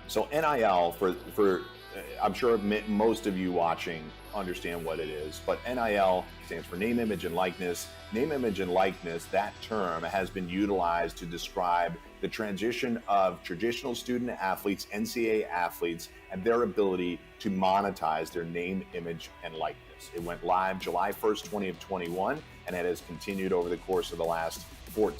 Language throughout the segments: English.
So NIL, for I'm sure most of you watching understand what it is, but NIL stands for name, image, and likeness. Name, image, and likeness, that term has been utilized to describe the transition of traditional student athletes, NCAA athletes, and their ability to monetize their name, image, and likeness. It went live July 1st, 2021, and it has continued over the course of the last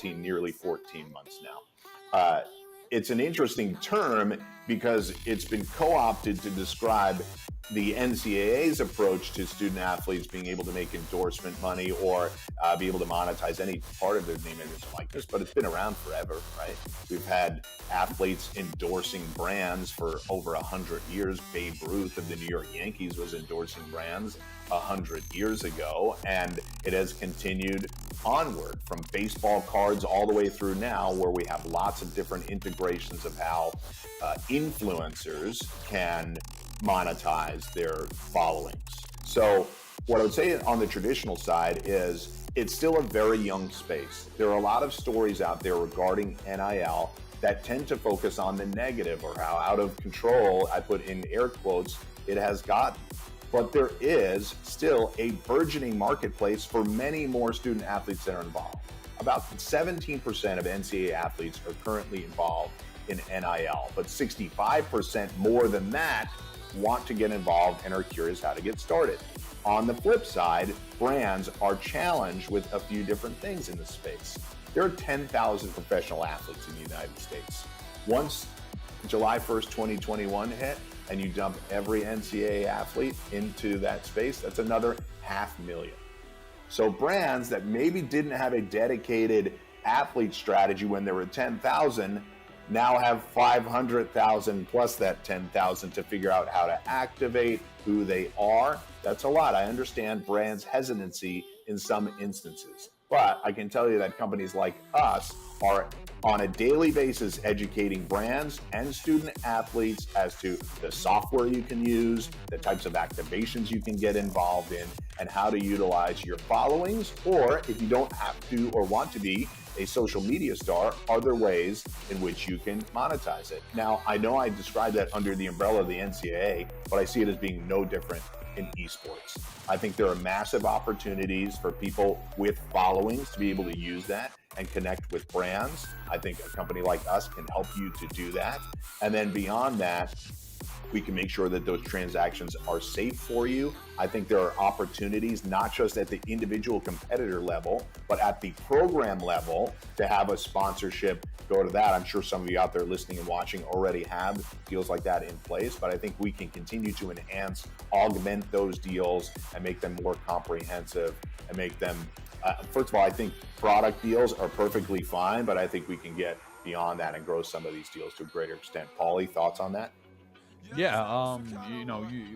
nearly 14 months now. It's an interesting term because it's been co-opted to describe the NCAA's approach to student athletes being able to make endorsement money or be able to monetize any part of their name, image, and likeness, but it's been around forever, right? We've had athletes endorsing brands for over 100 years. Babe Ruth of the New York Yankees was endorsing brands 100 years ago, and it has continued onward from baseball cards all the way through now, where we have lots of different integrations of how influencers can monetize their followings. So what I would say on the traditional side is it's still a very young space. There are a lot of stories out there regarding NIL that tend to focus on the negative or how out of control, I put in air quotes, it has gotten. But there is still a burgeoning marketplace for many more student athletes that are involved. About 17% of NCAA athletes are currently involved in NIL, but 65% more than that want to get involved and are curious how to get started. On the flip side, brands are challenged with a few different things in this space. There are 10,000 professional athletes in the United States. Once July 1st, 2021 hit, and you dump every NCAA athlete into that space, that's another 500,000. So brands that maybe didn't have a dedicated athlete strategy when there were 10,000 now have 500,000 plus that 10,000 to figure out how to activate who they are. That's a lot. I understand brands' hesitancy in some instances, but I can tell you that companies like us are on a daily basis educating brands and student athletes as to the software you can use, the types of activations you can get involved in, and how to utilize your followings, or if you don't have to or want to be a social media star, are there ways in which you can monetize it? Now, I know I described that under the umbrella of the NCAA, but I see it as being no different in esports. I think there are massive opportunities for people with followings to be able to use that and connect with brands. I think a company like us can help you to do that. And then beyond that, we can make sure that those transactions are safe for you. I think there are opportunities, not just at the individual competitor level, but at the program level to have a sponsorship go to that. I'm sure some of you out there listening and watching already have deals like that in place, but I think we can continue to enhance, augment those deals and make them more comprehensive and make them, first of all, I think product deals are perfectly fine, but I think we can get beyond that and grow some of these deals to a greater extent. Paulie, thoughts on that? Yeah,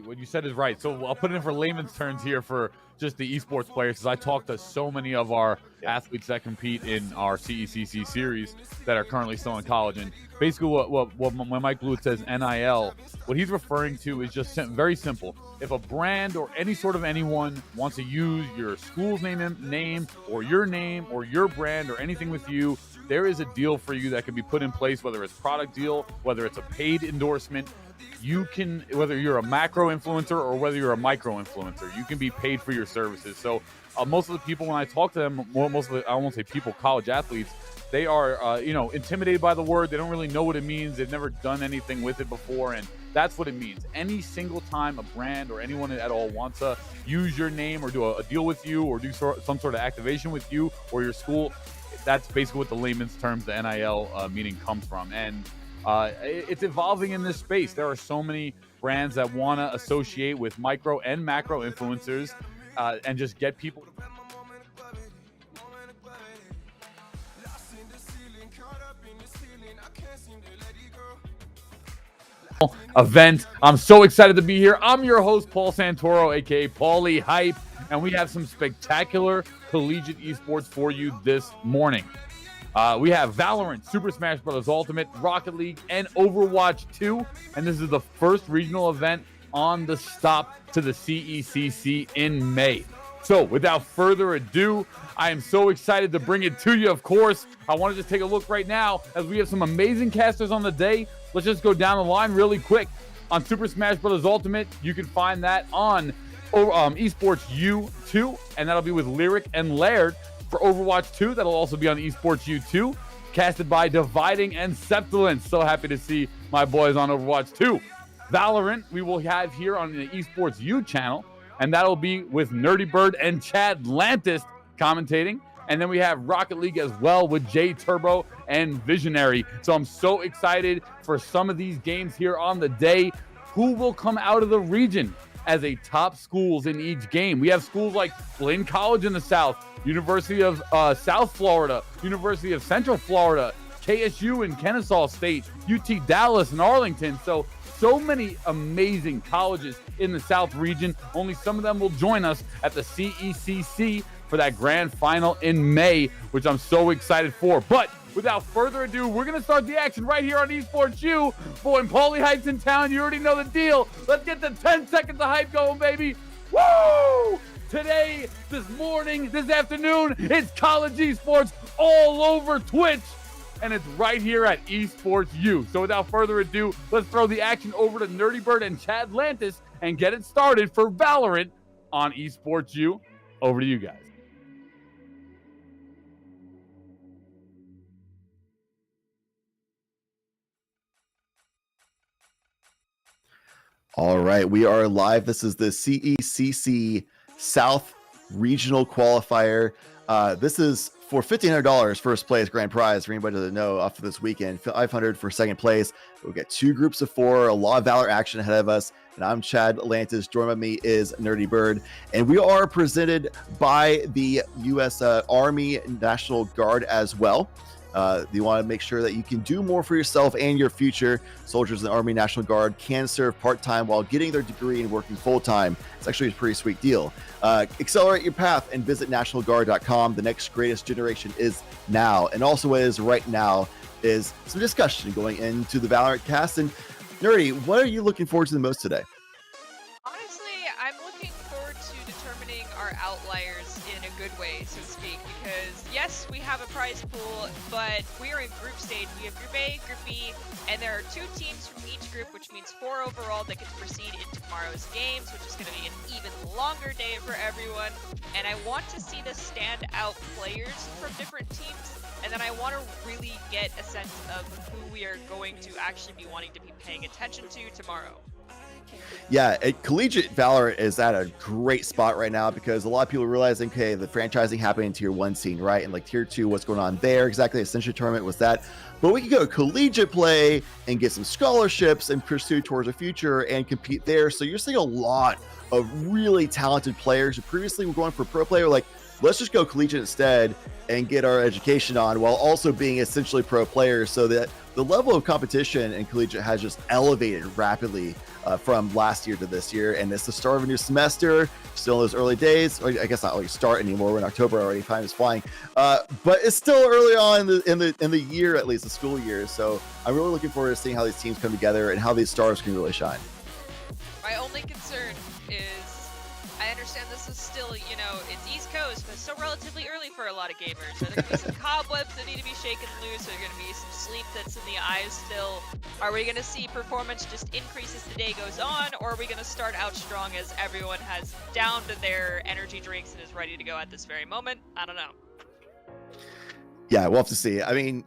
what you said is right. So I'll put it in for layman's terms here for just the esports players, because I talk to so many of our athletes that compete in our CECC series that are currently still in college. And basically when Mike Blewett says NIL, what he's referring to is just very simple. If a brand or any sort of anyone wants to use your school's name or your brand or anything with you, there is a deal for you that can be put in place, whether it's a product deal, whether it's a paid endorsement. You can, whether you're a macro influencer or whether you're a micro influencer, you can be paid for your services. So most of the people, when I talk to them, I won't say people, college athletes, they are, intimidated by the word. They don't really know what it means. They've never done anything with it before. And that's what it means. Any single time a brand or anyone at all wants to use your name or do a deal with you or do some sort of activation with you or your school, that's basically what the layman's terms, the NIL meaning comes from. And it's evolving in this space. There are so many brands that want to associate with micro and macro influencers and just get people event. I'm so excited to be here. I'm your host, Paul Santoro, aka Paulie Hype, and we have some spectacular collegiate esports for you this morning. We have Valorant, Super Smash Bros. Ultimate, Rocket League, and Overwatch 2. And this is the first regional event on the stop to the CECC in May. So without further ado, I am so excited to bring it to you, of course. I want to just take a look right now as we have some amazing casters on the day let's just go down the line really quick. On Super Smash Bros. Ultimate, you can find that on Esports U2, and that'll be with Lyric and Laird. For Overwatch 2, that'll also be on Esports U2, casted by Dividing and Septilence. So happy to see my boys on Overwatch 2. Valorant, we will have here on the Esports U channel, and that'll be with Nerdy Bird and Chad Lantis commentating. And then we have Rocket League as well with J Turbo and Visionary. So I'm so excited for some of these games here on the day. Who will come out of the region as a top schools in each game? We have schools like Blaine College in the South, University of South Florida, University of Central Florida, KSU in Kennesaw State, UT Dallas and Arlington. So many amazing colleges in the South region. Only some of them will join us at the CECC for that grand final in May, which I'm so excited for. But without further ado, we're going to start the action right here on Esports U. Boy, and Paulie Hype's in town. You already know the deal. Let's get the 10 seconds of hype going, baby. Woo! Today, this morning, this afternoon, it's college esports all over Twitch. And it's right here at Esports U. So without further ado, let's throw the action over to Nerdy Bird and Chad Lantis and get it started for Valorant on Esports U. Over to you guys. All right, we are live. This is the CECC South Regional Qualifier. This is for $1,500 first place grand prize for anybody that know after this weekend. $500 for second place. We'll get 2 groups of 4, a lot of Valor action ahead of us. And I'm Chad Lantis. Joined by me is Nerdy Bird. And we are presented by the U.S. Army National Guard as well. You want to make sure that you can do more for yourself and your future. Soldiers in the Army National Guard can serve part-time while getting their degree and working full-time. It's actually a pretty sweet deal. Accelerate your path and visit nationalguard.com. The next greatest generation is now. And also what is right now is some discussion going into the Valorant cast. And Nerdy, what are you looking forward to the most today? Honestly, I'm looking forward to determining our outliers in a good way, so to speak, because yes, we have a prize pool, but we are in group stage. We have Group A, Group B, and there are 2 teams from each group, which means 4 overall that get to proceed into tomorrow's games, which is going to be an even longer day for everyone. And I want to see the standout players from different teams, and then I want to really get a sense of who we are going to actually be wanting to be paying attention to tomorrow. Yeah, collegiate Valorant is at a great spot right now because a lot of people are realizing, okay, the franchising happening in tier 1 scene, right? And like tier 2, what's going on there? Exactly, Ascension tournament was that. But we can go collegiate play and get some scholarships and pursue towards the future and compete there. So you're seeing a lot of really talented players who previously were going for pro player, like, let's just go collegiate instead and get our education on while also being essentially pro players, so that the level of competition in collegiate has just elevated rapidly from last year to this year. And it's the start of a new semester, still in those early days. I guess not really start anymore. We're in October already. Time is flying, but it's still early on in the year, at least the school year. So I'm really looking forward to seeing how these teams come together and how these stars can really shine. My only concern is, I understand this is still, you know, it's East Coast, but it's still relatively early for a lot of gamers. So there going to be some cobwebs that need to be shaken loose. There's going to be some sleep that's in the eyes still. Are we going to see performance just increase as the day goes on, or are we going to start out strong as everyone has downed their energy drinks and is ready to go at this very moment? I don't know. Yeah, we'll have to see. I mean,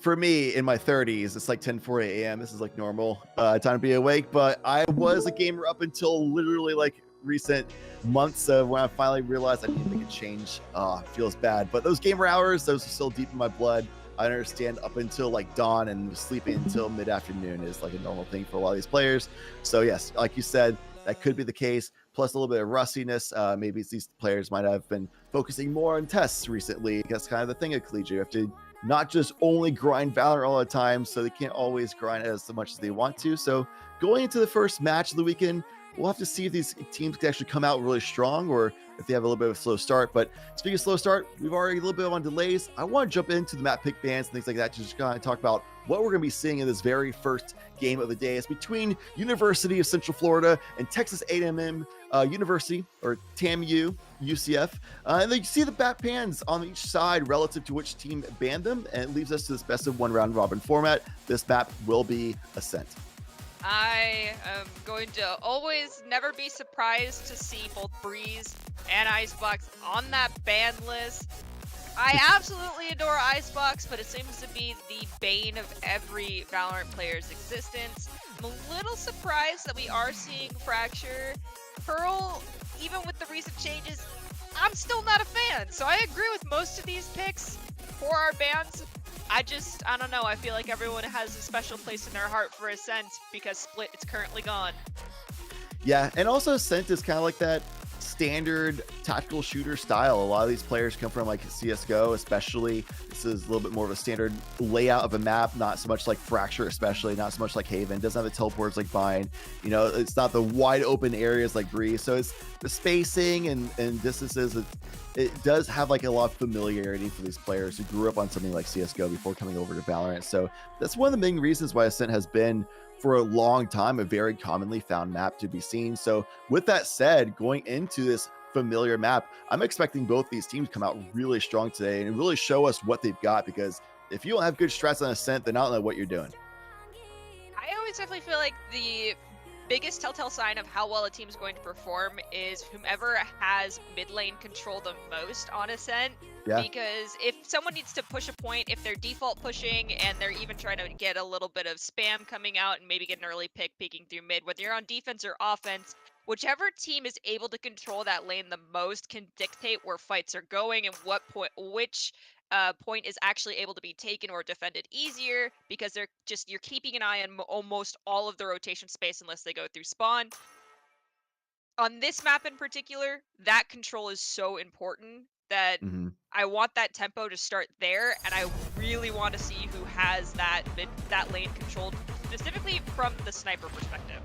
for me, in my 30s, it's like 10:40 a.m. This is like normal time to be awake, but I was a gamer up until literally like recent months of when I finally realized I need to make a change. Feels bad, but those gamer hours, those are still deep in my blood. I understand up until like dawn, and sleeping until mid-afternoon is like a normal thing for a lot of these players. So yes, like you said, that could be the case. Plus a little bit of rustiness. Maybe these players might have been focusing more on tests recently. That's kind of the thing at collegiate. You have to not just only grind Valorant all the time, so they can't always grind as much as they want to. So going into the first match of the weekend, we'll have to see if these teams can actually come out really strong or if they have a little bit of a slow start. But speaking of slow start, we've already a little bit on delays. I want to jump into the map pick bans and things like that to just kind of talk about what we're going to be seeing in this very first game of the day. It's between University of Central Florida and Texas A&M University, or TAMU, UCF. And then you see the map bans on each side relative to which team banned them, and it leaves us to this best of one round robin format. This map will be Ascent. I am going to always never be surprised to see both Breeze and Icebox on that ban list. I absolutely adore Icebox, but it seems to be the bane of every Valorant player's existence. I'm a little surprised that we are seeing Fracture. Pearl, even with the recent changes, I'm still not a fan. So I agree with most of these picks for our bans. I don't know. I feel like everyone has a special place in their heart for Ascent because Split is currently gone. Yeah, and also Ascent is kind of like that standard tactical shooter style. A lot of these players come from like CSGO, especially. This is a little bit more of a standard layout of a map, not so much like Fracture, especially not so much like Haven. Doesn't have the teleports like Bind. You know, it's not the wide open areas like Breeze. So it's the spacing and distances. It does have like a lot of familiarity for these players who grew up on something like CSGO before coming over to Valorant. So that's one of the main reasons why Ascent has been for a long time a very commonly found map to be seen. So with that said, going into this familiar map, I'm expecting both these teams to come out really strong today and really show us what they've got, because if you don't have good strats on Ascent, then I don't know what you're doing. I always definitely feel like the biggest telltale sign of how well a team is going to perform is whomever has mid lane control the most on Ascent. Yeah. Because if someone needs to push a point, if they're default pushing and they're even trying to get a little bit of spam coming out and maybe get an early pick peeking through mid, whether you're on defense or offense, whichever team is able to control that lane the most can dictate where fights are going and which point is actually able to be taken or defended easier, because you're keeping an eye on almost all of the rotation space unless they go through spawn. On this map in particular, that control is so important that I want that tempo to start there, and I really want to see who has that lane controlled, specifically from the sniper perspective.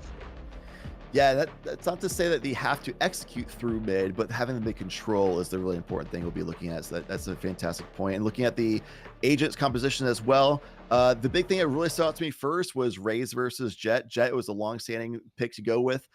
Yeah, that's not to say that they have to execute through mid, but having the mid control is the really important thing we'll be looking at. So that's a fantastic point. And looking at the agents composition as well, the big thing that really stood out to me first was Raze versus Jet. Jet was a long-standing pick to go with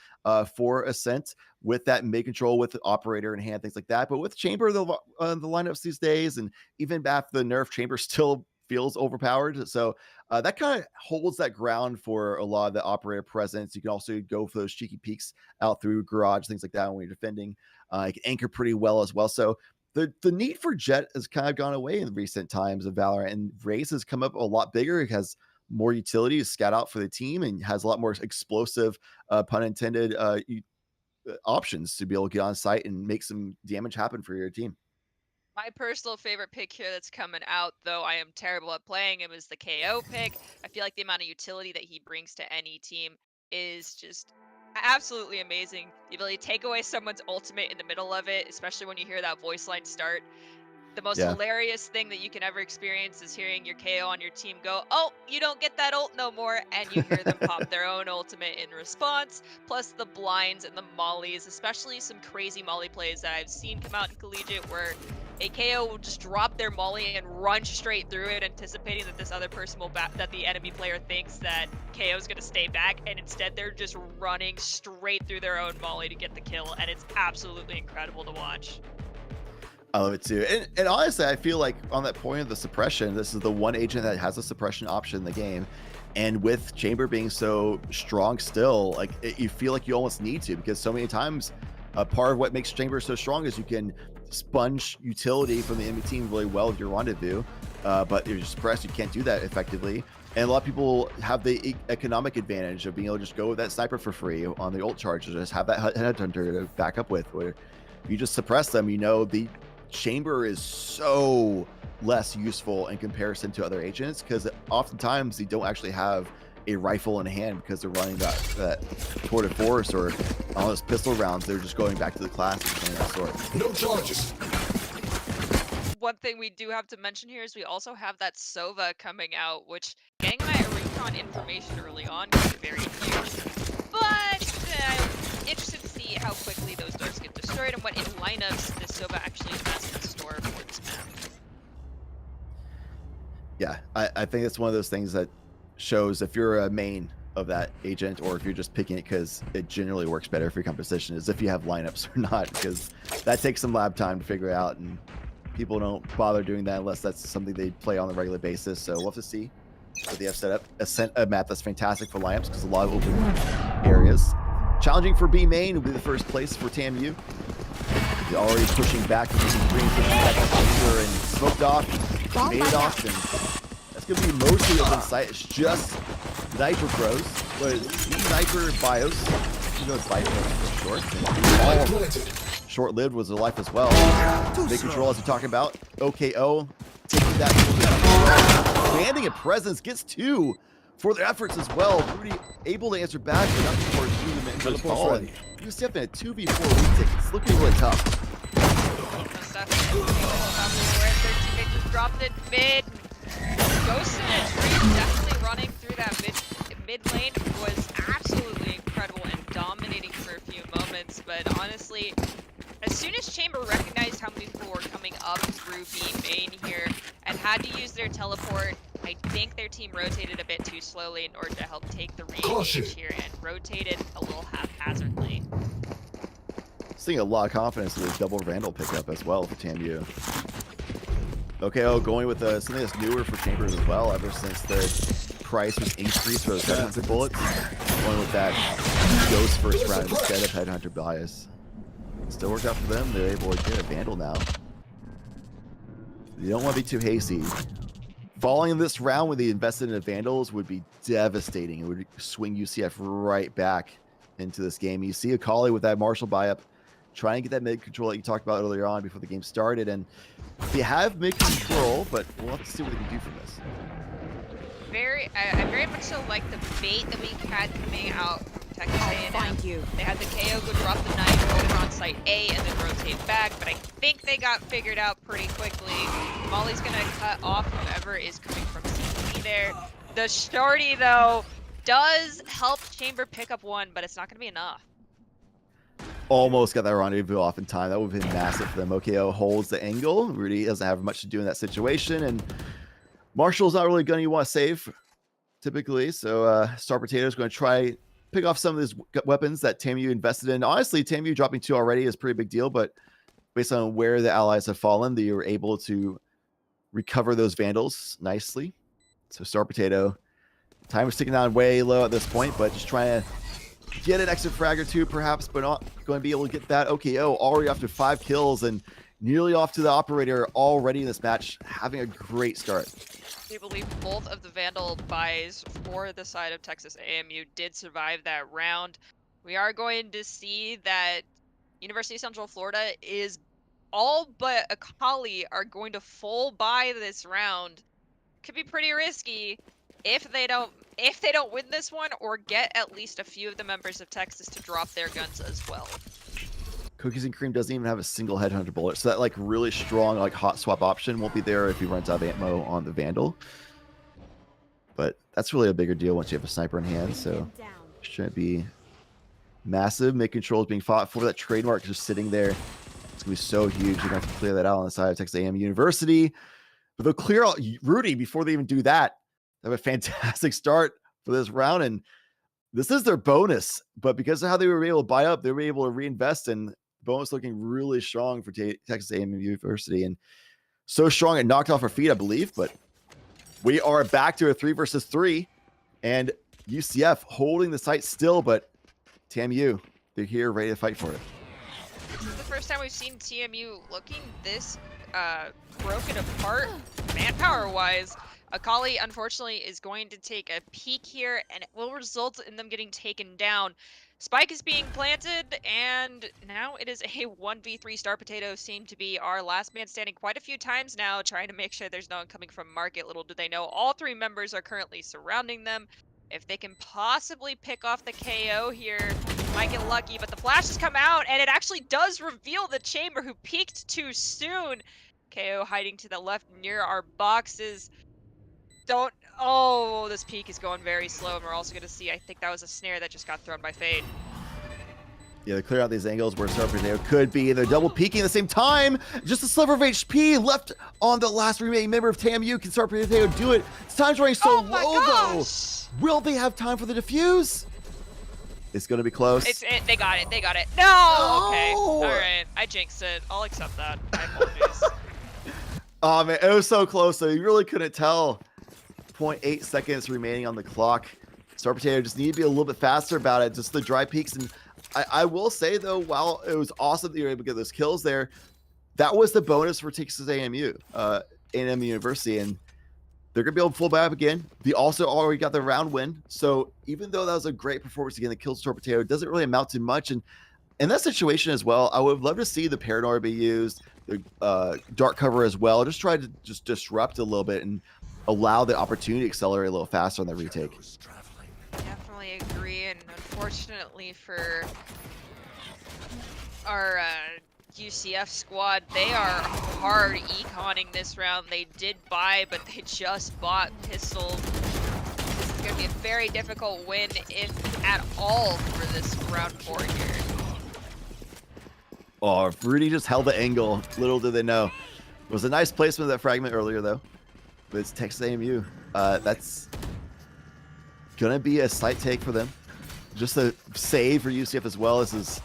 for Ascent, with that mid control, with the operator in hand, things like that. But with Chamber, the lineups these days, and even after the nerf, Chamber still feels overpowered. So that kind of holds that ground for a lot of the operator presence. You can also go for those cheeky peeks out through garage, things like that when you're defending. You can anchor pretty well as well. So the need for Jet has kind of gone away in recent times of Valorant, and Raze has come up a lot bigger. It has more utility to scout out for the team and has a lot more explosive, pun intended, options to be able to get on site and make some damage happen for your team. My personal favorite pick here that's coming out, though I am terrible at playing him, is the KO pick. I feel like the amount of utility that he brings to any team is just absolutely amazing. The ability to take away someone's ultimate in the middle of it, especially when you hear that voice line start. The most hilarious thing that you can ever experience is hearing your KO on your team go, "Oh, you don't get that ult no more," and you hear them pop their own ultimate in response, plus the blinds and the mollies, especially some crazy molly plays that I've seen come out in Collegiate where a KO will just drop their molly and run straight through it, anticipating that this other person that the enemy player thinks that KO is going to stay back, and instead they're just running straight through their own molly to get the kill, and it's absolutely incredible to watch. I love it too. And honestly, I feel like on that point of the suppression, this is the one agent that has a suppression option in the game. And with Chamber being so strong still, like you feel like you almost need to, because so many times a part of what makes Chamber so strong is you can sponge utility from the enemy team really well with your rendezvous, but you're suppressed, you can't do that effectively. And a lot of people have the economic advantage of being able to just go with that sniper for free on the ult charge, or just have that headhunter to back up with, where if you just suppress them, you know, the Chamber is so less useful in comparison to other agents, because oftentimes they don't actually have a rifle in hand because they're running that tour de force, or all those pistol rounds, they're just going back to the class and playing that sword. No charges. One thing we do have to mention here is we also have that Sova coming out, which getting that recon information early on can be very huge. But if lineups does Sova actually has in store for this map? Yeah, I think it's one of those things that shows if you're a main of that agent, or if you're just picking it because it generally works better for your composition, is if you have lineups or not, because that takes some lab time to figure out, and people don't bother doing that unless that's something they play on a regular basis. So we'll have to see what they have set up. A map that's fantastic for lineups because a lot of open areas. Challenging for B main will be the first place for TAMU. They're already pushing back, pushing back and smoked off, made off, and that's going to be mostly open sight. It's just Sniper Bros, but Sniper Bios, you know, it's life short. Short-lived was their life as well. Big control, as we're talking about. OKO taking that, commanding a presence, gets 2 for their efforts as well. Rudy able to answer back, but not before shooting the ball. And you step in a 2v4 retake. It's looking really tough. Just dropped it mid. Ghost in a tree, definitely running through that mid lane, was absolutely incredible and dominating for a few moments. But honestly, as soon as Chamber recognized how many people were coming up through B main here and had to use their teleport, I think their team rotated a bit too slowly in order to help take the re-engage here and rotated a little haphazardly. Seeing a lot of confidence in this double Vandal pickup as well for TAMU. Okay, going with something that's newer for Chambers as well, ever since the price was increased for those Headhunter bullets. Going with that Ghost first round instead of Headhunter bias. Still worked out for them. They're able to get a Vandal now. You don't want to be too hasty. Falling in this round when they invested in the Vandals would be devastating. It would swing UCF right back into this game. You see Akali with that Marshall buy-up, trying to get that mid control that you talked about earlier on before the game started. And they have mid control, but we'll have to see what they can do from this. I very much so like the bait that we had coming out from Texas A&M. Thank you. They had the KO go drop the knife over on site A and then rotate back, but I think they got figured out pretty quickly. Molly's gonna cut off whoever is coming from CT there. The shorty though does help Chamber pick up 1, but it's not gonna be enough. Almost got that rendezvous off in time. That would have been massive for them. OKO holds the angle. Rudy doesn't have much to do in that situation, and Marshall's not really a gun you want to save, typically. So Star Potato is going to try pick off some of these weapons that TAMU invested in. Honestly, TAMU dropping 2 already is a pretty big deal, but based on where the allies have fallen, they were able to recover those Vandals nicely. So Star Potato, time is ticking down way low at this point, but just trying to get an extra frag or 2 perhaps, but not going to be able to get that. OKO already after 5 kills and nearly off to the operator already in this match, having a great start. We believe both of the Vandal buys for the side of Texas AMU did survive that round. We are going to see that University of Central Florida is all but Akali are going to full buy this round. Could be pretty risky if they don't win this one or get at least a few of the members of Texas to drop their guns as well. Cookies and Cream doesn't even have a single Headhunter bullet, so that like really strong like hot swap option won't be there if he runs out of ammo on the Vandal. But that's really a bigger deal once you have a sniper in hand, so it shouldn't be massive. Mid control is being fought for. That trademark just sitting there. It's gonna be so huge. You're gonna have to clear that out on the side of Texas A&M University. But they'll clear out Rudy before they even do that. They have a fantastic start for this round, and this is their bonus. But because of how they were able to buy up, they were able to reinvest, and bonus looking really strong for Texas A&M University, and so strong it knocked off our feet, I believe. But we are back to a 3 versus 3, and UCF holding the site still, but TAMU, they're here ready to fight for it. This is the first time we've seen TMU looking this broken apart manpower-wise. Akali, unfortunately, is going to take a peek here, and it will result in them getting taken down. Spike is being planted, and now it is a 1v3. Star Potato seem to be our last man standing quite a few times now, trying to make sure there's no one coming from market. Little do they know, all 3 members are currently surrounding them. If they can possibly pick off the KO here, might get lucky, but the flash has come out, and it actually does reveal the Chamber, who peeked too soon. KO hiding to the left near our boxes. Oh, this peak is going very slow, and we're also going to see, I think that was a snare that just got thrown by Fade. Yeah, they clear out these angles where Star Potato could be. They're double peeking at the same time. Just a sliver of HP left on the last remaining member of TAMU. Can Star Potato do it? Time's running so low, though. Will they have time for the defuse? It's going to be close. They got it. They got it. No! Okay. All right. I jinxed it. I'll accept that. I apologize. Oh, man. It was so close, though. You really couldn't tell. 0.8 seconds remaining on the clock. Star Potato just need to be a little bit faster about it. Just the dry peaks. And I will say, though, while it was awesome that you were able to get those kills there, that was the bonus for Texas A&M University. And they're going to be able to pull back again. They also already got the round win. So even though that was a great performance again, the kills Star Potato, it doesn't really amount to much. And in that situation as well, I would love to see the Paranor be used, the dark cover as well. Just try to just disrupt a little bit and allow the opportunity to accelerate a little faster on the retake. Definitely agree. And unfortunately for our UCF squad, they are hard econing this round. They did buy, but they just bought pistol. This is going to be a very difficult win, if at all, for this round 4 here. Oh, Rudy just held the angle. Little did they know. It was a nice placement of that fragment earlier, though. But it's Texas A&M. That's going to be a slight take for them. Just a save for UCF as well. This is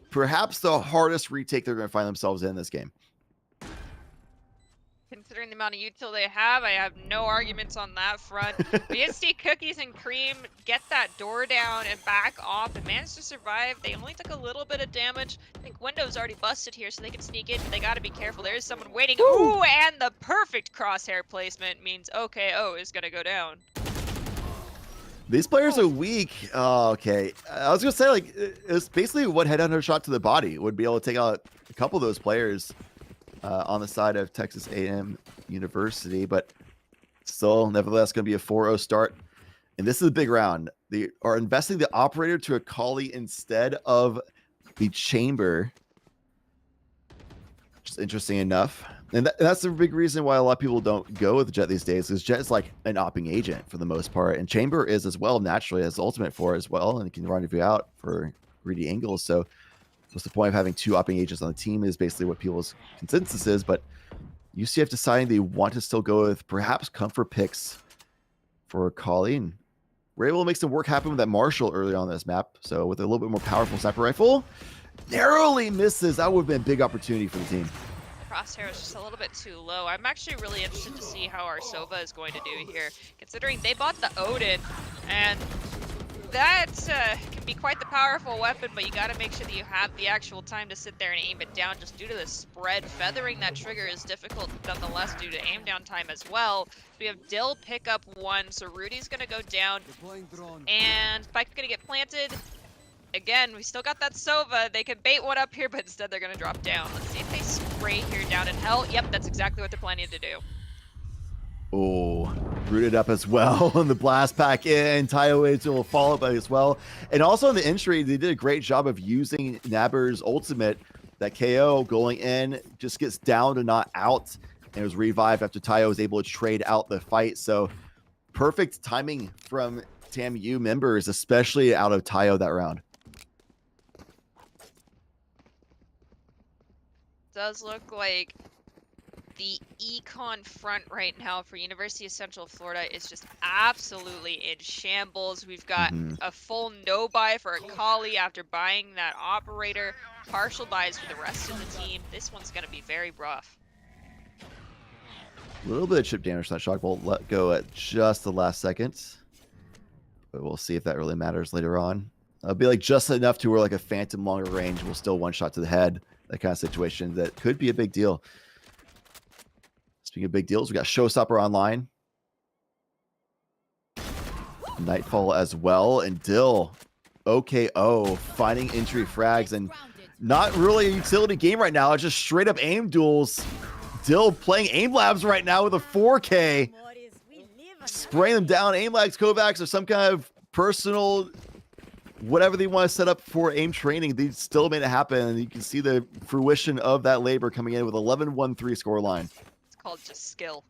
perhaps the hardest retake they're going to find themselves in this game. Considering the amount of util they have, I have no arguments on that front. BSD Cookies and Cream get that door down and back off and manage to survive. They only took a little bit of damage. I think Window's already busted here, so they can sneak in, but they got to be careful. There is someone waiting. Ooh, and the perfect crosshair placement means OKO is going to go down. These players are weak. Oh, okay. I was going to say, like, it's basically what Headhunter shot to the body would be able to take out a couple of those players on the side of Texas A&M University, but still, nevertheless, going to be a 4-0 start. And this is a big round. They are investing the operator to a Kali instead of the chamber, which is interesting enough. And that's a big reason why a lot of people don't go with Jet these days, because Jet is like an opping agent for the most part, and Chamber is as well, naturally, as ultimate for as well, and it can rendezvous out for greedy angles. So what's the point of having 2 opping agents on the team is basically what people's consensus is. But UCF deciding they want to still go with perhaps comfort picks for Colleen. We're able to make some work happen with that Marshall early on this map. So with a little bit more powerful sniper rifle, narrowly misses. That would have been a big opportunity for the team. Crosshair is just a little bit too low. I'm actually really interested to see how our Sova is going to do here, considering they bought the Odin, and that can be quite the powerful weapon, but you got to make sure that you have the actual time to sit there and aim it down. Just due to the spread, feathering that trigger is difficult nonetheless due to aim down time as well. We have Dill pick up 1, so Rudy's going to go down, and Spike's going to get planted. Again, we still got that Sova. They can bait one up here, but instead they're going to drop down. Let's see if they spray here down in hell. Yep, that's exactly what they're planning to do. Oh, rooted up as well on the blast pack in. Tayo will follow up as well. And also in the entry, they did a great job of using Nabber's ultimate. That KO going in just gets down to not out, and it was revived after Tayo was able to trade out the fight. So perfect timing from TAMU members, especially out of Tayo that round. Does look like the econ front right now for University of Central Florida is just absolutely in shambles. We've got a full no buy for a Kali after buying that operator, partial buys for the rest of the team. This one's going to be very rough. A little bit of chip damage. That shock bolt let go at just the last second, but we'll see if that really matters later on. It'll be like just enough to where like a phantom longer range will still one shot to the head. That kind of situation that could be a big deal. Speaking of big deals, we got Showstopper online. Nightfall as well. And Dill, OKO, finding entry frags. And not really a utility game right now. It's just straight up aim duels. Dill playing aim labs right now with a 4K. Spraying them down. Aim labs, Kovacs, or some kind of personal whatever they want to set up for aim training, they still made it happen. And you can see the fruition of that labor coming in with 11-1-3 score line. called just skill.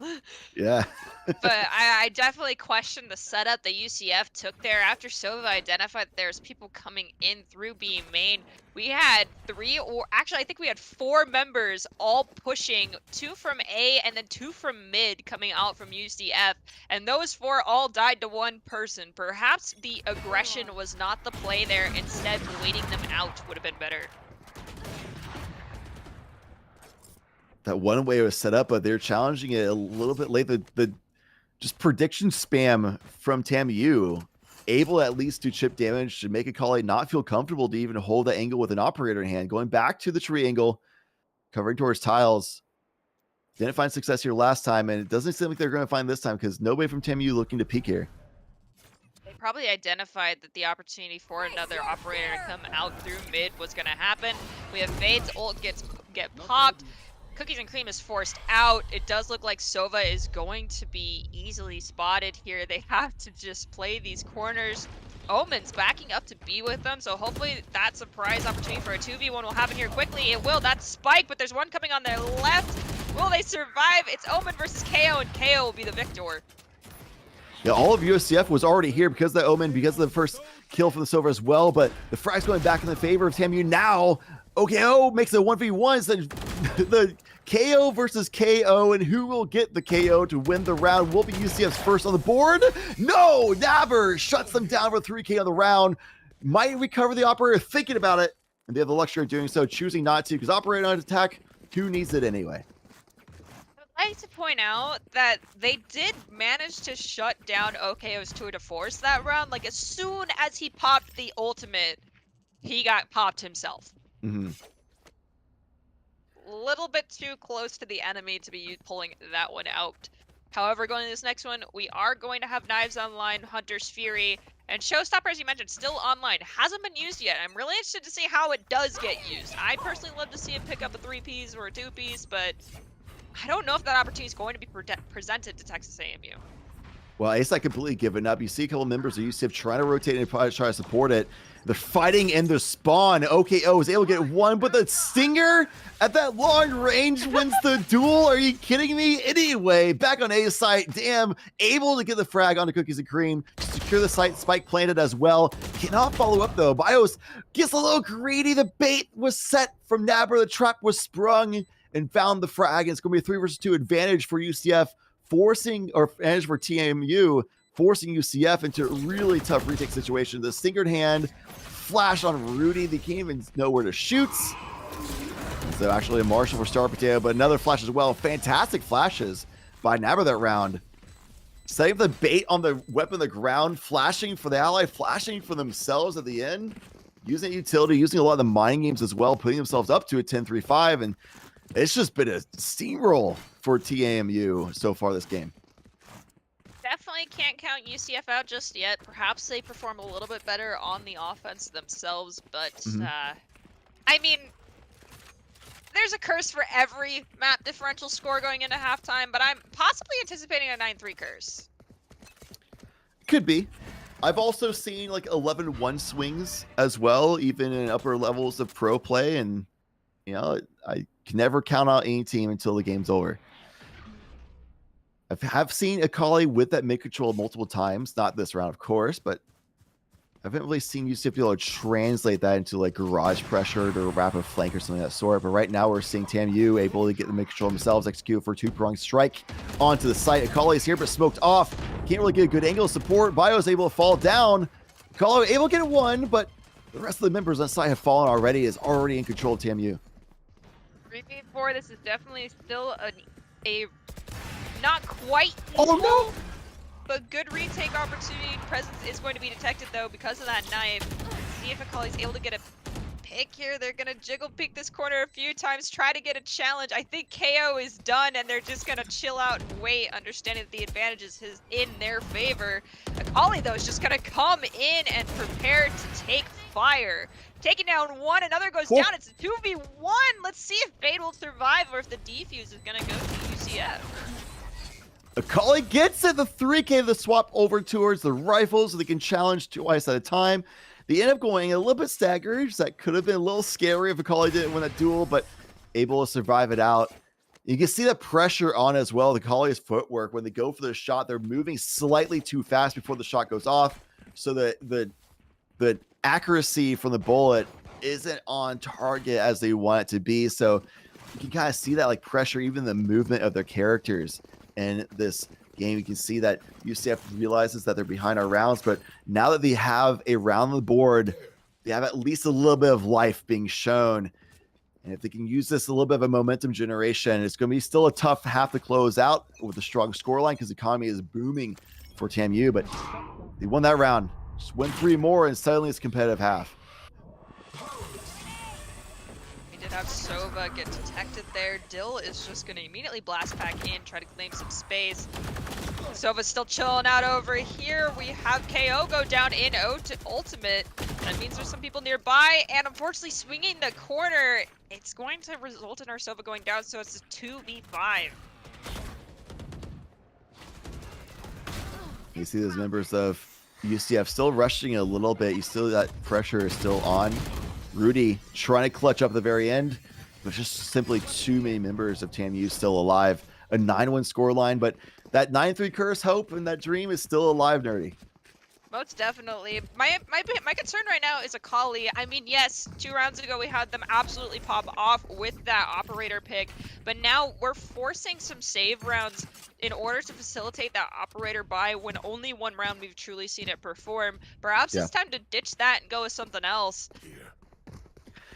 Yeah. But I definitely question the setup that UCF took there. After Sova identified that there's people coming in through B main, we had I think we had 4 members all pushing, 2 from A and then 2 from mid coming out from UCF. And those 4 all died to 1 person. Perhaps the aggression was not the play there. Instead, waiting them out would have been better. That one way it was set up, but they're challenging it a little bit late. The just prediction spam from TAMU, able at least to chip damage to make Akali not feel comfortable to even hold that angle with an operator in hand. Going back to the tree angle, covering towards tiles. Didn't find success here last time, and it doesn't seem like they're going to find this time because nobody from TAMU looking to peek here. They probably identified that the opportunity for another operator to come out through mid was going to happen. We have Fade's ult get popped. Cookies and Cream is forced out. It does look like Sova is going to be easily spotted here. They have to just play these corners. Omen's backing up to be with them, so hopefully that surprise opportunity for a 2v1 will happen here quickly. It will. That's Spike, but there's one coming on their left. Will they survive? It's Omen versus KO, and KO will be the victor. Yeah, all of USCF was already here because of the Omen, because of the first kill for the Silver as well, but the frag's going back in the favor of TAMU now. OKO makes a 1v1, so the KO versus KO, and who will get the KO to win the round will be UCF's first on the board. No, Naber shuts them down for 3K on the round. Might recover the operator, thinking about it, and they have the luxury of doing so, choosing not to, because operator on attack, who needs it anyway? I'd like to point out that they did manage to shut down OKO's tour de force that round. Like, as soon as he popped the ultimate, he got popped himself. Mm-hmm. Little bit too close to the enemy to be pulling that one out. However, going to this next one, we are going to have Knives online, Hunter's Fury, and Showstopper, as you mentioned, still online. Hasn't been used yet. I'm really interested to see how it does get used. I personally love to see him pick up a 3-piece or a 2-piece, but I don't know if that opportunity is going to be presented to Texas AMU. Well, ASI completely given up. You see a couple members of UCF trying to rotate and try to support it. They're fighting in the spawn. OKO is able to get one, but the Stinger at that long range wins the duel. Are you kidding me? Anyway, back on A site, damn, able to get the frag onto Cookies and Cream to secure the site. Spike planted as well. Cannot follow up though. Bios gets a little greedy. The bait was set from Naber. The trap was sprung and found the frag. It's going to be a 3 versus 2 advantage for UCF, forcing, or advantage for TAMU, forcing UCF into a really tough retake situation. The Stinger in hand, flash on Rudy. They can't even know where to shoot. So actually a Marshall for Star Potato, but another flash as well. Fantastic flashes by Naber that round. Setting up the bait on the weapon on the ground, flashing for the ally, flashing for themselves at the end. Using utility, using a lot of the mining games as well, putting themselves up to a 10-3-5, and it's just been a steamroll for TAMU so far this game. Definitely can't count UCF out just yet. Perhaps they perform a little bit better on the offense themselves, but I mean, there's a curse for every map differential score going into halftime, but I'm possibly anticipating a 9-3 curse. Could be. I've also seen like 11-1 swings as well, even in upper levels of pro play, and you know, I can never count out any team until the game's over. I have seen Akali with that mid control multiple times, not this round, of course, but I haven't really seen UCF be able to translate that into like garage pressure or rapid flank or something of that sort. But right now we're seeing TAMU able to get the mid control themselves, execute for a 2-pronged strike onto the site. Akali is here, but smoked off. Can't really get a good angle of support. Bio is able to fall down. Akali able to get one, but the rest of the members on the site have fallen already, is already in control of TAMU. 3v4, this is definitely still a not quite Oh equal, no! but good retake opportunity. Presence is going to be detected though because of that knife. See if Akali's able to get a pick here. They're gonna jiggle peek this corner a few times, try to get a challenge. I think KO is done and they're just gonna chill out and wait, understanding that the advantage is in their favor. Akali though is just gonna come in and prepare to take fire. Taking down one, another goes down. It's a 2v1. Let's see if Fade will survive or if the defuse is gonna go to UCF. Akali gets it, the 3K, the swap over towards the rifles so they can challenge twice at a time. They end up going a little bit staggered. That could have been a little scary if Akali didn't win that duel, but able to survive it out. You can see the pressure on as well, the Collie's footwork. When they go for the shot, they're moving slightly too fast before the shot goes off. So the accuracy from the bullet isn't on target as they want it to be. So you can kind of see that like pressure, even the movement of their characters in this game. You can see that UCF realizes that they're behind our rounds, but now that they have a round on the board, they have at least a little bit of life being shown. And if they can use this a little bit of a momentum generation, it's going to be still a tough half to close out with a strong scoreline because the economy is booming for TAMU, but they won that round. Just win 3 more and suddenly it's competitive half. We did have Sova get detected there. Dill is just going to immediately blast back in, try to claim some space. Sova's still chilling out over here. We have KO go down in ultimate. That means there's some people nearby, and unfortunately swinging the corner, it's going to result in our Sova going down, so it's a 2v5. You see those members of UCF still rushing a little bit. You still, that pressure is still on. Rudy trying to clutch up at the very end, but just simply too many members of TAMU still alive. A 9-1 scoreline, but that 9-3 curse hope and that dream is still alive, Nerdy. Most definitely. My concern right now is Akali. I mean, yes, 2 rounds ago we had them absolutely pop off with that operator pick, but now we're forcing some save rounds in order to facilitate that operator buy when only 1 round we've truly seen it perform. Perhaps it's time to ditch that and go with something else.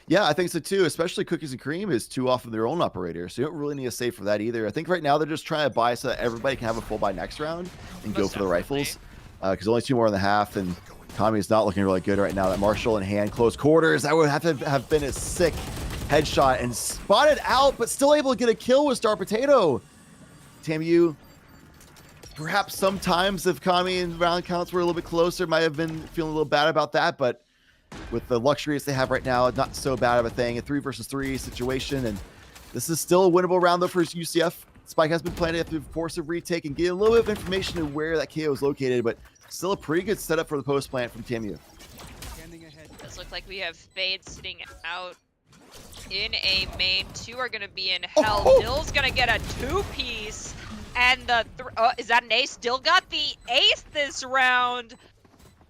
Yeah, I think so too, especially Cookies and Cream is too often their own operator, so you don't really need a save for that either. I think right now they're just trying to buy so that everybody can have a full buy next round and go for the rifles. Because only 2 more in the half, and Kami is not looking really good right now. That Marshall in hand, close quarters. That would have to have been a sick headshot and spotted out, but still able to get a kill with Star Potato. TAMU, perhaps sometimes if Kami and round counts were a little bit closer, might have been feeling a little bad about that, but with the luxuries they have right now, not so bad of a thing. A 3 versus 3 situation, and this is still a winnable round though for UCF. Spike has been planning to force a retake and get a little bit of information of where that KO is located, but still a pretty good setup for the post plant from TAMU. It does look like we have Fade sitting out in a main. 2 are going to be in hell. Dill's going to get a 2-piece, and the is that an ace? Dill got the ace this round.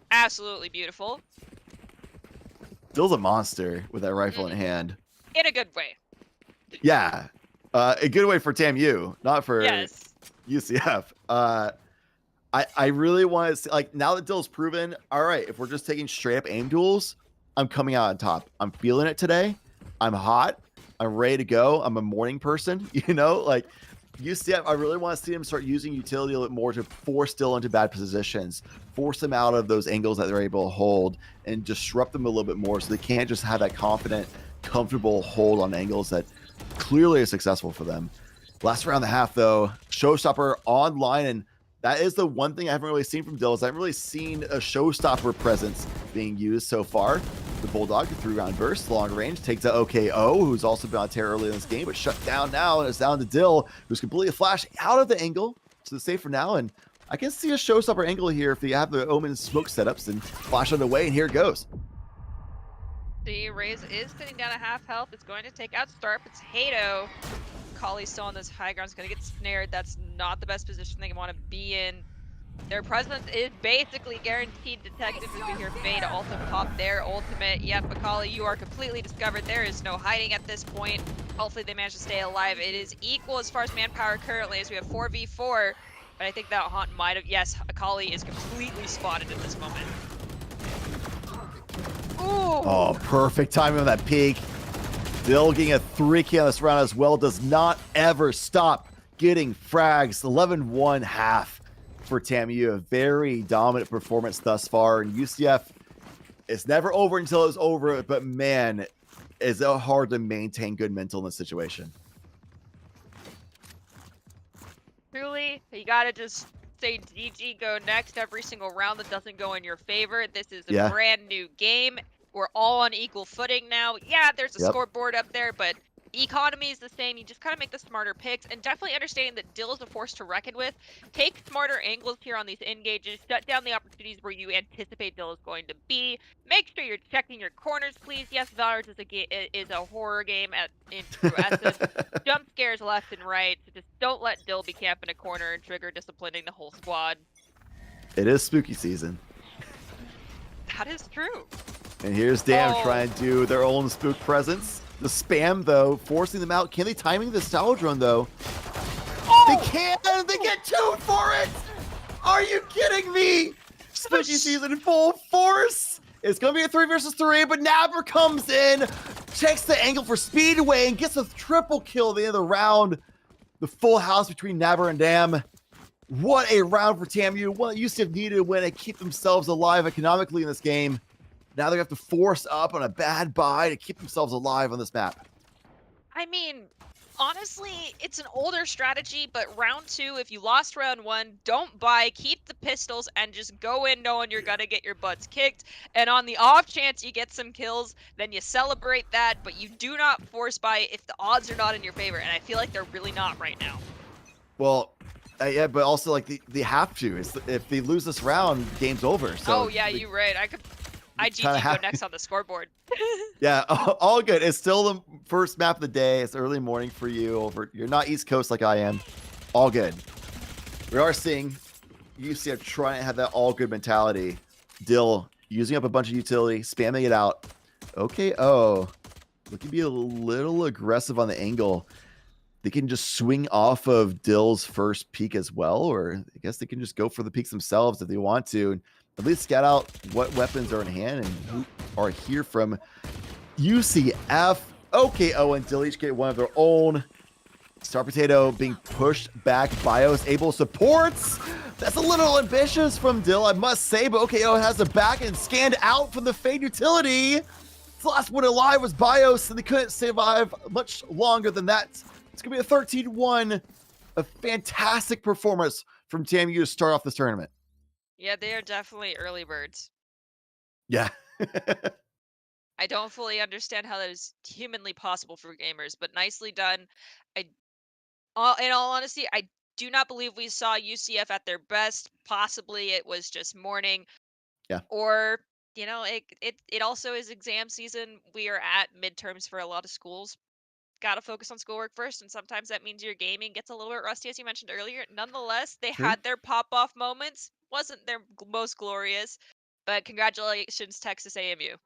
Absolutely beautiful. Dill's a monster with that rifle in hand. In a good way. Yeah. A good way for TAMU, not for UCF. I really want to see, like, now that Dill's proven, all right, if we're just taking straight up aim duels, I'm coming out on top. I'm feeling it today. I'm hot. I'm ready to go. I'm a morning person, you know, like UCF, I really want to see him start using utility a little bit more to force Dill into bad positions, force them out of those angles that they're able to hold, and disrupt them a little bit more so they can't just have that confident, comfortable hold on angles that clearly are successful for them. Last round and a half, though, Showstopper online, and that is the one thing I haven't really seen from Dill is I haven't really seen a Showstopper presence being used so far. The Bulldog, the 3-round burst, long range, takes out OKO, who's also been on tear early in this game, but shut down now, and it's down to Dill, who's completely flashed out of the angle to the safe for now, and I can see a Showstopper angle here if they have the Omen smoke setups and flash on the way, and here it goes. The Raze is sitting down at half health. It's going to take out Star Potato. Collie's still on this high ground. It's going to get snared. That's not the best position they want to be in. Their presence is basically guaranteed detected as we hear Fade also pop their ultimate. Yep, Akali, you are completely discovered. There is no hiding at this point. Hopefully they manage to stay alive. It is equal as far as manpower currently as we have 4v4. But I think that Haunt might have... Yes, Akali is completely spotted at this moment. Ooh. Oh, perfect timing on that peak. Dill getting a 3K on this round as well. Does not ever stop getting frags. 11-1 half for TAMU. A very dominant performance thus far. And UCF, it's never over until it's over. But man, is it hard to maintain good mental in this situation. Truly, you gotta just say GG, go next every single round that doesn't go in your favor. This is a brand new game. We're all on equal footing now. Yeah, there's a scoreboard up there, but economy is the same. You just kind of make the smarter picks, and definitely understanding that Dill is a force to reckon with. Take smarter angles here on these engages. Shut down the opportunities where you anticipate Dill is going to be. Make sure you're checking your corners, please. Yes, Valorant is a horror game in true essence. Jump scares left and right. So just don't let Dill be camping a corner and trigger disciplining the whole squad. It is spooky season. That is true. And here's Damn trying to do their own spook presence. The spam, though, forcing them out. Can they timing the style drone, though? They can! They get 2 for it! Are you kidding me? Spooky season in full force! It's going to be a 3 versus 3, but Nabber comes in, checks the angle for Speedway, and gets a triple kill at the end of the round. The full house between Nabber and Dam. What a round for TAMU. One that UCF needed to win and keep themselves alive economically in this game. Now they have to force up on a bad buy to keep themselves alive on this map. I mean, honestly, it's an older strategy, but round 2, if you lost round 1, don't buy, keep the pistols, and just go in knowing you're gonna get your butts kicked. And on the off chance you get some kills, then you celebrate that, but you do not force buy if the odds are not in your favor, and I feel like they're really not right now. Well, yeah, but also like they have to. If they lose this round, game's over. So you're right. IGG go next on the scoreboard. Yeah, all good. It's still the first map of the day. It's early morning for you. You're not East Coast like I am. All good. We are seeing UCF trying to have that all good mentality. Dill using up a bunch of utility, spamming it out. Okay, looking to be a little aggressive on the angle. They can just swing off of Dill's first peak as well, or I guess they can just go for the peaks themselves if they want to. And at least scout out what weapons are in hand and who are here from UCF. OKO and Dill each get one of their own. Star Potato being pushed back. Bios able supports. That's a little ambitious from Dill, I must say, but OKO has the back and scanned out from the Fade utility. The last one alive was Bios, and they couldn't survive much longer than that. It's going to be a 13-1. A fantastic performance from TAMU to start off this tournament. Yeah, they are definitely early birds. Yeah. I don't fully understand how that is humanly possible for gamers, but nicely done. In all honesty, I do not believe we saw UCF at their best. Possibly it was just morning. Yeah. Or, it also is exam season. We are at midterms for a lot of schools. Got to focus on schoolwork first, and sometimes that means your gaming gets a little bit rusty, as you mentioned earlier. Nonetheless, they had their pop-off moments. Wasn't their most glorious, but congratulations, Texas AMU.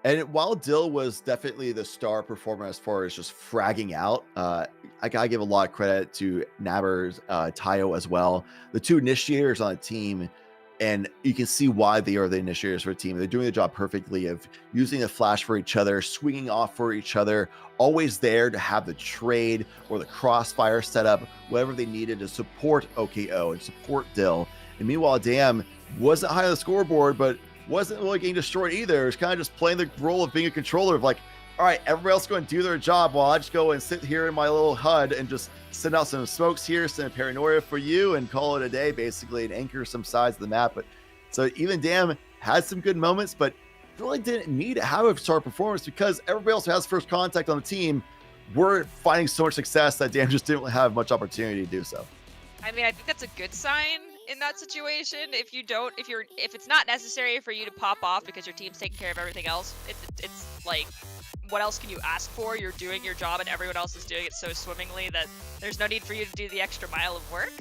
And while Dill was definitely the star performer as far as just fragging out, I gotta give a lot of credit to Nabber's Tayo as well. The two initiators on the team, and you can see why they are the initiators for a team. They're doing the job perfectly of using the flash for each other, swinging off for each other, always there to have the trade or the crossfire set up, whatever they needed to support OKO and support Dill. And meanwhile, Dam wasn't high on the scoreboard, but wasn't really getting destroyed either. It was kind of just playing the role of being a controller of like, all right, everybody else is going to do their job while I just go and sit here in my little HUD and just send out some smokes here, send paranoia for you, and call it a day, basically, and anchor some sides of the map. But so even Dam had some good moments, but really didn't need to have a star performance because everybody else who has first contact on the team were finding so much success that Dam just didn't have much opportunity to do so. I mean, I think that's a good sign in that situation. If it's not necessary for you to pop off because your team's taking care of everything else, it's like, what else can you ask for? You're doing your job and everyone else is doing it so swimmingly that there's no need for you to do the extra mile of work.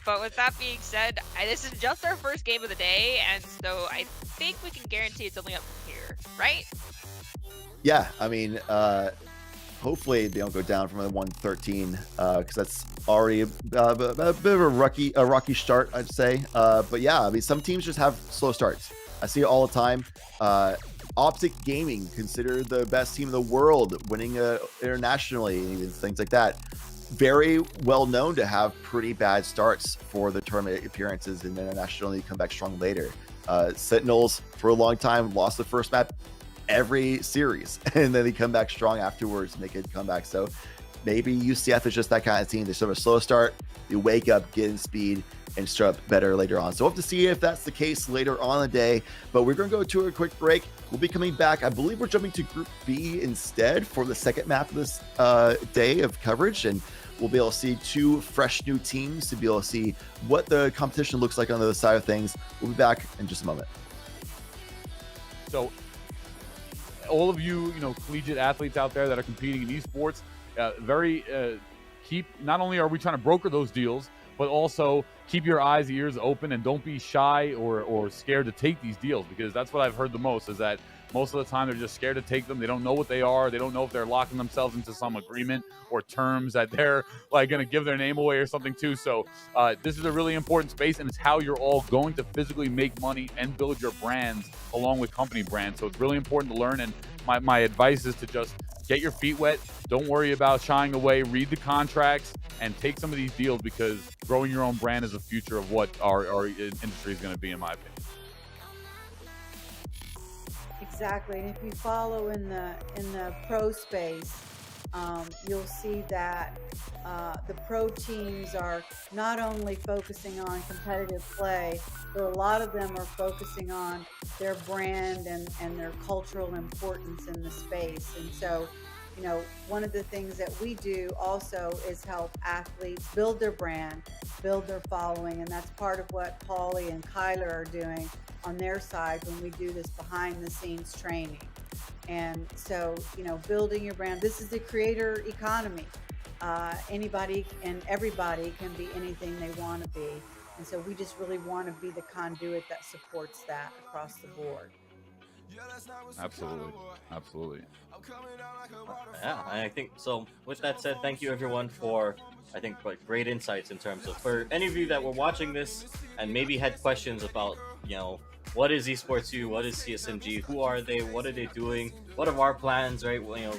But with that being said, this is just our first game of the day, and so I think we can guarantee it's only up from here, right? Yeah, I mean, hopefully they don't go down from a 113 because that's already a bit of a rocky start, I'd say. But yeah, I mean, some teams just have slow starts. I see it all the time. Optic Gaming, considered the best team in the world, winning internationally, and things like that. Very well known to have pretty bad starts for the tournament appearances and internationally come back strong later. Sentinels, for a long time, lost the first map every series, and then they come back strong afterwards and make a comeback. So maybe UCF is just that kind of team. They sort of a slow start, they wake up, get in speed, and show up better later on. So we'll have to see if that's the case later on in the day. But we're going to go to a quick break. We'll be coming back. I believe we're jumping to Group B instead for the second map of this day of coverage. And we'll be able to see two fresh new teams to be able to see what the competition looks like on the other side of things. We'll be back in just a moment. So all of you, collegiate athletes out there that are competing in esports, not only are we trying to broker those deals, but also keep your eyes, ears open, and don't be shy or scared to take these deals, because that's what I've heard the most, is that most of the time they're just scared to take them. They don't know what they are. They don't know if they're locking themselves into some agreement or terms that they're like going to give their name away or something too. So this is a really important space, and it's how you're all going to physically make money and build your brands along with company brands. So it's really important to learn, and my advice is to just get your feet wet. Don't worry about shying away. Read the contracts and take some of these deals, because growing your own brand is the future of what our industry is going to be, in my opinion. Exactly, and if you follow in the pro space, you'll see that the pro teams are not only focusing on competitive play, but a lot of them are focusing on their brand and their cultural importance in the space. And so, one of the things that we do also is help athletes build their brand, build their following, and that's part of what Paulie and Kyler are doing on their side when we do this behind the scenes training. And so, building your brand, this is the creator economy. Anybody and everybody can be anything they want to be. And so we just really want to be the conduit that supports that across the board. Absolutely. Yeah, I think so. With that said, thank you everyone for, I think, great insights in terms of, for any of you that were watching this and maybe had questions about, what is Esports U? What is CSMG? Who are they? What are they doing? What are our plans, right? Well,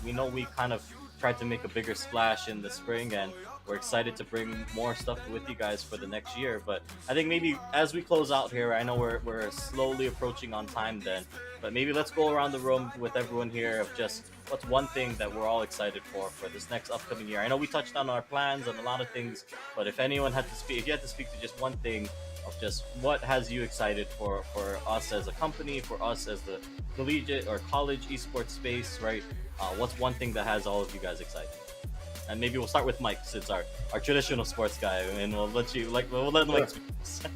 we know we kind of tried to make a bigger splash in the spring, and we're excited to bring more stuff with you guys for the next year. But I think maybe as we close out here, I know we're slowly approaching on time then, but maybe let's go around the room with everyone here of just what's one thing that we're all excited for this next upcoming year. I know we touched on our plans and a lot of things, but if you had to speak to just one thing of just what has you excited for us as a company, for us as the collegiate or college esports space, right? What's one thing that has all of you guys excited? And maybe we'll start with Mike, since our traditional sports guy, and we'll let Mike speak.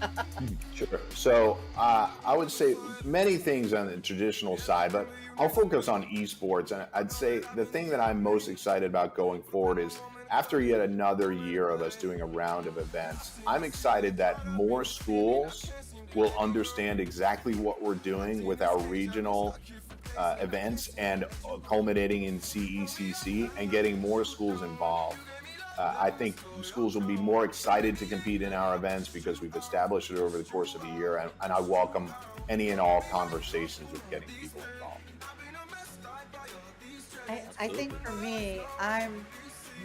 Sure. So I would say many things on the traditional side, but I'll focus on esports. And I'd say the thing that I'm most excited about going forward is, after yet another year of us doing a round of events, I'm excited that more schools will understand exactly what we're doing with our regional events and culminating in CECC and getting more schools involved. I think schools will be more excited to compete in our events because we've established it over the course of a year, and I welcome any and all conversations with getting people involved. I think for me, I'm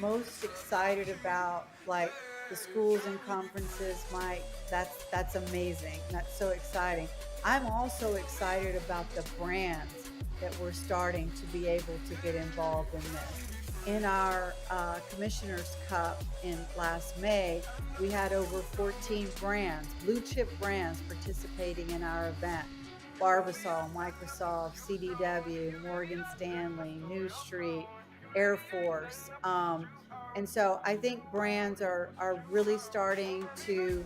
most excited about the schools and conferences. Mike, that's amazing. That's so exciting. I'm also excited about the brands that we're starting to be able to get involved in this. In our Commissioner's Cup in last May, we had over 14 brands, blue chip brands, participating in our event. Barbasol, Microsoft, CDW, Morgan Stanley, New Street, Air Force. And so I think brands are really starting to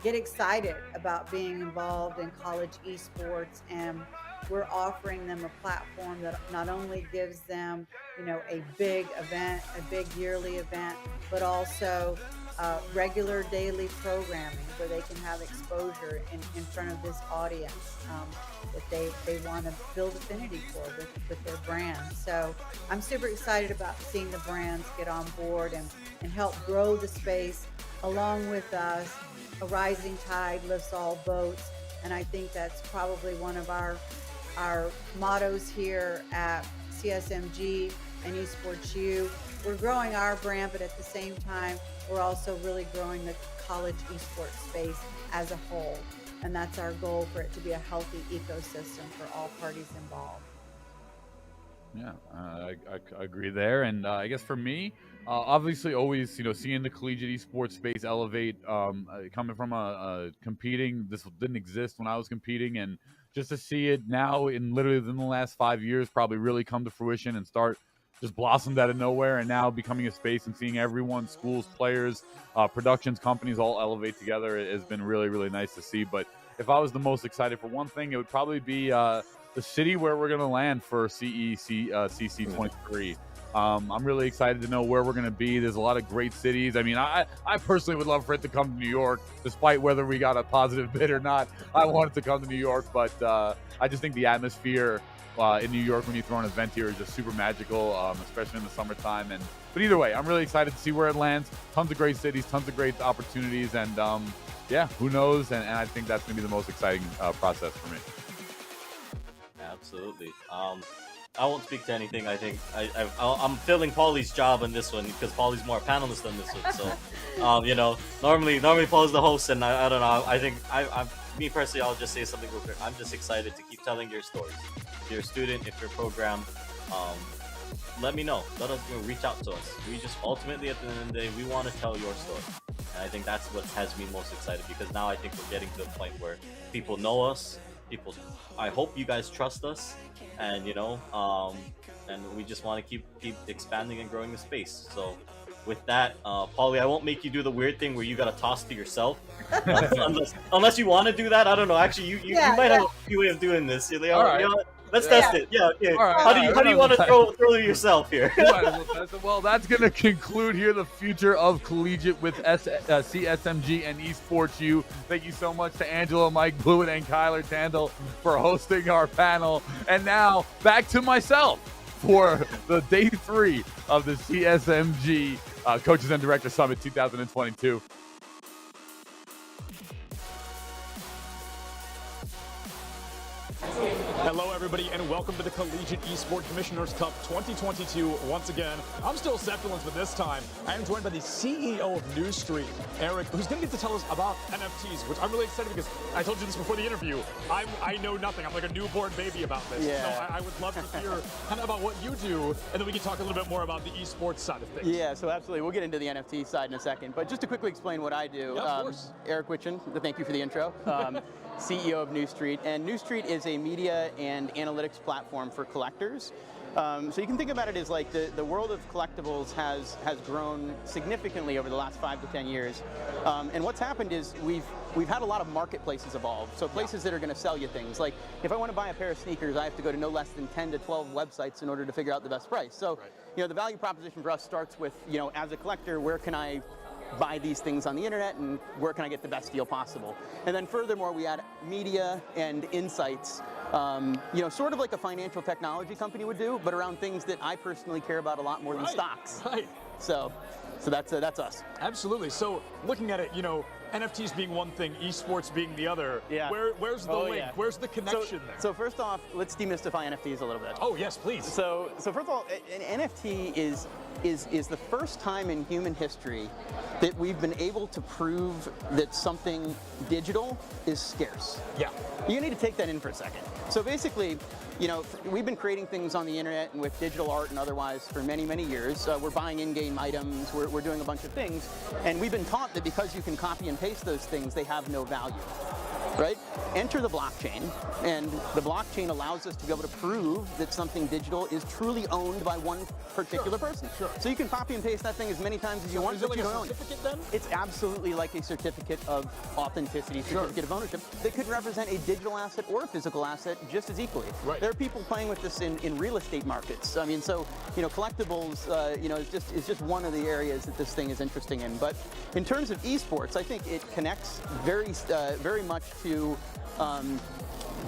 get excited about being involved in college esports, and we're offering them a platform that not only gives them, a big event, a big yearly event, but also regular daily programming where they can have exposure in front of this audience that they want to build affinity for with their brand. So I'm super excited about seeing the brands get on board and help grow the space along with us. A rising tide lifts all boats, and I think that's probably one of our mottos here at CSMG and Esports U. We're growing our brand, but at the same time, we're also really growing the college esports space as a whole. And that's our goal, for it to be a healthy ecosystem for all parties involved. Yeah, I agree there. And I guess for me, obviously, always seeing the collegiate esports space elevate. Coming from a competing, this didn't exist when I was competing, and just to see it now in literally within the last 5 years, probably really come to fruition and start just blossomed out of nowhere, and now becoming a space and seeing everyone, schools, players, productions, companies all elevate together has been really, really nice to see. But if I was the most excited for one thing, it would probably be the city where we're going to land for CECC 23. I'm really excited to know where we're going to be. There's a lot of great cities. I mean, I personally would love for it to come to New York, despite whether we got a positive bid or not. I want it to come to New York, but I just think the atmosphere in New York when you throw an event here is just super magical, especially in the summertime. But either way, I'm really excited to see where it lands. Tons of great cities, tons of great opportunities, and yeah, who knows? And I think that's going to be the most exciting process for me. Absolutely. I won't speak to anything. I think I'm filling Paulie's job on this one because Paulie's more a panelist on this one. So, normally Paul's the host, and I don't know. I think me personally, I'll just say something real quick. I'm just excited to keep telling your stories. If you're a student, if you're a program, let me know. Let us reach out to us. We just ultimately, at the end of the day, we want to tell your story. And I think that's what has me most excited, because now I think we're getting to a point where people know us. I hope you guys trust us, and and we just want to keep expanding and growing the space. So with that, Paulie, I won't make you do the weird thing where you gotta toss to yourself, unless you want to do that. I don't know. Actually, you might have a way of doing this. All right. Let's test it. Yeah. Okay. Right, how do you want to throw yourself here? Well, that's going to conclude here the future of collegiate with CSMG and Esports U. Thank you so much to Angela, Mike Blewett, and Kyler Tandle for hosting our panel. And now back to myself for the day 3 of the CSMG Coaches and Director Summit 2022. Hello, everybody, and welcome to the Collegiate Esports Commissioners Cup 2022. Once again, I'm still Sepulence, but this time I am joined by the CEO of New Street, Eric, who's going to get to tell us about NFTs, which I'm really excited because I told you this before the interview. I know nothing. I'm like a newborn baby about this. Yeah. So I would love to hear kind of about what you do, and then we can talk a little bit more about the esports side of things. Yeah, so absolutely. We'll get into the NFT side in a second, but just to quickly explain what I do. Yeah, of course. Eric Witchen, thank you for the intro. CEO of New Street, and New Street is a media and analytics platform for collectors. So you can think about it as like the world of collectibles has grown significantly over the last 5 to 10 years. And what's happened is we've had a lot of marketplaces evolve. So places that are going to sell you things. Like if I want to buy a pair of sneakers, I have to go to no less than 10 to 12 websites in order to figure out the best price. So, the value proposition for us starts with, as a collector, where can I buy these things on the internet and where can I get the best deal possible? And then furthermore, we add media and insights, sort of like a financial technology company would do, but around things that I personally care about a lot more than stocks. Right. So that's us. Absolutely. So looking at it, NFTs being one thing, esports being the other. Yeah. Where's the link? Yeah. Where's the connection there? So first off, let's demystify NFTs a little bit. Oh yes, please. So first of all, an NFT is the first time in human history that we've been able to prove that something digital is scarce. Yeah. You need to take that in for a second. So basically, we've been creating things on the internet and with digital art and otherwise for many, many years. We're buying in-game items, we're doing a bunch of things, and we've been taught that because you can copy and paste those things, they have no value. Right? Enter the blockchain, and the blockchain allows us to be able to prove that something digital is truly owned by one particular person. Sure. So you can copy and paste that thing as many times as you want, but you don't own it. Certificate then? It's absolutely like a certificate of authenticity, certificate of ownership that could represent a digital asset or a physical asset just as equally. Right. There are people playing with this in real estate markets. I mean, so collectibles, is just one of the areas that this thing is interesting in. But in terms of esports, I think it connects very much to.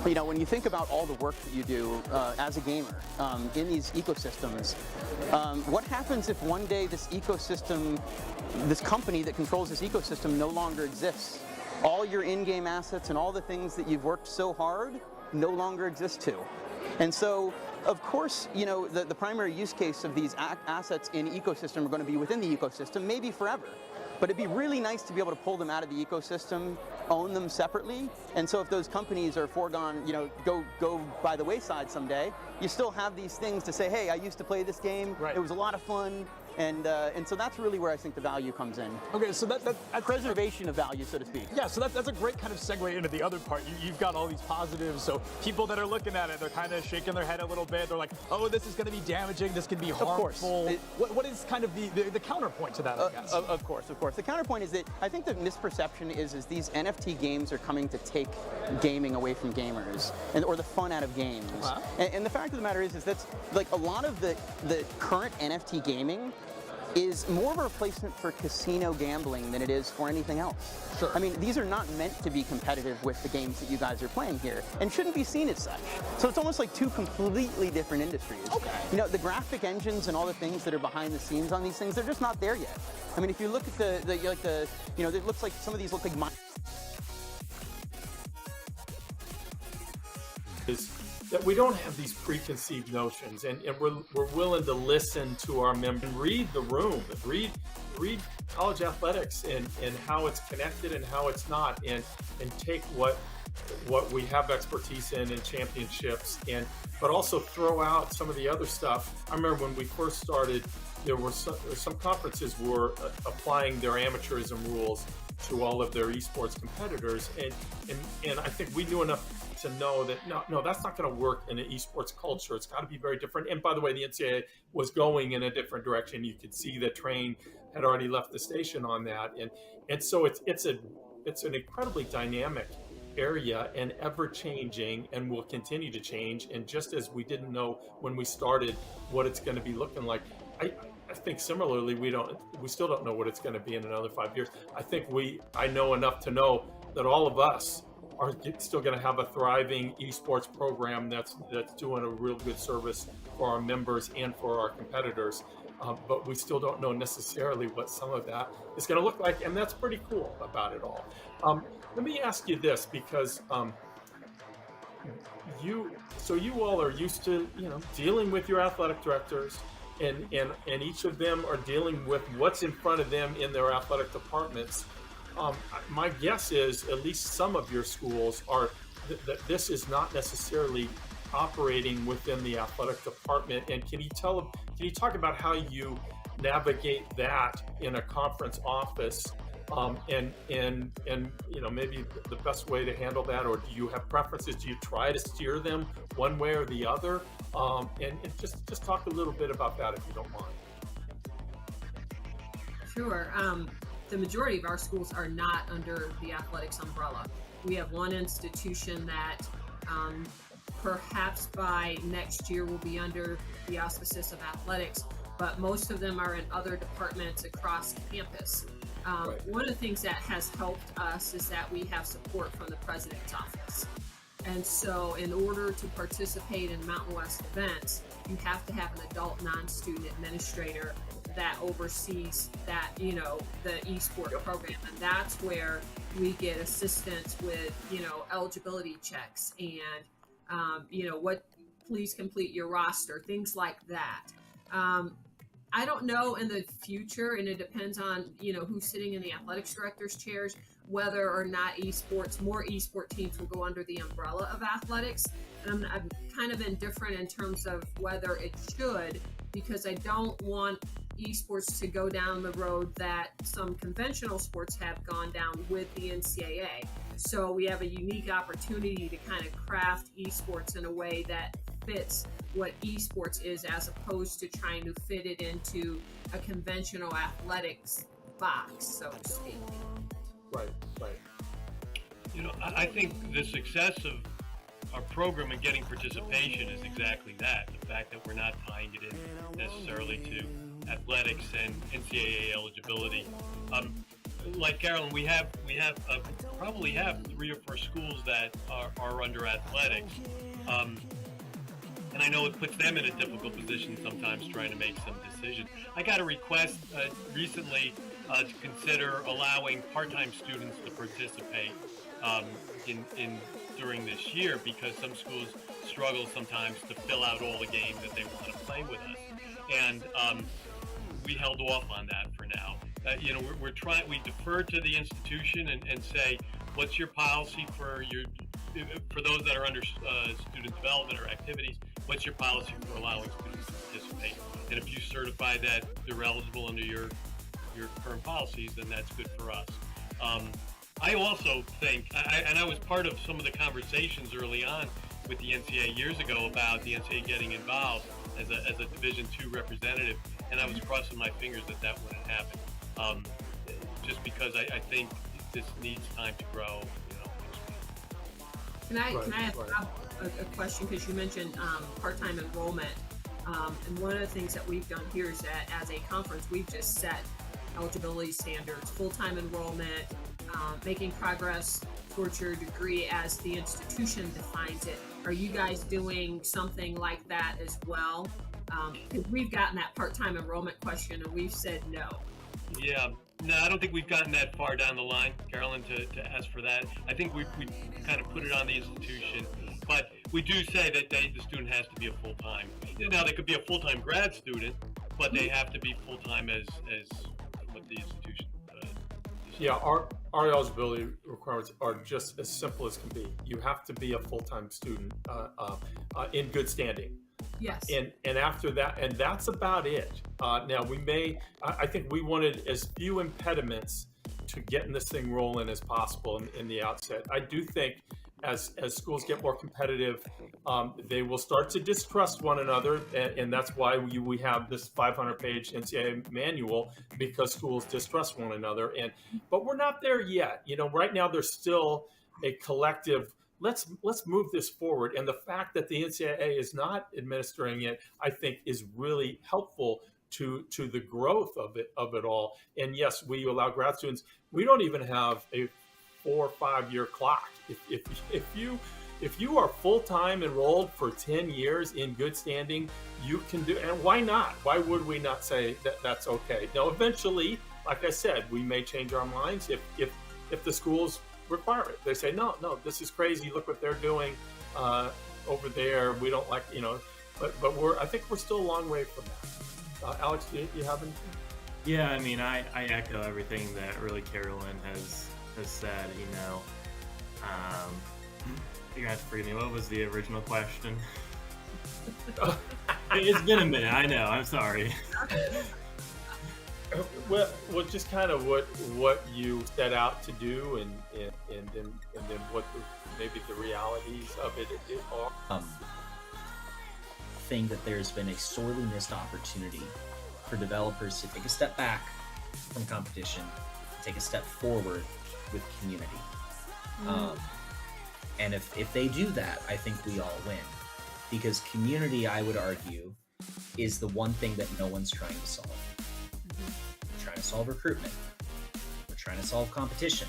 When you think about all the work that you do as a gamer in these ecosystems, what happens if one day this ecosystem, this company that controls this ecosystem no longer exists? All your in-game assets and all the things that you've worked so hard no longer exist too. And so, of course, the primary use case of these assets in ecosystem are going to be within the ecosystem, maybe forever. but it'd be really nice to be able to pull them out of the ecosystem, own them separately. And so if those companies are foregone, go by the wayside someday, you still have these things to say, hey, I used to play this game. Right. It was a lot of fun. And so that's really where I think the value comes in. Okay, so that Preservation of value, so to speak. yeah, so that's a great kind of segue into the other part. You've got all these positives, so people that are looking at it, they're kind of shaking their head a little bit. They're like, oh, this is going to be damaging. This can be harmful. What is kind of the counterpoint to that, I guess? Of course. The counterpoint is that I think the misperception is these NFT games are coming to take gaming away from gamers, or the fun out of games. Wow. And the fact of the matter is that's like a lot of the current NFT gaming is more of a replacement for casino gambling than it is for anything else. Sure. I mean, these are not meant to be competitive with the games that you guys are playing here, and shouldn't be seen as such. So it's almost like two completely different industries. Okay. The graphic engines and all the things that are behind the scenes on these things, they're just not there yet. I mean, if you look at it looks like some of these look like is that we don't have these preconceived notions, and we're willing to listen to our members and read the room, read college athletics and how it's connected and how it's not, and take what we have expertise in and championships, but also throw out some of the other stuff. I remember when we first started, there were some conferences were applying their amateurism rules to all of their esports competitors, and I think we knew enough to know that no, that's not going to work in an esports culture. It's got to be very different. And by the way, the NCAA was going in a different direction. You could see the train had already left the station on that, and so it's an incredibly dynamic area and ever changing, and will continue to change. And just as we didn't know when we started what it's going to be looking like, I think similarly we still don't know what it's going to be in another 5 years. I know enough to know that all of us are still going to have a thriving esports program that's doing a real good service for our members and for our competitors. But we still don't know necessarily what some of that is going to look like, and that's pretty cool about it all. Let me ask you this, because you all are used to dealing with your athletic directors, and each of them are dealing with what's in front of them in their athletic departments. My guess is at least some of your schools are that this is not necessarily operating within the athletic department. And can you talk about how you navigate that in a conference office, and maybe the best way to handle that, or do you have preferences? Do you try to steer them one way or the other? And just talk a little bit about that if you don't mind. Sure. The majority of our schools are not under the athletics umbrella. We have one institution that perhaps by next year will be under the auspices of athletics, but most of them are in other departments across campus. Right. One of the things that has helped us is that we have support from the president's office. And so in order to participate in Mountain West events, you have to have an adult non-student administrator that oversees that, the eSport program. And that's where we get assistance with, eligibility checks and, please complete your roster, things like that. I don't know in the future, and it depends on, who's sitting in the athletics director's chairs, whether or not more esport teams will go under the umbrella of athletics. And I'm kind of indifferent in terms of whether it should, because I don't want esports to go down the road that some conventional sports have gone down with the NCAA. So we have a unique opportunity to kind of craft esports in a way that fits what esports is, as opposed to trying to fit it into a conventional athletics box, so to speak. Right. I think the success of our program and getting participation is exactly that. The fact that we're not tying it in necessarily to athletics and NCAA eligibility. Like Carolyn, we probably have 3 or 4 schools that are under athletics. And I know it puts them in a difficult position sometimes trying to make some decisions. I got a request recently to consider allowing part-time students to participate during this year, because some schools struggle sometimes to fill out all the games that they want to play with us. And we held off on that for now. we defer to the institution and say, what's your policy for those that are under student development or activities? What's your policy for allowing students to participate? And if you certify that they're eligible under your current policies, then that's good for us. I also think, and I was part of some of the conversations early on with the NCAA years ago about the NCAA getting involved as a Division II representative, and I was crossing my fingers that wouldn't happen. Just because I think this needs time to grow. Can I ask a question, because you mentioned part-time enrollment, and one of the things that we've done here is that as a conference we've just set eligibility standards, full-time enrollment, making progress towards your degree as the institution defines it. Are you guys doing something like that as well? Because we've gotten that part-time enrollment question and we've said no. Yeah, no, I don't think we've gotten that far down the line, Carolyn, to ask for that. I think we kind of put it on the institution, but we do say that the student has to be a full-time. Now, they could be a full-time grad student, but they have to be full-time as what the institution Yeah, our eligibility requirements are just as simple as can be. You have to be a full-time student in good standing. Yes. And after that, and that's about it. Now I think we wanted as few impediments to getting this thing rolling as possible in the outset. I do think as schools get more competitive, they will start to distrust one another, and that's why we have this 500-page NCAA manual, because schools distrust one another. But we're not there yet. Right now there's still a collective. Let's move this forward, and the fact that the NCAA is not administering it, I think, is really helpful to the growth of it all. And yes, we allow grad students. We don't even have a 4 or 5 year clock. If you are full-time enrolled for 10 years in good standing, you can do. And why not? Why would we not say that that's okay? Now, eventually, like I said, we may change our minds if the schools require it. They say, no, this is crazy. Look what they're doing over there. We don't like, but I think we're still a long way from that. Alex, do you have anything? Yeah, I mean, I echo everything that really Carolyn has said. You're gonna have to forgive me. What was the original question? It's been a minute. I know. I'm sorry. Well, just kind of what you set out to do, and then what maybe the realities of it are. Think that there's been a sorely missed opportunity for developers to take a step back from competition, take a step forward with community. And if they do that, I think we all win, because community, I would argue, is the one thing that no one's trying to solve. We're trying to solve recruitment. We're trying to solve competition.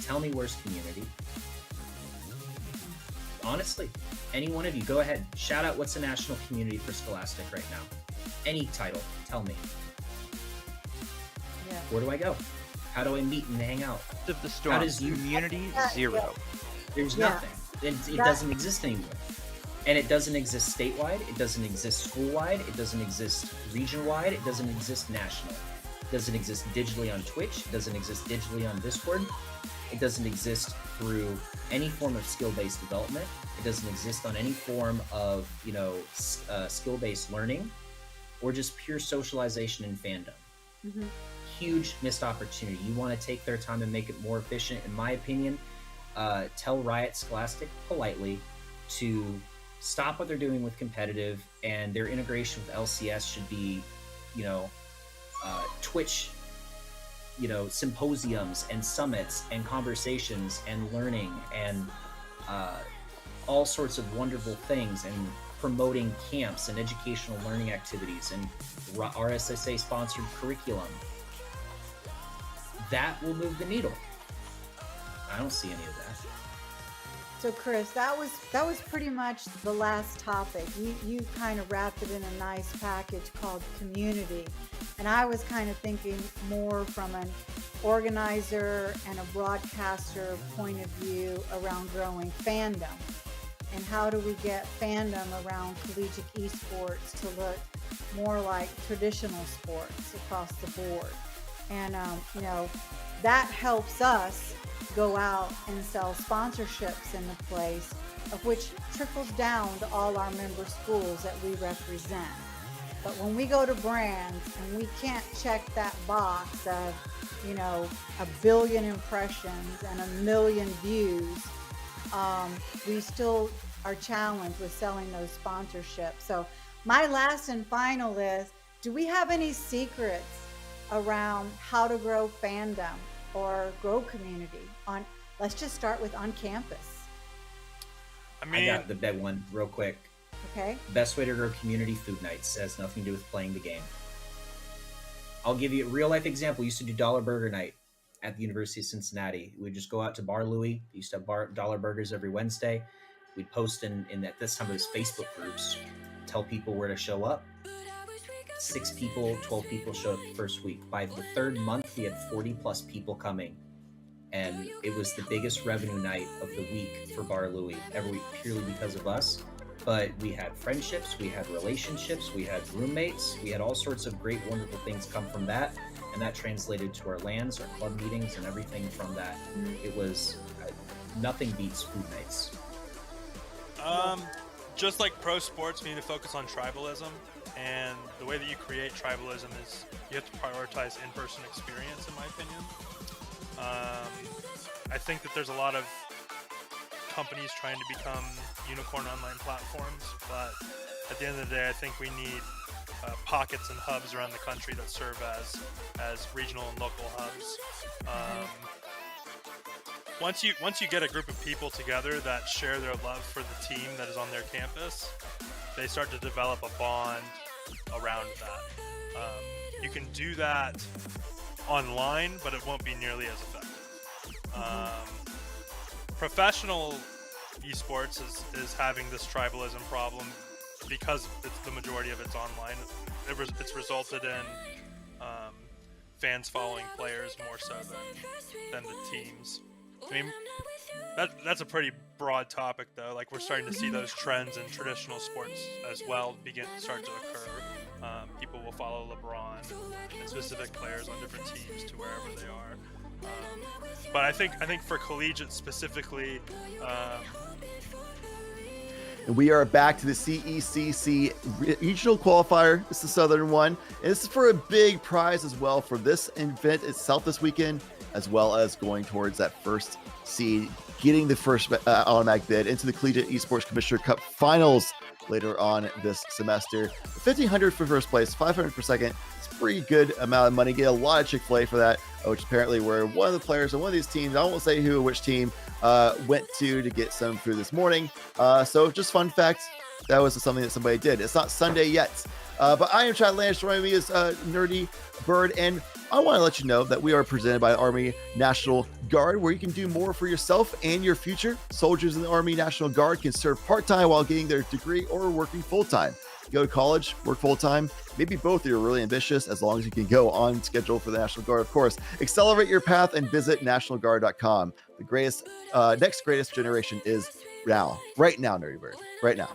Tell me, where's community? Honestly, any one of you, go ahead, shout out what's the national community for Scholastic right now. Any title, tell me. Yeah. Where do I go? How do I meet and hang out? Of the storm. How does community zero? There's nothing. It doesn't exist anymore. And it doesn't exist statewide. It doesn't exist school-wide. It doesn't exist region-wide. It doesn't exist national. It doesn't exist digitally on Twitch. It doesn't exist digitally on Discord. It doesn't exist through any form of skill-based development. It doesn't exist on any form of, skill-based learning, or just pure socialization and fandom. Mm-hmm. Huge missed opportunity. You want to take their time and make it more efficient, in my opinion, tell Riot Scholastic politely to stop what they're doing with competitive, and their integration with LCS should be, Twitch, symposiums and summits and conversations and learning and all sorts of wonderful things, and promoting camps and educational learning activities and RSSA sponsored curriculum. That will move the needle. I don't see any of that. So Chris, that was pretty much the last topic. You kind of wrapped it in a nice package called community. And I was kind of thinking more from an organizer and a broadcaster point of view around growing fandom. And how do we get fandom around collegiate esports to look more like traditional sports across the board. And, you know, that helps us go out and sell sponsorships in the place, of which trickles down to all our member schools that we represent. But when we go to brands and we can't check that box of, you know, 1 billion impressions and 1 million views, we still are challenged with selling those sponsorships. So my last and final is, do we have any secrets around how to grow fandom or grow community on, let's just start with on campus. I got the big one real quick. Okay. Best way to grow community: food nights. It has nothing to do with playing the game. I'll give you a real life example. We used to do dollar burger night at the University of Cincinnati. We'd just go out to Bar Louie. We used to have dollar burgers every Wednesday. We'd post in at this time it was Facebook groups, tell people where to show up. 6 people, 12 people show up the first week. By the 3rd month, we had 40 plus people coming. And it was the biggest revenue night of the week for Bar Louie every week, purely because of us. But we had friendships, we had relationships, we had roommates, we had all sorts of great, wonderful things come from that. And that translated to our LANs, our club meetings, and everything from that. It was, nothing beats food nights. Just like pro sports, we need to focus on tribalism. And the way that you create tribalism is you have to prioritize in-person experience, in my opinion. I think that there's a lot of companies trying to become unicorn online platforms, but at the end of the day, I think we need pockets and hubs around the country that serve as regional and local hubs. Once you get a group of people together that share their love for the team that is on their campus, they start to develop a bond around that. You can do that online, but it won't be nearly as effective. Professional esports is having this tribalism problem because the majority of it's online. It's resulted in fans following players more so than the teams. I mean, that's a pretty broad topic, though. Like, we're starting to see those trends in traditional sports as well start to occur. People will follow LeBron and specific players on different teams to wherever they are. But I think for collegiate specifically, and we are back to the CECC regional qualifier. This is the Southern one. And this is for a big prize as well for this event itself this weekend, as well as going towards that first seed, getting the first automatic bid into the Collegiate Esports Commissioner Cup Finals later on this semester. $1,500 for first place, $500 for second. It's a pretty good amount of money. Get a lot of Chick-fil-A for that, which apparently were one of the players on one of these teams. I won't say who, which team, went to get some food this morning. So just fun fact, that was something that somebody did. It's not Sunday yet. But I am Chad Landis. Joining me is Nerdy Bird, and I want to let you know that we are presented by Army National Guard, where you can do more for yourself and your future. Soldiers in the Army National Guard can serve part-time while getting their degree or working full-time. Go to college, work full-time, maybe both if you're really ambitious, as long as you can go on schedule for the National Guard, of course. Accelerate your path and visit nationalguard.com. The greatest, next greatest generation is now. Right now, Nerdy Bird. Right now.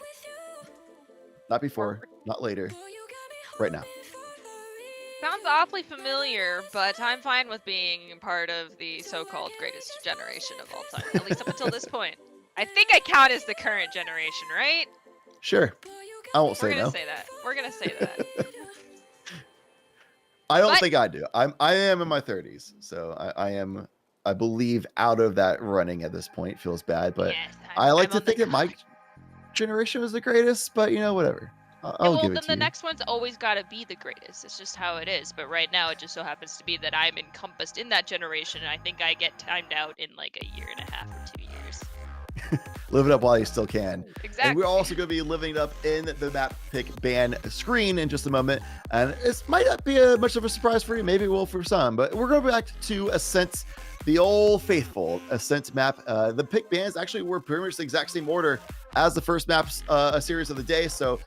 Not before, not later. Right now. Sounds awfully familiar, but I'm fine with being part of the so-called greatest generation of all time, at least up until this point. I think I count as the current generation, right? Sure. I won't say no. We're gonna say that. We're gonna say that. I don't think I do. I am in my 30s, so I am, I believe, out of that running at this point. Feels bad, but yes, I like to think that my generation was the greatest, but you know, whatever. I'll give it to you. The next one's always got to be the greatest. It's just how it is. But right now, it just so happens to be that I'm encompassed in that generation, and I think I get timed out in like a year and a half or 2 years. Live it up while you still can. Exactly. And we're also going to be living it up in the map pick ban screen in just a moment. And it might not be much of a surprise for you. Maybe it will for some. But we're going back to Ascent, the old faithful Ascent map. The pick bans actually were pretty much the exact same order as the first maps a series of the day. So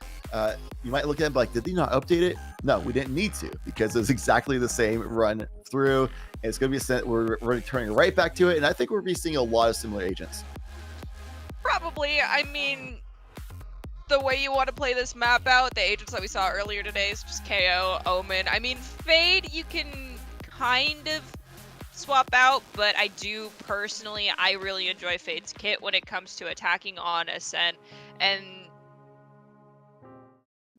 you might look at it like, did they not update it? No, we didn't need to, because it's exactly the same run through. And it's going to be Ascent. We're returning right back to it. And I think we're going to be seeing a lot of similar agents. Probably. I mean, the way you want to play this map out. The agents that we saw earlier today is just KO, Omen. I mean, Fade, you can kind of swap out, but I do personally, I really enjoy Fade's kit when it comes to attacking on Ascent. And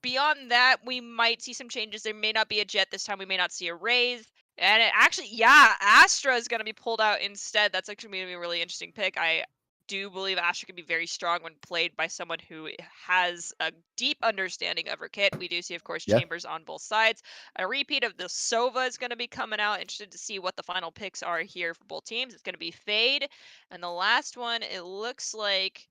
beyond that, we might see some changes. There may not be a Jet this time. We may not see a Raze. And actually, yeah, Astra is going to be pulled out instead. That's actually going to be a really interesting pick. I do believe Astra can be very strong when played by someone who has a deep understanding of her kit. We do see, of course, Chambers on both sides. A repeat of the Sova is going to be coming out. Interested to see what the final picks are here for both teams. It's going to be Fade. And the last one, it looks like...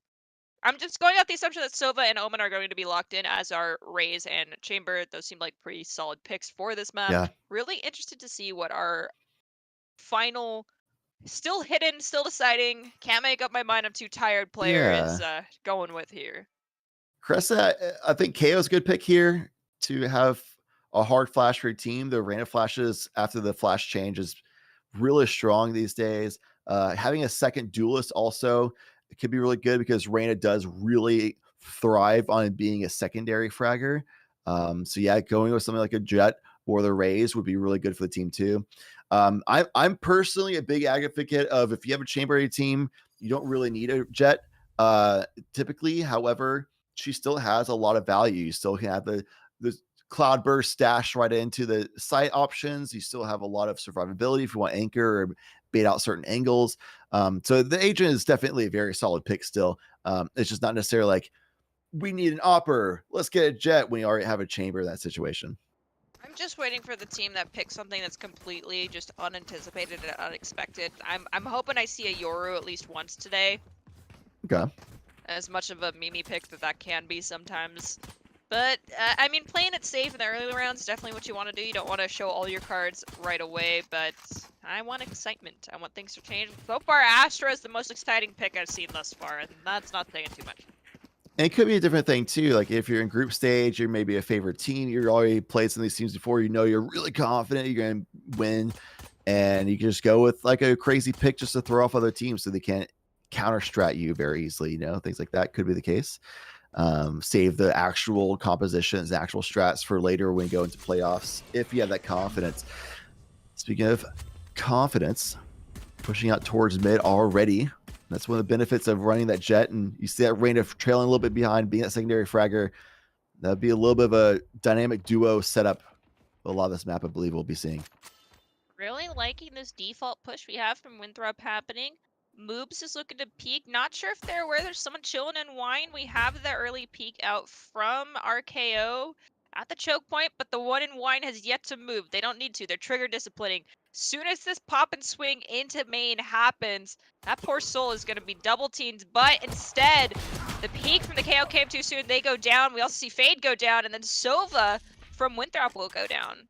I'm just going off the assumption that Sova and Omen are going to be locked in, as are Raze and Chamber. Those seem like pretty solid picks for this map. Yeah. Really interested to see what our final, still hidden, still deciding, can't make up my mind, I'm too tired player is going with here. Cressa, I think KO's a good pick here to have a hard flash for your team. The random flashes after the flash change is really strong these days. Having a second duelist also, it could be really good because Reyna does really thrive on being a secondary fragger. So yeah, going with something like a Jet or the Raze would be really good for the team too. I'm personally a big advocate of, if you have a Chamber on your team, you don't really need a Jet typically. However, she still has a lot of value. You still can have the Cloudburst dash right into the site options. You still have a lot of survivability if you want anchor or bait out certain angles. So the agent is definitely a very solid pick still. It's just not necessarily like, we need an opper, let's get a Jet, when you already have a Chamber in that situation. I'm just waiting for the team that picks something that's completely just unanticipated and unexpected. I'm hoping I see a Yoru at least once today. Okay. As much of a Mimi pick that can be sometimes. But, I mean, playing it safe in the early rounds is definitely what you want to do. You don't want to show all your cards right away, but I want excitement. I want things to change. So far, Astra is the most exciting pick I've seen thus far, and that's not saying too much. And it could be a different thing too. Like if you're in group stage, you're maybe a favorite team, you're already played some of these teams before, you know you're really confident you're going to win, and you can just go with like a crazy pick just to throw off other teams so they can't counter strat you very easily. You know, things like that could be the case. Save the actual compositions, the actual strats for later when you go into playoffs, if you have that confidence. Speaking of confidence, pushing out towards mid already. That's one of the benefits of running that Jet, and you see that Reyna trailing a little bit behind, being that secondary fragger. That'd be a little bit of a dynamic duo setup. A lot of this map, I believe, we'll be seeing. Really liking this default push we have from Winthrop happening. Moobs is looking to peek. Not sure if they're aware there's someone chilling in Wine. We have the early peek out from RKO at the choke point, but the one in Wine has yet to move. They don't need to. They're trigger disciplining. Soon as this pop and swing into main happens, that poor soul is going to be double teamed, but instead, the peek from the KO came too soon. They go down. We also see Fade go down, and then Sova from Winthrop will go down.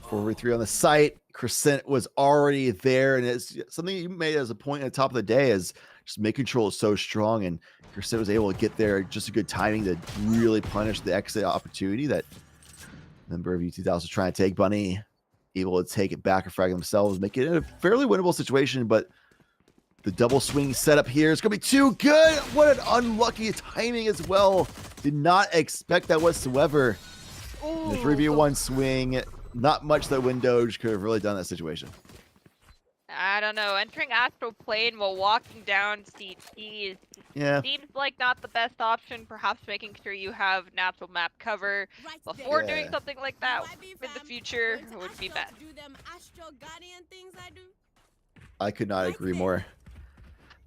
4v3 on the site. Crescent was already there, and it's something you made as a point at the top of the day is just main control is so strong, and Crescent was able to get there just a good timing to really punish the exit opportunity that member of U2000 was trying to take. Bunny able to take it back and frag themselves, make it a fairly winnable situation, but the double swing setup here is going to be too good. What an unlucky timing as well. Did not expect that whatsoever. Ooh. The 3v1 swing, not much that Windows could have really done in that situation. I don't know. Entering Astral Plane while walking down CT seems like not the best option. Perhaps making sure you have natural map cover before doing something like that in the future would be best. I could not agree more.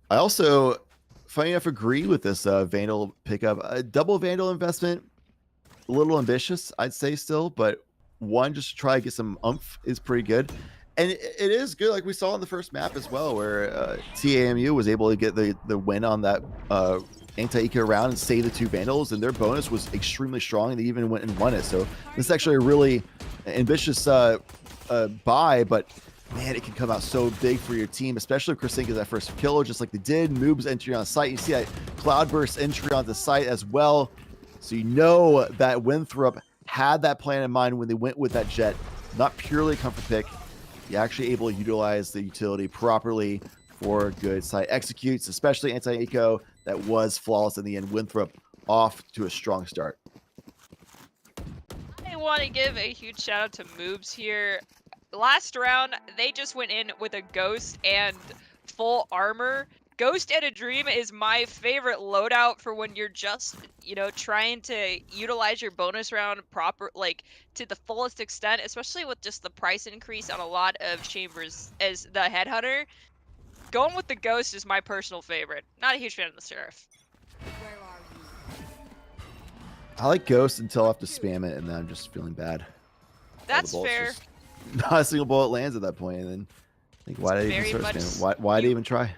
I also, funny enough, agree with this Vandal pickup. A double Vandal investment, a little ambitious, I'd say still, but one just to try to get some oomph is pretty good. And it is good, like we saw in the first map as well, where TAMU was able to get the win on that anti-eco round and save the two Vandals, and their bonus was extremely strong, and they even went and won it. So this is actually a really ambitious buy, but man, it can come out so big for your team, especially if Crescent gets that first kill, just like they did. Moob's entry on site. You see that Cloudburst entry on the site as well. So you know that Winthrop had that plan in mind when they went with that Jet. Not purely a comfort pick. You're actually able to utilize the utility properly for good site executes, especially anti-eco that was flawless in the end. Winthrop off to a strong start. I want to give a huge shout out to Moobs here. Last round, they just went in with a Ghost and full armor. Ghost and a Dream is my favorite loadout for when you're just, you know, trying to utilize your bonus round to the fullest extent, especially with just the price increase on a lot of chambers as the Headhunter. Going with the Ghost is my personal favorite. Not a huge fan of the Sheriff. I like Ghost until I have to spam it, and then I'm just feeling bad. That's fair. Not a single bullet lands at that point, and then I think, why did I even start spamming? Why did I even try?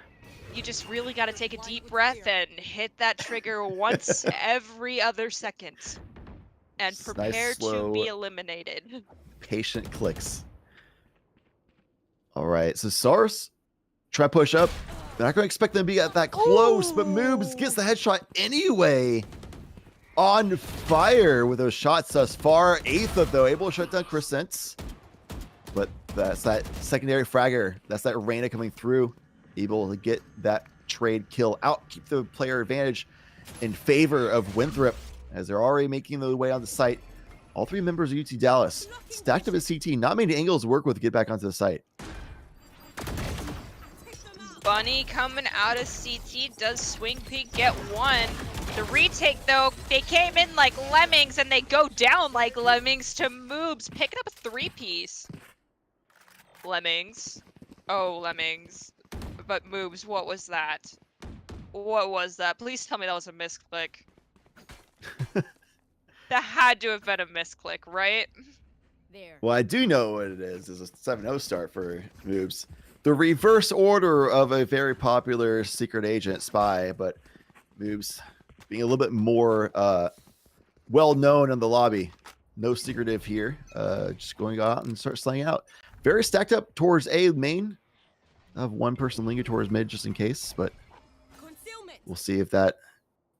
You just really got to take a deep breath and hit that trigger once every other second. And prepare nice, slow, to be eliminated. Patient clicks. All right, so Sars, try push up. They're not going to expect them to be at that close, but Moobs gets the headshot anyway. On fire with those shots thus far. Aetha, though, able to shut down Crescents. But that's that secondary fragger. That's that Reyna coming through. Able to get that trade kill out. Keep the player advantage in favor of Winthrop as they're already making their way on the site. All three members of UT Dallas stacked up at CT. Not many angles to work with to get back onto the site. Bunny coming out of CT does swing peek get one. The retake though, they came in like lemmings and they go down like lemmings to Moobs, picking up a 3-piece. Lemmings. Oh, lemmings. But Moobs, what was that? What was that? Please tell me that was a misclick. That had to have been a misclick, right? Well, I do know what it is a 7-0 start for Moobs. The reverse order of a very popular secret agent spy, but Moobs being a little bit more well-known in the lobby. No secretive here. Just going out and start slaying out. Very stacked up towards A main. I have one person linger towards mid just in case, but we'll see if that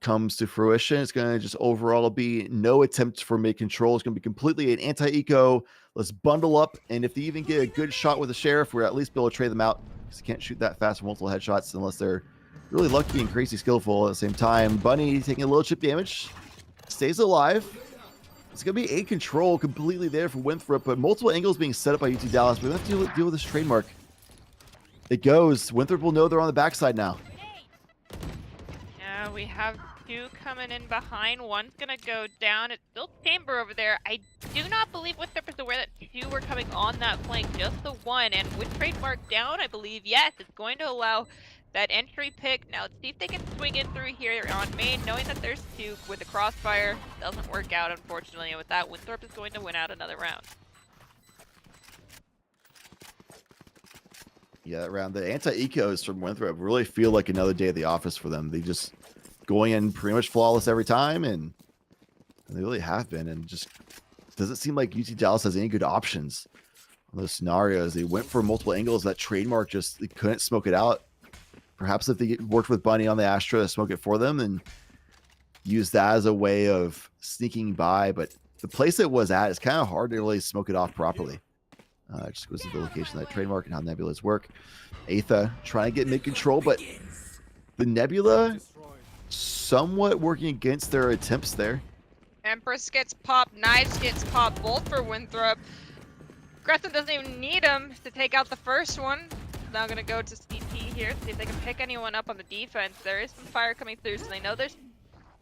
comes to fruition. It's going to just overall be no attempt for mid control. It's going to be completely an anti-eco. Let's bundle up, and if they even get a good shot with the Sheriff, we're at least be able to trade them out because you can't shoot that fast with multiple headshots unless they're really lucky and crazy skillful at the same time. Bunny taking a little chip damage, stays alive. It's going to be a control completely there for Winthrop, but multiple angles being set up by UT Dallas. We have to deal with this trademark. It goes. Winthrop will know they're on the backside now. Yeah, we have two coming in behind. One's gonna go down. It's still Chamber over there. I do not believe Winthrop is aware that two were coming on that flank, just the one. And with trademark down, I believe, yes, it's going to allow that entry pick. Now let's see if they can swing in through here on main, knowing that there's two with the crossfire. Doesn't work out, unfortunately. And with that, Winthrop is going to win out another round. Yeah, that round. The anti-ecos from Winthrop really feel like another day at the office for them. They just going in pretty much flawless every time, and they really have been. And just doesn't seem like UT Dallas has any good options on those scenarios. They went for multiple angles. That trademark just they couldn't smoke it out. Perhaps if they worked with Bunny on the Astra to smoke it for them and use that as a way of sneaking by, but the place it was at is kind of hard to really smoke it off properly. Just because of the location of that trademark and how Nebulas work. Aetha trying to get mid control, but the Nebula somewhat working against their attempts there. Empress gets popped, Knives gets popped, both for Winthrop. Crescent doesn't even need him to take out the first one. Now gonna go to CT here, see if they can pick anyone up on the defense. There is some fire coming through, so they know there's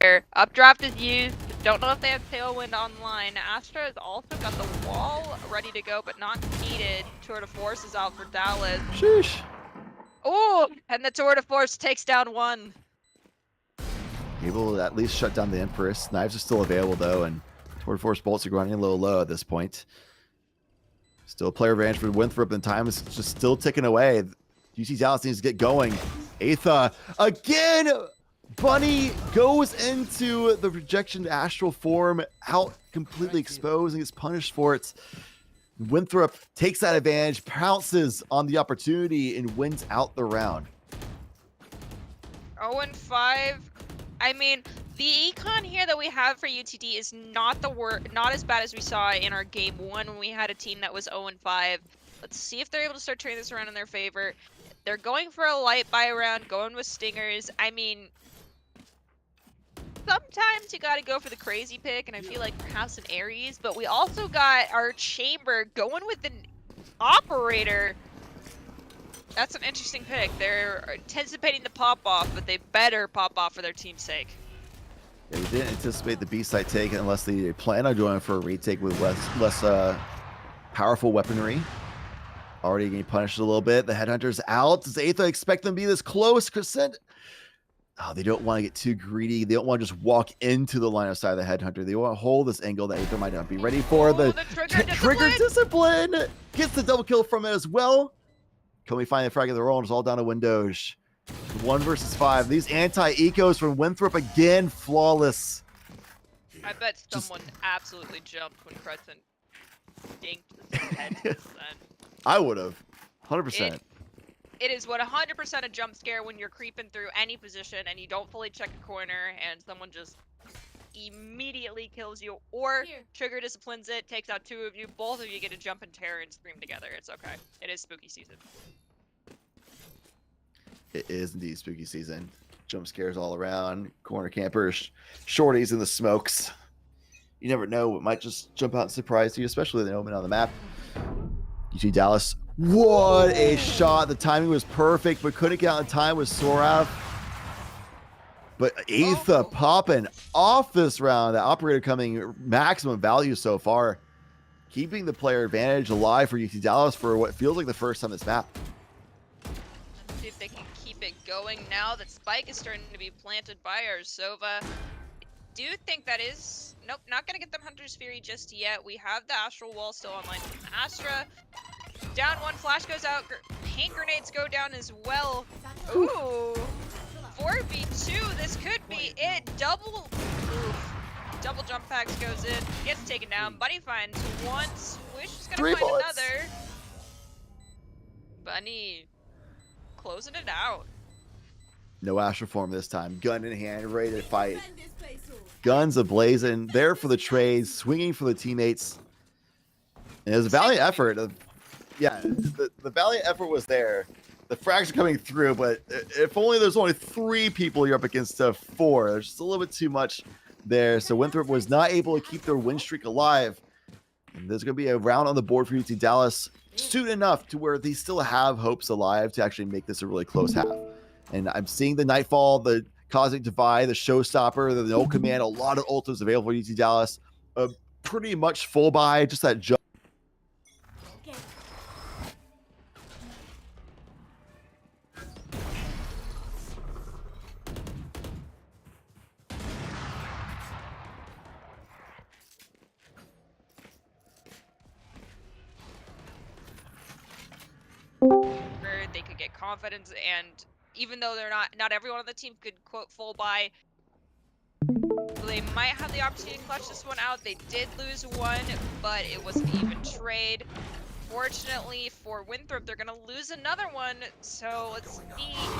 fire. Updraft is used. Don't know if they have Tailwind online. Astra has also got the wall ready to go, but not needed. Tour de Force is out for Dallas. Sheesh. Oh, and the Tour de Force takes down one. Able to at least shut down the Empress. Knives are still available though, and Tour de Force bolts are running a little low at this point. Still player advantage for Winthrop, and time is just still ticking away. UT Dallas needs to get going. Aetha again. Bunny goes into the projection astral form, out completely exposed and gets punished for it. Winthrop takes that advantage, pounces on the opportunity, and wins out the round. 0-5. I mean, the econ here that we have for UTD is not as bad as we saw in our game one when we had a team that was 0-5. Let's see if they're able to start turning this around in their favor. They're going for a light buy round, going with stingers. I mean, sometimes you gotta go for the crazy pick, and I feel like perhaps an Ares, but we also got our chamber going with an operator. That's an interesting pick. They're anticipating the pop off, but they better pop off for their team's sake. Yeah, they didn't anticipate the B site take unless they plan on going for a retake with less powerful weaponry. Already getting punished a little bit. The Headhunter's out. Does Aether expect them to be this close? Crescent. Oh, they don't want to get too greedy. They don't want to just walk into the line of sight of the Headhunter. They want to hold this angle that Aether might not be ready for. The trigger discipline gets the double kill from it as well. Can we find the frag of the roll? It's all down to Windows. 1 versus 5. These anti-ecos from Winthrop again, flawless. I bet someone absolutely jumped when Crescent dinked his head to the sun. I would have. 100%. It is 100% a jump scare when you're creeping through any position and you don't fully check a corner and someone just immediately kills you, or trigger disciplines it, takes out 2 of you, both of you get to jump in terror and scream together. It's okay. It is spooky season. It is indeed spooky season. Jump scares all around. Corner campers, shorties in the smokes. You never know what might just jump out and surprise you, especially with an omen on the map. UT Dallas. What a shot. The timing was perfect, but couldn't get out in time with Sorav. But Aether popping off this round. The operator coming maximum value so far. Keeping the player advantage alive for UT Dallas for what feels like the first time this map. Let's see if they can keep it going now that Spike is starting to be planted by our Sova. I do think that is... Nope, not going to get them Hunter's Fury just yet. We have the Astral Wall still online from Astra. Down 1, flash goes out, paint grenades go down as well. Ooh, 4v2, this could be it. Double jump packs goes in, gets taken down. Bunny finds 1, Swish is gonna find another. Bunny closing it out. No Astral Form this time. Gun in hand, ready to fight. Guns ablazing, there for the trade, swinging for the teammates. And it was a valiant effort. Yeah, the valiant effort was there. The frags are coming through, but if only there's only 3 people you're up against 4. There's just a little bit too much there. So Winthrop was not able to keep their win streak alive. And there's going to be a round on the board for UT Dallas soon enough to where they still have hopes alive to actually make this a really close half. And I'm seeing the Nightfall, the Cosmic Divide, the Showstopper, the No Command, a lot of ultims available for UT Dallas. Pretty much full buy, just that jump. They could get confidence, and even though they're not everyone on the team could quote full buy, they might have the opportunity to clutch this one out. They did lose 1, but it was an even trade. Fortunately for Winthrop, they're going to lose another one, so let's see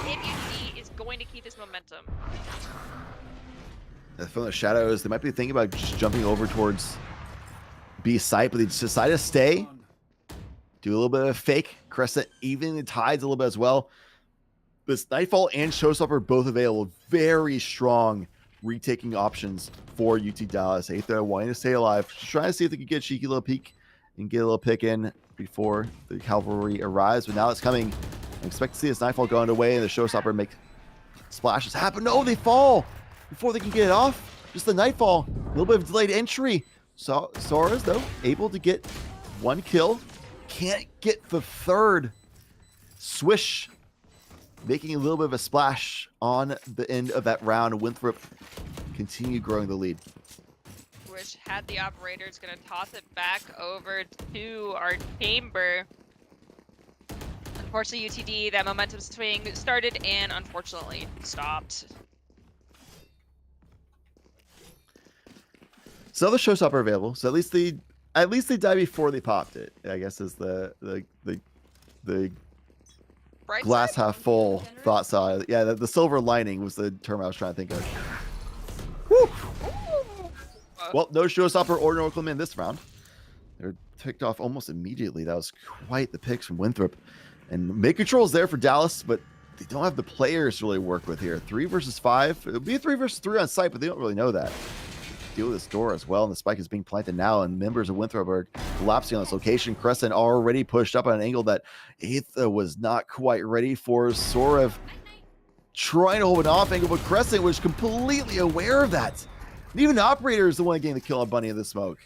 if UT is going to keep this momentum. From the shadows, they might be thinking about just jumping over towards B site, but they just decide to stay. Do a little bit of a fake. Crescent even the tides a little bit as well. This Nightfall and Showstopper are both available. Very strong retaking options for UT Dallas. Aether wanting to stay alive. Just trying to see if they could get a cheeky little peek and get a little pick in before the cavalry arrives. But now it's coming. I expect to see this Nightfall go underway and the Showstopper make splashes happen. No, they fall before they can get it off. Just the Nightfall. A little bit of delayed entry. So Sora's, though, able to get 1 kill. Can't get the 3rd. Swish making a little bit of a splash on the end of that round. Winthrop continue growing the lead. Swish had the operator. It's going to toss it back over to our chamber. Unfortunately, UTD, that momentum swing started and unfortunately stopped. So the Showstopper available. So at least they die before they popped it, I guess, is the Bright glass side? half full thought saw. Yeah, the silver lining was the term I was trying to think of. Woo! Well, no Showstopper or no Command this round. They're picked off almost immediately. That was quite the picks from Winthrop. And mid-control's there for Dallas, but they don't have the players to really work with here. 3 versus 5. It'll be a 3 versus 3 on site, but they don't really know that. Deal with this door as well, and the spike is being planted now, and members of Winthrop are collapsing on this location. Crescent already pushed up on an angle that Aetha was not quite ready for. Sorev trying to hold an off angle, but Crescent was completely aware of that. And even the operator is the one getting the kill on Bunny in the smoke.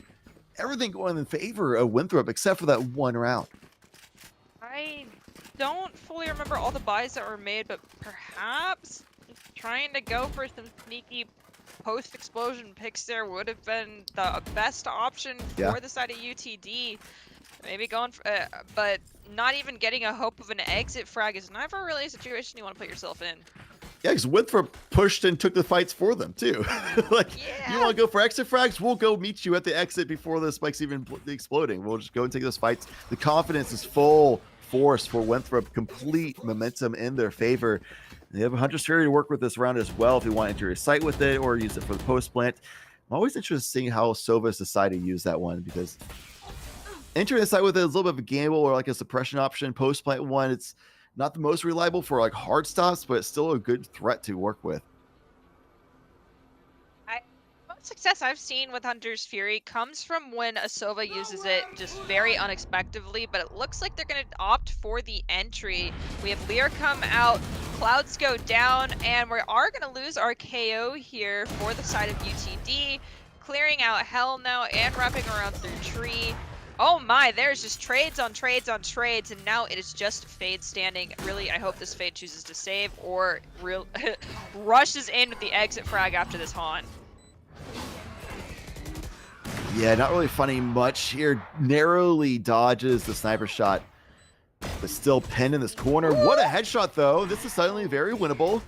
Everything going in favor of Winthrop except for that one round. I don't fully remember all the buys that were made, but perhaps trying to go for some sneaky post-explosion picks there would have been the best option for the side of UTD. Maybe going for, but not even getting a hope of an exit frag is never really a situation you want to put yourself in. Yeah, because Winthrop pushed and took the fights for them, too. Like, you want to go for exit frags? We'll go meet you at the exit before the spike's even exploding. We'll just go and take those fights. The confidence is full force for Winthrop. Complete momentum in their favor. They have a Hunter's Fury to work with this round as well if you want to enter your site with it or use it for the post plant. I'm always interested in seeing how Sovas decide to use that one, because entering the site with it is a little bit of a gamble or like a suppression option. Post plant one, it's not the most reliable for like hard stops, but it's still a good threat to work with. Most success I've seen with Hunter's Fury comes from when a Sova uses it just very unexpectedly, but it looks like they're going to opt for the entry. We have Lear come out, Clouds go down, and we are going to lose our KO here for the side of UTD, clearing out Hell now and wrapping around through Tree. Oh my, there's just trades on trades on trades, and now it is just Fade standing. Really, I hope this Fade chooses to save or rushes in with the exit frag after this haunt. Yeah, not really finding much here. Narrowly dodges the sniper shot, but still pinned in this corner. What a headshot, though. This is suddenly very winnable.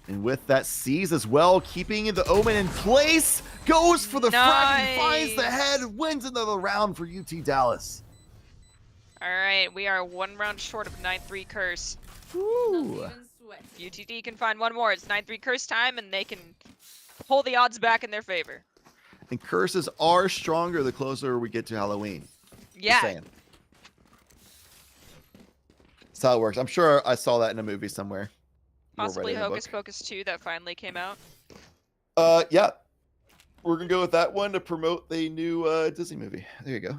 And with that seize as well, keeping the Omen in place, goes for the frag and finds the head, wins another round for UT Dallas. All right, we are 1 round short of 9-3 curse. Ooh. If UTD can find one more, it's 9-3 curse time, and they can pull the odds back in their favor. And curses are stronger the closer we get to Halloween. Yeah. Just saying. That's how it works. I'm sure I saw that in a movie somewhere. Possibly Hocus Pocus 2 that finally came out. Yeah. We're going to go with that one to promote the new Disney movie. There you go.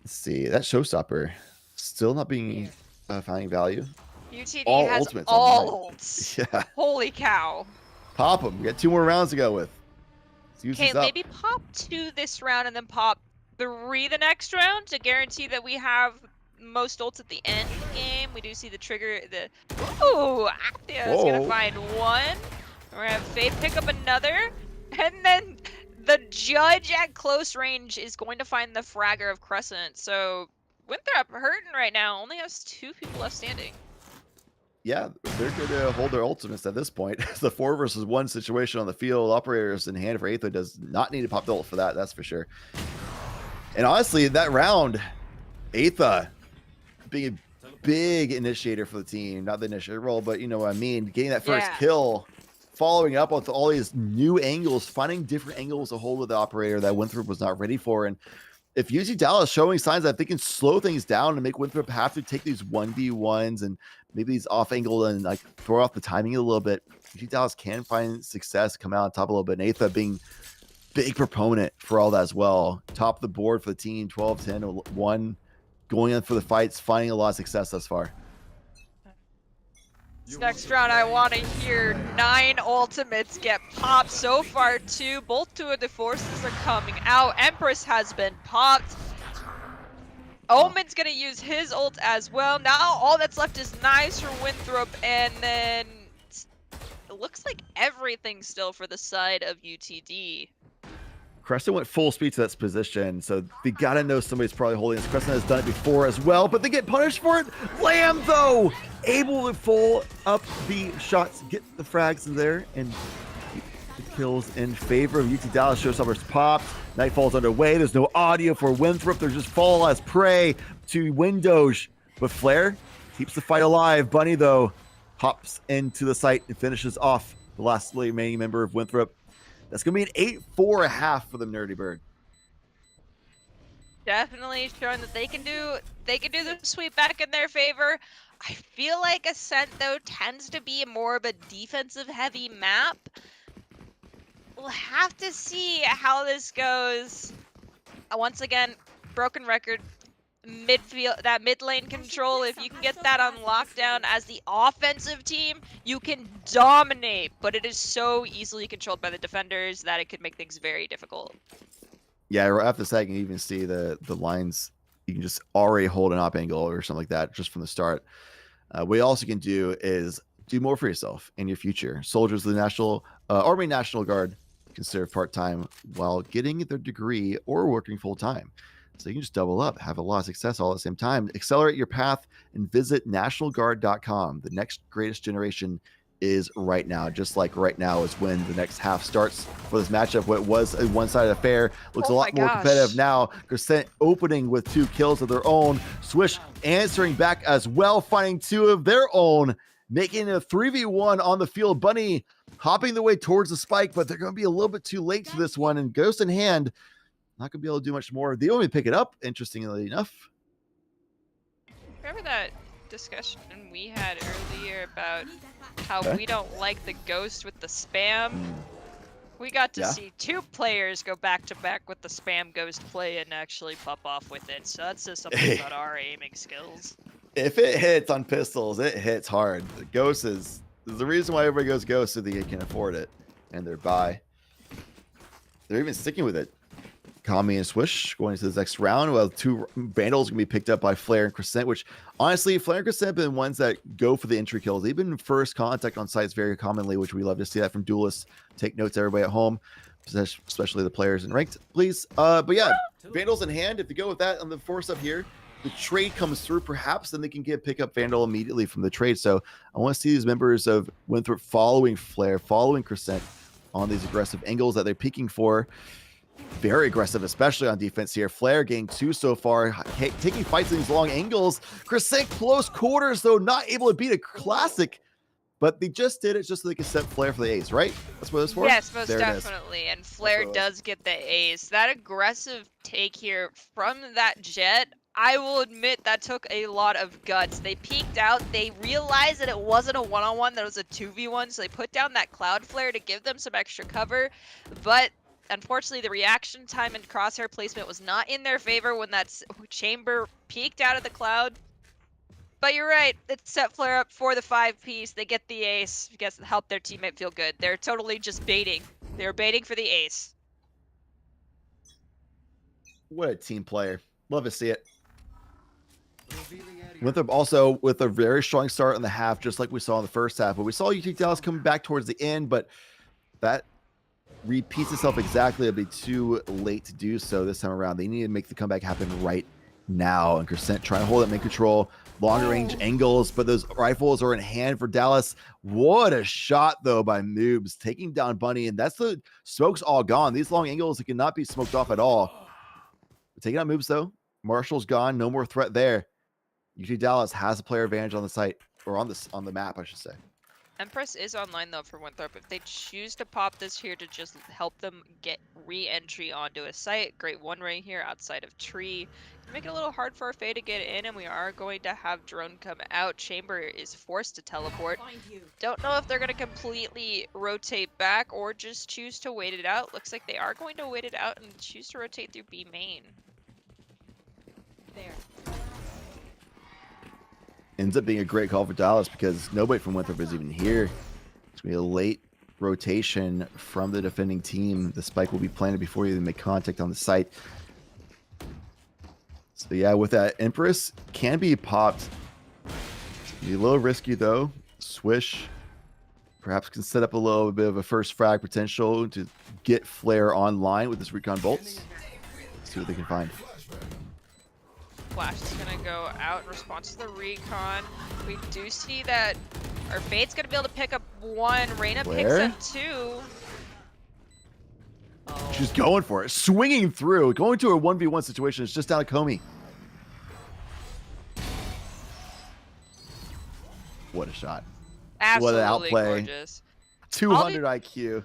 Let's see. That showstopper still not being finding value. UTD all has ultimates ults. Yeah. Holy cow. Pop them. We got 2 more rounds to go with. Okay, maybe pop 2 this round and then pop 3 the next round to guarantee that we have most ults at the end of the game. We do see the trigger. Ooh, Actia is going to find 1. We're going to have Fade pick up another. And then the judge at close range is going to find the fragger of Crescent. So Winthrop hurting right now. Only has 2 people left standing. Yeah, they're going to hold their ultimates at this point. It's the 4 versus 1 situation on the field. Operators in hand for Aetha does not need to pop the ult for that. That's for sure. And honestly, that round, Aetha being a big initiator for the team. Not the initiator role, but you know what I mean. Getting that first kill, following up with all these new angles, finding different angles to hold with the operator that Winthrop was not ready for. And if UC Dallas showing signs that they can slow things down and make Winthrop have to take these 1v1s and maybe these off angle and like throw off the timing a little bit, UC Dallas can find success, come out on top a little bit. And Aetha being big proponent for all that as well. Top of the board for the team, 12-10-1, going in for the fights, finding a lot of success thus far. This next round, I want to hear 9 ultimates get popped. So far, 2. Both 2 of the forces are coming out. Empress has been popped. Omen's going to use his ult as well. Now all that's left is knives for Winthrop, and then it looks like everything still for the side of UTD. Crescent went full speed to that position, so they gotta know somebody's probably holding this. Crescent has done it before as well, but they get punished for it. Lamb, though, able to pull up the shots, get the frags in there, and keep the kills in favor of UT Dallas. Showstoppers popped. Nightfall's underway. There's no audio for Winthrop. They just fall as prey to Windows, but Flare keeps the fight alive. Bunny, though, hops into the site and finishes off the last remaining member of Winthrop. That's going to be an 8-4.5 for the Nerdy Bird. definitely showing that they can do the sweep back in their favor. I feel like Ascent though tends to be more of a defensive heavy map. We'll have to see how this goes. Once again, broken record. Midfield, that mid lane control, if you can get that on lockdown as the offensive team, you can dominate, but it is so easily controlled by the defenders that it could make things very difficult. Yeah, right after that, you can even see the lines. You can just already hold an op angle or something like that just from the start. What you also can do is do more for yourself in your future. Soldiers of the National Army National Guard can serve part-time while getting their degree or working full-time. So you can just double up, have a lot of success all at the same time. Accelerate your path and visit nationalguard.com. The next greatest generation is right now. Just like right now is when the next half starts for this matchup. What was a one-sided affair looks a lot more competitive now. Crescent opening with 2 kills of their own. Swish answering back as well, finding 2 of their own, making a 3v1 on the field. Bunny hopping the way towards the spike, but they're going to be a little bit too late for this one. And Ghost in hand, not going to be able to do much more. They only pick it up, interestingly enough. Remember that discussion we had earlier about how we don't like the ghost with the spam? We got to see 2 players go back to back with the spam ghost play and actually pop off with it. So that says something about our aiming skills. If it hits on pistols, it hits hard. The ghost is the reason why everybody goes ghost, so they can afford it. And they're buy. They're even sticking with it. Kami and Swish going into the next round. Well, 2 Vandals going to be picked up by Flare and Crescent, which honestly, Flare and Crescent have been ones that go for the entry kills. They've been first contact on sites very commonly, which we love to see that from duelists. Take notes, everybody at home, especially the players in ranked, please. But yeah, Vandals in hand. If you go with that on the force up here, the trade comes through, perhaps then they can pick up Vandal immediately from the trade. So I want to see these members of Winthrop following Flare, following Crescent on these aggressive angles that they're peeking for. Very aggressive, especially on defense here. Flare getting 2 so far, taking fights in these long angles. Crescent close quarters, though, not able to beat a classic, but they just did it just so they could set Flare for the ace, right? That's what it's for? Yes, most definitely. And Flare does get the ace. That aggressive take here from that Jet, I will admit that took a lot of guts. They peeked out, they realized that it wasn't a one-on-one, that it was a 2v1, so they put down that Cloud Flare to give them some extra cover, but unfortunately, the reaction time and crosshair placement was not in their favor when that chamber peeked out of the cloud. But you're right, it set Flare up for the 5-piece. They get the ace, because it helped their teammate feel good. They're totally just baiting. They're baiting for the ace. What a team player. Love to see it. Winthrop also with a very strong start in the half, just like we saw in the first half. But we saw UT Dallas coming back towards the end, but that repeats itself exactly. It'll be too late to do so this time around. They need to make the comeback happen right now. And Crescent trying to hold up, make control, longer range angles, but those rifles are in hand for Dallas. What a shot though by Noobs, taking down Bunny, and that's the smoke's all gone. These long angles cannot be smoked off at all. Taking out Moobs though. Marshall's gone, no more threat there. UT Dallas has a player advantage on the site, or on the map, I should say. Empress is online though for Winthrop. If they choose to pop this here to just help them get re-entry onto a site, great one right here outside of tree. Make it a little hard for our Faye to get in, and we are going to have drone come out. Chamber is forced to teleport. Don't know if they're going to completely rotate back or just choose to wait it out. Looks like they are going to wait it out and choose to rotate through B main. There. Ends up being a great call for Dallas because nobody from Winthrop is even here. It's going to be a late rotation from the defending team. The spike will be planted before you even make contact on the site. So yeah, with that, Empress can be popped. It's gonna be a little risky though. Swish perhaps can set up a little bit of a first frag potential to get Flare online with this recon bolts. Let's see what they can find. Flash is going to go out in response to the recon. We do see that our Fate's going to be able to pick up 1. Reyna picks up 2. Oh. She's going for it, swinging through, going to a 1v1 situation. It's just down to Comey. What a shot. Absolutely what an outplay. Gorgeous. 200 IQ.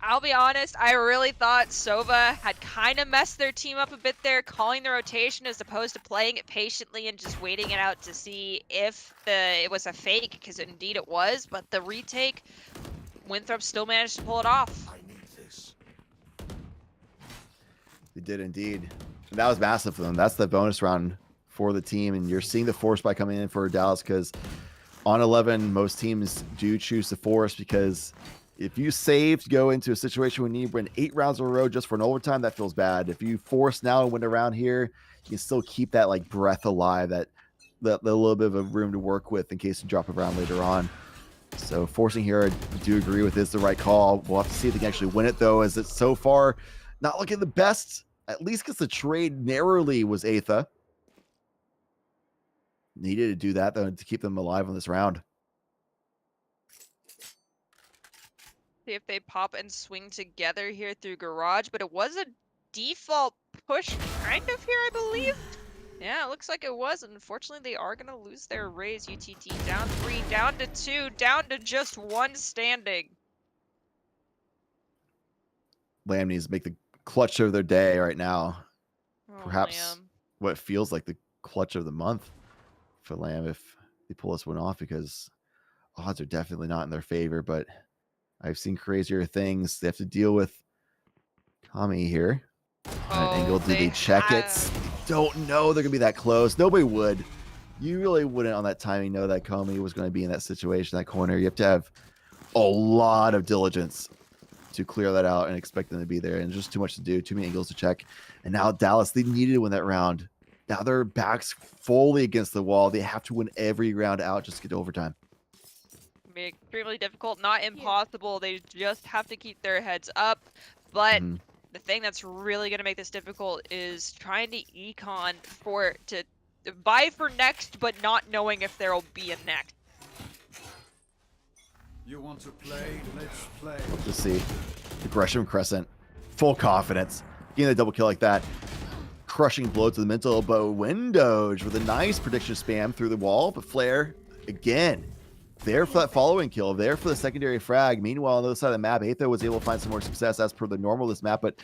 I'll be honest, I really thought Sova had kind of messed their team up a bit there, calling the rotation as opposed to playing it patiently and just waiting it out to see if it was a fake, because indeed it was, but the retake, Winthrop still managed to pull it off. They did indeed. And that was massive for them. That's the bonus round for the team, and you're seeing the force by coming in for Dallas, because on 11, most teams do choose to force, because if you save to go into a situation when you win 8 rounds in a row just for an overtime, that feels bad. If you force now and win around here, you can still keep that like breath alive, that little bit of a room to work with in case you drop a round later on. So forcing here, I do agree with, is the right call. We'll have to see if they can actually win it, though, as it's so far not looking the best, at least because the trade narrowly was Aetha. Needed to do that, though, to keep them alive on this round. See if they pop and swing together here through garage, but it was a default push kind of here, I believe. Yeah, it looks like it was. Unfortunately, they are going to lose their raise. UTT down 3, down to 2, down to just 1 standing. Lamb needs to make the clutch of their day right now. Oh, Perhaps Lamb. what feels like the clutch of the month for Lamb if they pull this one off, because odds are definitely not in their favor, but I've seen crazier things. They have to deal with Kami here. On an angle, do they check it? Don't know they're going to be that close. Nobody would. You really wouldn't on that timing know that Kami was going to be in that situation, that corner. You have to have a lot of diligence to clear that out and expect them to be there. And just too much to do, too many angles to check. And now Dallas, they needed to win that round. Now their backs fully against the wall. They have to win every round out just to get to overtime. Be extremely difficult, not impossible. They just have to keep their heads up. But the thing that's really going to make this difficult is trying to econ to buy for next, but not knowing if there will be a next. You want to play? Let's play. Let's see. Aggression Crescent. Full confidence. Getting a double kill like that. Crushing blow to the mental elbow. Windows with a nice prediction spam through the wall. But Flare, again, there for that following kill. There for the secondary frag. Meanwhile, on the other side of the map, Aetha was able to find some more success as per the normal of this map. But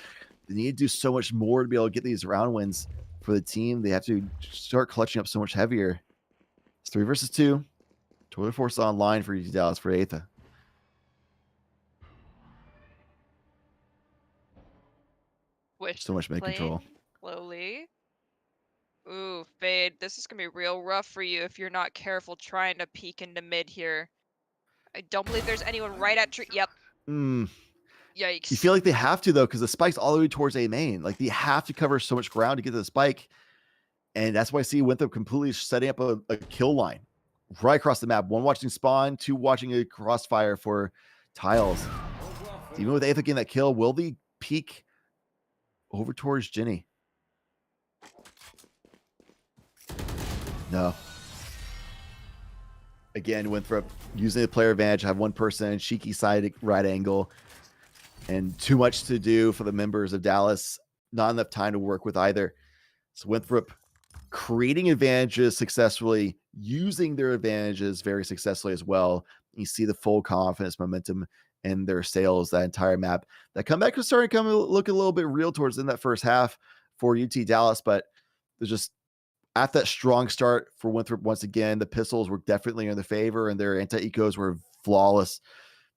they need to do so much more to be able to get these round wins for the team. They have to start clutching up so much heavier. It's 3 versus 2. Total Force online for UT Dallas for Aetha. So much mid control. Slowly. Ooh, Fade, this is going to be real rough for you if you're not careful trying to peek into mid here. I don't believe there's anyone right at tree. Yep. Yikes. You feel like they have to, though, because the spike's all the way towards A main. Like, they have to cover so much ground to get to the spike. And that's why I see Winthrop completely setting up a kill line right across the map. 1 watching spawn, 2 watching a crossfire for tiles. Even with Aetha getting that kill, will they peek over towards Ginny? No. Again, Winthrop using the player advantage, have 1 person, cheeky side right angle, and too much to do for the members of Dallas. Not enough time to work with either. So Winthrop creating advantages successfully, using their advantages very successfully as well. You see the full confidence, momentum in their sales that entire map. That comeback was starting to look a little bit real towards in that first half for UT Dallas, but there's just at that strong start for Winthrop once again. The pistols were definitely in their favor, and their anti-ecos were flawless.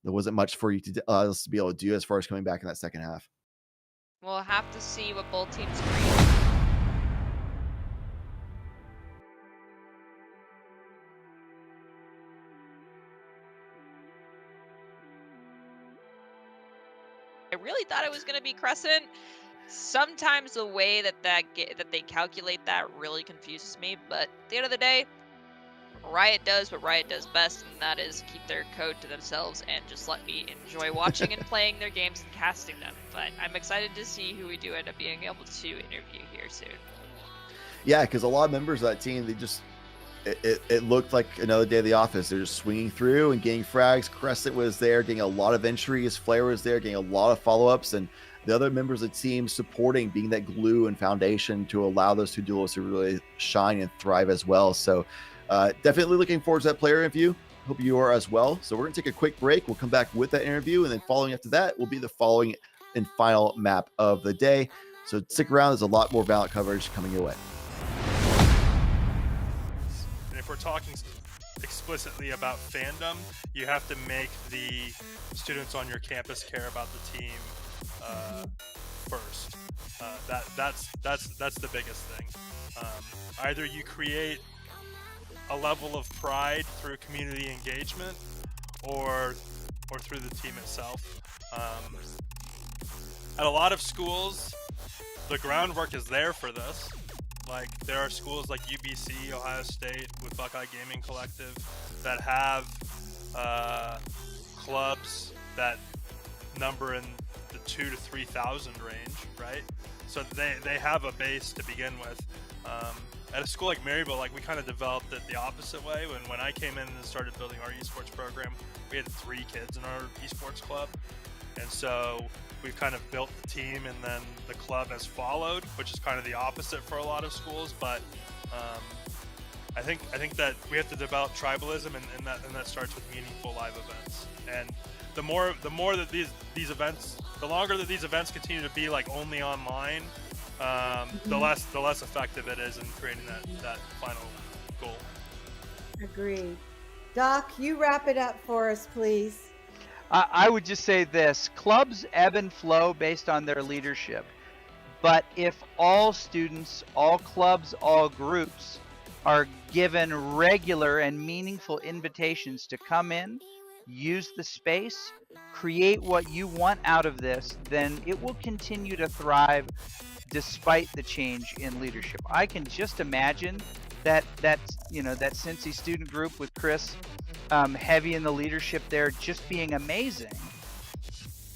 There wasn't much for UT Dallas to be able to do as far as coming back in that second half. We'll have to see what both teams bring. I really thought it was going to be Crescent. Sometimes the way that they calculate that really confuses me, but at the end of the day, Riot does what Riot does best, and that is keep their code to themselves and just let me enjoy watching and playing their games and casting them. But I'm excited to see who we do end up being able to interview here soon. Yeah, because a lot of members of that team, they just it looked like another day of the office. They're just swinging through and getting frags. Crescent was there, getting a lot of entries. Flare was there, getting a lot of follow-ups, and the other members of the team supporting, being that glue and foundation to allow those 2 duels to really shine and thrive as well. So definitely looking forward to that player interview. Hope you are as well. So we're going to take a quick break. We'll come back with that interview, and then following after that will be the following and final map of the day. So stick around. There's a lot more ballot coverage coming your way. And if we're talking explicitly about fandom, you have to make the students on your campus care about the team first. That's the biggest thing. Either you create a level of pride through community engagement, or through the team itself. At a lot of schools, the groundwork is there for this. Like, there are schools like UBC, Ohio State, with Buckeye Gaming Collective, that have clubs that number in the 2,000 to 3,000 range, right? So they have a base to begin with. At a school like Maryville, like, we kind of developed it the opposite way. When I came in and started building our esports program, we had 3 kids in our esports club. And so we've kind of built the team, and then the club has followed, which is kind of the opposite for a lot of schools. But I think that we have to develop tribalism, and that starts with meaningful live events. And the more that these events, the longer that these events continue to be like only online, the less effective it is in creating that final goal. Agreed. Doc, you wrap it up for us, please. I would just say this: clubs ebb and flow based on their leadership. But if all students, all clubs, all groups are given regular and meaningful invitations to come in, use the space, create what you want out of this, then it will continue to thrive despite the change in leadership. I can just imagine that Cincy student group with Chris heavy in the leadership there just being amazing.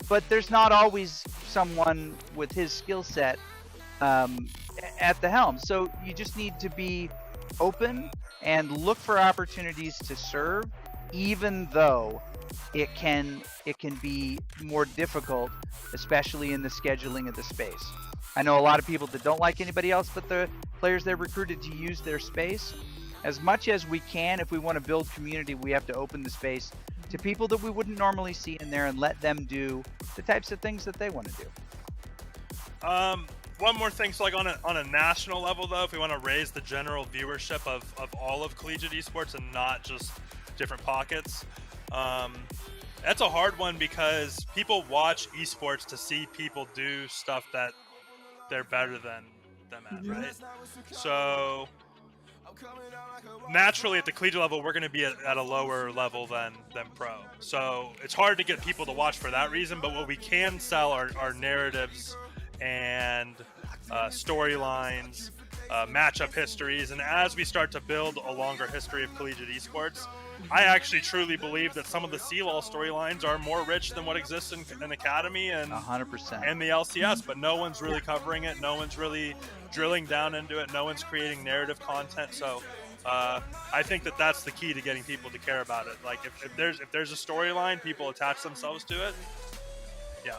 But there's not always someone with his skill set at the helm. So you just need to be open and look for opportunities to serve, even though it can be more difficult, especially in the scheduling of the space. I know a lot of people that don't like anybody else but the players they're recruited to use their space. As much as we can, if we want to build community, we have to open the space to people that we wouldn't normally see in there and let them do the types of things that they want to do. One more thing, so like on a national level though, if we want to raise the general viewership of all of collegiate esports and not just different pockets, that's a hard one because people watch esports to see people do stuff that they're better than them at, right? So naturally at the collegiate level, we're going to be at a lower level than pro. So it's hard to get people to watch for that reason, but what we can sell are narratives and storylines, matchup histories, and as we start to build a longer history of collegiate esports, I actually truly believe that some of the CLOL storylines are more rich than what exists in Academy and 100% and the LCS, but no one's really covering it. No one's really drilling down into it. No one's creating narrative content. So I think that that's the key to getting people to care about it. Like if there's a storyline, people attach themselves to it. Yeah.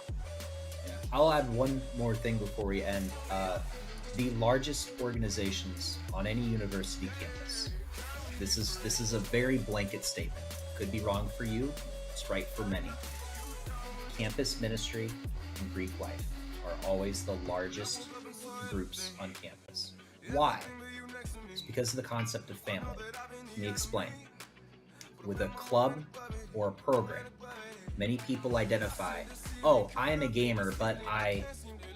I'll add one more thing before we end. The largest organizations on any university campus. This is a very blanket statement. Could be wrong for you. It's right for many. Campus ministry and Greek life are always the largest groups on campus. Why? It's because of the concept of family. Let me explain. With a club or a program, many people identify, oh, I am a gamer, but I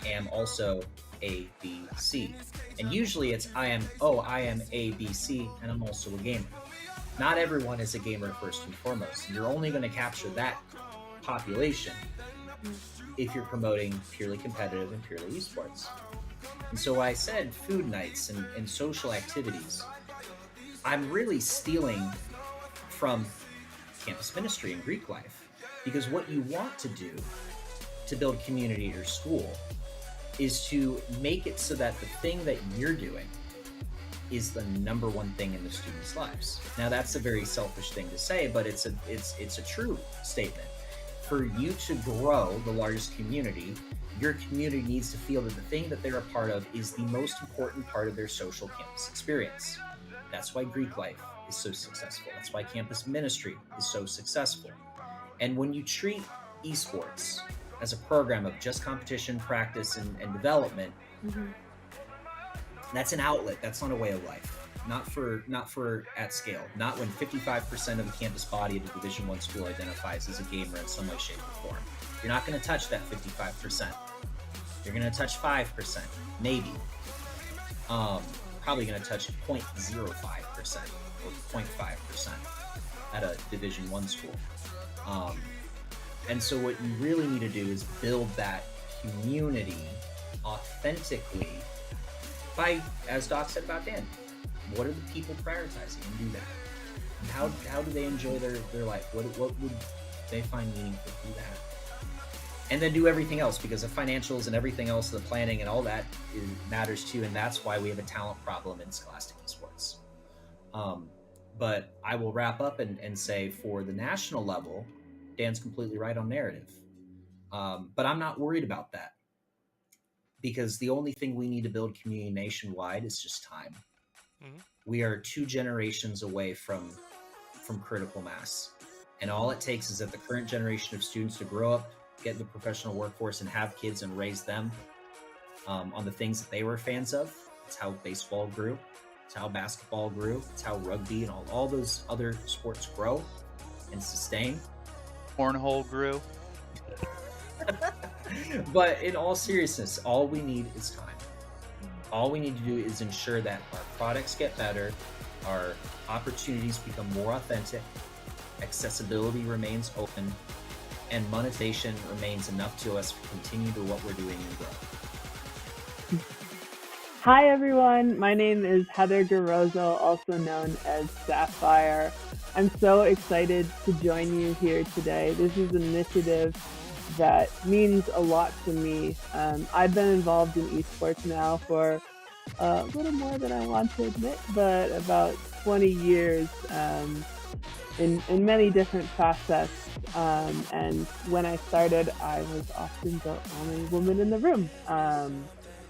am also A, B, C. And usually it's I am A, B, C, and I'm also a gamer. Not everyone is a gamer first and foremost. You're only going to capture that population if you're promoting purely competitive and purely esports. And so I said food nights and social activities. I'm really stealing from campus ministry and Greek life, because what you want to do to build community at your school is to make it so that the thing that you're doing is the number one thing in the students' lives. Now that's a very selfish thing to say, but it's a true statement. For you to grow the largest community, your community needs to feel that the thing that they're a part of is the most important part of their social campus experience. That's why Greek life is so successful. That's why campus ministry is so successful. And when you treat esports as a program of just competition, practice, and development, that's an outlet. That's not a way of life. Not for at scale. Not when 55% of the campus body of a Division I school identifies as a gamer in some way, shape, or form. You're not going to touch that 55%. You're going to touch 5%, maybe. Probably going to touch 0.05% or 0.5% at a Division I school. And so what you really need to do is build that community authentically by, as Doc said about Dan, what are the people prioritizing and do that? And how do they enjoy their life? What would they find meaningful through that? And then do everything else, because the financials and everything else, the planning and all that matters too. And that's why we have a talent problem in Scholastic Esports. But I will wrap up and say for the national level, Dan's completely right on narrative. But I'm not worried about that, because the only thing we need to build community nationwide is just time. We are 2 generations away from critical mass. And all it takes is that the current generation of students to grow up, get in the professional workforce, and have kids and raise them on the things that they were fans of. It's how baseball grew. It's how basketball grew. It's how rugby and all those other sports grow and sustain. Cornhole grew. But in all seriousness, all we need is time. All we need to do is ensure that our products get better, our opportunities become more authentic, accessibility remains open, and monetization remains enough to us to continue to what we're doing and grow. Hi everyone, my name is Heather Garozzo, also known as Sapphire. I'm so excited to join you here today. This is an initiative that means a lot to me. I've been involved in esports now for a little more than I want to admit, but about 20 years in many different facets. And when I started, I was often the only woman in the room.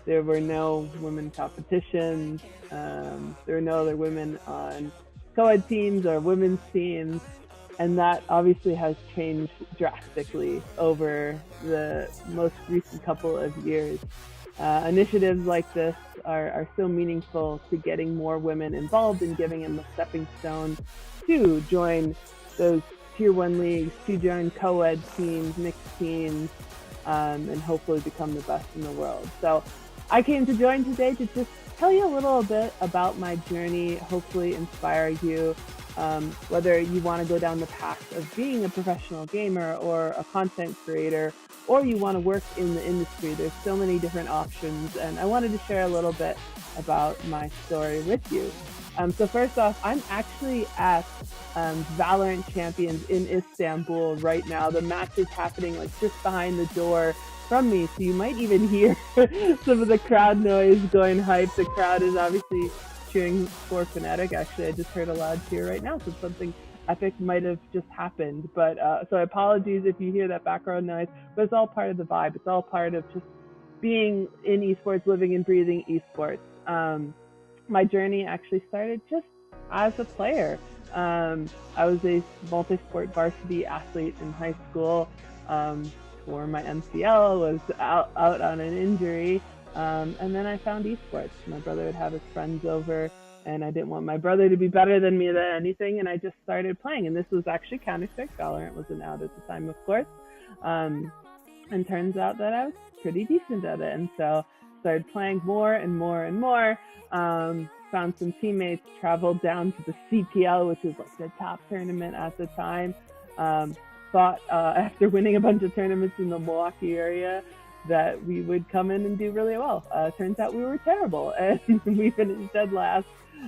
There were no women competitions. There were no other women on co-ed teams or women's teams. And that obviously has changed drastically over the most recent couple of years. Initiatives like this are so meaningful to getting more women involved and giving them a stepping stone to join those Tier 1 leagues, to join co-ed teams, mixed teams, and hopefully become the best in the world. So I came to join today to just tell you a little bit about my journey, hopefully inspire you. Whether you want to go down the path of being a professional gamer or a content creator, or you want to work in the industry, there's so many different options, and I wanted to share a little bit about my story with you. So first off, I'm actually at Valorant Champions in Istanbul right now. The match is happening like just behind the door from me, so you might even hear some of the crowd noise going hype. The crowd is obviously cheering for Fnatic. Actually, I just heard a loud cheer right now, so something epic might have just happened. But so apologies if you hear that background noise, but it's all part of the vibe. It's all part of just being in esports, living and breathing esports. My journey actually started just as a player. I was a multi-sport varsity athlete in high school. For my MCL, was out on an injury. And then I found esports. My brother would have his friends over, and I didn't want my brother to be better than me than anything, and I just started playing. And this was actually Counter-Strike. Valorant wasn't out at the time, of course. And turns out that I was pretty decent at it, and so started playing more and more and more. Found some teammates, traveled down to the CPL, which was like the top tournament at the time. Thought after winning a bunch of tournaments in the Milwaukee area that we would come in and do really well. Turns out we were terrible, and we finished dead last.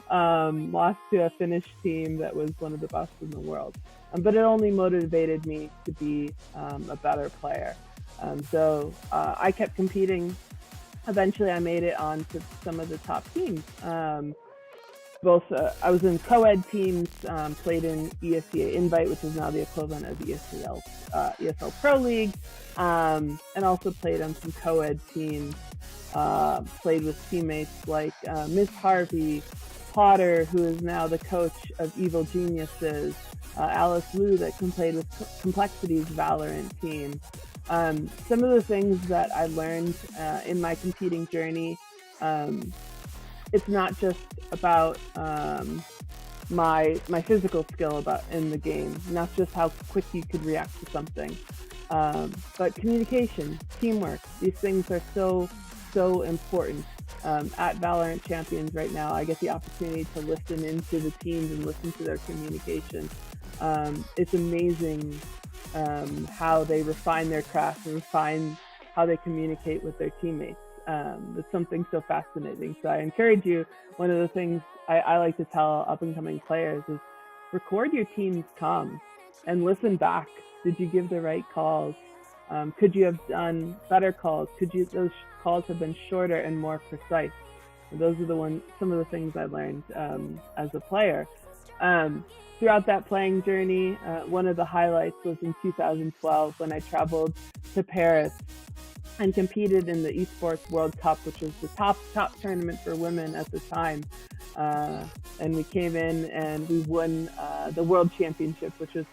Lost to a Finnish team that was one of the best in the world. But it only motivated me to be a better player. So I kept competing. Eventually I made it on to some of the top teams. I was in co-ed teams, played in ESEA Invite, which is now the equivalent of the ESL Pro League, and also played on some co-ed teams, played with teammates like Miss Harvey, Potter, who is now the coach of Evil Geniuses, Alice Liu that played with Complexity's Valorant team. Some of the things that I learned in my competing journey, it's not just about my physical skill in the game, not just how quick you could react to something, but communication, teamwork. These things are so important. At Valorant Champions right now, I get the opportunity to listen into the teams and listen to their communication. It's amazing how they refine their craft and refine how they communicate with their teammates. It's something so fascinating. So I encourage you, one of the things I like to tell up-and-coming players is record your team's comms and listen back. Did you give the right calls? Could you have done better calls? Those calls have been shorter and more precise? And those are some of the things I learned as a player. Throughout that playing journey, one of the highlights was in 2012 when I traveled to Paris and competed in the Esports World Cup, which was the top tournament for women at the time. And we came in and we won the World Championship, which was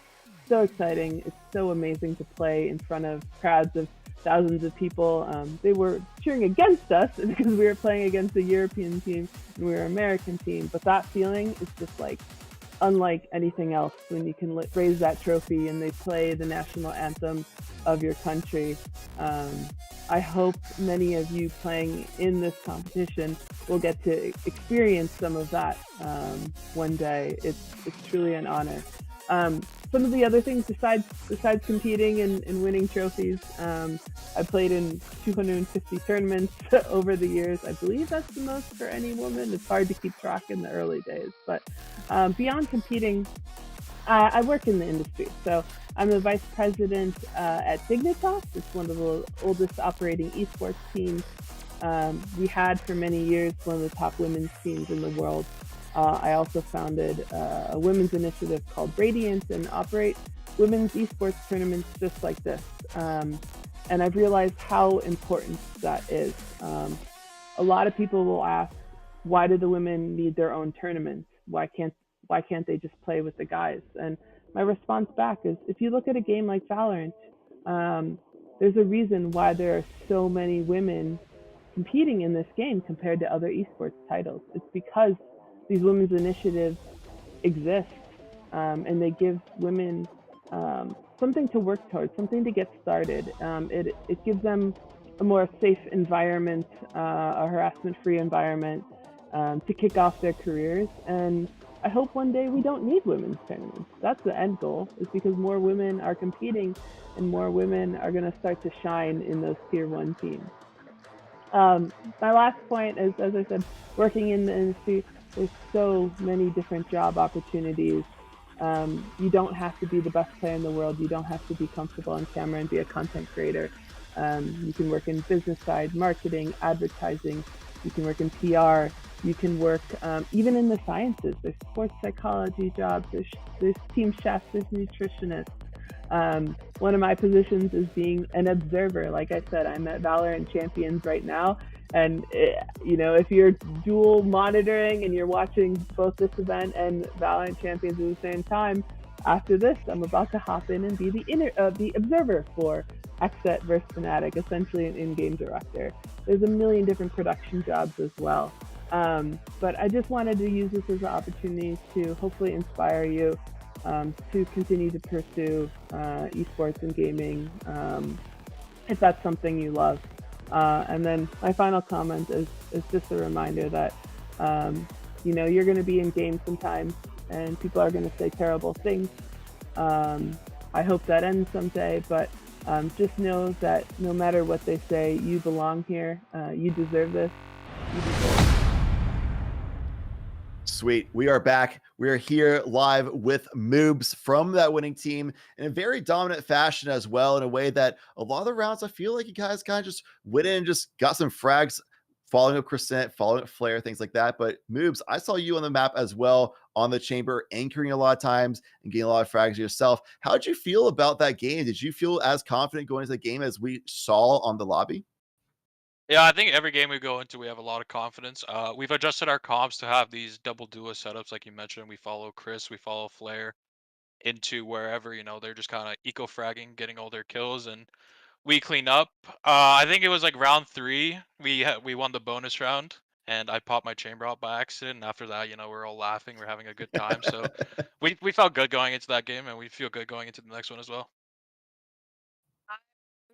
so exciting. It's so amazing to play in front of crowds of thousands of people. They were cheering against us because we were playing against a European team and we were an American team. But that feeling is just like unlike anything else when you can raise that trophy and they play the national anthem of your country. I hope many of you playing in this competition will get to experience some of that one day. It's truly an honor. Some of the other things besides competing and winning trophies, I played in 250 tournaments over the years. I believe that's the most for any woman. It's hard to keep track in the early days. But beyond competing, I work in the industry. So I'm the vice president at Dignitas. It's one of the oldest operating esports teams. We had for many years one of the top women's teams in the world. I also founded a women's initiative called Radiant and operate women's esports tournaments just like this. And I've realized how important that is. A lot of people will ask, why do the women need their own tournaments? Why can't they just play with the guys? And my response back is, if you look at a game like Valorant, there's a reason why there are so many women competing in this game compared to other esports titles. It's because these women's initiatives exist, and they give women something to work towards, something to get started. It gives them a more safe environment, a harassment-free environment to kick off their careers. And I hope one day we don't need women's tournaments. That's the end goal, is because more women are competing and more women are going to start to shine in those tier 1 teams. My last point is, as I said, working in the industry, there's so many different job opportunities. You don't have to be the best player in the world. You don't have to be comfortable on camera and be a content creator. You can work in business side, marketing, advertising. You can work in PR. You can work even in the sciences. There's sports psychology jobs. There's team chefs. There's nutritionists. One of my positions is being an observer. Like I said, I'm at Valorant Champions right now. And, if you're dual monitoring and you're watching both this event and Valorant Champions at the same time, after this, I'm about to hop in and be the observer for Xset vs Fnatic, essentially an in-game director. There's a million different production jobs as well. But I just wanted to use this as an opportunity to hopefully inspire you to continue to pursue esports and gaming if that's something you love. And then my final comment is just a reminder that, you're going to be in games sometimes and people are going to say terrible things. I hope that ends someday, but just know that no matter what they say, you belong here. You deserve this. You deserve it. Sweet. We are back. We are here live with Moobs from that winning team in a very dominant fashion as well, in a way that a lot of the rounds, I feel like you guys kind of just went in and just got some frags, following up Crescent, following up Flare, things like that. But Moobs, I saw you on the map as well, on the chamber, anchoring a lot of times and getting a lot of frags yourself. How did you feel about that game? Did you feel as confident going into the game as we saw on the lobby? Yeah, I think every game we go into, we have a lot of confidence. We've adjusted our comps to have these double duo setups, like you mentioned. We follow Chris, we follow Flair into wherever, they're just kind of eco-fragging, getting all their kills, and we clean up. I think it was like round 3, we won the bonus round, and I popped my chamber out by accident. And after that, we're all laughing, we're having a good time. So we felt good going into that game, and we feel good going into the next one as well.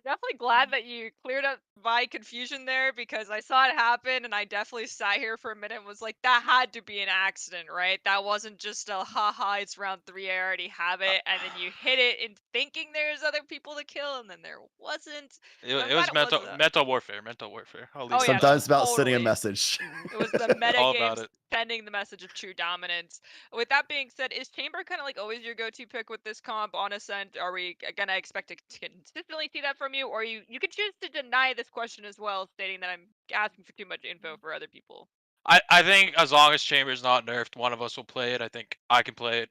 Definitely glad that you cleared up my confusion there because I saw it happen and I definitely sat here for a minute and was like, that had to be an accident, right? That wasn't just a haha, it's round 3, I already have it. And then you hit it in thinking there's other people to kill and then there wasn't. It, So I'm it glad was it wasn't mental that. mental warfare, mental warfare. I'll leave Oh it yeah, at that. Sometimes it's about sending a totally. message. It was the meta All game about it. sending the message of true dominance. With that being said, is Chamber kind of like always your go-to pick with this comp on Ascent? Are we gonna expect to consistently see that from you, or you could choose to deny this question as well, stating that I'm asking for too much info for other people? I think as long as Chamber's not nerfed, one of us will play it. I think I can play it.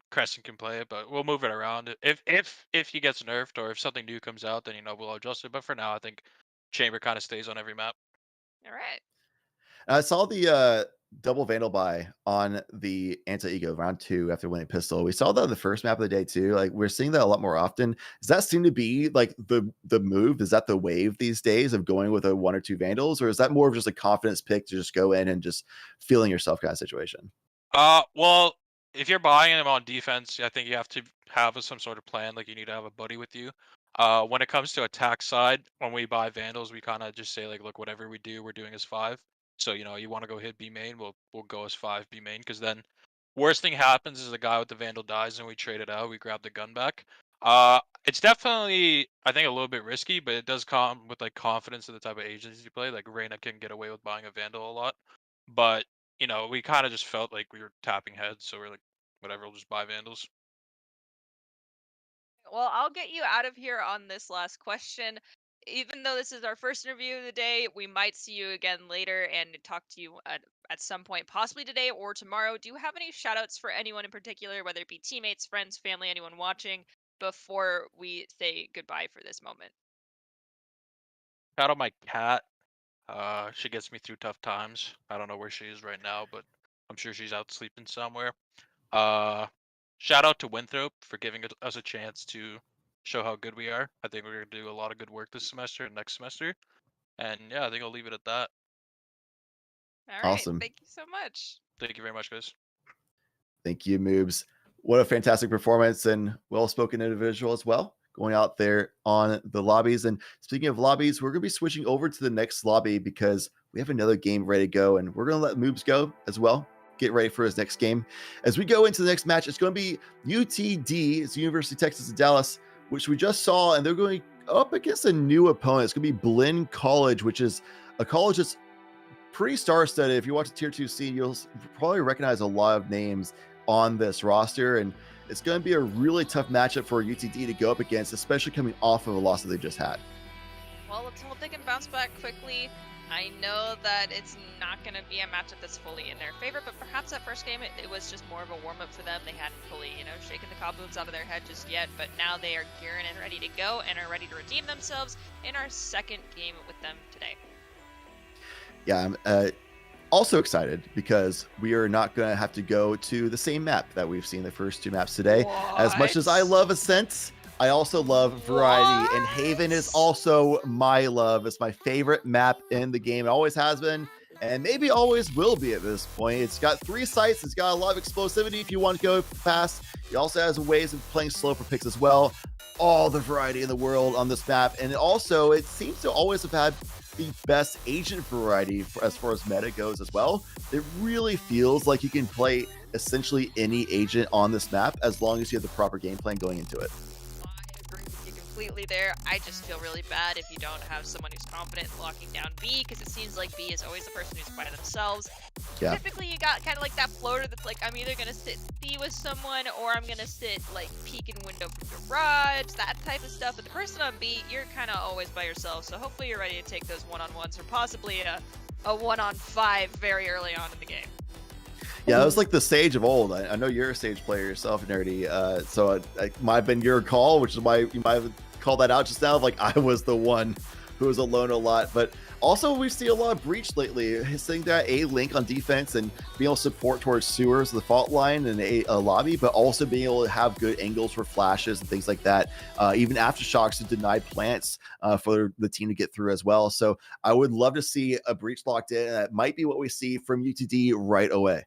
Crescent can play it, but we'll move it around. If he gets nerfed or if something new comes out, then we'll adjust it. But for now, I think Chamber kind of stays on every map. All right. I saw the double Vandal buy on the anti-ego round 2 after winning pistol. We saw that on the first map of the day too. Like we're seeing that a lot more often. Does that seem to be like the move? Is that the wave these days of going with a 1 or 2 Vandals, or is that more of just a confidence pick to just go in and just feeling yourself kind of situation? Well, if you're buying him on defense, I think you have to have some sort of plan. Like you need to have a buddy with you. When it comes to attack side, when we buy Vandals, we kind of just say like, look, whatever we do, we're doing as 5. So you want to go hit B main, we'll go as 5 B main, because then worst thing happens is the guy with the Vandal dies and we trade it out. We grab the gun back. It's definitely, I think, a little bit risky, but it does come with like confidence in the type of agents you play. Like Reyna can get away with buying a Vandal a lot, but we kind of just felt like we were tapping heads, so we're like, whatever, we'll just buy Vandals. Well, I'll get you out of here on this last question. Even though this is our first interview of the day, we might see you again later and talk to you at some point, possibly today or tomorrow. Do you have any shout outs for anyone in particular, whether it be teammates, friends, family, anyone watching, before we say goodbye for this moment? Shout out my cat. She gets me through tough times. I don't know where she is right now, but I'm sure she's out sleeping somewhere. Shout out to Winthrop for giving us a chance to show how good we are. I think we're gonna do a lot of good work this semester and next semester. And yeah, I think I'll leave it at that. All right. Awesome. Thank you so much. Thank you very much, guys. Thank you, Moobs. What a fantastic performance and well-spoken individual as well, going out there on the lobbies. And speaking of lobbies, we're going to be switching over to the next lobby because we have another game ready to go, and we're going to let Moobs go as well. Get ready for his next game. As we go into the next match, it's going to be UTD, it's University of Texas at Dallas, which we just saw, and they're going up against a new opponent. It's going to be Blinn College, which is a college that's pretty star-studded. If you watch the Tier 2 scene, you'll probably recognize a lot of names on this roster, and it's going to be a really tough matchup for UTD to go up against, especially coming off of a loss that they just had. Well, let's hope they can bounce back quickly. I know that it's not going to be a matchup that's fully in their favor, but perhaps that first game, it was just more of a warm-up for them. They hadn't fully, shaken the cobwebs out of their head just yet, but now they are gearing and ready to go and are ready to redeem themselves in our second game with them today. Yeah, I'm also excited because we are not going to have to go to the same map that we've seen the first 2 maps today. What? As much as I love Ascent, I also love Variety, and Haven is also my love. It's my favorite map in the game. It always has been, and maybe always will be at this point. It's got 3 sites. It's got a lot of explosivity if you want to go fast. It also has ways of playing slow for picks as well. All the variety in the world on this map, and also it seems to always have had the best agent variety as far as meta goes as well. It really feels like you can play essentially any agent on this map as long as you have the proper game plan going into it. I agree with you completely there. I just feel really bad if you don't have someone who's confident in locking down B, because it seems like B is always the person who's by themselves. Yeah. Typically, you got kind of like that floater that's like, I'm either going to sit C with someone or I'm going to sit like peek in window from garage, that type of stuff. But the person on B, you're kind of always by yourself. So hopefully you're ready to take those one-on-ones or possibly a 1-on-5 very early on in the game. Yeah, it was like the Sage of old. I know you're a Sage player yourself, Nerdy. So it might have been your call, which is why you might have called that out just now. Like I was the one who was alone a lot. But Also, we see a lot of breach lately. Seeing that A link on defense and being able to support towards sewers, the fault line, and a lobby, but also being able to have good angles for flashes and things like that. Even aftershocks to deny plants for the team to get through as well. So I would love to see a breach locked in, and that might be what we see from UTD right away.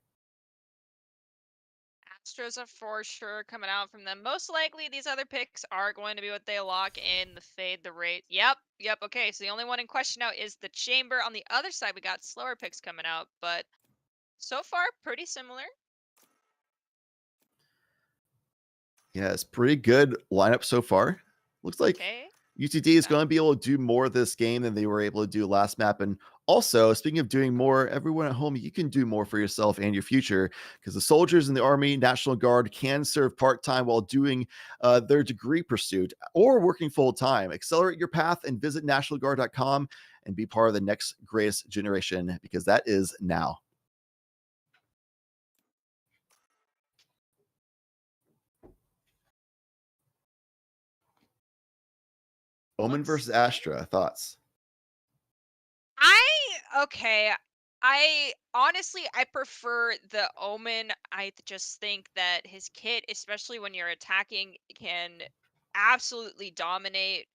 Astros are for sure coming out from them. Most likely, these other picks are going to be what they lock in. The fade, the rate. Yep. Okay, so the only one in question now is the chamber. On the other side, we got slower picks coming out, but so far, pretty similar. Yeah, it's pretty good lineup so far. Looks like UTD is going to be able to do more this game than they were able to do last map. And also, speaking of doing more, everyone at home, you can do more for yourself and your future, because the soldiers in the Army, National Guard can serve part-time while doing their degree pursuit or working full-time. Accelerate your path and visit nationalguard.com and be part of the next greatest generation, because that is now. Omen versus Astra, thoughts? I honestly, I prefer the Omen. I just think that his kit, especially when you're attacking, can absolutely dominate.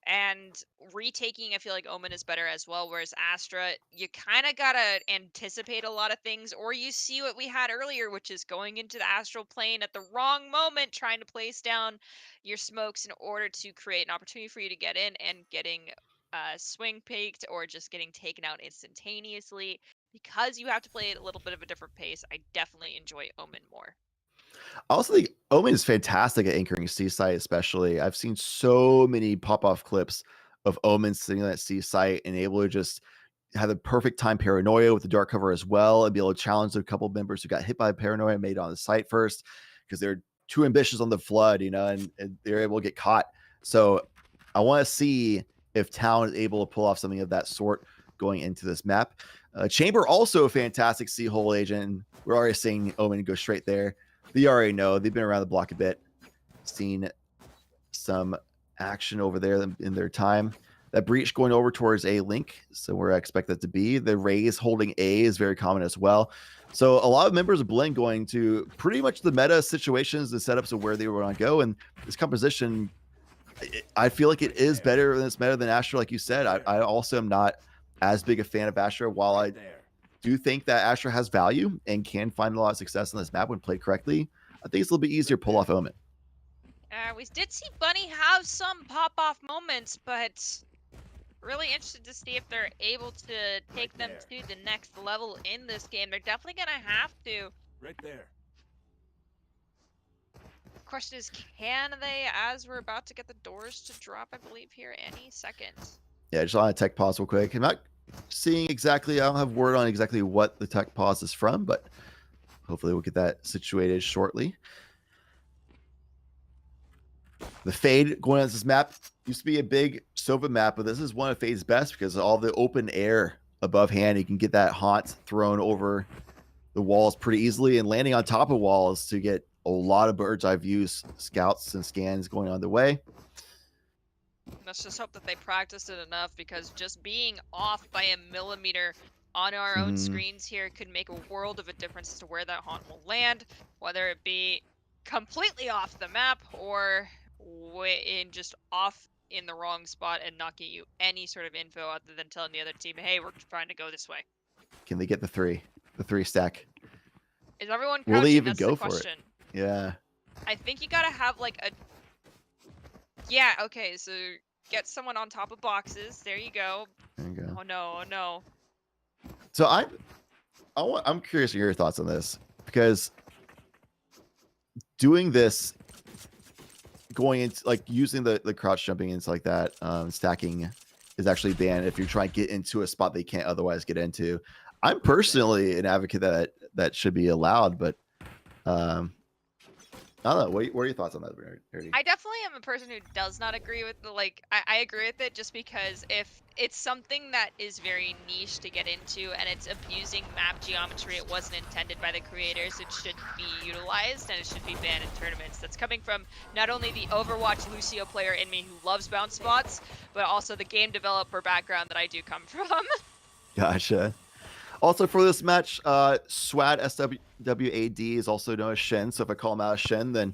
And retaking, I feel like Omen is better as well. Whereas Astra, you kind of gotta anticipate a lot of things, or you see what we had earlier, which is going into the astral plane at the wrong moment, trying to place down your smokes in order to create an opportunity for you to get in and getting swing peaked or just getting taken out instantaneously. Because you have to play at a little bit of a different pace, I definitely enjoy Omen more. I also think Omen is fantastic at anchoring C site, especially. I've seen so many pop-off clips of Omen sitting on that C site and able to just have the perfect time paranoia with the dark cover as well, and be able to challenge a couple members who got hit by paranoia and made it on the site first, because they're too ambitious on the flood, and they're able to get caught. So I want to see if Town is able to pull off something of that sort going into this map. Chamber also a fantastic C-hole agent. We're already seeing Omen go straight there. They already know. They've been around the block a bit, seen some action over there in their time. That breach going over towards A link, so where I expect that to be. The raise holding A is very common as well. So a lot of members of Blend going to pretty much the meta situations, the setups of where they want to go, and this composition, I feel like it is better than it's better than Astra, like you said. I also am not as big a fan of Astra, while I do think that Astra has value and can find a lot of success on this map when played correctly. I think it's a little bit easier to pull off Omen. We did see Bunny have some pop-off moments, but really interested to see if they're able to take them to the next level in this game. They're definitely going to have to. Right there. Question is, can they, as we're about to get the doors to drop, I believe, here any second? Yeah, just on a tech pause real quick. I'm not seeing exactly, I don't have word on exactly what the tech pause is from, but hopefully we'll get that situated shortly. The Fade going on this map used to be a big Sova map, but this is one of Fade's best because of all the open air above hand. You can get that haunt thrown over the walls pretty easily and landing on top of walls to get a lot of bird's eye views, scouts and scans going on the way. Let's just hope that they practiced it enough, because just being off by a millimeter on our own screens here could make a world of a difference as to where that haunt will land, whether it be completely off the map or in just off in the wrong spot and not get you any sort of info other than telling the other team, hey, we're trying to go this way. Can they get the three stack? Is everyone crouching? Will they even That's go the for question. it? Yeah. I think you gotta have like a... Yeah, okay, so get someone on top of boxes. There you go. There you go. Oh no, oh no. So I'm curious of your thoughts on this, because doing this, going into like using the crouch jumping into like that, stacking is actually banned if you're trying to get into a spot they can't otherwise get into. I'm personally an advocate that should be allowed, but I don't know. What are your thoughts on that, Verity? I definitely am a person who does not agree with the I agree with it just because if it's something that is very niche to get into and it's abusing map geometry, it wasn't intended by the creators, it should be utilized and it should be banned in tournaments. That's coming from not only the Overwatch Lucio player in me who loves bounce spots, but also the game developer background that I do come from. Gotcha. Also for this match, SWAD SWAD is also known as Shen. So if I call him out as Shen, then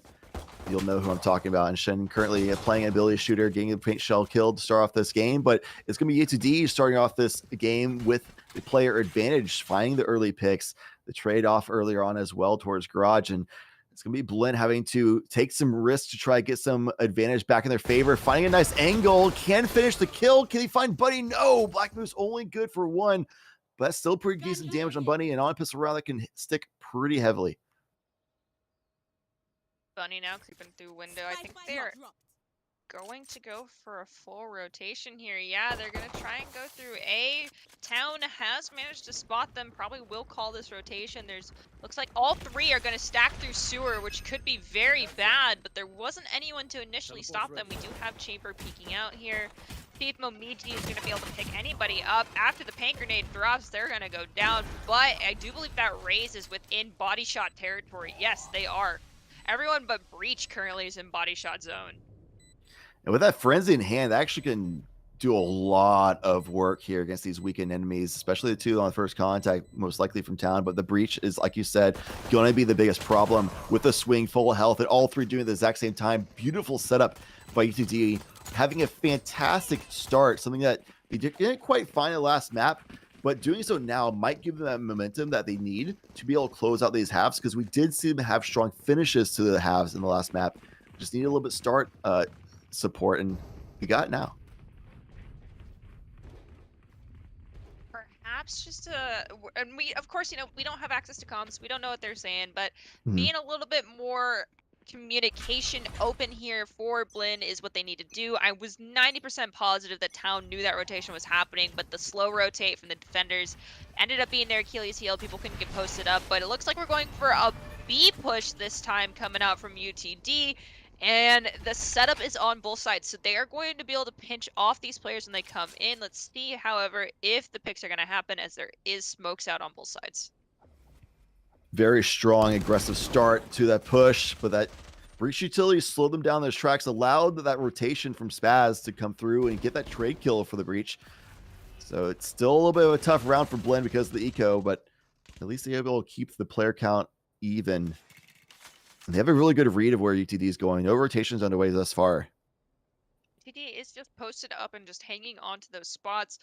you'll know who I'm talking about. And Shen currently playing an ability shooter, getting the paint shell killed to start off this game. But it's going to be U2D starting off this game with the player advantage, finding the early picks, the trade-off earlier on as well towards Garage. And it's going to be Blinn having to take some risks to try to get some advantage back in their favor. Finding a nice angle, can finish the kill. Can he find Buddy? No, Black Moose only good for one. But that's still pretty decent damage on Bunny, and on a pistol round that can stick pretty heavily. Bunny now creeping through window. I think they're going to go for a full rotation here. Yeah, they're going to try and go through A. Town has managed to spot them. Probably will call this rotation. Looks like all three are going to stack through sewer, which could be very bad, but there wasn't anyone to initially stop them. We do have Chamber peeking out here. See if Momiji is going to be able to pick anybody up. After the paint grenade drops, they're going to go down. But I do believe that Raze is within body shot territory. Yes, they are. Everyone but Breach currently is in body shot zone. And with that Frenzy in hand, that actually can do a lot of work here against these weakened enemies, especially the two on the first contact, most likely from Town. But the Breach is, like you said, going to be the biggest problem with the swing, full health, and all three doing it at the exact same time. Beautiful setup by U2D, having a fantastic start, something that they didn't quite find the last map, but doing so now might give them that momentum that they need to be able to close out these halves, because we did see them have strong finishes to the halves in the last map. Just need a little bit start support, and we got it now. Perhaps just and we, of course, we don't have access to comms, we don't know what they're saying, but being a little bit more communication open here for Blinn is what they need to do. I was 90% positive that Town knew that rotation was happening, but the slow rotate from the defenders ended up being their Achilles heel. People couldn't get posted up, but it looks like we're going for a B push this time coming out from UTD, and the setup is on both sides, so they are going to be able to pinch off these players when they come in. Let's see, however, if the picks are going to happen, as there is smokes out on both sides. Very strong, aggressive start to that push, but that Breach utility slowed them down those tracks, allowed that rotation from Spaz to come through and get that trade kill for the Breach. So it's still a little bit of a tough round for Blinn because of the eco, but at least they're able to keep the player count even. And they have a really good read of where UTD is going. No rotations underway thus far. UTD is just posted up and just hanging on to those spots.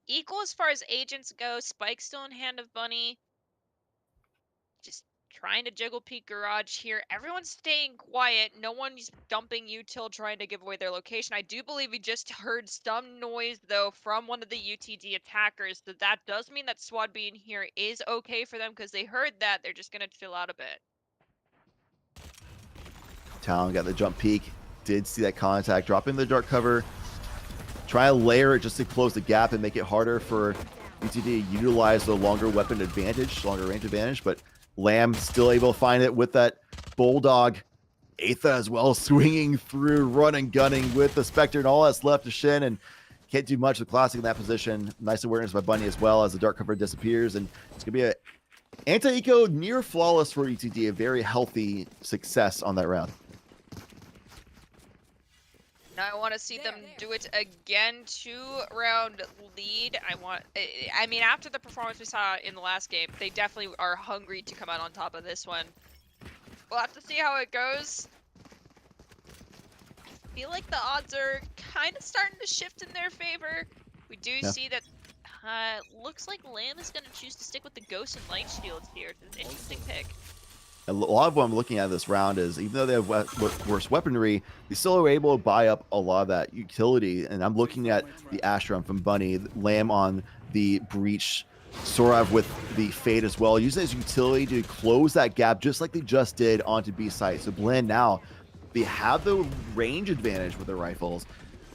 Equal as far as agents go. Spike still in hand of Bunny. Just trying to jiggle peek Garage here. Everyone's staying quiet. No one's dumping util trying to give away their location. I do believe we just heard some noise, though, from one of the UTD attackers. So that does mean that SWAT being here is okay for them, because they heard that. They're just going to chill out a bit. Town got the jump peek. Did see that contact. Drop in the dark cover. Try to layer it just to close the gap and make it harder for UTD to utilize the longer weapon advantage, longer range advantage, but Lamb still able to find it with that Bulldog. Aetha as well, swinging through, running, gunning with the Spectre, and all that's left to Shen, and can't do much with Classic in that position. Nice awareness by Bunny as well as the dark cover disappears, and it's going to be a anti-eco near flawless for UTD, a very healthy success on that round. Now I want to see them do it again. 2-round lead. I mean, after the performance we saw in the last game, they definitely are hungry to come out on top of this one. We'll have to see how it goes. I feel like the odds are kind of starting to shift in their favor. We do see that looks like Lamb is going to choose to stick with the Ghost and Light Shields here. It's an interesting pick. A lot of what I'm looking at this round is, even though they have worse weaponry, they still are able to buy up a lot of that utility. And I'm looking at the Astron from Bunny, Lamb on the Breach, Sorav with the Fade as well, using his utility to close that gap just like they just did onto B site. So Blinn now, they have the range advantage with their rifles,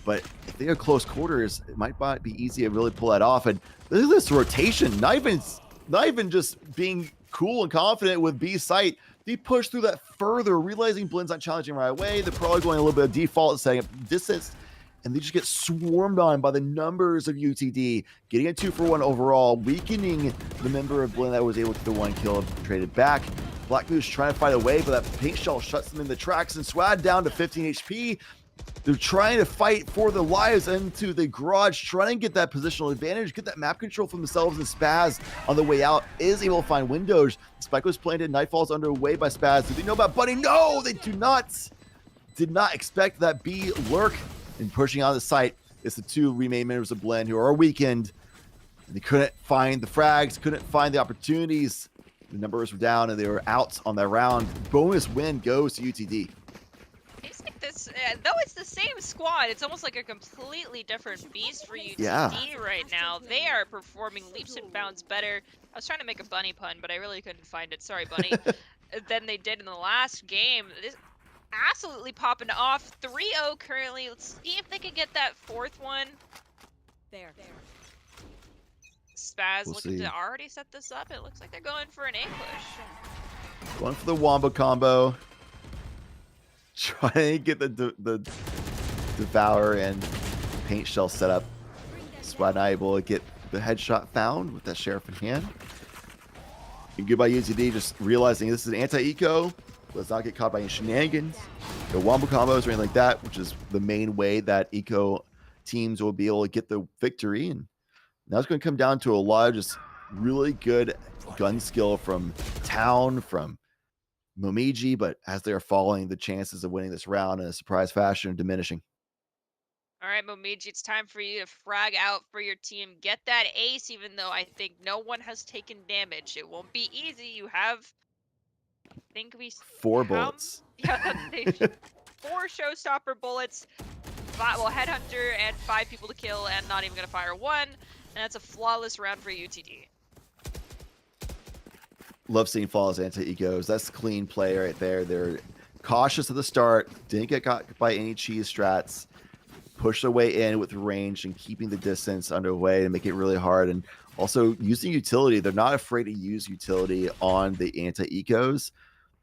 but if they are close quarters, it might not be easy to really pull that off. And look at this rotation, not even just being cool and confident with B site, They push through that further, realizing Blend's not challenging right away. They're probably going a little bit of default, setting up distance, and they just get swarmed on by the numbers of UTD, getting a 2-for-1 overall, weakening the member of Blend that was able to get the 1 kill and traded back. Black Moose trying to fight away, but that paint shell shuts them in the tracks, and Swad down to 15 HP. They're trying to fight for their lives into the garage, trying to get that positional advantage, get that map control for themselves, and Spaz on the way out is able to find windows. Spike was planted, Nightfall's underway by Spaz. Do they know about Bunny? No, they do not. Did not expect that B lurk, and pushing on the site is the 2 remain members of Blend who are weakened. And they couldn't find the frags, couldn't find the opportunities. The numbers were down and they were out on that round. Bonus win goes to UTD. It's like this, though it's the same squad, it's almost like a completely different beast for UTD right now. They are performing leaps and bounds better. I was trying to make a bunny pun, but I really couldn't find it. Sorry, bunny. Than they did in the last game. This absolutely popping off. 3-0 currently. Let's see if they can get that 4th one. There. Spaz looking to already set this up. It looks like they're going for an A push. Going for the Wombo combo. Trying to get the Devour and Paint Shell set up. Swad not able to get the headshot found with that Sheriff in hand. And goodbye UTD, just realizing this is an anti-eco. Let's not get caught by any shenanigans. No Wombo combos or anything like that, which is the main way that eco teams will be able to get the victory. And now it's going to come down to a lot of just really good gun skill from Town, from Momiji, but as they're falling, the chances of winning this round in a surprise fashion are diminishing. All right, Momiji, it's time for you to frag out for your team. Get that ace, even though I think no one has taken damage. It won't be easy. You have, I think 4 bullets. Yeah, 4 showstopper bullets. Headhunter and 5 people to kill, and not even going to fire 1. And that's a flawless round for UTD. Love seeing flawless anti-egos. That's clean play right there. They're cautious at the start. Didn't get caught by any cheese strats. Push their way in with range and keeping the distance underway to make it really hard. And also using utility. They're not afraid to use utility on the anti-ecos.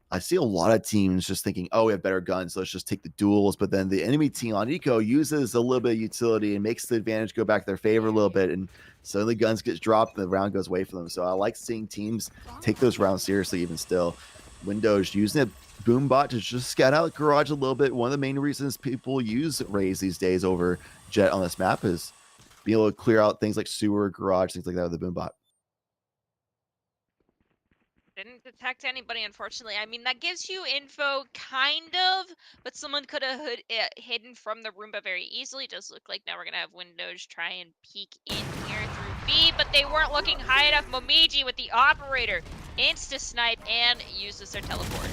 I see a lot of teams just thinking, oh, we have better guns, so let's just take the duels. But then the enemy team on eco uses a little bit of utility and makes the advantage go back to their favor a little bit. And suddenly guns get dropped and the round goes away from them. So I like seeing teams take those rounds seriously even still. Windows using a boom bot to just scout out garage a little bit. One of the main reasons people use Raze these days over Jet on this map is being able to clear out things like sewer, garage, things like that with the boom bot. Didn't detect anybody, unfortunately. I mean, that gives you info, kind of, but someone could have hidden from the Roomba very easily. It does look like now we're going to have Windows try and peek in here through B, but they weren't looking high enough. Momiji with the operator. Insta-snipe and uses their teleport.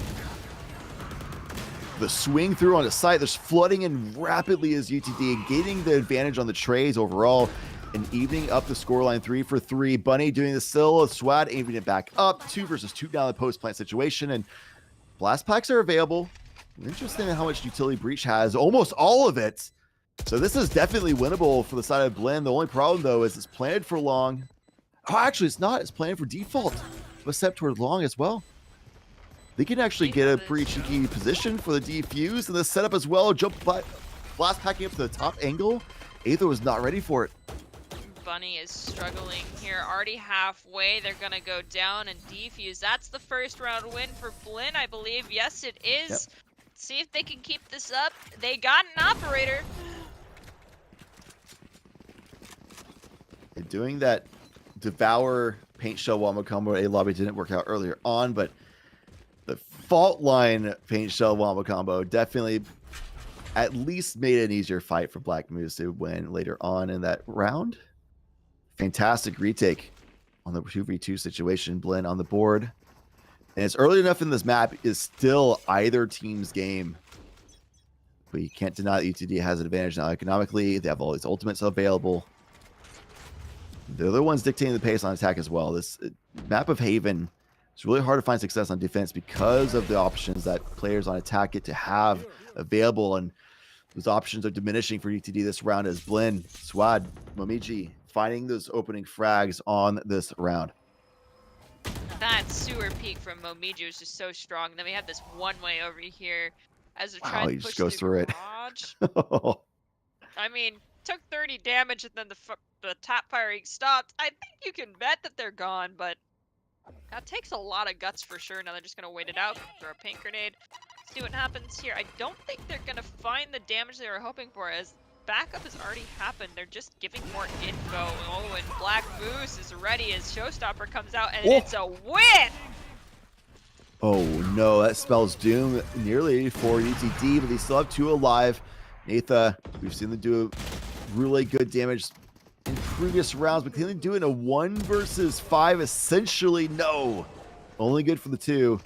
The swing through on the site, there's flooding in rapidly as UTD, getting the advantage on the trades overall. And evening up the scoreline 3 for 3. Bunny doing the still. Swad aiming it back up. 2 versus 2 down the post plant situation. And blast packs are available. Interesting in how much utility Breach has. Almost all of it. So this is definitely winnable for the side of Blend. The only problem though is it's planted for long. Oh, actually it's not. It's planted for default. But step toward long as well. They can actually get a pretty cheeky position for the defuse and the setup as well. Jump blast packing up to the top angle. Aether was not ready for it. Bunny is struggling here, already halfway. They're gonna go down and defuse. That's the first round win for Blinn, I believe. Yes, it is. Yep. See if they can keep this up. They got an operator. And doing that Devour Paint Shell Wombo combo A lobby didn't work out earlier on, but the Fault Line Paint Shell Wombo combo definitely at least made it an easier fight for Black Moose to win later on in that round. Fantastic retake on the 2v2 situation. Blend on the board. And it's early enough in this map is still either team's game. But you can't deny that UTD has an advantage now economically. They have all these ultimates available. They're the ones dictating the pace on attack as well. This map of Haven, it's really hard to find success on defense because of the options that players on attack get to have available. And those options are diminishing for UTD this round as Blend, Swad, Momiji finding those opening frags on this round. That sewer peak from Momiji was just so strong. And then we have this one-way over here as they're trying he to just push goes through through it. garage. I mean, took 30 damage and then the top firing stopped. I think you can bet that they're gone, but that takes a lot of guts for sure. Now they're just going to wait it out, throw a paint grenade, see what happens here. I don't think they're going to find the damage they were hoping for, as backup has already happened. They're just giving more info. Oh, and Black Moose is ready as Showstopper comes out, and it's a win! Oh no, that spells doom nearly for UTD, but they still have 2 alive. Natha, we've seen them do really good damage in previous rounds, but can they do it in a 1 versus 5? Essentially, no. Only good for the 2.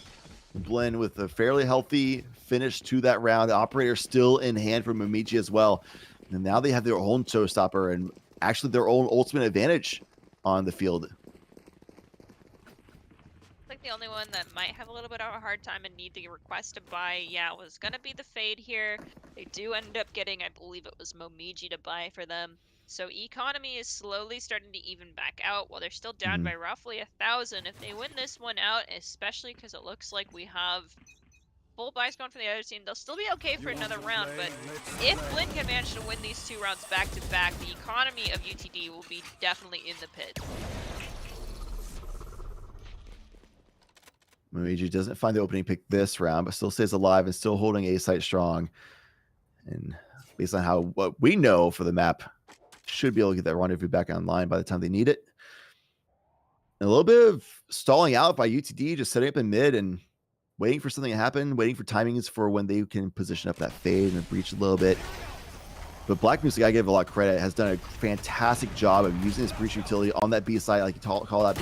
Blend with a fairly healthy finish to that round. The operator still in hand for Momiji as well. And now they have their own showstopper and actually their own ultimate advantage on the field. Like the only one that might have a little bit of a hard time and need to request a buy, yeah, was gonna be the Fade here. They do end up getting, I believe it was Momiji to buy for them. So economy is slowly starting to even back out while they're still down by roughly 1,000. If they win this one out, especially because it looks like we have full buys going for the other team, they'll still be okay for another round. But if Blinn can manage to win these 2 rounds back to back, the economy of UTD will be definitely in the pit. Momiji doesn't find the opening pick this round, but still stays alive and still holding A site strong. And based on what we know for the map, should be able to get that rendezvous back online by the time they need it. And a little bit of stalling out by UTD, just setting up in mid and waiting for something to happen, waiting for timings for when they can position up that fade and breach a little bit. But Black Moose, I gotta give a lot of credit, has done a fantastic job of using his breach utility on that B side, like you call that,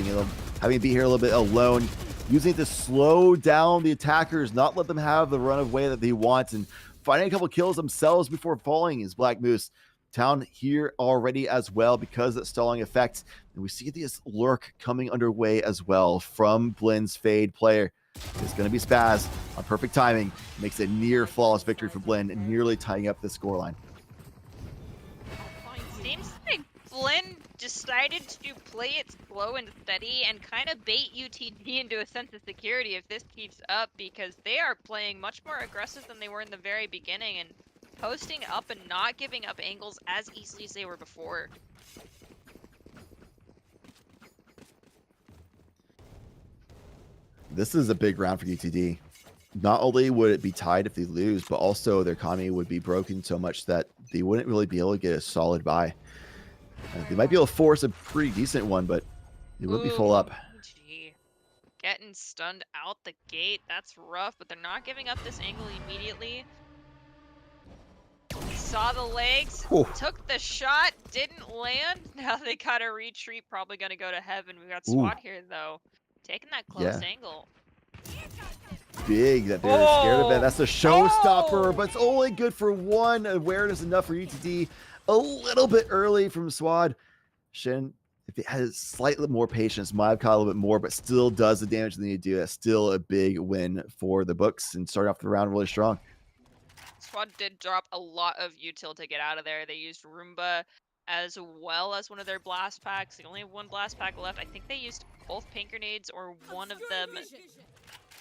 having it be here a little bit alone, using it to slow down the attackers, not let them have the run of way that they want, and finding a couple kills themselves before falling is Black Moose. Town here already as well because of that stalling effect. And we see this lurk coming underway as well from Blinn's Fade player. It's going to be Spaz on perfect timing. Makes a near flawless victory for Blinn, nearly tying up the scoreline. Seems like Blinn decided to play it slow and steady and kind of bait UTD into a sense of security if this keeps up, because they are playing much more aggressive than they were in the very beginning and posting up and not giving up angles as easily as they were before. This is a big round for UTD. Not only would it be tied if they lose, but also their economy would be broken so much that they wouldn't really be able to get a solid buy. They might be able to force a pretty decent one, but they would be full up. Gee. Getting stunned out the gate, that's rough, but they're not giving up this angle immediately. Saw the legs, took the shot, didn't land. Now they gotta retreat, probably gonna go to heaven. We got SWAT here though, taking that close angle. Big that they're scared of it. That's a showstopper, but it's only good for 1. Awareness enough for UTD. A little bit early from Swad. Shen, if it has slightly more patience, might have caught a little bit more, but still does the damage they need to do. That's still a big win for the books and start off the round really strong. Squad did drop a lot of util to get out of there. They used Roomba as well as one of their blast packs. They only have 1 blast pack left. I think they used both paint grenades or one of them.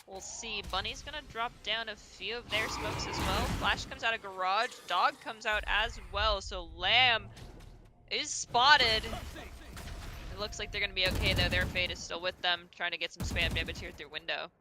We'll see. Bunny's gonna drop down a few of their smokes as well. Flash comes out of garage. Dog comes out as well. So Lamb is spotted. It looks like they're gonna be okay though. Their fate is still with them, trying to get some spam damage here through window.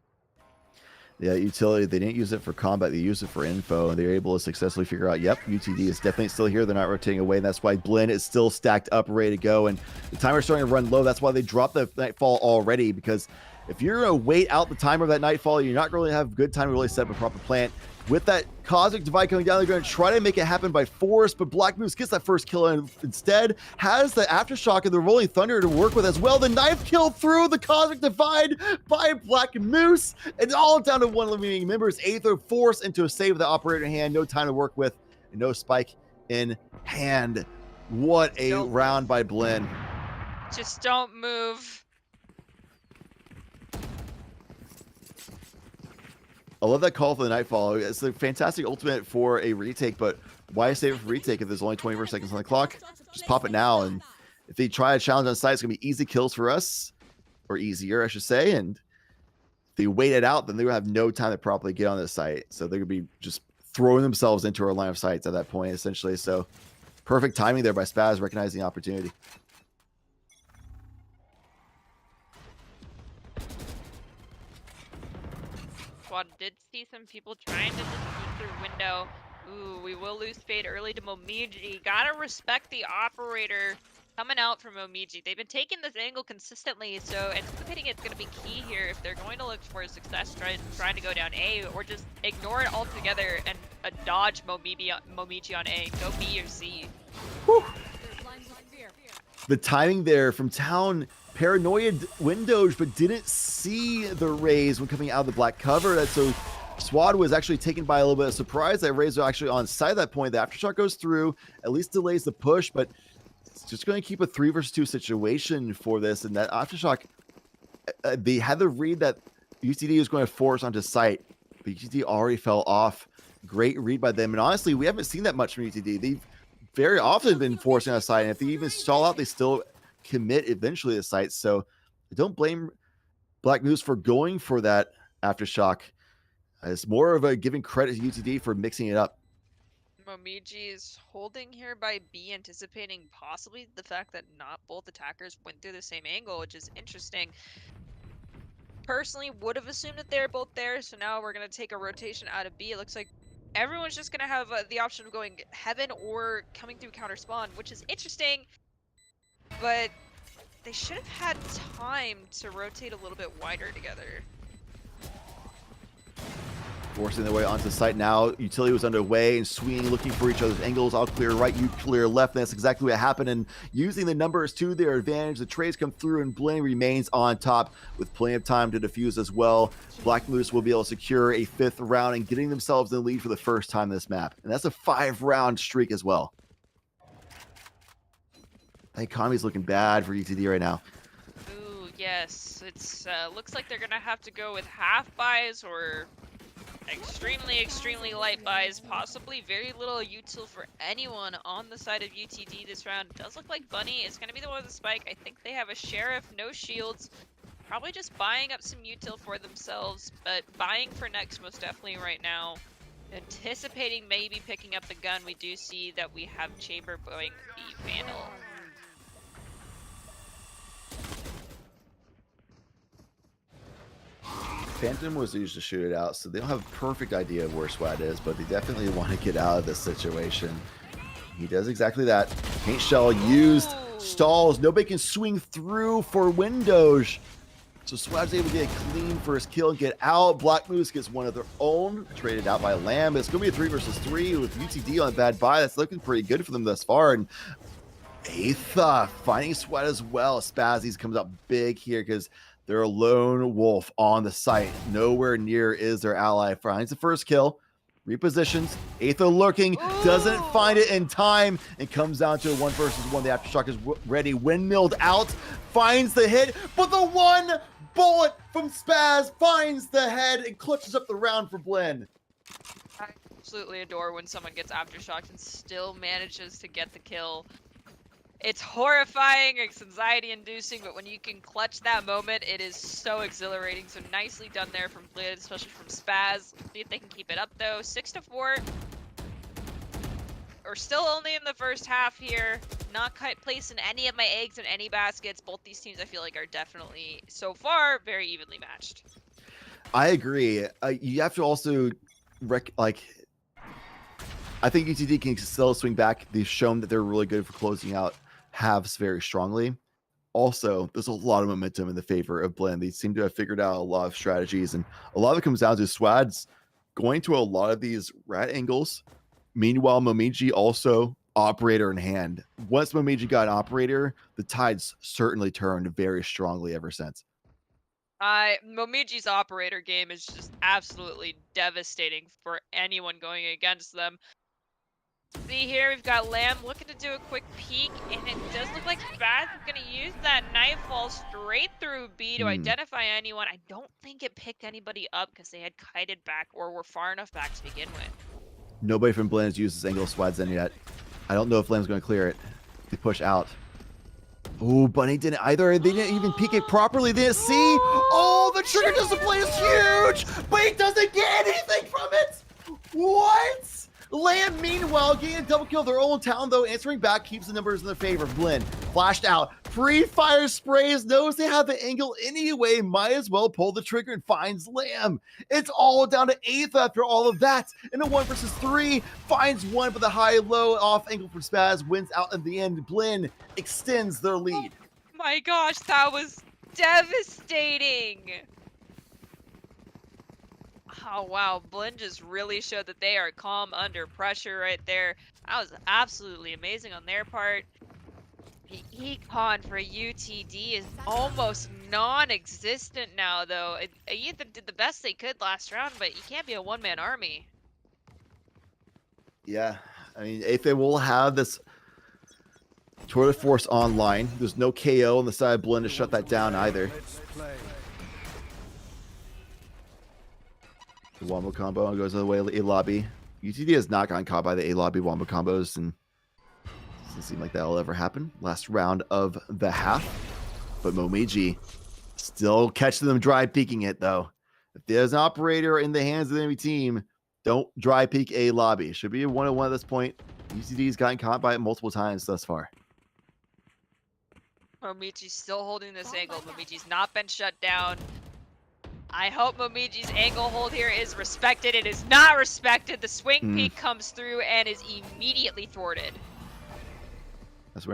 Yeah, utility, they didn't use it for combat, they used it for info, and they were able to successfully figure out, yep, UTD is definitely still here, they're not rotating away, and that's why Blinn is still stacked up, ready to go, and the timer's starting to run low. That's why they dropped the Nightfall already, because if you're going to wait out the timer of that Nightfall, you're not going to have good time to really set up a proper plant. With that Cosmic Divide coming down, they're going to try to make it happen by force, but Black Moose gets that first kill and instead has the Aftershock and the Rolling Thunder to work with as well. The knife kill through the Cosmic Divide by Black Moose. It's all down to 1 remaining members. Aether forced into a save of the operator in hand. No time to work with, and no spike in hand. What a round by Blinn. Just don't move. I love that call for the Nightfall. It's a fantastic ultimate for a retake, but why save it for retake if there's only 24 seconds on the clock? Just pop it now, and if they try a challenge on site, it's going to be easy kills for us. or easier, I should say. And if they wait it out, then they're going to have no time to properly get on the site. So they're going to be just throwing themselves into our line of sights at that point, essentially. So perfect timing there by Spaz, recognizing the opportunity. Squad did see some people trying to just sneak through window. Ooh, we will lose Fade early to Momiji. Gotta respect the operator coming out from Momiji. They've been taking this angle consistently, so anticipating it's going to be key here if they're going to look for success trying to go down A, or just ignore it altogether and dodge Momiji on A. Go B or C. Whew. The timing there from Town, paranoid windows, but didn't see the Rays when coming out of the black cover. That's so Swad was actually taken by a little bit of surprise that Rays are actually on site at that point. The aftershock goes through, at least delays the push, but it's just going to keep a 3 versus 2 situation for this. And that aftershock, they had the read that UTD was going to force onto site, but UTD already fell off. Great read by them. And honestly, we haven't seen that much from UTD. They've very often been forcing on site, and if they even stall out, they still commit eventually to site. So I don't blame Black Moose for going for that aftershock. It's more of a giving credit to UTD for mixing it up. Momiji is holding here by B, anticipating possibly the fact that not both attackers went through the same angle, which is interesting. Personally, would have assumed that they're both there, so now we're going to take a rotation out of B. It looks like everyone's just going to have the option of going Heaven or coming through counter spawn, which is interesting, but they should have had time to rotate a little bit wider together. Forcing their way onto the site now. Utility was underway and swinging, looking for each other's angles. I'll clear right, you clear left. And that's exactly what happened. And using the numbers to their advantage, the trades come through and Blaine remains on top with plenty of time to defuse as well. Black Moose will be able to secure a 5th round and getting themselves in the lead for the first time this map. And that's a 5-round streak as well. The economy's looking bad for UTD right now. Ooh, yes. It's looks like they're going to have to go with half buys or extremely light buys, possibly very little util for anyone on the side of UTD this round. It does look like Bunny is going to be the one with the spike. I think they have a Sheriff, no shields, probably just buying up some util for themselves, but buying for next most definitely right now. Anticipating maybe picking up the gun, we do see that we have Chamber going the Vandal. Phantom was used to shoot it out, so they don't have a perfect idea of where Swad is, but they definitely want to get out of this situation. He does exactly that. Paint shell used, stalls, nobody can swing through for windows. So Swad's able to get a clean first kill and get out. Black Moose gets one of their own, traded out by Lamb. It's going to be a 3 versus 3 with UTD on a bad buy. That's looking pretty good for them thus far. And Aetha finding Swad as well. Spazzies comes out big here because they're a lone wolf on the site. Nowhere near is their ally. Finds the first kill, repositions. Aetha lurking, doesn't find it in time, and comes down to a 1 versus 1. The aftershock is ready, windmilled out, finds the hit, but the one bullet from Spaz finds the head and clutches up the round for Blinn. I absolutely adore when someone gets aftershocked and still manages to get the kill. It's horrifying, it's anxiety-inducing, but when you can clutch that moment, it is so exhilarating. So nicely done there from Blinn, especially from Spaz. See if they can keep it up, though. 6-4. We're still only in the first half here. Not quite placing any of my eggs in any baskets. Both these teams, I feel like, are definitely, so far, very evenly matched. I agree. You have to also, I think UTD can still swing back. They've shown that they're really good for closing out halves very strongly. Also, there's a lot of momentum in the favor of Blinn. They seem to have figured out a lot of strategies, and a lot of it comes down to Swad's going to a lot of these rat angles. Meanwhile, Momiji also operator in hand. Once Momiji got an operator, the tides certainly turned very strongly ever since. Momiji's operator game is just absolutely devastating for anyone going against them. See here, we've got Lamb looking to do a quick peek, and it does look like Spaz is going to use that nightfall straight through B to identify anyone. I don't think it picked anybody up because they had kited back or were far enough back to begin with. Nobody from Blinn has used this angle of Swad's in yet. I don't know if Lamb's going to clear it. They push out. Oh, Bunny didn't either. They didn't even peek it properly. They didn't see. Oh, the trigger display is huge, but he doesn't get anything from it. What? Lamb, meanwhile, getting a double kill of their own town, though, answering back keeps the numbers in their favor. Blinn flashed out. Pre-fire sprays, knows they have the angle anyway, might as well pull the trigger and finds Lamb. It's all down to Eighth after all of that. In a 1 versus 3, finds one, but the high-low off angle for Spaz wins out in the end. Blinn extends their lead. Oh my gosh, that was devastating. Oh wow, Blinn just really showed that they are calm under pressure right there. That was absolutely amazing on their part. The econ for UTD is almost non-existent now, though. Ethan did the best they could last round, but you can't be a one-man army. Yeah, I mean, Eighth will have this tour de force online. There's no KO on the side of Blinn to shut that down either. The wombo combo goes the way of the A lobby. UTD has not gotten caught by the A lobby wombo combos, and doesn't seem like that'll ever happen. Last round of the half, but Momiji still catching them dry peeking it though. If there's an operator in the hands of the enemy team, don't dry peek A lobby. Should be a 1-on-1 at this point. UTD's gotten caught by it multiple times thus far. Momiji's still holding this angle. Momiji's not been shut down. I hope Momiji's angle hold here is respected. It is not respected. The swing peek comes through and is immediately thwarted. That's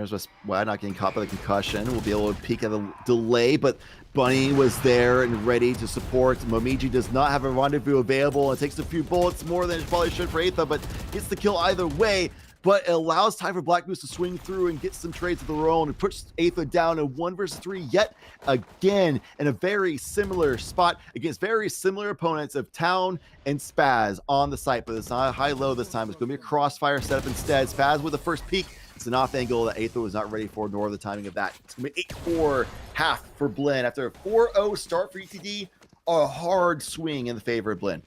why not getting caught by the concussion. We'll be able to peek at the delay, but Bunny was there and ready to support. Momiji does not have a rendezvous available. It takes a few bullets more than it probably should for Aetha, but gets the kill either way. But it allows time for Black Moose to swing through and get some trades of their own and push Aetha down in 1 versus 3 yet again in a very similar spot against very similar opponents of Town and Spaz on the site. But it's not a high-low this time. It's going to be a crossfire setup instead. Spaz with the first peek. It's an off angle that Aetha was not ready for, nor the timing of that. It's going to be 8-4 half for Blinn. After a 4-0 start for UTD, a hard swing in the favor of Blinn.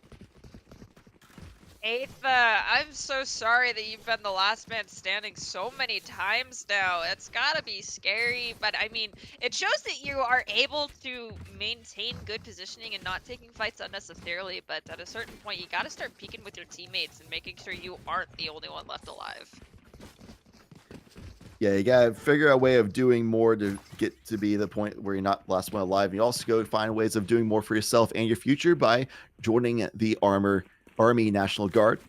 Aetha, I'm so sorry that you've been the last man standing so many times now. It's gotta be scary, but I mean, it shows that you are able to maintain good positioning and not taking fights unnecessarily, but at a certain point, you gotta start peeking with your teammates and making sure you aren't the only one left alive. Yeah, you gotta figure out a way of doing more to get to be the point where you're not the last one alive. And you also go find ways of doing more for yourself and your future by joining the Army National Guard.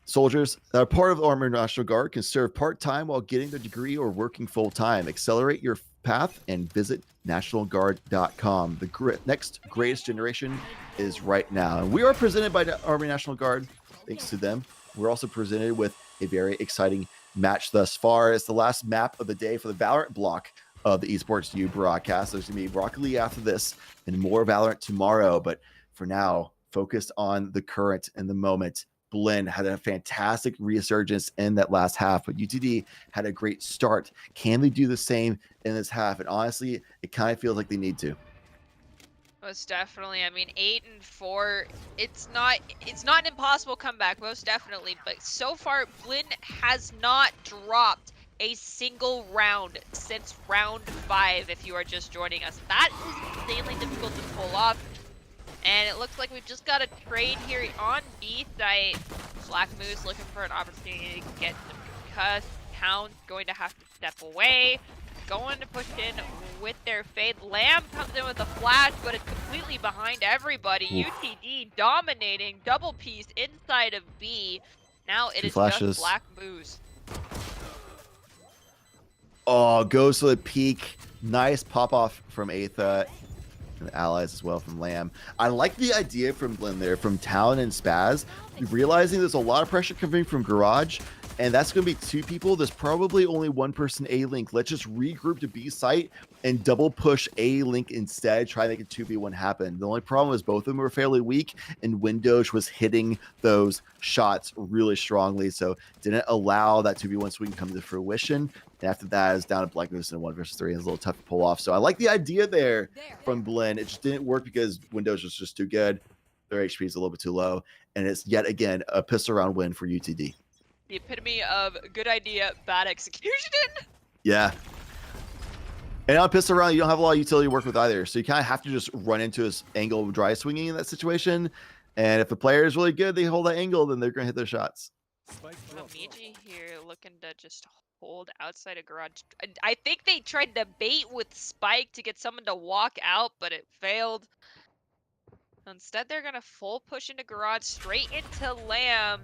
Soldiers that are part of the Army National Guard can serve part-time while getting their degree or working full-time. Accelerate your path and visit nationalguard.com. The next greatest generation is right now. And we are presented by the Army National Guard. Thanks to them. We're also presented with a very exciting match thus far. It's the last map of the day for the Valorant block of the Esports U broadcast. There's going to be Rocket League after this and more Valorant tomorrow. But for now, focused on the current and the moment. Blinn had a fantastic resurgence in that last half, but UTD had a great start. Can they do the same in this half? And honestly, it kind of feels like they need to. Most definitely. I mean, 8-4. It's not an impossible comeback, most definitely. But so far, Blinn has not dropped a single round since round 5. If you are just joining us, that is insanely difficult to pull off. And it looks like we've just got a trade here on B site. Black Moose looking for an opportunity to get some concussed. Town's going to have to step away. Going to push in with their fade. Lamb comes in with a flash, but it's completely behind everybody. UTD dominating, double piece inside of B. Now it is just Black Moose. Oh, goes to the peak. Nice pop off from Aetha. And the allies as well from Lamb. I like the idea from Blinn there, from Talon and Spaz, realizing there's a lot of pressure coming from Garage, and that's going to be 2 people. There's probably only 1 person A-Link. Let's just regroup to B site and double push A-Link instead, try to make a 2v1 happen. The only problem is both of them were fairly weak, and Windows was hitting those shots really strongly, so didn't allow that 2v1 swing to come to fruition. And after that, it's down to Black Moose in a 1 versus 3. It's a little tough to pull off. So I like the idea there from Blinn. It just didn't work because Windows was just too good. Their HP is a little bit too low. And it's yet again a pistol round win for UTD. The epitome of good idea, bad execution. Yeah. And on pistol round, you don't have a lot of utility to work with either. So you kind of have to just run into his angle dry swinging in that situation. And if the player is really good, they hold that angle, then they're going to hit their shots. Momiji here looking to just hold outside a garage. I think they tried to bait with Spike to get someone to walk out, but it failed. Instead, they're going to full push into garage, straight into Lamb.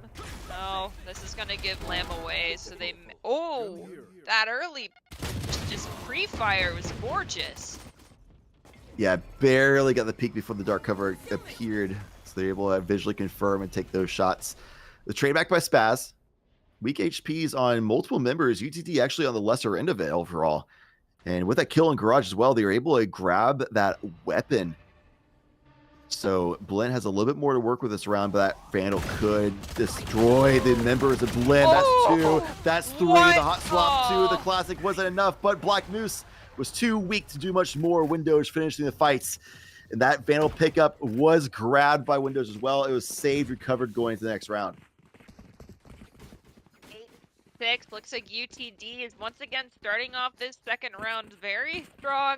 No, this is going to give Lamb away. So they... Oh, that early just pre-fire was gorgeous. Yeah, barely got the peek before the dark cover appeared. So they're able to visually confirm and take those shots. The trade back by Spaz. Weak HPs on multiple members. UTD actually on the lesser end of it overall. And with that kill in garage as well, they were able to grab that weapon. So Blinn has a little bit more to work with this round, but that Vandal could destroy the members of Blinn. Oh, that's 2. That's 3. what? The hot swap 2. The classic wasn't enough, but Black Moose was too weak to do much more. Windows finishing the fights. And that Vandal pickup was grabbed by Windows as well. It was saved, recovered going into the next round. 8-6. Looks like UTD is once again starting off this second round very strong.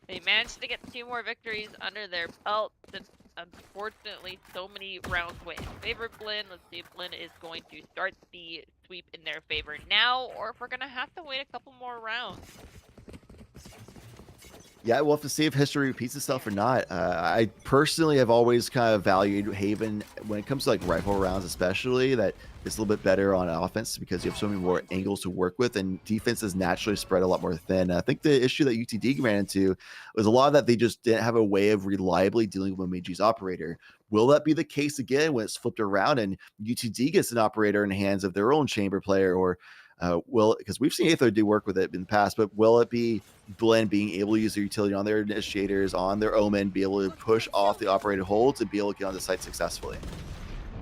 They managed to get 2 more victories under their belt. Since unfortunately so many rounds went in favor of Blinn. Let's see if Blinn is going to start the sweep in their favor now, or if we're going to have to wait a couple more rounds. Yeah, we'll have to see if history repeats itself or not. I personally have always kind of valued Haven when it comes to like rifle rounds, especially that it's a little bit better on offense because you have so many more angles to work with, and defense is naturally spread a lot more thin. I think the issue that UTD ran into was a lot of that they just didn't have a way of reliably dealing with Momiji's operator. Will that be the case again when it's flipped around and UTD gets an operator in the hands of their own chamber player, or will, because we've seen Aether do work with it in the past, but will it be Blinn being able to use their utility on their initiators, on their Omen, be able to push off the operated holds and be able to get on the site successfully?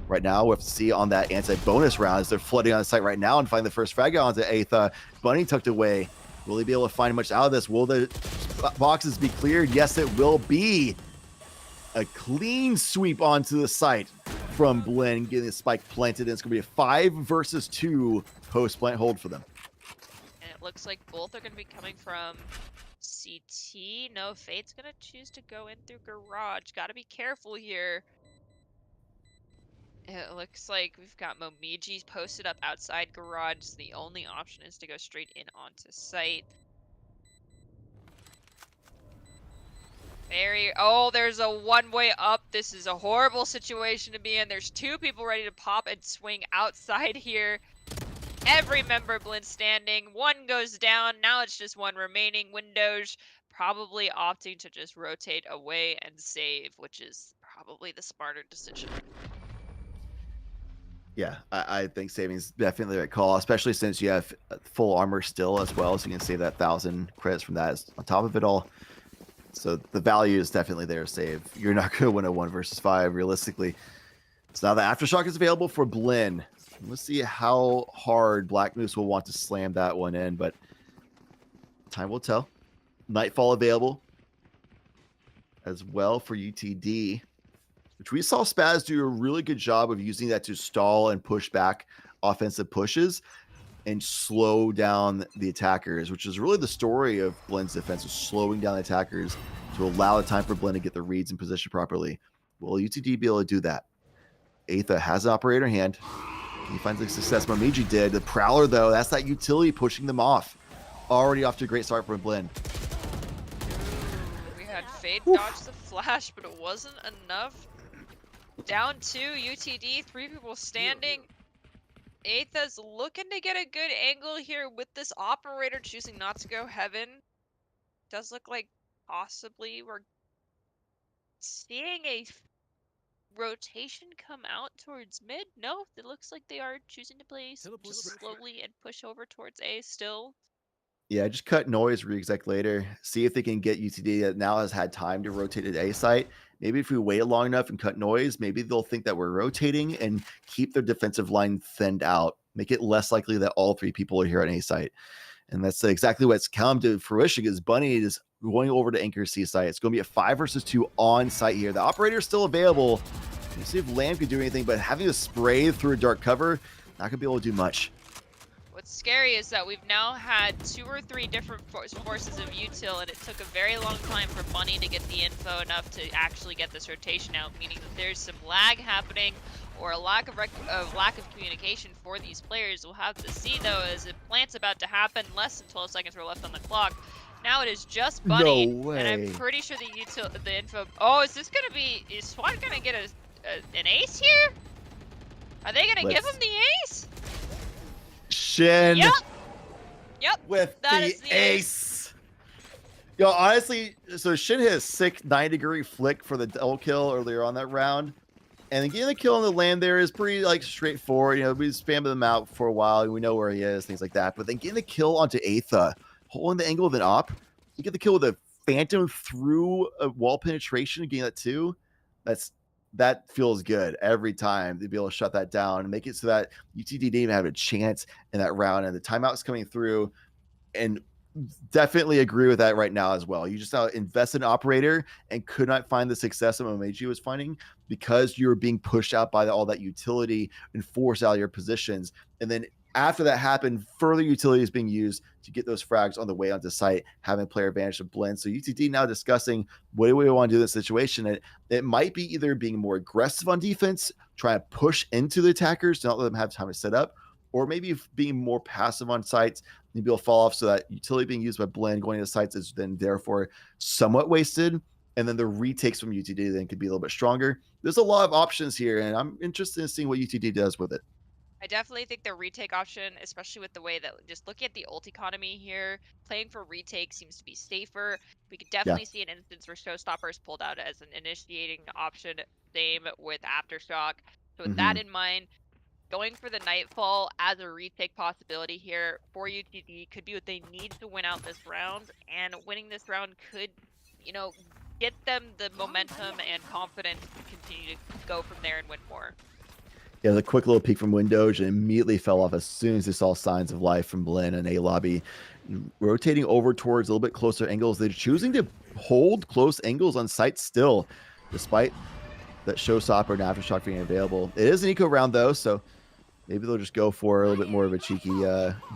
Right now, we have to see on that anti-bonus round as they're flooding on the site right now and find the first frag onto Aether. Bunny tucked away. Will he be able to find much out of this? Will the boxes be cleared? Yes, it will be. A clean sweep onto the site from Blinn, getting the spike planted. And it's going to be a 5 versus 2 post-plant hold for them. And it looks like both are going to be coming from CT. No, Fate's going to choose to go in through garage. Got to be careful here. It looks like we've got Momiji posted up outside garage. The only option is to go straight in onto site. Oh, there's a one-way up. This is a horrible situation to be in. There's 2 people ready to pop and swing outside here. Every member of Blinn standing. 1 goes down. Now it's just 1 remaining. Windows probably opting to just rotate away and save, which is probably the smarter decision. Yeah, I think saving is definitely the right call, especially since you have full armor still as well, so you can save that 1,000 credits from that on top of it all. So the value is definitely there to save. You're not going to win a 1 versus 5 realistically. So now the Aftershock is available for Blinn. Let's see how hard Black Moose will want to slam that one in, but time will tell. Nightfall available as well for UTD, which we saw Spaz do a really good job of using that to stall and push back offensive pushes and slow down the attackers, which is really the story of Blinn's defense, is slowing down the attackers to allow the time for Blinn to get the reads and position properly. Will UTD be able to do that? Aether has an operator in hand. He finds the success Momiji did. The Prowler, though, that's that utility pushing them off. Already off to a great start for Blinn. We had Fade dodge the flash, but it wasn't enough. Down 2, UTD, 3 people standing. Aetha's looking to get a good angle here with this operator choosing not to go heaven. Does look like possibly we're seeing a rotation come out towards mid. No, it looks like they are choosing to play just slowly and push over towards A still. Yeah, just cut noise, re-exec later. See if they can get UTD that now has had time to rotate at A site. Maybe if we wait long enough and cut noise, maybe they'll think that we're rotating and keep their defensive line thinned out. Make it less likely that all 3 people are here on A site. And that's exactly what's come to fruition, because Bunny is going over to Anchor C site. It's going to be a 5 versus 2 on site here. The operator is still available. Let's see if Lamb can do anything, but having to spray through a dark cover, not going to be able to do much. What's scary is that we've now had 2 or 3 different forces of util, and it took a very long time for Bunny to get the info enough to actually get this rotation out, meaning that there's some lag happening or a lack of communication for these players. We'll have to see though, as the plant's about to happen. Less than 12 seconds were left on the clock. Now it is just Bunny, No and I'm way. pretty sure the info. Oh, is SWAT gonna get an ace here? Are they gonna give him the ace? Shin. Yep. With That the is the ace. Yo, honestly, so Shin hit a sick 9-degree flick for the double kill earlier on that round. And then getting the kill on the land there is pretty like straightforward. You know, we spamming them out for a while. We know where he is, things like that. But then getting the kill onto Aetha, holding the angle of an op, you get the kill with a phantom through a wall penetration and getting that too. That feels good every time to be able to shut that down and make it so that UTD didn't even have a chance in that round. And the timeout's coming through, and definitely agree with that right now as well. You just now invest in operator and could not find the success that Momeji was finding because you were being pushed out by all that utility and forced out of your positions. And then after that happened, further utility is being used to get those frags on the way onto site, having player advantage of blend. So UTD now discussing what do we want to do in this situation. And it might be either being more aggressive on defense, trying to push into the attackers to not let them have time to set up, or maybe being more passive on sites, maybe it'll fall off so that utility being used by blend going into sites is then therefore somewhat wasted. And then the retakes from UTD then could be a little bit stronger. There's a lot of options here, and I'm interested in seeing what UTD does with it. I definitely think the retake option, especially with the way that just looking at the ult economy here, playing for retake seems to be safer. We could definitely see an instance where Showstopper is pulled out as an initiating option, same with Aftershock. So with that in mind, going for the Nightfall as a retake possibility here for UTD could be what they need to win out this round, and winning this round could, you know, get them the momentum and confidence to continue to go from there and win more. Yeah, the quick little peek from Windows and immediately fell off as soon as they saw signs of life from Blinn and A Lobby. Rotating over towards a little bit closer angles. They're choosing to hold close angles on site still, despite that Showstopper and Aftershock being available. It is an eco round though, so maybe they'll just go for a little bit more of a cheeky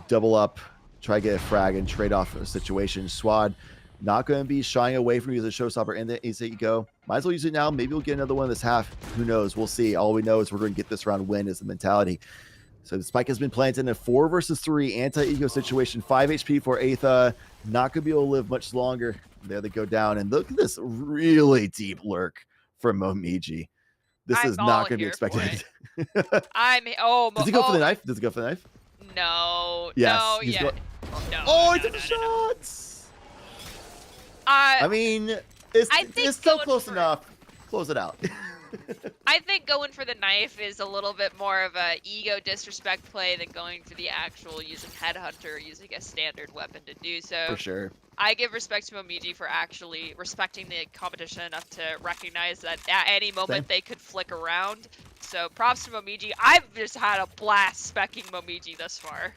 double up, try to get a frag and trade off a situation. Swad not going to be shying away from using Showstopper and the Ace Eco. Might as well use it now. Maybe we'll get another one this half. Who knows? We'll see. All we know is we're going to get this round win is the mentality. So the spike has been planted in a 4 versus 3 anti-eco situation. 5 HP for Aetha. Not going to be able to live much longer. There they go down. And look at this really deep lurk from Momiji. This is not going to be expected. Does he go for the knife? Does he go for the knife? No. Yes, No. he's Yeah. go- No. Oh, he took the shots. I mean, it's still close enough. Close it out. I think going for the knife is a little bit more of a ego disrespect play than going for the actual using Headhunter or using a standard weapon to do so. For sure. I give respect to Momiji for actually respecting the competition enough to recognize that at any moment they could flick around. So props to Momiji. I've just had a blast specking Momiji thus far.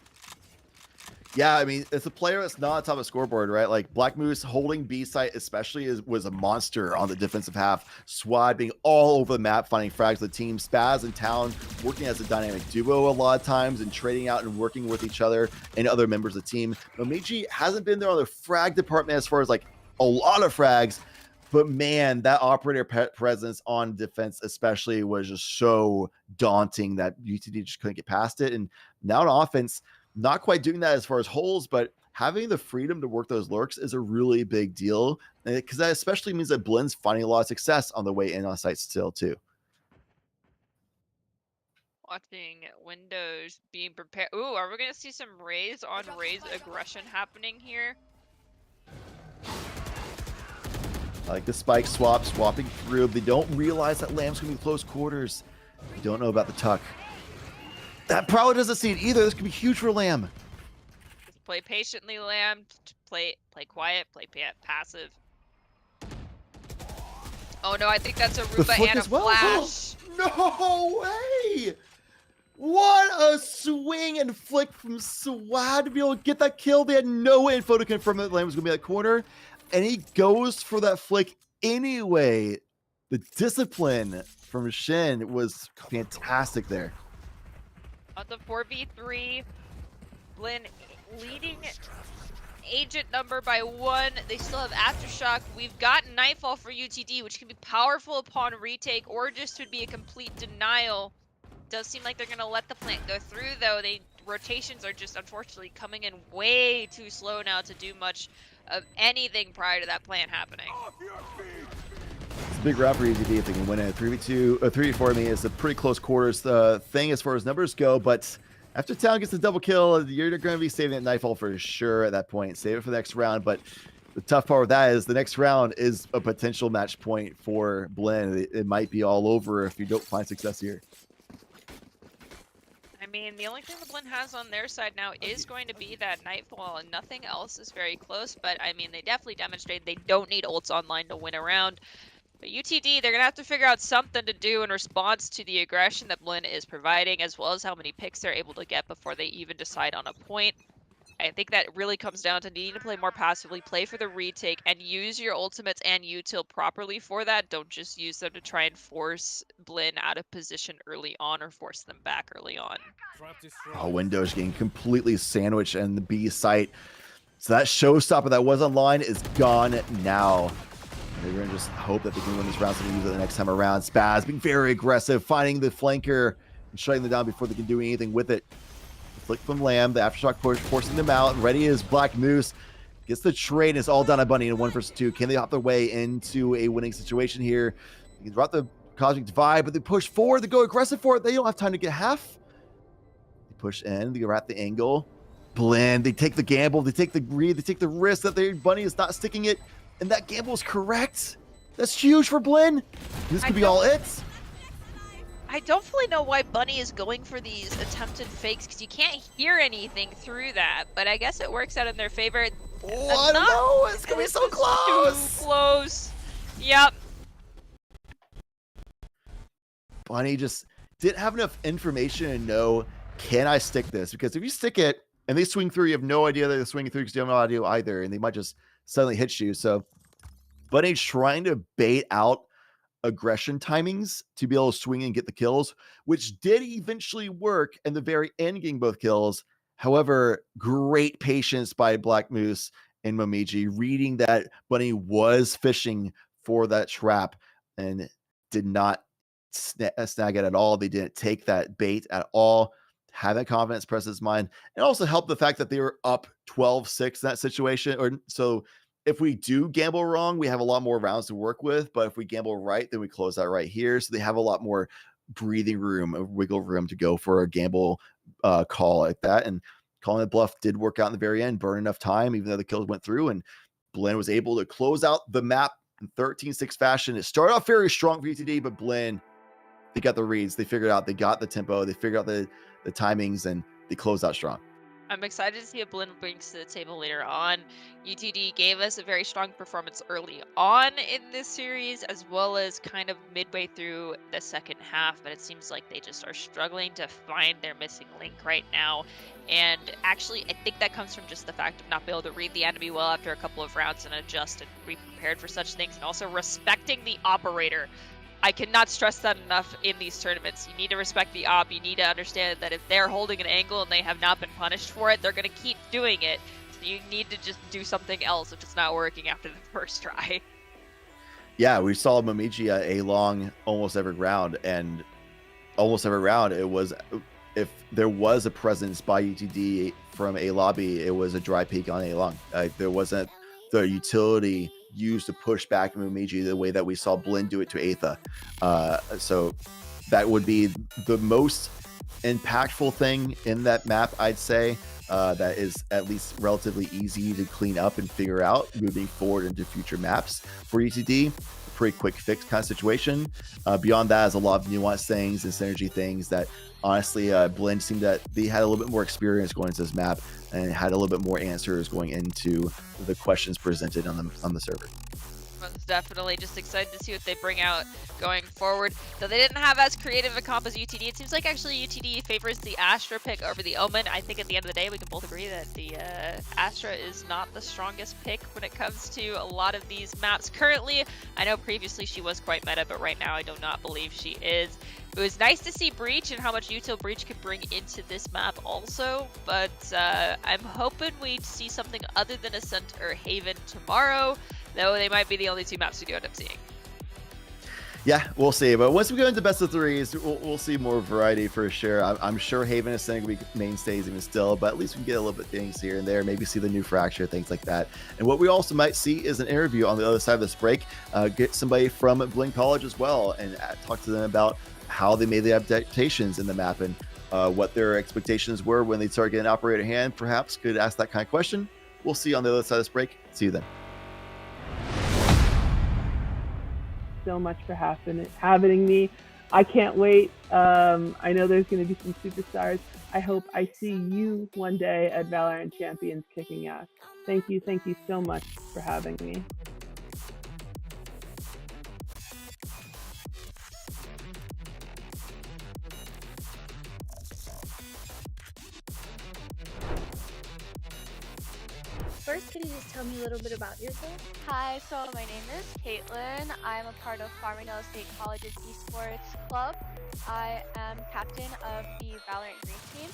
Yeah, I mean, it's a player that's not on top of the scoreboard, right? Like Black Moose holding B site especially was a monster on the defensive half. Swad being all over the map, finding frags of the team. Spaz and Town working as a dynamic duo a lot of times and trading out and working with each other and other members of the team. Momiji hasn't been there on the frag department as far as like a lot of frags, but man, that operator presence on defense especially was just so daunting that UTD just couldn't get past it. And now on offense, not quite doing that as far as holes, but having the freedom to work those lurks is a really big deal, because that especially means that Blend's finding a lot of success on the way in on site still too. Watching Windows being prepared. Ooh, are we going to see some Raze on Raze aggression happening here? I like the spike swapping through. They don't realize that Lamb's going to be close quarters. They don't know about the tuck. That probably doesn't see it either. This could be huge for Lamb. Just play patiently, Lamb. Play quiet. Play passive. Oh no, I think that's a Ruba and a flash. No way! What a swing and flick from Swad to be able to get that kill. They had no info to confirm that Lamb was going to be at that corner, and he goes for that flick anyway. The discipline from Shin was fantastic there. On the 4v3, Blinn leading agent number by 1. They still have Aftershock. We've got Nightfall for UTD, which can be powerful upon retake, or just would be a complete denial. Does seem like they're going to let the plant go through, though. Rotations are just unfortunately coming in way too slow now to do much of anything prior to that plant happening. It's a big round for UTD if they can win it. 3v2, 3v4. I mean, it's a pretty close quarters thing as far as numbers go, but after Town gets a double kill, you're going to be saving that Nightfall for sure at that point. Save it for the next round, but the tough part with that is the next round is a potential match point for Blinn. It might be all over if you don't find success here. I mean, the only thing the Blinn has on their side now is going to be that Nightfall, and nothing else is very close, but I mean, they definitely demonstrated they don't need ults online to win a round. But UTD, they're going to have to figure out something to do in response to the aggression that Blinn is providing, as well as how many picks they're able to get before they even decide on a point. I think that really comes down to needing to play more passively, play for the retake, and use your ultimates and util properly for that. Don't just use them to try and force Blinn out of position early on or force them back early on. Oh, Windows getting completely sandwiched in the B site. So that showstopper that was online is gone now. They're going to just hope that they can win this round so they can use it the next time around. Spaz being very aggressive, finding the flanker and shutting them down before they can do anything with it. The flick from Lamb, the Aftershock push, forcing them out. Ready is Black Moose. Gets the trade, and it's all done on Bunny in 1 vs. 2. Can they hop their way into a winning situation here? They can drop the Cosmic Divide, but they push forward. They go aggressive for it. They don't have time to get half. They push in. They go at the angle. Blinn. They take the gamble. They take the read. They take the risk that their Bunny is not sticking it. And that gamble is correct. That's huge for Blinn. This could be all it. I don't fully know why Bunny is going for these attempted fakes, because you can't hear anything through that. But I guess it works out in their favor. Oh, I don't know. It's going to be so close. Too close. Yep. Bunny just didn't have enough information to know, can I stick this? Because if you stick it and they swing through, you have no idea that they're swinging through because you have no idea either. And they might just suddenly hit you. So Bunny's trying to bait out aggression timings to be able to swing and get the kills, which did eventually work in the very end, getting both kills. However, great patience by Black Moose and Momiji, reading that Bunny was fishing for that trap and did not snag it at all. They didn't take that bait at all. Have that confidence press his mind, and also help the fact that they were up 12-6 in that situation. Or so if we do gamble wrong, we have a lot more rounds to work with. But if we gamble right, then we close out right here. So they have a lot more breathing room, wiggle room to go for a gamble call like that. And calling it bluff did work out in the very end, burn enough time, even though the kills went through. And Blinn was able to close out the map in 13-6 fashion. It started off very strong for UTD, but Blinn, they got the reads. They figured out, they got the tempo. They figured out the timings, and they closed out strong. I'm excited to see what Blinn brings to the table later on. UTD gave us a very strong performance early on in this series, as well as kind of midway through the second half, but it seems like they just are struggling to find their missing link right now. And actually, I think that comes from just the fact of not being able to read the enemy well after a couple of rounds and adjust and be prepared for such things, and also respecting the operator. I cannot stress that enough in these tournaments. You need to respect the op. You need to understand that if they're holding an angle and they have not been punished for it, they're going to keep doing it. So you need to just do something else if it's not working after the first try. Yeah, we saw Momiji at A-Long almost every round, and almost every round it was, if there was a presence by UTD from A lobby, it was a dry peak on A-Long. There wasn't the utility used to push back Momiji the way that we saw Blinn do it to Aetha. So that would be the most impactful thing in that map, I'd say. That is at least relatively easy to clean up and figure out moving forward into future maps for UTD. Pretty quick fix kind of situation. Beyond that is a lot of nuanced things and synergy things that honestly Blinn seemed that they had a little bit more experience going into this map and had a little bit more answers going into the questions presented on the server. Most definitely. Just excited to see what they bring out going forward. Though they didn't have as creative a comp as UTD, it seems like actually UTD favors the Astra pick over the Omen. I think at the end of the day, we can both agree that the Astra is not the strongest pick when it comes to a lot of these maps currently. I know previously she was quite meta, but right now I do not believe she is. It was nice to see Breach and how much util Breach could bring into this map also, but I'm hoping we see something other than Ascent or Haven tomorrow, though they might be the only 2 maps we do end up seeing. Yeah, we'll see. But once we go into best of threes, we'll see more variety for sure. I'm sure Haven is going to be mainstays even still, but at least we can get a little bit things here and there. Maybe see the new Fracture, things like that. And what we also might see is an interview on the other side of this break. Get somebody from Bling College as well and talk to them about how they made the adaptations in the map and what their expectations were when they started getting operator hand. Perhaps could ask that kind of question. We'll see you on the other side of this break. See you then. So much for having me. I can't wait. I know there's going to be some superstars. I hope I see you one day at Valorant Champions kicking ass. Thank you so much for having me. First, can you just tell me a little bit about yourself? Hi, so my name is Caitlin. I'm a part of Farmingdale State College's esports club. I am captain of the Valorant Green Team.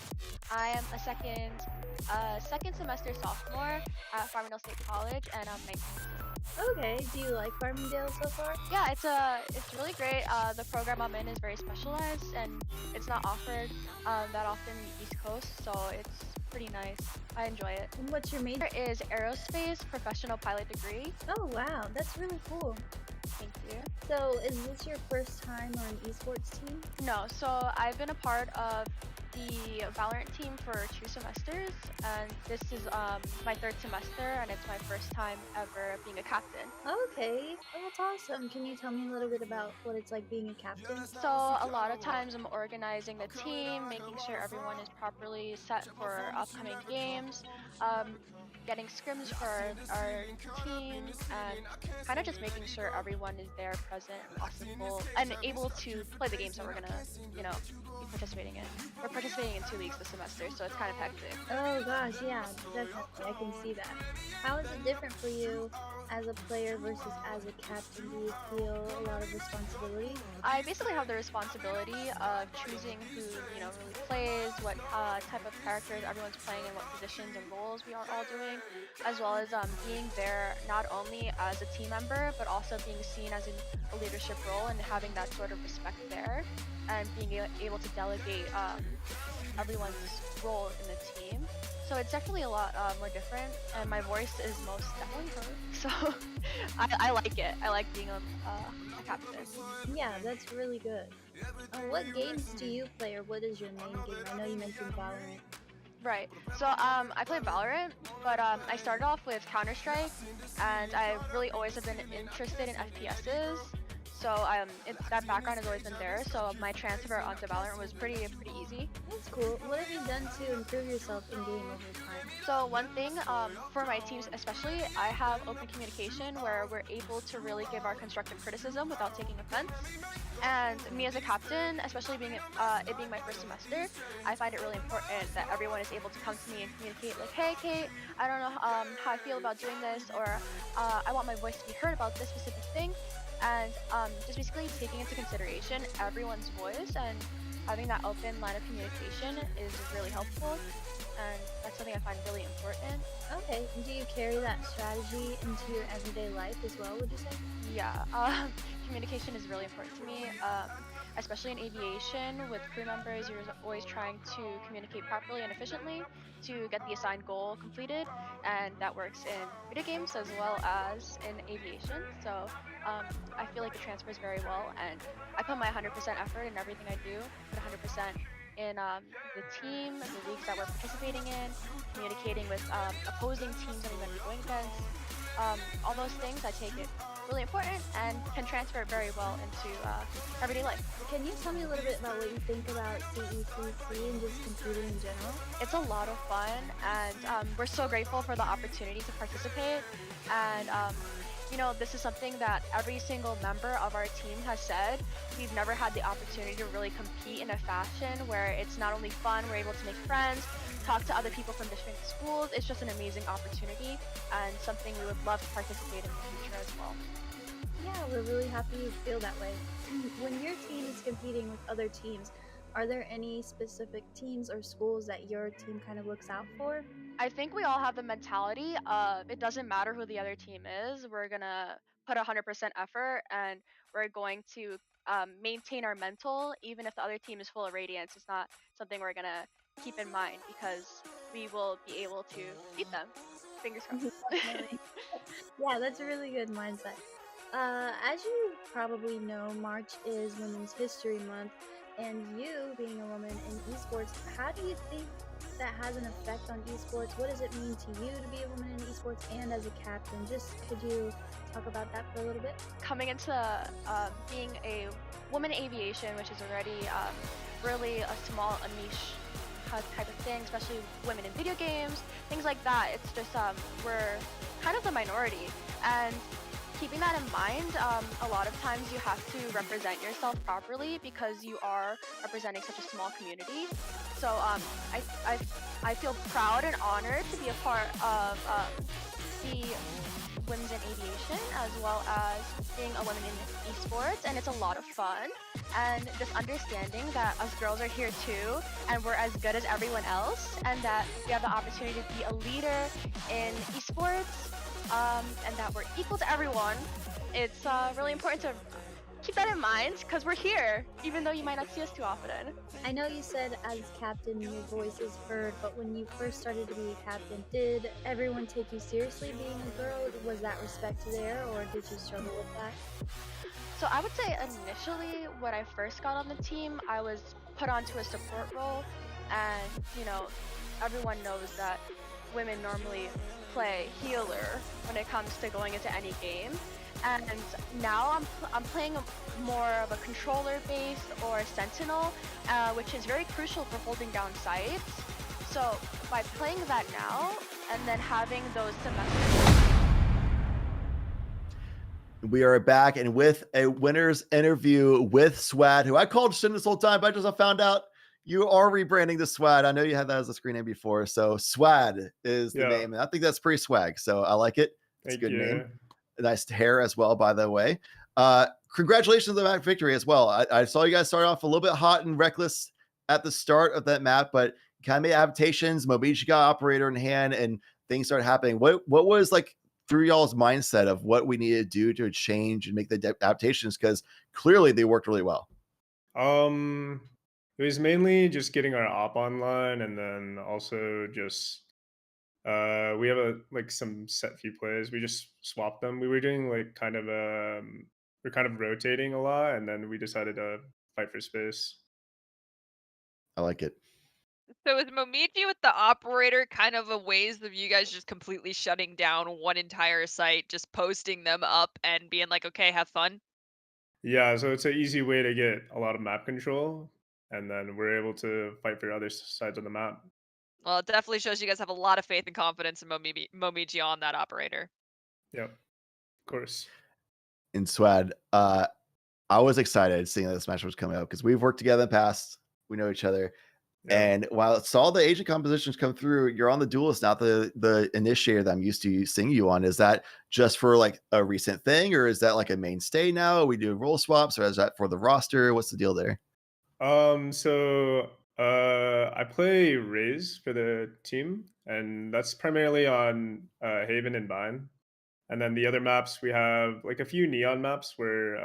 I am a second semester sophomore at Farmingdale State College, and I'm 19. Okay, do you like Farmingdale so far? Yeah, it's really great. The program I'm in is very specialized, and it's not offered that often in the East Coast, so it's pretty nice. I enjoy it. And what's your major? Is aerospace professional pilot degree. Oh wow, that's really cool. Thank you. So is this your first time on an esports team? No, so I've been a part of the Valorant team for 2 semesters, and this is my 3rd semester, and it's my first time ever being a captain. Okay, well, that's awesome. Can you tell me a little bit about what it's like being a captain? So a lot of times I'm organizing the team, making sure everyone is properly set for upcoming games, getting scrims for our team, and kind of just making sure everyone is there, present, possible, and able to play the games that we're gonna, be participating in. We're participating in 2 leagues this semester, so it's kind of hectic. Oh gosh, yeah, definitely. I can see that. How is it different for you as a player versus as a captain? Do you feel a lot of responsibility? I basically have the responsibility of choosing who, really plays, what type of characters everyone's playing, and what positions and roles we are all doing, as well as being there not only as a team member, but also being seen as in a leadership role and having that sort of respect there, and being able to delegate everyone's role in the team. So it's definitely a lot more different, and my voice is most definitely heard. So I like it. I like being a captain. Yeah, that's really good. What games do you play, or what is your main game? I know you mentioned Valorant. Right. So I play Valorant, but I started off with Counter-Strike, and I really always have been interested in FPSs. So that background has always been there. So my transfer onto Valorant was pretty easy. That's cool. What have you done to improve yourself in game over time? So one thing for my teams especially, I have open communication where we're able to really give our constructive criticism without taking offense. And me as a captain, especially being it being my first semester, I find it really important that everyone is able to come to me and communicate like, hey Kate, I don't know how I feel about doing this, or I want my voice to be heard about this specific thing. And just basically taking into consideration everyone's voice and having that open line of communication is really helpful, and that's something I find really important. Okay, and do you carry that strategy into your everyday life as well, would you say? Yeah, communication is really important to me, especially in aviation with crew members. You're always trying to communicate properly and efficiently to get the assigned goal completed, and that works in video games as well as in aviation. So I feel like it transfers very well, and I put my 100% effort in everything I do, put 100% in the team, the leagues that we're participating in, communicating with opposing teams that we're going to be going against. All those things, I take it really important and can transfer very well into everyday life. Can you tell me a little bit about what you think about CECC and just computing in general? It's a lot of fun, and we're so grateful for the opportunity to participate. And this is something that every single member of our team has said. We've never had the opportunity to really compete in a fashion where it's not only fun, we're able to make friends, talk to other people from different schools. It's just an amazing opportunity and something we would love to participate in the future as well. Yeah, we're really happy you feel that way. When your team is competing with other teams, are there any specific teams or schools that your team kind of looks out for? I think we all have the mentality of it doesn't matter who the other team is. We're gonna put 100% effort, and we're going to maintain our mental, even if the other team is full of radiance. It's not something we're gonna keep in mind because we will be able to beat them. Fingers crossed. Definitely. Yeah, that's a really good mindset. As you probably know, March is Women's History Month, and you, being a woman in esports, how do you think that has an effect on esports? What does it mean to you to be a woman in esports and as a captain? Just could you talk about that for a little bit? Coming into being a woman in aviation, which is already really a niche type of thing, especially women in video games, things like that. It's just we're kind of the minority, and keeping that in mind, a lot of times you have to represent yourself properly because you are representing such a small community. So I feel proud and honored to be a part of the women's in aviation as well as being a woman in esports, and it's a lot of fun. And just understanding that us girls are here too, and we're as good as everyone else, and that we have the opportunity to be a leader in esports, and that we're equal to everyone. It's really important to keep that in mind because we're here, even though you might not see us too often. I know you said as captain your voice is heard, but when you first started to be a captain, did everyone take you seriously being a girl? Was that respect there, or did you struggle with that? So I would say initially when I first got on the team, I was put onto a support role, and everyone knows that women normally play healer when it comes to going into any game. And now I'm playing more of a controller base or a sentinel, which is very crucial for holding down sites. So by playing that now and then having those semesters. We are back and with a winner's interview with Swad, who I called Shin this whole time, but I just found out you are rebranding the Swad. I know you had that as a screen name before. So Swad is the name. And I think that's pretty swag. So I like it. It's a good name. Nice hair as well, by the way. Congratulations on that victory as well. I saw you guys start off a little bit hot and reckless at the start of that map, but kind of made adaptations. Mobichi got operator in hand and things started happening. What was like through y'all's mindset of what we needed to do to change and make the adaptations? Because clearly they worked really well. It was mainly just getting our op online, and then also just we have some set few plays. We just swapped them. We were doing we're kind of rotating a lot, and then we decided to fight for space. I like it. So is Momiji with the operator kind of a ways of you guys just completely shutting down one entire site, just posting them up and being like, okay, have fun? Yeah, so it's an easy way to get a lot of map control, and then we're able to fight for other sides of the map. Well, it definitely shows you guys have a lot of faith and confidence in Momiji on that operator. Yep, of course. In Swad, I was excited seeing that this match was coming up because we've worked together in the past. We know each other. Yeah. And while I saw the agent compositions come through, you're on the duelist, not the initiator that I'm used to seeing you on. Is that just for like a recent thing, or is that like a mainstay now? Are we doing role swaps, or is that for the roster? What's the deal there? So I play Raze for the team, and that's primarily on Haven and Vine. And then the other maps, we have like a few Neon maps where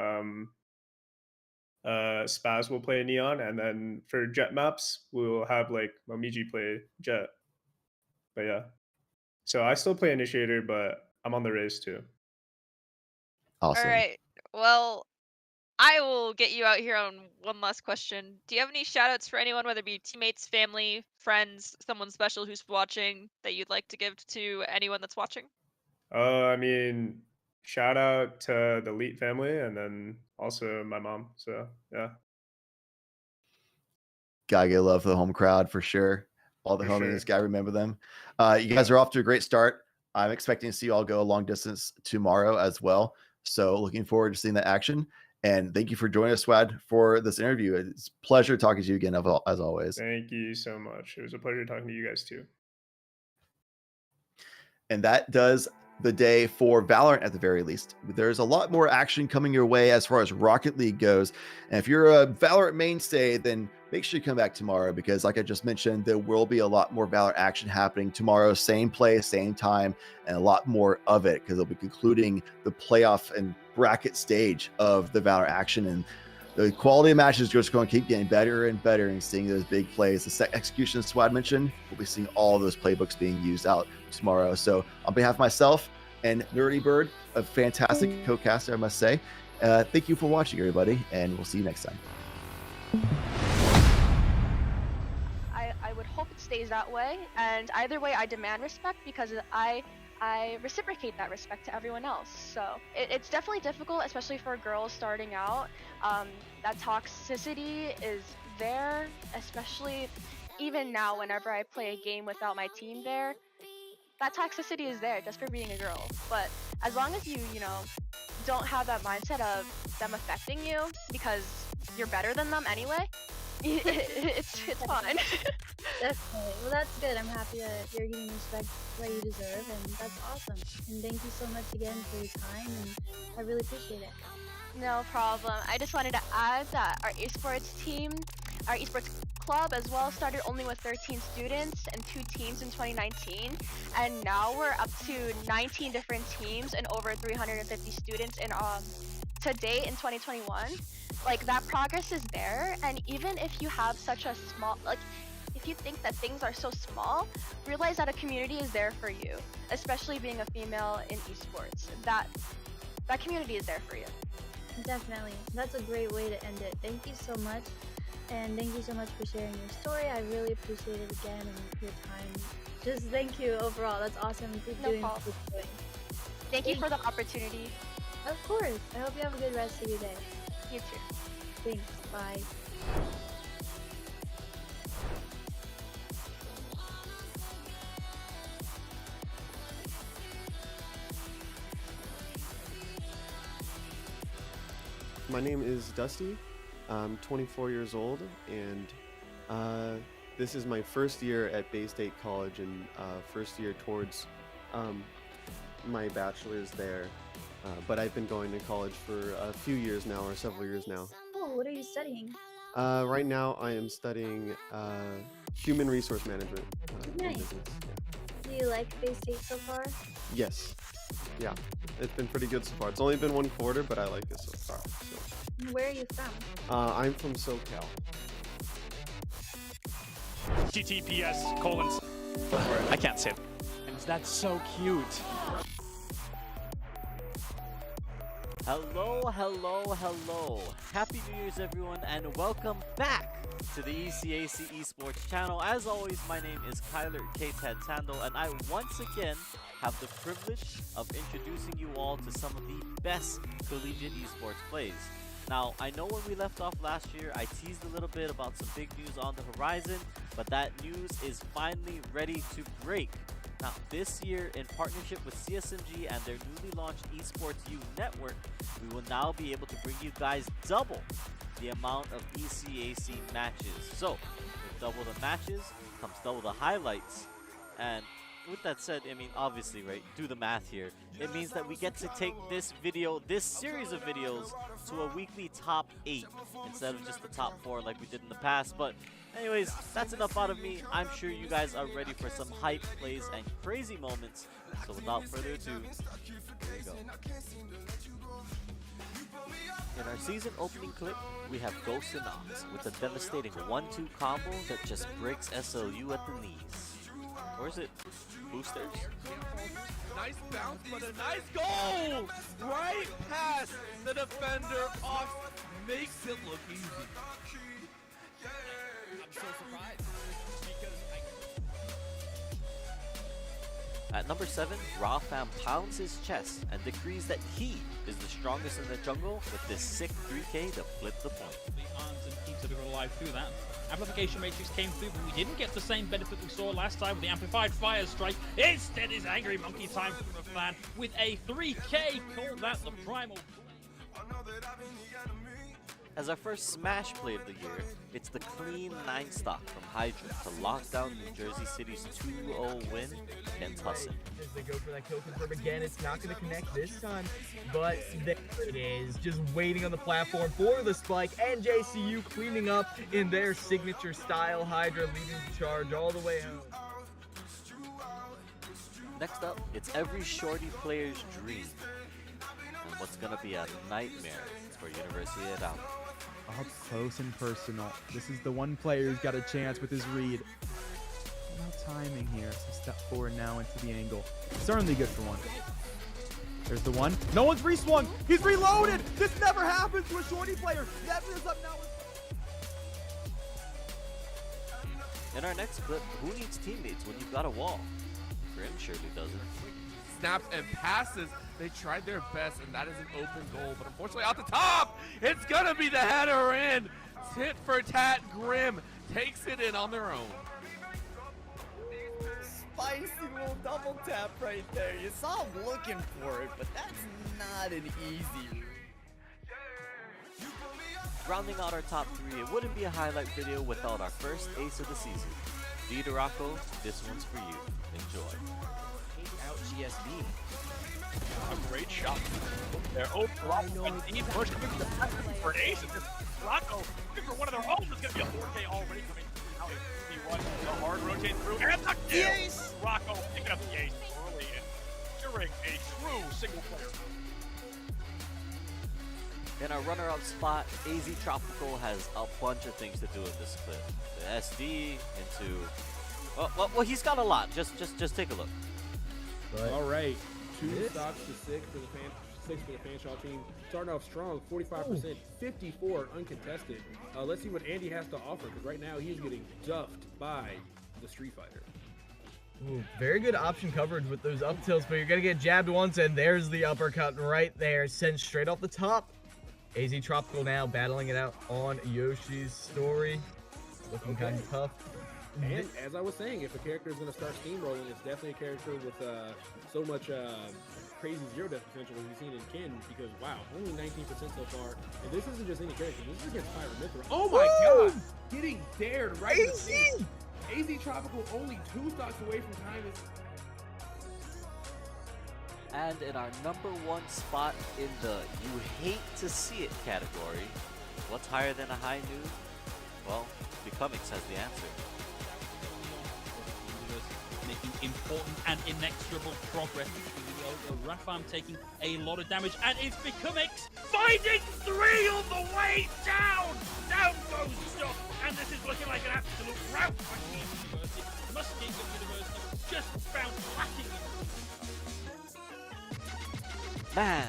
Spaz will play Neon, and then for Jet maps, we'll have like Momiji play Jet. But yeah, so I still play Initiator, but I'm on the Raze too. Awesome. All right. Well, I will get you out here on one last question. Do you have any shout outs for anyone, whether it be teammates, family, friends, someone special who's watching that you'd like to give to anyone that's watching? I mean, shout out to the Elite family, and then also my mom. So yeah. Gotta get love for the home crowd for sure. All the homies, gotta remember them. You guys are off to a great start. I'm expecting to see you all go a long distance tomorrow as well. So looking forward to seeing that action. And thank you for joining us, Swad, for this interview. It's a pleasure talking to you again, as always. Thank you so much. It was a pleasure talking to you guys too. And that does the day for Valorant at the very least. There's a lot more action coming your way as far as Rocket League goes. And if you're a Valorant mainstay, then make sure you come back tomorrow, because like I just mentioned, there will be a lot more Valorant action happening tomorrow, same place, same time, and a lot more of it, because they'll be concluding the playoff and bracket stage of the Valorant action. And the quality of matches is just going to keep getting better and better, and seeing those big plays. The execution squad mentioned, we'll be seeing all of those playbooks being used out tomorrow. So on behalf of myself and Nerdy Bird, a fantastic co-caster, I must say, thank you for watching, everybody, and we'll see you next time. I would hope it stays that way, and either way I demand respect, because I reciprocate that respect to everyone else. So it's definitely difficult, especially for girls starting out. That toxicity is there, especially even now whenever I play a game without my team there. That toxicity is there just for being a girl. But as long as you don't have that mindset of them affecting you because you're better than them anyway, it's fine. Definitely. Well, that's good. I'm happy that you're getting respect that you deserve, and that's awesome. And thank you so much again for your time, and I really appreciate it. No problem. I just wanted to add that our esports team, our esports club as well, started only with 13 students and 2 teams in 2019, and now we're up to 19 different teams and over 350 students in to date in 2021. Like, that progress is there, and even if you have such a small, if you think that things are so small, realize that a community is there for you, especially being a female in esports. That community is there for you. Definitely. That's a great way to end it. Thank you so much. And thank you so much for sharing your story. I really appreciate it again, and your time. Just thank you overall. That's awesome. Keep doing what you're doing. Thank you for the opportunity. Of course. I hope you have a good rest of your day. You too. Thanks. Bye. My name is Dusty. I'm 24 years old, and this is my first year at Bay State College, and first year towards my bachelor's there. But I've been going to college for a few years now, or several years now. Oh, what are you studying? Right now, I am studying human resource management. in Nice. business. Do you like Bay State so far? Yes. Yeah. It's been pretty good so far. It's only been 1 quarter, but I like it so far. So. Where are you from? I'm from SoCal. HTTPS : I can't say it. And that's so cute. Hello, hello, hello. Happy New Year's, everyone, and welcome back to the ECAC Esports channel. As always, my name is Kyler K-Tantando, and I once again have the privilege of introducing you all to some of the best collegiate esports plays. Now, I know when we left off last year, I teased a little bit about some big news on the horizon, but that news is finally ready to break. Now, this year, in partnership with CSMG and their newly launched Esports U network, we will now be able to bring you guys double the amount of ECAC matches. So, with double the matches comes double the highlights. And with that said, I mean, obviously, right, do the math here. It means that we get to take this series of videos to a weekly top 8 instead of just the top 4 like we did in the past. But anyways, that's enough out of me. I'm sure you guys are ready for some hype plays and crazy moments. So without further ado, here we go. In our season opening clip, we have Ghost and Ox with a devastating 1-2 combo that just breaks SLU at the knees. Or is it boosters? Nice bounce, but a nice goal! Right past the defender. Ox makes it look easy. I'm so surprised because At number 7, Rawfam pounds his chest and decrees that he is the strongest in the jungle with this sick 3K to flip the point. The arms and keeps it alive through that. Amplification Matrix came through, but we didn't get the same benefit we saw last time with the Amplified Fire Strike. Instead is Angry Monkey time from a fan with a 3K. Call that the primal. As our first Smash play of the year, it's the clean 9 stock from Hydra to lock down New Jersey City's 2-0 win against Husson. As they go for that kill confirm again, it's not going to connect this time, but there it is, just waiting on the platform for the spike, and JCU cleaning up in their signature style. Hydra leading the charge all the way home. Next up, it's every shorty player's dream, and what's gonna be a nightmare for University of Alabama. Up close and personal. This is the one player who's got a chance with his read. No timing here, so step forward now into the angle. Certainly good for one. There's the one. No one's reswung. He's reloaded. This never happens to a shorty player. Never is up now. In our next clip, who needs teammates when you've got a wall? Grim surely doesn't. Snaps and passes. They tried their best, and that is an open goal. But unfortunately, out the top, it's going to be the header in. Tit for tat, Grim takes it in on their own. Spicy little double tap right there. You saw him looking for it, but that's not an easy. Rounding out our top 3, it wouldn't be a highlight video without our first ace of the season. Vita Rocco, this one's for you. Enjoy. Out GSB. A great shot there. Oh, and deep push coming from the back for an ace. And this Rocco looking for one of their own. There's going to be a 4K already coming through. Now it's 51. The hard rotate through. And the kill. Ace. Rocco picking up the ace early and during a true single player. In our runner-up spot, AZ Tropical has a bunch of things to do with this clip. The SD into... Well, he's got a lot. Just take a look. All right, 2 stocks to 6 for the Fanshawe team. Starting off strong, 45%, 54 uncontested. Let's see what Andy has to offer, because right now he's getting duffed by the Street Fighter. Ooh, very good option coverage with those up tilts, but you're going to get jabbed once, and there's the uppercut right there, sent straight off the top. AZ Tropical now battling it out on Yoshi's story. Looking kind of tough. And as I was saying, if a character is going to start steamrolling, it's definitely a character with so much crazy zero death potential as we've seen in Kin, because wow, only 19% so far. And this isn't just any character, this is against Pyra Mithra. Oh my god! Getting dared right in the face. AZ Tropical only 2 stocks away from time. And in our number 1 spot in the you hate to see it category, what's higher than a high noon? Well, Becomix has the answer. Making important and inexorable progress. Rafam taking a lot of damage, and it's Becomix finding 3 on the way down! Down goes stuff, and this is looking like an absolute rout by University. Muskegon University just found lacking. Man,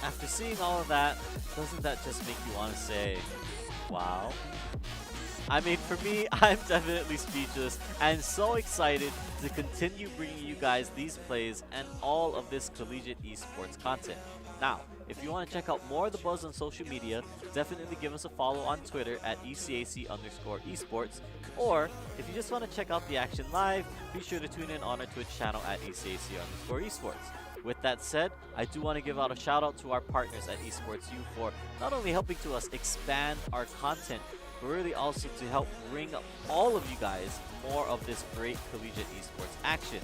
after seeing all of that, doesn't that just make you want to say, wow? I mean, for me, I'm definitely speechless and so excited to continue bringing you guys these plays and all of this collegiate esports content. Now, if you want to check out more of the buzz on social media, definitely give us a follow on Twitter at ECAC_esports, or if you just want to check out the action live, be sure to tune in on our Twitch channel at ECAC_esports. With that said, I do want to give out a shout out to our partners at Esports U for not only helping to us expand our content, but really also to help bring all of you guys more of this great collegiate esports action.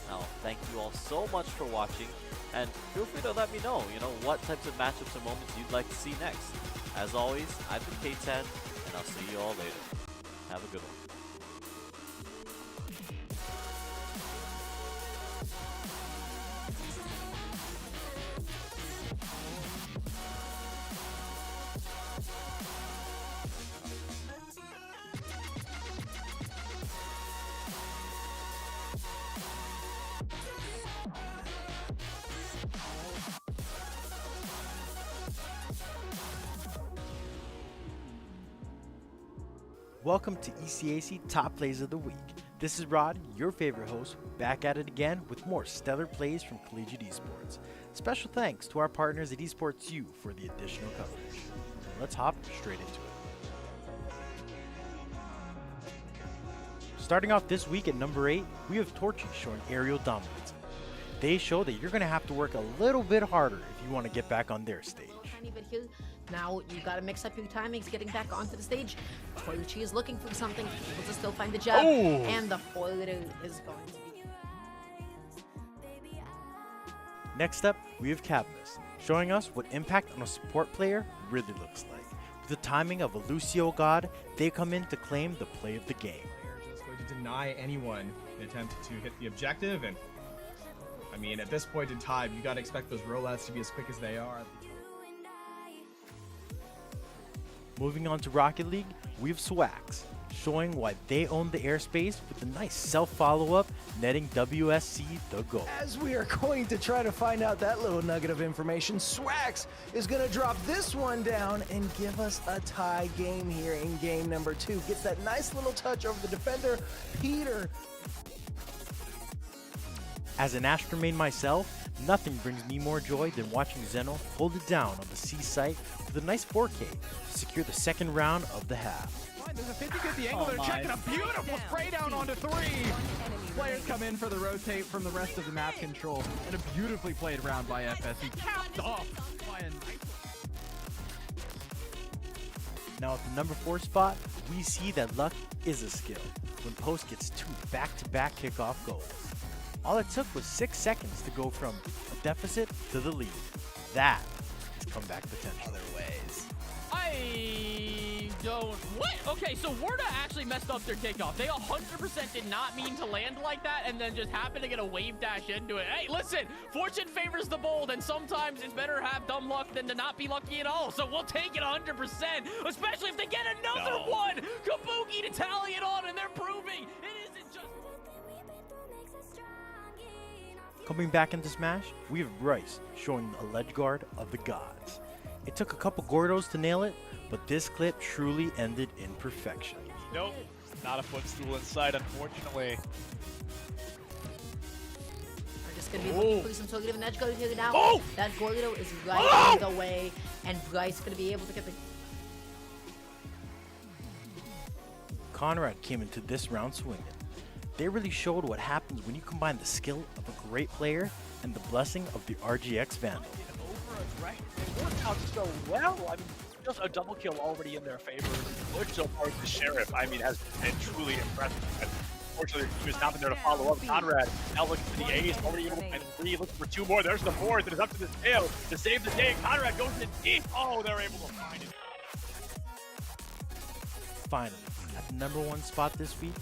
Now, thank you all so much for watching, and feel free to let me know, what types of matchups or moments you'd like to see next. As always, I've been KTAD, and I'll see you all later. Have a good one. Welcome to ECAC Top Plays of the Week. This is Rod, your favorite host, back at it again with more stellar plays from collegiate esports. Special thanks to our partners at Esports U for the additional coverage. Let's hop straight into it. Starting off this week at number 8, we have Torchy showing aerial dominance. They show that you're going to have to work a little bit harder if you want to get back on their stage. But he'll Now you gotta mix up your timings, getting back onto the stage. Toiletry is looking for something, able to still find the jab, and the foiler is going to be. Next up, we have Cadmus, showing us what impact on a support player really looks like. With the timing of a Lucio God, they come in to claim the play of the game. They're just going to deny anyone an attempt to hit the objective, and I mean, at this point in time, you gotta expect those rollouts to be as quick as they are. Moving on to Rocket League, we have Swax, showing why they own the airspace with a nice self-follow-up, netting WSC the goal. As we are going to try to find out that little nugget of information, Swax is going to drop this one down and give us a tie game here in game number 2. Gets that nice little touch over the defender, Peter. As an Astro main myself, nothing brings me more joy than watching Zeno hold it down on the C site with a nice 4K to secure the second round of the half. There's a 50-50 angle. They're checking a beautiful spray down onto 3. Players come in for the rotate from the rest of the map control, and a beautifully played round by FSC, capped off by a nice. Now at the number 4 spot, we see that luck is a skill when Post gets 2 back-to-back kickoff goals. All it took was 6 seconds to go from a deficit to the lead. That is comeback potential. Other ways. I don't... What? Okay, so Warda actually messed up their kickoff. They 100% did not mean to land like that and then just happened to get a wave dash into it. Hey, listen, fortune favors the bold, and sometimes it's better to have dumb luck than to not be lucky at all. So we'll take it 100%, especially if they get another one. Kabuki to tally it on, and they're proving it isn't just... Coming back into Smash, we have Bryce showing the ledge guard of the gods. It took a couple Gordos to nail it, but this clip truly ended in perfection. Nope, not a footstool in sight, unfortunately. We're just gonna be looking for some sort of an edge guard here now. That Gordo is right in the way, and Bryce gonna be able to get the... Conrad came into this round swinging. They really showed what happens when you combine the skill of a great player and the blessing of the RGX Vandal. It worked out so well. I mean, just a double kill already in their favor. Which so far the Sheriff, I mean, has been truly impressive. And unfortunately, he has not been there to follow up. Conrad now looking for the ace, already able to find 3, looking for 2 more. There's the 4th, and it's up to the tail to save the day. Conrad goes in deep. Oh, they're able to find it. Finally, at the number 1 spot this week,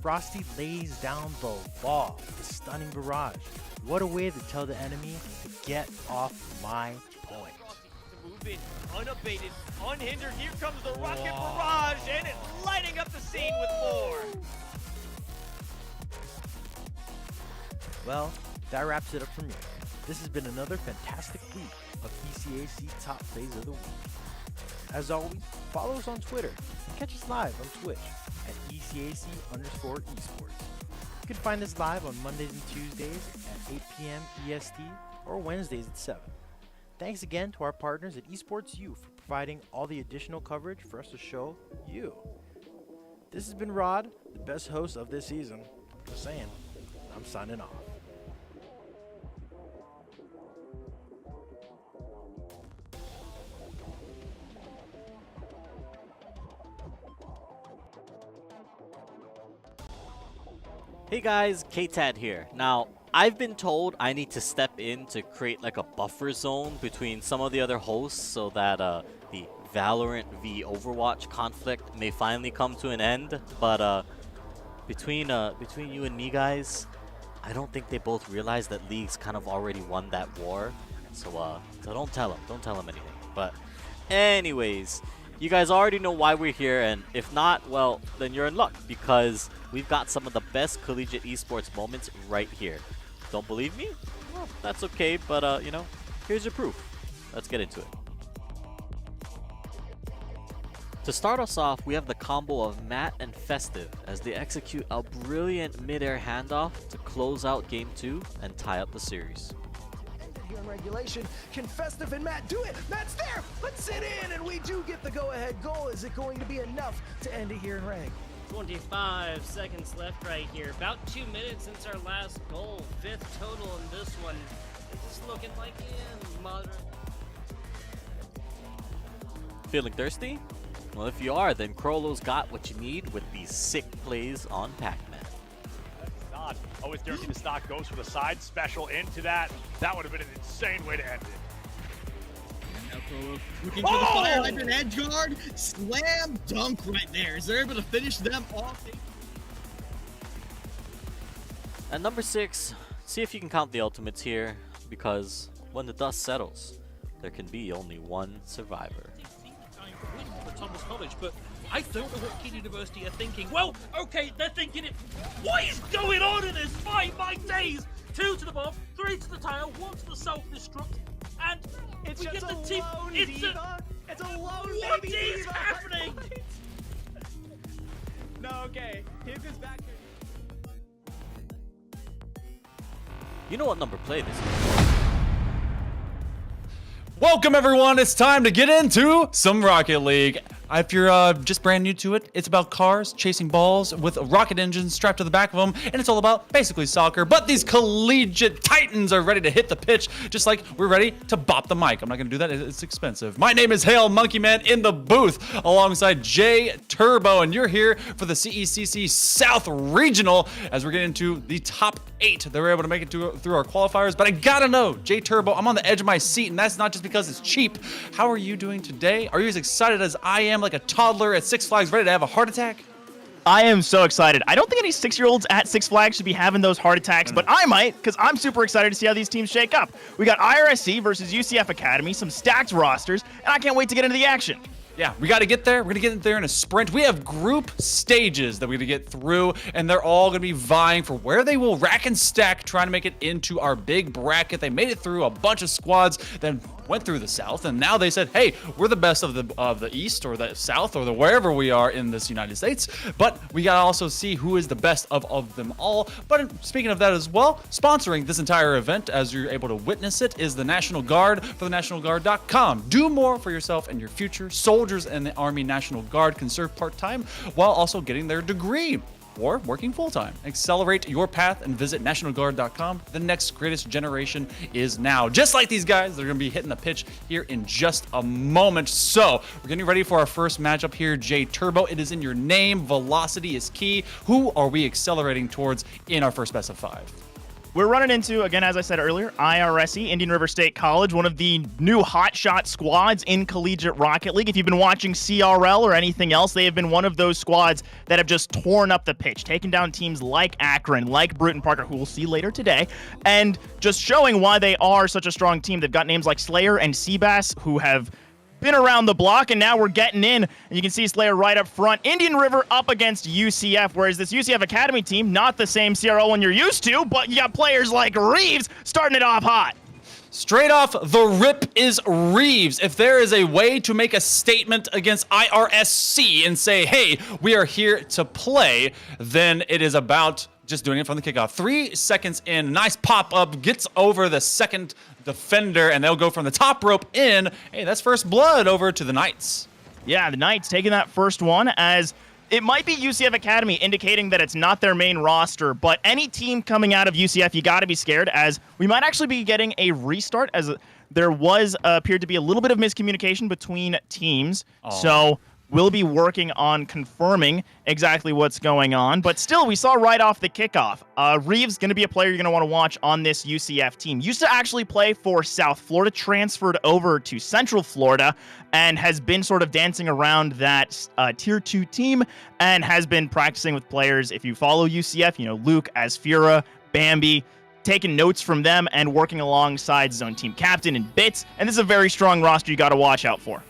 Frosty lays down the law, the stunning barrage. What a way to tell the enemy to get off my point. Move in, unabated, unhindered. Here comes the rocket barrage, and it's lighting up the scene with more. Well, that wraps it up for me. This has been another fantastic week of ECAC Top Plays of the Week. As always, follow us on Twitter and catch us live on Twitch at ECAC_esports. You can find us live on Mondays and Tuesdays at 8 p.m. EST or Wednesdays at 7. Thanks again to our partners at Esports U for providing all the additional coverage for us to show you. This has been Rod, the best host of this season. Just saying, I'm signing off. Hey guys, KTAD here. Now, I've been told I need to step in to create like a buffer zone between some of the other hosts so that the Valorant v Overwatch conflict may finally come to an end. But between you and me guys, I don't think they both realize that League's kind of already won that war. So don't tell them anything. But anyways, you guys already know why we're here, and if not, well, then you're in luck because we've got some of the best collegiate esports moments right here. Don't believe me? Well, that's okay, but you know, here's your proof. Let's get into it. To start us off, we have the combo of Matt and Festive as they execute a brilliant mid-air handoff to close out Game 2 and tie up the series. Here in regulation, can Festive and Matt do it? Matt's there! Let's sit in, and we do get the go-ahead goal. Is it going to be enough to end it here in rank? 25 seconds left right here. About 2 minutes since our last goal. 5th total in this one. It's looking like moderate. Feeling thirsty? Well, if you are, then Crollo's got what you need with these sick plays on Pac-Man. Not always guaranteed the stock goes for the side special into that. That would have been an insane way to end it. Now Crollo looking for the fire hydrant edge guard. Slam dunk right there. Is there able to finish them off? At number 6, see if you can count the ultimates here, because when the dust settles, there can be only one survivor. For Thomas College, but I don't know what Kid University are thinking. Well, okay, they're thinking it. What is going on in this fight? My days! 2 to the bomb, 3 to the tile, 1 to the self-destruct, and It's we just get a the team. lone diva. It's a lone What baby is diva. happening? No, okay. Here goes back to... You know what number play this is? Welcome everyone, it's time to get into some Rocket League. If you're just brand new to it, it's about cars chasing balls with rocket engines strapped to the back of them, and it's all about basically soccer, but these collegiate titans are ready to hit the pitch, just like we're ready to bop the mic. I'm not gonna do that, it's expensive. My name is Hale Monkey Man in the booth, alongside J Turbo, and you're here for the CECC South Regional, as we're getting into the top 8 that were able to make it through our qualifiers. But I gotta know, J Turbo, I'm on the edge of my seat, and that's not just because it's cheap. How are you doing today? Are you as excited as I am, like a toddler at Six Flags ready to have a heart attack? I am so excited. I don't think any 6-year-olds at Six Flags should be having those heart attacks, but I might, because I'm super excited to see how these teams shake up. We got IRSC versus UCF Academy, some stacked rosters, and I can't wait to get into the action. Yeah, we got to get there. We're going to get there in a sprint. We have group stages that we're going to get through, and they're all going to be vying for where they will rack and stack, trying to make it into our big bracket. They made it through a bunch of squads, then went through the South, and now they said, hey, we're the best of the East or the South or the wherever we are in this United States, but we got to also see who is the best of them all. But speaking of that as well, sponsoring this entire event, as you're able to witness it, is the National Guard for the nationalguard.com. Do more for yourself and your future. Soldiers in the Army National Guard can serve part-time while also getting their degree or working full-time. Accelerate your path and visit nationalguard.com. The next greatest generation is now. Just like these guys, they're going to be hitting the pitch here in just a moment. So we're getting ready for our first matchup here, J Turbo. It is in your name. Velocity is key. Who are we accelerating towards in our first best of 5? We're running into, again, as I said earlier, IRSE, Indian River State College, one of the new hotshot squads in Collegiate Rocket League. If you've been watching CRL or anything else, they have been one of those squads that have just torn up the pitch, taking down teams like Akron, like Bruton Parker, who we'll see later today, and just showing why they are such a strong team. They've got names like Slayer and Seabass, who have been around the block, and now we're getting in, and you can see Slayer right up front. Indian River up against UCF, whereas this UCF Academy team, not the same CRL one you're used to, but you got players like Reeves starting it off hot. Straight off the rip is Reeves. If there is a way to make a statement against IRSC and say, hey, we are here to play, then it is about just doing it from the kickoff. 3 seconds in, nice pop-up, gets over the second defender, and they'll go from the top rope in. Hey, that's first blood over to the Knights. Yeah, the Knights taking that first one, as it might be UCF Academy indicating that it's not their main roster, but any team coming out of UCF, you got to be scared, as we might actually be getting a restart, as there was appeared to be a little bit of miscommunication between teams. So we'll be working on confirming exactly what's going on. But still, we saw right off the kickoff, Reeves going to be a player you're going to want to watch on this UCF team. Used to actually play for South Florida, transferred over to Central Florida, and has been sort of dancing around that Tier 2 team, and has been practicing with players. If you follow UCF, you know, Luke, Asfira, Bambi, taking notes from them and working alongside Zone Team Captain and Bits. And this is a very strong roster you got to watch out for.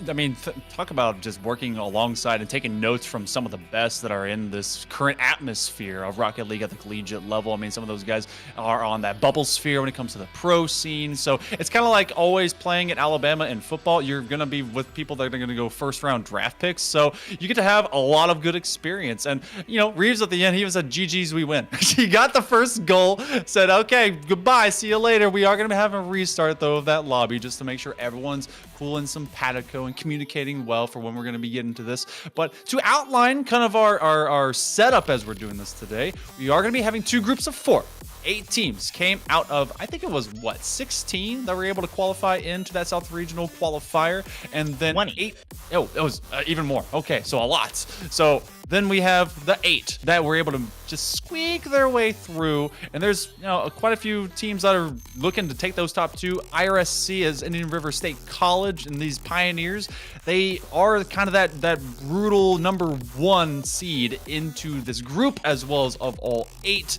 I mean, talk about just working alongside and taking notes from some of the best that are in this current atmosphere of Rocket League at the collegiate level. I mean, some of those guys are on that bubble sphere when it comes to the pro scene. So it's kind of like always playing at Alabama in football. You're going to be with people that are going to go first-round draft picks. So you get to have a lot of good experience. And, you know, Reeves at the end, he was a GG's, we win. He got the first goal, said, okay, goodbye, see you later. We are going to have a restart, though, of that lobby just to make sure everyone's cool and simpatico and communicating well for when we're going to be getting to this. But to outline kind of our setup as we're doing this today, we are going to be having 2 groups of 4. 8 teams came out of, I think it was, what, 16 that were able to qualify into that South Regional qualifier, and then 20. Oh, it was even more. Okay, so a lot. So then we have the 8 that were able to just squeak their way through, and there's quite a few teams that are looking to take those top 2. IRSC is Indian River State College, and these Pioneers, they are kind of that brutal number 1 seed into this group, as well as of all 8.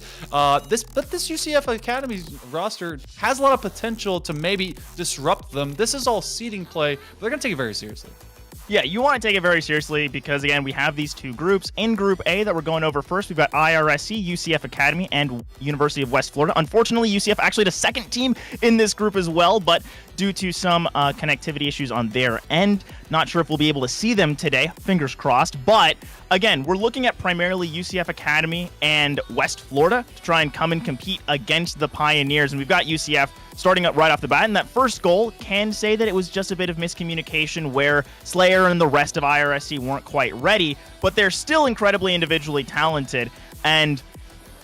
This UCF Academy roster has a lot of potential to maybe disrupt them. This is all seeding play, but they're gonna take it very seriously. Yeah, you want to take it very seriously because, again, we have these 2 groups. In Group A that we're going over first, we've got IRSC, UCF Academy, and University of West Florida. Unfortunately, UCF actually the second team in this group as well, but due to some connectivity issues on their end, not sure if we'll be able to see them today. Fingers crossed. But, again, we're looking at primarily UCF Academy and West Florida to try and come and compete against the Pioneers. And we've got UCF starting up right off the bat. And that first goal can say that it was just a bit of miscommunication where Slayer and the rest of IRSC weren't quite ready, but they're still incredibly individually talented. And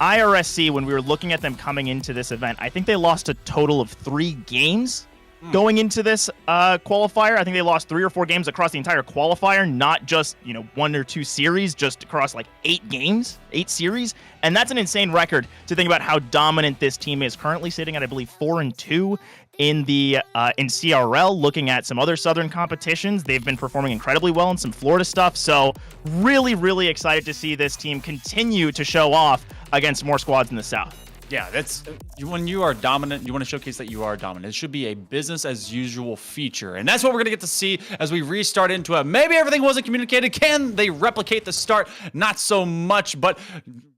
IRSC, when we were looking at them coming into this event, I think they lost a total of 3 games going into this qualifier. I think they lost 3 or 4 games across the entire qualifier, not just 1 or 2 series, just across like 8 games, 8 series. And that's an insane record to think about how dominant this team is. Currently sitting at, I believe, 4-2 in the in CRL. Looking at some other Southern competitions, they've been performing incredibly well in some Florida stuff. So really, really excited to see this team continue to show off against more squads in the South. Yeah, that's when you are dominant, you want to showcase that you are dominant. It should be a business as usual feature. And that's what we're going to get to see as we restart into it. Maybe everything wasn't communicated. Can they replicate the start? Not so much, but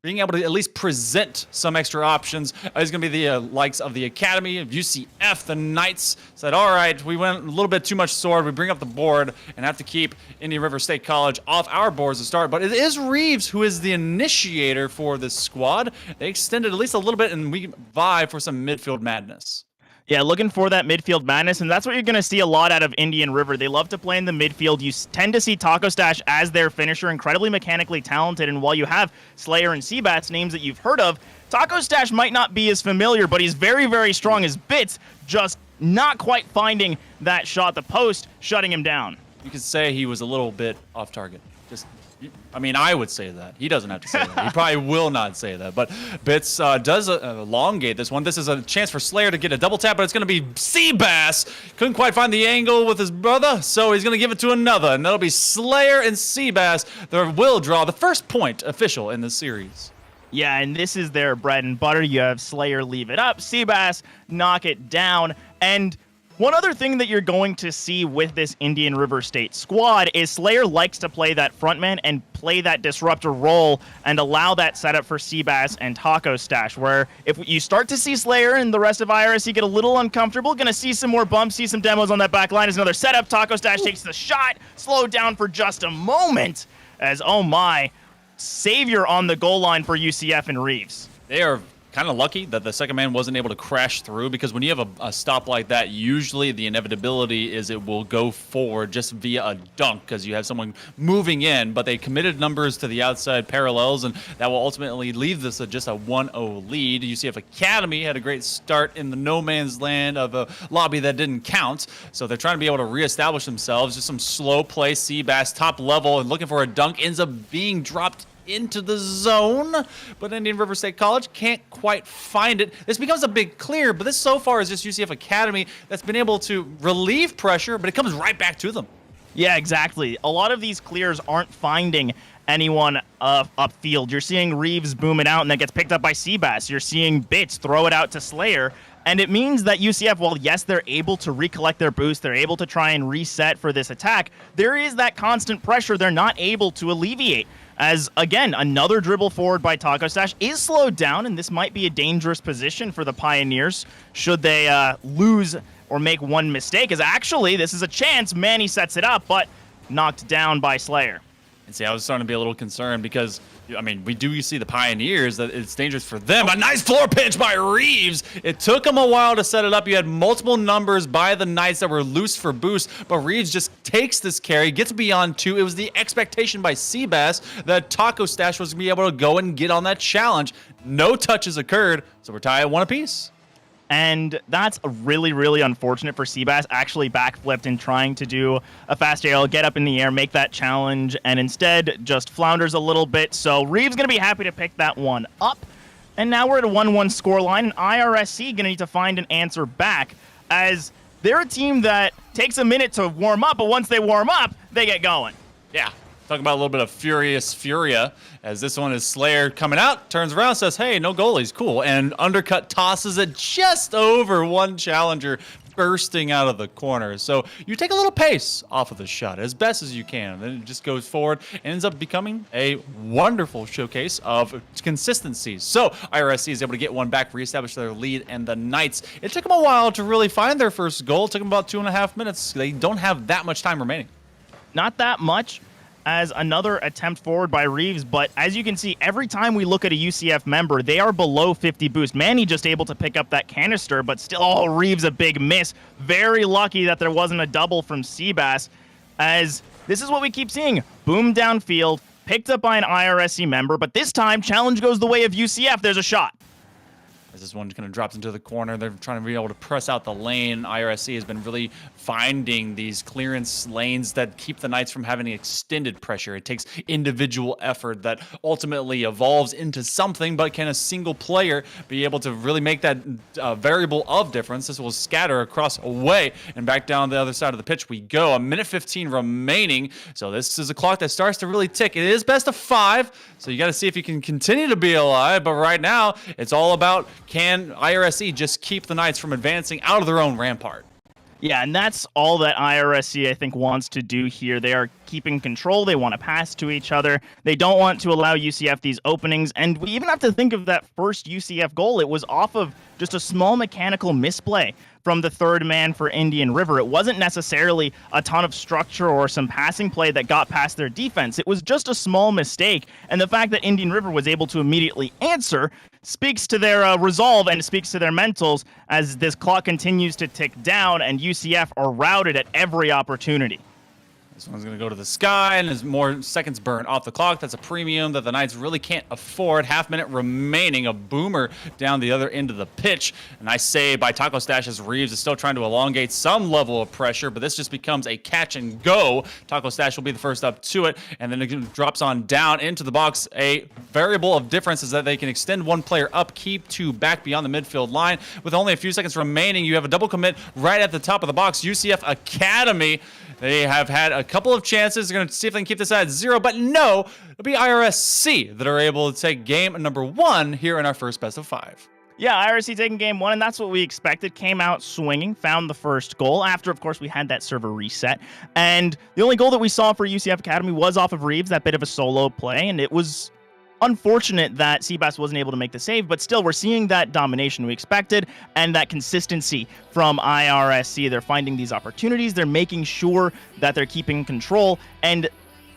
being able to at least present some extra options is going to be the likes of the Academy, of UCF. The Knights said, all right, we went a little bit too much sword. We bring up the board and have to keep Indian River State College off our boards to start. But it is Reeves who is the initiator for this squad. They extended at least a little bit, and we vie for some midfield madness. Yeah, looking for that midfield madness, and that's what you're going to see a lot out of Indian River. They love to play in the midfield. You tend to see Taco Stash as their finisher, incredibly mechanically talented, and while you have Slayer and Seabats, names that you've heard of, Taco Stash might not be as familiar, but he's very, very strong as Bits, just not quite finding that shot, the post, shutting him down. You could say he was a little bit off target. I would say that. He doesn't have to say that. He probably will not say that. But Bits does elongate this one. This is a chance for Slayer to get a double tap, but it's going to be Seabass. Couldn't quite find the angle with his brother, so he's going to give it to another. And that'll be Slayer and Seabass that will draw the first point official in the series. Yeah, and this is their bread and butter. You have Slayer leave it up, Seabass knock it down, and one other thing that you're going to see with this Indian River State squad is Slayer likes to play that frontman and play that disruptor role and allow that setup for Seabass and Taco Stash, where if you start to see Slayer and the rest of IRSC get a little uncomfortable, going to see some more bumps, see some demos on that back line. Is another setup. Taco Stash takes the shot, slowed down for just a moment as, oh my, savior on the goal line for UCF and Reeves. They are kind of lucky that the second man wasn't able to crash through, because when you have a stop like that, usually the inevitability is it will go forward just via a dunk because you have someone moving in, but they committed numbers to the outside parallels, and that will ultimately leave this at just a 1-0 lead. UCF Academy had a great start in the no man's land of a lobby that didn't count, so they're trying to be able to reestablish themselves. Just some slow play. Seabass top level and looking for a dunk, ends up being dropped into the zone, but Indian River State College can't quite find it. This becomes a big clear, but this so far is just UCF Academy that's been able to relieve pressure, but it comes right back to them. Yeah, exactly. A lot of these clears aren't finding anyone upfield. You're seeing Reeves boom it out, and that gets picked up by Seabass. You're seeing Bits throw it out to Slayer. And it means that UCF, while yes, they're able to recollect their boost, they're able to try and reset for this attack, there is that constant pressure they're not able to alleviate. As, again, another dribble forward by Taco Stash is slowed down, and this might be a dangerous position for the Pioneers should they lose or make one mistake. As actually, this is a chance. Manny sets it up, but knocked down by Slayer. And see, I was starting to be a little concerned because I mean, we do see the Pioneers that it's dangerous for them. A nice floor pinch by Reeves. It took them a while to set it up. You had multiple numbers by the Knights that were loose for boost, but Reeves just takes this carry, gets beyond 2. It was the expectation by Seabass that Taco Stash was going to be able to go and get on that challenge. No touches occurred, so we're tied at 1 apiece. And that's really, really unfortunate for Seabass. Actually backflipped and trying to do a fast aerial, get up in the air, make that challenge, and instead just flounders a little bit. So Reeves going to be happy to pick that one up. And now we're at a 1-1 scoreline, and IRSC going to need to find an answer back, as they're a team that takes a minute to warm up, but once they warm up, they get going. Yeah. Talking about a little bit of Furious Furia, as this one is Slayer coming out, turns around, says, hey, no goalies, cool. And Undercut tosses it just over one challenger, bursting out of the corner. So you take a little pace off of the shot as best as you can. Then it just goes forward and ends up becoming a wonderful showcase of consistency. So IRSC is able to get one back, reestablish their lead, and the Knights, it took them a while to really find their first goal. It took them about 2.5 minutes. They don't have that much time remaining. Not that much. As another attempt forward by Reeves, but as you can see, every time we look at a UCF member, they are below 50 boost. Manny just able to pick up that canister, but still, Reeves a big miss. Very lucky that there wasn't a double from Seabass, as this is what we keep seeing. Boom downfield, picked up by an IRSC member, but this time, challenge goes the way of UCF. There's a shot. As this one kind of drops into the corner, they're trying to be able to press out the lane. IRSC has been really finding these clearance lanes that keep the Knights from having extended pressure. It takes individual effort that ultimately evolves into something, but can a single player be able to really make that variable of difference? This will scatter across away and back down the other side of the pitch we go. 1:15 remaining, so this is a clock that starts to really tick. It is best of 5, so you got to see if you can continue to be alive, but right now, it's all about can IRSC just keep the Knights from advancing out of their own rampart? Yeah, and that's all that IRSC, I think, wants to do here. They are keeping control. They want to pass to each other. They don't want to allow UCF these openings. And we even have to think of that first UCF goal. It was off of just a small mechanical misplay from the third man for Indian River. It wasn't necessarily a ton of structure or some passing play that got past their defense. It was just a small mistake. And the fact that Indian River was able to immediately answer speaks to their resolve and speaks to their mentals as this clock continues to tick down and UCF are routed at every opportunity. This one's going to go to the sky, and as more seconds burn off the clock, that's a premium that the Knights really can't afford. Half-minute remaining, a boomer down the other end of the pitch. A nice save by Taco Stash as Reeves is still trying to elongate some level of pressure, but this just becomes a catch and go. Taco Stash will be the first up to it, and then it drops on down into the box. A variable of difference is that they can extend one player up, keep 2 back beyond the midfield line. With only a few seconds remaining, you have a double commit right at the top of the box. UCF Academy, they have had a couple of chances. They're going to see if they can keep this at 0, but no, it'll be IRSC that are able to take game number 1 here in our first best of 5. Yeah, IRSC taking game 1, and that's what we expected. Came out swinging, found the first goal. After, of course, we had that server reset. And the only goal that we saw for UCF Academy was off of Reeves, that bit of a solo play, and it was unfortunate that Seabass wasn't able to make the save, but still, we're seeing that domination we expected and that consistency from IRSC. They're finding these opportunities. They're making sure that they're keeping control, and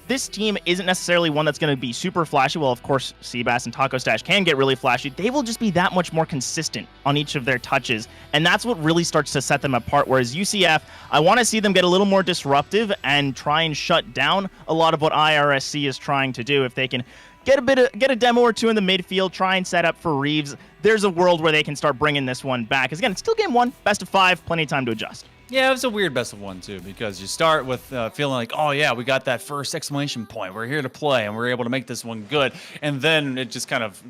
this team isn't necessarily one that's going to be super flashy. Well, of course, Seabass and Taco Stash can get really flashy. They will just be that much more consistent on each of their touches, and that's what really starts to set them apart. Whereas UCF, I want to see them get a little more disruptive and try and shut down a lot of what IRSC is trying to do. If they can get a demo or 2 in the midfield, try and set up for Reeves, there's a world where they can start bringing this one back. Because again, it's still game 1, best of 5, plenty of time to adjust. Yeah, it was a weird best of 1 too, because you start with feeling like, oh yeah, we got that first exclamation point. We're here to play, and we're able to make this one good. And then it just kind of,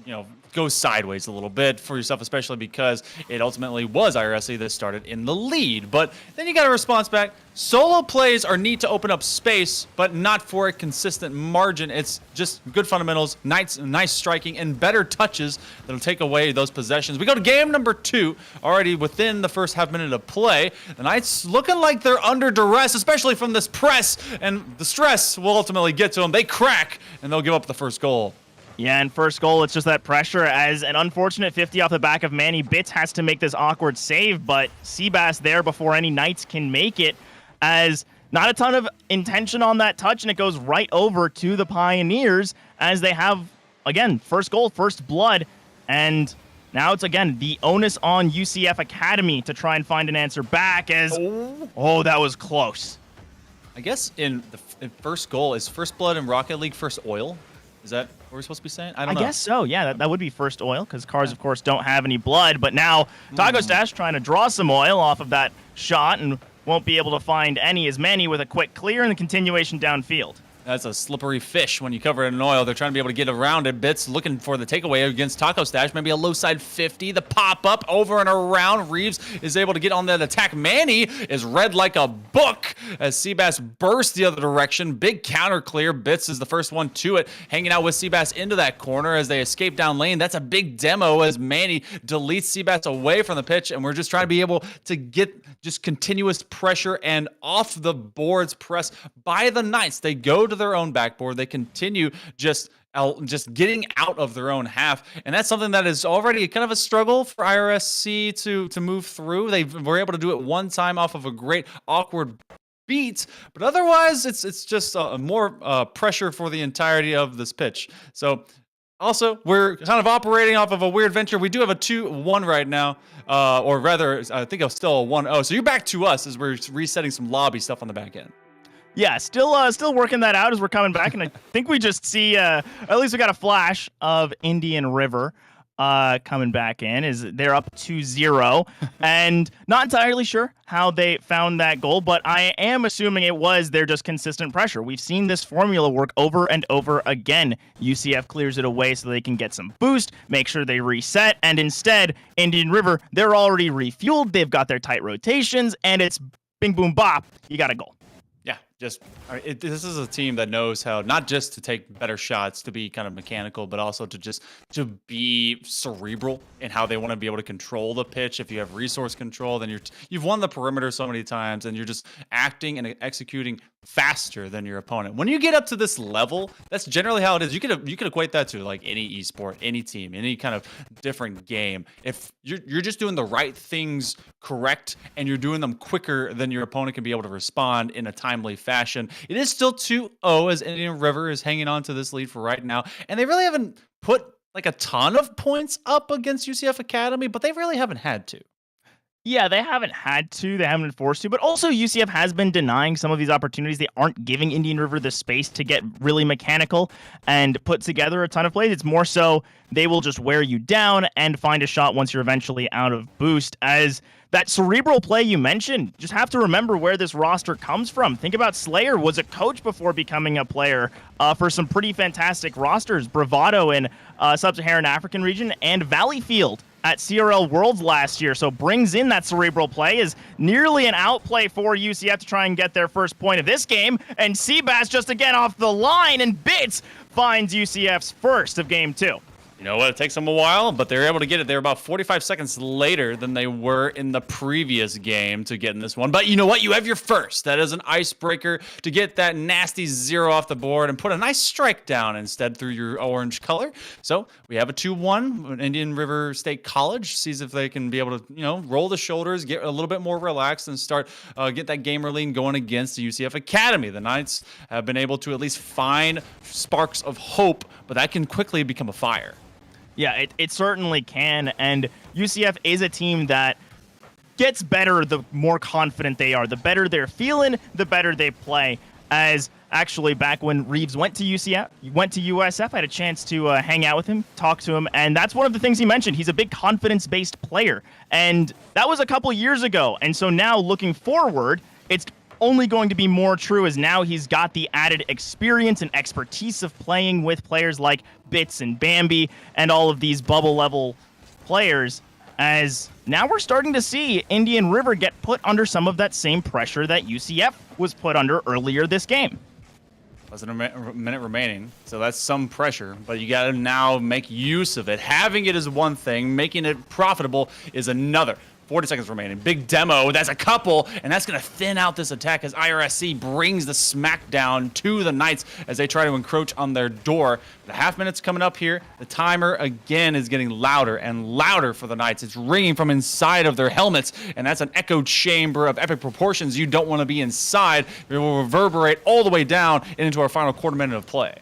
goes sideways a little bit for yourself, especially because it ultimately was IRSC that started in the lead. But then you got a response back. Solo plays are neat to open up space, but not for a consistent margin. It's just good fundamentals, nice striking, and better touches that'll take away those possessions. We go to game number 2, already within the first half minute of play. The Knights looking like they're under duress, especially from this press, and the stress will ultimately get to them. They crack, and they'll give up the first goal. Yeah, and first goal, it's just that pressure as an unfortunate 50 off the back of Manny. Bits has to make this awkward save, but Seabass there before any Knights can make it, as not a ton of intention on that touch, and it goes right over to the Pioneers as they have again, first goal, first blood, and now it's, again, the onus on UCF Academy to try and find an answer back as... Oh, that was close. I guess in first goal, is First Blood in Rocket League first oil? Is that what we're supposed to be saying? I don't know. I guess so, yeah. That would be first oil, because cars, of course, don't have any blood. But now Taco Stash trying to draw some oil off of that shot and won't be able to find as many with a quick clear and the continuation downfield. That's a slippery fish when you cover it in oil. They're trying to be able to get around it. Bits looking for the takeaway against Taco Stash. Maybe a low side 50. The pop-up over and around. Reeves is able to get on that attack. Manny is read like a book as Seabass bursts the other direction. Big counter clear. Bits is the first one to it. Hanging out with Seabass into that corner as they escape down lane. That's a big demo as Manny deletes Seabass away from the pitch. And we're just trying to be able to get just continuous pressure and off the boards press by the Knights. They go to their own backboard. They continue just getting out of their own half, and that's something that is already kind of a struggle for IRSC to move through. They were able to do it one time off of a great awkward beat, but otherwise it's just more pressure for the entirety of this pitch. So also, we're kind of operating off of a weird venture. We do have a 2-1 right now, or rather, I think it's still a 1-0. So you're back to us as we're resetting some lobby stuff on the back end. Yeah, still working that out as we're coming back, and I think we just see, at least we got a flash of Indian River coming back in. Is they're up 2-0, and not entirely sure how they found that goal, but I am assuming it was their just consistent pressure. We've seen this formula work over and over again. UCF clears it away so they can get some boost, make sure they reset, and instead, Indian River, they're already refueled, they've got their tight rotations, and it's bing, boom, bop, you got a goal. Yeah, this is a team that knows how not just to take better shots, to be kind of mechanical, but also to be cerebral in how they want to be able to control the pitch. If you have resource control, then you've won the perimeter so many times, and you're just acting and executing faster than your opponent. When you get up to this level, that's generally how it is. You could equate that to like any esport, any team, any kind of different game. If you're just doing the right things correct and you're doing them quicker than your opponent can be able to respond in a timely fashion. It is still 2-0 as Indian River is hanging on to this lead for right now, and they really haven't put like a ton of points up against UCF Academy, but they really haven't had to. Yeah, they haven't had to. They haven't been forced to. But also, UCF has been denying some of these opportunities. They aren't giving Indian River the space to get really mechanical and put together a ton of plays. It's more so they will just wear you down and find a shot once you're eventually out of boost. As that cerebral play you mentioned, just have to remember where this roster comes from. Think about Slayer was a coach before becoming a player for some pretty fantastic rosters. Bravado in Sub-Saharan African region and Valleyfield at CRL Worlds last year, so brings in that cerebral play. Is nearly an outplay for UCF to try and get their first point of this game, and Seabass just again off the line, and Bits finds UCF's first of game 2. You know what? It takes them a while, but they're able to get it. They're about 45 seconds later than they were in the previous game to get in this one. But you know what? You have your first. That is an icebreaker to get that nasty 0 off the board and put a nice strike down instead through your orange color. So we have a 2-1. Indian River State College sees if they can be able to, roll the shoulders, get a little bit more relaxed, and start get that gamer lean going against the UCF Academy. The Knights have been able to at least find sparks of hope, but that can quickly become a fire. Yeah, it certainly can, and UCF is a team that gets better the more confident they are. The better they're feeling, the better they play. As actually back when Reeves went to USF, I had a chance to hang out with him, talk to him, and that's one of the things he mentioned. He's a big confidence-based player, and that was a couple years ago. And so now looking forward, it's only going to be more true as now he's got the added experience and expertise of playing with players like Bits and Bambi and all of these bubble level players, as now we're starting to see Indian River get put under some of that same pressure that UCF was put under earlier this game. Less than a minute remaining, so that's some pressure, but you got to now make use of it. Having it is one thing, making it profitable is another. 40 seconds remaining. Big demo. That's a couple, and that's going to thin out this attack as IRSC brings the smackdown to the Knights as they try to encroach on their door. The half minute's coming up here. The timer again is getting louder and louder for the Knights. It's ringing from inside of their helmets, and that's an echo chamber of epic proportions you don't want to be inside. It will reverberate all the way down and into our final quarter minute of play.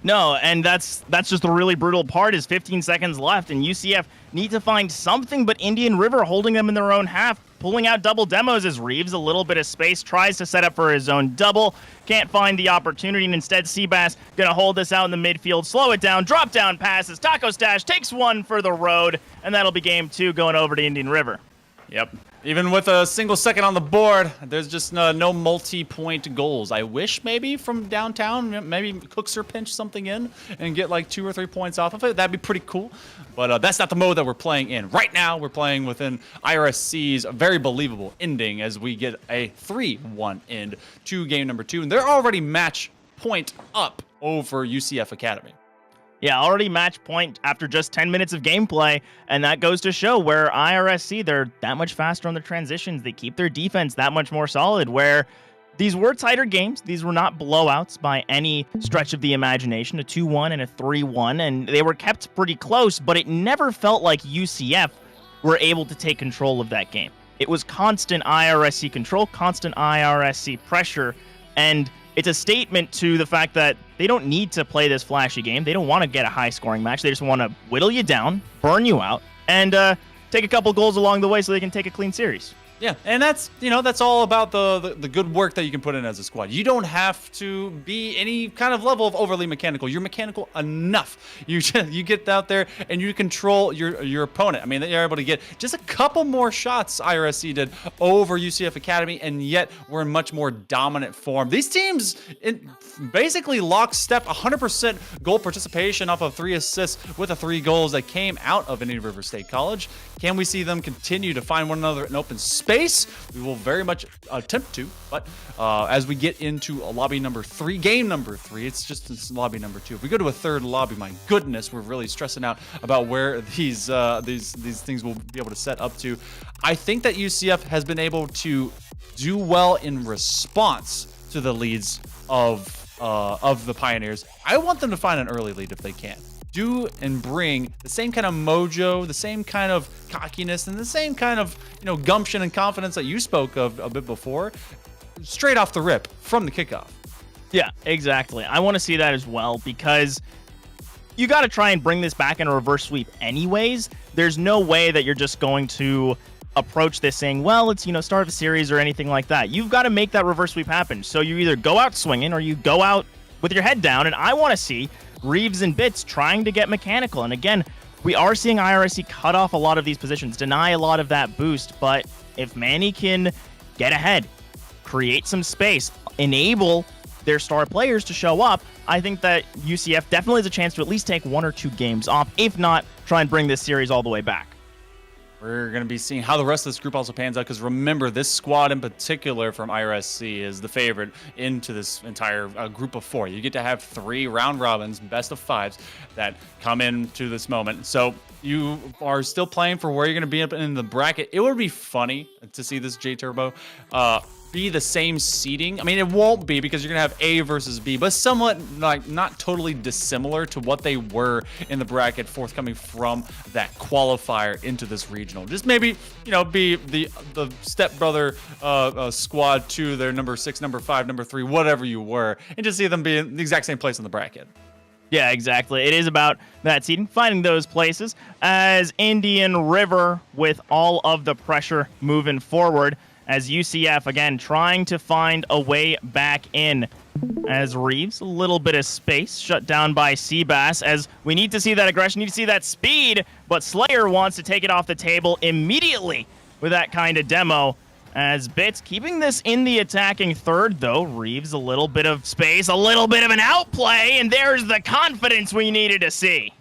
No, and that's just the really brutal part is 15 seconds left, and UCF need to find something, but Indian River holding them in their own half, pulling out double demos as Reeves, a little bit of space, tries to set up for his own double, can't find the opportunity, and instead Seabass gonna hold this out in the midfield, slow it down, drop down passes, Taco Stash takes one for the road, and that'll be game 2 going over to Indian River. Yep. Even with a single second on the board, there's just no multi-point goals. I wish maybe from downtown, maybe Cookser pinch something in and get like 2 or 3 points off of it. That'd be pretty cool. But that's not the mode that we're playing in. Right now, we're playing within IRSC's very believable ending as we get a 3-1 end to game number 2. And they're already match point up over UCF Academy. Yeah, already match point after just 10 minutes of gameplay, and that goes to show where IRSC, they're that much faster on the transitions. They keep their defense that much more solid, where these were tighter games. These were not blowouts by any stretch of the imagination, a 2-1 and a 3-1, and they were kept pretty close, but it never felt like UCF were able to take control of that game. It was constant IRSC control, constant IRSC pressure, and it's a statement to the fact that they don't need to play this flashy game. They don't want to get a high-scoring match. They just want to whittle you down, burn you out, and take a couple goals along the way so they can take a clean series. Yeah, and that's all about the good work that you can put in as a squad. You don't have to be any kind of level of overly mechanical. You're mechanical enough. You get out there and you control your opponent. I mean, they're able to get just a couple more shots, IRSC did, over UCF Academy, and yet we're in much more dominant form. These teams basically lockstep, 100% goal participation off of 3 assists with the 3 goals that came out of Indian River State College. Can we see them continue to find one another in open space? We will very much attempt to, but as we get into a lobby number 3, game number 3, it's lobby number 2. If we go to a third lobby, my goodness, we're really stressing out about where these things will be able to set up to. I think that UCF has been able to do well in response to the leads of the Pioneers. I want them to find an early lead if they can. Do and bring the same kind of mojo, the same kind of cockiness, and the same kind of gumption and confidence that you spoke of a bit before, straight off the rip from the kickoff. Yeah, exactly. I want to see that as well because you got to try and bring this back in a reverse sweep anyways. There's no way that you're just going to approach this saying, well, it's start of a series or anything like that. You've got to make that reverse sweep happen. So you either go out swinging or you go out with your head down, and I want to see Reeves and Bits trying to get mechanical. And again, we are seeing IRSC cut off a lot of these positions, deny a lot of that boost. But if Manny can get ahead, create some space, enable their star players to show up, I think that UCF definitely has a chance to at least take 1 or 2 games off, if not try and bring this series all the way back. We're going to be seeing how the rest of this group also pans out, because remember, this squad in particular from IRSC is the favorite into this entire group of 4. You get to have 3 round robins, best of 5s, that come into this moment. So you are still playing for where you're going to be up in the bracket. It would be funny to see this J-Turbo be the same seeding. I mean, it won't be because you're gonna have A versus B, but somewhat like not totally dissimilar to what they were in the bracket forthcoming from that qualifier into this regional. Just maybe be the stepbrother squad to their number 6, number 5, number 3, whatever you were, and just see them be in the exact same place in the bracket. Yeah, exactly. It is about that seeding, finding those places as Indian River with all of the pressure moving forward. As UCF, again, trying to find a way back in. As Reeves, a little bit of space, shut down by Seabass, as we need to see that aggression, need to see that speed, but Slayer wants to take it off the table immediately with that kind of demo. As Bits keeping this in the attacking third, though. Reeves, a little bit of space, a little bit of an outplay, and there's the confidence we needed to see.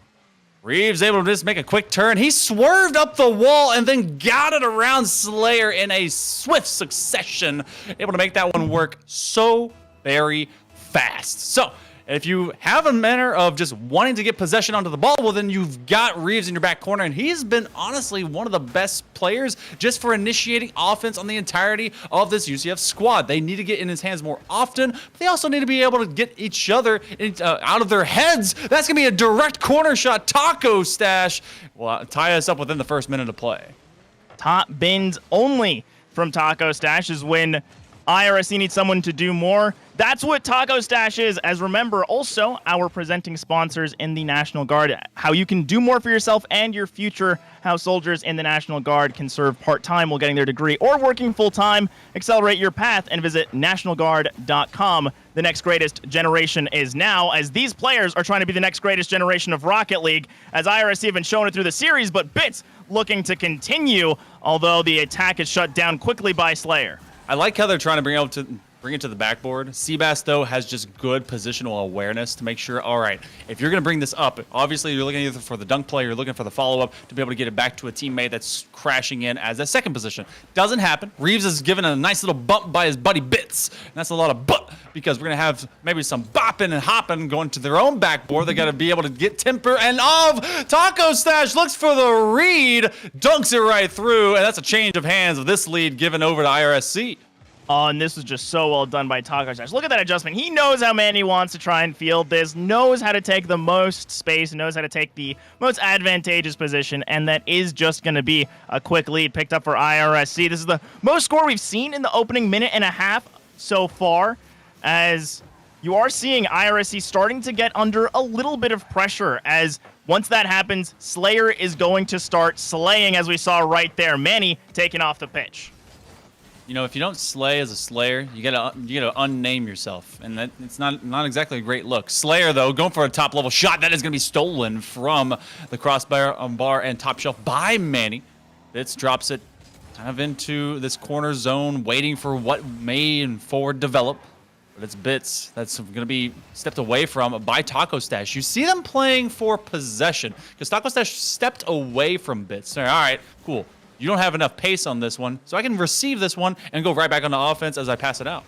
Reeves able to just make a quick turn. He swerved up the wall and then got it around Slayer in a swift succession. Able to make that one work so very fast. So if you have a manner of just wanting to get possession onto the ball, well, then you've got Reeves in your back corner, and he's been honestly one of the best players just for initiating offense on the entirety of this UCF squad. They need to get in his hands more often, but they also need to be able to get each other out of their heads. That's going to be a direct corner shot. Taco Stash will tie us up within the first minute of play. Top bins only from Taco Stash is when IRSC needs someone to do more. That's what Taco Stash is. As remember, also our presenting sponsors in the National Guard, how you can do more for yourself and your future, how soldiers in the National Guard can serve part-time while getting their degree or working full-time. Accelerate your path and visit nationalguard.com. The next greatest generation is now, as these players are trying to be the next greatest generation of Rocket League, as IRSC have been shown it through the series, but Bits looking to continue, although the attack is shut down quickly by Slayer. I like how they're trying to bring it to the backboard. Seabass, though, has just good positional awareness to make sure, all right, if you're going to bring this up, obviously you're looking either for the dunk play or you're looking for the follow-up to be able to get it back to a teammate that's crashing in as a second position. Doesn't happen. Reeves is given a nice little bump by his buddy Bits. And that's a lot of butt because we're going to have maybe some bopping and hopping going to their own backboard. They got to be able to get temper and off. Taco Stash looks for the read, dunks it right through, and that's a change of hands of this lead given over to IRSC. Oh, and this was just so well done by Taco Stash. Look at that adjustment. He knows how Manny wants to try and field this, knows how to take the most space, knows how to take the most advantageous position, and that is just going to be a quick lead picked up for IRSC. This is the most score we've seen in the opening minute and a half so far, as you are seeing IRSC starting to get under a little bit of pressure, as once that happens, Slayer is going to start slaying, as we saw right there. Manny taking off the pitch. You know, if you don't slay as a Slayer, you gotta unname yourself, and that it's not exactly a great look. Slayer, though, going for a top level shot that is gonna be stolen from the crossbar bar and top shelf by Manny. Bits drops it kind of into this corner zone, waiting for what may and forward develop. But it's Bits that's gonna be stepped away from by Taco Stash. You see them playing for possession because Taco Stash stepped away from Bits. All right, cool. You don't have enough pace on this one, so I can receive this one and go right back on the offense as I pass it out.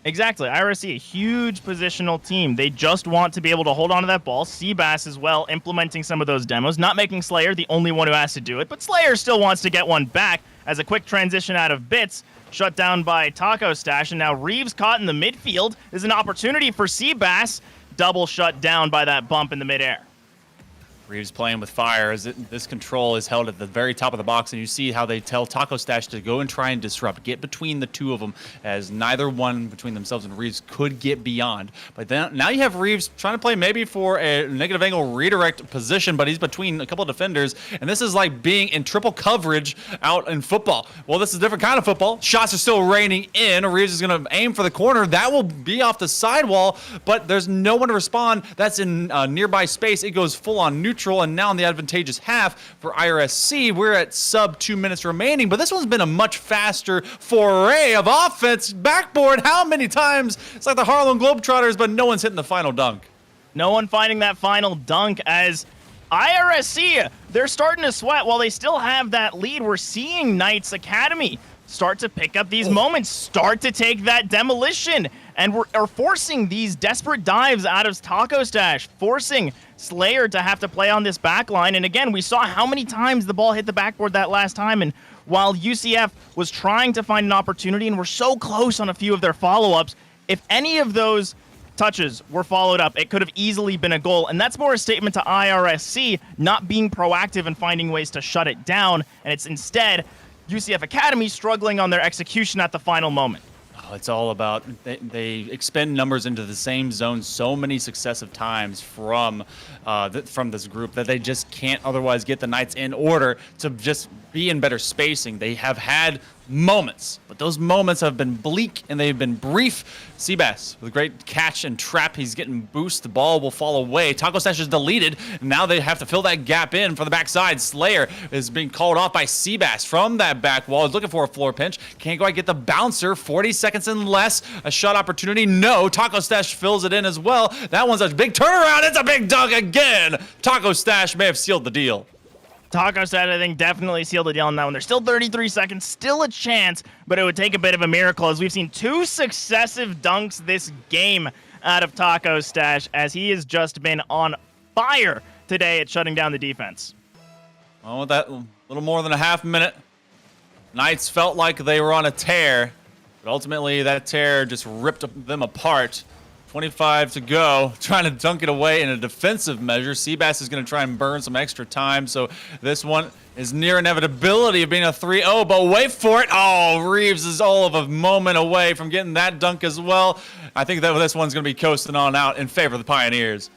Exactly. IRSC, a huge positional team. They just want to be able to hold on to that ball. Seabass as well, implementing some of those demos, not making Slayer the only one who has to do it, but Slayer still wants to get one back as a quick transition out of Bits, shut down by Taco Stash, and now Reeves caught in the midfield. There's an opportunity for Seabass, double shut down by that bump in the midair. Reeves playing with fire as this control is held at the very top of the box, and you see how they tell Taco Stash to go and try and disrupt, get between the two of them, as neither one between themselves and Reeves could get beyond. But then now you have Reeves trying to play maybe for a negative angle redirect position, but he's between a couple of defenders, and this is like being in triple coverage out in football. Well, this is a different kind of football. Shots are still raining in. Reeves is going to aim for the corner. That will be off the sidewall, but there's no one to respond. That's in nearby space. It goes full on neutral. And now in the advantageous half for IRSC, we're at sub 2 minutes remaining, but this one's been a much faster foray of offense. Backboard, how many times? It's like the Harlem Globetrotters, but no one's hitting the final dunk. No one finding that final dunk, as IRSC, they're starting to sweat while they still have that lead. We're seeing Knights Academy start to pick up these moments, start to take that demolition, and are forcing these desperate dives out of Taco Stash, forcing Slayer to have to play on this back line. And again, we saw how many times the ball hit the backboard that last time, and while UCF was trying to find an opportunity and were so close on a few of their follow-ups, if any of those touches were followed up, it could have easily been a goal. And that's more a statement to IRSC not being proactive and finding ways to shut it down, and it's instead UCF Academy struggling on their execution at the final moment. Oh, it's all about they expend numbers into the same zone so many successive times from this group that they just can't otherwise get the Knights in order to just be in better spacing. They have had moments, but those moments have been bleak and they've been brief. Seabass with a great catch and trap. He's getting boost. The ball will fall away. Taco Stash is deleted. And now they have to fill that gap in for the backside. Slayer is being called off by Seabass from that back wall. He's looking for a floor pinch. Can't quite get the bouncer. 40 seconds and less. A shot opportunity. No. Taco Stash fills it in as well. That one's a big turnaround. It's a big dunk again. Taco Stash may have sealed the deal. Taco Stash, I think, definitely sealed the deal on that one. There's still 33 seconds, still a chance, but it would take a bit of a miracle, as we've seen 2 successive dunks this game out of Taco Stash, as he has just been on fire today at shutting down the defense. Well, with that little more than a half minute, Knights felt like they were on a tear, but ultimately that tear just ripped them apart. 25 to go, trying to dunk it away in a defensive measure. Seabass is going to try and burn some extra time, so this one is near inevitability of being a 3-0, but wait for it. Oh, Reeves is all of a moment away from getting that dunk as well. I think that this one's going to be coasting on out in favor of the Pioneers.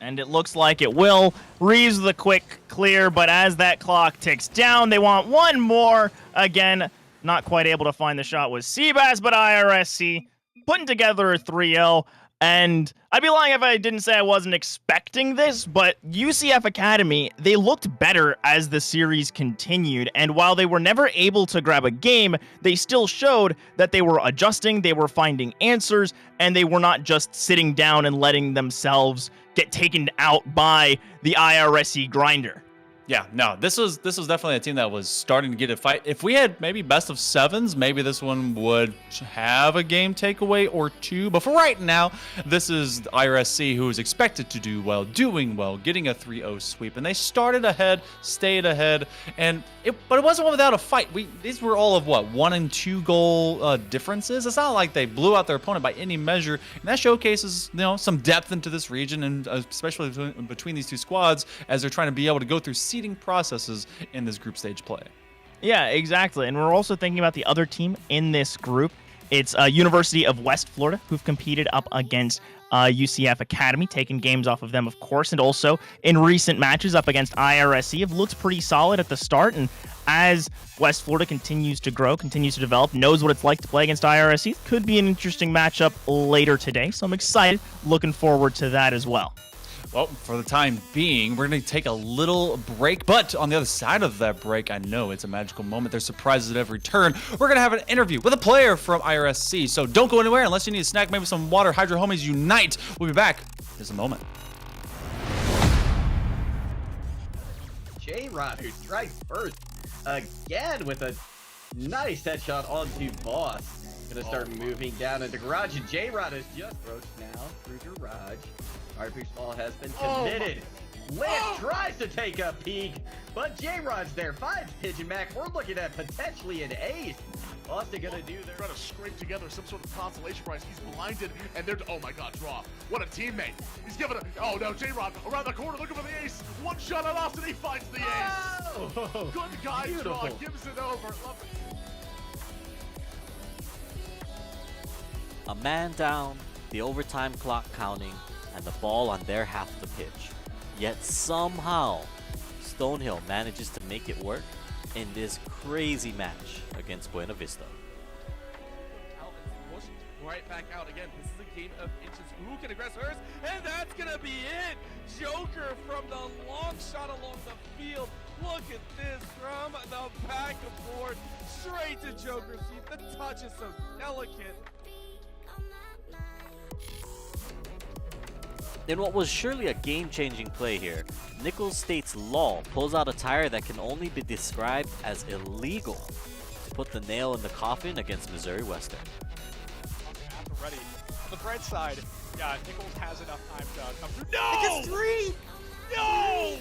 And it looks like it will. Reeves the quick clear, but as that clock ticks down, they want one more. Again, not quite able to find the shot was Seabass, but IRSC putting together a 3-0. And I'd be lying if I didn't say I wasn't expecting this, but UCF Academy, they looked better as the series continued. And while they were never able to grab a game, they still showed that they were adjusting, they were finding answers, and they were not just sitting down and letting themselves get taken out by the IRSC grinder. Yeah, no, this was definitely a team that was starting to get a fight. If we had maybe best of sevens, maybe this one would have a game takeaway or two. But for right now, this is IRSC, who is expected to do well, doing well, getting a 3-0 sweep. And they started ahead, stayed ahead, but it wasn't one without a fight. These were all of what, 1 and 2 goal differences. It's not like they blew out their opponent by any measure. And that showcases, some depth into this region, and especially between these two squads as they're trying to be able to go through seeding processes in this group stage play. Yeah, exactly. And we're also thinking about the other team in this group. It's University of West Florida, who've competed up against UCF Academy, taking games off of them, of course, and also in recent matches up against IRSC have looked pretty solid at the start. And as West Florida continues to grow, continues to develop, knows what it's like to play against IRSC, could be an interesting matchup later today. So I'm excited, looking forward to that as well. Well, for the time being, we're going to take a little break. But on the other side of that break, I know it's a magical moment. There's surprises at every turn. We're going to have an interview with a player from IRSC. So don't go anywhere unless you need a snack, maybe some water. Hydro Homies Unite. We'll be back in just a moment. J-Rod, who strikes first again with a nice headshot onto Boss. Gonna start moving down into garage, and J-Rod is just approached now through garage. RP Small has been committed. Lance tries to take a peek, but J-Rod's there. Finds Pigeon Mac. We're looking at potentially an ace. Austin gonna do their... Trying to scrape together some sort of consolation prize. He's blinded, and they're... Oh my god, draw. What a teammate. He's giving a... Oh no, J-Rod around the corner looking for the ace. One shot on Austin, he finds the ace. Oh, good guy, draw. Gives it over. Love it. A man down, the overtime clock counting, and the ball on their half of the pitch. Yet somehow, Stonehill manages to make it work in this crazy match against Buena Vista. Pushed right back out again. This is a game of inches. Who can aggress hers? And that's gonna be it. Joker from the long shot along the field. Look at this from the back of board. Straight to Joker's feet. The touch is so delicate. In what was surely a game-changing play here, Nichols State's Law pulls out a tire that can only be described as illegal to put the nail in the coffin against Missouri Western. Ready. On the bright side, yeah, Nichols has enough time to come through. No! It gets 3! No!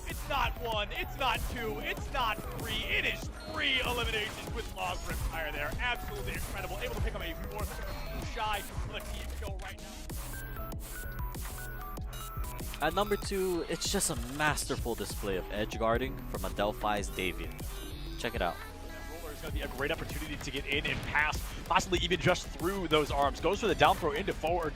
It's not 1, it's not 2, it's not 3. It is 3 eliminations with Law's Rip Tire there. Absolutely incredible. Able to pick up a 4th. Shy of a team kill right now. At number 2, it's just a masterful display of edge guarding from Adelphi's Davian. Check it out. Roller is going to be a great opportunity to get in and pass, possibly even just through those arms. Goes for the down throw into forward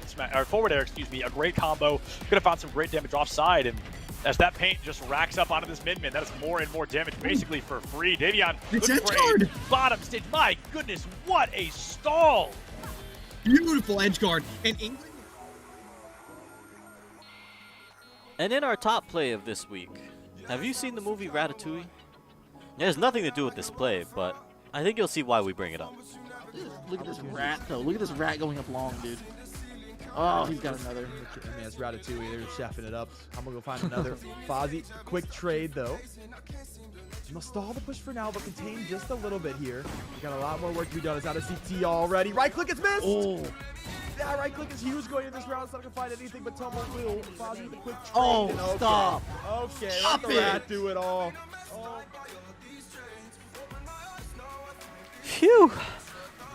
air, excuse me. A great combo. Could have found some great damage offside, and as that paint just racks up onto this mid-man, that is more and more damage basically for free. Davion looking for a bottom stage. My goodness, what a stall! Beautiful edge guard. And England. And in our top play of this week, have you seen the movie Ratatouille? It has nothing to do with this play, but I think you'll see why we bring it up. Look at this rat, though. Look at this rat going up long, dude. Oh, he's got another. I mean, it's Ratatouille. They're chefing it up. I'm going to go find another. Fozzie, quick trade, though. Must stall the push for now, but contain just a little bit here. We got a lot more work to be done. It's out of CT already. Right click is missed! Oh. Yeah, right click is huge going in this round. It's not going to find anything but Tumble will. Fozzie with a quick trade. Oh, okay. stop. Okay, Stop let the rat do it all. Oh. Phew!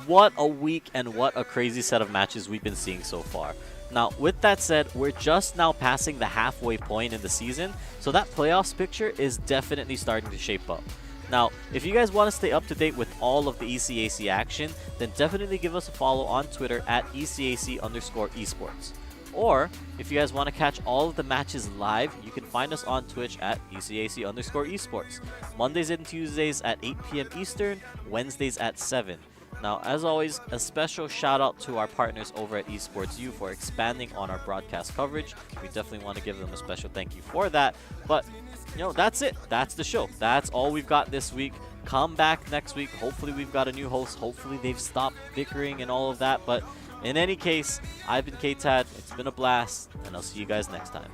What a week and what a crazy set of matches we've been seeing so far. Now, with that said, we're just now passing the halfway point in the season, so that playoffs picture is definitely starting to shape up. Now, if you guys want to stay up to date with all of the ECAC action, then definitely give us a follow on Twitter at ECAC_esports. Or, if you guys want to catch all of the matches live, you can find us on Twitch at ECAC_esports. Mondays and Tuesdays at 8 p.m. Eastern, Wednesdays at 7. Now, as always, a special shout out to our partners over at Esports U for expanding on our broadcast coverage. We definitely want to give them a special thank you for that. But, you know, that's it. That's the show. That's all we've got this week. Come back next week. Hopefully we've got a new host. Hopefully they've stopped bickering and all of that. But in any case, I've been K-Tad. It's been a blast, and I'll see you guys next time.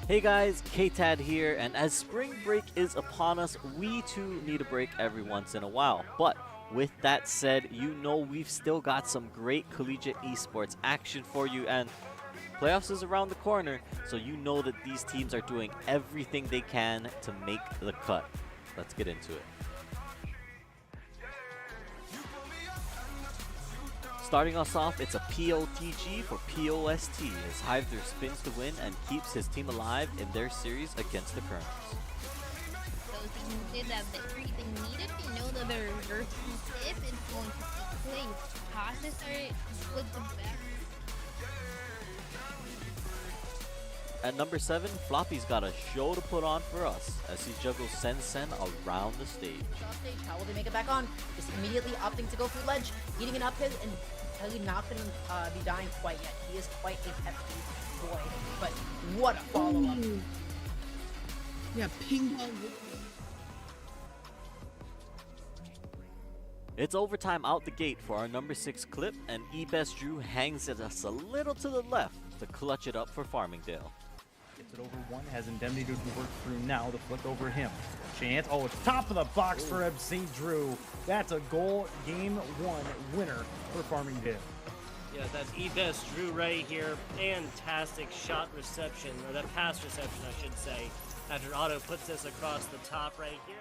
Hey guys, K-Tad here, and as spring break is upon us, we too need a break every once in a while. But with that said, you know we've still got some great collegiate esports action for you, and playoffs is around the corner, so you know that these teams are doing everything they can to make the cut. Let's get into it. Starting us off, it's a POTG for POST as Hydra spins to win and keeps his team alive in their series against the Colonels. Those teams did that victory they needed. You know that their reverse if it's going to take place. Tosses are split the back. At number 7, Floppy's got a show to put on for us as he juggles Sen around the stage. How will they make it back on? Just immediately opting to go through ledge, eating an up hit, and really not going to be dying quite yet. He is quite a hefty boy, but what a follow-up. Yeah, ping pong. It's overtime out the gate for our number 6 clip, and eBest Drew hangs it us a little to the left to clutch it up for Farmingdale. Gets it over one, has Indemnity to work through now. The flick over him. Chance. Oh, it's top of the box for MC Drew. That's a goal, game 1 winner for Farmingdale. Yeah, that's eBest Drew right here. Fantastic shot reception, or that pass reception, I should say. After Otto puts this across the top right here.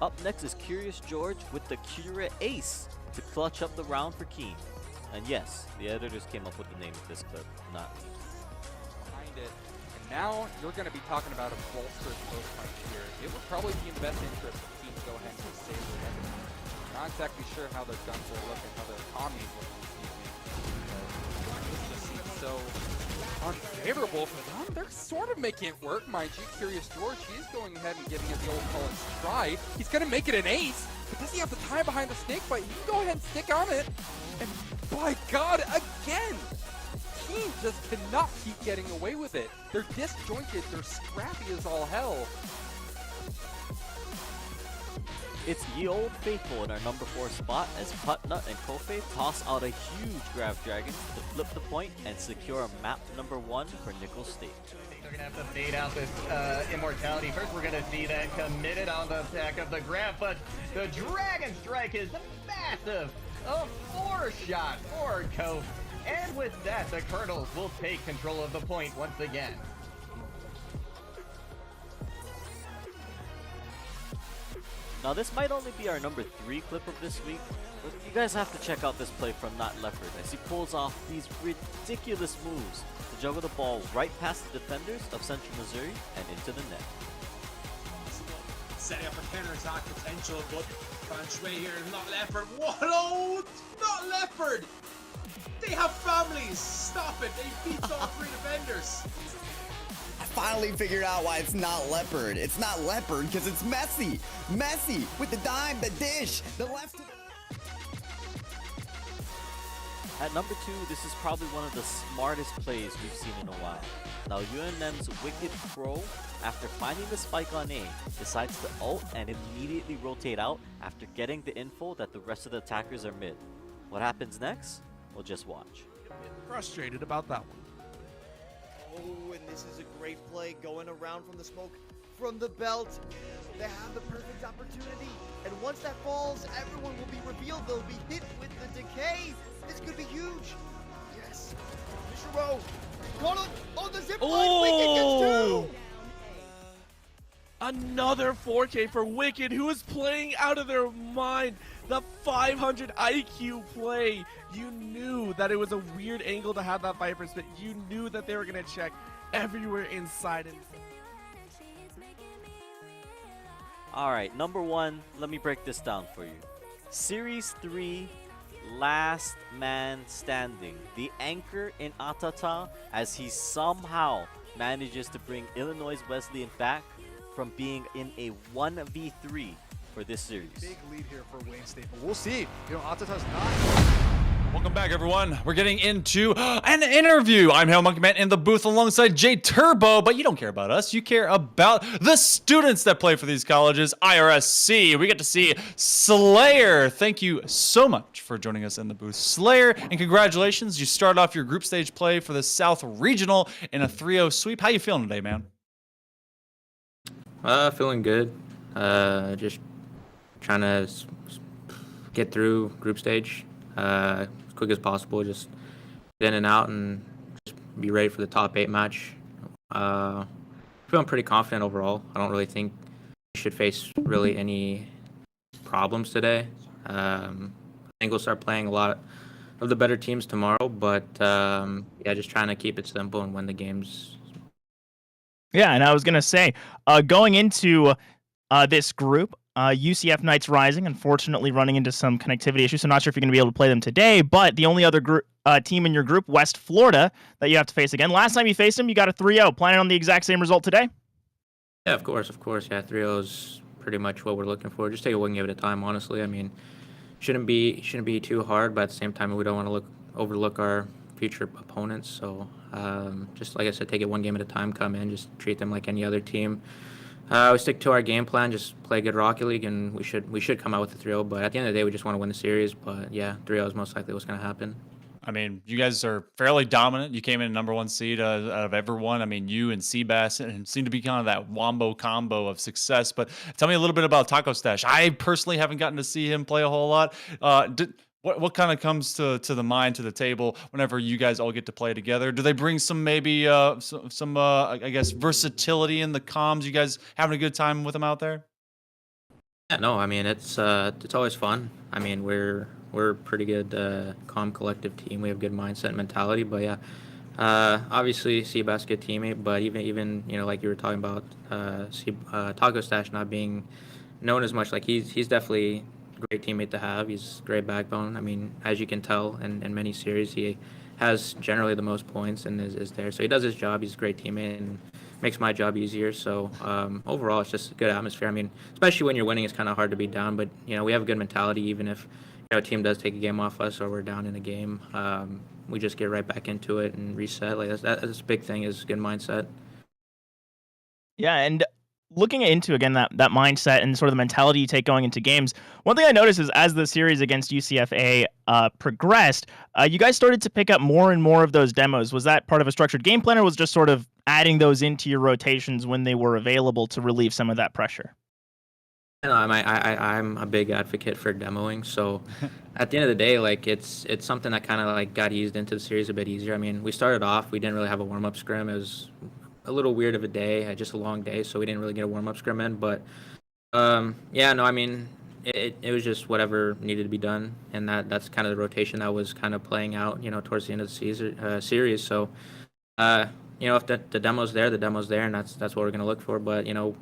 Up next is Curious George with the Cura Ace to clutch up the round for Keen. And yes, the editors came up with the name of this clip, not me. Behind it. And now you're going to be talking about a bolstered close punch here. It would probably be in the best interest of the team to go ahead and save the weapon. Not exactly sure how their guns will look and how their Tommies look this evening. It just seems so unfavorable for them. They're sort of making it work, mind you. Curious George, he's going ahead and giving it the old college stride. He's going to make it an ace, but does he have the time behind the snake bite? He can go ahead and stick on it. And by God, again! Team just cannot keep getting away with it. They're disjointed, they're scrappy as all hell. It's Ye Old Faithful in our number 4 spot as Putnut and Kofe toss out a huge Grab Dragon to flip the point and secure map number 1 for Nickel State. They're going to have to fade out this Immortality. First, we're going to see that committed on the back of the grab, but the Dragon Strike is massive. A 4-shot for Kofe. And with that, the Colonels will take control of the point once again. Now this might only be our number 3 clip of this week, but you guys have to check out this play from Not Leopard as he pulls off these ridiculous moves to juggle the ball right past the defenders of Central Missouri and into the net. Setting up a counter-attack potential, but punch right here, Not Leopard. What? Oh, Not Leopard! They have families! Stop it! They beat all 3 defenders! I finally figured out why it's not Leopard. It's not Leopard because it's Messi. Messi with the dime, the dish, the left. At number 2, this is probably one of the smartest plays we've seen in a while. Now UNM's Wicked Crow, after finding the spike on A, decides to ult and immediately rotate out after getting the info that the rest of the attackers are mid. What happens next? We'll just watch. Frustrated about that one. Oh, and this is a great play going around from the smoke. from the belt. They have the perfect opportunity. And once that falls, everyone will be revealed. They'll be hit with the decay. This could be huge. Yes. Mr. Rowe. Caught on the zip line. Wicked gets 2. Another 4K for Wicked, who is playing out of their mind. The 500 IQ play. You knew that it was a weird angle to have that Viper spit. You knew that they were going to check everywhere inside. All right, number one, let me break this down for you. Series 3, last man standing. The anchor in Atata, as he somehow manages to bring Illinois Wesleyan back from being in a 1v3 for this series. Big lead here for Wayne State, but we'll see. You know, Atata's not. Welcome back, everyone. We're getting into an interview. I'm Hail Monkey Man in the booth alongside Jay Turbo, but you don't care about us. You care about the students that play for these colleges, IRSC. We get to see Slayer. Thank you so much for joining us in the booth, Slayer, and congratulations. You started off your group stage play for the South Regional in a 3-0 sweep. How you feeling today, man? Feeling good. Just trying to get through group stage as quick as possible. Just get in and out and just be ready for the top 8 match. Feeling pretty confident overall. I don't really think we should face really any problems today. I think we'll start playing a lot of the better teams tomorrow, but yeah, just trying to keep it simple and win the games. Yeah, and I was going to say, going into this group, UCF Knights Rising, unfortunately running into some connectivity issues, so not sure if you're going to be able to play them today, but the only other team in your group, West Florida, that you have to face again. Last time you faced them, you got a 3-0. Planning on the exact same result today? Yeah, of course. Yeah, 3-0 is pretty much what we're looking for. Just take it one game at a time, honestly. I mean, shouldn't be too hard, but at the same time, we don't want to overlook our future opponents. So just like I said, take it one game at a time, come in, just treat them like any other team. We stick to our game plan, just play good Rocket League, and we should come out with a 3-0. But at the end of the day, we just want to win the series. But yeah, 3-0 is most likely what's going to happen. I mean, you guys are fairly dominant. You came in #1 seed out of everyone. I mean, you and Seabass and seem to be kind of that wombo combo of success. But tell me a little bit about Taco Stash. I personally haven't gotten to see him play a whole lot. What kind of comes to the mind, to the table whenever you guys all get to play together? Do they bring some maybe some I guess versatility in the comms? You guys having a good time with them out there? Yeah, no, I mean it's always fun. I mean we're a pretty good calm collective team. We have good mindset and mentality. But yeah, obviously Seabass good teammate. But even you know like you were talking about Taco Stash not being known as much, like he's definitely great teammate to have. He's great backbone. I mean, as you can tell in many series, he has generally the most points and is there. So he does his job. He's a great teammate and makes my job easier. So overall, it's just a good atmosphere. I mean, especially when you're winning, it's kind of hard to be down. But you know, we have a good mentality. Even if a team does take a game off us or we're down in a game, we just get right back into it and reset. Like that's a big thing, is good mindset. Yeah, and looking into, again, that mindset and sort of the mentality you take going into games, one thing I noticed is as the series against UCFA progressed, you guys started to pick up more and more of those demos. Was that part of a structured game plan, or was just sort of adding those into your rotations when they were available to relieve some of that pressure? No, I'm a big advocate for demoing. So at the end of the day, like it's something that kind of like got eased into the series a bit easier. I mean, we started off, we didn't really have a warm-up scrim. It was a little weird of a day, just a long day, so we didn't really get a warm-up scrim in. But yeah, no, I mean, it was just whatever needed to be done, and that's kind of the rotation that was kind of playing out, you know, towards the end of the series. So you know, if the demo's there, the demo's there, and that's what we're gonna look for. But you know,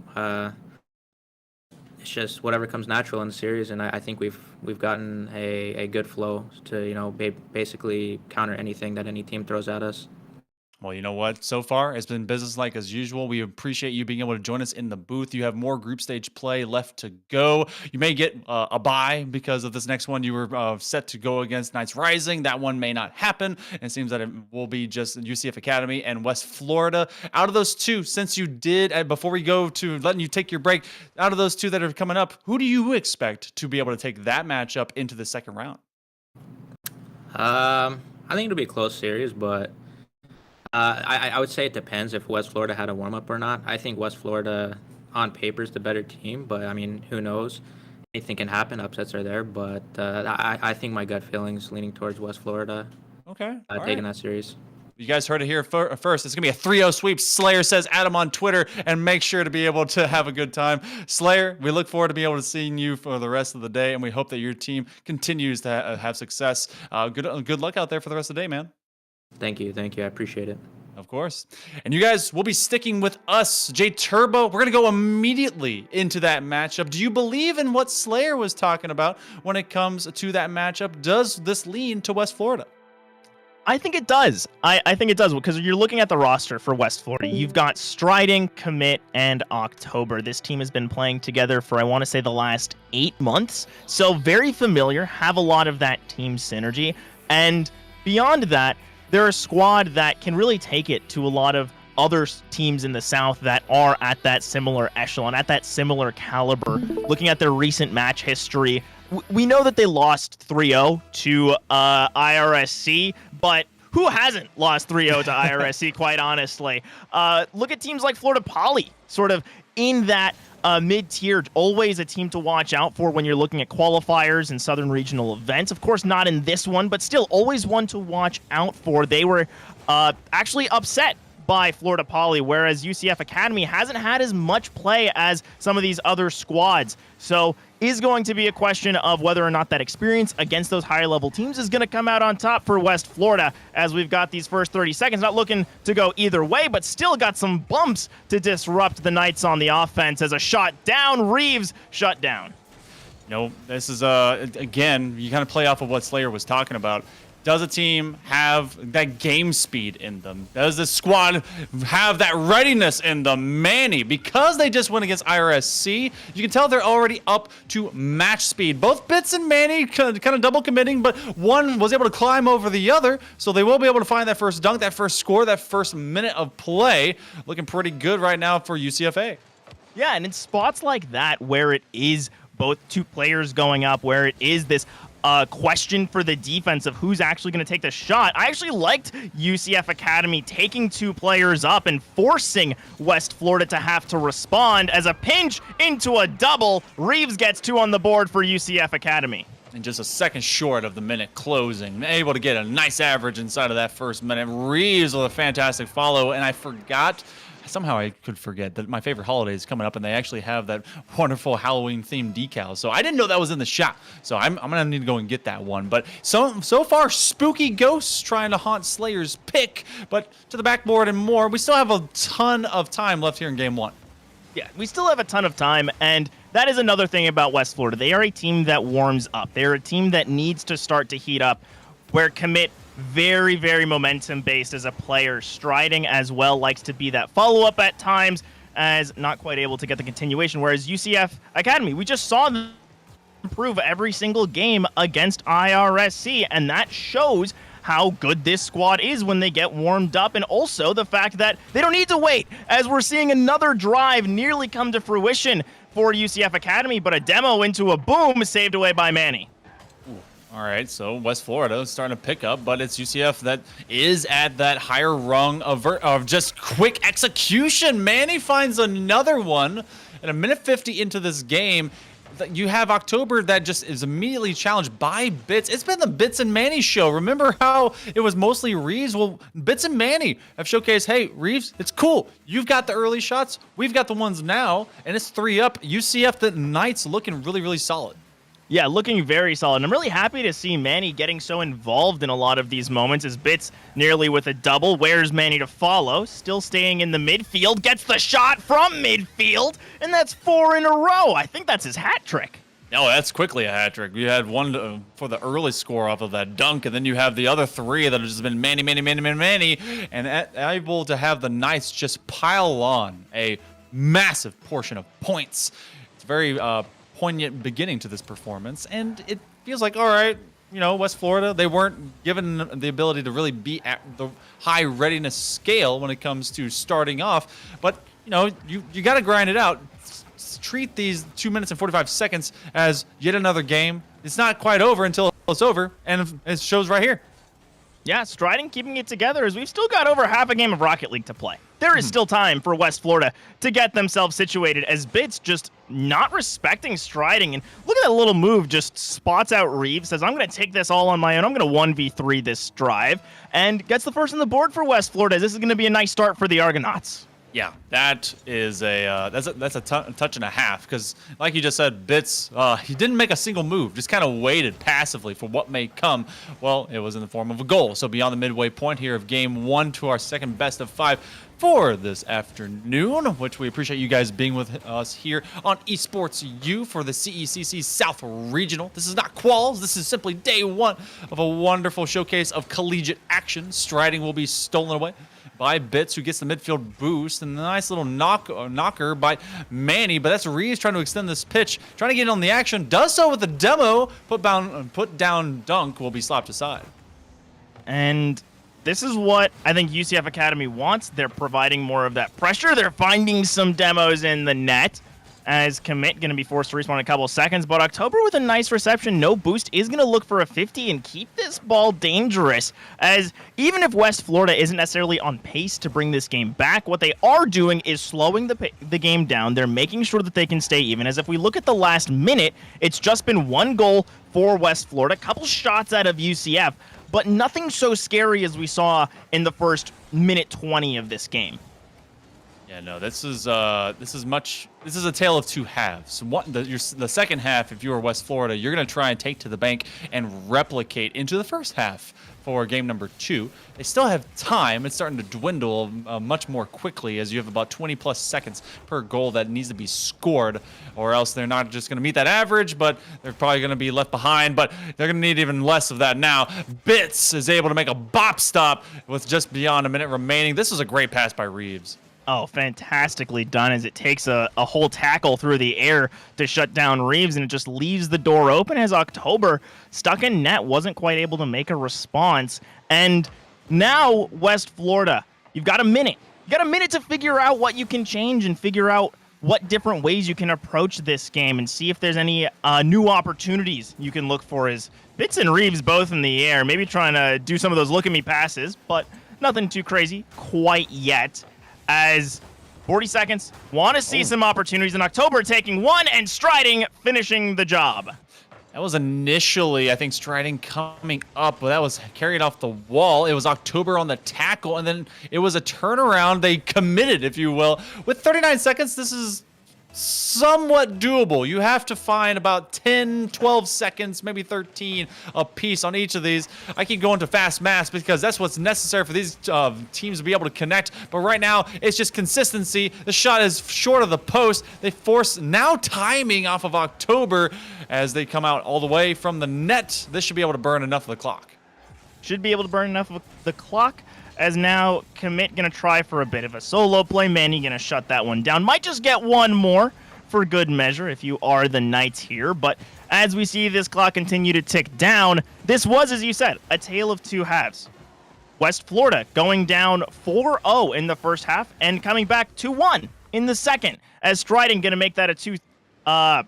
it's just whatever comes natural in the series, and I think we've gotten a good flow to, you know, basically counter anything that any team throws at us. Well, you know what? So far, it's been business-like as usual. We appreciate you being able to join us in the booth. You have more group stage play left to go. You may get a bye because of this next one. You were set to go against Knights Rising. That one may not happen. And it seems that it will be just UCF Academy and West Florida. Out of those two, since you did, before we go to letting you take your break, out of those two that are coming up, who do you expect to be able to take that matchup into the second round? I think it'll be a close series, but I would say it depends if West Florida had a warm-up or not. I think West Florida on paper is the better team, but I mean, who knows? Anything can happen. Upsets are there, but I think my gut feeling's leaning towards West Florida. Okay. Taking that series. You guys heard it here first. It's going to be a 3-0 sweep. Slayer says add him on Twitter and make sure to be able to have a good time. Slayer, we look forward to being able to seeing you for the rest of the day, and we hope that your team continues to have success. Good luck out there for the rest of the day, man. Thank you. I appreciate it. Of course. And you guys will be sticking with us. J Turbo, we're going to go immediately into that matchup. Do you believe in what Slayer was talking about when it comes to that matchup? Does this lean to West Florida? I think it does. I think it does, because you're looking at the roster for West Florida. You've got Striding, Commit, and October. This team has been playing together for, I want to say, the last 8 months. So very familiar, have a lot of that team synergy. And beyond that, they're a squad that can really take it to a lot of other teams in the South that are at that similar echelon, at that similar caliber. Looking at their recent match history, we know that they lost 3-0 to IRSC, but who hasn't lost 3-0 to IRSC, quite honestly? Look at teams like Florida Poly, sort of in that mid-tier, always a team to watch out for when you're looking at qualifiers and Southern Regional events. Of course, not in this one, but still always one to watch out for. They were actually upset by Florida Poly, whereas UCF Academy hasn't had as much play as some of these other squads. So is going to be a question of whether or not that experience against those higher level teams is going to come out on top for West Florida, as we've got these first 30 seconds. Not looking to go either way, but still got some bumps to disrupt the Knights on the offense as a shot down. Reeves shut down. No, this is, again, you kind of play off of what Slayer was talking about. Does a team have that game speed in them? Does the squad have that readiness in them? Manny, because they just went against IRSC, you can tell they're already up to match speed. Both Bits and Manny kind of double committing, but one was able to climb over the other, so they will be able to find that first dunk, that first score, that first minute of play. Looking pretty good right now for UCFA. Yeah, and in spots like that where it is both two players going up, where it is this question for the defense of who's actually going to take the shot. I actually liked UCF Academy taking two players up and forcing West Florida to have to respond as a pinch into a double. Reeves gets 2 on the board for UCF Academy. And just a second short of the minute closing, able to get a nice average inside of that first minute. Reeves with a fantastic follow, and I forgot. Somehow I could forget that my favorite holiday is coming up, and they actually have that wonderful Halloween-themed decal. So I didn't know that was in the shop. So I'm going to need to go and get that one. But so far, spooky ghosts trying to haunt Slayer's pick. But to the backboard and more, we still have a ton of time left here in Game 1. Yeah, we still have a ton of time, and that is another thing about West Florida. They are a team that warms up. They're a team that needs to start to heat up, where Commit very, very momentum-based as a player. Striding as well likes to be that follow-up at times, as not quite able to get the continuation, whereas UCF Academy, we just saw them improve every single game against IRSC, and that shows how good this squad is when they get warmed up, and also the fact that they don't need to wait, as we're seeing another drive nearly come to fruition for UCF Academy, but a demo into a boom saved away by Manny. All right, so West Florida is starting to pick up, but it's UCF that is at that higher rung of just quick execution. Manny finds another one at 1:50 into this game. You have October that just is immediately challenged by Bits. It's been the Bits and Manny show. Remember how it was mostly Reeves? Well, Bits and Manny have showcased, hey, Reeves, it's cool. You've got the early shots. We've got the ones now, and it's 3 up. UCF, the Knights, looking really, really solid. Yeah, looking very solid. And I'm really happy to see Manny getting so involved in a lot of these moments, as Bits nearly with a double. Where's Manny to follow? Still staying in the midfield. Gets the shot from midfield, and that's 4 in a row. I think that's his hat trick. No, that's quickly a hat trick. You had one for the early score off of that dunk, and then you have the other 3 that have just been Manny, and able to have the Knights just pile on a massive portion of points. It's very poignant beginning to this performance, and it feels like, all right, you know, West Florida, they weren't given the ability to really be at the high readiness scale when it comes to starting off, but you know, you got to grind it out. Treat these 2 minutes and 45 seconds as yet another game. It's not quite over until it's over, and it shows right here. Yeah, Striding keeping it together, as we've still got over half a game of Rocket League to play. there is still time for West Florida to get themselves situated, as Bits just not respecting Striding. And look at that little move, just spots out Reeves, says, I'm going to take this all on my own. I'm going to 1v3 this drive, and gets the first on the board for West Florida. This is going to be a nice start for the Argonauts. Yeah, that is that's a touch and a half, because like you just said, Bits, he didn't make a single move, just kind of waited passively for what may come. Well, it was in the form of a goal. So beyond the midway point here of game 1 to our second best of 5 for this afternoon, which we appreciate you guys being with us here on Esports U for the CECC South Regional. This is not quals, this is simply day 1 of a wonderful showcase of collegiate action. Striding will be stolen away by Bits, who gets the midfield boost, and a nice little knocker by Manny, but that's Reeves trying to extend this pitch, trying to get in on the action, does so with the demo, put down dunk will be slapped aside. And this is what I think UCF Academy wants. They're providing more of that pressure. They're finding some demos in the net, as Commit going to be forced to respawn in a couple of seconds. But October with a nice reception, no boost, is going to look for a 50 and keep this ball dangerous. As even if West Florida isn't necessarily on pace to bring this game back, what they are doing is slowing the game down. They're making sure that they can stay even. As if we look at the last minute, it's just been 1 goal for West Florida, a couple shots out of UCF, but nothing so scary as we saw in the first minute 20 of this game. Yeah, no, this is a tale of two halves. The second half, if you are West Florida, you're going to try and take to the bank and replicate into the first half for game number 2. They still have time. It's starting to dwindle much more quickly, as you have about 20 plus seconds per goal that needs to be scored, or else they're not just going to meet that average, but they're probably going to be left behind, but they're going to need even less of that now. Bits is able to make a bop stop with just beyond a minute remaining. This was a great pass by Reeves. Oh, fantastically done, as it takes a whole tackle through the air to shut down Reeves, and it just leaves the door open as October, stuck in net, wasn't quite able to make a response. And now, West Florida, you've got a minute. You got a minute to figure out what you can change and figure out what different ways you can approach this game and see if there's any new opportunities you can look for. As Bits and Reeves both in the air, maybe trying to do some of those look-at-me passes, but nothing too crazy quite yet. As 40 seconds, want to see some opportunities in October, taking one and Striding finishing the job. That was initially, I think, Striding coming up, but that was carried off the wall. It was October on the tackle, and then it was a turnaround. They committed, if you will. With 39 seconds, this is somewhat doable. You have to find about 10, 12 seconds, maybe 13 a piece on each of these. I keep going to fast maths because that's what's necessary for these teams to be able to connect. But right now, it's just consistency. The shot is short of the post. They force now timing off of October as they come out all the way from the net. This should be able to burn enough of the clock. Should be able to burn enough of the clock. As now Commit going to try for a bit of a solo play. Manny going to shut that one down. Might just get one more for good measure if you are the Knights here. But as we see this clock continue to tick down, this was, as you said, a tale of two halves. West Florida going down 4-0 in the first half and coming back 2-1 in the second. As Striding going to make that a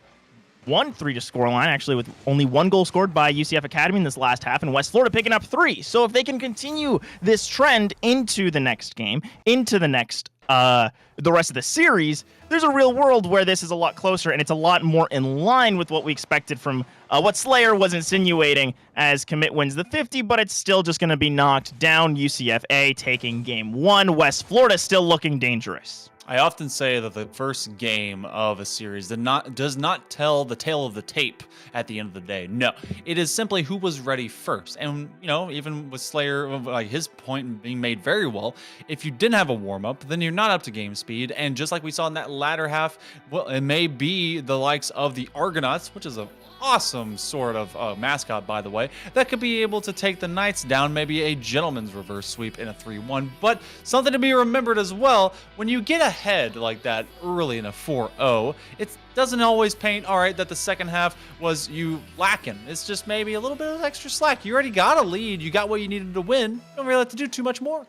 1-3 to score line, actually, with only 1 goal scored by UCF Academy in this last half, and West Florida picking up 3. So if they can continue this trend into the next game, into the next, the rest of the series, there's a real world where this is a lot closer, and it's a lot more in line with what we expected from what Slayer was insinuating as Commit wins the 50, but it's still just going to be knocked down. UCFA taking game 1. West Florida still looking dangerous. I often say that the first game of a series does not tell the tale of the tape at the end of the day. No, it is simply who was ready first. And, you know, even with Slayer, like his point being made very well, if you didn't have a warm-up, then you're not up to game speed. And just like we saw in that latter half, well, it may be the likes of the Argonauts, which is a awesome sort of mascot, by the way, that could be able to take the Knights down, maybe a gentleman's reverse sweep in a 3-1. But something to be remembered as well, when you get ahead like that early in a 4-0, it doesn't always paint, all right, that the second half was you lacking. It's just maybe a little bit of extra slack. You already got a lead. You got what you needed to win. You don't really have to do too much more.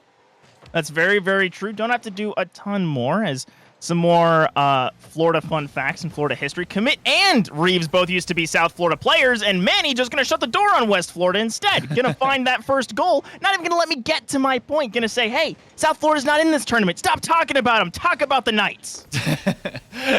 That's very, very true. Don't have to do a ton more, as some more Florida fun facts and Florida history. Commit and Reeves both used to be South Florida players, and Manny just going to shut the door on West Florida instead. Going to find that first goal. Not even going to let me get to my point. Going to say, hey, South Florida's not in this tournament. Stop talking about them. Talk about the Knights.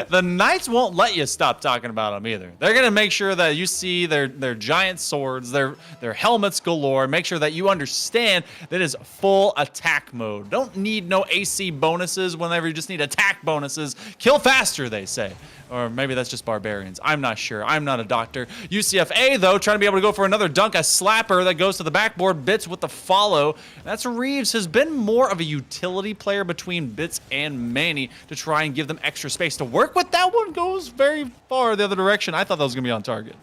The Knights won't let you stop talking about them either. They're going to make sure that you see their giant swords, their helmets galore, make sure that you understand that it is full attack mode. Don't need no AC bonuses whenever you just need attack bonuses. Kill faster, they say. Or maybe that's just barbarians. I'm not sure. I'm not a doctor. UCFA, though, trying to be able to go for another dunk, a slapper that goes to the backboard. Bits with the follow. That's Reeves, has been more of a utility player between Bits and Manny to try and give them extra space to work with. That one goes very far the other direction. I thought that was going to be on target.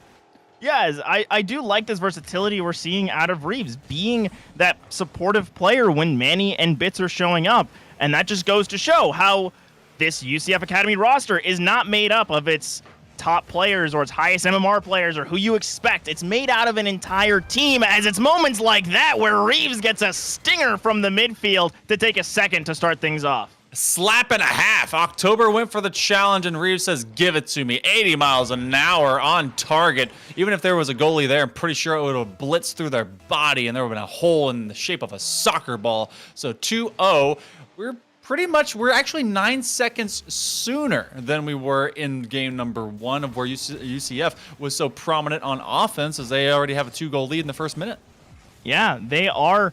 Yes, I do like this versatility we're seeing out of Reeves, being that supportive player when Manny and Bits are showing up. And that just goes to show how this UCF Academy roster is not made up of its top players or its highest MMR players or who you expect. It's made out of an entire team, as it's moments like that where Reeves gets a stinger from the midfield to take a second to start things off. Slap and a half. October went for the challenge, and Reeves says, give it to me. 80 miles an hour on target. Even if there was a goalie there, I'm pretty sure it would have blitzed through their body, and there would have been a hole in the shape of a soccer ball. So 2-0. We're actually 9 seconds sooner than we were in game number 1 of where UCF was so prominent on offense, as they already have a 2-goal lead in the first minute. Yeah, they are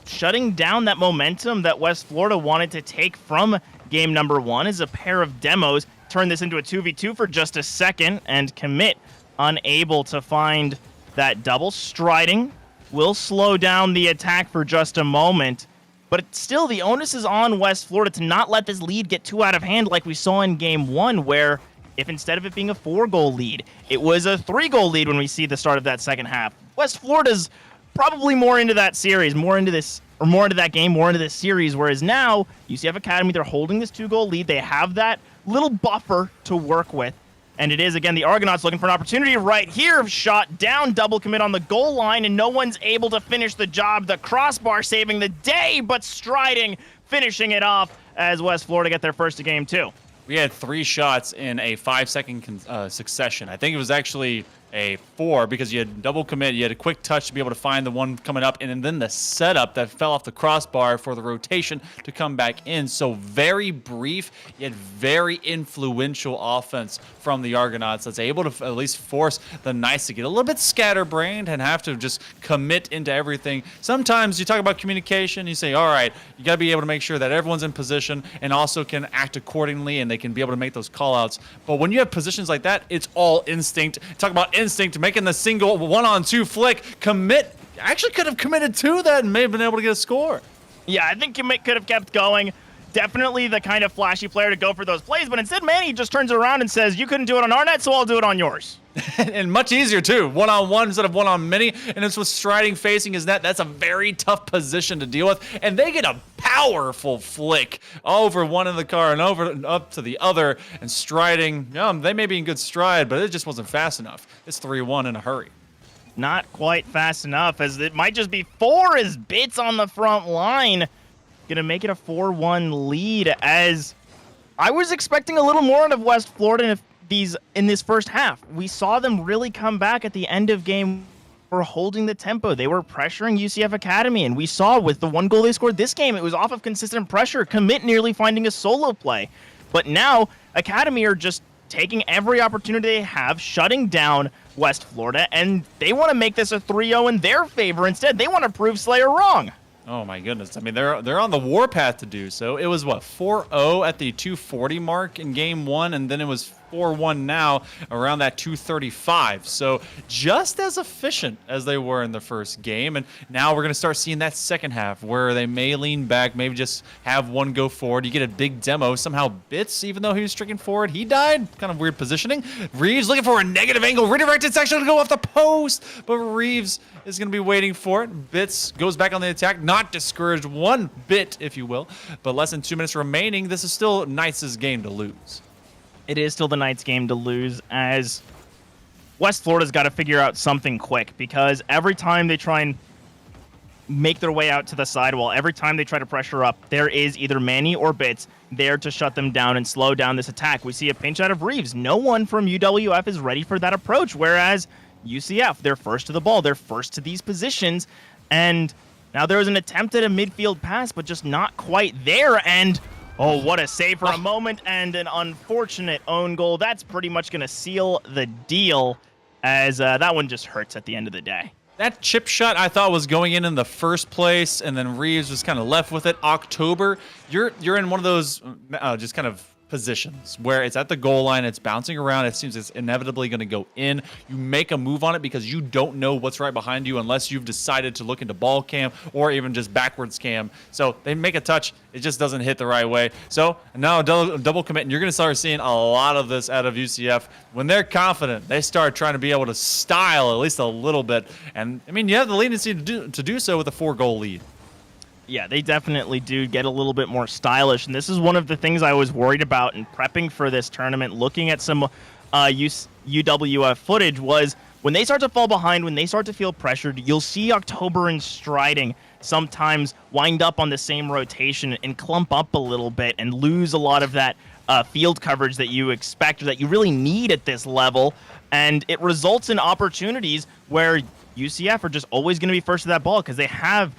shutting down that momentum that West Florida wanted to take from game number 1 as a pair of demos. Turn this into a 2v2 for just a second, and Commit unable to find that double. Striding will slow down the attack for just a moment. But still, the onus is on West Florida to not let this lead get too out of hand like we saw in Game 1, where if instead of it being a 4-goal lead, it was a 3-goal lead when we see the start of that second half. West Florida's probably more into that series, more into that game, more into this series, whereas now, UCF Academy, they're holding this 2-goal lead. They have that little buffer to work with. And it is, again, the Argonauts looking for an opportunity right here. Shot down, double commit on the goal line, and no one's able to finish the job. The crossbar saving the day, but Striding finishing it off as West Florida get their first of game 2. We had 3 shots in a 5-second succession. I think it was actually a 4 because you had double commit, you had a quick touch to be able to find the one coming up, and then the setup that fell off the crossbar for the rotation to come back in. So very brief, yet very influential offense from the Argonauts that's able to at least force the Knights to get a little bit scatterbrained and have to just commit into everything. Sometimes you talk about communication, you say, all right, you got to be able to make sure that everyone's in position and also can act accordingly, and they can be able to make those call-outs. But when you have positions like that, it's all instinct. Talk about instinct, making the single 1-on-2 flick. Commit actually could have committed to that and may have been able to get a score. Yeah, I think Commit could have kept going. Definitely the kind of flashy player to go for those plays, but instead Manny just turns around and says, you couldn't do it on our net, so I'll do it on yours. And much easier too, 1-on-1 instead of 1-on-many, and it's with Striding facing his net. That's a very tough position to deal with, and they get a powerful flick over one in the car and over and up to the other, and Striding, they may be in good stride, but it just wasn't fast enough. It's 3-1 in a hurry. Not quite fast enough, as it might just be 4 as Bits on the front line. Gonna make it a 4-1 lead, as I was expecting a little more out of West Florida in this first half. We saw them really come back at the end of game. Were holding the tempo. They were pressuring UCF Academy, and we saw with the 1 goal they scored this game, it was off of consistent pressure. Commit nearly finding a solo play. But now, Academy are just taking every opportunity they have, shutting down West Florida, and they want to make this a 3-0 in their favor instead. They want to prove Slayer wrong. Oh my goodness. I mean, they're on the warpath to do so. It was, 4-0 at the 240 mark in game 1, and then it was 4-1 now around that 235. So just as efficient as they were in the first game. And now we're going to start seeing that second half where they may lean back, maybe just have one go forward. You get a big demo. Somehow Bits, even though he was streaking forward, he died. Kind of weird positioning. Reeves looking for a negative angle. Redirected section to go off the post, but Reeves is going to be waiting for it. Bits goes back on the attack. Not discouraged one bit, if you will. But less than 2 minutes remaining. This is still Knights' game to lose. It is still the Knights' game to lose, as West Florida's got to figure out something quick, because every time they try and make their way out to the sidewall. Every time they try to pressure up, there is either Manny or Bits there to shut them down and slow down this attack. We see a pinch out of Reeves. No one from UWF is ready for that approach, whereas UCF, they're first to the ball. They're first to these positions, and now there was an attempt at a midfield pass, but just not quite there, and oh, what a save for a moment, and an unfortunate own goal. That's pretty much going to seal the deal, as that one just hurts at the end of the day. That chip shot I thought was going in the first place, and then Reeves was kind of left with it. October, you're in one of those just kind of positions where it's at the goal line, it's bouncing around, it seems it's inevitably going to go in. You make a move on it because you don't know what's right behind you unless you've decided to look into ball cam or even just backwards cam. So they make a touch, it just doesn't hit the right way. So now double commit, and you're going to start seeing a lot of this out of UCF. When they're confident, they start trying to be able to style at least a little bit. And I mean, you have the leniency to do so with a 4-goal lead. Yeah, they definitely do get a little bit more stylish, and this is one of the things I was worried about in prepping for this tournament, looking at some UWF footage, was when they start to fall behind, when they start to feel pressured, you'll see October and Striding sometimes wind up on the same rotation and clump up a little bit and lose a lot of that field coverage that you expect or that you really need at this level, and it results in opportunities where UCF are just always going to be first to that ball because they have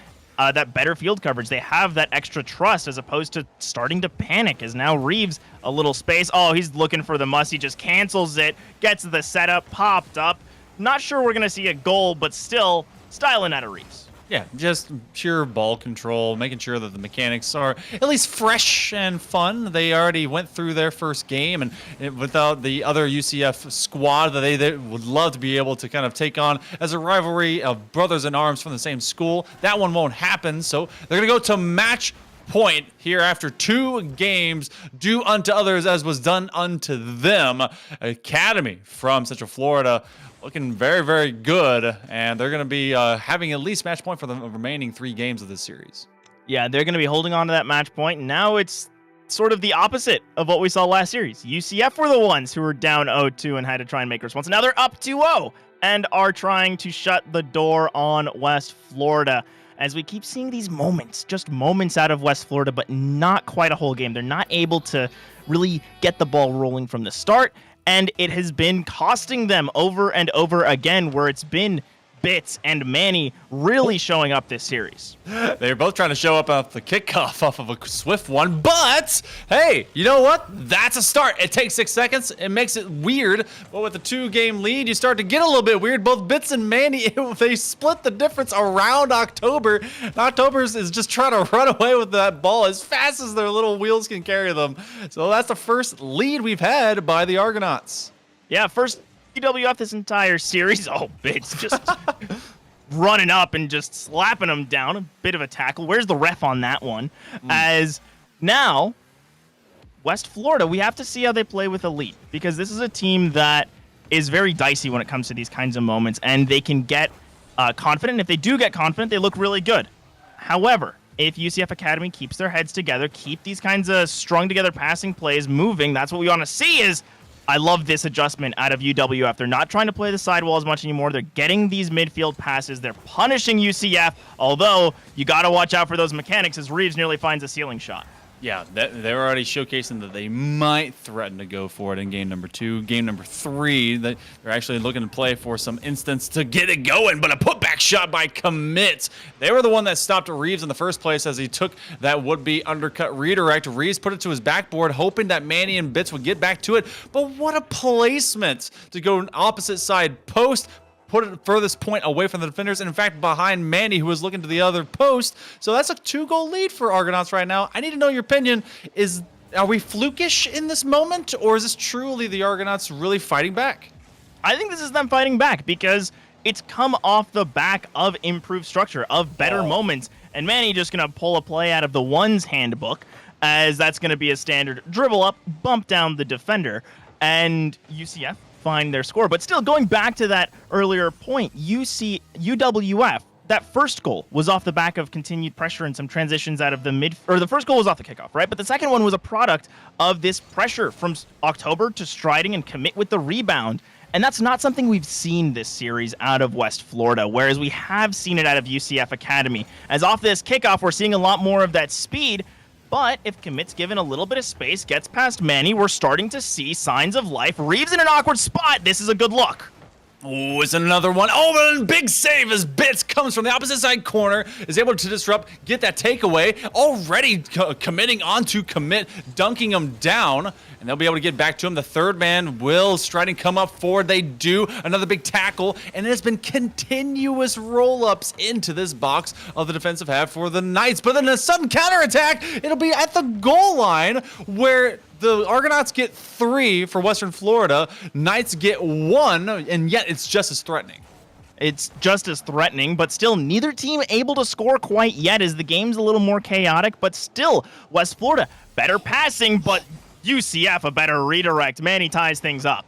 that better field coverage. They have that extra trust as opposed to starting to panic, as now Reeves, a little space. Oh, he's looking for the must. He just cancels it, gets the setup, popped up. Not sure we're going to see a goal, but still styling out of Reeves. Yeah, just pure ball control, making sure that the mechanics are at least fresh and fun. They already went through their first game, and without the other UCF squad that they would love to be able to kind of take on as a rivalry of brothers in arms from the same school, that one won't happen. So they're going to go to match point here after 2 games. Do unto others as was done unto them. Academy from Central Florida looking very, very good, and they're going to be having at least match point for the remaining 3 games of this series. Yeah, they're going to be holding on to that match point, and now it's sort of the opposite of what we saw last series. UCF were the ones who were down 0-2 and had to try and make a response. Now they're up 2-0 and are trying to shut the door on West Florida. As we keep seeing these moments, just moments out of West Florida, but not quite a whole game. They're not able to really get the ball rolling from the start, and it has been costing them over and over again, where it's been Bits and Manny really showing up this series. They're both trying to show up off the kickoff off of a swift one, but hey, you know what? That's a start. It takes 6 seconds. It makes it weird, but with a 2-game lead, you start to get a little bit weird. Both Bits and Manny, they split the difference around October. October is just trying to run away with that ball as fast as their little wheels can carry them. So that's the first lead we've had by the Argonauts. Yeah, first UWF this entire series. Oh, Bits just running up and just slapping them down. A bit of a tackle. Where's the ref on that one? As now, West Florida, we have to see how they play with Elite, because this is a team that is very dicey when it comes to these kinds of moments, and they can get confident. If they do get confident, they look really good. However, if UCF Academy keeps their heads together, keep these kinds of strung together passing plays moving, that's what we want to see. Is I love this adjustment out of UWF. They're not trying to play the sidewall as much anymore. They're getting these midfield passes. They're punishing UCF, although you got to watch out for those mechanics as Reeves nearly finds a ceiling shot. Yeah, they're already showcasing that they might threaten to go for it in game number 2. Game number 3, they're actually looking to play for some instance to get it going, but a putback shot by Commit. They were the one that stopped Reeves in the first place as he took that would-be undercut redirect. Reeves put it to his backboard, hoping that Manny and Bits would get back to it, but what a placement to go opposite side post, put it furthest point away from the defenders, and in fact behind Manny, who was looking to the other post. So that's a 2-goal lead for Argonauts right now. I need to know your opinion. Are we flukish in this moment, or is this truly the Argonauts really fighting back? I think this is them fighting back because it's come off the back of improved structure, of better moments, and Manny just going to pull a play out of the ones handbook, as that's going to be a standard dribble up, bump down the defender, and UCF find their score. But still, going back to that earlier point, UWF, that first goal was off the back of continued pressure and some transitions out of the the first goal was off the kickoff, right? But the second one was a product of this pressure from October to Striding and Commit with the rebound. And that's not something we've seen this series out of West Florida, whereas we have seen it out of UCF Academy. As off this kickoff, we're seeing a lot more of that speed, but if Commit's given a little bit of space, gets past Manny, we're starting to see signs of life. Reeves in an awkward spot. This is a good look. Oh, it's another one. Oh, and big save as Bits comes from the opposite side corner, is able to disrupt, get that takeaway, already committing onto Commit, dunking him down, and they'll be able to get back to him. The third man will Striding come up forward. They do another big tackle, and it has been continuous roll-ups into this box of the defensive half for the Knights. But then a sudden counterattack, it'll be at the goal line where the Argonauts get 3 for Western Florida, Knights get 1, and yet it's just as threatening. It's just as threatening, but still neither team able to score quite yet as the game's a little more chaotic, but still West Florida better passing, but UCF a better redirect. Manny ties things up.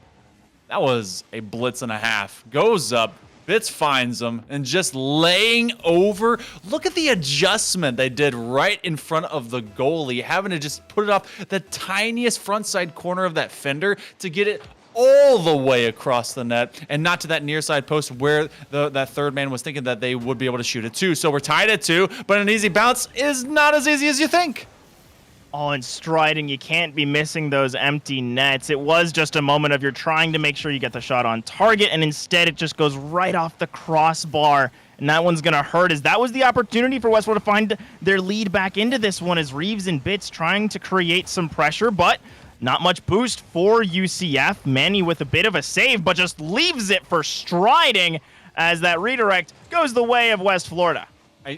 That was a blitz and a half. Goes up, Bits finds him, and just laying over. Look at the adjustment they did right in front of the goalie, having to just put it off the tiniest front side corner of that fender to get it all the way across the net and not to that near side post where that third man was thinking that they would be able to shoot it to. So we're tied at 2, but an easy bounce is not as easy as you think. Oh, and Striding, you can't be missing those empty nets. It was just a moment of you're trying to make sure you get the shot on target, and instead it just goes right off the crossbar, and that one's going to hurt, as that was the opportunity for Westwood to find their lead back into this one, as Reeves and Bits trying to create some pressure, but not much boost for UCF. Manny with a bit of a save, but just leaves it for Striding, as that redirect goes the way of West Florida.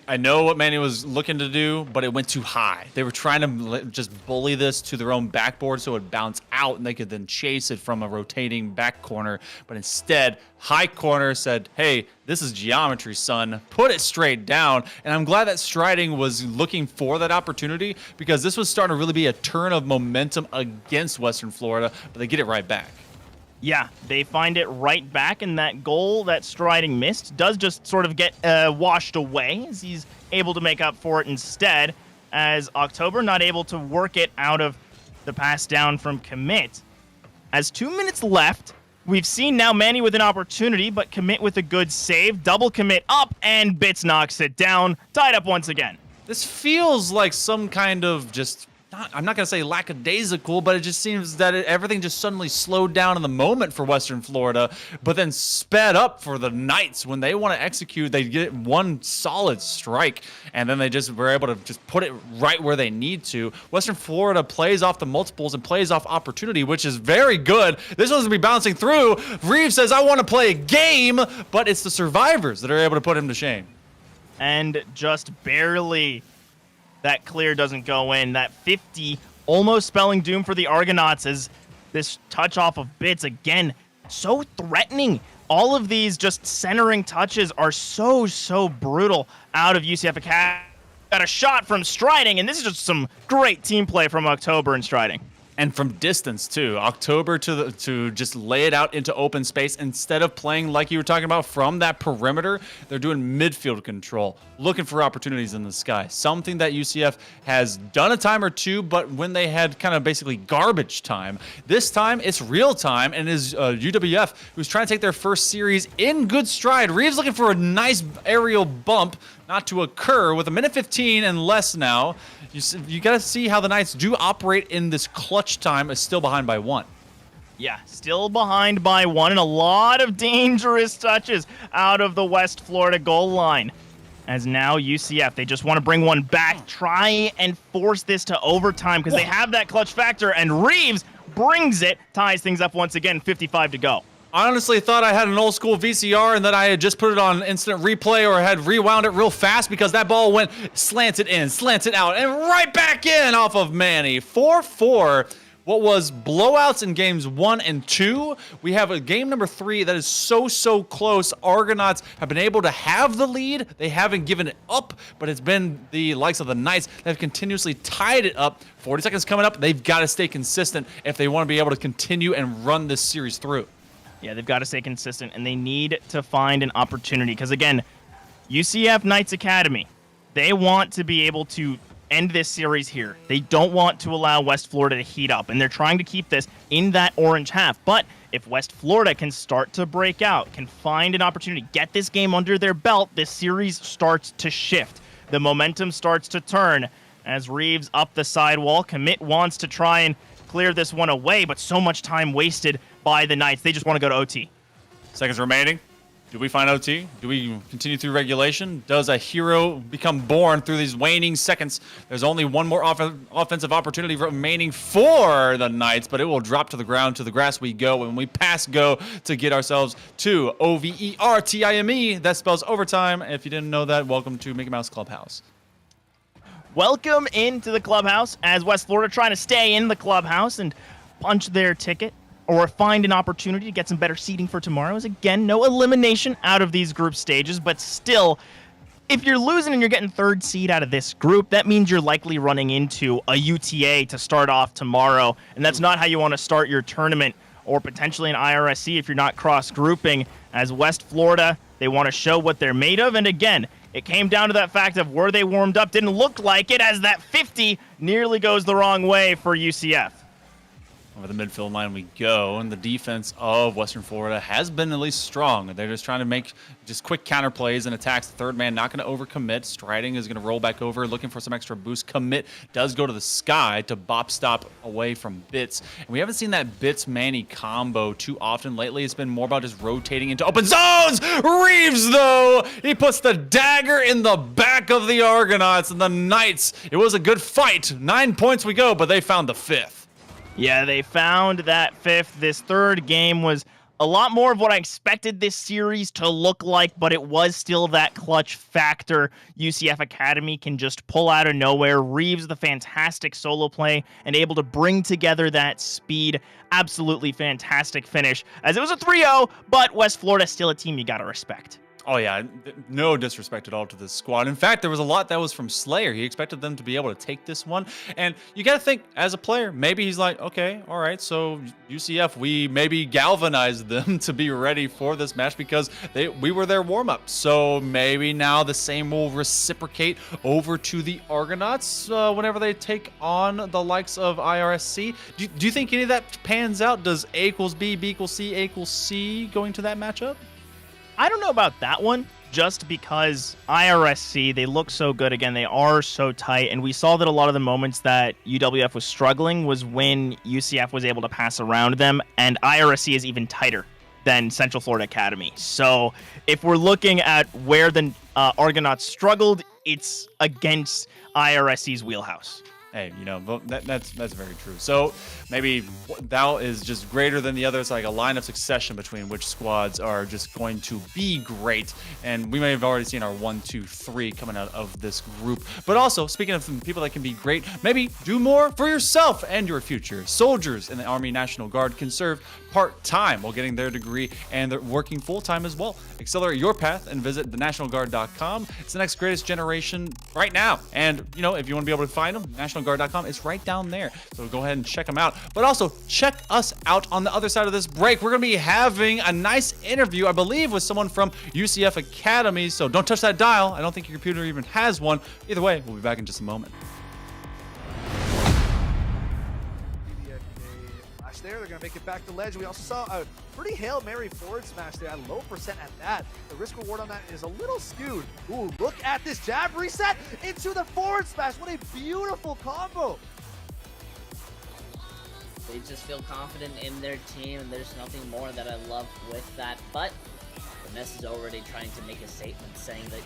I know what Manny was looking to do, but it went too high. They were trying to just bully this to their own backboard so it would bounce out and they could then chase it from a rotating back corner. But instead, high corner said, hey, this is geometry, son. Put it straight down. And I'm glad that Striding was looking for that opportunity because this was starting to really be a turn of momentum against Western Florida, but they get it right back. Yeah, they find it right back, and that goal that Striding missed does just sort of get washed away as he's able to make up for it instead, as October not able to work it out of the pass down from Commit. As 2 minutes left, we've seen now Manny with an opportunity, but Commit with a good save, double Commit up, and Bits knocks it down, tied up once again. This feels like some kind of just... I'm not going to say lackadaisical, but it just seems that everything just suddenly slowed down in the moment for Western Florida, but then sped up for the Knights. When they want to execute, they get one solid strike, and then they just were able to just put it right where they need to. Western Florida plays off the multiples and plays off opportunity, which is very good. This one's going to be bouncing through. Reeves says, I want to play a game, but it's the survivors that are able to put him to shame. And just barely... that clear doesn't go in. That 50 almost spelling doom for the Argonauts as this touch off of Bits again. So threatening. All of these just centering touches are so brutal out of UCF Academy. Got a shot from Striding, and this is just some great team play from October and Striding. And from distance, too. October to just lay it out into open space. Instead of playing like you were talking about from that perimeter, they're doing midfield control, looking for opportunities in the sky. Something that UCF has done a time or two, but when they had kind of basically garbage time. This time, it's real time, and is UWF, who's trying to take their first series in good stride. Reeves looking for a nice aerial bump, not to occur with 1:15 and less now. You got to see how the Knights do operate in this clutch time is still behind by 1. Yeah, still behind by 1 and a lot of dangerous touches out of the West Florida goal line. As now UCF, they just want to bring one back, try and force this to overtime because they have that clutch factor, and Reeves brings it, ties things up once again, 55 to go. I honestly thought I had an old school VCR and that I had just put it on instant replay or had rewound it real fast because that ball went slanted in, slanted out, and right back in off of Manny. 4-4. What was blowouts in games 1 and 2. We have a game number 3 that is so close. Argonauts have been able to have the lead. They haven't given it up, but it's been the likes of the Knights that have continuously tied it up. 40 seconds coming up. They've got to stay consistent if they want to be able to continue and run this series through. Yeah, they've got to stay consistent, and they need to find an opportunity. Because, again, UCF Knights Academy, they want to be able to end this series here. They don't want to allow West Florida to heat up, and they're trying to keep this in that orange half. But if West Florida can start to break out, can find an opportunity, get this game under their belt, this series starts to shift. The momentum starts to turn as Reeves up the sidewall. Commit wants to try and clear this one away, but so much time wasted by the Knights. They just want to go to OT. Seconds remaining. Do we find OT? Do we continue through regulation? Does a hero become born through these waning seconds? There's only one more offensive opportunity remaining for the Knights, but it will drop to the ground. To the grass we go, and we pass go to get ourselves to OVERTIME. That spells overtime. If you didn't know that, welcome to Mickey Mouse Clubhouse. Welcome into the clubhouse as West Florida trying to stay in the clubhouse and punch their ticket or find an opportunity to get some better seating for tomorrow. As again, no elimination out of these group stages, but still, if you're losing and you're getting third seed out of this group, that means you're likely running into a UTA to start off tomorrow, and that's not how you want to start your tournament, or potentially an IRSC if you're not cross-grouping. As West Florida, they want to show what they're made of, and again, it came down to that fact of were they warmed up. Didn't look like it, as that 50 nearly goes the wrong way for UCF. Over the midfield line we go, and the defense of Western Florida has been at least strong. They're just trying to make just quick counter plays and attacks. The third man not going to overcommit. Striding is going to roll back over, looking for some extra boost. Commit does go to the sky to bop stop away from Bits. And we haven't seen that Bits-Manny combo too often lately. It's been more about just rotating into open zones. Reeves, though, he puts the dagger in the back of the Argonauts and the Knights. It was a good fight. 9 points we go, but they found the 5th. Yeah, they found that 5th. This third game was a lot more of what I expected this series to look like, but it was still that clutch factor UCF Academy can just pull out of nowhere. Reeves, the fantastic solo play, and able to bring together that speed. Absolutely fantastic finish, as it was a 3-0, but West Florida still a team you gotta respect. Oh, yeah. No disrespect at all to this squad. In fact, there was a lot that was from Slayer. He expected them to be able to take this one. And you got to think, as a player, maybe he's like, okay, all right, so UCF, we maybe galvanized them to be ready for this match because we were their warm-up. So maybe now the same will reciprocate over to the Argonauts whenever they take on the likes of IRSC. Do you think any of that pans out? Does A equals B, B equals C, A equals C going to that matchup? I don't know about that one, just because IRSC, they look so good. Again, they are so tight, and we saw that a lot of the moments that UWF was struggling was when UCF was able to pass around them, and IRSC is even tighter than Central Florida Academy. So if we're looking at where the Argonauts struggled, it's against IRSC's wheelhouse. Hey, you know, that's very true. So maybe that is just greater than the others, like a line of succession between which squads are just going to be great. And we may have already seen our 1, 2, 3 coming out of this group. But also, speaking of some people that can be great, maybe do more for yourself and your future. Soldiers in the Army National Guard can serve part-time while getting their degree, and they're working full-time as well. Accelerate your path and visit thenationalguard.com. It's the next greatest generation right now. And, you know, if you want to be able to find them, nationalguard.com is right down there. So go ahead and check them out. But also, check us out on the other side of this break. We're going to be having a nice interview, I believe, with someone from UCF Academy. So don't touch that dial. I don't think your computer even has one. Either way, we'll be back in just a moment. There, they're going to make it back to ledge. We also saw a pretty Hail Mary forward smash there, at low percent at that. The risk reward on that is a little skewed. Ooh, look at this jab reset into the forward smash. What a beautiful combo. They just feel confident in their team, and there's nothing more that I love with that. But Ness is already trying to make a statement saying that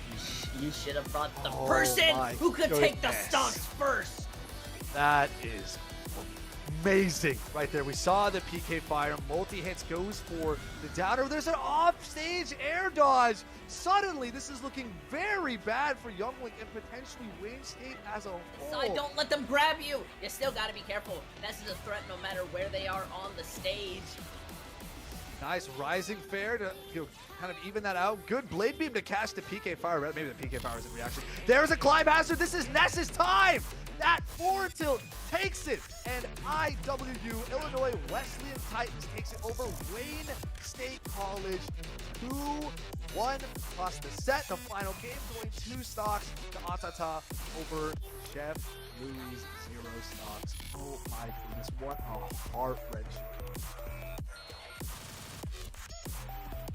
you should have brought the person who could take the stocks first. That is amazing right there. We saw the PK fire, multi-hits, goes for the downer. There's an off-stage air dodge. Suddenly, this is looking very bad for Youngling and potentially Wayne State as a whole. Side, don't let them grab you. You still got to be careful. Ness is a threat no matter where they are on the stage. Nice rising fair to kind of even that out. Good blade beam to catch the PK fire. Maybe the PK fire is in reaction. There's a climb hazard. This is Ness's time. That forward tilt takes it, and IWU, Illinois Wesleyan Titans, takes it over Wayne State College 2-1. 1 across the set. The final game going 2 stocks to Atata over Chef Louis 0 stocks. Oh my goodness, what a heart-wrenching.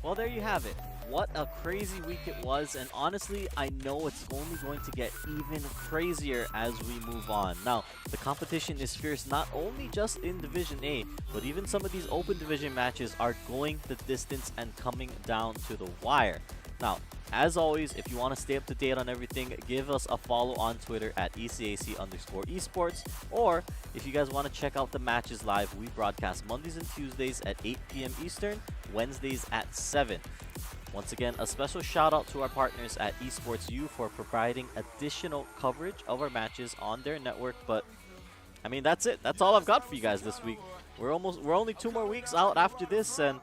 Well, there you have it. What a crazy week it was, and honestly, I know it's only going to get even crazier as we move on. Now, the competition is fierce not only just in Division A, but even some of these open division matches are going the distance and coming down to the wire. Now, as always, if you want to stay up to date on everything, give us a follow on Twitter at ECAC_esports, or if you guys want to check out the matches live, we broadcast Mondays and Tuesdays at 8 p.m. Eastern, Wednesdays at 7. Once again, a special shout out to our partners at Esports U for providing additional coverage of our matches on their network. But I mean, that's it. That's all I've got for you guys this week. We're only 2 more weeks out after this, and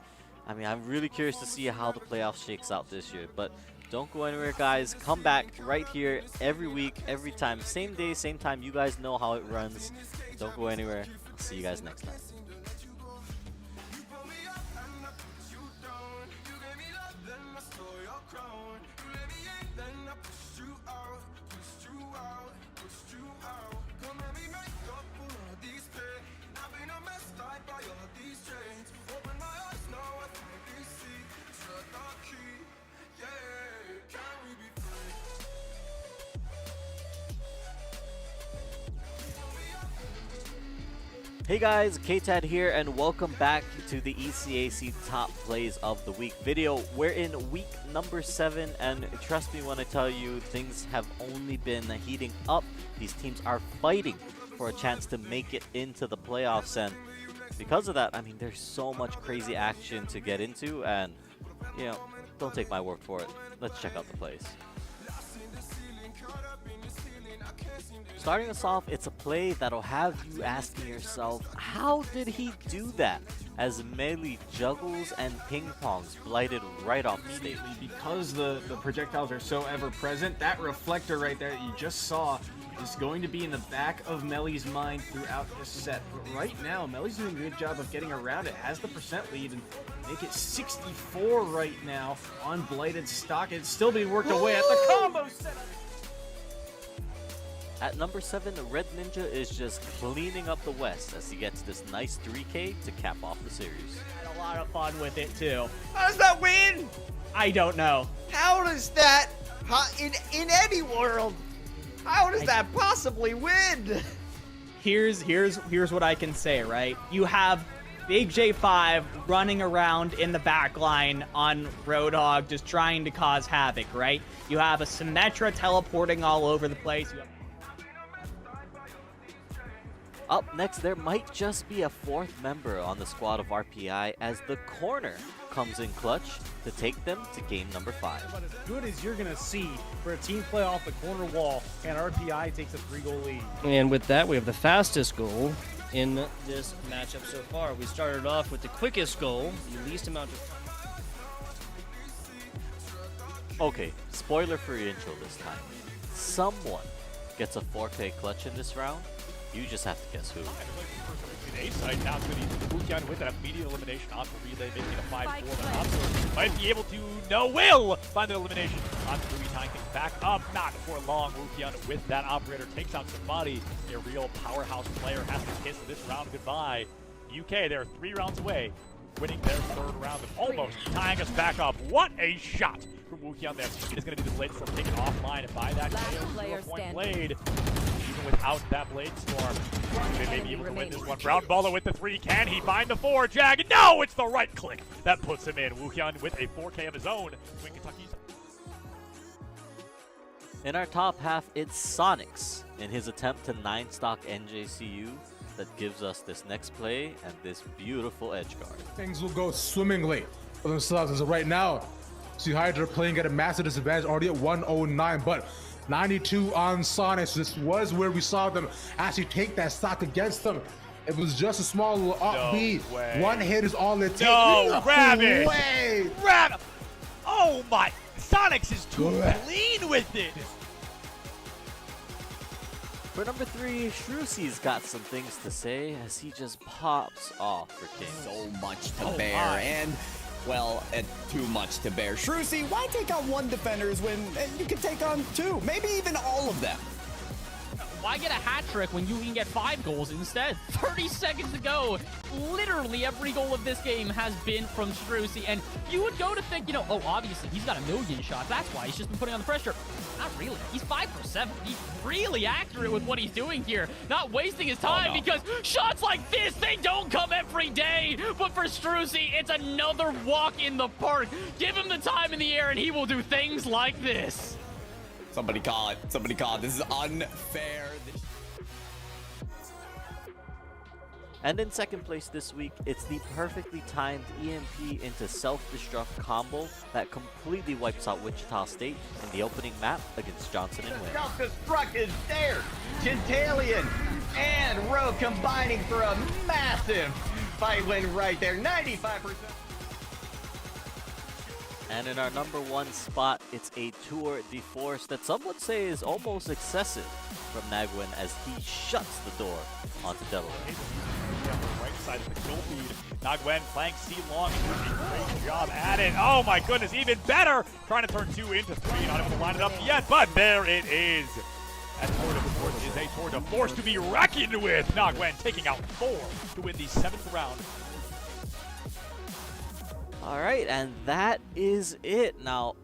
I mean, I'm really curious to see how the playoffs shakes out this year. But don't go anywhere, guys. Come back right here every week, every time. Same day, same time. You guys know how it runs. Don't go anywhere. I'll see you guys next time. Hey guys, KTAD here, and welcome back to the ECAC Top Plays of the Week video. We're in week number 7, and trust me when I tell you, things have only been heating up. These teams are fighting for a chance to make it into the playoffs, and because of that, I mean, there's so much crazy action to get into, and, you know, don't take my word for it. Let's check out the plays. Starting us off, it's a play that'll have you asking yourself, how did he do that? As Melee juggles and ping-pongs blighted right off the stage. Because the projectiles are so ever-present, that reflector right there that you just saw is going to be in the back of Melee's mind throughout this set. But right now, Melee's doing a good job of getting around it, has the percent lead, and make it 64 right now on blighted stock. It's still being worked away at the combo set. At number 7, Red Ninja is just cleaning up the West as he gets this nice 3K to cap off the series. Had a lot of fun with it too. How does that win? I don't know. How does that, in any world, how does that possibly win? Here's what I can say, right? You have Big J5 running around in the back line on Roadhog just trying to cause havoc, right? You have a Symmetra teleporting all over the place. Up next, there might just be a 4th member on the squad of RPI as the corner comes in clutch to take them to game number 5. About as good as you're going to see for a team play off the corner wall, and RPI takes a 3-goal lead. And with that, we have the fastest goal in this matchup so far. We started off with the quickest goal, the least amount of... Okay, spoiler for your intro this time. Someone gets a 4K clutch in this round. You just have to guess who. A side now to the Wukian with an immediate elimination onto relay, making it a 5-4. But also might be able to, will find the elimination onto Louis. Tying things back up, not for long. Wukian with that operator takes out somebody. A real powerhouse player has to kiss this round goodbye. UK, they're 3 rounds away, winning their 3rd round and almost tying us back up. What a shot from Wukian there. It is going to be the Blade Storm taken offline, and by that, point Blade. Without that Blade Storm, they may be able to win this one. Brown Baller with the 3. Can he find the 4? Jag? No, it's the right click that puts him in. Wukian with a 4K of his own. Win Kentucky's. In our top half, it's Sonics in his attempt to 9-stock NJCU that gives us this next play and this beautiful edge guard. Things will go swimmingly for themselves as of right now. See Hydra playing at a massive disadvantage, already at 109, but 92 on Sonics. This was where we saw them actually take that stock against them. It was just a small little upbeat. No 1 hit is all it takes. No, Rabbit! Way. Rabbit! Oh my! Sonics is too clean with it! For number 3, Shrucy's got some things to say as he just pops off for King. So much to bear, and well, too much to bear. Shrucy, why take on one defenders when you can take on two, maybe even all of them? Why get a hat trick when you can get 5 goals instead? 30 seconds to go. Literally every goal of this game has been from Strussi, and you would go to think, oh, obviously he's got a million shots. That's why he's just been putting on the pressure. Not really. He's 5 for 7. He's really accurate with what he's doing here. Not wasting his time because shots like this, they don't come every day. But for Strussi, it's another walk in the park. Give him the time in the air, and he will do things like this. Somebody call it. Somebody call it. This is unfair. And in second place this week, it's the perfectly timed EMP into self-destruct combo that completely wipes out Wichita State in the opening map against Johnson and Wayne. Self-destruct is there. Gentalian and Rowe combining for a massive fight win right there. 95%. And in our number 1 spot, it's a tour de force that some would say is almost excessive from Nagwin as he shuts the door onto Delaware. On the right side of the kill feed. Nagwen playing C-Long and doing a great job at it. Oh my goodness, even better! Trying to turn 2 into 3, not able to line it up yet, but there it is. That tour de force is a tour de force to be reckoned with. Nagwen taking out 4 to win the 7th round. All right, and that is it. Now,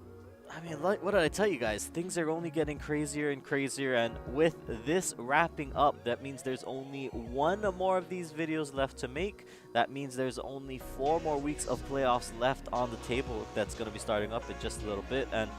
I mean, what did I tell you guys? Things are only getting crazier and crazier, and with this wrapping up, that means there's only 1 more of these videos left to make. That means there's only 4 more weeks of playoffs left on the table that's going to be starting up in just a little bit. And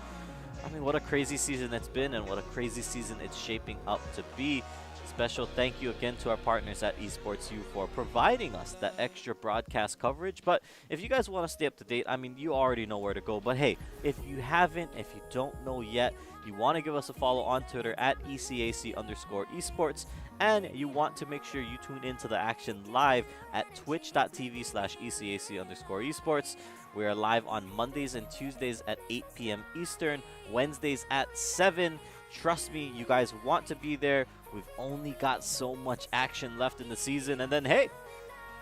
I mean, what a crazy season it's been, and what a crazy season it's shaping up to be. Special thank you again to our partners at Esports U for providing us that extra broadcast coverage. But if you guys want to stay up to date, I mean, you already know where to go. But hey, if you haven't, if you don't know yet, you want to give us a follow on Twitter at ECAC_esports. And you want to make sure you tune into the action live at twitch.tv/ECAC_esports. We are live on Mondays and Tuesdays at 8 p.m. Eastern, Wednesdays at 7. Trust me, you guys want to be there. We've only got so much action left in the season. And then, hey,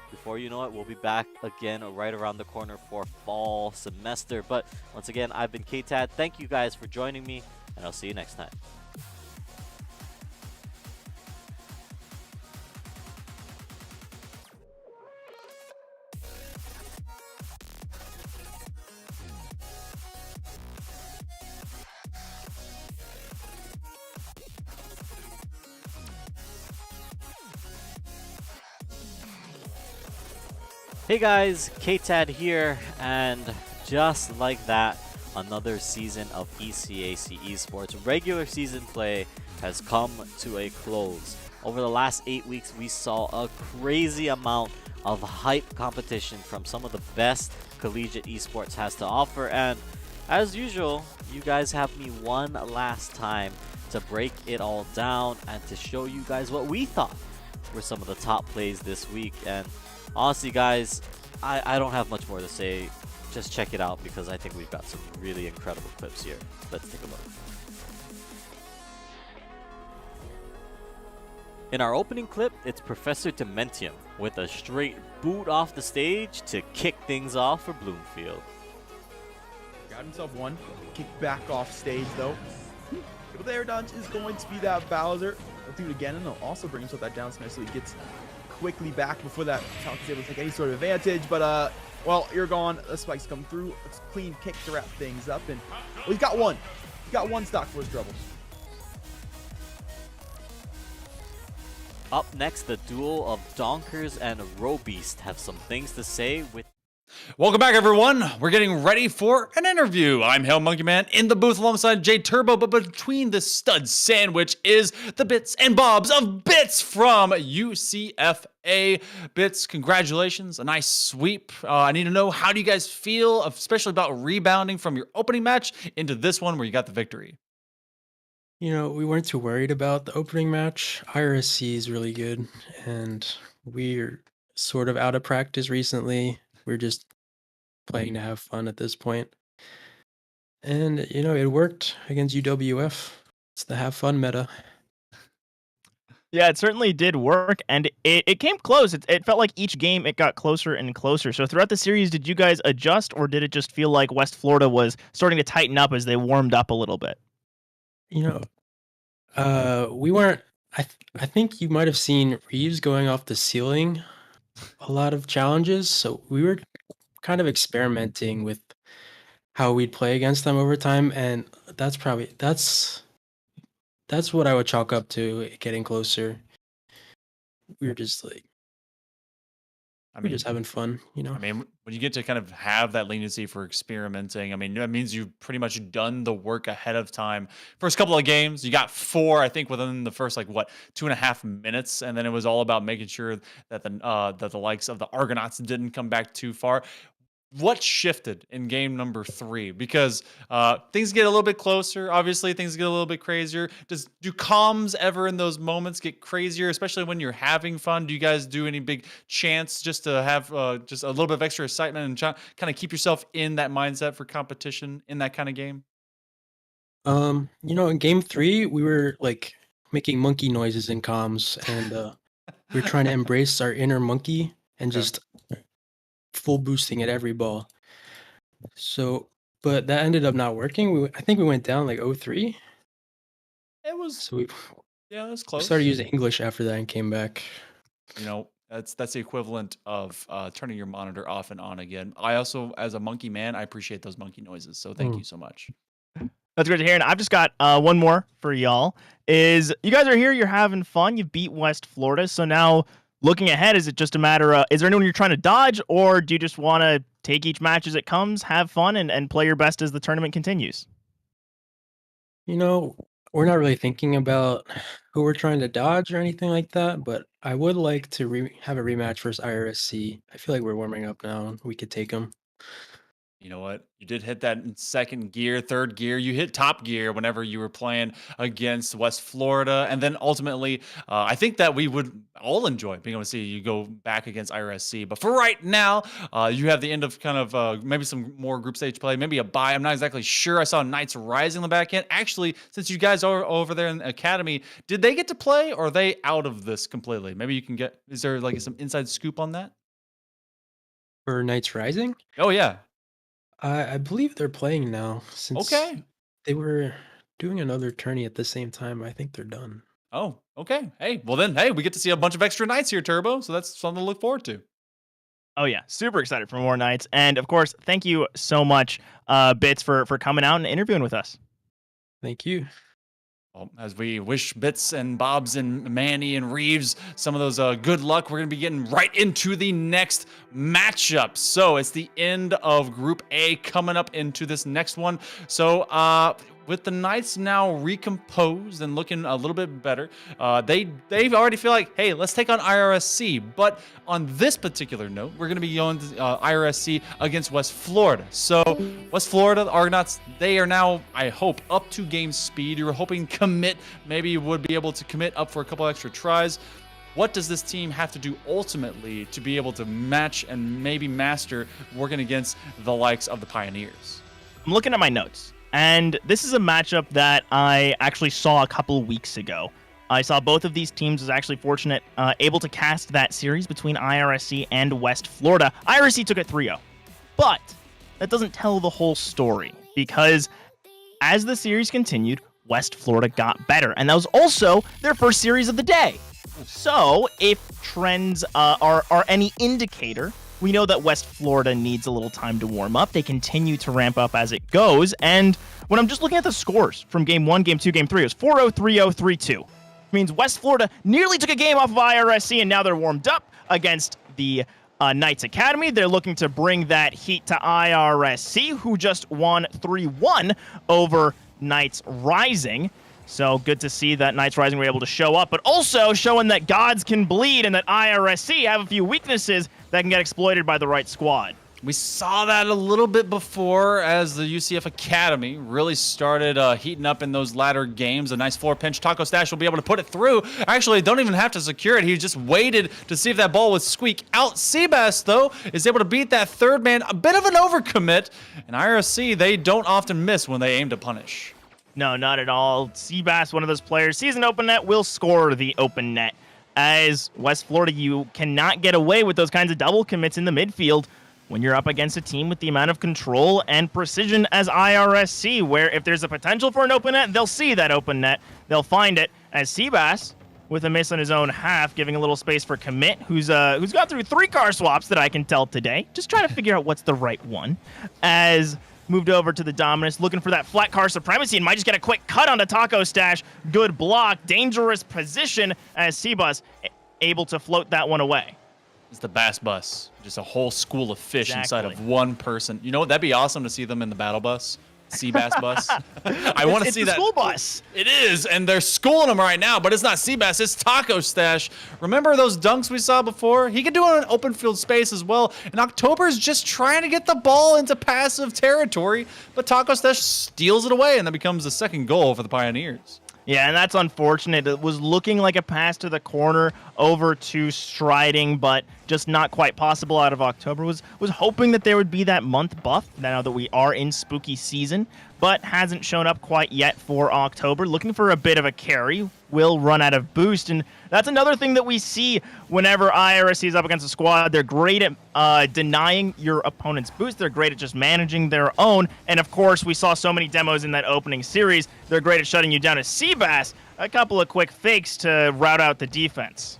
before you know it, we'll be back again right around the corner for fall semester. But once again, I've been K-Tad. Thank you guys for joining me, and I'll see you next time. Hey guys, K-Tad here, and just like that, another season of ECAC Esports regular season play has come to a close. Over the last 8 weeks, we saw a crazy amount of hype competition from some of the best collegiate esports has to offer, and as usual, you guys have me one last time to break it all down and to show you guys what we thought were some of the top plays this week. And honestly, guys, I don't have much more to say. Just check it out because I think we've got some really incredible clips here. Let's take a look. In our opening clip, it's Professor Dementium with a straight boot off the stage to kick things off for Bloomfield. Got himself one. Kick back off stage though. But the air dodge is going to be that Bowser. He'll do it again, and he'll also bring himself that down smash so he gets quickly back before that Talk is able to take any sort of advantage. But well, you're gone. The spikes come through. It's a clean kick to wrap things up, and well, he's got one. He's got one stock for his troubles. Up next, the duel of Donkers and Robeast have some things to say with. Welcome back, everyone. We're getting ready for an interview. I'm Hail Monkey Man in the booth alongside J Turbo, but between the stud sandwich is the bits and bobs of Bits from UCFA. Bits, congratulations, a nice sweep. I need to know, how do you guys feel, especially about rebounding from your opening match into this one where you got the victory? You know, we weren't too worried about the opening match. IRSC is really good, and we're sort of out of practice recently. We're just playing to have fun at this point. And, you know, it worked against UWF. It's the have fun meta. Yeah, it certainly did work, and it came close. It felt like each game it got closer and closer. So throughout the series, did you guys adjust, or did it just feel like West Florida was starting to tighten up as they warmed up a little bit? You know, we weren't. I think you might have seen Reeves going off the ceiling a lot of challenges, so we were kind of experimenting with how we'd play against them over time, and that's what I would chalk up to it getting closer. We were just like we're just having fun, you know. I mean, when you get to kind of have that leniency for experimenting, I mean, that means you've pretty much done the work ahead of time. First couple of games, you got 4, I think, within the first 2.5 minutes, and then it was all about making sure that the likes of the Argonauts didn't come back too far. What shifted in game number 3? Because things get a little bit closer. Obviously, things get a little bit crazier. Do comms ever in those moments get crazier, especially when you're having fun? Do you guys do any big chants just to have just a little bit of extra excitement and kind of keep yourself in that mindset for competition in that kind of game? You know, in game 3, we were like making monkey noises in comms, and we were trying to embrace our inner monkey and just full boosting at every ball. So, but that ended up not working. I think we went down like 0-3. It was. So we Yeah, that's we close. started using English after that and came back. You know, that's the equivalent of turning your monitor off and on again. I also, as a monkey man, I appreciate those monkey noises. So thank you so much. That's great to hear. And I've just got one more for y'all. Is you guys are here, you're having fun, you beat West Florida. So now looking ahead, is it just a matter of, is there anyone you're trying to dodge, or do you just want to take each match as it comes, have fun, and play your best as the tournament continues? You know, we're not really thinking about who we're trying to dodge or anything like that, but I would like to have a rematch versus IRSC. I feel like we're warming up now and we could take them. You know what? You did hit that in second gear, third gear. You hit top gear whenever you were playing against West Florida. And then ultimately, I think that we would all enjoy being able to see you go back against IRSC. But for right now, you have the end of kind of maybe some more group stage play, maybe a bye. I'm not exactly sure. I saw Knights Rising in the back end. Actually, since you guys are over there in the Academy, did they get to play, or are they out of this completely? Maybe you can get, is there like some inside scoop on that? For Knights Rising? Oh, yeah. I believe they're playing now since they were doing another tourney at the same time. I think they're done. Oh, okay. Hey, well then, hey, we get to see a bunch of extra nights here, Turbo. So that's something to look forward to. Oh yeah, super excited for more nights. And of course, thank you so much, Bits, for coming out and interviewing with us. Thank you. Well, as we wish Bits and Bobs and Manny and Reeves some of those good luck, we're going to be getting right into the next matchup. So it's the end of Group A coming up into this next one. So with the Knights now recomposed and looking a little bit better, they've already feel like, hey, let's take on IRSC. But on this particular note, we're going to be going to IRSC against West Florida. So West Florida, the Argonauts, they are now, I hope, up to game speed. You were hoping commit, maybe you would be able to commit up for a couple extra tries. What does this team have to do ultimately to be able to match and maybe master working against the likes of the Pioneers? I'm looking at my notes. And this is a matchup that I actually saw a couple weeks ago. I saw both of these teams was actually fortunate, able to cast that series between IRSC and West Florida. IRSC took it 3-0. But that doesn't tell the whole story, because as the series continued, West Florida got better. And that was also their first series of the day. So if trends are any indicator, we know that West Florida needs a little time to warm up. They continue to ramp up as it goes. And when I'm just looking at the scores from Game 1, Game 2, Game 3, it was 4-0, 3-0, 3-2. Which means West Florida nearly took a game off of IRSC, and now they're warmed up against the Knights Academy. They're looking to bring that heat to IRSC, who just won 3-1 over Knights Rising. So good to see that Knights Rising were able to show up, but also showing that gods can bleed and that IRSC have a few weaknesses that can get exploited by the right squad. We saw that a little bit before as the UCF Academy really started heating up in those latter games. A nice floor pinch. Taco Stash will be able to put it through. Actually, don't even have to secure it. He just waited to see if that ball would squeak out. Seabass, though, is able to beat that third man. A bit of an overcommit. And IRSC, they don't often miss when they aim to punish. No, not at all. Seabass, one of those players, sees an open net, will score the open net. As West Florida, you cannot get away with those kinds of double commits in the midfield when you're up against a team with the amount of control and precision as IRSC, where if there's a potential for an open net, they'll see that open net. They'll find it. As Seabass, with a miss on his own half, giving a little space for Commit, who's got through 3 car swaps that I can tell today. Just trying to figure out what's the right one. As moved over to the Dominus, looking for that flat car supremacy, and might just get a quick cut onto Taco Stash. Good block, dangerous position as Seabass able to float that one away. It's the Bass Bus. Just a whole school of fish inside Exactly. of one person. You know what? That'd be awesome to see them in the battle bus. Sea Bass Bus. I want to see it's that. School bus. It is, and they're schooling them right now, but it's not Sea Bass, it's Taco Stash. Remember those dunks we saw before? He could do it in open field space as well. And October's just trying to get the ball into passive territory, but Taco Stash steals it away, and that becomes the second goal for the Pioneers. Yeah, and that's unfortunate. It was looking like a pass to the corner over to Striding, but just not quite possible out of October. Was hoping that there would be that month buff now that we are in spooky season, but hasn't shown up quite yet for October. Looking for a bit of a carry. Will run out of boost, and that's another thing that we see whenever IRSC is up against a squad. They're great at denying your opponent's boost. They're great at just managing their own, and of course, we saw so many demos in that opening series. They're great at shutting you down as Seabass. A couple of quick fakes to route out the defense.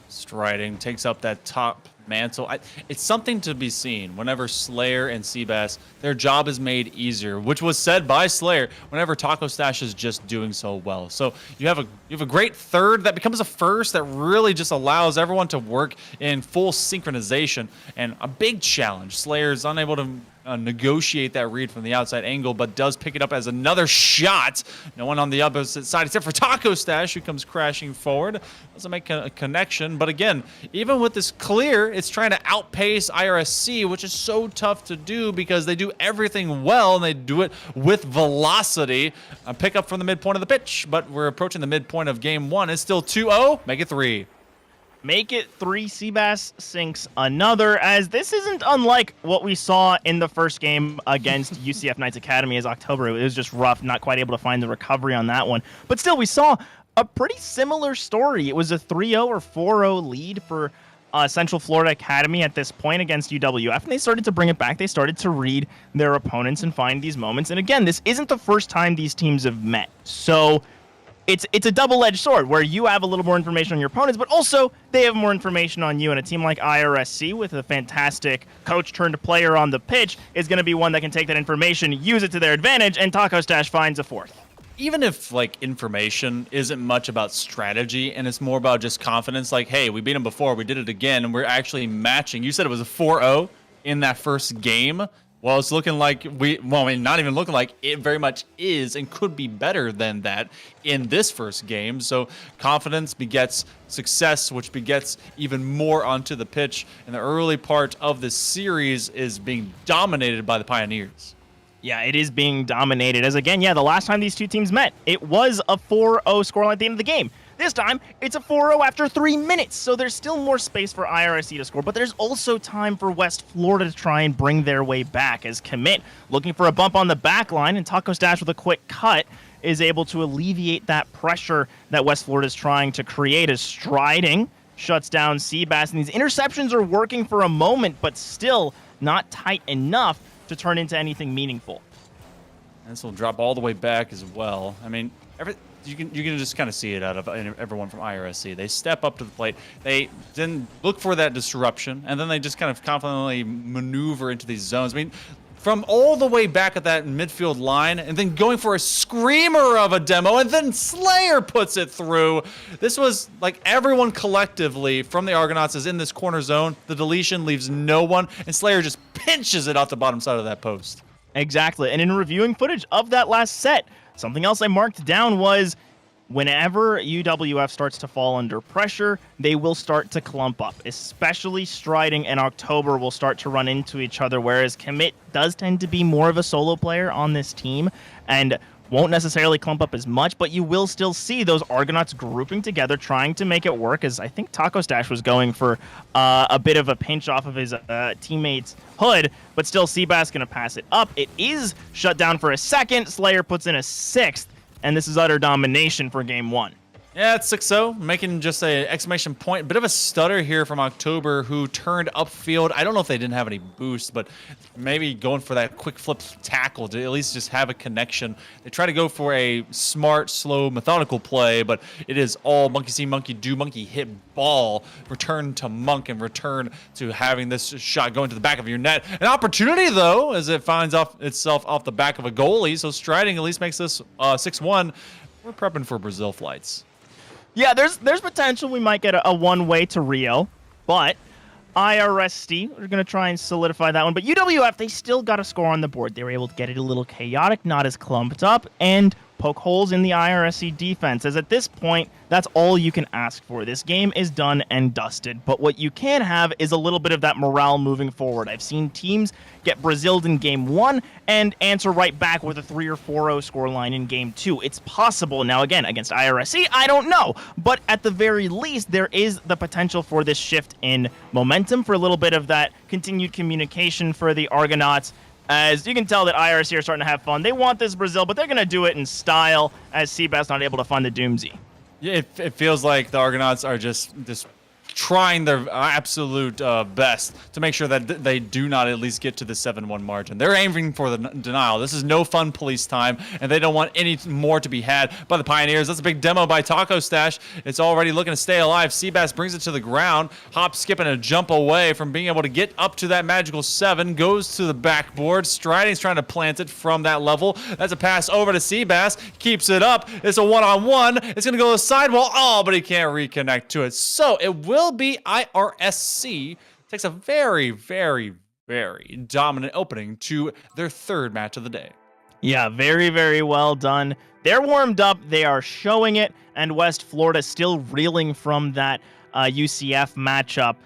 Striding takes up that top mantle. It's something to be seen whenever Slayer and Seabass, their job is made easier, which was said by Slayer whenever Taco Stash is just doing so well. So you have a great third that becomes a first that really just allows everyone to work in full synchronization, and a big challenge. Slayer is unable to negotiate that read from the outside angle, but does pick it up as another shot. No one on the opposite side except for Taco Stash, who comes crashing forward. Doesn't make a connection, but again, even with this clear, it's trying to outpace IRSC, which is so tough to do because they do everything well and they do it with velocity. A pick up from the midpoint of the pitch, but we're approaching the midpoint of game 1. It's still 2-0. Make it 3. Make it 3. Seabass sinks another, as this isn't unlike what we saw in the first game against UCF Knights Academy as October. It was just rough, not quite able to find the recovery on that one. But still, we saw a pretty similar story. It was a 3-0 or 4-0 lead for Central Florida Academy at this point against UWF, and they started to bring it back. They started to read their opponents and find these moments. And again, this isn't the first time these teams have met. So it's a double-edged sword where you have a little more information on your opponents, but also they have more information on you. And a team like IRSC with a fantastic coach-turned-player on the pitch is going to be one that can take that information, use it to their advantage, and Taco Stash finds a fourth. Even if like information isn't much about strategy and it's more about just confidence, like, hey, we beat them before, we did it again, and we're actually matching. You said it was a 4-0 in that first game. Well, it's looking like not even looking like, it very much is and could be better than that in this first game. So confidence begets success, which begets even more onto the pitch. And the early part of this series is being dominated by the Pioneers. Yeah, it is being dominated. As again, the last time these two teams met, it was a 4-0 scoreline at the end of the game. This time, it's a 4-0 after 3 minutes, so there's still more space for IRSC to score, but there's also time for West Florida to try and bring their way back, as Commit, looking for a bump on the back line, and Taco Stash with a quick cut is able to alleviate that pressure that West Florida is trying to create, as Striding shuts down Seabass, and these interceptions are working for a moment, but still not tight enough to turn into anything meaningful. And this will drop all the way back as well. I mean, you can just kind of see it out of everyone from IRSC. They step up to the plate. They then look for that disruption, and then they just kind of confidently maneuver into these zones. I mean, from all the way back at that midfield line, and then going for a screamer of a demo, and then Slayer puts it through. This was like everyone collectively from the Argonauts is in this corner zone. The deletion leaves no one, and Slayer just pinches it off the bottom side of that post. Exactly, and in reviewing footage of that last set, something else I marked down was whenever UWF starts to fall under pressure, they will start to clump up, especially Striding and October will start to run into each other, whereas Commit does tend to be more of a solo player on this team, and won't necessarily clump up as much, but you will still see those Argonauts grouping together, trying to make it work, as I think Taco Stash was going for a bit of a pinch off of his teammate's hood, but still Seabass going to pass it up. It is shut down for a second. Slayer puts in a 6th, and this is utter domination for game 1. Yeah, it's 6-0, making just a exclamation point. Bit of a stutter here from October, who turned upfield. I don't know if they didn't have any boost, but maybe going for that quick flip tackle to at least just have a connection. They try to go for a smart, slow, methodical play, but it is all monkey see, monkey do, monkey hit ball. Return to Monk and return to having this shot going to the back of your net. An opportunity, though, as it finds itself off the back of a goalie. So Striding at least makes this 6-1. We're prepping for Brazil flights. Yeah, there's potential we might get a one-way to Rio, but IRSC, we're going to try and solidify that one. But UWF, they still got a score on the board. They were able to get it a little chaotic, not as clumped up, and poke holes in the IRSC defense, as at this point, that's all you can ask for. This game is done and dusted, but what you can have is a little bit of that morale moving forward. I've seen teams get Braziled in game 1 and answer right back with a 3 or 4-0 scoreline in game 2. It's possible. Now, again, against IRSC, I don't know, but at the very least, there is the potential for this shift in momentum, for a little bit of that continued communication for the Argonauts. As you can tell that IRC are starting to have fun. They want this Brazil, but they're going to do it in style, as Seabass not able to find the Doomsy. Yeah, it feels like the Argonauts are just trying their absolute best to make sure that they do not at least get to the 7-1 margin. They're aiming for the denial. This is no fun police time, and they don't want any more to be had by the Pioneers. That's a big demo by Taco Stash. It's already looking to stay alive. Seabass brings it to the ground. Hop, skip, and a jump away from being able to get up to that magical 7. Goes to the backboard. Striding's trying to plant it from that level. That's a pass over to Seabass. Keeps it up. It's a one-on-one. It's going to go to the sidewall. Oh, but he can't reconnect to it. So it will be IRSC takes a very, very, very dominant opening to their 3rd match of the day. Yeah, very, very well done. They're warmed up. They are showing it. And West Florida still reeling from that UCF matchup.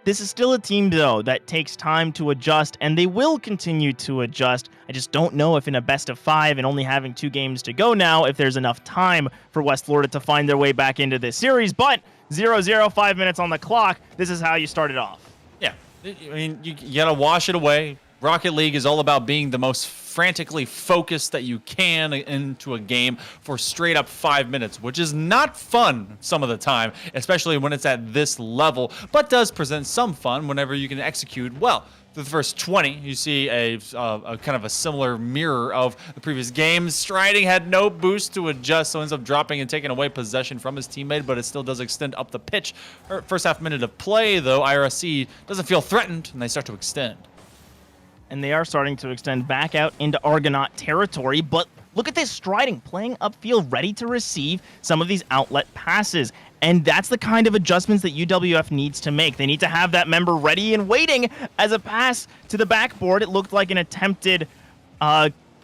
This is still a team, though, that takes time to adjust, and they will continue to adjust. I just don't know if in a best of 5 and only having 2 games to go now, if there's enough time for West Florida to find their way back into this series. But 0-0, 5 minutes on the clock. This is how you start it off. Yeah, I mean, you got to wash it away. Rocket League is all about being the most frantically focused that you can into a game for straight up 5 minutes, which is not fun some of the time, especially when it's at this level, but does present some fun whenever you can execute well. Through the first 20, you see a kind of a similar mirror of the previous games. Striding had no boost to adjust, so ends up dropping and taking away possession from his teammate, but it still does extend up the pitch. First half minute of play, though, IRSC doesn't feel threatened, and they start to extend. And they are starting to extend back out into Argonaut territory, but look at this, Striding playing upfield, ready to receive some of these outlet passes. And that's the kind of adjustments that UWF needs to make. They need to have that member ready and waiting as a pass to the backboard. It looked like an attempted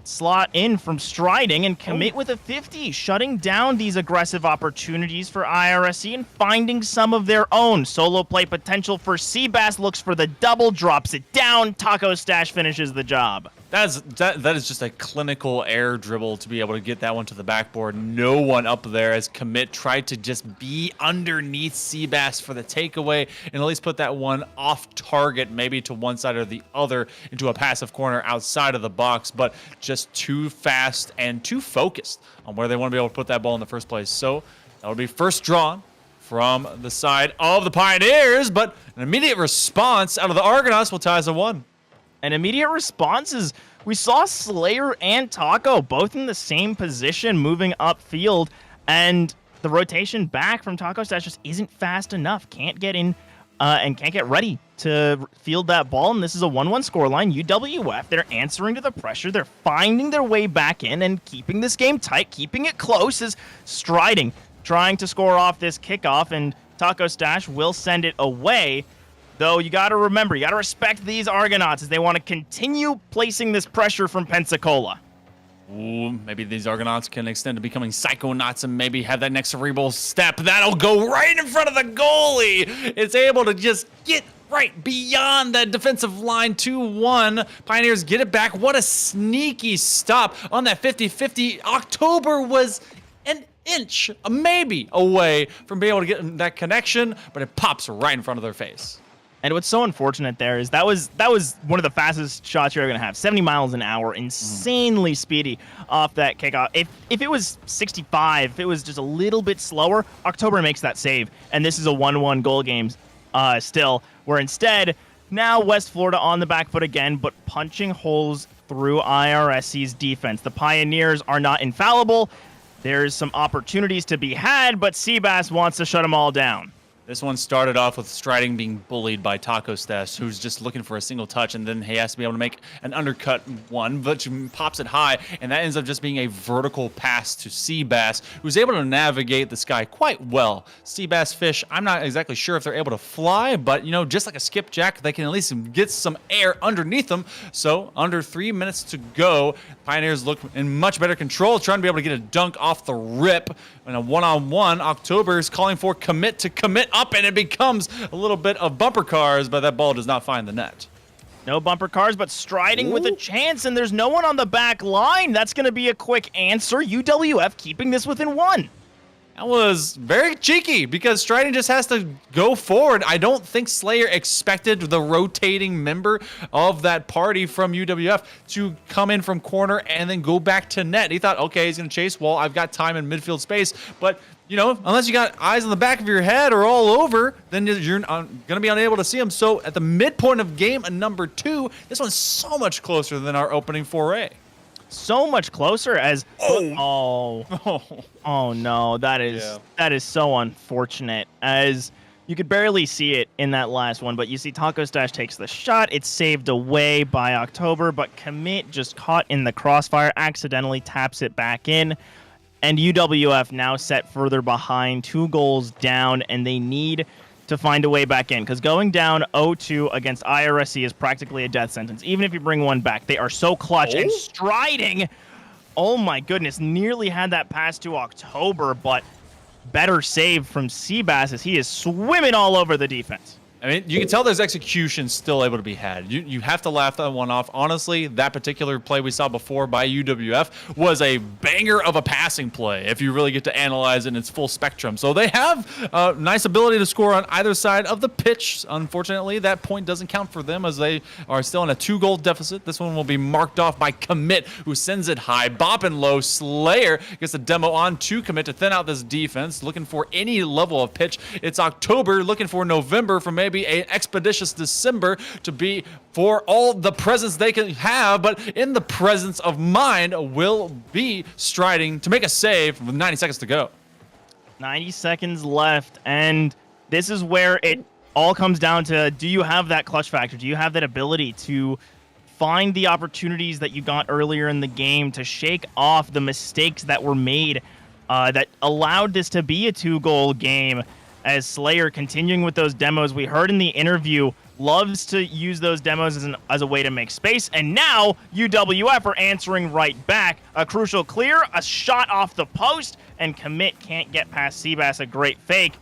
slot in from Striding, and commit with a 50, shutting down these aggressive opportunities for IRSC and finding some of their own. Solo play potential for Seabass, looks for the double, drops it down. Taco Stash finishes the job. That is just a clinical air dribble to be able to get that one to the backboard. No one up there, as Commit tried to just be underneath Seabass for the takeaway and at least put that one off target, maybe to one side or the other, into a passive corner outside of the box, but just too fast and too focused on where they want to be able to put that ball in the first place. So that would be first drawn from the side of the Pioneers, but an immediate response out of the Argonauts will tie us at 1. An immediate response is we saw Slayer and Taco both in the same position moving upfield, and the rotation back from Taco Stash just isn't fast enough. Can't get in and can't get ready to field that ball, and this is a 1-1 scoreline. UWF, they're answering to the pressure. They're finding their way back in and keeping this game tight, keeping it close, as Striding trying to score off this kickoff, and Taco Stash will send it away. Though you got to remember, you got to respect these Argonauts as they want to continue placing this pressure from Pensacola. Ooh, maybe these Argonauts can extend to becoming Psychonauts and maybe have that next cerebral step. That'll go right in front of the goalie. It's able to just get right beyond that defensive line. 2-1. Pioneers get it back. What a sneaky stop on that 50-50. October was an inch, maybe, away from being able to get that connection, but it pops right in front of their face. And what's so unfortunate there is that was one of the fastest shots you're ever going to have. 70 miles an hour, insanely speedy off that kickoff. If it was 65, if it was just a little bit slower, October makes that save. And this is a 1-1 goal game still, where instead, now West Florida on the back foot again, but punching holes through IRSC's defense. The Pioneers are not infallible. There's some opportunities to be had, but Seabass wants to shut them all down. This one started off with Striding being bullied by Taco Stash, who's just looking for a single touch, and then he has to be able to make an undercut one, which pops it high, and that ends up just being a vertical pass to Seabass, who's able to navigate the sky quite well. Seabass fish, I'm not exactly sure if they're able to fly, but, you know, just like a skipjack, they can at least get some air underneath them. So, under 3 minutes to go, Pioneers look in much better control, trying to be able to get a dunk off the rip. In a one-on-one, October is calling for commit to commit up, and it becomes a little bit of bumper cars, but that ball does not find the net. No bumper cars, but Striding with a chance, and there's no one on the back line. That's going to be a quick answer. UWF keeping this within one. That was very cheeky because Striding just has to go forward. I don't think Slayer expected the rotating member of that party from UWF to come in from corner and then go back to net. He thought, okay, he's going to chase. Well, I've got time in midfield space. But, you know, unless you got eyes on the back of your head or all over, then you're going to be unable to see him. So at the midpoint of game number 2, this one's so much closer than our opening foray. So much closer as oh no, that is so unfortunate, as you could barely see it in that last one, but you see Taco Stash takes the shot. It's saved away by October, but Commit just caught in the crossfire, accidentally taps it back in, and UWF now set further behind, 2 goals down, and they need to find a way back in, because going down 0-2 against IRSC is practically a death sentence. Even if you bring one back, they are so clutch. And Striding, oh my goodness, nearly had that pass to October, but better save from Seabass as he is swimming all over the defense. I mean, you can tell there's execution still able to be had. You have to laugh that one off. Honestly, that particular play we saw before by UWF was a banger of a passing play if you really get to analyze it in its full spectrum. So they have a nice ability to score on either side of the pitch. Unfortunately, that point doesn't count for them as they are still in a 2-goal deficit. This one will be marked off by Commit, who sends it high. Bopping low, Slayer gets the demo on to Commit to thin out this defense, looking for any level of pitch. It's October, looking for November for maybe an expeditious December to be for all the presence they can have, but in the presence of mind will be Striding to make a save with 90 seconds to go. 90 seconds left, and this is where it all comes down to, do you have that clutch factor? Do you have that ability to find the opportunities that you got earlier in the game to shake off the mistakes that were made that allowed this to be a 2-goal game? As Slayer continuing with those demos, we heard in the interview, loves to use those demos as a way to make space, and now UWF are answering right back. A crucial clear, a shot off the post, and Commit can't get past Seabass, a great fake,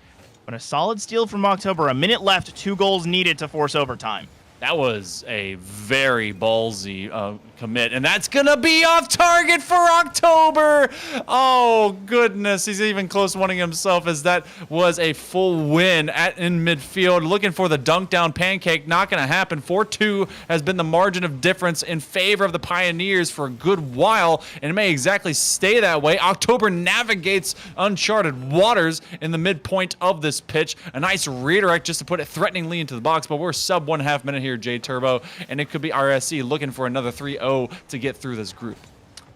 but a solid steal from October. A minute left, 2 goals needed to force overtime. That was a very ballsy commit, and that's going to be off target for October. Oh, goodness. He's even close wanting himself, as that was a full win in midfield. Looking for the dunk down pancake. Not going to happen. 4-2 has been the margin of difference in favor of the Pioneers for a good while, and it may exactly stay that way. October navigates uncharted waters in the midpoint of this pitch. A nice redirect just to put it threateningly into the box, but we're sub 1.5 minute here, J-Turbo, and it could be RSC looking for another 3-0 to get through this group.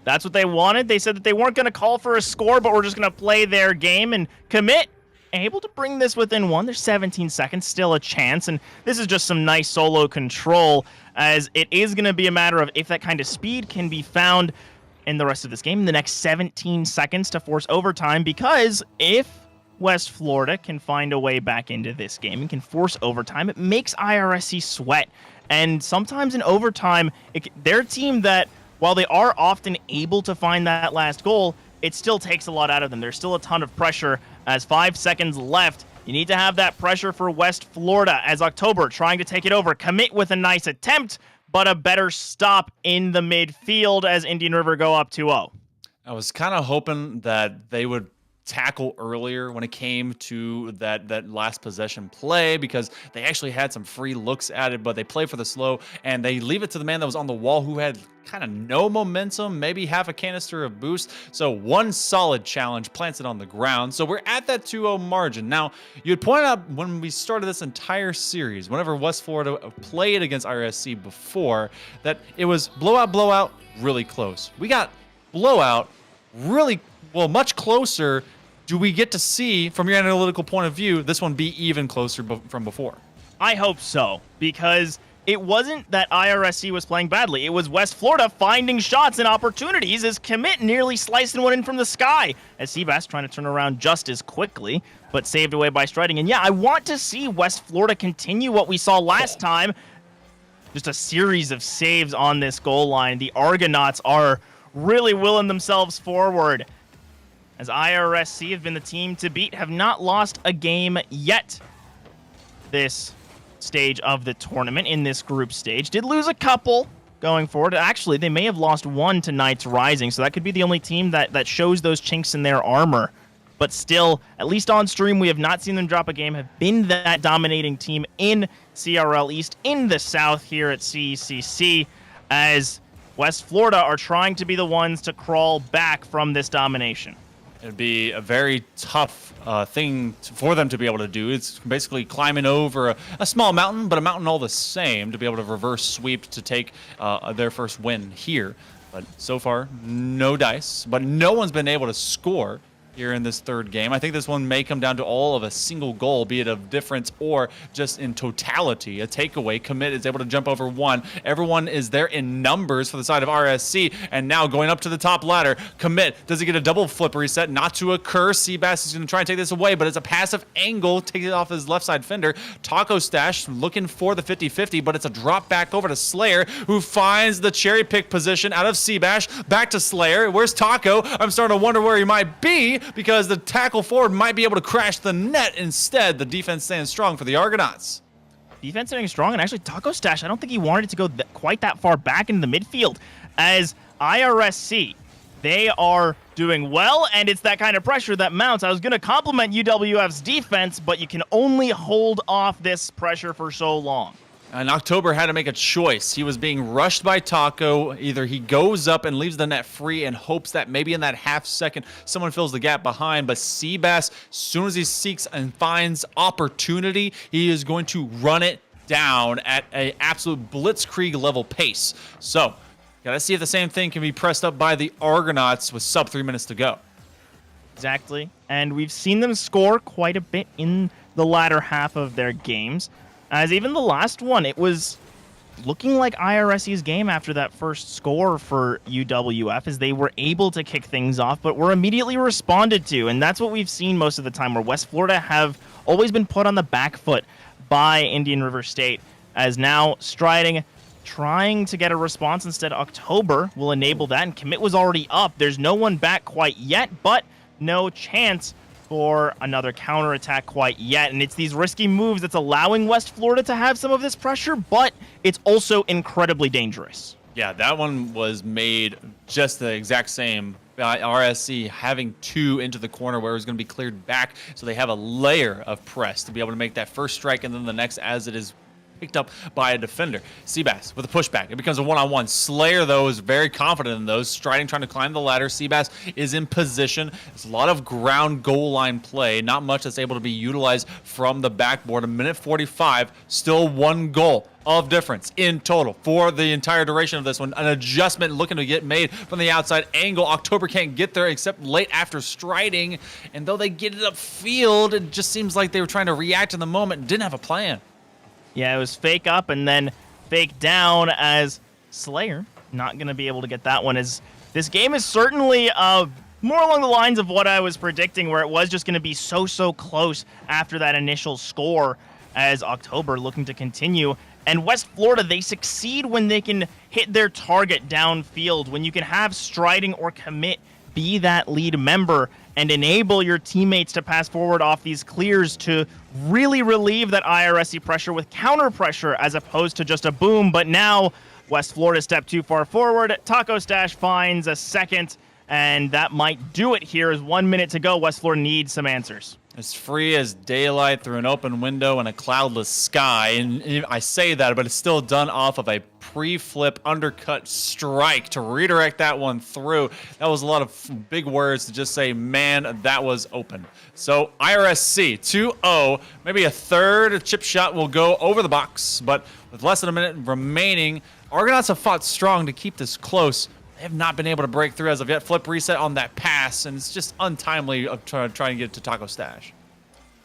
That's what they wanted. They said that they weren't going to call for a score, but we're just going to play their game, and Commit able to bring this within 1. There's 17 seconds, still a chance, and this is just some nice solo control, as it is going to be a matter of if that kind of speed can be found in the rest of this game in the next 17 seconds to force overtime, because if West Florida can find a way back into this game and can force overtime, it makes IRSC sweat. And sometimes in overtime, they're a team that, while they are often able to find that last goal, it still takes a lot out of them. There's still a ton of pressure as 5 seconds left. You need to have that pressure for West Florida as October trying to take it over. Commit with a nice attempt, but a better stop in the midfield as Indian River go up 2-0. I was kind of hoping that they would tackle earlier when it came to that last possession play, because they actually had some free looks at it, but they play for the slow and they leave it to the man that was on the wall who had kind of no momentum, maybe half a canister of boost. So one solid challenge plants it on the ground. So we're at that 2-0 margin. Now, you had pointed out when we started this entire series, whenever West Florida played against RSC before, that it was blowout, really close. We got blowout, really, well, much closer. Do we get to see, from your analytical point of view, this one be even closer from before? I hope so, because it wasn't that IRSC was playing badly. It was West Florida finding shots and opportunities as Commit nearly slicing one in from the sky, as Seabass trying to turn around just as quickly, but saved away by Striding. And yeah, I want to see West Florida continue what we saw last time. Just a series of saves on this goal line. The Argonauts are really willing themselves forward, as IRSC have been the team to beat, have not lost a game yet this stage of the tournament in this group stage. Did lose a couple going forward. Actually, they may have lost one to Knights Rising, so that could be the only team that shows those chinks in their armor. But still, at least on stream, we have not seen them drop a game, have been that dominating team in CRL East, in the South here at CECC, as West Florida are trying to be the ones to crawl back from this domination. It'd be a very tough thing for them to be able to do. It's basically climbing over a small mountain, but a mountain all the same, to be able to reverse sweep to take their first win here. But so far, no dice. But no one's been able to score here in this third game. I think this one may come down to all of a single goal, be it of difference or just in totality. A takeaway. Commit is able to jump over one. Everyone is there in numbers for the side of RSC, and now going up to the top ladder. Commit, does he get a double flip reset? Not to occur. Seabass is going to try and take this away, but it's a passive angle, take it off his left side fender. Taco Stash looking for the 50-50, but it's a drop back over to Slayer, who finds the cherry pick position out of Seabash. Back to Slayer. Where's Taco? I'm starting to wonder where he might be, because the tackle forward might be able to crash the net. Instead, the defense stands strong for the Argonauts. Defense standing strong, and actually Taco Stash, I don't think he wanted to go quite that far back into the midfield, as IRSC, they are doing well, and it's that kind of pressure that mounts. I was going to compliment UWF's defense, but you can only hold off this pressure for so long. And October had to make a choice. He was being rushed by Taco. Either he goes up and leaves the net free and hopes that maybe in that half second someone fills the gap behind. But Seabass, as soon as he seeks and finds opportunity, he is going to run it down at an absolute blitzkrieg level pace. So, gotta see if the same thing can be pressed up by the Argonauts with sub 3 minutes to go. Exactly. And we've seen them score quite a bit in the latter half of their games. As even the last one, it was looking like IRSC's game after that first score for UWF, as they were able to kick things off, but were immediately responded to. And that's what we've seen most of the time, where West Florida have always been put on the back foot by Indian River State, as now Striding trying to get a response. Instead, October will enable that, and Commit was already up. There's no one back quite yet, but no chance for another counterattack quite yet. And it's these risky moves that's allowing West Florida to have some of this pressure, but it's also incredibly dangerous. Yeah, that one was made just the exact same. RSC having two into the corner where it was going to be cleared back, so they have a layer of press to be able to make that first strike and then the next as it is picked up by a defender. Seabass with a pushback. It becomes a one-on-one. Slayer, though, is very confident in those. Striding, trying to climb the ladder. Seabass is in position. It's a lot of ground goal line play. Not much that's able to be utilized from the backboard. A minute 45, still one goal of difference in total for the entire duration of this one. An adjustment looking to get made from the outside angle. October can't get there except late after Striding. And though they get it upfield, it just seems like they were trying to react in the moment and didn't have a plan. Yeah, it was fake up and then fake down, as Slayer not going to be able to get that one. As this game is certainly more along the lines of what I was predicting, where it was just going to be so close after that initial score, as October looking to continue. And West Florida, they succeed when they can hit their target downfield, when you can have Striding or Commit be that lead member and enable your teammates to pass forward off these clears to really relieve that IRSC pressure with counter pressure as opposed to just a boom. But now West Florida stepped too far forward. Taco Stash finds a second, and that might do it here. As 1 minute to go, West Florida needs some answers. As free as daylight through an open window and a cloudless sky. And I say that, but it's still done off of a pre-flip undercut strike to redirect that one through. That was a lot of big words to just say, man, that was open. So IRSC 2-0, maybe a third chip shot will go over the box, but with less than a minute remaining, Argonauts have fought strong to keep this close. They have not been able to break through as of yet. Flip reset on that pass, and it's just untimely of trying to get it to Taco Stash.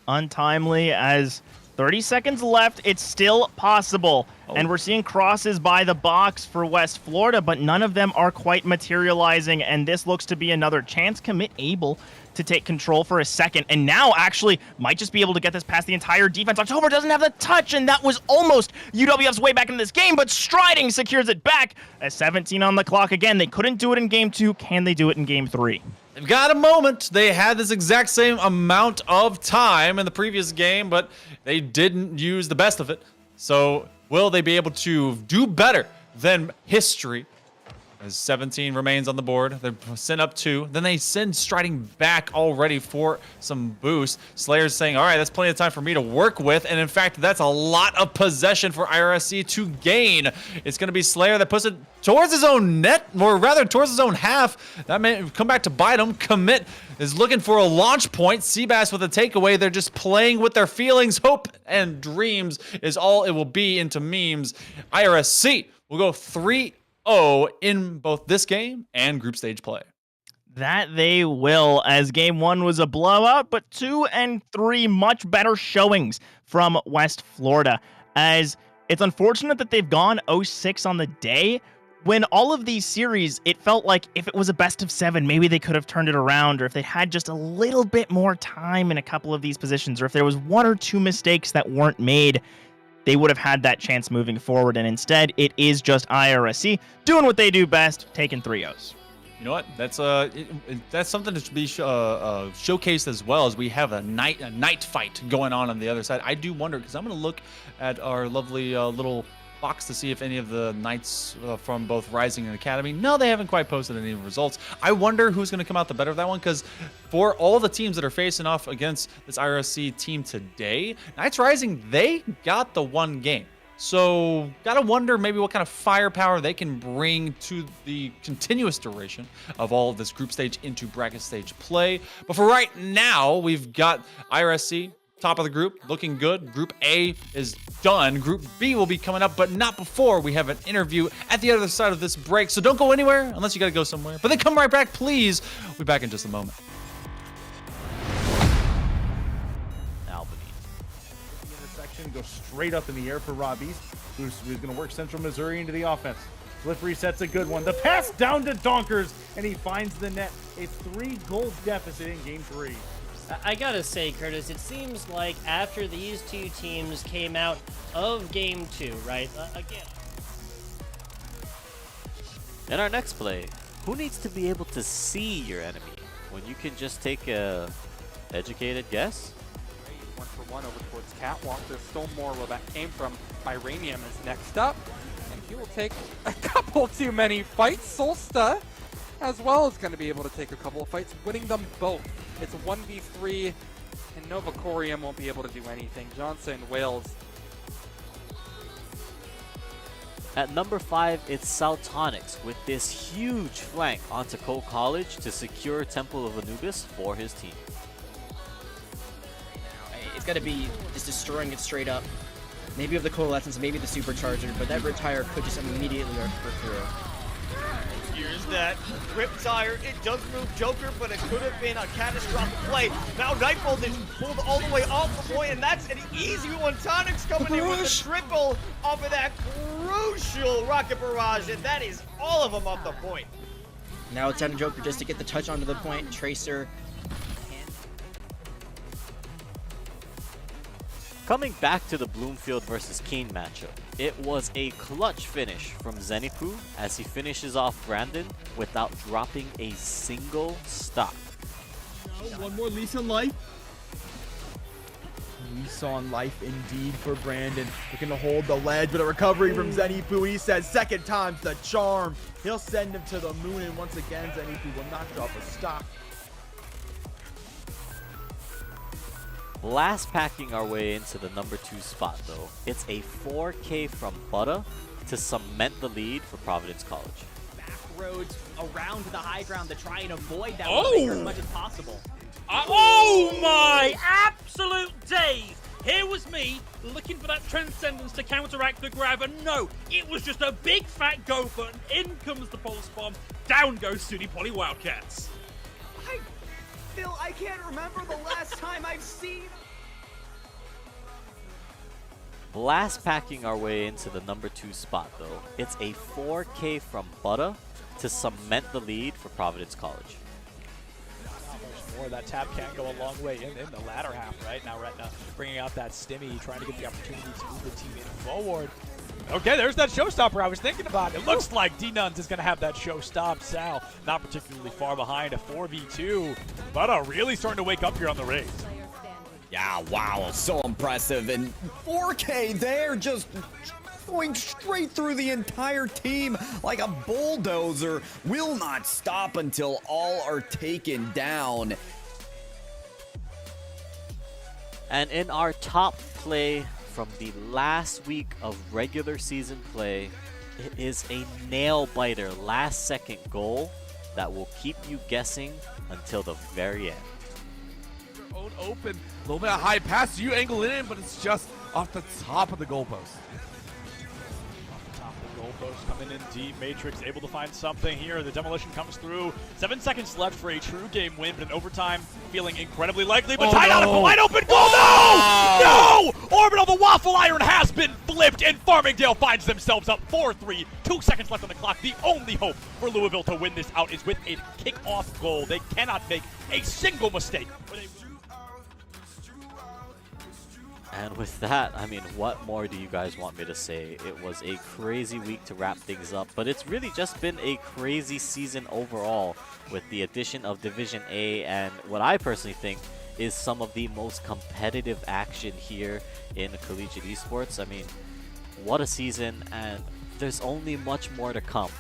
Untimely as 30 seconds left. It's still possible. And we're seeing crosses by the box for West Florida, but none of them are quite materializing, and this looks to be another chance commit able to take control for a second, and now actually might just be able to get this past the entire defense. October doesn't have the touch, and that was almost UWF's way back in this game, but Striding secures it back. At 17 on the clock again. They couldn't do it in game 2. Can they do it in game 3? They've got a moment. They had this exact same amount of time in the previous game, but they didn't use the best of it. So will they be able to do better than history? As 17 remains on the board, they send up 2. Then they send Striding back already for some boost. Slayer's saying, all right, that's plenty of time for me to work with. And in fact, that's a lot of possession for IRSC to gain. It's going to be Slayer that puts it towards his own net, or rather towards his own half. That may come back to bite him. Commit is looking for a launch point. Seabass with a takeaway. They're just playing with their feelings. Hope and dreams is all it will be into memes. IRSC will go 3-0 in both this game and group stage play. That they will, as game 1 was a blowout, but 2 and 3 much better showings from West Florida. As it's unfortunate that they've gone 0-6 on the day. When all of these series, it felt like if it was a best of 7, maybe they could have turned it around, or if they had just a little bit more time in a couple of these positions, or if there was 1 or 2 mistakes that weren't made, they would have had that chance moving forward. And instead, it is just IRSC doing what they do best, taking 3-0s. You know what? That's something to be showcased as well, as we have a night fight going on the other side. I do wonder, because I'm going to look at our lovely little box to see if any of the Knights from both Rising and Academy. No, they haven't quite posted any results. I wonder who's going to come out the better of that one, because for all the teams that are facing off against this IRSC team today, Knights Rising, they got the 1 game. So, gotta wonder maybe what kind of firepower they can bring to the continuous duration of all of this group stage into bracket stage play. But for right now, we've got IRSC top of the group, looking good. Group A is done. Group B will be coming up, but not before we have an interview at the other side of this break. So don't go anywhere unless you gotta go somewhere. But then come right back, please. We'll be back in just a moment. The intersection goes straight up in the air for Rob East, who's going to work Central Missouri into the offense. Flip resets a good one. The pass down to Donkers, and he finds the net. A 3-goal deficit in game 3. I gotta say, Curtis, it seems like after these two teams came out of game 2, right? Again. In our next play, who needs to be able to see your enemy when you can just take a educated guess? 1-for-1 over towards Catwalk. There's still more where that came from. Iranium is next up, and he will take a couple too many fights. Solsta as well is going to be able to take a couple of fights, winning them both. It's a 1v3, and Novacorium won't be able to do anything. Johnson, Wales. At number 5, it's Saltonics with this huge flank onto Cole College to secure Temple of Anubis for his team. It's got to be just destroying it straight up. Maybe with the Coalescence, maybe the Supercharger, but that Retire could just immediately work through. Here's that Riptire. It does move Joker, but it could have been a catastrophic play. Now Nightbolt is pulled all the way off the point, and that's an easy one. Tonic's coming in with a triple off of that crucial Rocket Barrage, and that is all of them off the point. Now it's down to Joker just to get the touch onto the point. Tracer. Coming back to the Bloomfield versus Keen matchup, It was a clutch finish from Zenipu as he finishes off Brandon without dropping a single stock. One more lease on life. Lease on life indeed for Brandon. Looking to hold the ledge, but a recovery from Zenipu. He says second time's the charm. He'll send him to the moon, and once again, Zenipu will not drop a stock. Last packing our way into the number 2 spot though. It's a 4K from Butter to cement the lead for Providence College. Back roads around the high ground to try and avoid that Oh! as much as possible. Oh my absolute days! Here was me looking for that transcendence to counteract the grab, and no, it was just a big fat go button. In comes the pulse bomb. Down goes SUNY Poly Wildcats. Phil, I can't remember the last time I've seen. Last packing our way into the number 2 spot though. It's a 4K from Butter to cement the lead for Providence College. More that tap can go a long way in the latter half, right? Now Retna bringing out that stimmy, trying to get the opportunity to move the team in forward. Okay, there's that showstopper I was thinking about. It looks like D-Nuns is going to have that show stop. Sal, not particularly far behind, a 4v2. But really starting to wake up here on the race. Yeah, wow, so impressive. And 4K there, just going straight through the entire team like a bulldozer. Will not stop until all are taken down. And in our top play from the last week of regular season play, it is a nail-biter last-second goal that will keep you guessing until the very end. Your own open, a little bit of high pass, you angle it in, but it's just off the top of the goalpost. Goalpost coming in deep. Matrix able to find something here. The demolition comes through. 7 seconds left for a true game win, but in overtime feeling incredibly likely. But tied out of a wide open goal. No! No! Orbital, the waffle iron has been flipped, and Farmingdale finds themselves up 4-3. 2 seconds left on the clock. The only hope for Louisville to win this out is with a kick-off goal. They cannot make a single mistake. And with that, I mean, what more do you guys want me to say? It was a crazy week to wrap things up, but it's really just been a crazy season overall with the addition of Division A and what I personally think is some of the most competitive action here in collegiate esports. I mean, what a season, and there's only much more to come.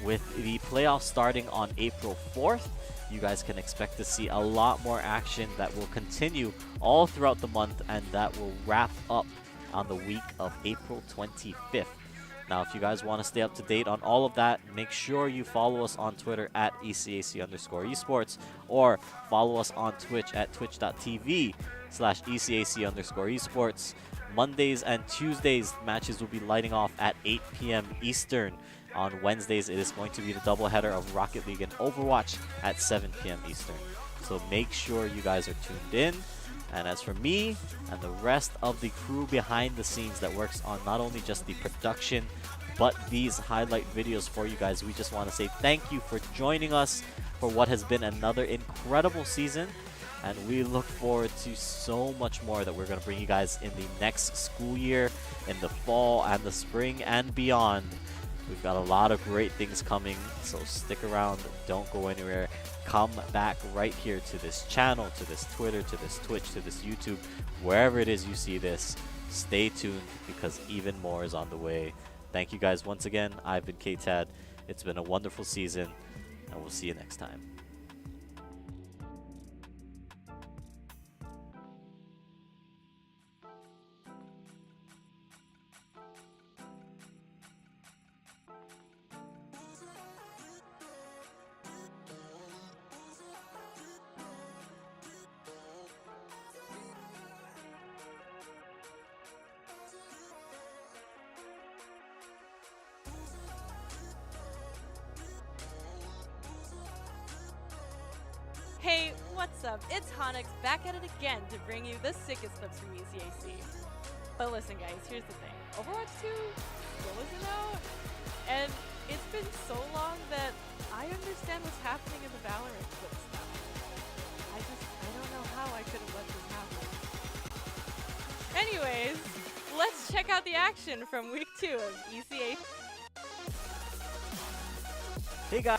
With the playoffs starting on April 4th, you guys can expect to see a lot more action that will continue all throughout the month, and that will wrap up on the week of April 25th. Now, if you guys want to stay up to date on all of that, make sure you follow us on Twitter at ECAC_esports, or follow us on Twitch at twitch.tv/ECAC_esports. Mondays and Tuesdays matches will be lighting off at 8 p.m. Eastern. On Wednesdays, it is going to be the doubleheader of Rocket League and Overwatch at 7 p.m. Eastern. So make sure you guys are tuned in. And as for me and the rest of the crew behind the scenes that works on not only just the production, but these highlight videos for you guys, we just want to say thank you for joining us for what has been another incredible season. And we look forward to so much more that we're going to bring you guys in the next school year, in the fall and the spring and beyond. We've got a lot of great things coming, so stick around, don't go anywhere. Come back right here to this channel, to this Twitter, to this Twitch, to this YouTube, wherever it is you see this. Stay tuned because even more is on the way. Thank you guys once again. I've been K-Tad. It's been a wonderful season, and we'll see you next time. Hey, what's up? It's Honix back at it again to bring you the sickest clips from ECAC. But listen guys, here's the thing. Overwatch 2 still isn't out, and it's been so long that I understand what's happening in the Valorant clips now. I don't know how I could have let this happen. Anyways, let's check out the action from week 2 of ECA. Hey guys.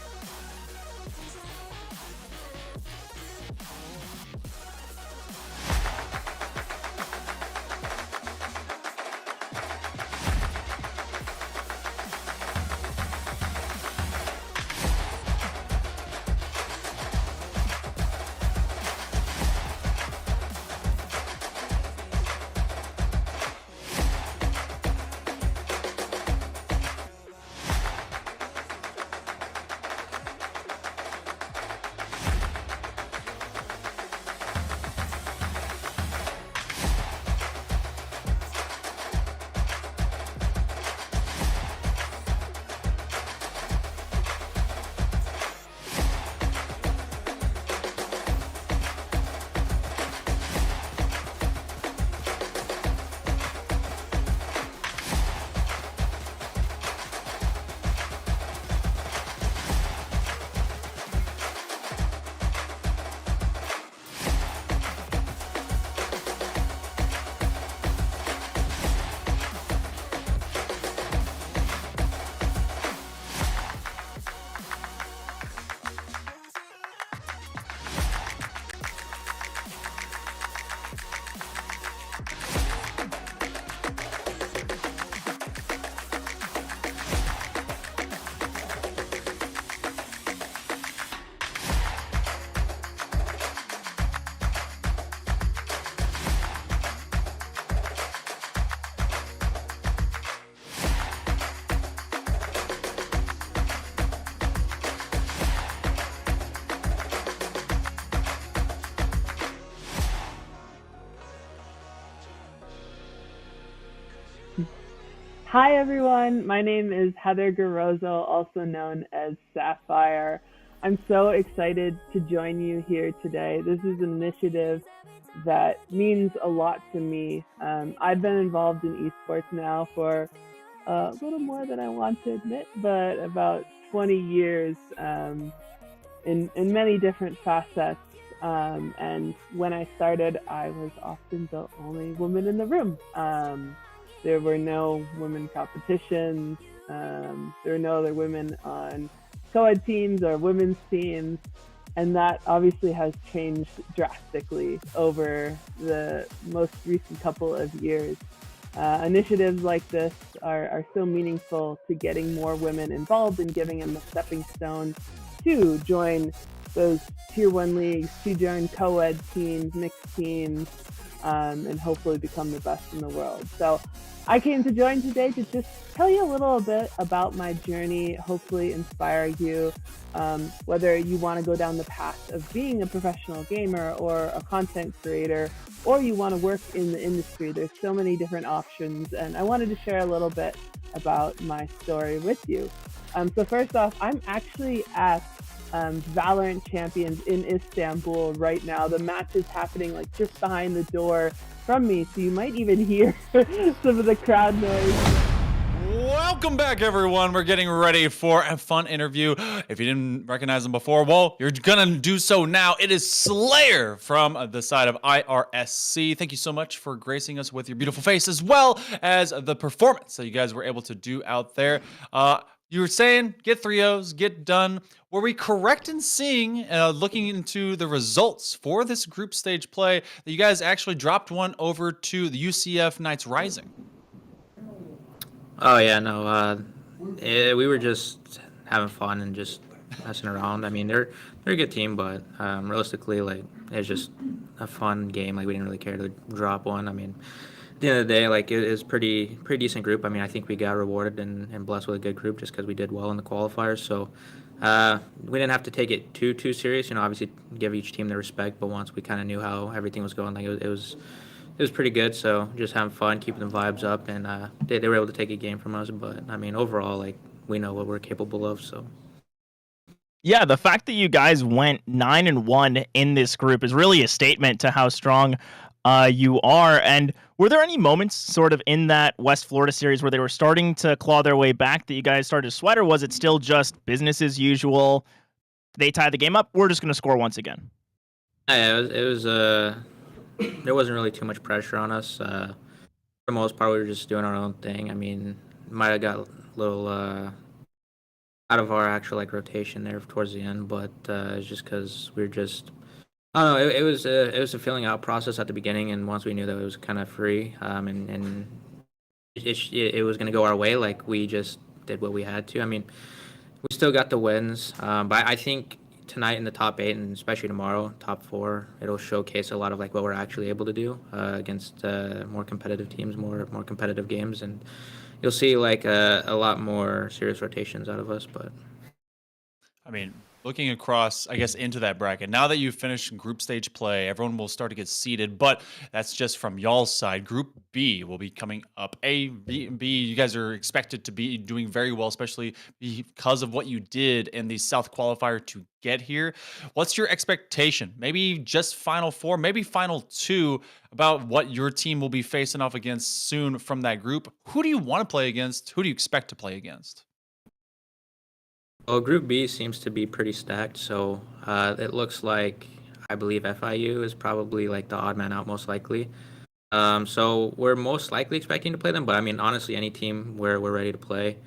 Hi everyone, my name is Heather Garozzo, also known as Sapphire. I'm so excited to join you here today. This is an initiative that means a lot to me. I've been involved in esports now for a little more than I want to admit, but about 20 years in many different facets. And when I started, I was often the only woman in the room. There were no women competitions. There were no other women on co-ed teams or women's teams. And that obviously has changed drastically over the most recent couple of years. Initiatives like this are so meaningful to getting more women involved and giving them a stepping stone to join those tier 1 leagues, to join co-ed teams, mixed teams, and hopefully become the best in the world. So I came to join today to just tell you a little bit about my journey, hopefully inspire you, whether you want to go down the path of being a professional gamer or a content creator, or you want to work in the industry. There's so many different options, and I wanted to share a little bit about my story with you. So first off, I'm actually at Valorant Champions in Istanbul right now. The match is happening like just behind the door from me, so you might even hear some of the crowd noise. Welcome back, everyone. We're getting ready for a fun interview. If you didn't recognize them before, well, you're gonna do so now. It is Slayer from the side of IRSC. Thank you so much for gracing us with your beautiful face, as well as the performance that you guys were able to do out there. You were saying get 3-0s, get done. Were we correct in seeing, looking into the results for this group stage play, that you guys actually dropped one over to the UCF Knights Rising? Oh yeah, no. We were just having fun and just messing around. I mean, they're a good team, but realistically, like, it's just a fun game. Like, we didn't really care to drop one. I mean, at the end of the day, like, it was pretty decent group. I mean, I think we got rewarded and blessed with a good group just because we did well in the qualifiers. So we didn't have to take it too serious. You know, obviously give each team their respect, but once we kind of knew how everything was going, like, it was pretty good. So just having fun, keeping the vibes up, and they were able to take a game from us. But I mean, overall, like, we know what we're capable of. So. Yeah, the fact that you guys went 9-1 in this group is really a statement to how strong you are. And were there any moments sort of in that West Florida series where they were starting to claw their way back that you guys started to sweat, or was it still just business as usual? They tied the game up. We're just going to score once again. Yeah, it was there wasn't really too much pressure on us. the most part, we were just doing our own thing. I mean, might have got a little out of our actual like rotation there towards the end, but it's just because we were just. I don't know. It was a filling out process at the beginning, and once we knew that it was kind of free, and it was gonna go our way, like we just did what we had to. I mean, we still got the wins, but I think tonight in the top 8 and especially tomorrow top 4, it'll showcase a lot of like what we're actually able to do against more competitive teams, more competitive games, and you'll see like a lot more serious rotations out of us. But I mean, looking across, I guess, into that bracket, now that you've finished group stage play, everyone will start to get seeded, but that's just from y'all's side. Group B will be coming up. A, B, you guys are expected to be doing very well, especially because of what you did in the South qualifier to get here. What's your expectation? Maybe just Final 4, maybe Final 2, about what your team will be facing off against soon from that group. Who do you want to play against? Who do you expect to play against? well, Group B seems to be pretty stacked, so it looks like I believe FIU is probably like the odd man out, most likely. So we're most likely expecting to play them, but I mean, honestly, any team where we're ready to play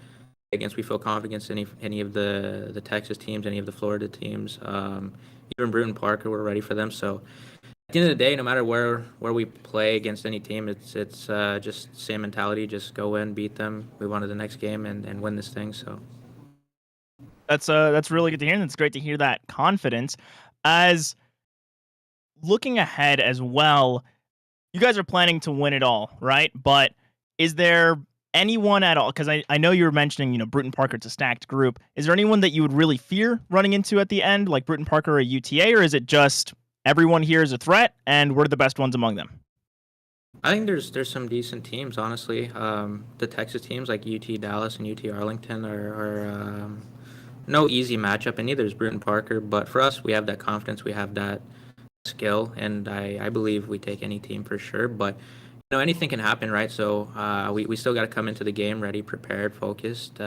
against, we feel confident against any of the Texas teams, any of the Florida teams, even Bruton Parker, we're ready for them. So at the end of the day, no matter where we play against any team, it's just same mentality, just go in, beat them, move on to the next game, and win this thing. So. That's really good to hear, and it's great to hear that confidence. As looking ahead as well, you guys are planning to win it all, right? But is there anyone at all? Because I know you were mentioning, Bruton Parker, it's a stacked group. Is there anyone that you would really fear running into at the end, like Bruton Parker or UTA, or is it just everyone here is a threat and we're the best ones among them? I think there's some decent teams, honestly. The Texas teams like UT Dallas and UT Arlington are no easy matchup, and neither is Bruton Parker. But for us, we have that confidence, we have that skill, and I believe we take any team for sure. But anything can happen, right? So we still got to come into the game ready, prepared, focused,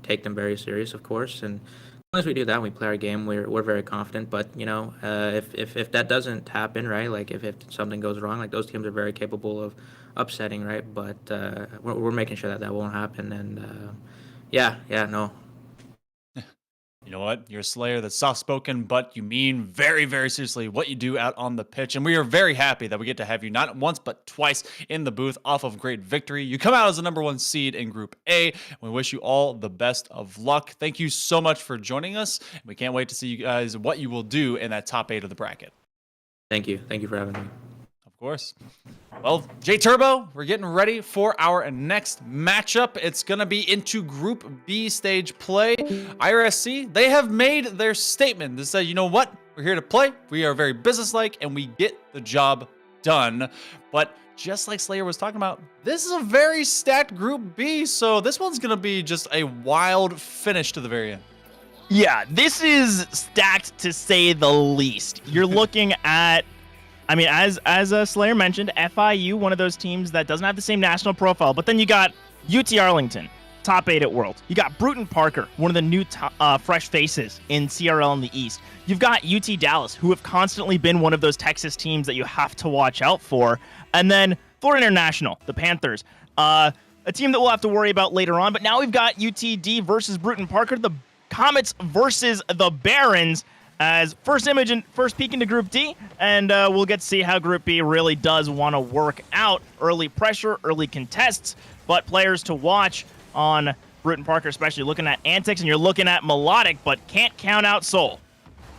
take them very serious, of course. And as long as we do that, we play our game. We're very confident. But if that doesn't happen, right? Like if something goes wrong, like those teams are very capable of upsetting, right? But we're making sure that won't happen. And no. You know what? You're a Slayer that's soft-spoken, but you mean very, very seriously what you do out on the pitch. And we are very happy that we get to have you not once, but twice in the booth off of great victory. You come out as the #1 seed in Group A. We wish you all the best of luck. Thank you so much for joining us. We can't wait to see you guys, what you will do in that top 8 of the bracket. Thank you. Thank you for having me. Of course. Well, J Turbo, we're getting ready for our next matchup. It's going to be into Group B stage play. IRSC, they have made their statement. They said, you know what? We're here to play. We are very businesslike, and we get the job done. But just like Slayer was talking about, this is a very stacked Group B, so this one's going to be just a wild finish to the very end. Yeah, this is stacked to say the least. You're looking at, as Slayer mentioned, FIU, one of those teams that doesn't have the same national profile, but then you got UT Arlington, top 8 at World. You got Bruton Parker, one of the new fresh faces in CRL in the East. You've got UT Dallas, who have constantly been one of those Texas teams that you have to watch out for. And then Florida International, the Panthers, a team that we'll have to worry about later on. But now we've got UTD versus Bruton Parker, the Comets versus the Barons, as first peek into Group D, and we'll get to see how Group B really does want to work out. Early pressure, early contests, but players to watch on Bruton Parker, especially looking at Antics, and you're looking at Melodic, but can't count out Soul.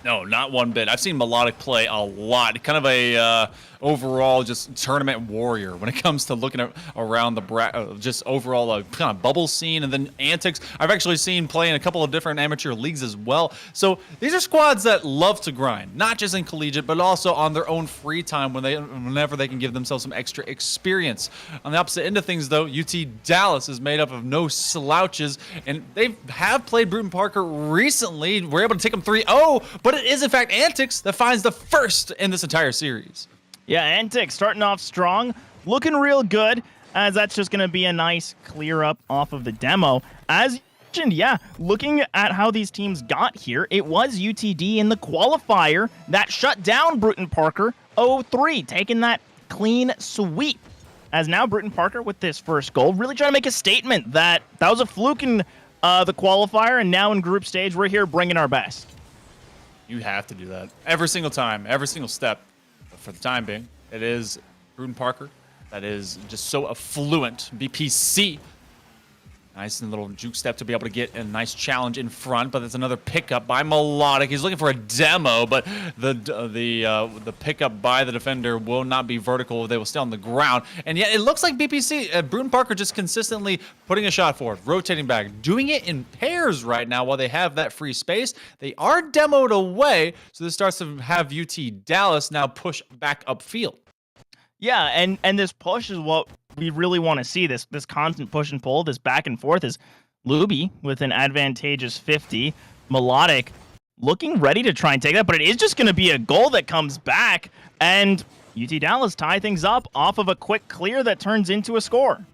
No, not one bit. I've seen Melodic play a lot. Kind of a overall just tournament warrior when it comes to looking at around the just overall kind of bubble scene, and then Antics. I've actually seen play in a couple of different amateur leagues as well. So these are squads that love to grind, not just in collegiate, but also on their own free time whenever they can give themselves some extra experience. On the opposite end of things, though, UT Dallas is made up of no slouches, and they have played Bruton Parker recently. We're able to take them 3-0, but it is in fact Antics that finds the first in this entire series. Yeah, Antics starting off strong, looking real good, as that's just going to be a nice clear up off of the demo. As you mentioned, yeah, looking at how these teams got here, it was UTD in the qualifier that shut down Bruton Parker 0-3, taking that clean sweep. as now Bruton Parker with this first goal, really trying to make a statement that was a fluke in the qualifier, and now in group stage, we're here bringing our best. You have to do that every single time, every single step. But for the time being, it is Bruton Parker that is just so affluent. BPC. Nice and little juke step to be able to get a nice challenge in front, but that's another pickup by Melodic. He's looking for a demo, but the pickup by the defender will not be vertical. They will stay on the ground. And yet it looks like BPC, Bruton Parker just consistently putting a shot forward, rotating back, doing it in pairs right now while they have that free space. They are demoed away, so this starts to have UT Dallas now push back upfield. Yeah, and this push is what we really want to see, this constant push and pull, this back and forth, is Luby with an advantageous 50. Melodic looking ready to try and take that, but it is just going to be a goal that comes back, and UT Dallas tie things up off of a quick clear that turns into a score.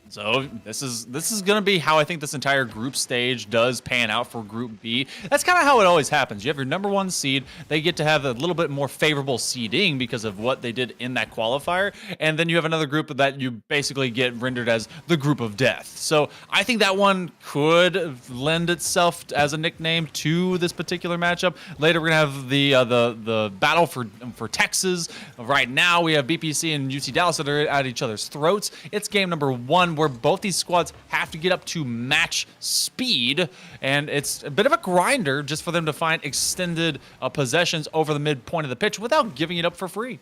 So this is going to be how I think this entire group stage does pan out for Group B. That's kind of how it always happens. You have your number 1 seed. They get to have a little bit more favorable seeding because of what they did in that qualifier. And then you have another group that you basically get rendered as the group of death. So I think that one could lend itself as a nickname to this particular matchup. Later we're going to have the battle for Texas. Right now we have BPC and UT Dallas that are at each other's throats. It's game number 1. Where both these squads have to get up to match speed, and it's a bit of a grinder just for them to find extended possessions over the midpoint of the pitch without giving it up for free.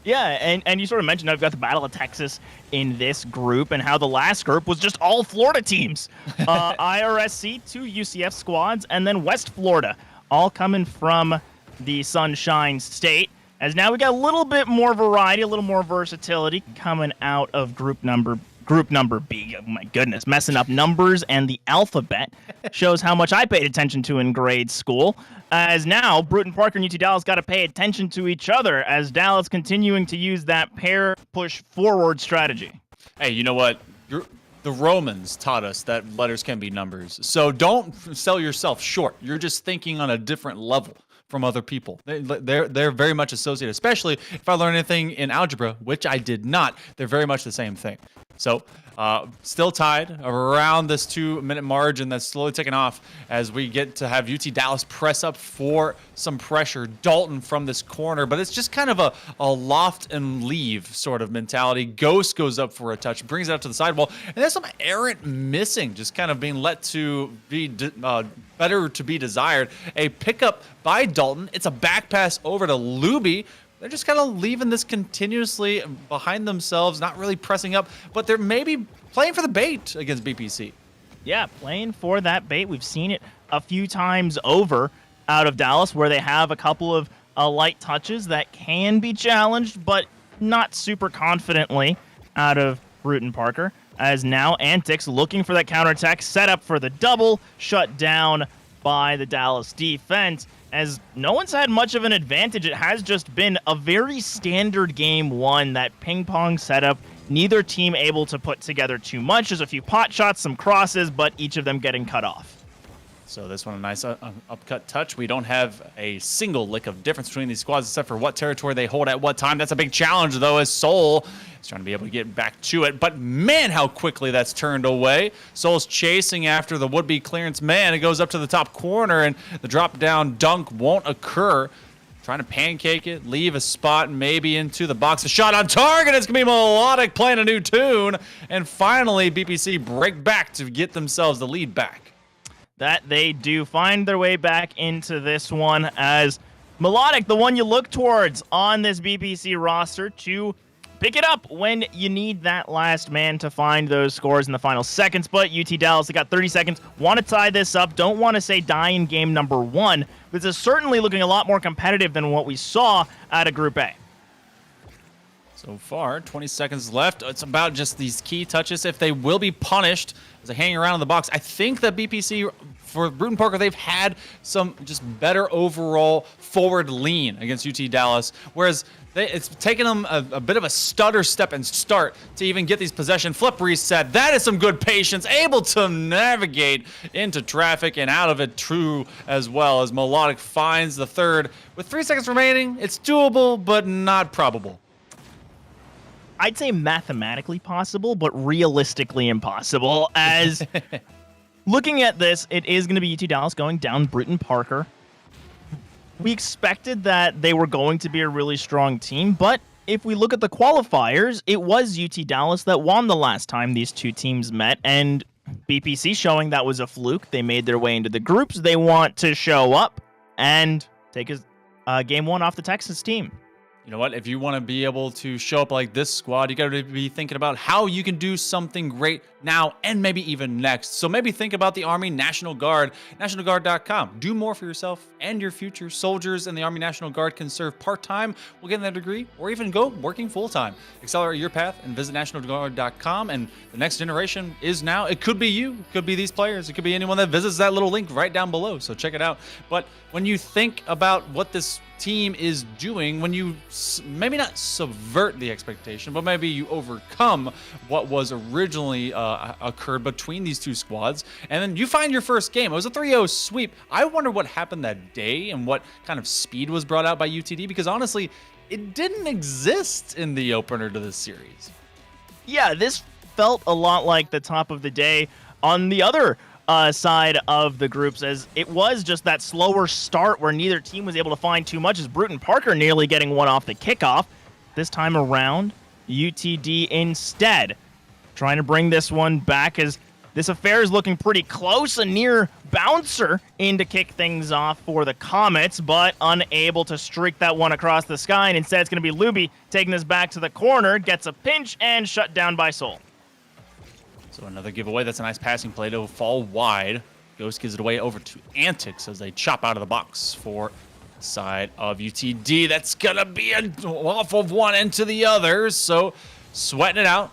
Yeah, and you sort of mentioned I've got the Battle of Texas in this group, and how the last group was just all Florida teams. IRSC, 2 UCF squads, and then West Florida, all coming from the Sunshine State. As now we got a little bit more variety, a little more versatility coming out of group number B. Oh my goodness, messing up numbers and the alphabet shows how much I paid attention to in grade school. As now, Bruton Parker and UT Dallas got to pay attention to each other as Dallas continuing to use that pair push forward strategy. Hey, you know what? The Romans taught us that letters can be numbers. So don't sell yourself short. You're just thinking on a different level from other people. They're very much associated, especially if I learned anything in algebra, which I did not. They're very much the same thing. So still tied around this 2-minute margin that's slowly ticking off as we get to have UT Dallas press up for some pressure. Dalton from this corner, but it's just kind of a loft and leave sort of mentality. Ghost goes up for a touch, brings it up to the sidewall, and there's some errant missing, just kind of being let to be better to be desired. A pickup by Dalton. It's a back pass over to Luby. They're just kind of leaving this continuously behind themselves, not really pressing up, but they're maybe playing for the bait against BPC. Yeah, playing for that bait. We've seen it a few times over out of Dallas where they have a couple of light touches that can be challenged, but not super confidently out of Bruton Parker. As now Antics looking for that counterattack, set up for the double, shut down by the Dallas defense. As no one's had much of an advantage, it has just been a very standard game 1, that ping-pong setup. Neither team able to put together too much. There's a few pot shots, some crosses, but each of them getting cut off. So this one, a nice upcut touch. We don't have a single lick of difference between these squads except for what territory they hold at what time. That's a big challenge, though, as Soul is trying to be able to get back to it. But man, how quickly that's turned away. Soul's chasing after the would-be clearance man. It goes up to the top corner, and the drop-down dunk won't occur. Trying to pancake it, leave a spot maybe into the box. A shot on target. It's going to be Melodic playing a new tune. And finally, BPC break back to get themselves the lead back. That they do find their way back into this one as Melodic, the one you look towards on this BPC roster to pick it up when you need that last man to find those scores in the final seconds. But UT Dallas, they got 30 seconds, want to tie this up, don't want to say die in game number 1. This is certainly looking a lot more competitive than what we saw out of Group A. So far, 20 seconds left. It's about just these key touches. If they will be punished as they hang around in the box, I think that BPC, for Bruton Parker, they've had some just better overall forward lean against UT Dallas, whereas it's taken them a bit of a stutter step and start to even get these possession. Flip reset. That is some good patience, able to navigate into traffic and out of it true as well as Melodic finds the third. With 3 seconds remaining, it's doable, but not probable. I'd say mathematically possible, but realistically impossible, as looking at this, it is going to be UT Dallas going down Bruton Parker. We expected that they were going to be a really strong team, but if we look at the qualifiers, it was UT Dallas that won the last time these two teams met, and BPC showing that was a fluke. They made their way into the groups. They want to show up and take game one off the Texas team. You know what? If you want to be able to show up like this squad, you got to be thinking about how you can do something great now and maybe even next. So maybe think about the Army National Guard, nationalguard.com. Do more for yourself and your future. Soldiers in the Army National Guard can serve part-time, will get their degree, or even go working full-time. Accelerate your path and visit nationalguard.com. And the next generation is now. It could be you. It could be these players. It could be anyone that visits that little link right down below. So check it out. But when you think about what this team is doing, when you maybe not subvert the expectation, but maybe you overcome what was originally occurred between these two squads, and then you find your first game. It was a 3-0 sweep. I wonder what happened that day and what kind of speed was brought out by UTD, because honestly, it didn't exist in the opener to this series. Yeah, this felt a lot like the top of the day on the other side of the groups, as it was just that slower start where neither team was able to find too much, as Bruton Parker nearly getting one off the kickoff. This time around, UTD instead trying to bring this one back, as this affair is looking pretty close. A near bouncer in to kick things off for the Comets, but unable to streak that one across the sky, and instead it's going to be Luby taking this back to the corner, gets a pinch, and shut down by Soul. So another giveaway. That's a nice passing play to fall wide. Ghost gives it away over to Antics as they chop out of the box for the side of UTD. That's going to be an off of one into the other. So sweating it out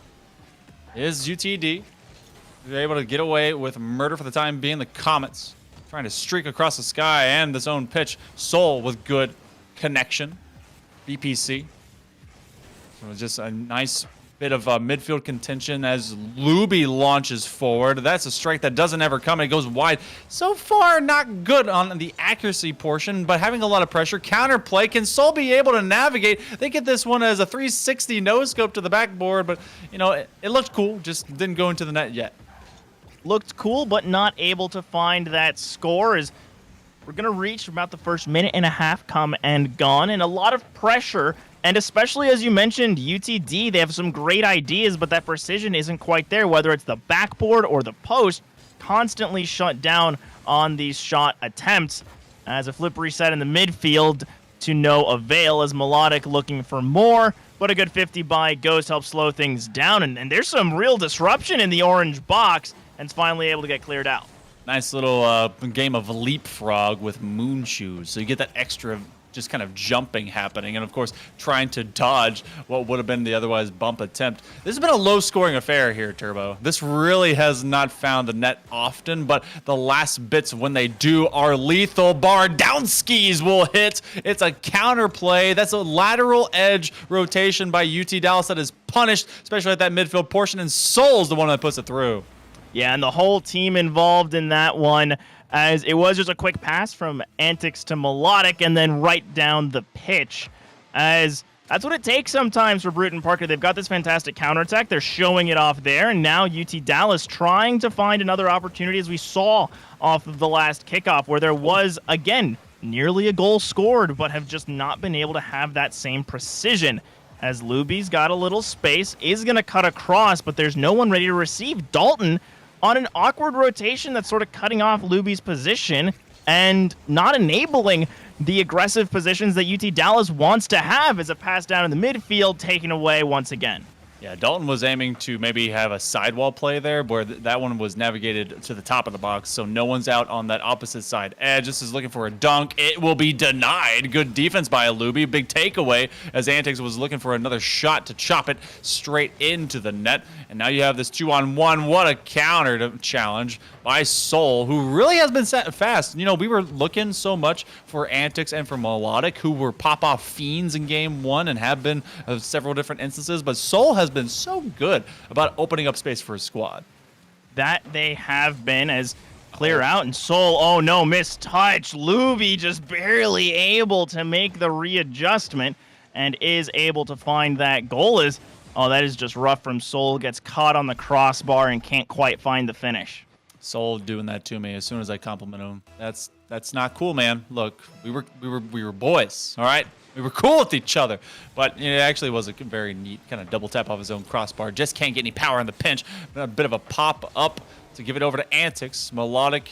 is UTD. They're able to get away with murder for the time being. The Comets trying to streak across the sky and the zone pitch. Soul with good connection. BPC. So it's just a nice bit of midfield contention as Luby launches forward. That's a strike that doesn't ever come. It goes wide. So far, not good on the accuracy portion, but having a lot of pressure. Counterplay. Can Soul be able to navigate? They get this one as a 360 no-scope to the backboard, but, you know, it looked cool. Just didn't go into the net yet. Looked cool, but not able to find that score, as we're going to reach about the first minute and a half come and gone, and a lot of pressure. And especially, as you mentioned, UTD, they have some great ideas, but that precision isn't quite there, whether it's the backboard or the post, constantly shut down on these shot attempts. As a flip reset in the midfield to no avail, as Melodic looking for more, but a good 50 by Ghost helps slow things down. And there's some real disruption in the orange box, and it's finally able to get cleared out. Nice little game of leapfrog with moon shoes. So you get that extra just kind of jumping happening, and of course trying to dodge what would have been the otherwise bump attempt. This has been a low-scoring affair here, Turbo. This really has not found the net often, but the last bits when they do are lethal. Bardowski's will hit. It's a counterplay. That's a lateral edge rotation by UT Dallas that is punished, especially at that midfield portion, and Soul's the one that puts it through. Yeah, and the whole team involved in that one, as it was just a quick pass from Antics to Melodic and then right down the pitch, as that's what it takes sometimes for Bruton Parker. They've got this fantastic counterattack. They're showing it off there, and now UT Dallas trying to find another opportunity, as we saw off of the last kickoff, where there was, again, nearly a goal scored, but have just not been able to have that same precision. As Luby's got a little space, is going to cut across, but there's no one ready to receive. Dalton on an awkward rotation that's sort of cutting off Luby's position and not enabling the aggressive positions that UT Dallas wants to have, as a pass down in the midfield taken away once again. Yeah, Dalton was aiming to maybe have a sidewall play there, where that one was navigated to the top of the box, so no one's out on that opposite side edge. This is looking for a dunk. It will be denied. Good defense by Luby. Big takeaway, as Antics was looking for another shot to chop it straight into the net. And now you have this 2-on-1. What a counter to challenge by Soul, who really has been set fast. You know, we were looking so much for Antics and for Melodic, who were pop-off fiends in game one and have been several different instances, but Soul has been so good about opening up space for his squad. That they have been, as clear out, and Soul, oh no, missed touch. Luby just barely able to make the readjustment and is able to find that goal, as Oh, that is just rough from Soul. Gets caught on the crossbar and can't quite find the finish. Soul doing that to me as soon as I compliment him. That's not cool, man. Look, we were boys, all right? We were cool with each other, but it actually was a very neat kind of double tap off his own crossbar. Just can't get any power in the pinch. A bit of a pop up to give it over to Antics. Melodic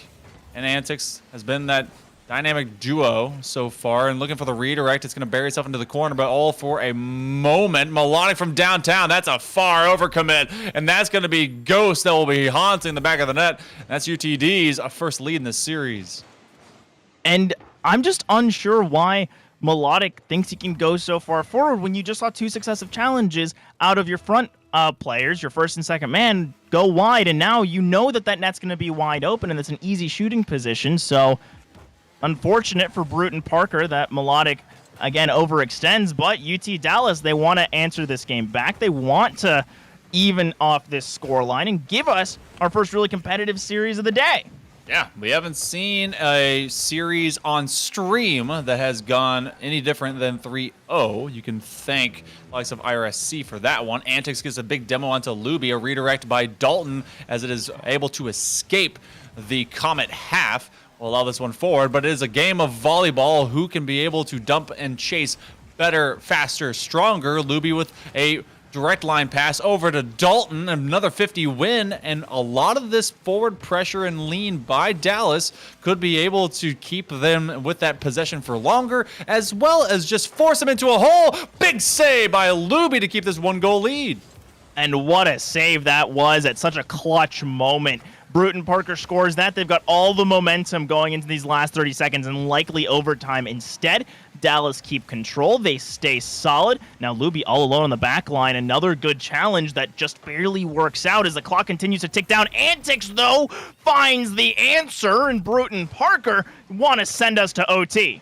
and Antics has been that dynamic duo so far, and looking for the redirect. It's going to bury itself into the corner, but all for a moment. Melodic from downtown. That's a far overcommit, and that's going to be Ghost that will be haunting the back of the net. That's UTD's first lead in this series. And I'm just unsure why Melodic thinks he can go so far forward when you just saw 2 successive challenges out of your front players, your first and second man, go wide, and now you know that net's going to be wide open, and it's an easy shooting position. So unfortunate for Bruton Parker that Melodic again overextends, but UT Dallas, they want to answer this game back. They want to even off this score line and give us our first really competitive series of the day. Yeah, we haven't seen a series on stream that has gone any different than 3-0. You can thank the likes of IRSC for that one. Antics gets a big demo onto Luby, a redirect by Dalton as it is able to escape the Comet half. We'll allow this one forward, but it is a game of volleyball. Who can be able to dump and chase better, faster, stronger? Luby with a direct line pass over to Dalton, another 50 win, and a lot of this forward pressure and lean by Dallas could be able to keep them with that possession for longer, as well as just force them into a hole. Big save by Luby to keep this 1-goal lead. And what a save that was at such a clutch moment. Bruton Parker scores that. They've got all the momentum going into these last 30 seconds and likely overtime. Instead, Dallas keep control. They stay solid. Now Luby all alone on the back line. Another good challenge that just barely works out as the clock continues to tick down. Antics, though, finds the answer, and Bruton Parker want to send us to OT.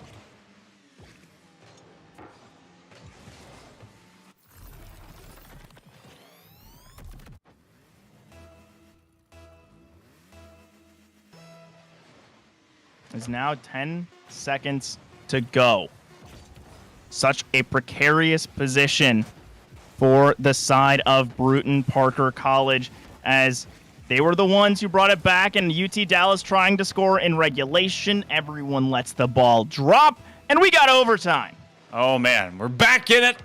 Is now 10 seconds to go. Such a precarious position for the side of Bruton Parker College as they were the ones who brought it back, and UT Dallas trying to score in regulation. Everyone lets the ball drop, and we got overtime. Oh man, we're back in it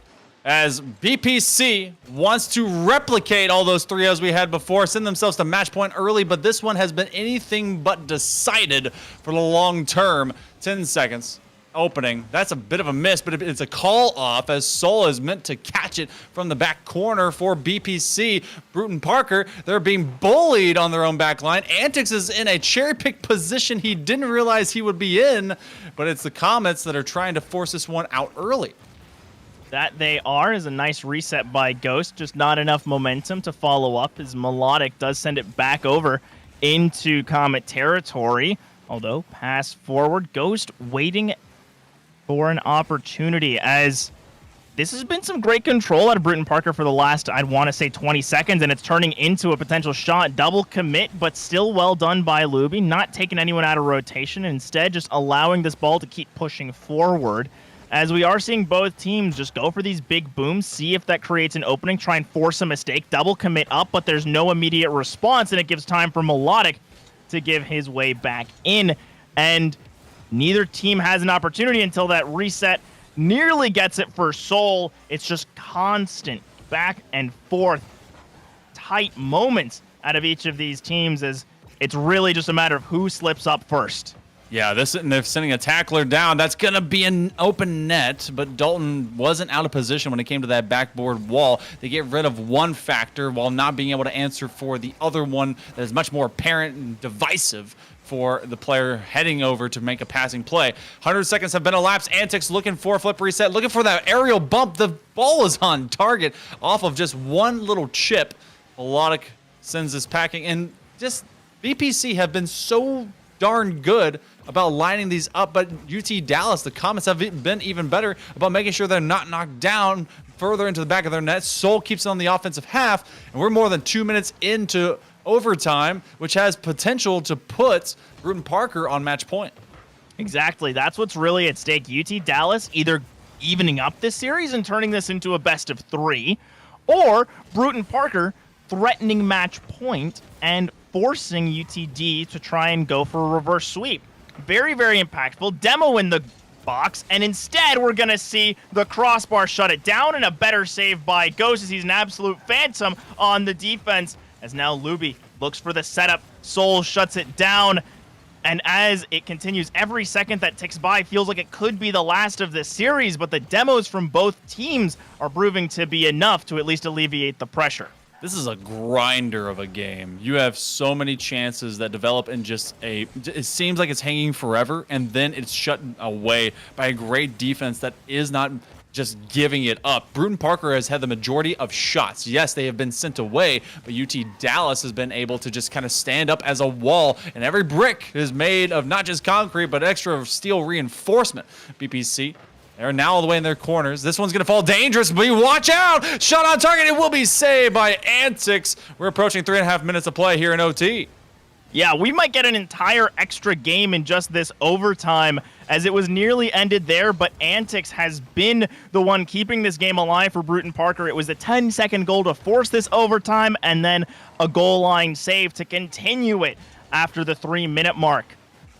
as BPC wants to replicate all those 3-0s we had before, send themselves to match point early, but this one has been anything but decided for the long term. 10 seconds. Opening. That's a bit of a miss, but it's a call off as Soul is meant to catch it from the back corner for BPC. Bruton Parker, they're being bullied on their own back line. Antics is in a cherry-picked position he didn't realize he would be in, but it's the Comets that are trying to force this one out early. That they are is a nice reset by Ghost, just not enough momentum to follow up as Melodic does send it back over into Comet territory. Although, pass forward, Ghost waiting for an opportunity as this has been some great control out of Bruton Parker for the last, I'd want to say 20 seconds, and it's turning into a potential shot. Double commit, but still well done by Luby, not taking anyone out of rotation, instead just allowing this ball to keep pushing forward. As we are seeing both teams just go for these big booms, see if that creates an opening, try and force a mistake, double commit up, but there's no immediate response, and it gives time for Melodic to give his way back in. And neither team has an opportunity until that reset nearly gets it for Soul. It's just constant back and forth, tight moments out of each of these teams as it's really just a matter of who slips up first. Yeah, and they're sending a tackler down. That's going to be an open net, but Dalton wasn't out of position when it came to that backboard wall. They get rid of one factor while not being able to answer for the other one that is much more apparent and divisive for the player heading over to make a passing play. 100 seconds have been elapsed. Antics looking for a flip reset, looking for that aerial bump. The ball is on target off of just one little chip. Melodic sends this packing, and just BPC have been so darn good about lining these up, but UT Dallas, the Comets, have been even better about making sure they're not knocked down further into the back of their net. Soul keeps it on the offensive half, and we're more than 2 minutes into overtime, which has potential to put Bruton Parker on match point. Exactly. That's what's really at stake. UT Dallas either evening up this series and turning this into a best of 3, or Bruton Parker threatening match point and forcing UTD to try and go for a reverse sweep. Very, very impactful. Demo in the box, and instead we're going to see the crossbar shut it down, and a better save by Ghost as he's an absolute phantom on the defense, as now Luby looks for the setup. Soul shuts it down, and as it continues, every second that ticks by feels like it could be the last of this series, but the demos from both teams are proving to be enough to at least alleviate the pressure. This is a grinder of a game. You have so many chances that develop in just it seems like it's hanging forever, and then it's shut away by a great defense that is not just giving it up. Bruton Parker has had the majority of shots. Yes, they have been sent away, but UT Dallas has been able to just kind of stand up as a wall, and every brick is made of not just concrete, but extra steel reinforcement. BPC, they're now all the way in their corners. This one's going to fall dangerous, but watch out! Shot on target. It will be saved by Antics. We're approaching 3.5 minutes of play here in OT. Yeah, we might get an entire extra game in just this overtime, as it was nearly ended there, but Antics has been the one keeping this game alive for Bruton Parker. It was a 10-second goal to force this overtime, and then a goal line save to continue it after the 3-minute mark.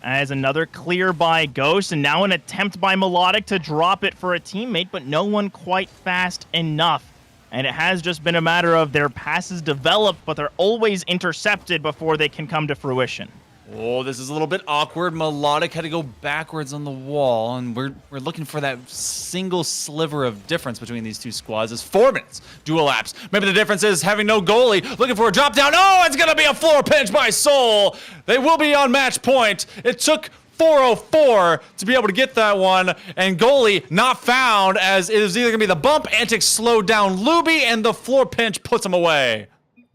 As another clear by Ghost, and now an attempt by Melodic to drop it for a teammate, but no one quite fast enough. And it has just been a matter of their passes develop, but they're always intercepted before they can come to fruition. Oh, this is a little bit awkward. Melodic had to go backwards on the wall, and we're looking for that single sliver of difference between these two squads. It's 4 minutes, dual laps. Maybe the difference is having no goalie, looking for a drop down. Oh, it's going to be a floor pinch by Soul. They will be on match point. It took 4:04 to be able to get that one, and goalie not found, as it is either going to be the bump, Antics slowed down Luby, and the floor pinch puts him away.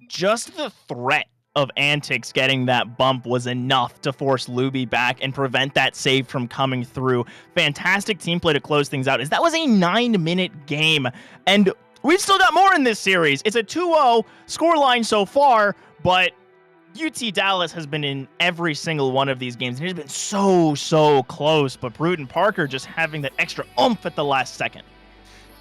Just the threat of Antics getting that bump was enough to force Luby back and prevent that save from coming through. Fantastic team play to close things out, as that was a 9-minute game, and we've still got more in this series. It's a 2-0 scoreline so far, but UT Dallas has been in every single one of these games, and it's been so close, but Bruton Parker just having that extra oomph at the last second.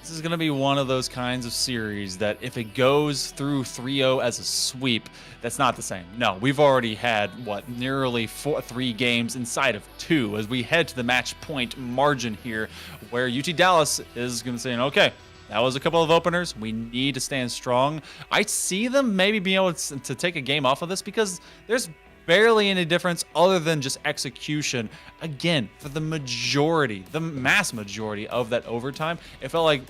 This is going to be one of those kinds of series that if it goes through 3-0 as a sweep, that's not the same. No, we've already had, nearly 3 games inside of 2 as we head to the match point margin here, where UT Dallas is going to say, okay, that was a couple of openers. We need to stand strong. I see them maybe being able to take a game off of this because there's barely any difference other than just execution. Again, for the mass majority of that overtime, it felt like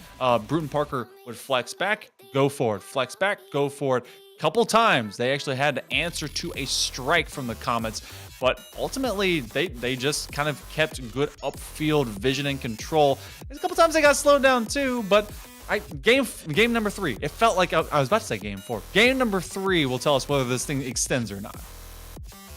Bruton Parker would flex back, go forward, flex back, go forward. Couple times they actually had to answer to a strike from the Comets, but ultimately they just kind of kept good upfield vision and control. There's a couple times they got slowed down too, but game number 3, it felt like I was about to say game 4. Game number 3 will tell us whether this thing extends or not.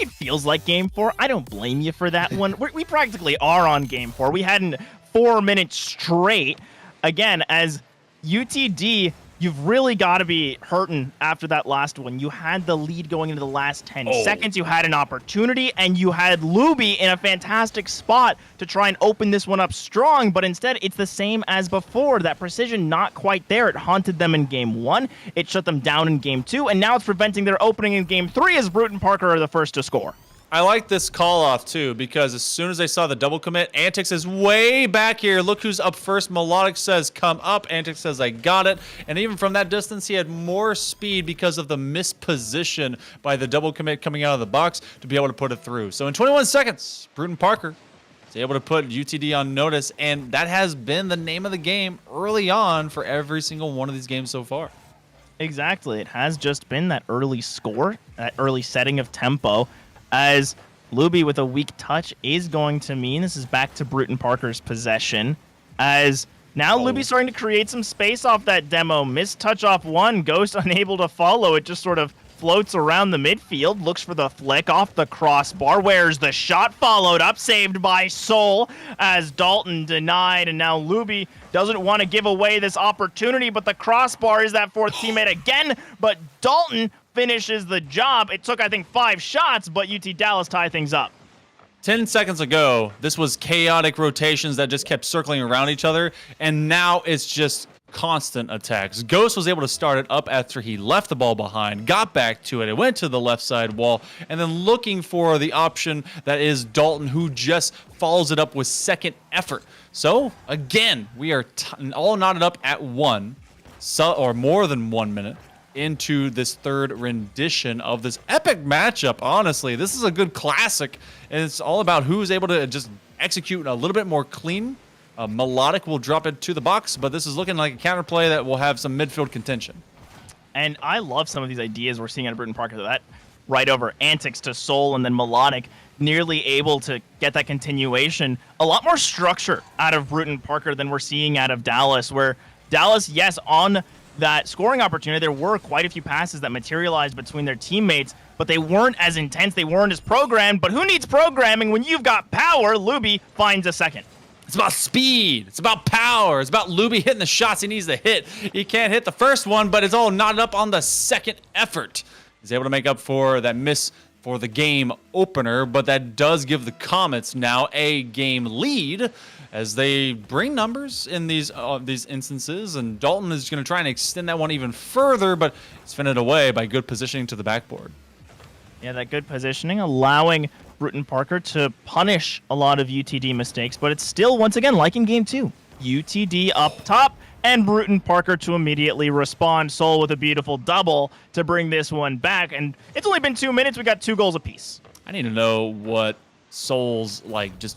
It feels like game 4. I don't blame you for that one. We practically are on game 4. We had in 4 minutes straight. Again, as UTD, you've really got to be hurting after that last one. You had the lead going into the last 10 seconds. You had an opportunity, and you had Luby in a fantastic spot to try and open this one up strong, but instead it's the same as before. That precision not quite there. It haunted them in game 1. It shut them down in game 2, and now it's preventing their opening in game 3 as Bruton Parker are the first to score. I like this call off too, because as soon as they saw the double commit, Antics is way back here. Look who's up first. Melodic says, come up. Antics says, I got it. And even from that distance, he had more speed because of the misposition by the double commit coming out of the box to be able to put it through. So in 21 seconds, Bruton Parker is able to put UTD on notice, and that has been the name of the game early on for every single one of these games so far. Exactly. It has just been that early score, that early setting of tempo, as Luby with a weak touch is going to mean this is back to Bruton Parker's possession, as now Luby's starting to create some space off that demo. Missed touch off one, Ghost unable to follow. It just sort of floats around the midfield, looks for the flick off the crossbar. Where's the shot? Followed up, saved by Soul, as Dalton denied, and now Luby doesn't want to give away this opportunity, but the crossbar is that fourth teammate again, but Dalton finishes the job. It took, I think, 5 shots, but UT Dallas tie things up. 10 seconds ago, this was chaotic rotations that just kept circling around each other, and now it's just constant attacks. Ghost was able to start it up after he left the ball behind, got back to it, it went to the left side wall, and then looking for the option that is Dalton, who just follows it up with second effort. So, again, we are all knotted up at one, or more than 1 minute, into this third rendition of this epic matchup. Honestly, this is a good classic, and it's all about who's able to just execute a little bit more clean. Melodic will drop it to the box, but this is looking like a counterplay that will have some midfield contention. And I love some of these ideas we're seeing out of Bruton Parker. That right over Antics to Soul and then Melodic, nearly able to get that continuation. A lot more structure out of Bruton Parker than we're seeing out of Dallas, where Dallas, yes, on that scoring opportunity, there were quite a few passes that materialized between their teammates, but they weren't as intense, they weren't as programmed. But who needs programming when you've got power? Luby finds a second. It's about speed. It's about power. It's about Luby hitting the shots he needs to hit. He can't hit the first one, but it's all knotted up on the second effort. He's able to make up for that miss for the game opener, but that does give the Comets now a game lead as they bring numbers in these instances, and Dalton is going to try and extend that one even further, but it's fended away by good positioning to the backboard. Yeah, that good positioning allowing Bruton Parker to punish a lot of UTD mistakes, but it's still, once again, like in Game 2. UTD up top, and Bruton Parker to immediately respond. Soul with a beautiful double to bring this one back, and it's only been 2 minutes. We got 2 goals apiece. I need to know what Soul's just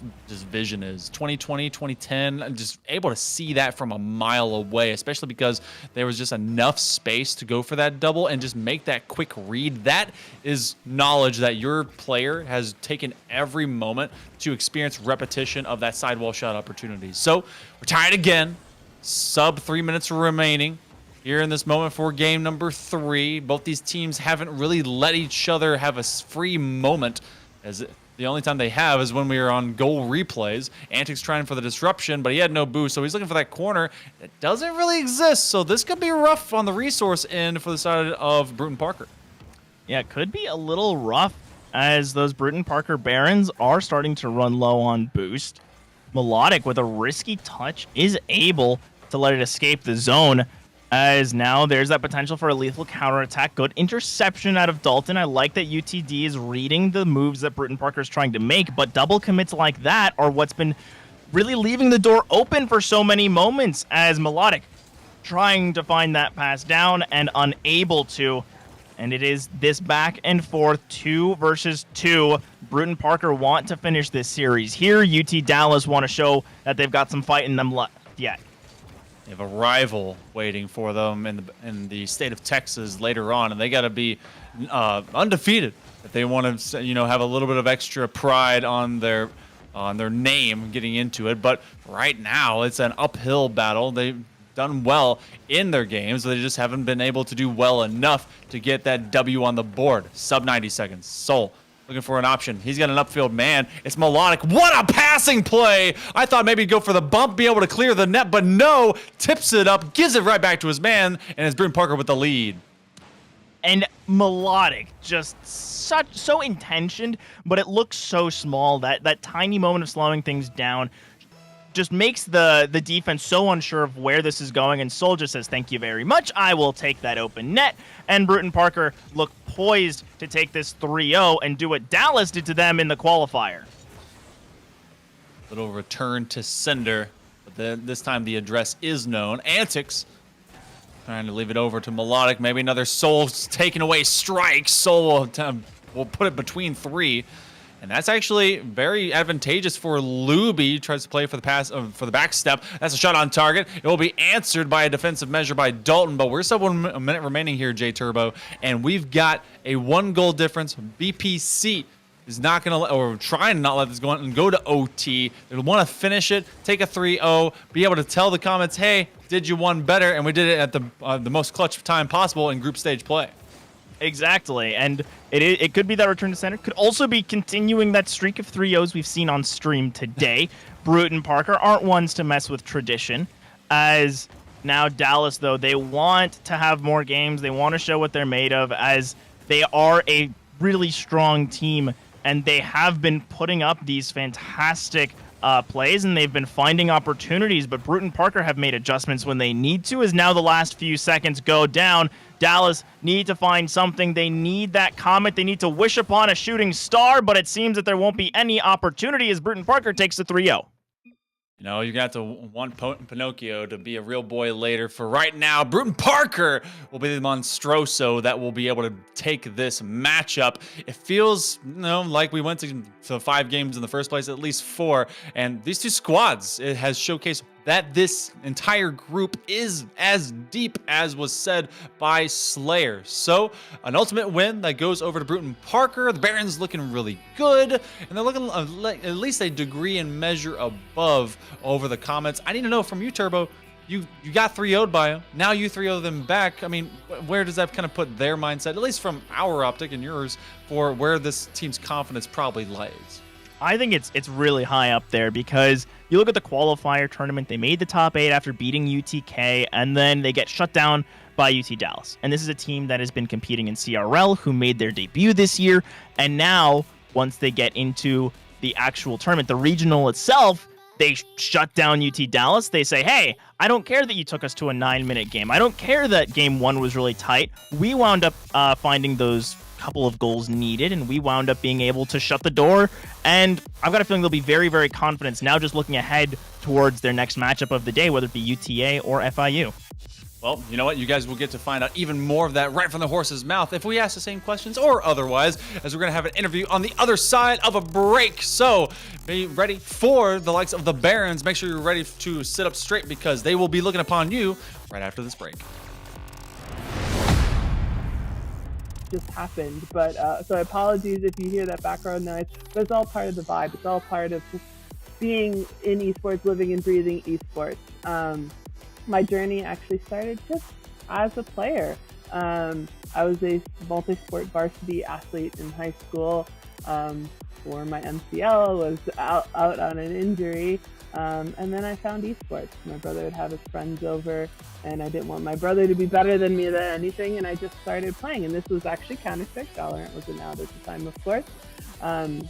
vision is. 2020, 2010, I'm just able to see that from a mile away, especially because there was just enough space to go for that double and just make that quick read. That is knowledge that your player has taken every moment to experience repetition of that sidewall shot opportunity. So we're tied again. Sub 3 minutes remaining here in this moment for game number 3. Both these teams haven't really let each other have a free moment, as the only time they have is when we are on goal replays. Antics trying for the disruption, but he had no boost, so he's looking for that corner. It doesn't really exist, so this could be rough on the resource end for the side of Bruton Parker. Yeah, it could be a little rough as those Bruton Parker Barons are starting to run low on boost. Melodic, with a risky touch, is able to let it escape the zone, as now there's that potential for a lethal counterattack. Good interception out of Dalton. I like that UTD is reading the moves that Bruton Parker is trying to make, but double commits like that are what's been really leaving the door open for so many moments, as Melodic trying to find that pass down and unable to. And it is this back and forth, 2 versus 2. Bruton Parker want to finish this series here. UT Dallas want to show that they've got some fight in them left yet. They have a rival waiting for them in the state of Texas later on, and they got to be undefeated if they want to, have a little bit of extra pride on their name getting into it. But right now, it's an uphill battle. They've done well in their games, but they just haven't been able to do well enough to get that W on the board. Sub 90 seconds. Soul looking for an option. He's got an upfield man. It's Melodic. What a passing play! I thought maybe he'd go for the bump, be able to clear the net, but no. Tips it up, gives it right back to his man, and it's Bruton Parker with the lead. And Melodic, just so intentioned, but it looks so small. That tiny moment of slowing things down just makes the defense so unsure of where this is going, and Soul just says, thank you very much, I will take that open net. And Bruton Parker look poised to take this 3-0 and do what Dallas did to them in the qualifier. Little return to sender, but this time the address is known. Antics trying to leave it over to Melodic. Maybe another Soul taking away strike. Soul will put it between 3. And that's actually very advantageous for Luby. Tries to play for the pass, for the back step. That's a shot on target. It will be answered by a defensive measure by Dalton, but we're still 1 minute remaining here, J-Turbo, and we've got a 1-goal difference. BPC is not going to, or trying to not let this go on and go to OT. They want to finish it, take a 3-0, be able to tell the Comets, hey, did you one better? And we did it at the most clutch time possible in group stage play. Exactly, and it could be that return to center. Could also be continuing that streak of 3-0s we've seen on stream today. Bruton Parker aren't ones to mess with tradition, as now Dallas, though, they want to have more games. They want to show what they're made of, as they are a really strong team, and they have been putting up these fantastic plays, and they've been finding opportunities, but Bruton Parker have made adjustments when they need to, as now the last few seconds go down. Dallas need to find something. They need that comet. They need to wish upon a shooting star, but it seems that there won't be any opportunity as Bruton Parker takes the 3-0. You know, you got to want Pinocchio to be a real boy later. For right now, Bruton Parker will be the Monstroso that will be able to take this matchup. It feels, you know, like we went to 5 games in the first place, at least 4. And these 2 squads, it has showcased that this entire group is as deep as was said by Slayer. So, an ultimate win that goes over to Bruton Parker. The Barons looking really good, and they're looking at least a degree and measure above over the Comets. I need to know from you, Turbo, you got 3-0'd by them. Now you 3-0 them back. I mean, where does that kind of put their mindset, at least from our optic and yours, for where this team's confidence probably lies? I think it's really high up there because you look at the qualifier tournament, they made the top 8 after beating UTK, and then they get shut down by UT Dallas. And this is a team that has been competing in CRL, who made their debut this year, and now, once they get into the actual tournament, the regional itself, they shut down UT Dallas. They say, hey, I don't care that you took us to a 9-minute game. I don't care that game 1 was really tight. We wound up finding those couple of goals needed, and we wound up being able to shut the door. And I've got a feeling they'll be very, very confident now, just looking ahead towards their next matchup of the day, whether it be UTA or FIU. Well, you know what? You guys will get to find out even more of that right from the horse's mouth if we ask the same questions or otherwise, as we're going to have an interview on the other side of a break. So be ready for the likes of the Barons. Make sure you're ready to sit up straight because they will be looking upon you right after this break. Just happened, but so apologies if you hear that background noise, but it's all part of the vibe. It's all part of just being in esports, living and breathing esports. My journey actually started just as a player. I was a multi-sport varsity athlete in high school. For my MCL, was out on an injury, and then I found esports. My brother would have his friends over, and I didn't want my brother to be better than me at anything, and I just started playing. And this was actually Counter-Strike. Valorant wasn't out at the time, of course. And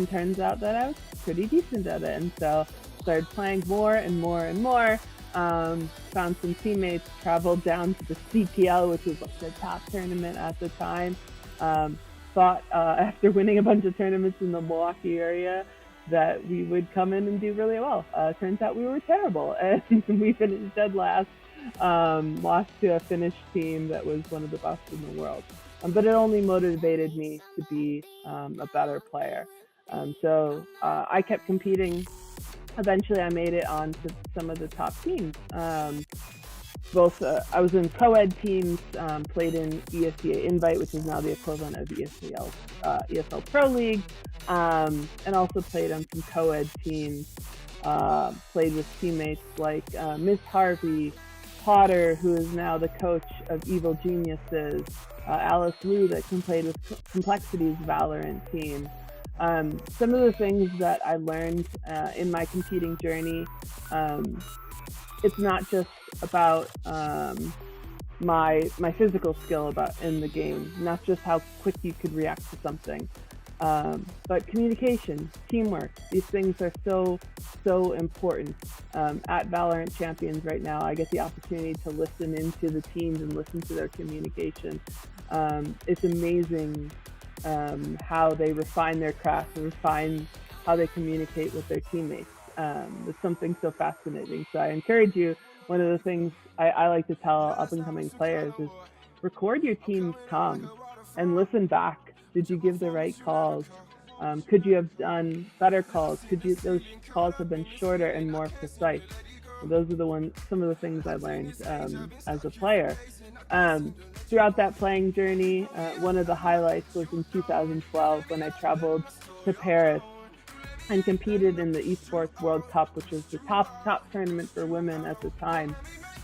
turns out that I was pretty decent at it, and so started playing more and more and more. Found some teammates, traveled down to the CPL, which was like the top tournament at the time. Thought after winning a bunch of tournaments in the Milwaukee area that we would come in and do really well. Turns out we were terrible, and we finished dead last. Lost to a Finnish team that was one of the best in the world. But it only motivated me to be a better player. So I kept competing. Eventually I made it on to some of the top teams. I was in co-ed teams, played in ESEA Invite, which is now the equivalent of ESL Pro League, and also played on some co-ed teams, played with teammates like Miss Harvey, Potter, who is now the coach of Evil Geniuses, Alice Liu, that played with Complexity's Valorant team. Some of the things that I learned in my competing journey, it's not just about my physical skill in the game, not just how quick you could react to something, but communication, teamwork. These things are so important. At Valorant Champions right now, I get the opportunity to listen into the teams and listen to their communication. It's amazing how they refine their craft and refine how they communicate with their teammates. It's something so fascinating. So I encourage you, one of the things I like to tell up-and-coming players is record your team's comms and listen back. Did you give the right calls? Could you have done better calls? Those calls have been shorter and more precise? Those are some of the things I learned as a player. Throughout that playing journey, one of the highlights was in 2012 when I traveled to Paris and competed in the Esports World Cup, which was the top tournament for women at the time.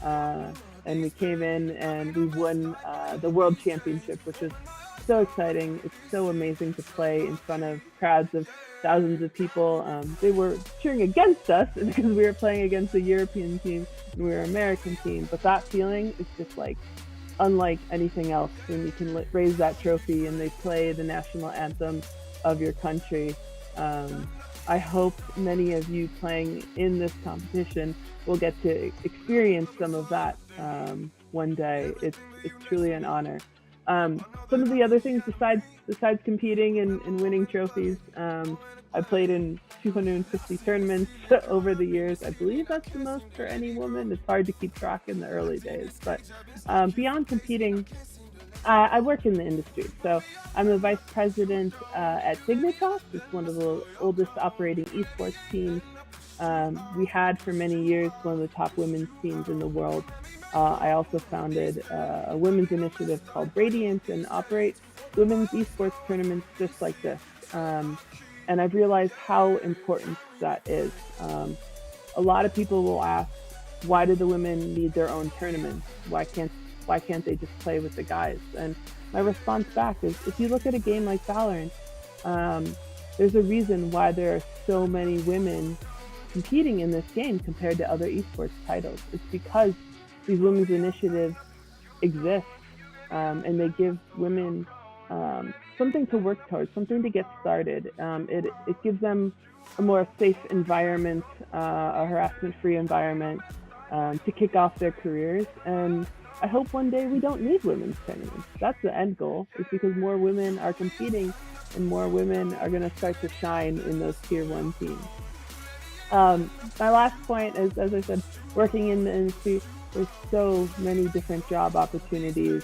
And we came in and we won the World Championship, which was so exciting. It's so amazing to play in front of crowds of thousands of people. They were cheering against us because we were playing against a European team and we were an American team. But that feeling is just like unlike anything else when you can raise that trophy and they play the national anthem of your country. I hope many of you playing in this competition will get to experience some of that one day. It's truly an honor. Some of the other things besides competing and winning trophies, I played in 250 tournaments over the years. I believe that's the most for any woman. It's hard to keep track in the early days, but beyond competing, I work in the industry. So I'm the vice president at Dignitas. It's one of the oldest operating esports teams. We had for many years one of the top women's teams in the world. I also founded a women's initiative called Radiant and operate women's esports tournaments just like this. And I've realized how important that is. A lot of people will ask, why do the women need their own tournaments? Why can't they just play with the guys? And my response back is, if you look at a game like Valorant, there's a reason why there are so many women competing in this game compared to other esports titles. It's because these women's initiatives exist, and they give women something to work towards, something to get started. It gives them a more safe environment, a harassment-free environment to kick off their careers. And I hope one day we don't need women's tournaments. That's the end goal, is because more women are competing and more women are going to start to shine in those tier 1 teams. My last point is, as I said, working in the industry, there's so many different job opportunities.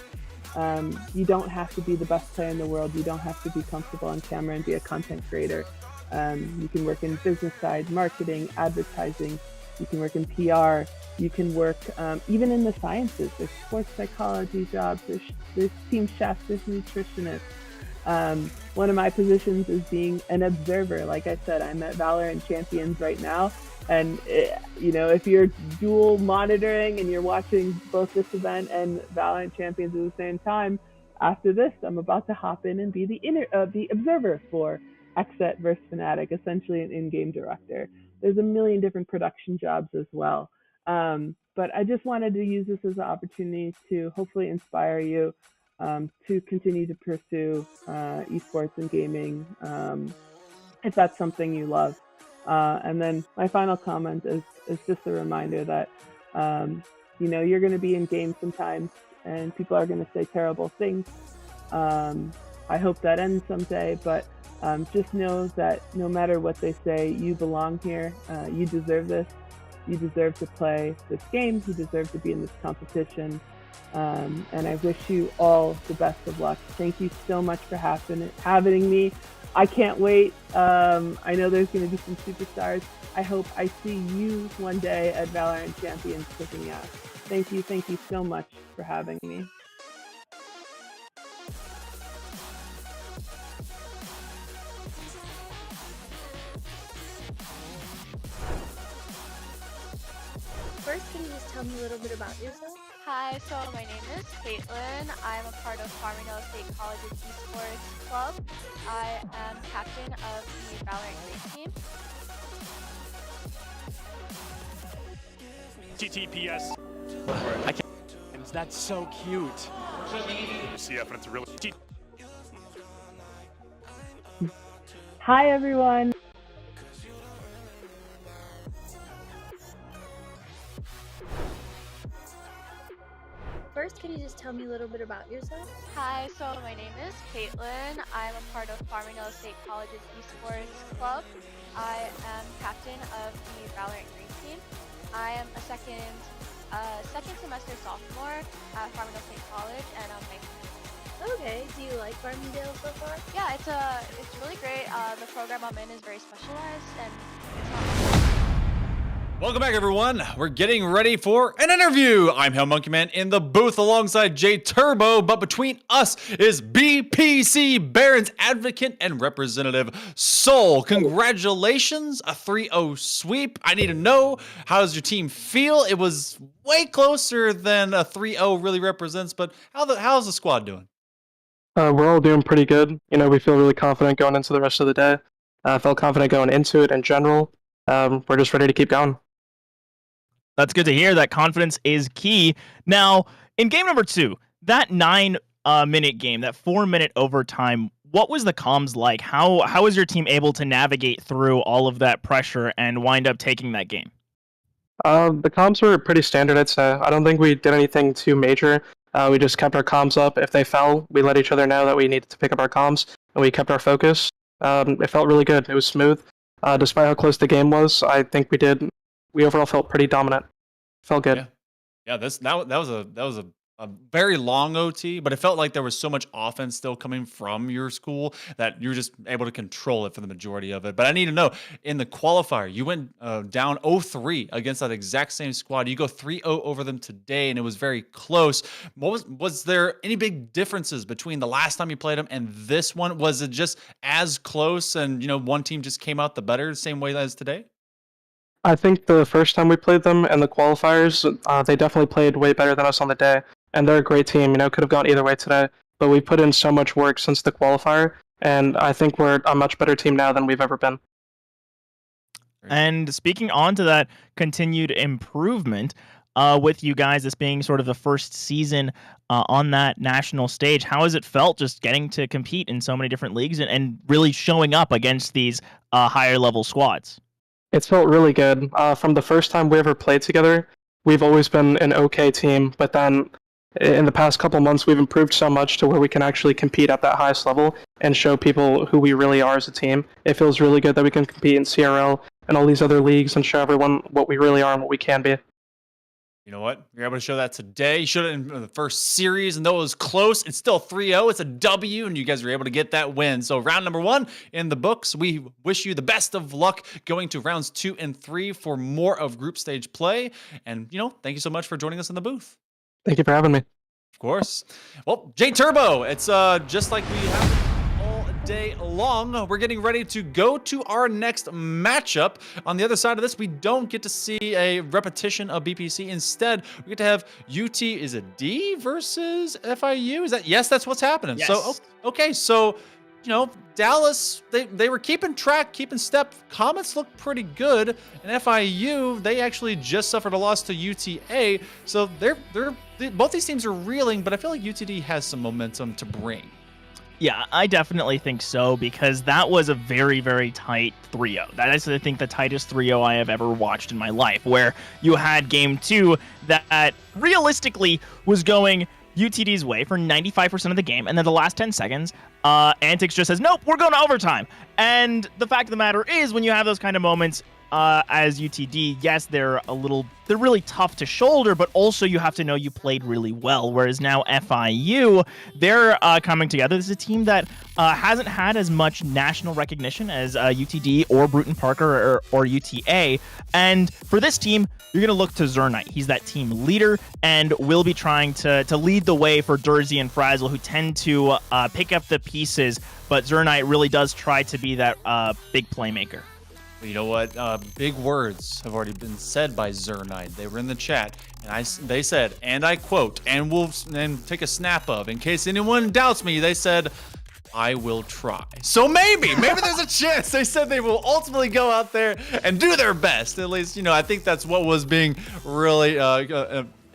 You don't have to be the best player in the world. You don't have to be comfortable on camera and be a content creator. You can work in business side, marketing, advertising. You can work in PR. You can work even in the sciences. There's sports psychology jobs. There's team chefs. There's nutritionists. One of my positions is being an observer. Like I said, I'm at Valorant Champions right now. And, if you're dual monitoring and you're watching both this event and Valorant Champions at the same time, after this, I'm about to hop in and be the observer for Xset versus Fnatic, essentially an in-game director. There's a million different production jobs as well. But I just wanted to use this as an opportunity to hopefully inspire you to continue to pursue esports and gaming if that's something you love. And then my final comment is just a reminder that, you're going to be in games sometimes and people are going to say terrible things. I hope that ends someday, but just know that no matter what they say, you belong here. You deserve this. You deserve to play this game. You deserve to be in this competition. And I wish you all the best of luck. Thank you so much for having me. I can't wait. I know there's going to be some superstars. I hope I see you one day at Valorant Champions kicking ass. Thank you so much for having me. First, can you just tell me a little bit about yourself? Hi, so my name is Caitlin. I'm a part of Farmingdale State College's esports club. I am captain of the Valorant Greece team. TTPS. I can't. And that's so cute. CF, and it's really. Hi, everyone. First, can you just tell me a little bit about yourself? Hi, so my name is Caitlin. I'm a part of Farmingdale State College's esports club. I am captain of the Valorant Greece team. I am a second semester sophomore at Farmingdale State College, and I'm 19. Okay, do you like Farmingdale so far? Yeah, it's really great. The program I'm in is very specialized, and it's not. Welcome back, everyone. We're getting ready for an interview. I'm Hell Monkey Man in the booth alongside J Turbo, but between us is BPC Barron's advocate and representative Soul. Congratulations, a 3-0 sweep. I need to know, how does your team feel? It was way closer than a 3-0 really represents, but how's the squad doing? We're all doing pretty good. We feel really confident going into the rest of the day. I felt confident going into it in general. We're just ready to keep going. That's good to hear. That confidence is key. Now, in game number 2, that 9-minute game, that 4-minute overtime, what was the comms like? How was your team able to navigate through all of that pressure and wind up taking that game? The comms were pretty standard, I'd say. I don't think we did anything too major. We just kept our comms up. If they fell, we let each other know that we needed to pick up our comms, and we kept our focus. It felt really good. It was smooth. Despite how close the game was, I think we overall felt pretty dominant. Felt good. Yeah, that was a very long OT, but it felt like there was so much offense still coming from your school that you were just able to control it for the majority of it. But I need to know, in the qualifier, you went down 0-3 against that exact same squad. You go 3-0 over them today, and it was very close. Was there any big differences between the last time you played them and this one? Was it just as close, and one team just came out the better, the same way as today? I think the first time we played them in the qualifiers, they definitely played way better than us on the day. And they're a great team, could have gone either way today. But we put in so much work since the qualifier, and I think we're a much better team now than we've ever been. And speaking on to that continued improvement, with you guys, this being sort of the first season on that national stage, how has it felt just getting to compete in so many different leagues and really showing up against these higher level squads? It's felt really good. From the first time we ever played together, we've always been an okay team, but then in the past couple months, we've improved so much to where we can actually compete at that highest level and show people who we really are as a team. It feels really good that we can compete in CRL and all these other leagues and show everyone what we really are and what we can be. You know what? You're able to show that today. You showed it in the first series, and though it was close, it's still 3-0. It's a W, and you guys were able to get that win. So round number 1 in the books. We wish you the best of luck going to rounds 2 and 3 for more of group stage play. And, thank you so much for joining us in the booth. Thank you for having me. Of course. Well, J Turbo, it's just like we have all day long. We're getting ready to go to our next matchup. On the other side of this, we don't get to see a repetition of BPC. Instead, we get to have UT, is it D versus FIU? Yes, that's what's happening. Yes. So, okay, so Dallas, they were keeping track, keeping step. Comets look pretty good, and FIU, they actually just suffered a loss to UTA. So both these teams are reeling, but I feel like UTD has some momentum to bring. Yeah, I definitely think so, because that was a very, very tight 3-0. That is, I think, the tightest 3-0 I have ever watched in my life, where you had game 2 that realistically was going UTD's way for 95% of the game, and then the last 10 seconds, Antics just says, nope, we're going to overtime. And the fact of the matter is, when you have those kind of moments as UTD, yes, they're really tough to shoulder, but also you have to know you played really well. Whereas now FIU, they're coming together. This is a team that hasn't had as much national recognition as UTD or Bruton Parker or UTA. And for this team, you're going to look to Zernite. He's that team leader and will be trying to lead the way for Dursey and Frazzle, who tend to pick up the pieces. But Zernite really does try to be that big playmaker. You know what? Big words have already been said by Zernite. They were in the chat, and they said, and I quote, and we'll take a snap of, in case anyone doubts me, they said, I will try. So maybe there's a chance. They said they will ultimately go out there and do their best. At least, I think that's what was being really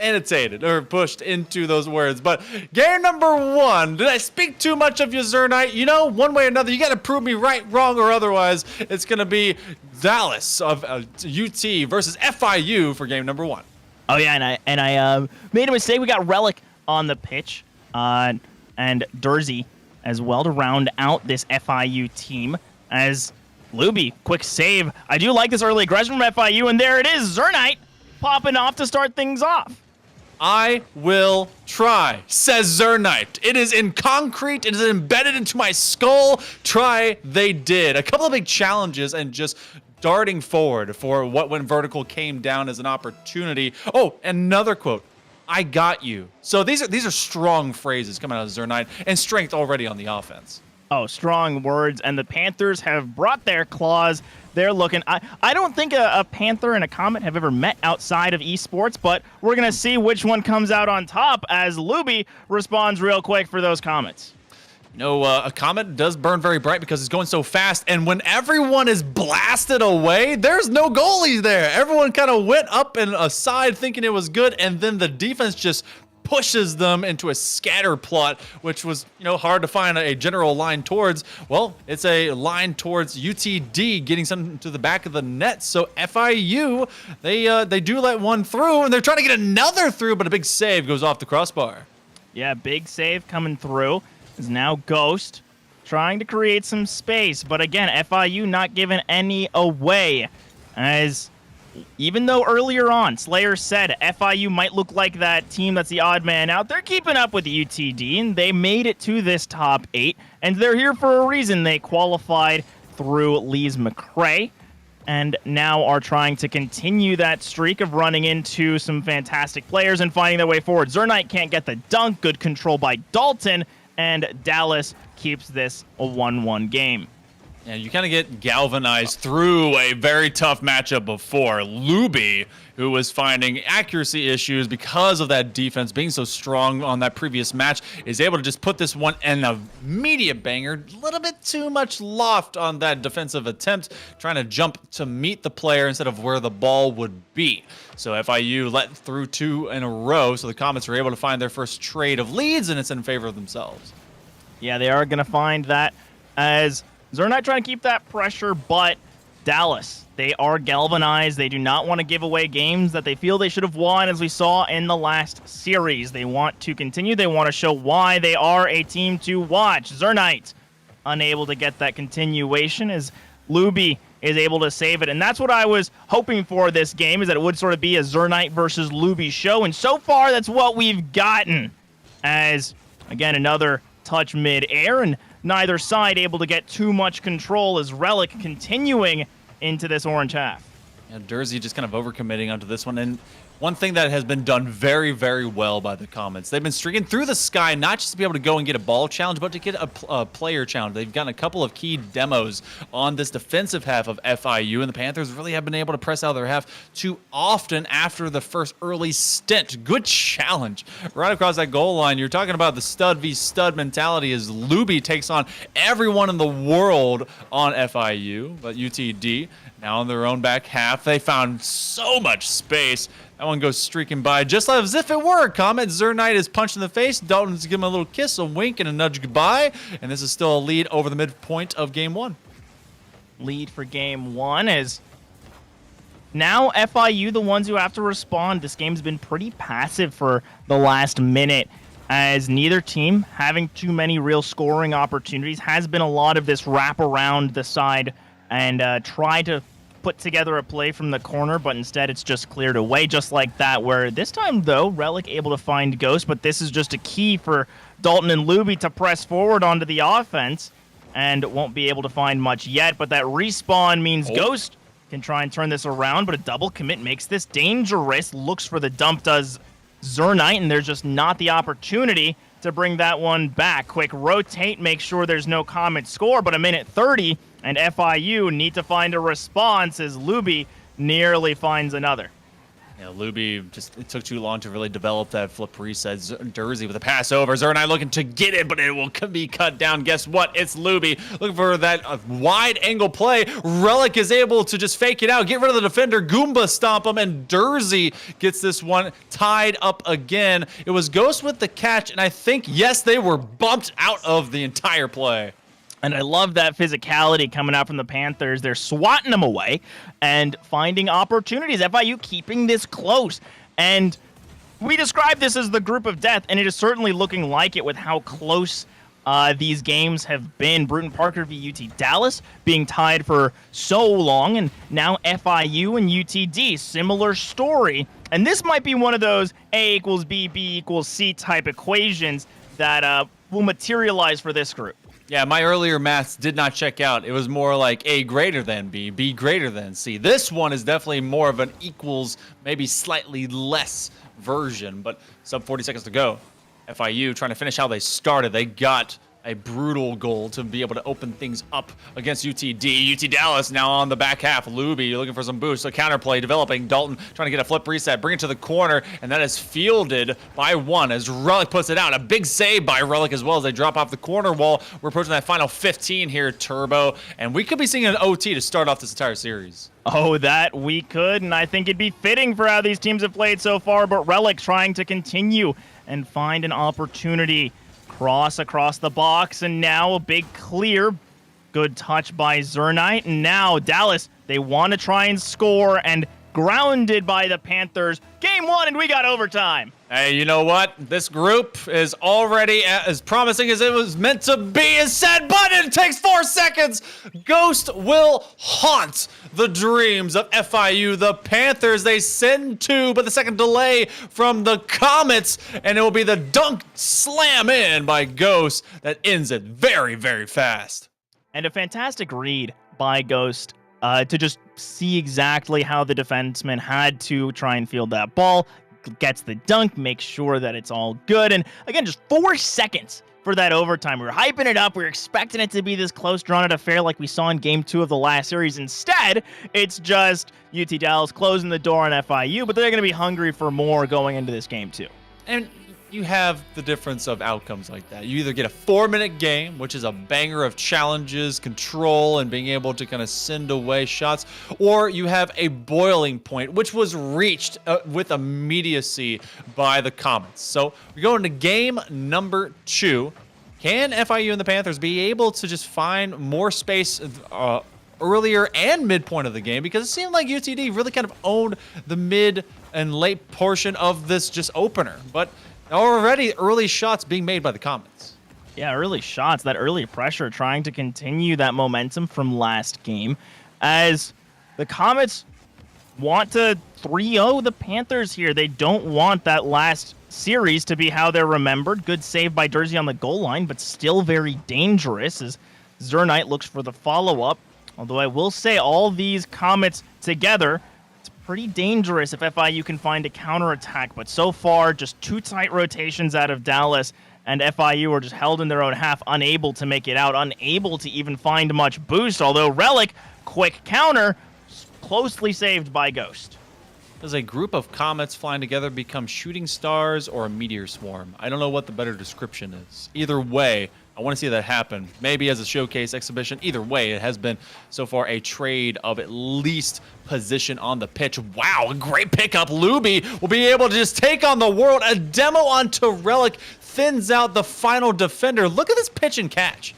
annotated or pushed into those words. But game number 1, did I speak too much of you, Zernite? One way or another, you got to prove me right, wrong, or otherwise. It's going to be Dallas of UT versus FIU for game number 1. Oh yeah, and I made a mistake. We got Relic on the pitch, and Dursey as well to round out this FIU team. As Luby, quick save. I do like this early aggression from FIU, and there it is, Zernite popping off to start things off. I will try, says Zernite. It is in concrete. It is embedded into my skull. Try they did. A couple of big challenges and just darting forward for what went vertical came down as an opportunity. Oh, another quote. I got you. So these are strong phrases coming out of Zernite and strength already on the offense. Oh, strong words. And the Panthers have brought their claws. They're looking. I don't think a Panther and a Comet have ever met outside of esports, but we're going to see which one comes out on top as Luby responds real quick for those Comets. A Comet does burn very bright because it's going so fast, and when everyone is blasted away, there's no goalie there. Everyone kind of went up and aside thinking it was good, and then the defense just pushes them into a scatter plot, which was, hard to find a general line towards. Well, it's a line towards UTD getting something to the back of the net. So FIU, they do let one through, and they're trying to get another through, but a big save goes off the crossbar. Yeah, big save coming through is now Ghost trying to create some space. But again, FIU not giving any away, as even though earlier on Slayer said FIU might look like that team that's the odd man out, they're keeping up with UTD, and they made it to this top 8, and they're here for a reason. They qualified through Lee's McRae, and now are trying to continue that streak of running into some fantastic players and finding their way forward. Zernite can't get the dunk, good control by Dalton, and Dallas keeps this a 1-1 game. Yeah, you kind of get galvanized through a very tough matchup before. Luby, who was finding accuracy issues because of that defense being so strong on that previous match, is able to just put this one in a immediate banger. A little bit too much loft on that defensive attempt, trying to jump to meet the player instead of where the ball would be. So FIU let through 2 in a row, so the Comets are able to find their first trade of leads, and it's in favor of themselves. Yeah, they are going to find that, as Zernite trying to keep that pressure, but Dallas, they are galvanized. They do not want to give away games that they feel they should have won, as we saw in the last series. They want to continue. They want to show why they are a team to watch. Zernite unable to get that continuation, as Luby is able to save it. And that's what I was hoping for this game, is that it would sort of be a Zernite versus Luby show. And so far, that's what we've gotten, as, again, another touch mid-air, and neither side able to get too much control, as Relic continuing into this orange half. Yeah, Dersey just kind of overcommitting onto this one. And one thing that has been done very, very well by the Comets, they've been streaking through the sky, not just to be able to go and get a ball challenge, but to get a player challenge. They've gotten a couple of key demos on this defensive half of FIU, and the Panthers really have been able to press out of their half too often after the first early stint. Good challenge right across that goal line. You're talking about the stud v stud mentality, as Luby takes on everyone in the world on FIU, but UTD now on their own back half. They found so much space. That one goes streaking by just as if it were a Comet. Zernite is punched in the face. Dalton's giving him a little kiss, a wink, and a nudge goodbye. And this is still a lead over the midpoint of Game 1. Lead for Game 1 is now FIU the ones who have to respond. This game's been pretty passive for the last minute, as neither team having too many real scoring opportunities. Has been a lot of this wrap around the side and try to put together a play from the corner, but instead it's just cleared away just like that, where this time, though, Relic able to find Ghost, but this is just a key for Dalton and Luby to press forward onto the offense, and won't be able to find much yet, but that respawn means Ghost can try and turn this around, but a double commit makes this dangerous. Looks for the dump, does Zernite, and there's just not the opportunity to bring that one back. Quick rotate, make sure there's no Comet score, but a minute 30, and FIU need to find a response, as Luby nearly finds another. Yeah, Luby it took too long to really develop that flip reset. Dersey with a pass over. Zernite looking to get it, but it will be cut down. Guess what? It's Luby looking for that wide angle play. Relic is able to just fake it out, get rid of the defender, Goomba stomp him, and Dersey gets this one tied up again. It was Ghost with the catch, and I think, yes, they were bumped out of the entire play. And I love that physicality coming out from the Panthers. They're swatting them away and finding opportunities. FIU keeping this close. And we describe this as the group of death, and it is certainly looking like it with how close these games have been. Bruton Parker v UT Dallas being tied for so long, and now FIU and UTD, similar story. And this might be one of those A equals B, B equals C type equations that will materialize for this group. Yeah, my earlier maths did not check out. It was more like A greater than B, B greater than C. This one is definitely more of an equals, maybe slightly less version, but sub 40 seconds to go. FIU trying to finish how they started. They got a brutal goal to be able to open things up against UTD. UT Dallas now on the back half. Luby looking for some boost. A counterplay developing. Dalton trying to get a flip reset, bring it to the corner, and that is fielded by one as Relic puts it out. A big save by Relic as well as they drop off the corner wall. We're approaching that final 15 here, Turbo, and we could be seeing an OT to start off this entire series. Oh, that we could, and I think it'd be fitting for how these teams have played so far, but Relic trying to continue and find an opportunity. Cross across the box, and now a big clear. Good touch by Zernite, and now Dallas, they want to try and score, and grounded by the Panthers. Game 1, and we got overtime. Hey, you know what? This group is already as promising as it was meant to be, is said, but it takes 4 seconds. Ghost will haunt the dreams of FIU. The Panthers, they send 2, but the second delay from the Comets, and it will be the dunk slam in by Ghost that ends it very, very fast. And a fantastic read by Ghost to just see exactly how the defenseman had to try and field that ball. Gets the dunk, makes sure that it's all good. And again, just 4 seconds for that overtime. We were hyping it up. We were expecting it to be this close, drawn-out affair like we saw in Game 2 of the last series. Instead, it's just UT Dallas closing the door on FIU, but they're going to be hungry for more going into this game, too. And you have the difference of outcomes like that. You either get a 4-minute game, which is a banger of challenges, control, and being able to kind of send away shots, or you have a boiling point, which was reached with immediacy by the Comets. So we go into game number 2. Can FIU and the Panthers be able to just find more space earlier and midpoint of the game? Because it seemed like UTD really kind of owned the mid and late portion of this just opener. But already early shots being made by the Comets. Yeah, early shots, that early pressure, trying to continue that momentum from last game as the Comets want to 3-0 the Panthers here. They don't want that last series to be how they're remembered. Good save by Jersey on the goal line, but still very dangerous as Zernite looks for the follow-up. Although I will say all these Comets together, pretty dangerous if FIU can find a counterattack, but so far just 2 tight rotations out of Dallas, and FIU are just held in their own half, unable to make it out, unable to even find much boost, although Relic, quick counter, closely saved by Ghost. Does a group of comets flying together become shooting stars or a meteor swarm? I don't know what the better description is. Either way, I want to see that happen. Maybe as a showcase exhibition. Either way, it has been so far a trade of at least position on the pitch. Wow, a great pickup. Luby will be able to just take on the world. A demo onto Relic thins out the final defender. Look at this pitch and catch.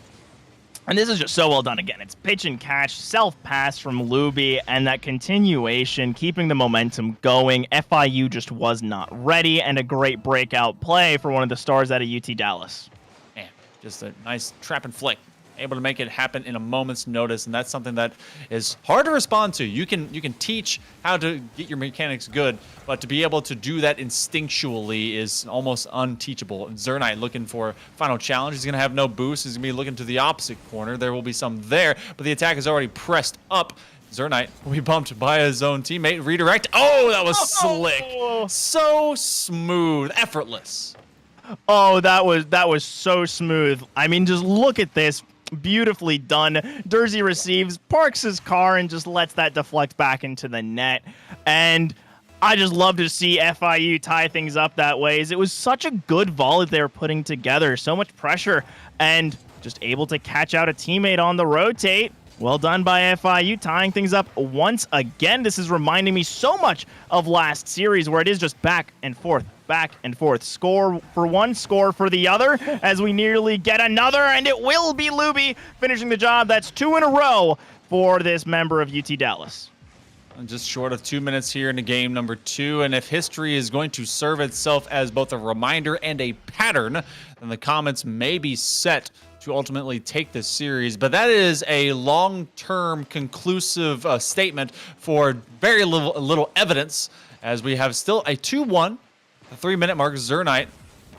And this is just so well done again. It's pitch and catch, self-pass from Luby, and that continuation, keeping the momentum going. FIU just was not ready, and a great breakout play for one of the stars out of UT Dallas. Man, just a nice trap and flick. Able to make it happen in a moment's notice, and that's something that is hard to respond to. You can teach how to get your mechanics good, but to be able to do that instinctually is almost unteachable. And Zernite looking for final challenge. He's going to have no boost. He's going to be looking to the opposite corner. There will be some there, but the attack is already pressed up. Zernite will be bumped by his own teammate. Redirect. Oh, that was slick. So smooth. Effortless. Oh, that was so smooth. I mean, just look at this. Beautifully done. Jersey receives, parks his car, and just lets that deflect back into the net. And I just love to see FIU tie things up that way. It was such a good volley they were putting together. So much pressure, and just able to catch out a teammate on the rotate. Well done by FIU, tying things up once again. This is reminding me so much of last series where it is just back and forth. Score for one, score for the other, as we nearly get another, and it will be Luby finishing the job. That's 2 in a row for this member of UT Dallas. And just short of 2 minutes here into game number 2, and if history is going to serve itself as both a reminder and a pattern, then the Comets may be set to ultimately take this series. But that is a long-term conclusive statement for very little evidence, as we have still a 2-1. The 3-minute mark. Zernite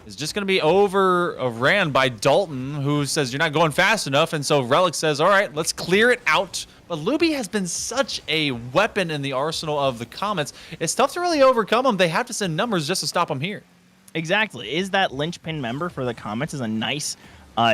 is just going to be overran by Dalton, who says you're not going fast enough, and so Relic says, all right, let's clear it out. But Luby has been such a weapon in the arsenal of the Comets. It's tough to really overcome them. They have to send numbers just to stop them here. Exactly. Is that linchpin member for the Comets is a nice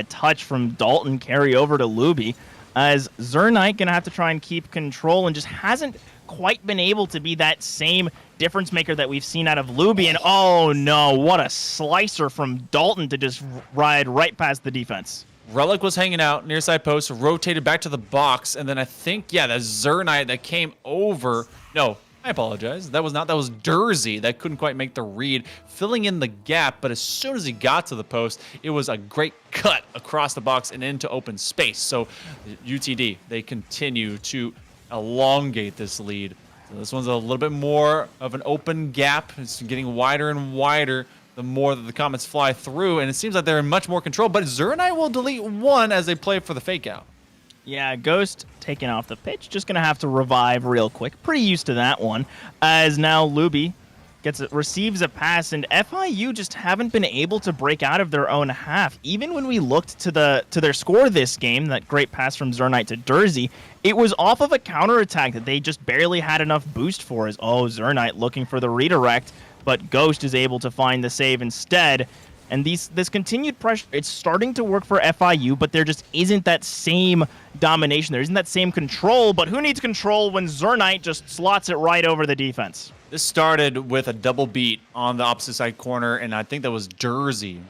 touch from Dalton carry over to Luby, as Zernite gonna have to try and keep control and just hasn't quite been able to be that same difference maker that we've seen out of Luby. And oh no, what a slicer from Dalton to just ride right past the defense. Relic was hanging out near side post, rotated back to the box, and then I think, yeah, that Zernite that came over. No, I apologize. That was not. That was Dersey that couldn't quite make the read, filling in the gap. But as soon as he got to the post, it was a great cut across the box and into open space. So UTD, they continue to elongate this lead. So this one's a little bit more of an open gap. It's getting wider and wider the more that the Comets fly through, and it seems like they're in much more control. But Zernite will delete one as they play for the fake out. Yeah, Ghost taken off the pitch. Just going to have to revive real quick. Pretty used to that one. As now Luby receives a pass, and FIU just haven't been able to break out of their own half. Even when we looked to their score this game, that great pass from Zernite to Dersey, it was off of a counterattack that they just barely had enough boost for. As Zernite looking for the redirect, but Ghost is able to find the save instead. And this continued pressure, it's starting to work for FIU, but there just isn't that same domination. There isn't that same control, but who needs control when Zernite just slots it right over the defense? This started with a double beat on the opposite side corner, and I think that was Dersey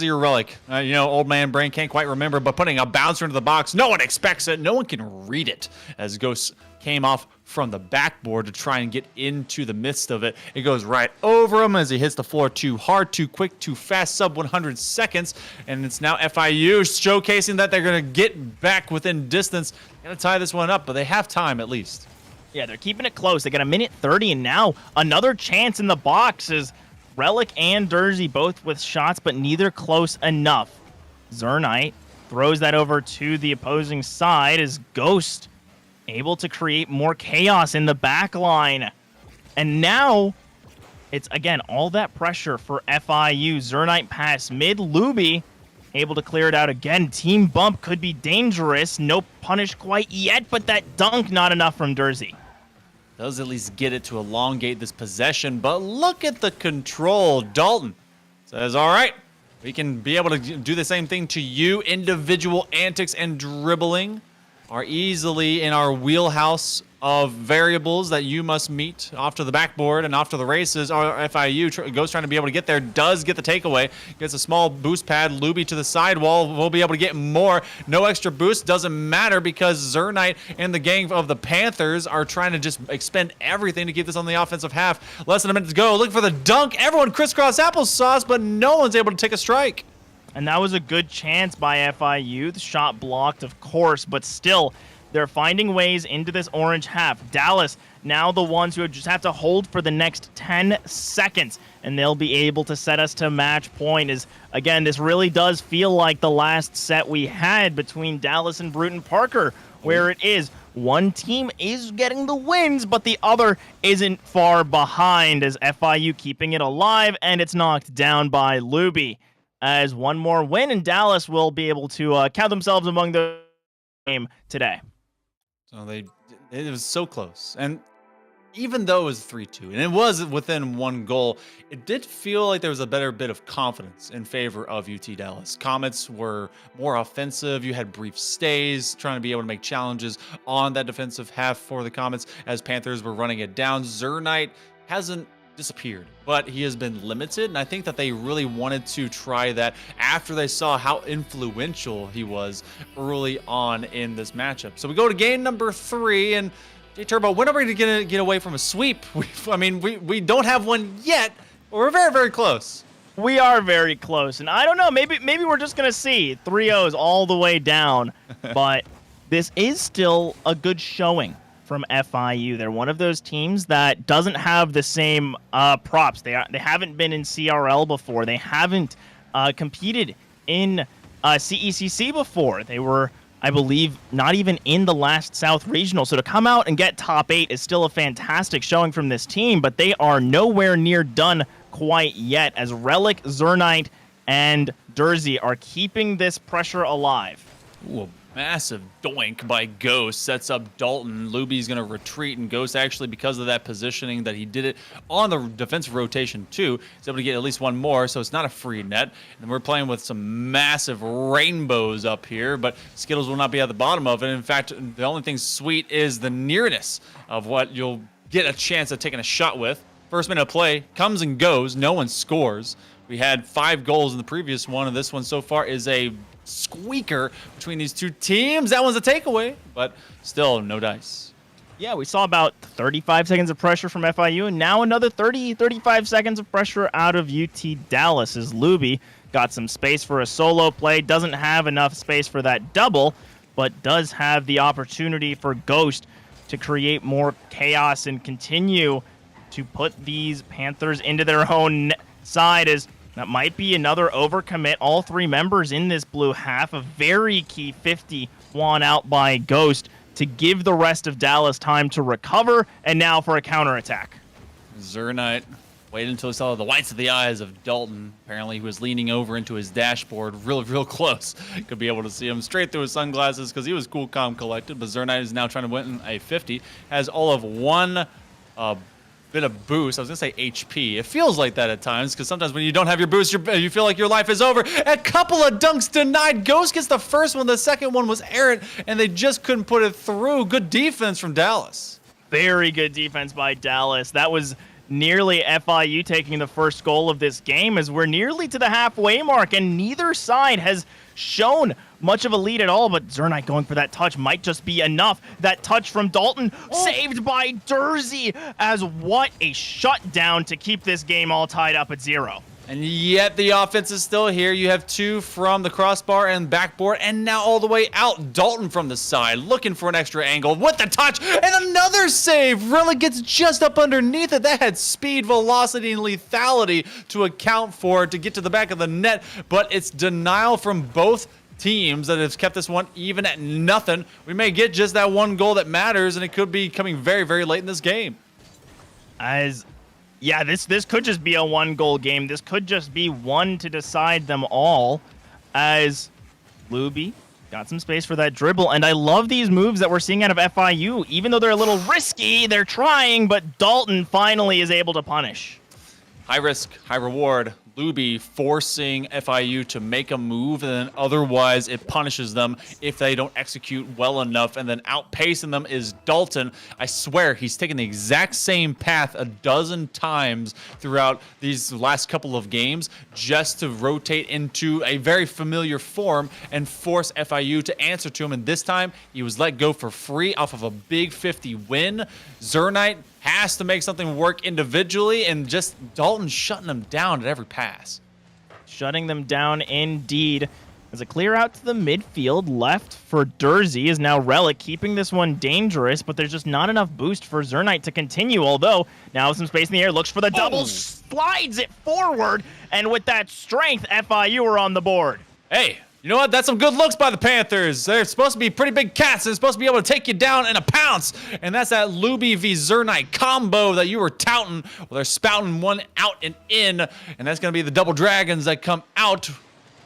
or Relic. Old man brain can't quite remember, but putting a bouncer into the box, no one expects it. No one can read it as Ghost came off from the backboard to try and get into the midst of it. It goes right over him as he hits the floor too hard, too quick, too fast, sub 100 seconds. And it's now FIU showcasing that they're going to get back within distance. Going to tie this one up, but they have time at least. Yeah, they're keeping it close. They got a minute 30, and now another chance in the box is Relic and Dersey both with shots, but neither close enough. Zernite throws that over to the opposing side as Ghost able to create more chaos in the back line. And now it's, again, all that pressure for FIU. Zernite pass mid. Luby able to clear it out again. Team bump could be dangerous. No punish quite yet, but that dunk not enough from Dersey. Does at least get it to elongate this possession, but look at the control. Dalton says, all right, we can be able to do the same thing to you. Individual antics and dribbling are easily in our wheelhouse of variables that you must meet off to the backboard and off to the races. FIU goes trying to be able to get there, does get the takeaway, gets a small boost pad. Luby to the sidewall, will be able to get more. No extra boost, doesn't matter because Zernite and the gang of the Panthers are trying to just expend everything to keep this on the offensive half. Less than a minute to go, looking for the dunk. Everyone crisscross applesauce, but no one's able to take a strike. And that was a good chance by FIU. The shot blocked, of course, but still, they're finding ways into this orange half. Dallas, now the ones who just have to hold for the next 10 seconds, and they'll be able to set us to match point. As again, this really does feel like the last set we had between Dallas and Bruton Parker, where it is one team is getting the wins, but the other isn't far behind, as FIU keeping it alive, and it's knocked down by Luby. As one more win, and Dallas will be able to count themselves among the game today. So it was so close. And even though it was 3-2, and it was within one goal, it did feel like there was a better bit of confidence in favor of UT Dallas. Comets were more offensive. You had brief stays, trying to be able to make challenges on that defensive half for the Comets as Panthers were running it down. Zernite hasn't disappeared, but he has been limited, and I think that they really wanted to try that after they saw how influential he was early on in this matchup. So we go to game number 3, and J Turbo, when are we going to get away from a sweep? We don't have one yet, but we're very, very close. We are very close, and I don't know, maybe we're just going to see 3-0s all the way down, but this is still a good showing from FIU. They're one of those teams that doesn't have the same props. They haven't been in CRL before. They haven't competed in CECC before. They were, I believe, not even in the last South Regional. So to come out and get top 8 is still a fantastic showing from this team, but they are nowhere near done quite yet, as Relic, Zernite, and Dersey are keeping this pressure alive. Ooh, Massive doink by Ghost sets up Dalton. Luby's going to retreat, and Ghost actually, because of that positioning that he did it on the defensive rotation too, is able to get at least one more, so it's not a free net. And we're playing with some massive rainbows up here, but Skittles will not be at the bottom of it. In fact, the only thing sweet is the nearness of what you'll get a chance of taking a shot with. First minute of play comes and goes. No one scores. We had 5 goals in the previous one, and this one so far is a squeaker between these two teams. That one's a takeaway, but still no dice. Yeah, we saw about 35 seconds of pressure from FIU, and now another 35 seconds of pressure out of UT Dallas as Luby got some space for a solo play. Doesn't have enough space for that double, but does have the opportunity for Ghost to create more chaos and continue to put these Panthers into their own side, as that might be another overcommit. All 3 members in this blue half. A very key 50-1 out by Ghost to give the rest of Dallas time to recover, and now for a counterattack. Zernite waited until he saw the whites of the eyes of Dalton. Apparently he was leaning over into his dashboard real close. Could be able to see him straight through his sunglasses because he was cool, calm, collected. But Zernite is now trying to win a 50. Has all of one bit of boost. I was gonna say HP. It feels like that at times because sometimes when you don't have your boost, you feel like your life is over. A couple of dunks denied. Ghost gets the first one. The second one was errant, and they just couldn't put it through. Good defense from Dallas. Very good defense by Dallas. That was nearly FIU taking the first goal of this game, as we're nearly to the halfway mark, and neither side has shown much of a lead at all, but Zernite going for that touch might just be enough. That touch from Dalton, saved by Dursey, as what a shutdown to keep this game all tied up at 0. And yet the offense is still here. You have 2 from the crossbar and backboard, and now all the way out. Dalton from the side, looking for an extra angle with the touch, and another save. Really gets just up underneath it. That had speed, velocity, and lethality to account for to get to the back of the net, but it's denial from both teams that has kept this one even at nothing. We may get just that one goal that matters, and it could be coming very late in this game. Yeah, this could just be a 1-goal game. This could just be one to decide them all, as Luby got some space for that dribble. And I love these moves that we're seeing out of FIU. Even though they're a little risky, they're trying, but Dalton finally is able to punish. High risk, high reward. Luby forcing FIU to make a move, and then otherwise it punishes them if they don't execute well enough, and then outpacing them is Dalton. I swear he's taken the exact same path a dozen times throughout these last couple of games just to rotate into a very familiar form and force FIU to answer to him, and this time he was let go for free off of a big 50 win. Zernite has to make something work individually, and just Dalton shutting them down at every pass. Shutting them down indeed. As a clear out to the midfield, left for Dursey is now Relic, keeping this one dangerous, but there's just not enough boost for Zernite to continue, although now some space in the air, looks for the double, slides it forward, and with that strength, FIU are on the board. Hey, you know what? That's some good looks by the Panthers. They're supposed to be pretty big cats. They're supposed to be able to take you down in a pounce. And that's that Luby v Zernite combo that you were touting. Well, they're spouting one out and in. And that's going to be the double dragons that come out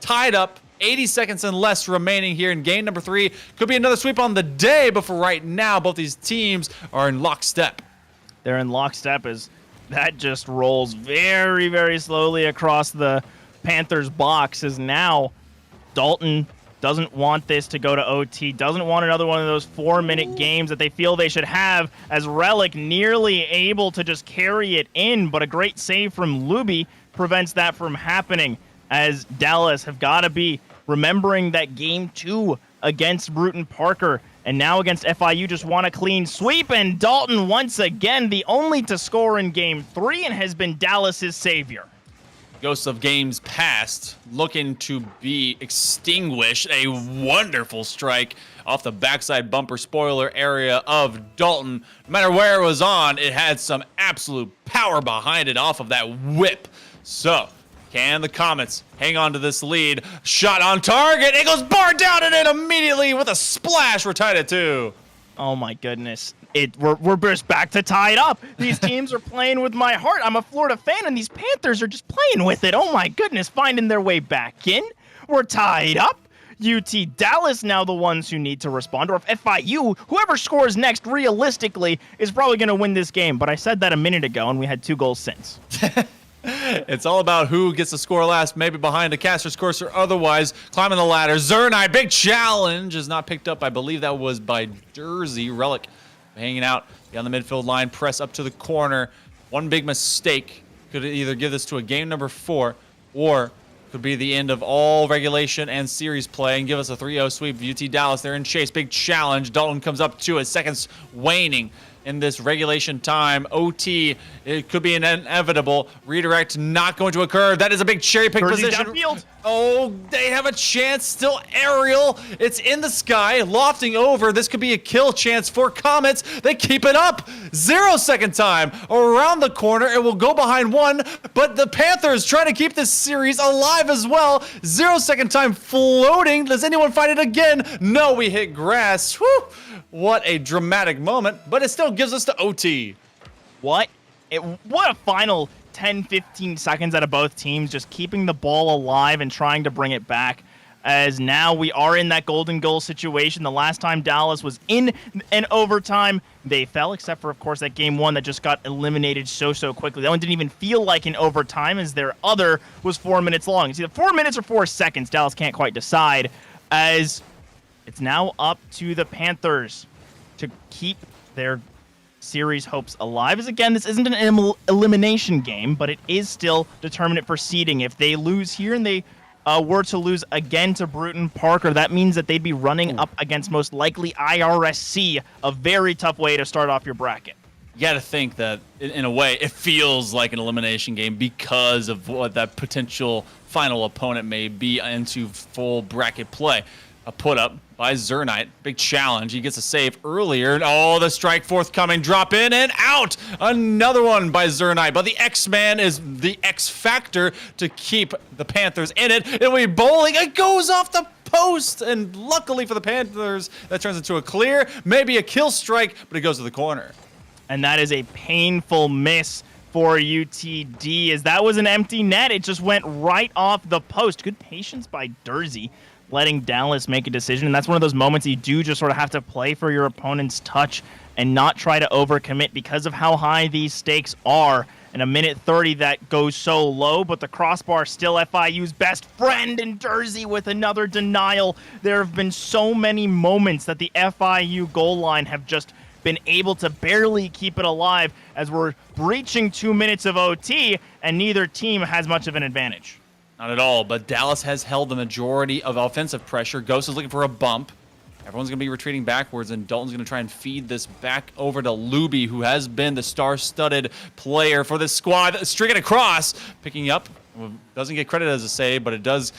tied up. 80 seconds and less remaining here in game number 3. Could be another sweep on the day, but for right now, both these teams are in lockstep. They're in lockstep as that just rolls very slowly across the Panthers box, as now Dalton doesn't want this to go to OT, doesn't want another one of those 4-minute games that they feel they should have, as Relic nearly able to just carry it in, but a great save from Luby prevents that from happening, as Dallas have got to be remembering that game 2 against Bruton Parker, and now against FIU just want a clean sweep, and Dalton once again the only to score in game 3 and has been Dallas's savior. Ghosts of games past looking to be extinguished. A wonderful strike off the backside bumper spoiler area of Dalton. No matter where it was on, it had some absolute power behind it off of that whip. So, can the Comets hang on to this lead? Shot on target. It goes bar down, and then immediately with a splash, we're tied at 2. Oh my goodness. We're just back to tied up. These teams are playing with my heart. I'm a Florida fan, and these Panthers are just playing with it. Oh my goodness, finding their way back in. We're tied up. UT Dallas now the ones who need to respond, or if FIU, whoever scores next, realistically, is probably going to win this game. But I said that a minute ago, and we had 2 goals since. It's all about who gets the score last, maybe behind a caster's course or otherwise. Climbing the ladder. Zernai, big challenge, is not picked up. I believe that was by Jersey. Relic hanging out beyond the midfield line. Press up to the corner. One big mistake could either give this to a game number 4 or could be the end of all regulation and series play and give us a 3-0 sweep of UT Dallas. They're in chase. Big challenge. Dalton comes up to it. Seconds waning in this regulation time. OT, it could be an inevitable. Redirect not going to occur. That is a big cherry pick position. Downfield. Oh, they have a chance. Still aerial. It's in the sky, lofting over. This could be a kill chance for Comets. They keep it up. 0-second time. Around the corner. It will go behind 1, but the Panthers trying to keep this series alive as well. 0-second time floating. Does anyone find it again? No, we hit grass. Whew. What a dramatic moment, but it still gives us the OT. What a final 10-15 seconds out of both teams, just keeping the ball alive and trying to bring it back, as now we are in that golden goal situation. The last time Dallas was in an overtime, they fell, except for, of course, that game 1 that just got eliminated so quickly. That one didn't even feel like an overtime, as their other was 4 minutes long. It's either 4 minutes or 4 seconds. Dallas can't quite decide, as it's now up to the Panthers to keep their series hopes alive. As again, this isn't an elimination game, but it is still determinant for seeding. If they lose here and they were to lose again to Bruton Parker, that means that they'd be running up against most likely IRSC, a very tough way to start off your bracket. You got to think that, in a way, it feels like an elimination game because of what that potential final opponent may be into full bracket play. A put-up by Zernite. Big challenge. He gets a save earlier. Oh, the strike forthcoming. Drop in and out. Another one by Zernite. But the X-Man is the X factor to keep the Panthers in it. It'll be bowling. It goes off the post. And luckily for the Panthers, that turns into a clear. Maybe a kill strike, but it goes to the corner. And that is a painful miss for UTD, as that was an empty net. It just went right off the post. Good patience by Dersey, letting Dallas make a decision. And that's one of those moments you do just sort of have to play for your opponent's touch and not try to overcommit because of how high these stakes are. In a minute 30, that goes so low, but the crossbar still FIU's best friend, and Dersey with another denial. There have been so many moments that the FIU goal line have just been able to barely keep it alive, as we're breaching 2 minutes of OT, and neither team has much of an advantage. Not at all, but Dallas has held the majority of offensive pressure. Ghost is looking for a bump. Everyone's going to be retreating backwards, and Dalton's going to try and feed this back over to Luby, who has been the star-studded player for this squad. Stringing across, picking up. Doesn't get credit as a save, but it does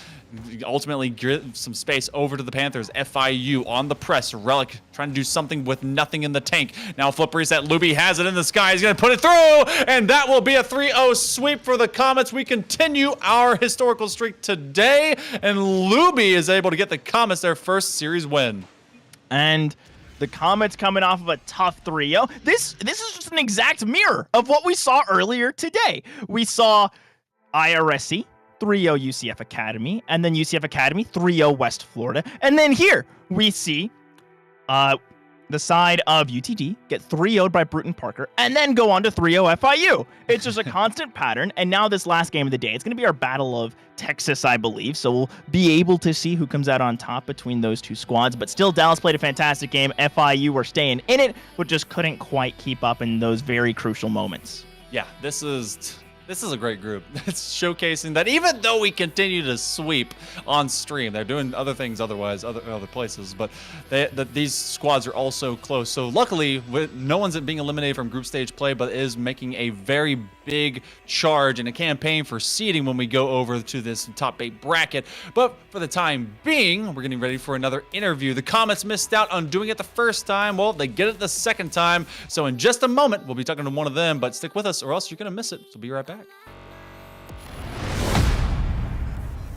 ultimately give some space over to the Panthers. FIU on the press. Relic trying to do something with nothing in the tank. Now flip reset. Luby has it in the sky. He's going to put it through, and that will be a 3-0 sweep for the Comets. We continue our historical streak today, and Luby is able to get the Comets their first series win. And the Comets coming off of a tough 3-0. This is just an exact mirror of what we saw earlier today. We saw IRSC 3-0 UCF Academy, and then UCF Academy 3-0 West Florida. And then here we see the side of UTD get 3-0'd by Bruton Parker, and then go on to 3-0 FIU. It's just a constant pattern, and now this last game of the day, it's going to be our battle of Texas, I believe, so we'll be able to see who comes out on top between those two squads. But still, Dallas played a fantastic game. FIU were staying in it, but just couldn't quite keep up in those very crucial moments. Yeah, this is a great group. It's showcasing that even though we continue to sweep on stream, they're doing other things otherwise, other places, but these squads are also close. So luckily, no one's being eliminated from group stage play, but is making a very big charge in a campaign for seeding when we go over to this top 8 bracket. But for the time being, we're getting ready for another interview. The Comets missed out on doing it the first time. Well, they get it the second time. So in just a moment, we'll be talking to one of them, but stick with us or else you're going to miss it. So be right back.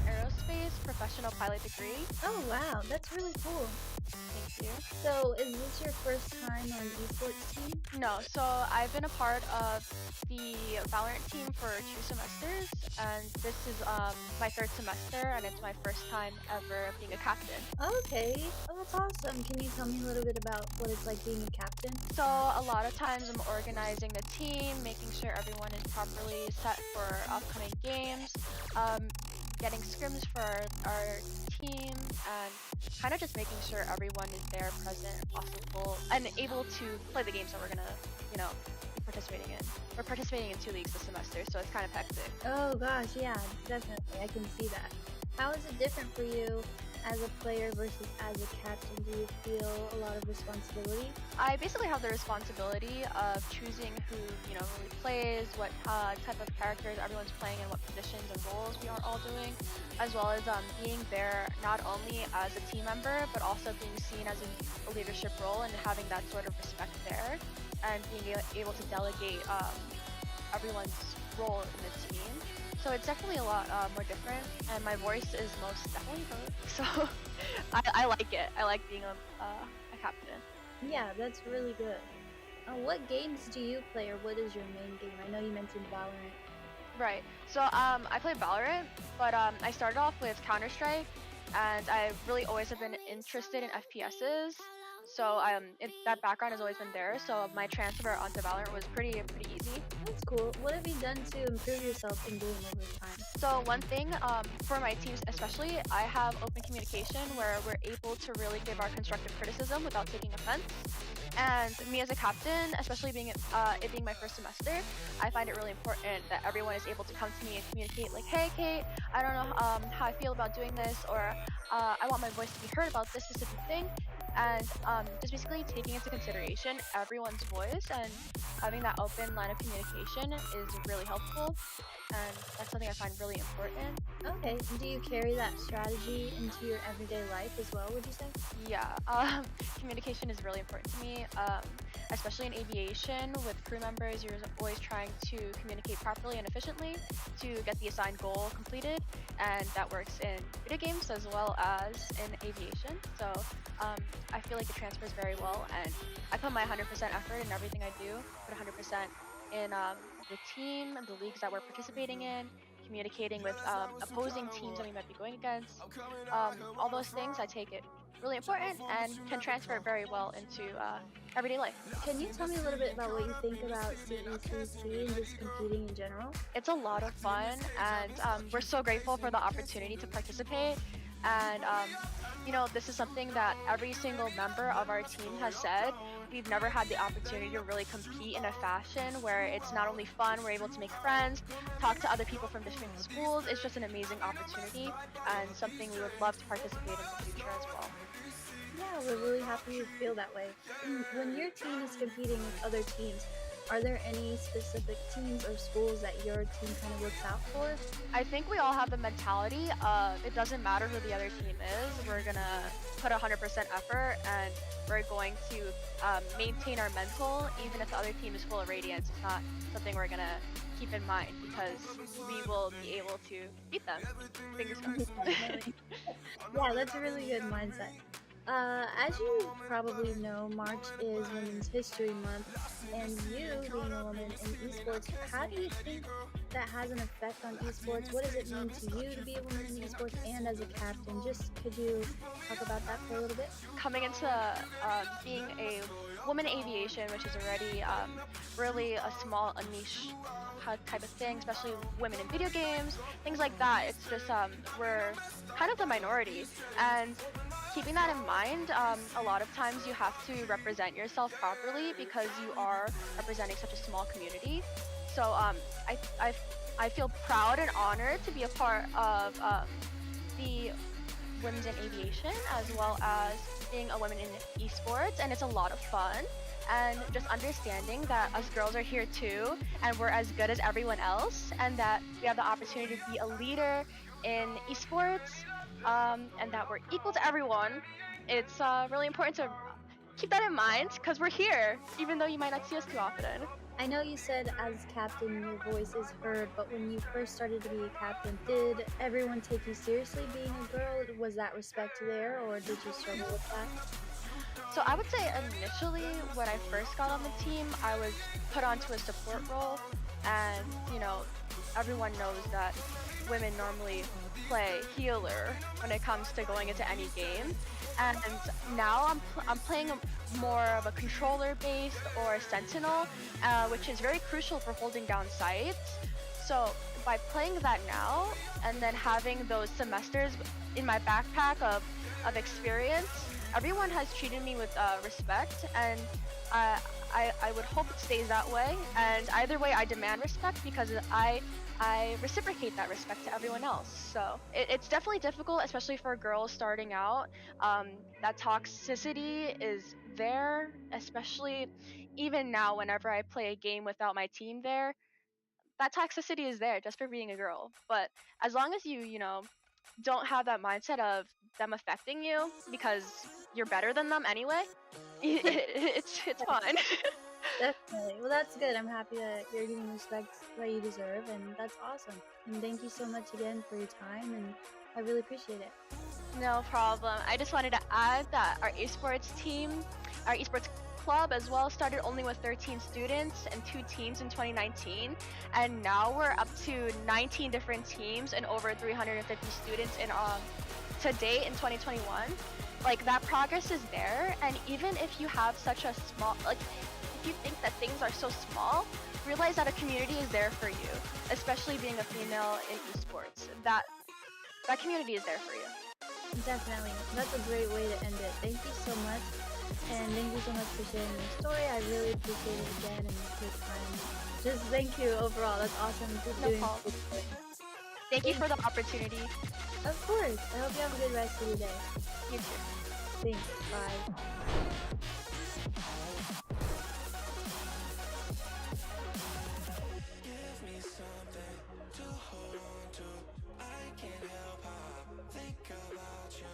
Aerospace professional pilot degree. Oh wow, that's really cool. Thank you. So, is this your first time on an esports team? No, so I've been a part of the Valorant team for 2 semesters, and this is my 3rd semester, and it's my first time ever being a captain. Okay, oh, that's awesome. Can you tell me a little bit about what it's like being a captain? So a lot of times I'm organizing the team, making sure everyone is properly set for upcoming games, getting scrims for our team, and kind of just making sure everyone is there, present, possible, and able to play the games that we're gonna, be participating in. We're participating in 2 leagues this semester, so it's kind of hectic. Oh gosh, yeah, definitely. I can see that. How is it different for you as a player versus as a captain? Do you feel a lot of responsibility? I basically have the responsibility of choosing who, really plays, what type of characters everyone's playing, and what positions and roles we are all doing, as well as being there not only as a team member, but also being seen as a leadership role and having that sort of respect there, and being able to delegate everyone's role in the team. So it's definitely a lot more different, and my voice is most definitely heard. So I like it. I like being a captain. Yeah, that's really good. What games do you play, or what is your main game? I know you mentioned Valorant. Right. So I play Valorant, but I started off with Counter-Strike, and I really always have been interested in FPSs. So that background has always been there. So my transfer onto Valorant was pretty easy. That's cool. What have you done to improve yourself in game over time? So one thing for my teams especially, I have open communication where we're able to really give our constructive criticism without taking offense. And me as a captain, especially it being my first semester, I find it really important that everyone is able to come to me and communicate like, hey Kate, I don't know how I feel about doing this, or I want my voice to be heard about this specific thing. And just basically taking into consideration everyone's voice and having that open line of communication is really helpful, and that's something I find really important. Okay, do you carry that strategy into your everyday life as well, would you say? Yeah, communication is really important to me, especially in aviation with crew members. You're always trying to communicate properly and efficiently to get the assigned goal completed, and that works in video games as well as in aviation. So I feel like it transfers very well, and I put my 100% effort in everything I do, put 100% in the team, the leagues that we're participating in, communicating with opposing teams that we might be going against. All those things, I take it really important and can transfer very well into everyday life. Can you tell me a little bit about what you think about CECC and just competing in general? It's a lot of fun, and we're so grateful for the opportunity to participate. And this is something that every single member of our team has said. We've never had the opportunity to really compete in a fashion where it's not only fun, we're able to make friends, talk to other people from different schools. It's just an amazing opportunity and something we would love to participate in the future as well. Yeah, we're really happy you feel that way. When your team is competing with other teams, are there any specific teams or schools that your team kind of looks out for? I think we all have the mentality of it doesn't matter who the other team is. We're going to put 100% effort, and we're going to maintain our mental even if the other team is full of radiance. It's not something we're going to keep in mind because we will be able to beat them. Fingers crossed. Yeah, that's a really good mindset. As you probably know, March is Women's History Month, and you, being a woman in esports, how do you think that has an effect on esports? What does it mean to you to be a woman in esports and as a captain? Just could you talk about that for a little bit? Coming into being a woman in aviation, which is already really a niche type of thing, especially women in video games, things like that. It's just we're kind of the minority, and keeping that in mind, a lot of times you have to represent yourself properly because you are representing such a small community. So I feel proud and honored to be a part of the Women's in Aviation as well as being a woman in esports, and it's a lot of fun. And just understanding that us girls are here too, and we're as good as everyone else, and that we have the opportunity to be a leader in esports, and that we're equal to everyone. It's really important to keep that in mind because we're here, even though you might not see us too often. I know you said as captain your voice is heard, but when you first started to be a captain, did everyone take you seriously being a girl? Was that respect there, or did you struggle with that? So I would say initially when I first got on the team, I was put onto a support role, and everyone knows that women normally play healer when it comes to going into any game. And now I'm playing more of a controller based or a sentinel, which is very crucial for holding down sites. So by playing that now and then having those semesters in my backpack of experience, everyone has treated me with respect, and I would hope it stays that way. And either way, I demand respect because I reciprocate that respect to everyone else. So it's definitely difficult, especially for girls starting out. That toxicity is there, especially even now whenever I play a game without my team there. That toxicity is there just for being a girl. But as long as you don't have that mindset of them affecting you because you're better than them anyway, it's fine. Definitely. Well, that's good. I'm happy that you're getting respect that you deserve, and that's awesome. And thank you so much again for your time, and I really appreciate it. No problem. I just wanted to add that our esports team, our esports club as well, started only with 13 students and 2 teams in 2019, and now we're up to 19 different teams and over 350 students in to date in 2021. Like, that progress is there, and even if you have such a small, if you think that things are so small, realize that a community is there for you, especially being a female in esports. That community is there for you. Definitely. That's a great way to end it. Thank you so much. And thank you so much for sharing your story. I really appreciate it again, and your time. Just thank you overall. That's awesome. No problem. Thank you for the opportunity. Of course. I hope you have a good rest of your day. You too. Thanks. Bye.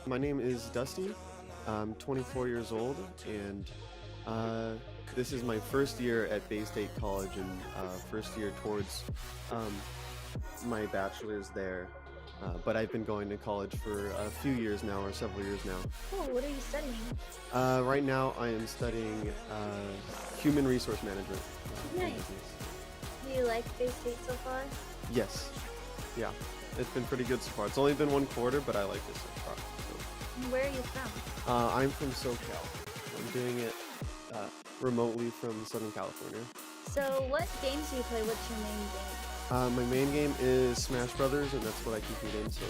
My name is Dusty. I'm 24 years old, and this is my first year at Bay State College, and first year towards my bachelor's there. But I've been going to college for a few years now, or several years now. Cool. What are you studying? Right now, I am studying human resource management. Nice. Do you like Bay State so far? Yes. Yeah. It's been pretty good so far. It's only been 1 quarter, but I like it so far. Where are you from? I'm from SoCal. I'm doing it remotely from Southern California. So what games do you play? What's your main game? My main game is Smash Brothers, and that's what I compete in. So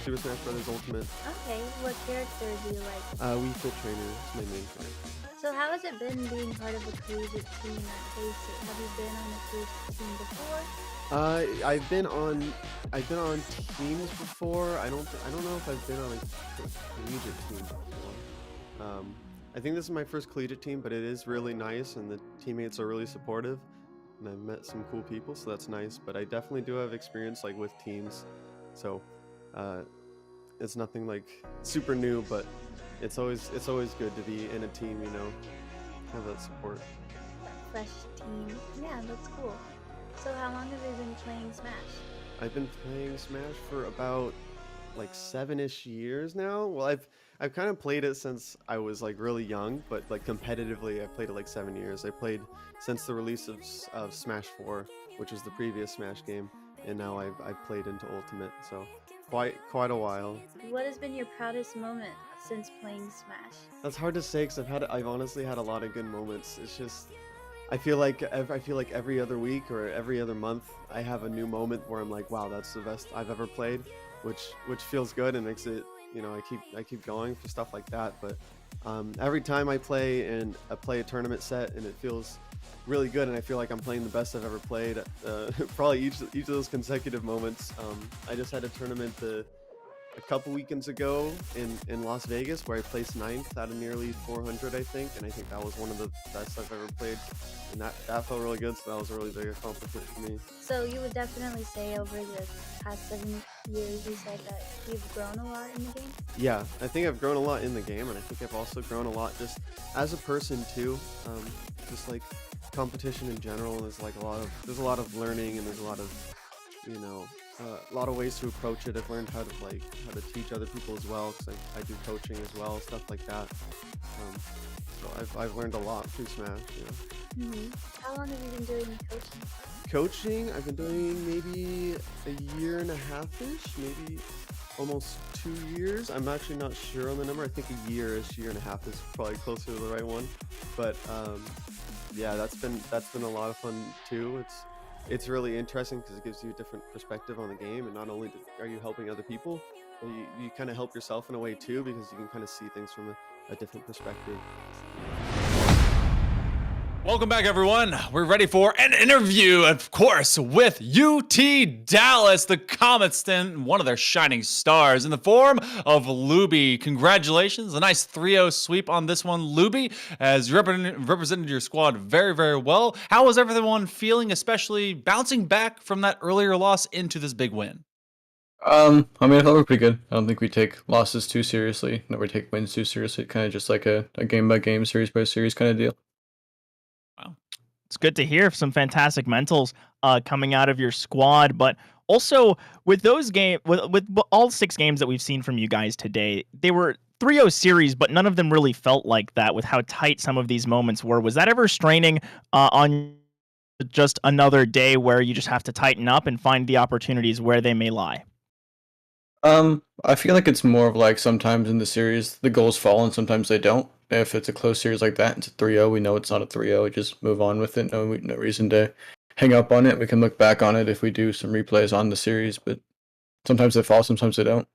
Super Smash Brothers Ultimate. Okay. What character do you like? Wii Fit Trainer is my main character. So how has it been being part of a collegiate team at Bay State? Have you been on a collegiate team before? I've been on teams before. I don't know if I've been on a collegiate team before. I think this is my first collegiate team, but it is really nice, and the teammates are really supportive, and I've met some cool people, so that's nice. But I definitely do have experience with teams, so it's nothing super new, but it's always good to be in a team, have that support. Fresh team. Yeah, that's cool. So how long have you been playing Smash? I've been playing Smash for about 7-ish years now. Well, I've kind of played it since I was really young, but competitively I've played it 7 years. I played since the release of Smash 4, which is the previous Smash game, and now I've played into Ultimate, so quite a while. What has been your proudest moment since playing Smash? That's hard to say because I've honestly had a lot of good moments. It's just I feel like every other week or every other month I have a new moment where I'm like, wow, that's the best I've ever played, which feels good and makes it, I keep going for stuff like that. But every time I play a tournament set and it feels really good and I feel like I'm playing the best I've ever played, probably each of those consecutive moments. I just had a tournament a couple weekends ago in Las Vegas, where I placed 9th out of nearly 400, I think, and I think that was one of the best I've ever played, and that felt really good. So that was a really big accomplishment for me. So you would definitely say over the past 7 years, you said that you've grown a lot in the game? Yeah, I think I've grown a lot in the game, and I think I've also grown a lot just as a person too. Just like competition in general, there's a lot of learning, and there's a lot of, you know, a lot of ways to approach it. I've learned how to teach other people as well, because I do coaching as well, stuff like that. So I've learned a lot through Smash. Yeah. How long have you been doing coaching? Coaching, I've been doing maybe a year and a half-ish, maybe almost 2 years. I'm actually not sure on the number. I think a year-ish, year and a half is probably closer to the right one. But yeah, that's been a lot of fun too. It's really interesting because it gives you a different perspective on the game, and not only are you helping other people, but you kind of help yourself in a way too, because you can kind of see things from a different perspective. Welcome back, everyone. We're ready for an interview, of course, with UT Dallas, the Comet Stint, one of their shining stars in the form of Luby. Congratulations. A nice 3-0 sweep on this one, Luby, as you represented your squad very, very well. How was everyone feeling, especially bouncing back from that earlier loss into this big win? I mean, I thought we were pretty good. I don't think we take losses too seriously. Never take wins too seriously. Kind of just like a game-by-game, series-by-series kind of deal. It's good to hear some fantastic mentals coming out of your squad, but also with those with all 6 games that we've seen from you guys today, they were 3-0 series, but none of them really felt like that with how tight some of these moments were. Was that ever straining on just another day where you just have to tighten up and find the opportunities where they may lie? I feel like it's more of like sometimes in the series the goals fall and sometimes they don't. If it's a close series like that, it's a 3-0, we know it's not a 3-0, just move on with it. No reason to hang up on it. We can look back on it if we do some replays on the series, but sometimes they fall, sometimes they don't.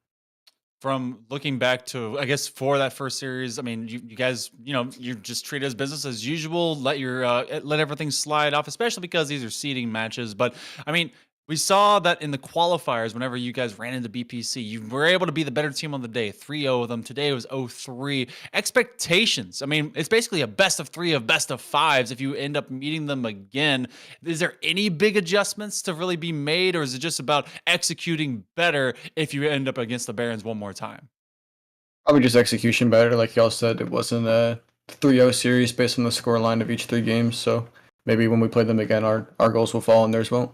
From looking back to, I guess, for that first series, I mean, you guys, you just treat it as business as usual, let everything slide off, especially because these are seeding matches. But I mean, we saw that in the qualifiers, whenever you guys ran into BPC, you were able to be the better team on the day. 3-0 of them. Today it was 0-3. Expectations. I mean, it's basically a best of 3 of best of 5s if you end up meeting them again. Is there any big adjustments to really be made, or is it just about executing better if you end up against the Barons one more time? Probably just execution better. Like y'all said, it wasn't a 3-0 series based on the scoreline of each 3 games. So maybe when we play them again, our goals will fall and theirs won't.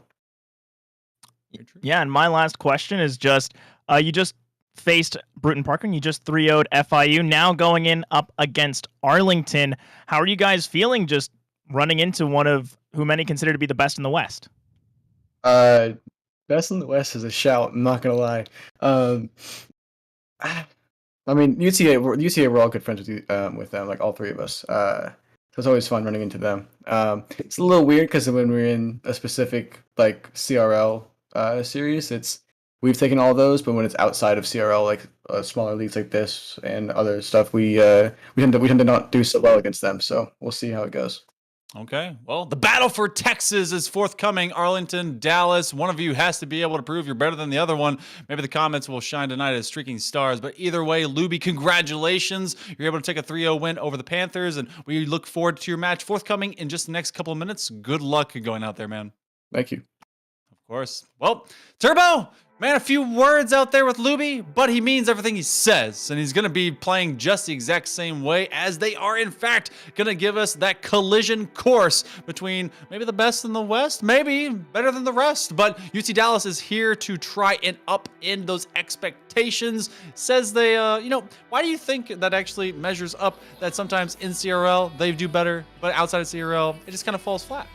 Yeah, and my last question is just, you just faced Bruton Parker and you just 3-0'd FIU, now going in up against Arlington. How are you guys feeling just running into one of who many consider to be the best in the West? Best in the West is a shout, I'm not going to lie. I mean, UTA, we're all good friends with them, like all 3 of us. So it's always fun running into them. It's a little weird because when we're in a specific like CRL series, we've taken all those, but when it's outside of CRL, like smaller leagues like this and other stuff, we tend to not do so well against them. So we'll see how it goes. Okay, well, the battle for Texas is forthcoming. Arlington, Dallas. One of you has to be able to prove you're better than the other one. Maybe the comments will shine tonight as streaking stars. But either way, Luby, congratulations. You're able to take a 3-0 win over the Panthers, and we look forward to your match forthcoming in just the next couple of minutes. Good luck going out there, man. Thank you. Of course. Well, Turbo, man, a few words out there with Luby, but he means everything he says, and he's going to be playing just the exact same way, as they are, in fact, going to give us that collision course between maybe the best in the West, maybe better than the rest, but UT Dallas is here to try and upend those expectations. Says they, why do you think that actually measures up that sometimes in CRL they do better, but outside of CRL it just kind of falls flat?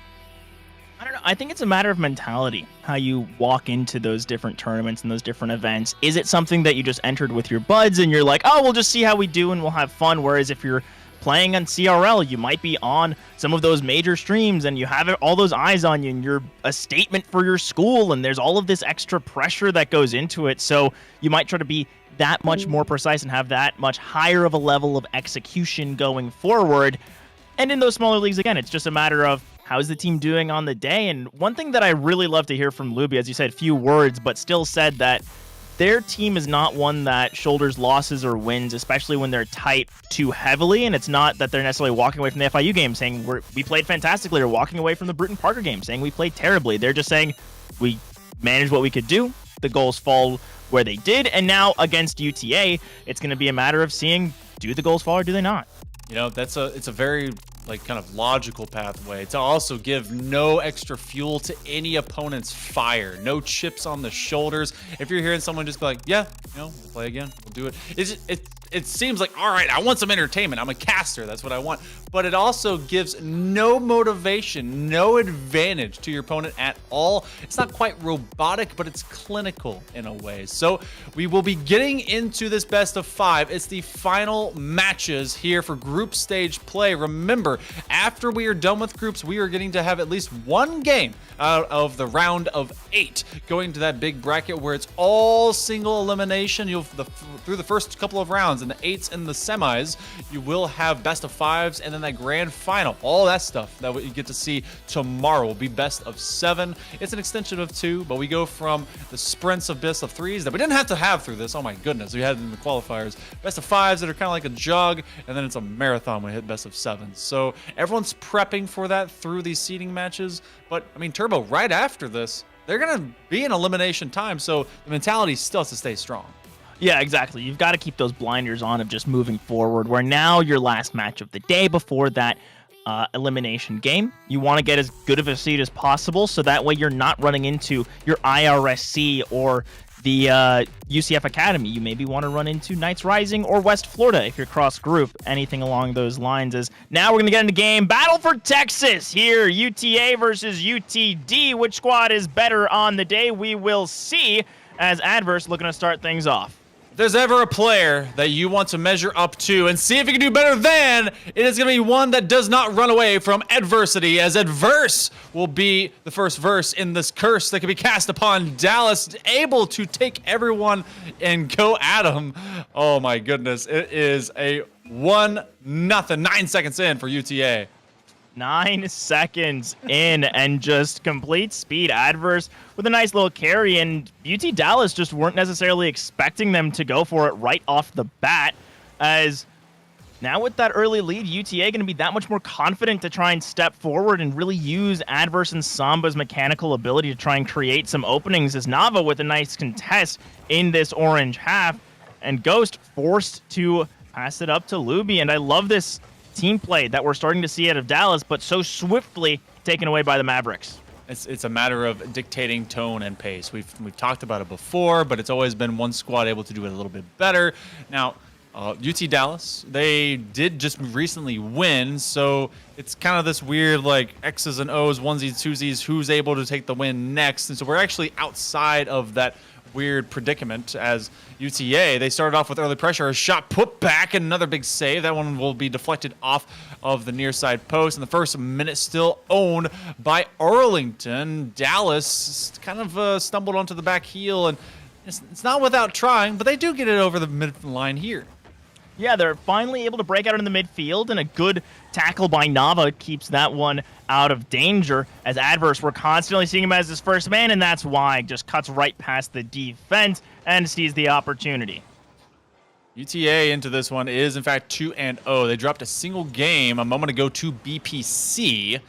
I don't know. I think it's a matter of mentality, how you walk into those different tournaments and those different events. Is it something that you just entered with your buds and you're like, oh, we'll just see how we do and we'll have fun? Whereas if you're playing on CRL, you might be on some of those major streams and you have all those eyes on you and you're a statement for your school and there's all of this extra pressure that goes into it. So you might try to be that much more precise and have that much higher of a level of execution going forward. And in those smaller leagues, again, it's just a matter of how's the team doing on the day. And one thing that I really love to hear from Luby, as you said, few words, but still said that their team is not one that shoulders losses or wins, especially when they're tight too heavily. And it's not that they're necessarily walking away from the FIU game saying we played fantastically, or walking away from the Bruton Parker game saying we played terribly. They're just saying we managed what we could do. The goals fall where they did. And now against UTA, it's going to be a matter of seeing, do the goals fall or do they not? You know, it's a very kind of logical pathway to also give no extra fuel to any opponent's fire, no chips on the shoulders. If you're hearing someone just be like, yeah, we'll play again, we'll do it. It seems like, all right, I want some entertainment. I'm a caster, that's what I want. But it also gives no motivation, no advantage to your opponent at all. It's not quite robotic, but it's clinical in a way. So we will be getting into this best of 5. It's the final matches here for group stage play. Remember, after we are done with groups, we are getting to have at least one game out of the round of 8 going to that big bracket where it's all single elimination. Through the first couple of rounds, in the 8s and the semis, you will have best of 5s, and then that grand final. All that stuff that you get to see tomorrow will be best of 7. It's an extension of 2, but we go from the sprints of best of 3s that we didn't have to have through this. Oh my goodness, we had it in the qualifiers. Best of 5s that are kind of like a jog, and then it's a marathon when we hit best of 7s. So everyone's prepping for that through these seeding matches. But I mean, Turbo, right after this, they're gonna be in elimination time, so the mentality still has to stay strong. Yeah, exactly. You've got to keep those blinders on of just moving forward, where now your last match of the day before that elimination game, you want to get as good of a seed as possible, so that way you're not running into your IRSC or the UCF Academy. You maybe want to run into Knights Rising or West Florida if you're cross-group, anything along those lines. As now we're going to get into game Battle for Texas here, UTA versus UTD. Which squad is better on the day? We will see, as Adverse looking to start things off. If there's ever a player that you want to measure up to and see if you can do better than, it is going to be one that does not run away from adversity, as Adverse will be the first verse in this curse that can be cast upon Dallas, able to take everyone and go at them. Oh my goodness, it is a 1-0, 9 seconds in for UTA. 9 seconds in and just complete speed. Adverse with a nice little carry, and UT Dallas just weren't necessarily expecting them to go for it right off the bat, as now with that early lead, UTA going to be that much more confident to try and step forward and really use Adverse and Samba's mechanical ability to try and create some openings, as Nava with a nice contest in this orange half, and Ghost forced to pass it up to Luby. And I love this team play that we're starting to see out of Dallas, but so swiftly taken away by the Mavericks. It's a matter of dictating tone and pace. We've talked about it before, but it's always been one squad able to do it a little bit better. Now, UT Dallas, they did just recently win, so it's kind of this weird like X's and O's, onesies, twosies, who's able to take the win next. And so we're actually outside of that weird predicament, as UTA, they started off with early pressure, a shot put back, and another big save. That one will be deflected off of the near side post, and the first minute still owned by Arlington. Dallas kind of stumbled onto the back heel, and it's not without trying, but they do get it over the midline here. Yeah, they're finally able to break out in the midfield, and a good tackle by Nava keeps that one out of danger. As Adverse, we're constantly seeing him as his first man, and that's why just cuts right past the defense and sees the opportunity. UTA into this one is, in fact, 2-0. They dropped a single game a moment ago to BPC.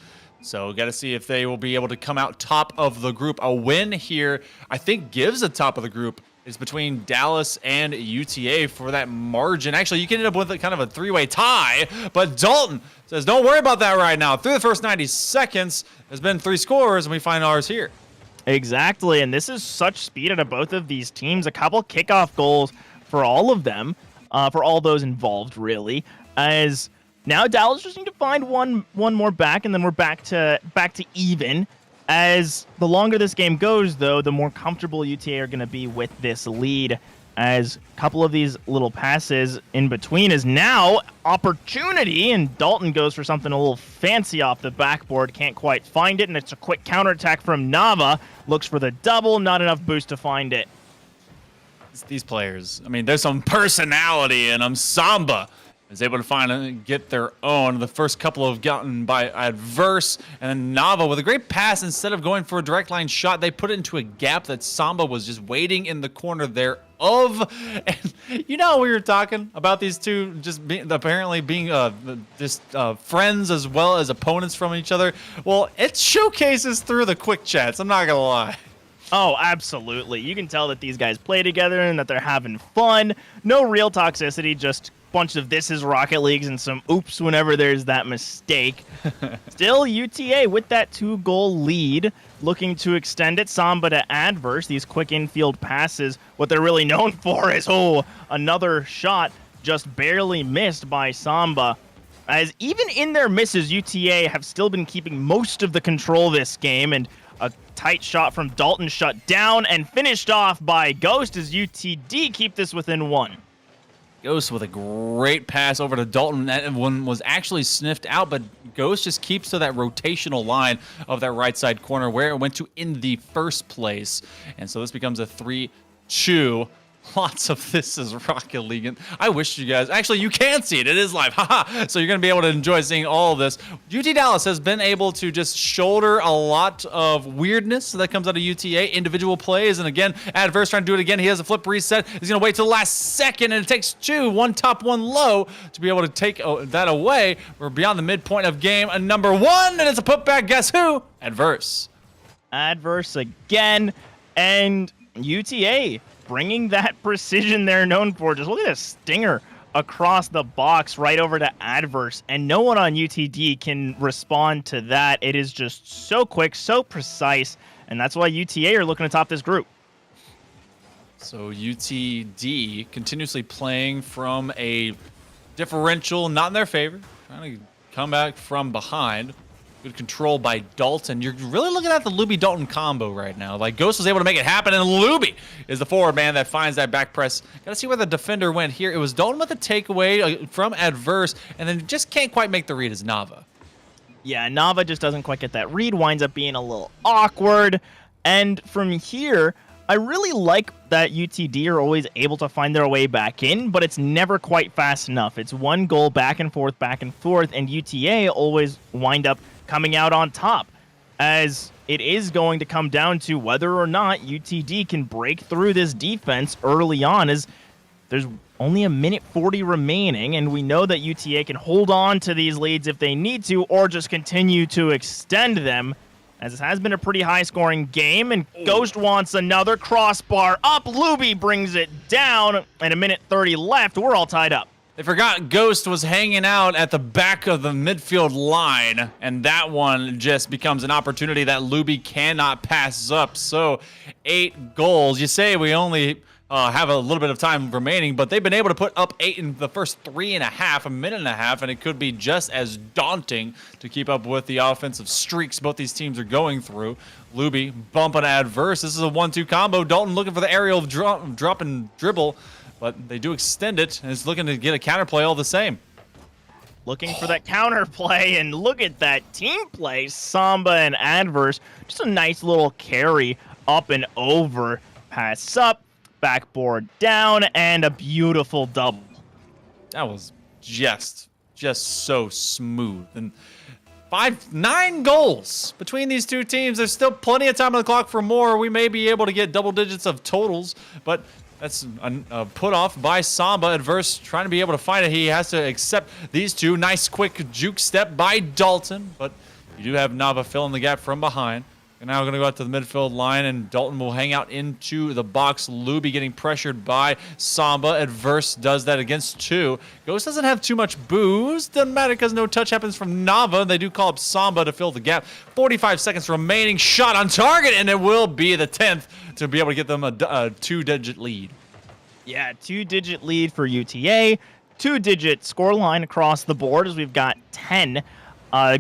So got to see if they will be able to come out top of the group. A win here, I think, gives the top of the group. Is between Dallas and UTA for that margin. Actually, you can end up with kind of a 3-way tie, but Dalton says, don't worry about that right now. Through the first 90 seconds, there's been 3 scores, and we find ours here. Exactly, and this is such speed out of both of these teams. A couple kickoff goals for all of them, for all those involved, really, as now Dallas just need to find one more back, and then we're back to even. As the longer this game goes, though, the more comfortable UTA are going to be with this lead, as a couple of these little passes in between is now opportunity, and Dalton goes for something a little fancy off the backboard, can't quite find it, and it's a quick counterattack from Nava, looks for the double, not enough boost to find it. These players, I mean, there's some personality in them. Samba, is able to get their own. The first couple have gotten by Adverse, and then Nava with a great pass. Instead of going for a direct line shot, they put it into a gap that Samba was just waiting in the corner there of. And we were talking about these two just apparently being friends as well as opponents from each other. Well, it showcases through the quick chats. I'm not gonna lie. Oh, absolutely. You can tell that these guys play together and that they're having fun. No real toxicity, just bunch of this is Rocket Leagues and some oops whenever there's that mistake. Still, UTA with that 2-goal lead, looking to extend it. Samba to Adverse. These quick infield passes, what they're really known for is, another shot just barely missed by Samba. As even in their misses, UTA have still been keeping most of the control this game, and a tight shot from Dalton shut down and finished off by Ghost as UTD keep this within 1. Ghost with a great pass over to Dalton. That one was actually sniffed out, but Ghost just keeps to that rotational line of that right side corner where it went to in the first place. And so this becomes a 3-2. Lots of this is Rocket League. And I wish you guys, actually you can see it. It is live. Haha. So you're going to be able to enjoy seeing all of this. UT Dallas has been able to just shoulder a lot of weirdness that comes out of UTA, individual plays. And again, Adverse trying to do it again. He has a flip reset. He's going to wait till the last second, and it takes 2, 1 top, 1 low to be able to take that away. We're beyond the midpoint of game number 1, and it's a putback. Guess who? Adverse. Adverse again, and UTA bringing that precision they're known for. Just look at this stinger across the box right over to Adverse, and no one on UTD can respond to that. It is just so quick, so precise, and that's why UTA are looking to top this group. So UTD continuously playing from a differential not in their favor, trying to come back from behind. Good control by Dalton. You're really looking at the Luby-Dalton combo right now. Like, Ghost was able to make it happen, and Luby is the forward man that finds that back press. Got to see where the defender went here. It was Dalton with the takeaway from Adverse, and then just can't quite make the read as Nava. Yeah, Nava just doesn't quite get that read, winds up being a little awkward. And from here, I really like that UTD are always able to find their way back in, but it's never quite fast enough. It's one goal back and forth, and UTA always wind up coming out on top, as it is going to come down to whether or not UTD can break through this defense early on, as there's only 1:40 remaining, and we know that UTA can hold on to these leads if they need to, or just continue to extend them, as this has been a pretty high-scoring game, and Ghost wants another crossbar up. Luby brings it down, and 1:30 left. We're all tied up. They forgot Ghost was hanging out at the back of the midfield line, and that one just becomes an opportunity that Luby cannot pass up. So 8 goals. You say we only have a little bit of time remaining, but they've been able to put up 8 in the first 3.5, a minute and a half, and it could be just as daunting to keep up with the offensive streaks both these teams are going through. Luby bumping Adverse. This is a 1-2 combo. Dalton looking for the aerial drop and dribble, but they do extend it, and it's looking to get a counterplay all the same. Looking for that counterplay, and look at that team play. Samba and Adverse. Just a nice little carry up and over. Pass up, backboard down, and a beautiful double. That was just so smooth. And 9 goals between these two teams. There's still plenty of time on the clock for more. We may be able to get double digits of totals, but that's a put off by Samba. Adverse trying to be able to find it. He has to accept these two. Nice quick juke step by Dalton, but you do have Nava filling the gap from behind. And now we're going to go out to the midfield line, and Dalton will hang out into the box. Luby getting pressured by Samba. Adverse does that against 2. Ghost doesn't have too much boost. Doesn't matter because no touch happens from Nava. They do call up Samba to fill the gap. 45 seconds remaining. Shot on target, and it will be the 10th to be able to get them a 2-digit lead. Yeah, 2-digit lead for UTA. 2-digit scoreline across the board, as we've got 10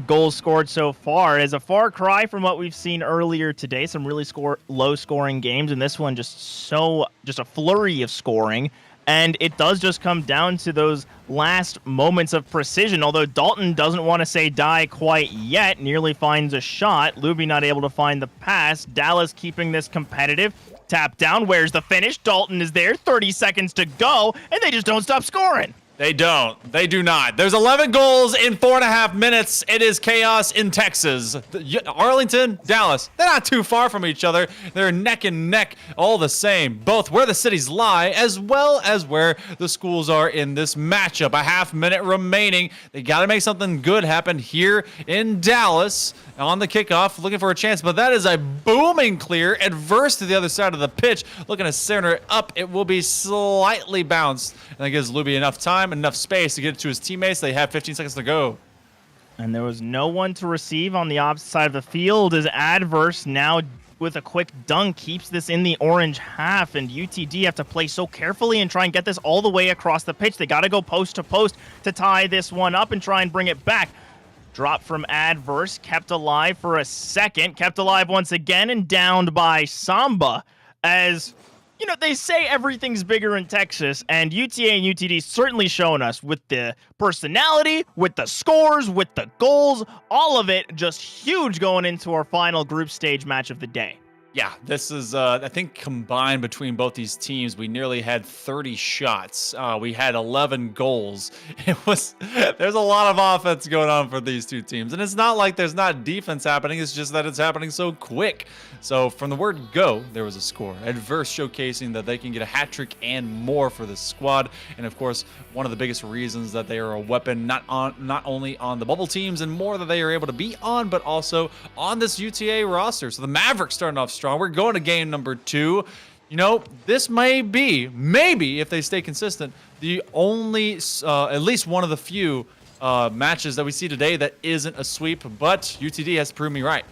goals scored so far. As a far cry from what we've seen earlier today. Some really low-scoring games, and this one just a flurry of scoring. And it does just come down to those last moments of precision. Although Dalton doesn't want to say die quite yet, nearly finds a shot. Luby not able to find the pass. Dallas keeping this competitive. Tap down. Where's the finish? Dalton is there. 30 seconds to go, and they just don't stop scoring. They don't. They do not. There's 11 goals in 4.5 minutes. It is chaos in Texas. Arlington, Dallas, they're not too far from each other. They're neck and neck, all the same. Both where the cities lie, as well as where the schools are in this matchup. A half minute remaining. They got to make something good happen here in Dallas on the kickoff, looking for a chance. But that is a booming clear, adverse to the other side of the pitch. Looking to center it up. It will be slightly bounced. And that gives Luby enough time, enough space to get it to his teammates. They have 15 seconds to go. And there was no one to receive on the opposite side of the field as Adverse now with a quick dunk keeps this in the orange half, and UTD have to play so carefully and try and get this all the way across the pitch. They got to go post to post to tie this one up and try and bring it back. Drop from Adverse, kept alive for a second, kept alive once again, and downed by Samba. As, you know, they say everything's bigger in Texas, and UTA and UTD certainly showing us with the personality, with the scores, with the goals, all of it just huge going into our final group stage match of the day. Yeah, this is, I think, combined between both these teams, we nearly had 30 shots. We had 11 goals. There's a lot of offense going on for these two teams. And it's not like there's not defense happening. It's just that it's happening so quick. So from the word go, there was a score. Adverse showcasing that they can get a hat trick and more for this squad. And of course, one of the biggest reasons that they are a weapon, not only on the bubble teams and more that they are able to be on, but also on this UTA roster. So the Mavericks starting off strong. We're going to game number 2. You know, this may be, maybe if they stay consistent, the only, at least one of the few matches that we see today that isn't a sweep, but UTD has proved me right.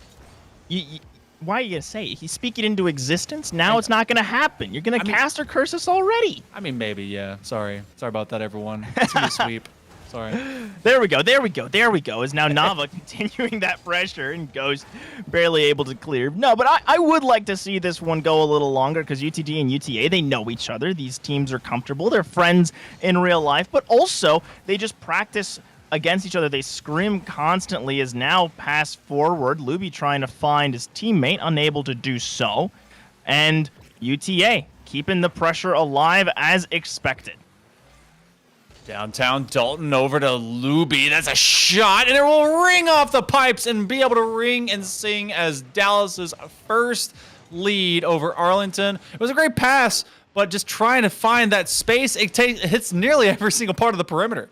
Why are you going to say it? He's speaking into existence? Now it's not going to happen. You're going to cast or curse us already. I mean, maybe, yeah. Sorry about that, everyone. Too sweep. Sorry. There we go. As now Nava continuing that pressure and Ghost barely able to clear. No, but I would like to see this one go a little longer because UTD and UTA, they know each other. These teams are comfortable. They're friends in real life, but also they just practice against each other. They scrim constantly as now pass forward. Luby trying to find his teammate, unable to do so. And UTA keeping the pressure alive as expected. Downtown Dalton over to Luby. That's a shot, and it will ring off the pipes and be able to ring and sing as Dallas's first lead over Arlington. It was a great pass, but just trying to find that space, it hits nearly every single part of the perimeter.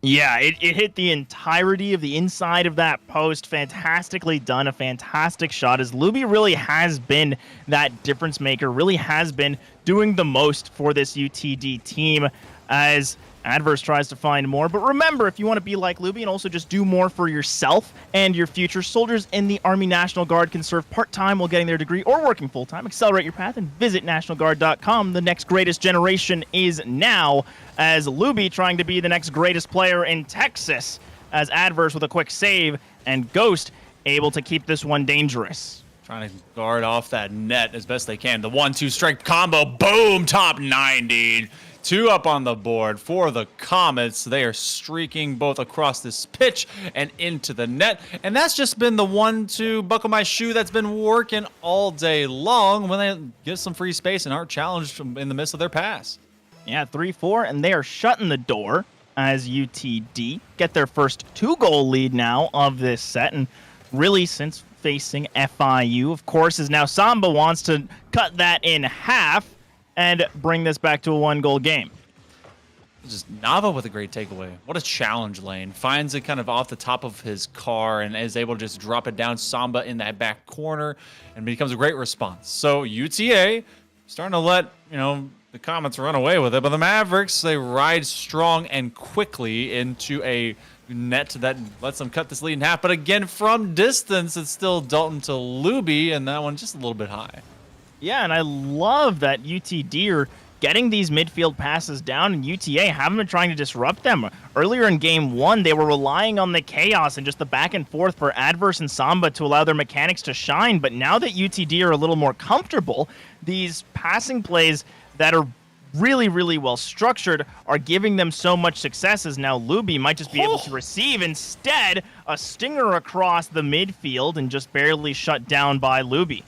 Yeah, it hit the entirety of the inside of that post. Fantastically done, a fantastic shot, as Luby really has been that difference maker, really has been doing the most for this UTD team as Adverse tries to find more. But remember, if you want to be like Luby and also just do more for yourself and your future, soldiers in the Army National Guard can serve part-time while getting their degree or working full-time. Accelerate your path and visit nationalguard.com. The next greatest generation is now, as Luby trying to be the next greatest player in Texas, as Adverse with a quick save and Ghost able to keep this one dangerous. Trying to guard off that net as best they can. The 1-2 strike combo, boom, top 90. 2 up on the board for the Comets. They are streaking both across this pitch and into the net. And that's just been the 1-2 buckle my shoe that's been working all day long when they get some free space and aren't challenged in the midst of their pass. Yeah, 3-4, and they are shutting the door as UTD get their first 2-goal lead now of this set. And really, since facing FIU, of course, is now Samba wants to cut that in half and bring this back to a 1-goal game. Just Nava with a great takeaway. What a challenge lane. Finds it kind of off the top of his car and is able to just drop it down Samba in that back corner and becomes a great response. So UTA starting to let, the Comets run away with it, but the Mavericks, they ride strong and quickly into a net that lets them cut this lead in half. But again, from distance, it's still Dalton to Luby, and that one just a little bit high. Yeah, and I love that UTD are getting these midfield passes down, and UTA haven't been trying to disrupt them. Earlier in Game 1, they were relying on the chaos and just the back and forth for Adverse and Samba to allow their mechanics to shine, but now that UTD are a little more comfortable, these passing plays that are really, really well structured are giving them so much success, as now Luby might just be able to receive. Instead, a stinger across the midfield and just barely shut down by Luby.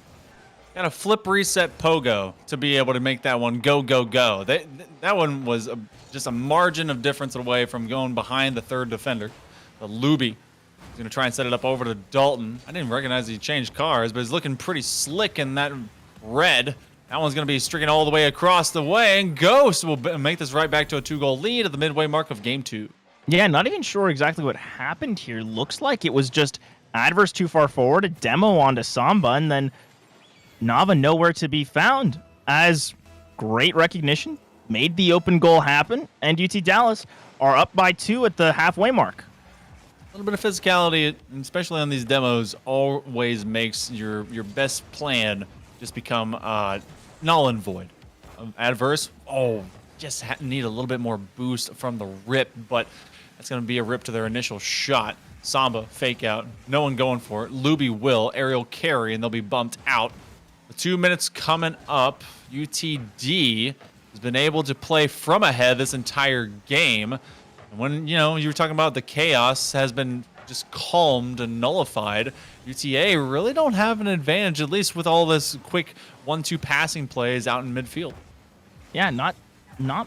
Got a flip reset pogo to be able to make that one go, go, go. That one was just a margin of difference away from going behind the third defender. The Luby is going to try and set it up over to Dalton. I didn't recognize he changed cars, but he's looking pretty slick in that red. That one's going to be streaking all the way across the way, and Ghost will make this right back to a 2-goal lead at the midway mark of game 2. Yeah, not even sure exactly what happened here. Looks like it was just Adverse too far forward, a demo onto Samba, and then Nava nowhere to be found. As great recognition, made the open goal happen, and UT Dallas are up by 2 at the halfway mark. A little bit of physicality, especially on these demos, always makes your best plan just become null and void. Adverse, just need a little bit more boost from the rip, but that's going to be a rip to their initial shot. Samba, fake out, no one going for it. Luby will, aerial carry, and they'll be bumped out. The 2 minutes coming up. UTD has been able to play from ahead this entire game. And when, you were talking about the chaos has been just calmed and nullified, UTA really don't have an advantage, at least with all this quick 1-2 passing plays out in midfield. Yeah, not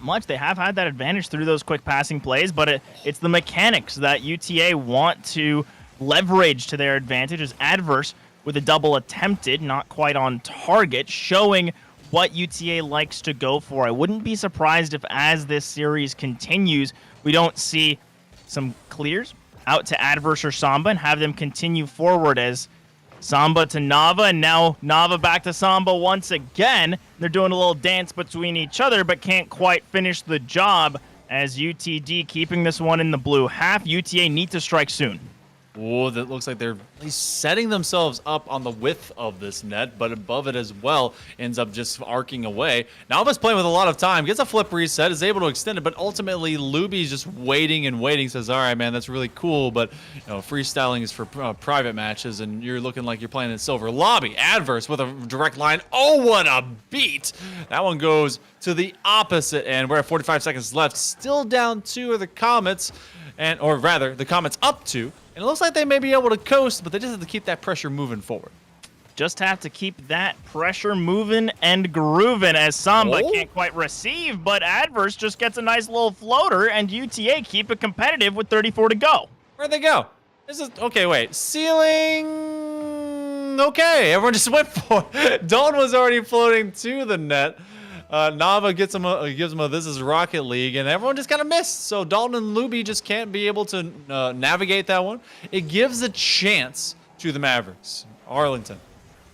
much. They have had that advantage through those quick passing plays, but it's the mechanics that UTA want to leverage to their advantage as Adverse with a double attempted, not quite on target, showing what UTA likes to go for. I wouldn't be surprised if as this series continues, we don't see some clears out to Adverse or Samba and have them continue forward as Samba to Nava, and now Nava back to Samba once again. They're doing a little dance between each other, but can't quite finish the job as UTD keeping this one in the blue half. UTA need to strike soon. Oh, that looks like they're at least setting themselves up on the width of this net, but above it as well ends up just arcing away. Nava's playing with a lot of time, gets a flip reset, is able to extend it, but ultimately Luby's just waiting and waiting, says, all right, man, that's really cool, but freestyling is for private matches, and you're looking like you're playing in silver. Lobby, Adverse with a direct line. Oh, what a beat! That one goes to the opposite end. We're at 45 seconds left. Still down 2 are the Comets, or rather, the Comets up 2. And it looks like they may be able to coast, but they just have to keep that pressure moving forward. Just have to keep that pressure moving and grooving as Samba can't quite receive, but Adverse just gets a nice little floater, and UTA keep it competitive with 34 to go. Where'd they go? Okay, wait. Ceiling. Okay, everyone just went for it. Dalton was already floating to the net. Nava gives him a this is Rocket League, and everyone just kind of missed. So Dalton and Luby just can't be able to navigate that one. It gives a chance to the Mavericks. Arlington.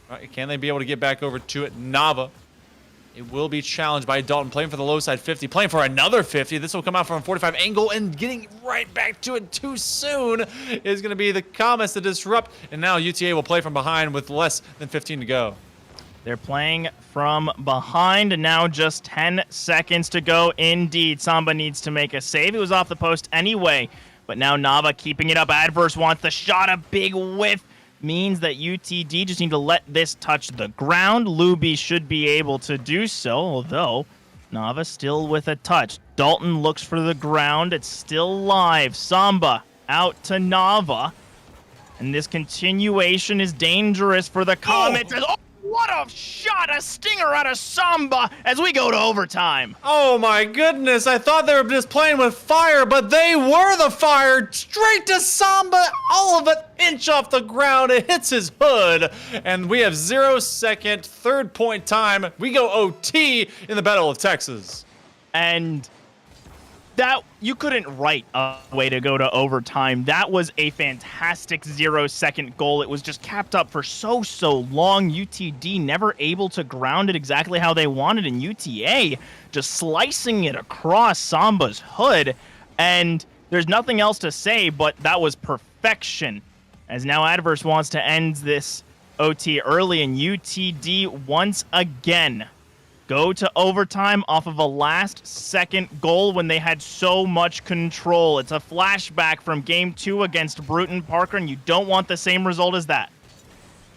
Right, can they be able to get back over to it? Nava. It will be challenged by Dalton, playing for the low side 50, playing for another 50. This will come out from a 45 angle, and getting right back to it too soon is going to be the Comets to disrupt. And now UTA will play from behind with less than 15 to go. They're playing from behind, and now just 10 seconds to go. Indeed, Samba needs to make a save. It was off the post anyway, but now Nava keeping it up. Adverse wants the shot. A big whiff means that UTD just need to let this touch the ground. Luby should be able to do so, although Nava still with a touch. Dalton looks for the ground. It's still live. Samba out to Nava, and this continuation is dangerous for the Comets. What a shot! A stinger out of Samba as we go to overtime. Oh my goodness, I thought they were just playing with fire, but they were the fire. Straight to Samba, all of it inch off the ground. It hits his hood, and we have 0 second, third point time. We go OT in the Battle of Texas. And that, you couldn't write a way to go to overtime. That was a fantastic 0 second goal. It was just capped up for so long. UTD never able to ground it exactly how they wanted, and UTA just slicing it across Samba's hood. And there's nothing else to say, but that was perfection. As now Adverse wants to end this OT early, and UTD once again go to overtime off of a last-second goal when they had so much control. It's a flashback from Game 2 against Bruton Parker, and you don't want the same result as that.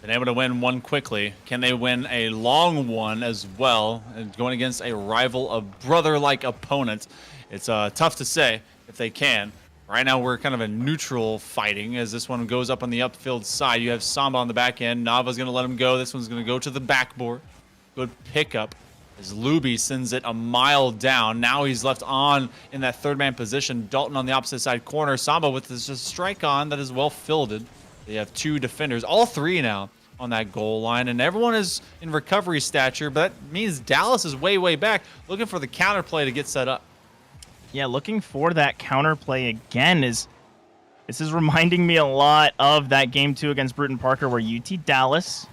Been able to win one quickly. Can they win a long one as well? And going against a rival, a brother-like opponent. It's tough to say if they can. Right now, we're kind of a neutral fighting as this one goes up on the upfield side. You have Samba on the back end. Nava's going to let him go. This one's going to go to the backboard. Good pickup as Luby sends it a mile down. Now he's left on in that third-man position. Dalton on the opposite side corner. Samba with this just strike on that is well fielded. They have 2 defenders, all 3 now on that goal line, and everyone is in recovery stature, but that means Dallas is way, way back looking for the counterplay to get set up. Yeah, looking for that counterplay again this is reminding me a lot of that game 2 against Bruton Parker where UT Dallas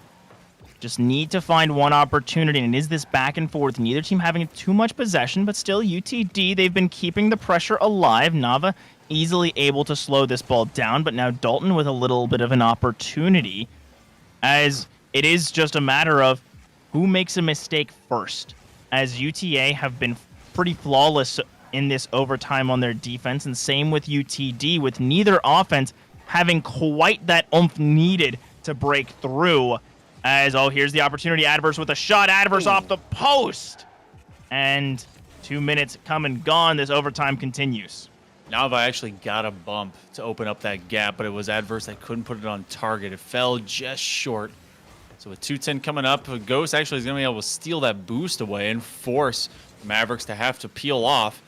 just need to find one opportunity, and it is this back and forth. Neither team having too much possession, but still UTD, they've been keeping the pressure alive. Nava easily able to slow this ball down, but now Dalton with a little bit of an opportunity as it is just a matter of who makes a mistake first, as UTA have been pretty flawless in this overtime on their defense, and same with UTD, with neither offense having quite that oomph needed to break through. As, here's the opportunity. Adverse with a shot. Adverse off the post. And 2 minutes come and gone. This overtime continues. Nava actually got a bump to open up that gap, but it was Adverse that couldn't put it on target. It fell just short. So with 2:10 coming up, Ghost actually is going to be able to steal that boost away and force Mavericks to have to peel off.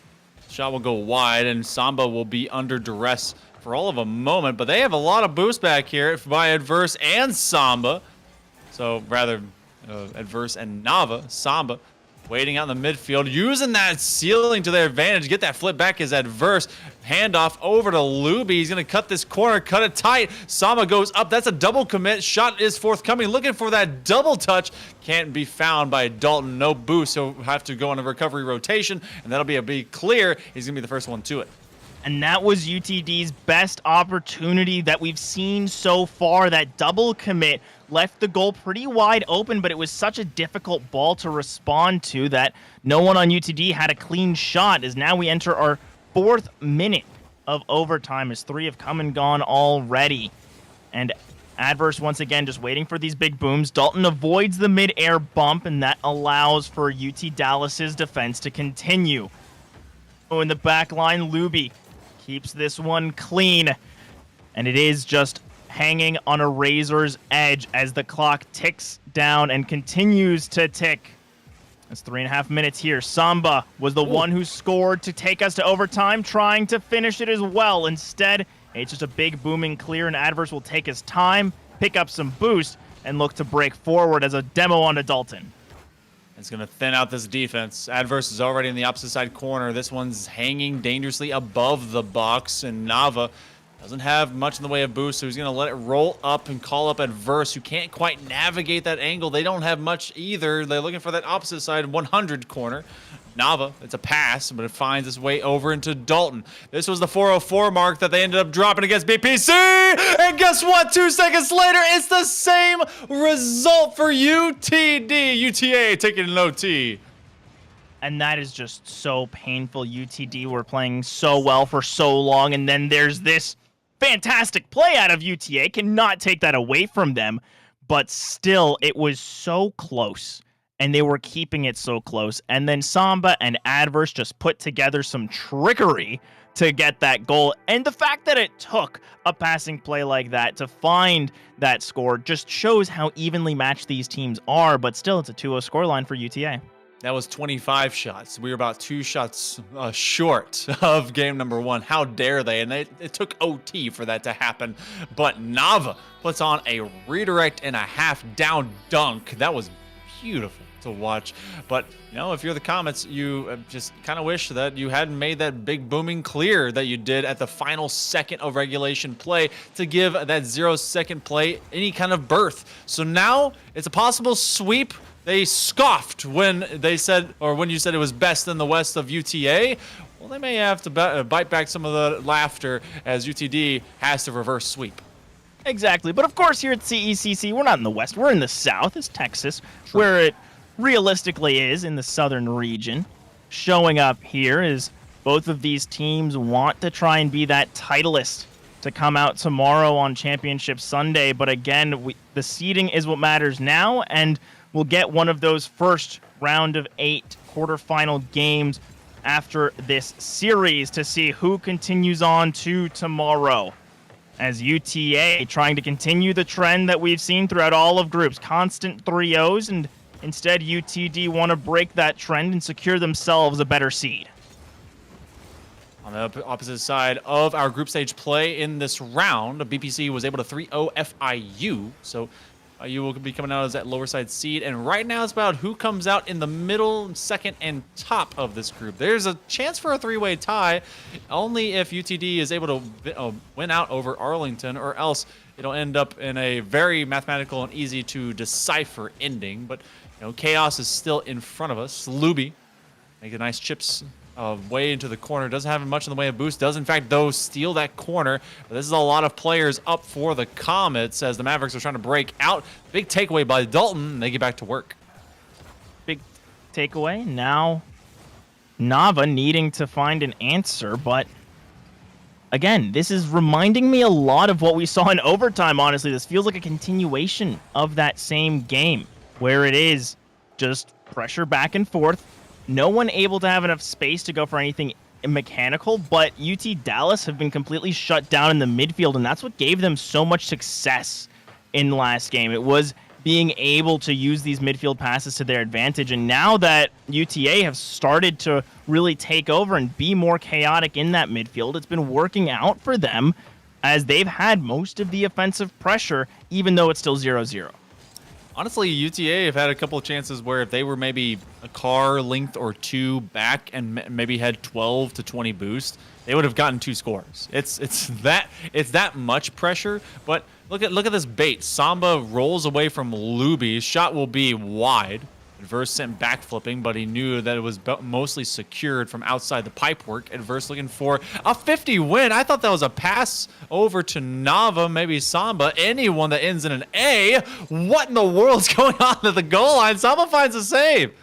Shot will go wide, and Samba will be under duress for all of a moment, but they have a lot of boost back here by Adverse and Samba. So rather, Adverse and Nava, Samba, waiting out in the midfield, using that ceiling to their advantage. Get that flip back as Adverse. Handoff over to Luby. He's going to cut this corner, cut it tight. Samba goes up. That's a double commit. Shot is forthcoming. Looking for that double touch. Can't be found by Dalton. No boost. He'll have to go on a recovery rotation, and that'll be a big clear. He's going to be the first one to it. And that was UTD's best opportunity that we've seen so far. That double commit left the goal pretty wide open, but it was such a difficult ball to respond to that no one on UTD had a clean shot, as now we enter our 4th minute of overtime as 3 have come and gone already. And Adverse once again just waiting for these big booms. Dalton avoids the mid-air bump, and that allows for UT Dallas's defense to continue. In the back line, Luby keeps this one clean, and it is just hanging on a razor's edge as the clock ticks down and continues to tick. It's 3.5 minutes here. Samba was the one who scored to take us to overtime, trying to finish it as well. Instead, it's just a big booming clear, and Adverse will take his time, pick up some boost, and look to break forward as a demo onto Dalton. It's going to thin out this defense. Adverse is already in the opposite side corner. This one's hanging dangerously above the box, and Nava doesn't have much in the way of boost, so he's going to let it roll up and call up Adverse, who can't quite navigate that angle. They don't have much either. They're looking for that opposite side 100 corner. Nava, it's a pass, but it finds its way over into Dalton. This was the 404 mark that they ended up dropping against BPC. And guess what? 2 seconds later, it's the same result for UTD. UTA taking an OT. And that is just so painful. UTD were playing so well for so long, and then there's this fantastic play out of UTA. Cannot take that away from them, but still, it was so close. And they were keeping it so close. And then Samba and Adverse just put together some trickery to get that goal. And the fact that it took a passing play like that to find that score just shows how evenly matched these teams are. But still, it's a 2-0 scoreline for UTA. That was 25 shots. We were about 2 shots short of game number 1. How dare they? And it took OT for that to happen. But Nava puts on a redirect and a half down dunk. That was beautiful to watch. But you know, if you're the Comets, you just kind of wish that you hadn't made that big booming clear that you did at the final second of regulation play to give that 0-second play any kind of berth. So now it's a possible sweep. They scoffed when they said, or when you said it was best in the west of UTA. Well, they may have to bite back some of the laughter as UTD has to reverse sweep. Exactly. But of course, here at CECC, we're not in the west. We're in the south. It's Texas, where it realistically is in the southern region. Showing up here is both of these teams want to try and be that titleist to come out tomorrow on Championship Sunday. But again, the seeding is what matters now, and we'll get one of those first round of 8 quarterfinal games after this series to see who continues on to tomorrow. As UTA trying to continue the trend that we've seen throughout all of groups, constant 3-0s, and instead UTD want to break that trend and secure themselves a better seed. On the opposite side of our group stage play in this round, BPC was able to 3-0 FIU, so FIU will be coming out as that lower side seed, and right now it's about who comes out in the middle, second, and top of this group. There's a chance for a three-way tie, only if UTD is able to win out over Arlington, or else it'll end up in a very mathematical and easy to decipher ending. But Chaos is still in front of us. Luby making nice chips way into the corner. Doesn't have much in the way of boost. Does, in fact, though, steal that corner. But this is a lot of players up for the Comets as the Mavericks are trying to break out. Big takeaway by Dalton, and they get back to work. Big takeaway. Now, Nava needing to find an answer, but again, this is reminding me a lot of what we saw in overtime, honestly. This feels like a continuation of that same game, where it is just pressure back and forth. No one able to have enough space to go for anything mechanical, but UT Dallas have been completely shut down in the midfield, and that's what gave them so much success in last game. It was being able to use these midfield passes to their advantage, and now that UTA have started to really take over and be more chaotic in that midfield, it's been working out for them as they've had most of the offensive pressure, even though it's still 0-0. Honestly, UTA have had a couple of chances where if they were maybe a car length or two back and maybe had 12 to 20 boost, they would have gotten 2 scores. It's that much pressure. But look at this bait. Samba rolls away from Luby. Shot will be wide. Adverse sent back flipping, but he knew that it was mostly secured from outside the pipework. Adverse looking for a 50 win. I thought that was a pass over to Nava, maybe Samba. Anyone that ends in an A. What in the world's going on at the goal line? Samba finds a save.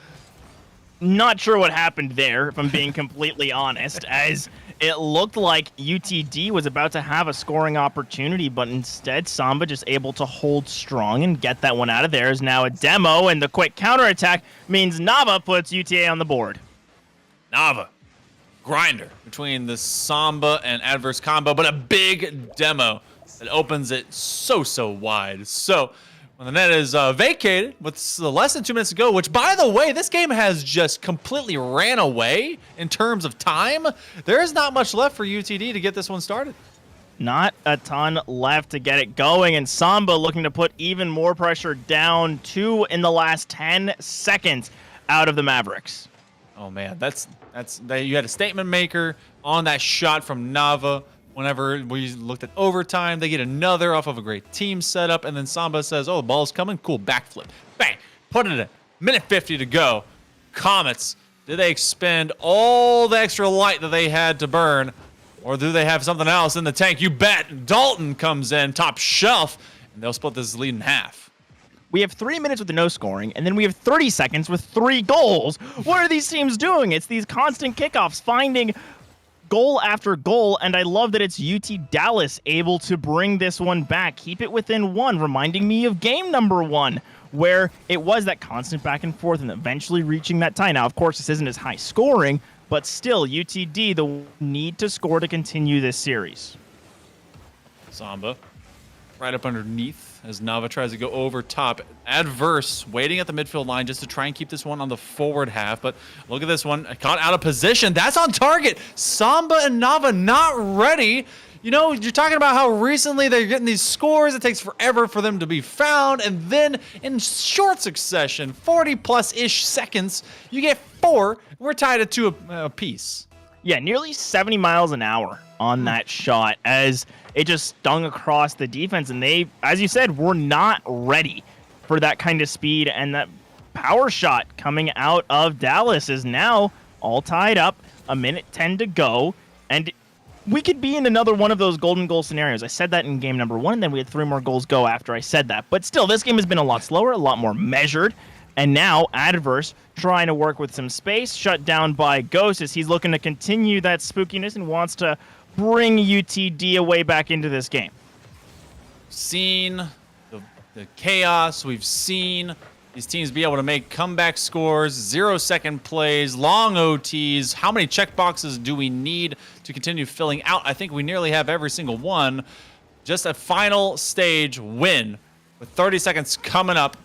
Not sure what happened there, if I'm being completely honest, as it looked like UTD was about to have a scoring opportunity, but instead Samba just able to hold strong and get that one out of there. Is now a demo, and the quick counterattack means Nava puts UTA on the board. Nava, grinder between the Samba and Adverse combo, but a big demo that opens it so wide. So when the net is vacated with less than 2 minutes to go, which, by the way, this game has just completely ran away in terms of time. There is not much left for UTD to get this one started. Not a ton left to get it going, and Samba looking to put even more pressure down 2 in the last 10 seconds out of the Mavericks. Oh, man, you had a statement maker on that shot from Nava. Whenever we looked at overtime, they get another off of a great team setup, and then Samba says, oh, the ball's coming. Cool, backflip. Bang! Put it in. Minute 50 to go. Comets, did they expend all the extra light that they had to burn, or do they have something else in the tank? You bet. Dalton comes in, top shelf, and they'll split this lead in half. We have 3 minutes with no scoring, and then we have 30 seconds with 3 goals. What are these teams doing? It's these constant kickoffs, finding goal after goal, and I love that it's UT Dallas able to bring this one back, keep it within 1, reminding me of game number 1, where it was that constant back and forth and eventually reaching that tie. Now, of course, this isn't as high scoring, but still, UTD, the need to score to continue this series. Samba right up underneath as Nava tries to go over top. Adverse waiting at the midfield line just to try and keep this one on the forward half. But look at this one. Caught out of position. That's on target. Samba and Nava not ready. You know, you're talking about how recently they're getting these scores. It takes forever for them to be found. And then in short succession, 40-plus-ish seconds, you get 4. We're tied at 2 apiece. Yeah, nearly 70 miles an hour on that shot as it just stung across the defense. And they, as you said, were not ready for that kind of speed. And that power shot coming out of Dallas is now all tied up. 1:10 to go. And we could be in another one of those golden goal scenarios. I said that in game number 1, and then we had 3 more goals go after I said that. But still, this game has been a lot slower, a lot more measured. And now Adverse trying to work with some space, shut down by Ghost as he's looking to continue that spookiness and wants to bring UTD away back into this game. Seen the chaos. We've seen these teams be able to make comeback scores, 0-second plays, long OTs. How many checkboxes do we need to continue filling out? I think we nearly have every single one. Just a final stage win with 30 seconds coming up.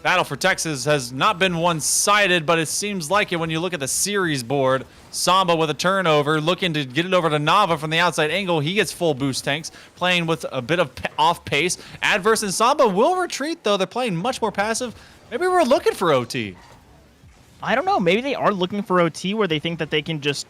Battle for Texas has not been one-sided, but it seems like it when you look at the series board. Samba with a turnover, looking to get it over to Nava from the outside angle. He gets full boost tanks, playing with a bit of off pace. Adverse and Samba will retreat, though. They're playing much more passive. Maybe we're looking for OT. I don't know. Maybe they are looking for OT where they think that they can just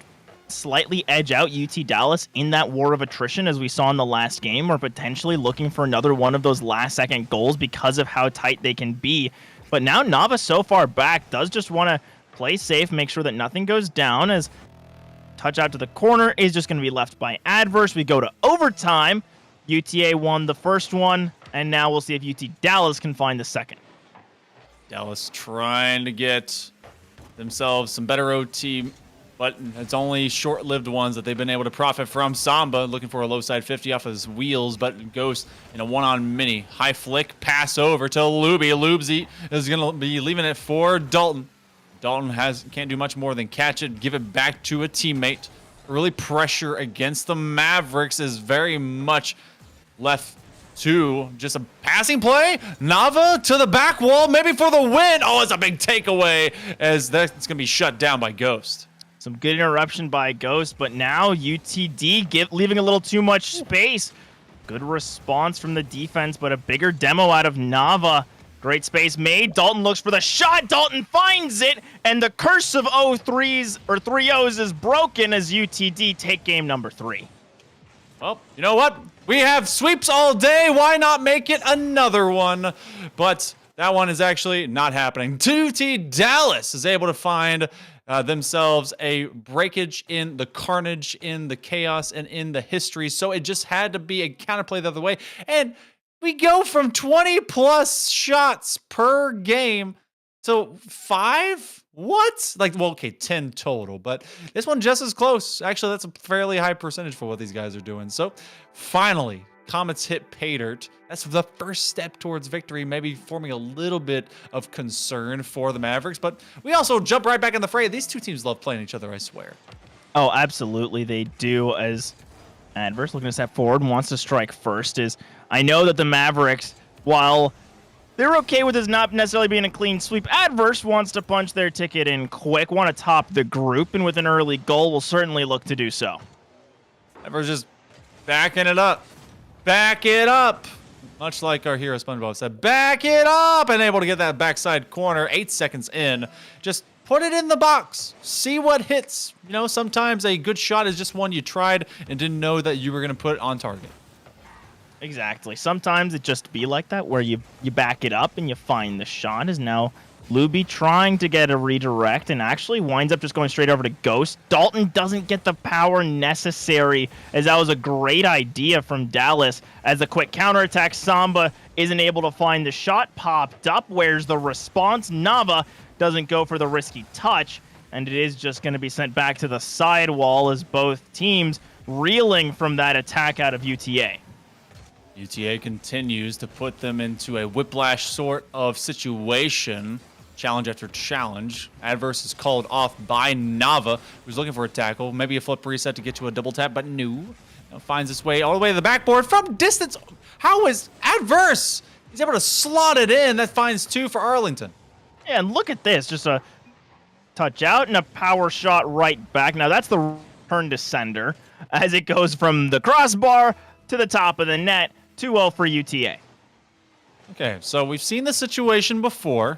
slightly edge out UT Dallas in that war of attrition as we saw in the last game, or potentially looking for another one of those last-second goals because of how tight they can be. But now Nava, so far back, does just want to play safe, make sure that nothing goes down, as touch out to the corner is just going to be left by Adverse. We go to overtime. UTA won the first one, and now we'll see if UT Dallas can find the second. Dallas trying to get themselves some better OT, but it's only short-lived ones that they've been able to profit from. Samba looking for a low side 50 off of his wheels, but Ghost in a one-on mini. High flick, pass over to Luby. Lubzy is going to be leaving it for Dalton. Dalton can't do much more than catch it, give it back to a teammate. Early pressure against the Mavericks is very much left to just a passing play. Nava to the back wall, maybe for the win. Oh, it's a big takeaway, as that's going to be shut down by Ghost. Some good interruption by Ghost, but now UTD leaving a little too much space. Good response from the defense, but a bigger demo out of Nava. Great space made. Dalton looks for the shot. Dalton finds it, and the curse of 3-0s is broken as UTD take game number 3. Well, you know what? We have sweeps all day. Why not make it another one? But that one is actually not happening. UT Dallas is able to find themselves a breakage in the carnage, in the chaos, and in the history. So it just had to be a counterplay the other way. And we go from 20-plus shots per game to 5? What? Like, well, okay, 10 total. But this one just as close. Actually, that's a fairly high percentage for what these guys are doing. So finally, Comets hit pay dirt. That's the first step towards victory, maybe forming a little bit of concern for the Mavericks. But we also jump right back in the fray. These two teams love playing each other, I swear. Oh, absolutely they do, as Adverse looking to step forward and wants to strike first. I know that the Mavericks, while they're okay with this not necessarily being a clean sweep, Adverse wants to punch their ticket in quick, want to top the group, and with an early goal will certainly look to do so. Adverse just backing it up. Back it up. Much like our hero SpongeBob said, back it up, and able to get that backside corner 8 seconds in. Just put it in the box. See what hits. You know, sometimes a good shot is just one you tried and didn't know that you were going to put on target. Exactly. Sometimes it just be like that, where you back it up and you find the shot. Is now Luby trying to get a redirect and actually winds up just going straight over to Ghost. Dalton doesn't get the power necessary, as that was a great idea from Dallas. As a quick counterattack, Samba isn't able to find the shot. Popped up. Where's the response? Nava doesn't go for the risky touch, and it is just going to be sent back to the sidewall as both teams reeling from that attack out of UTA. UTA continues to put them into a whiplash sort of situation. Challenge after challenge. Adverse is called off by Nava, who's looking for a tackle. Maybe a flip reset to get to a double tap, but no. Now finds his way all the way to the backboard from distance. How is Adverse? He's able to slot it in. That finds 2 for Arlington. Yeah, and look at this. Just a touch out and a power shot right back. Now that's the return to sender as it goes from the crossbar to the top of the net. 2-0 for UTA. Okay, so we've seen the situation before,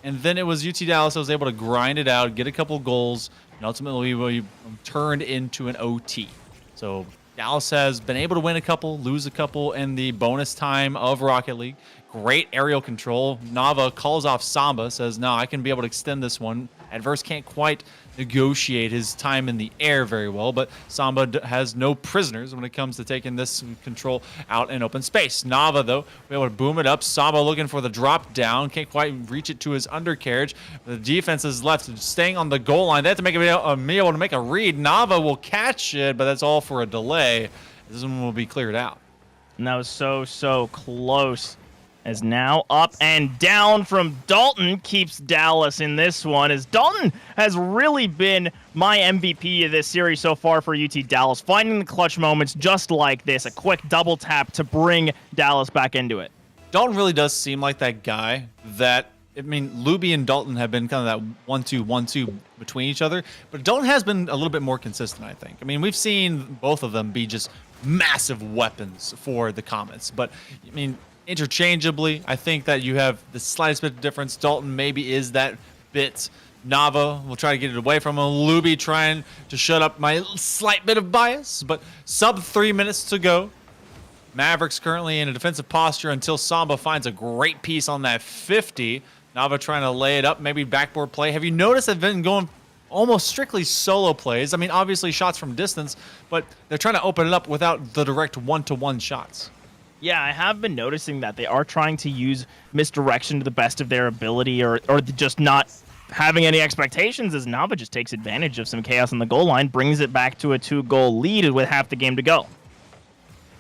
and then it was UT Dallas that was able to grind it out, get a couple goals, and ultimately we turned into an OT. So Dallas has been able to win a couple, lose a couple in the bonus time of Rocket League. Great aerial control. Nava calls off Samba, says, no, I can be able to extend this one. Adverse can't quite negotiate his time in the air very well, but Samba has no prisoners when it comes to taking this control out in open space. Nava, though, be able to boom it up. Samba looking for the drop down. Can't quite reach it to his undercarriage. The defense is left staying on the goal line. They have to be able to make a read. Nava will catch it, but that's all for a delay. This one will be cleared out. And that was so close. As now up and down from Dalton keeps Dallas in this one, as Dalton has really been my MVP of this series so far for UT Dallas, finding the clutch moments just like this, a quick double tap to bring Dallas back into it. Dalton really does seem like that guy that, I mean, Luby and Dalton have been kind of that 1-2 between each other, but Dalton has been a little bit more consistent, I think. I mean, we've seen both of them be just massive weapons for the Comets, but I mean, interchangeably, I think that you have the slightest bit of difference. Dalton maybe is that bit. Nava will try to get it away from him. Luby trying to shut up my slight bit of bias, but sub 3 minutes to go. Mavericks currently in a defensive posture until Samba finds a great piece on that 50. Nava trying to lay it up, maybe backboard play. Have you noticed they've been going almost strictly solo plays? I mean, obviously shots from distance, but they're trying to open it up without the direct one-to-one shots. Yeah, I have been noticing that they are trying to use misdirection to the best of their ability, or just not having any expectations, as Nava just takes advantage of some chaos on the goal line, brings it back to a 2-goal lead with half the game to go.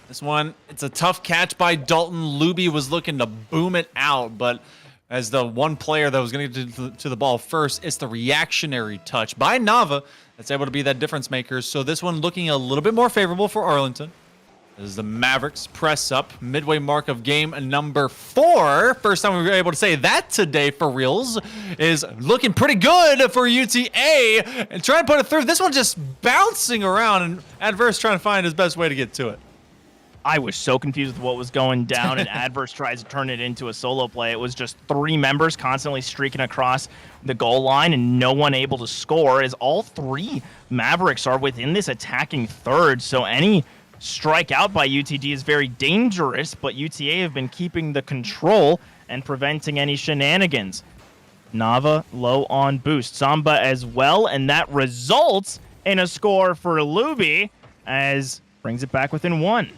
This one, it's a tough catch by Dalton. Luby was looking to boom it out, but as the one player that was going to get to the ball first, it's the reactionary touch by Nava that's able to be that difference maker. So this one looking a little bit more favorable for Arlington. As the Mavericks press up, midway mark of game number 4. First time we were able to say that today for reals. Is looking pretty good for UTA. And trying to put it through. This one just bouncing around, and Adverse trying to find his best way to get to it. I was so confused with what was going down, and Adverse tries to turn it into a solo play. It was just 3 members constantly streaking across the goal line and no one able to score, as all 3 Mavericks are within this attacking third. So any strikeout by UTD is very dangerous, but UTA have been keeping the control and preventing any shenanigans. Nava low on boost. Samba as well, and that results in a score for Luby, as brings it back within 1.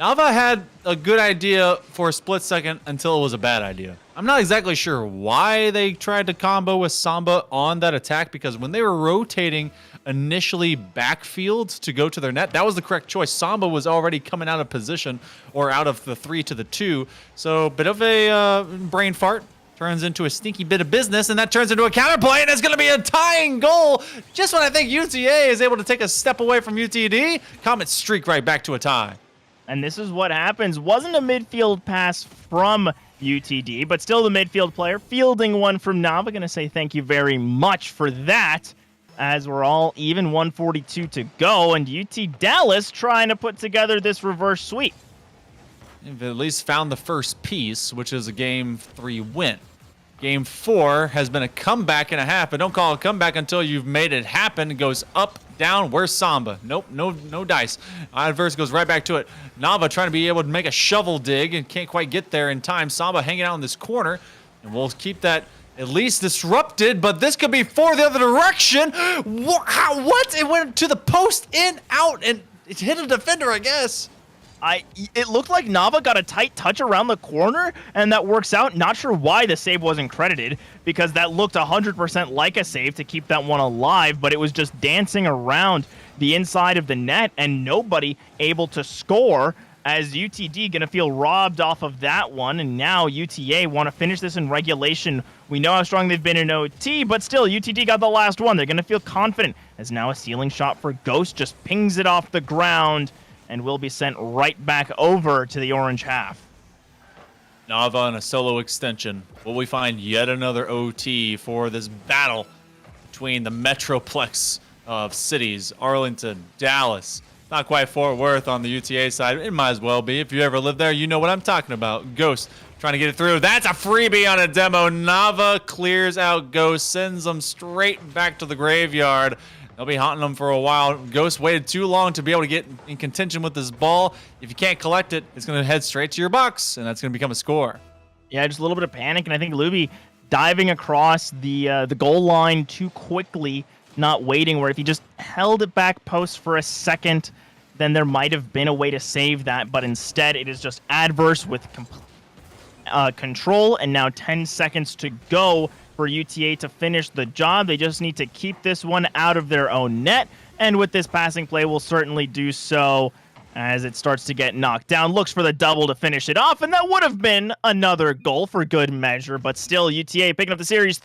Nava had a good idea for a split second until it was a bad idea. I'm not exactly sure why they tried to combo with Samba on that attack, because when they were rotating initially backfield to go to their net, that was the correct choice. Samba was already coming out of position, or out of the 3 to the 2. So a bit of a brain fart turns into a sneaky bit of business, and that turns into a counterplay, and it's going to be a tying goal. Just when I think UTA is able to take a step away from UTD, Comets streak right back to a tie. And this is what happens. Wasn't a midfield pass from UTD, but still the midfield player fielding one from Nava. Going to say thank you very much for that, as we're all even, 142 to go, and UT Dallas trying to put together this reverse sweep. They've at least found the first piece, which is a Game 3 win. Game 4 has been a comeback and a half, but don't call it a comeback until you've made it happen. It goes up, down. Where's Samba? Nope, no dice. Adverse goes right back to it. Nava trying to be able to make a shovel dig and can't quite get there in time. Samba hanging out in this corner, and we'll keep that at least disrupted, but this could be for the other direction. What? It went to the post, in, out, and it hit a defender, I guess. It looked like Nava got a tight touch around the corner, and that works out. Not sure why the save wasn't credited, because that looked 100% like a save to keep that one alive, but it was just dancing around the inside of the net, and nobody able to score, as UTD going to feel robbed off of that one, and now UTA want to finish this in regulation. We know how strong they've been in OT, but still, UTD got the last one. They're going to feel confident, as now a ceiling shot for Ghost just pings it off the ground, and will be sent right back over to the orange half. Nava on a solo extension. Will we find yet another OT for this battle between the Metroplex of cities, Arlington, Dallas? Not quite Fort Worth on the UTA side. It might as well be. If you ever lived there, you know what I'm talking about. Ghost trying to get it through. That's a freebie on a demo. Nava clears out Ghost, sends them straight back to the graveyard. They'll be haunting them for a while. Ghost waited too long to be able to get in contention with this ball. If you can't collect it, it's going to head straight to your box, and that's going to become a score. Yeah, just a little bit of panic, and I think Luby diving across the goal line too quickly, not waiting, where if he just held it back post for a second, then there might have been a way to save that, but instead it is just Adverse with control, and now 10 seconds to go for UTA to finish the job. They just need to keep this one out of their own net, and with this passing play will certainly do so. as it starts to get knocked down. Looks for the double to finish it off, and that would have been another goal for good measure, but still UTA picking up the series.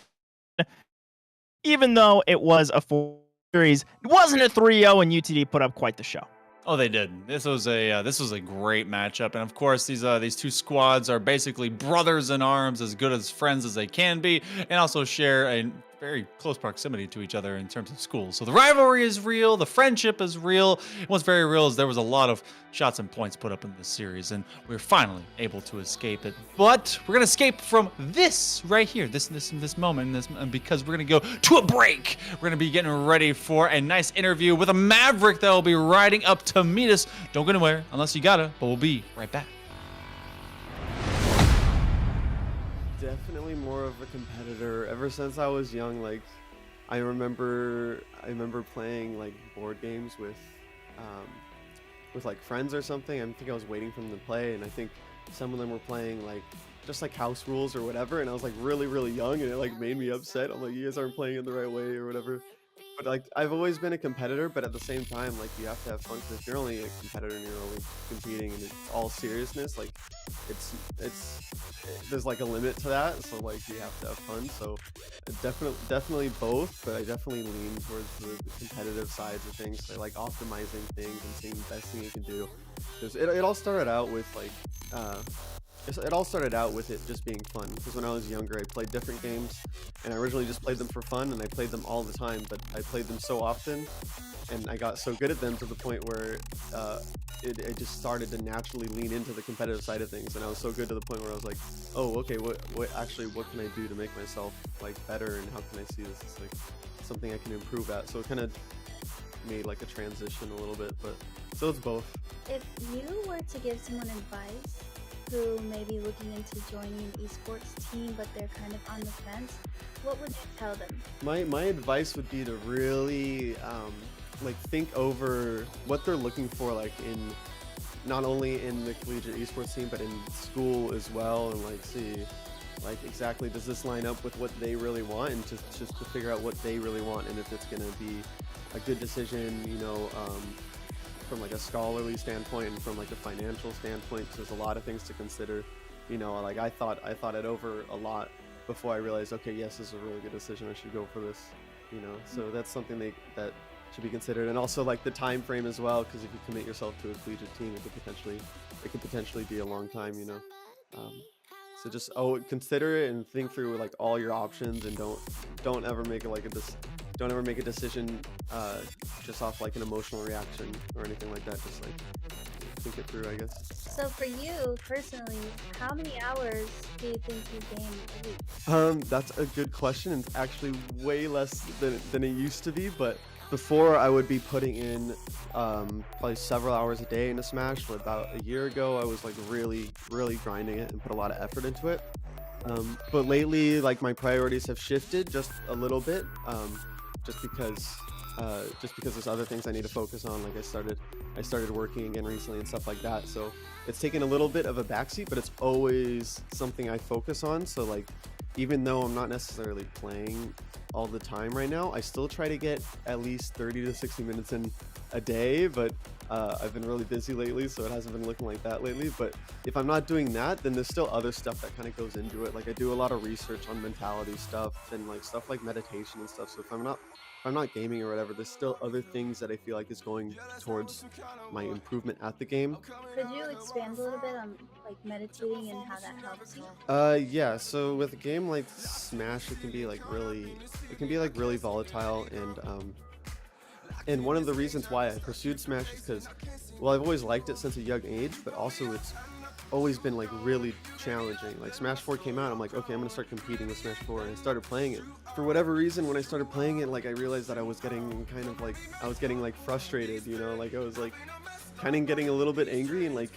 Even though it was a 4 series, it wasn't a 3-0, and UTD put up quite the show. Oh, they did. This was a great matchup, and of course, these two squads are basically brothers in arms, as good as friends as they can be, and also share a very close proximity to each other in terms of schools. So the rivalry is real, the friendship is real. And what's very real is there was a lot of shots and points put up in this series, and we were finally able to escape it. But we're gonna escape from this right here, this moment, because we're gonna go to a break. We're gonna be getting ready for a nice interview with a Maverick that will be riding up to meet us. Don't go anywhere unless you gotta, but we'll be right back. Definitely more of a competitor. Ever since I was young, like I remember playing like board games with like friends or something. I think I was waiting for them to play, and I think some of them were playing like just like house rules or whatever, and I was like really young, and it like made me upset. I'm like, you guys aren't playing it the right way or whatever. But like I've always been a competitor, but at the same time, like you have to have fun, because if you're only a competitor and you're only competing and it's all seriousness, like it's there's like a limit to that. So like you have to have fun. So definitely both, but I definitely lean towards the competitive sides of things. So I like optimizing things and seeing the best thing you can do. Because it all started out with like it all started out with it just being fun, because when I was younger I played different games, and I originally just played them for fun, and I played them all the time, but I played them so often and I got so good at them to the point where it just started to naturally lean into the competitive side of things, and I was so good to the point where I was like, oh, okay, what can I do to make myself like better, and how can I see this as like something I can improve at? So it kind of made like a transition a little bit, but so it's both. If you were to give someone advice who may be looking into joining an esports team but they're kind of on the fence, what would you tell them? My advice would be to really like think over what they're looking for, like in not only in the collegiate esports team but in school as well, and like see like exactly does this line up with what they really want, and just to figure out what they really want, and if it's going to be a good decision, you know, from like a scholarly standpoint and from like a financial standpoint, because there's a lot of things to consider. You know, like I thought it over a lot before I realized, okay, yes, this is a really good decision, I should go for this, you know. So that's something that should be considered. And also like the time frame as well, because if you commit yourself to a collegiate team, it could potentially be a long time, you know. So just consider it and think through like all your options, and don't ever make a decision just off like an emotional reaction or anything like that. Just like think it through, I guess. So for you personally, how many hours do you think you game a week? That's a good question, and it's actually way less than it used to be. But before, I would be putting in probably several hours a day into Smash. But about a year ago, I was like really grinding it and put a lot of effort into it. But lately, like my priorities have shifted just a little bit, just because there's other things I need to focus on. Like I started working again recently and stuff like that. So it's taken a little bit of a backseat, but it's always something I focus on. So like, even though I'm not necessarily playing all the time right now, I still try to get at least 30 to 60 minutes in a day, but I've been really busy lately, so it hasn't been looking like that lately. But if I'm not doing that, then there's still other stuff that kind of goes into it. Like I do a lot of research on mentality stuff and like stuff like meditation and stuff. So if I'm not gaming or whatever, there's still other things that I feel like is going towards my improvement at the game. Could you expand a little bit on like meditating and how that helps you? Yeah, so with a game like Smash, it can be like really volatile, and one of the reasons why I pursued Smash is because, well, I've always liked it since a young age, but also it's always been like really challenging. Like Smash 4 came out, I'm like, okay, I'm gonna start competing with Smash 4, and I started playing it. For whatever reason, when I started playing it, like I realized that I was getting frustrated, you know, like I was like kind of getting a little bit angry, and like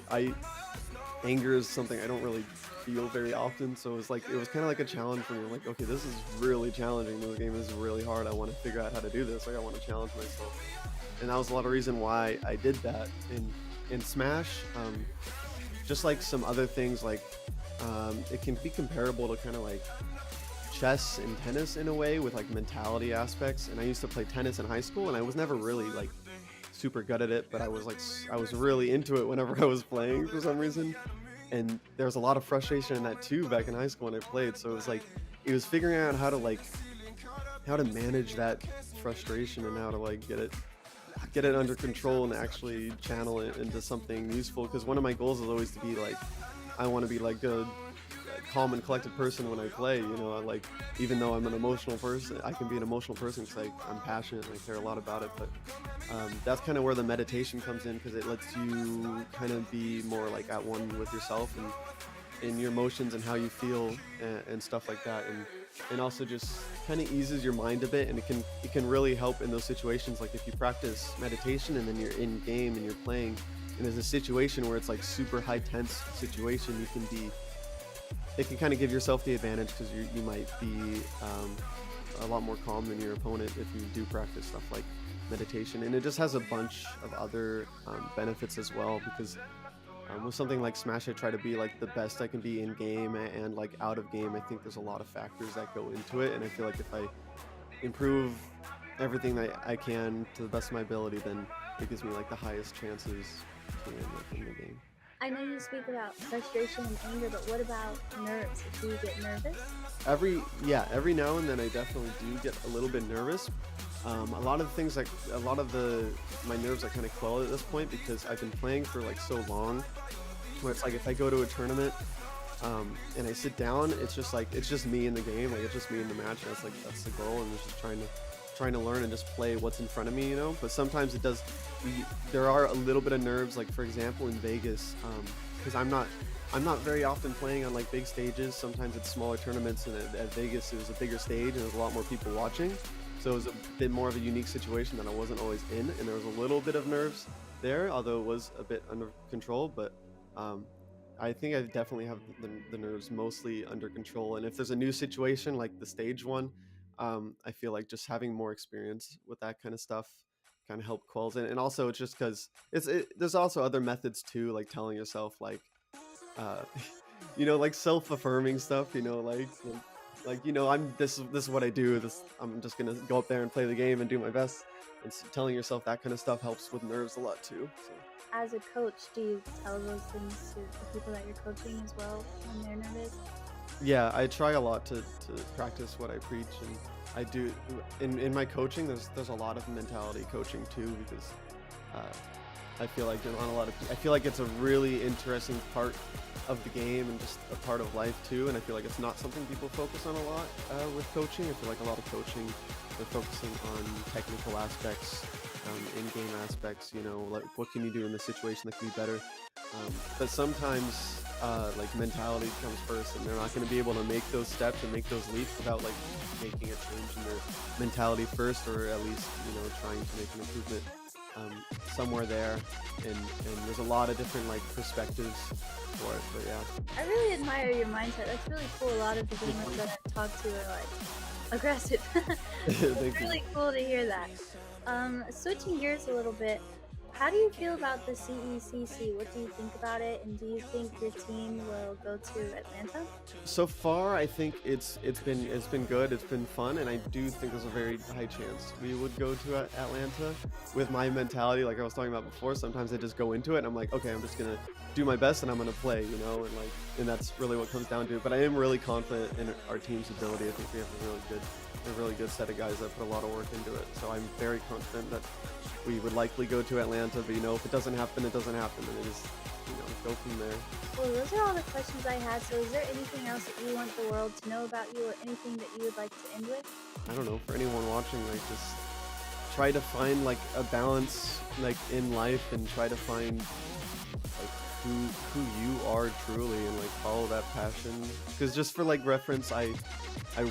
anger is something I don't really feel very often, so it was kind of like a challenge for me. I'm like, okay, this is really challenging, this game is really hard, I want to figure out how to do this, like I want to challenge myself. And that was a lot of reason why I did that in Smash. Just like some other things, like it can be comparable to kind of like chess and tennis in a way, with like mentality aspects. And I used to play tennis in high school, and I was never really like super good at it, but I was really into it whenever I was playing for some reason. And there was a lot of frustration in that too back in high school when I played. So it was figuring out how to manage that frustration and how to get it under control and actually channel it into something useful. Because one of my goals is always to be I want to be a calm and collected person when I play. Even though I'm an emotional person, I can be an emotional person because I'm passionate and I care a lot about it. But that's kind of where the meditation comes in, because it lets you kind of be more at one with yourself and in your emotions and how you feel and stuff like that. And also just kind of eases your mind a bit, and it can really help in those situations. Like if you practice meditation and then you're in game and you're playing and there's a situation where it's super high tense situation, it can kind of give yourself the advantage, because you might be a lot more calm than your opponent if you do practice stuff like meditation. And it just has a bunch of other benefits as well, because with something like Smash, I try to be the best I can be in game and out of game. I think there's a lot of factors that go into it, and I feel like if I improve everything that I can to the best of my ability, then it gives me the highest chances to win in the game. I know you speak about frustration and anger, but what about nerves? Do you get nervous? Every now and then I definitely do get a little bit nervous. A lot of the things my nerves I kind of quell at this point, because I've been playing for so long, where it's if I go to a tournament and I sit down, it's just me in the game, it's just me in the match. That's the goal, and it's just trying to learn and just play what's in front of me, But sometimes there are a little bit of nerves, for example in Vegas, because I'm not very often playing on big stages. Sometimes it's smaller tournaments, and at Vegas it was a bigger stage and there's a lot more people watching. So it was a bit more of a unique situation that I wasn't always in, and there was a little bit of nerves there, although it was a bit under control. But I think I definitely have the nerves mostly under control. And if there's a new situation like the stage one, I feel like just having more experience with that kind of stuff kind of help quells it. And also it's just because there's also other methods too, like telling yourself self-affirming stuff, I'm this is what I do. I'm just gonna go up there and play the game and do my best. And telling yourself that kind of stuff helps with nerves a lot too. So. As a coach, do you tell those things to the people that you're coaching as well when they're nervous? Yeah, I try a lot to practice what I preach, and I do in my coaching. There's a lot of mentality coaching too, because I feel like there's not a lot of. I feel like it's a really interesting part of the game and just a part of life too. And I feel like it's not something people focus on a lot with coaching. I feel like a lot of coaching, they're focusing on technical aspects, in-game aspects. What can you do in this situation that could be better? But sometimes mentality comes first, and they're not going to be able to make those steps and make those leaps without making a change in their mentality first, or at least trying to make an improvement somewhere there. And there's a lot of different perspectives for it. But yeah, I really admire your mindset. That's really cool. A lot of the gamers that I've talked to are aggressive. It's really cool to hear that. Switching gears a little bit, how do you feel about the CECC? What do you think about it, and do you think your team will go to Atlanta? So far, I think it's been good. It's been fun, and I do think there's a very high chance we would go to Atlanta. With my mentality, like I was talking about before, sometimes I just go into it and I'm like, okay, I'm just gonna do my best and I'm gonna play, and that's really what comes down to it. But I am really confident in our team's ability. I think we have a really good set of guys that put a lot of work into it. So I'm very confident that we would likely go to Atlanta, but if it doesn't happen, it doesn't happen, and it is, go from there. Well, those are all the questions I had. So is there anything else that you want the world to know about you, or anything that you would like to end with? I don't know, for anyone watching, just try to find a balance in life, and try to find who you are truly, and follow that passion. Because just for reference, I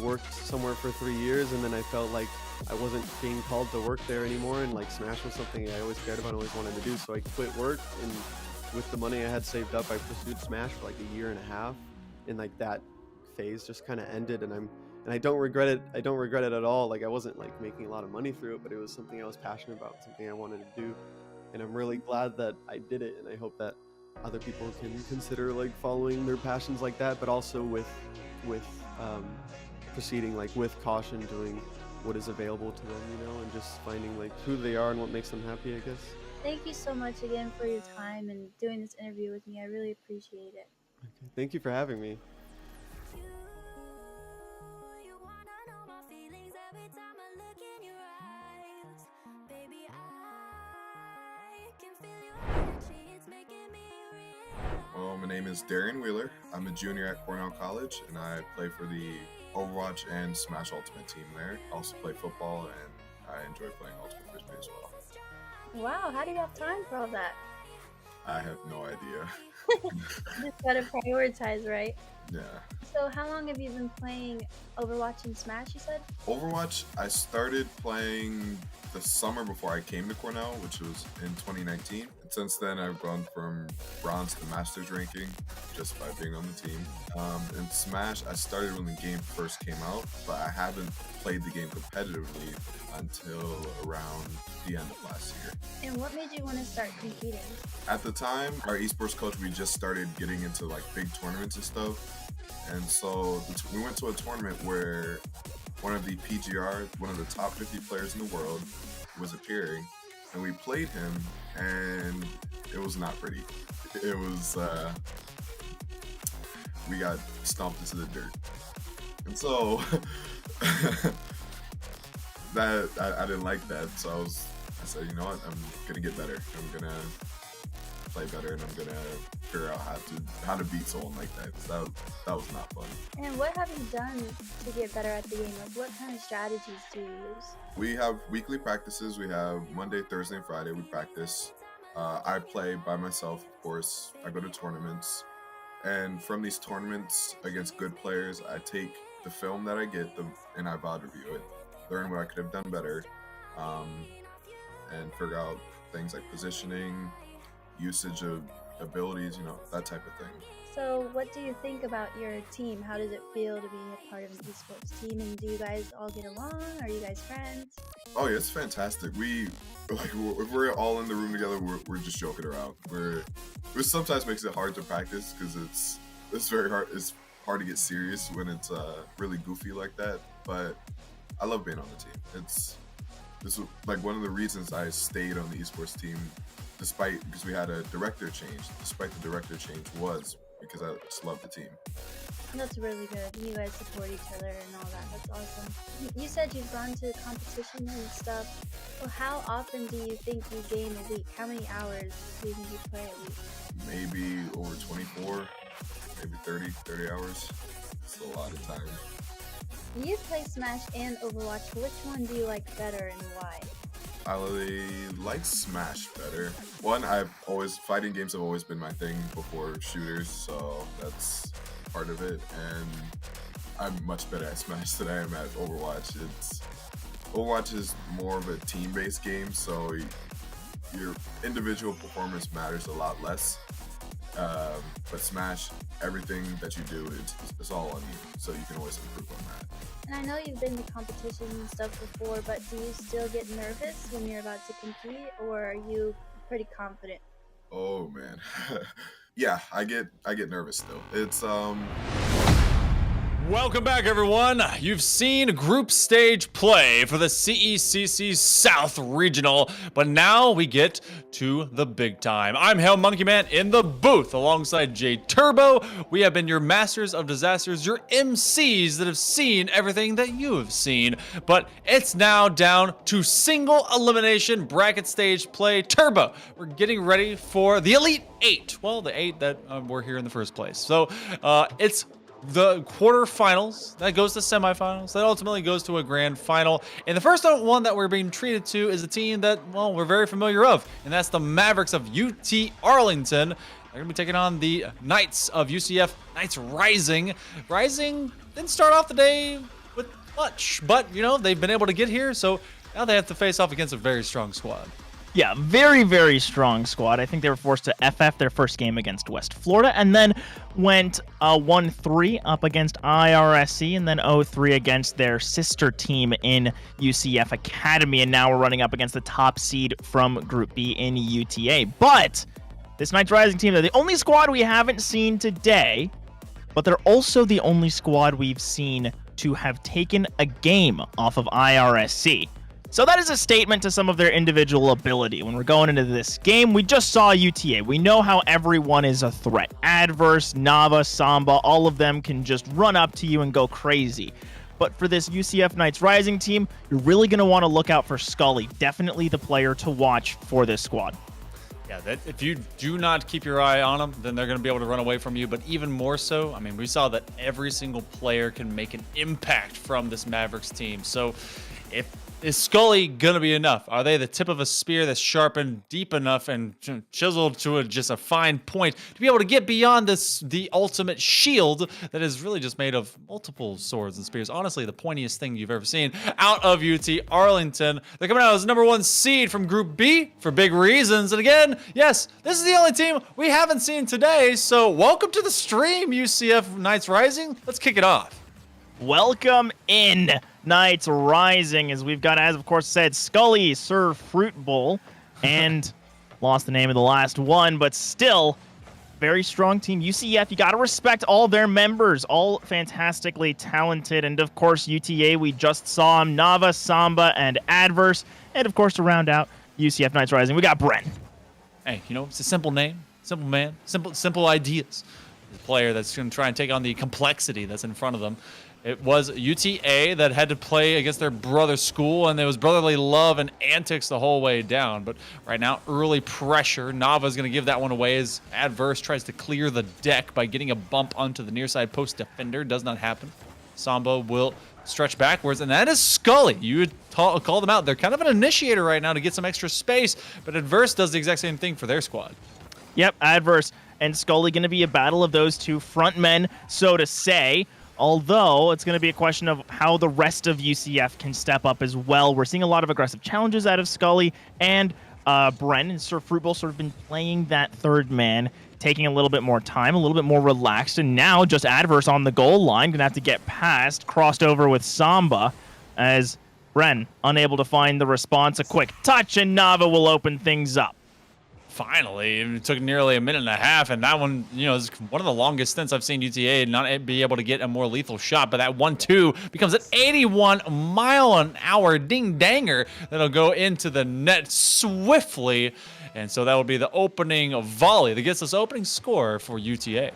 worked somewhere for 3 years, and then I felt like I wasn't being called to work there anymore, and Smash was something I always cared about and always wanted to do. So I quit work, and with the money I had saved up, I pursued Smash for a year and a half, and that phase just kind of ended. And I don't regret it. I don't regret it at all. I wasn't making a lot of money through it, but it was something I was passionate about, something I wanted to do, and I'm really glad that I did it. And I hope that other people can consider following their passions like that, but also with proceeding with caution, doing what is available to them, you know, and just finding like who they are and what makes them happy, I guess. Thank you so much again for your time and doing this interview with me. I really appreciate it. Thank you for having me. Well, my name is Darian Wheeler. I'm a junior at Cornell College, and I play for the Overwatch and Smash Ultimate team there. I also play football, and I enjoy playing Ultimate Frisbee as well. Wow, how do you have time for all that? I have no idea. Just gotta prioritize, right? Yeah. So how long have you been playing Overwatch and Smash, you said? Overwatch, I started playing the summer before I came to Cornell, which was in 2019. And since then, I've gone from bronze to master's ranking just by being on the team. In Smash, I started when the game first came out, but I haven't played the game competitively until around the end of last year. And what made you want to start competing? At the time, our esports coach, we just started getting into like big tournaments and stuff. And so we went to a tournament where one of the PGR, one of the top 50 players in the world, was appearing, and we played him, and it was not pretty. It was, we got stomped into the dirt. And so that I didn't like that. So I said, you know what, I'm gonna get better. I'm gonna play better, and I'm gonna figure out how to beat someone like that. So that was not fun. And what have you done to get better at the game? Like, what kind of strategies do you use? We have weekly practices. We have Monday, Thursday, and Friday. We practice. I play by myself, of course. I go to tournaments, and from these tournaments against good players, I take the film that I get and I VOD review it, learn what I could have done better, and figure out things like positioning, usage of abilities, you know, that type of thing. So what do you think about your team? How does it feel to be a part of an esports team? And do you guys all get along? Are you guys friends? Oh yeah, it's fantastic. If we're all in the room together, we're just joking around. Which sometimes makes it hard to practice because it's very hard. It's hard to get serious when it's really goofy like that. But I love being on the team. This is like one of the reasons I stayed on the esports team, because we had a director change. Despite the director change was because I just love the team. That's really good. You guys support each other and all that. That's awesome. You said you've gone to competition and stuff. Well, how often do you think you game a week? How many hours do you think you play a week? Maybe over 24, maybe 30 hours. It's a lot of time. You play Smash and Overwatch. Which one do you like better and why? I like Smash better. One, fighting games have always been my thing before shooters, so that's part of it. And I'm much better at Smash than I am at Overwatch. Overwatch is more of a team-based game, so your individual performance matters a lot less. But Smash, everything that you do, it's all on you, so you can always improve on that. And I know you've been to competitions and stuff before, but do you still get nervous when you're about to compete, or are you pretty confident? Oh man, yeah, I get nervous still. It's Welcome back, everyone. You've seen group stage play for the CECC South Regional, but now we get to the big time. I'm Hail Monkey Man in the booth alongside Jay Turbo. We have been your masters of disasters, your MCs that have seen everything that you have seen, but it's now down to single elimination bracket stage play. Turbo, we're getting ready for the Elite 8. Well, the 8 that were here in the first place. So it's the quarterfinals, that goes to semifinals, that ultimately goes to a grand final. And the first one that we're being treated to is a team that, well, we're very familiar of, and that's the Mavericks of UT Arlington. They're going to be taking on the Knights of UCF, Knights Rising. Rising didn't start off the day with much, but, you know, they've been able to get here, so now they have to face off against a very strong squad. Yeah, very, very strong squad. I think they were forced to FF their first game against West Florida, and then went 1-3 up against IRSC, and then 0-3 against their sister team in UCF Academy, and now we're running up against the top seed from Group B in UTA. But this Knights Rising team, they're the only squad we haven't seen today, but they're also the only squad we've seen to have taken a game off of IRSC. So that is a statement to some of their individual ability. When we're going into this game, we just saw UTA. We know how everyone is a threat. Adverse, Nava, Samba, all of them can just run up to you and go crazy. But for this UCF Knights Rising team, you're really going to want to look out for Scully. Definitely the player to watch for this squad. Yeah, that if you do not keep your eye on them, then they're going to be able to run away from you. But even more so, I mean, we saw that every single player can make an impact from this Mavericks team. So is Scully going to be enough? Are they the tip of a spear that's sharpened deep enough and chiseled to just a fine point to be able to get beyond the ultimate shield that is really just made of multiple swords and spears? Honestly, the pointiest thing you've ever seen out of UT Arlington. They're coming out as #1 seed from Group B for big reasons. And again, yes, this is the only team we haven't seen today. So welcome to the stream, UCF Knights Rising. Let's kick it off. Welcome in, Knights Rising, as we've got, as of course said, Scully, Sir Fruit Bowl, and lost the name of the last one, but still, very strong team. UCF, you got to respect all their members, all fantastically talented, and of course, UTA, we just saw them, Nava, Samba, and Adverse, and of course, to round out UCF Knights Rising, we got Bren. Hey, you know, it's a simple name, simple man, simple ideas. The player that's going to try and take on the complexity that's in front of them. It was UTA that had to play against their brother school, and there was brotherly love and antics the whole way down. But right now, early pressure. Nava's going to give that one away as Adverse tries to clear the deck by getting a bump onto the near side post defender. Does not happen. Samba will stretch backwards, and that is Scully. You would call them out. They're kind of an initiator right now to get some extra space, but Adverse does the exact same thing for their squad. Yep, Adverse and Scully going to be a battle of those two front men, so to say. Although it's going to be a question of how the rest of UCF can step up as well. We're seeing a lot of aggressive challenges out of Scully, and Bren and Sir Fruitbowl sort of been playing that third man, taking a little bit more time, a little bit more relaxed, and now just Adverse on the goal line, going to have to get past, crossed over with Samba, as Bren unable to find the response. A quick touch, and Nava will open things up. Finally, it took nearly a minute and a half, and that one, you know, is one of the longest stints I've seen UTA not be able to get a more lethal shot. But that 1-2 becomes an 81-mile-an-hour ding-danger that'll go into the net swiftly, and so that will be the opening volley that gets us opening score for UTA.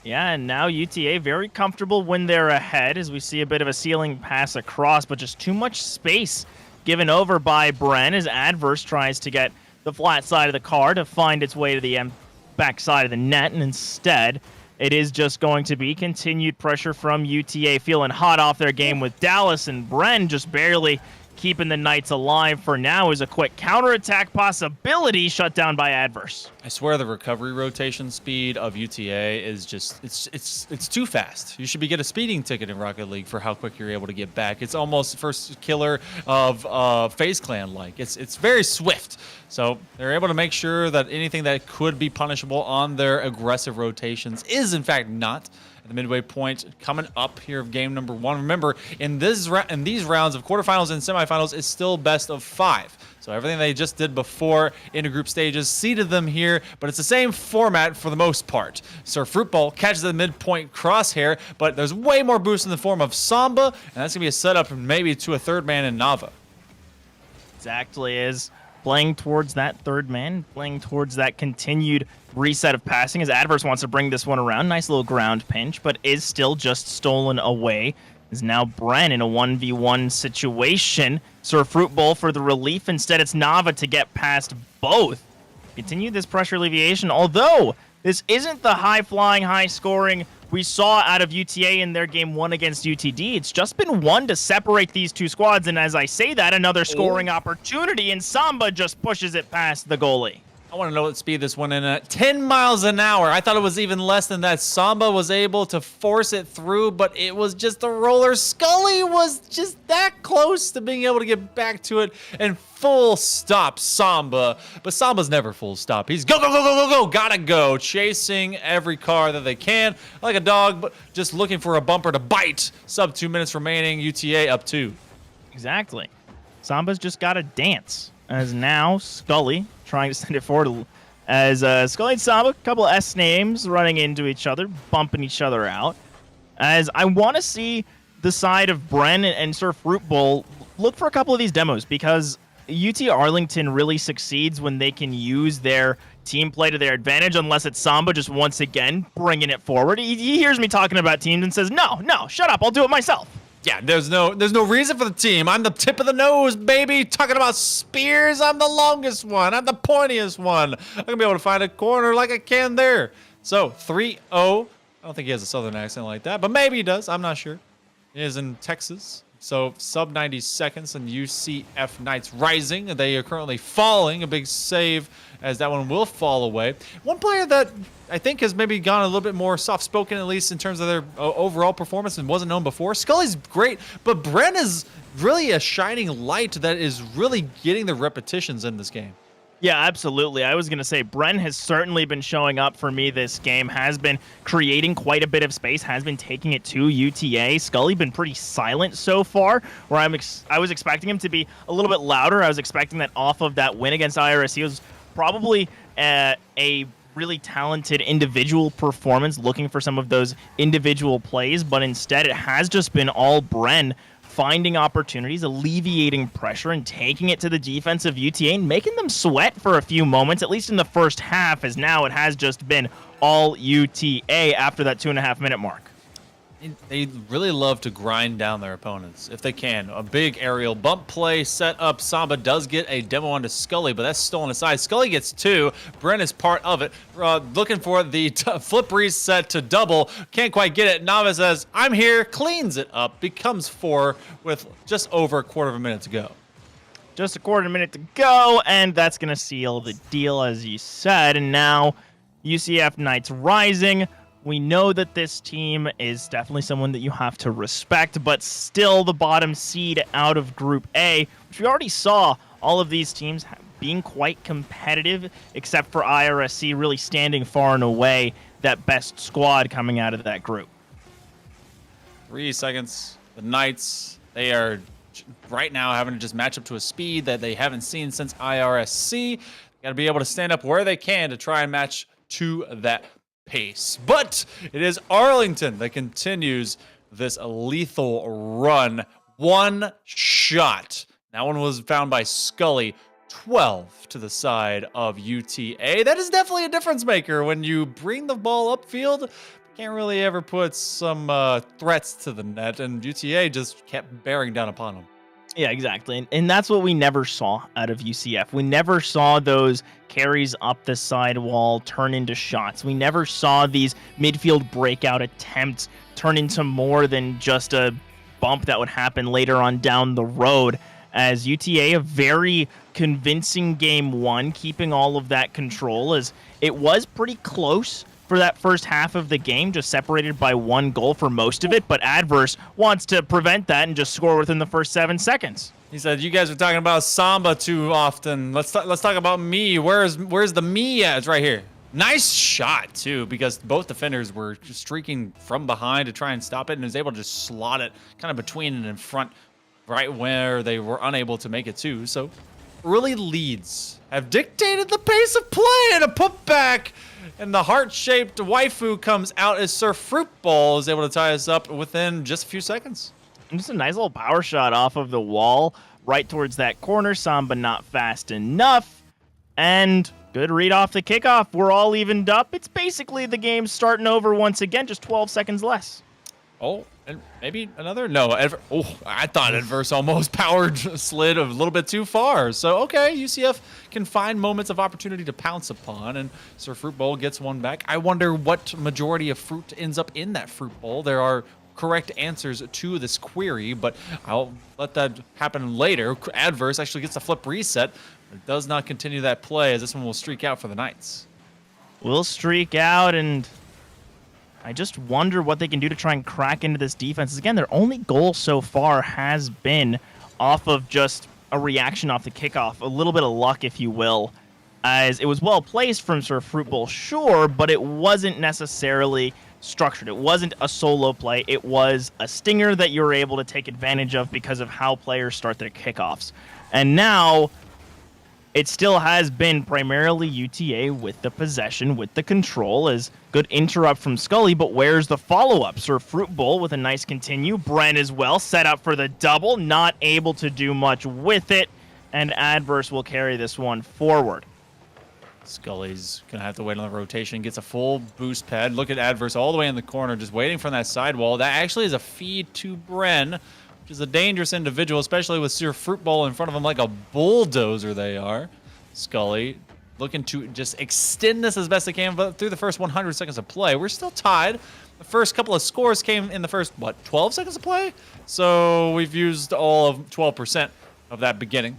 Yeah, and now UTA very comfortable when they're ahead, as we see a bit of a ceiling pass across, but just too much space given over by Bren as Adverse tries to get the flat side of the car to find its way to the back side of the net, and instead it is just going to be continued pressure from UTA, feeling hot off their game with Dallas, and Bren just barely keeping the Knights alive for now as a quick counterattack possibility shut down by Adverse. I swear the recovery rotation speed of UTA is just, it's too fast. You should get a speeding ticket in Rocket League for how quick you're able to get back. It's almost first killer of FaZe Clan like. It's very swift. So they're able to make sure that anything that could be punishable on their aggressive rotations is in fact not. The midway point coming up here of game number 1. Remember, in these rounds of quarterfinals and semifinals, it's still best of 5. So everything they just did before intergroup stages seeded them here, but it's the same format for the most part. Sir Fruitbowl catches the midpoint crosshair, but there's way more boost in the form of Samba, and that's going to be a setup maybe to a third man in Nava. Exactly, is playing towards that third man, playing towards that continued reset of passing as Adverse wants to bring this one around. Nice little ground pinch, but is still just stolen away. Is now Bren in a 1v1 situation. Sir Fruitbowl for the relief. Instead, it's Nava to get past both. Continue this pressure alleviation, although this isn't the high-flying, high-scoring we saw out of UTA in their game 1 against UTD. It's just been one to separate these two squads, and as I say that, another scoring opportunity, and Samba just pushes it past the goalie. I want to know what speed this one in at 10 miles an hour. I thought it was even less than that. Samba was able to force it through, but it was just a roller. Scully was just that close to being able to get back to it and full stop Samba. But Samba's never full stop. He's go, go, go, go, go, go. Gotta go. Chasing every car that they can like a dog, but just looking for a bumper to bite. Sub 2 minutes remaining. UTA up 2. Exactly. Samba's just got to dance. As now Scully trying to send it forward as Scully and Samba, a couple of S names running into each other, bumping each other out. As I want to see the side of Bren and Sir Fruit Bowl, look for a couple of these demos because UT Arlington really succeeds when they can use their team play to their advantage, unless it's Samba just once again bringing it forward. He hears me talking about teams and says, no, shut up, I'll do it myself. Yeah, there's no reason for the team. I'm the tip of the nose, baby. Talking about spears, I'm the longest one. I'm the pointiest one. I'm gonna be able to find a corner like I can there. So 3-0. I don't think he has a southern accent like that, but maybe he does. I'm not sure. He is in Texas. So sub 90 seconds and UCF Knights rising. They are currently falling. A big save as that one will fall away. One player that I think has maybe gone a little bit more soft-spoken, at least in terms of their overall performance, and wasn't known before. Scully's great, but Bren is really a shining light that is really getting the repetitions in this game. Yeah, absolutely. I was going to say, Bren has certainly been showing up for me this game, has been creating quite a bit of space, has been taking it to UTA. Scully been pretty silent so far, where I was expecting him to be a little bit louder. I was expecting that off of that win against IRSC was probably a really talented individual performance, looking for some of those individual plays, but instead it has just been all Bren finding opportunities, alleviating pressure, and taking it to the defense of UTA and making them sweat for a few moments, at least in the first half, as now it has just been all UTA after that 2.5-minute mark. They really love to grind down their opponents if they can. A big aerial bump play set up. Samba does get a demo onto Scully, but that's stolen aside. Scully gets 2. Bren is part of it. Looking for the flip reset to double. Can't quite get it. Nava says, I'm here. Cleans it up. Becomes 4 with just over a quarter of a minute to go. Just a quarter of a minute to go, and that's going to seal the deal, as you said. And now UCF Knights rising. We know that this team is definitely someone that you have to respect, but still the bottom seed out of Group A, which we already saw all of these teams being quite competitive, except for IRSC really standing far and away that best squad coming out of that group. 3 seconds. The Knights, they are right now having to just match up to a speed that they haven't seen since IRSC. Got to be able to stand up where they can to try and match to that pace. But it is Arlington that continues this lethal run. 1 shot. That one was found by Scully. 12 to the side of UTA. That is definitely a difference maker when you bring the ball upfield. Can't really ever put some threats to the net, and UTA just kept bearing down upon them. Yeah, exactly. And that's what we never saw out of UCF. We never saw those carries up the sidewall turn into shots. We never saw these midfield breakout attempts turn into more than just a bump that would happen later on down the road. As UTA, a very convincing game 1, keeping all of that control, as it was pretty close for that first half of the game, just separated by 1 goal for most of it, but Adverse wants to prevent that and just score within the first 7 seconds. He said, "You guys are talking about Samba too often. Let's talk about me. Where's the me at? It's right here." Nice shot too, because both defenders were just streaking from behind to try and stop it, and was able to just slot it kind of between and in front, right where they were unable to make it to. So early leads have dictated the pace of play, and a putback. And the heart-shaped waifu comes out as Sir Fruit Bowl is able to tie us up within just a few seconds. And just a nice little power shot off of the wall, right towards that corner. Samba not fast enough. And good read off the kickoff. We're all evened up. It's basically the game starting over once again, just 12 seconds less. Oh, and maybe another? No, I thought Adverse almost slid a little bit too far. So, okay, UCF can find moments of opportunity to pounce upon, and Sir Fruit Bowl gets one back. I wonder what majority of fruit ends up in that Fruit Bowl. There are correct answers to this query, but I'll let that happen later. Adverse actually gets a flip reset. It does not continue that play, as this one will streak out for the Knights. We'll streak out, and I just wonder what they can do to try and crack into this defense. Again, their only goal so far has been off of just a reaction off the kickoff, a little bit of luck, if you will, as it was well placed from Sir Fruit Bowl, sure, but it wasn't necessarily structured. It wasn't a solo play. It was a stinger that you were able to take advantage of because of how players start their kickoffs. And now it still has been primarily UTA with the possession, with the control, as good interrupt from Scully, but where's the follow-up? Sir Fruit Bowl with a nice continue. Bren as well, set up for the double, not able to do much with it, and Adverse will carry this one forward. Scully's going to have to wait on the rotation. Gets a full boost pad. Look at Adverse all the way in the corner, just waiting for that sidewall. That actually is a feed to Bren, which is a dangerous individual, especially with Sir Fruit Bowl in front of him like a bulldozer they are. Scully looking to just extend this as best they can, but through the first 100 seconds of play, we're still tied. The first couple of scores came in the first, 12 seconds of play? So we've used all of 12% of that beginning.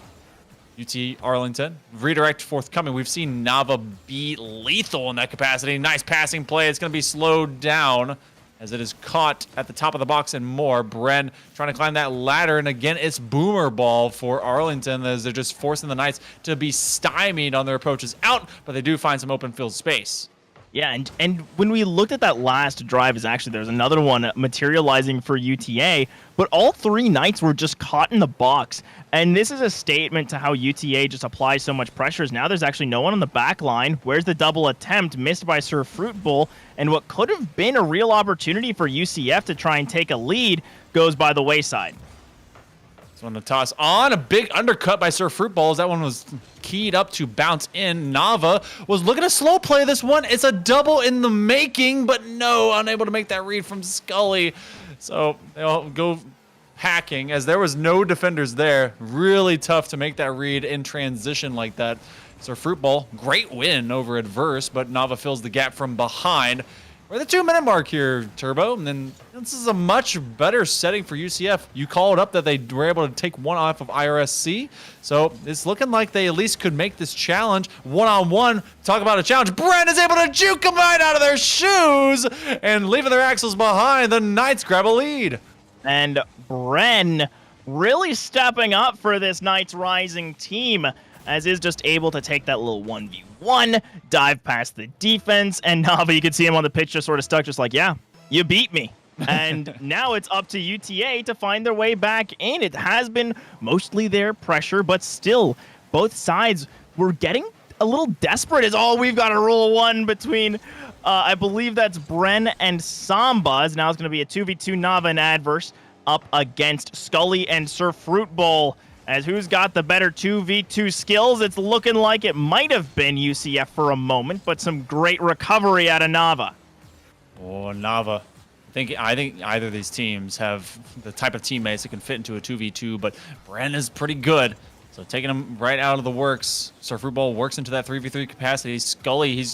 UT Arlington, redirect forthcoming. We've seen Nava be lethal in that capacity. Nice passing play. It's going to be slowed down as it is caught at the top of the box and more. Bren trying to climb that ladder, and again, it's boomer ball for Arlington as they're just forcing the Knights to be stymied on their approaches out, but they do find some open field space. Yeah, and when we looked at that last drive, there's another one materializing for UTA, but all three Knights were just caught in the box. And this is a statement to how UTA just applies so much pressure. Now there's actually no one on the back line. Where's the double attempt missed by Sir Fruit Bowl? And what could have been a real opportunity for UCF to try and take a lead goes by the wayside. So on the toss on, a big undercut by Sir Fruit Bowl as that one was keyed up to bounce in. Nava was looking to slow play this one. It's a double in the making, but no, unable to make that read from Scully. So they'll go hacking as there was no defenders there. Really tough to make that read in transition like that. Sir Fruit Bowl, great win over Adverse, but Nava fills the gap from behind. We're at the 2-minute mark here, Turbo, and then this is a much better setting for UCF. You called up that they were able to take one off of IRSC, so it's looking like they at least could make this challenge one-on-one. Talk about a challenge. Bren is able to juke them right out of their shoes and leaving their axles behind. The Knights grab a lead. And Bren really stepping up for this Knights Rising team, as is just able to take that little 1v1, dive past the defense, and Nava, you can see him on the pitch just sort of stuck, just like, yeah, you beat me. And now it's up to UTA to find their way back in. It has been mostly their pressure, but still, both sides were getting a little desperate as, oh, we've got a roll one between, I believe that's Bren and Samba. Now it's going to be a 2v2 Nava and Adverse up against Scully and Sir Fruit Bowl. As who's got the better 2v2 skills? It's looking like it might have been UCF for a moment, but some great recovery out of Nava. Oh, Nava. I think either of these teams have the type of teammates that can fit into a 2v2, but Bren is pretty good. So taking him right out of the works. Sir Fruit Bowl works into that 3v3 capacity. Scully, he's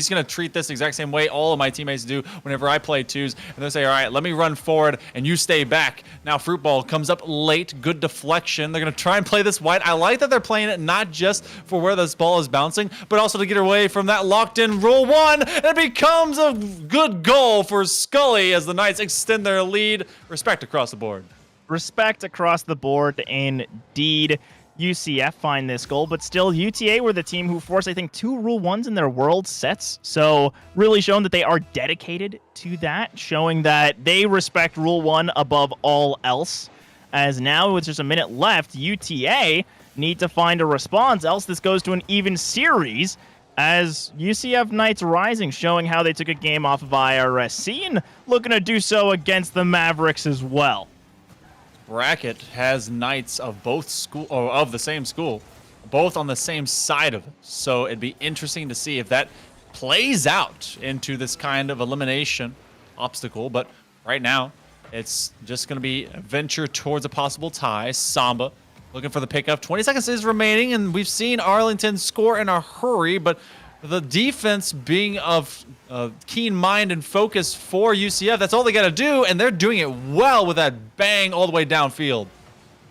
going to treat this exact same way all of my teammates do whenever I play twos. And they'll say, all right, let me run forward and you stay back. Now Fruit Bowl comes up late. Good deflection. They're going to try and play this wide. I like that they're playing it not just for where this ball is bouncing, but also to get away from that locked-in roll one. And it becomes a good goal for Scully as the Knights extend their lead. Respect across the board. Respect across the board, indeed. UCF find this goal, but still UTA were the team who forced, I think, 2 Rule 1s in their world sets. So really showing that they are dedicated to that, showing that they respect Rule 1 above all else. As now, with just a minute left, UTA need to find a response, else this goes to an even series, as UCF Knights Rising showing how they took a game off of IRSC and looking to do so against the Mavericks as well. Bracket has Knights of of the same school, both on the same side of it. So it'd be interesting to see if that plays out into this kind of elimination obstacle. But right now, it's just going to be a venture towards a possible tie. Samba looking for the pickup. 20 seconds is remaining, and we've seen Arlington score in a hurry, but the defense being of keen mind and focus for UCF, that's all they got to do, and they're doing it well with that bang all the way downfield.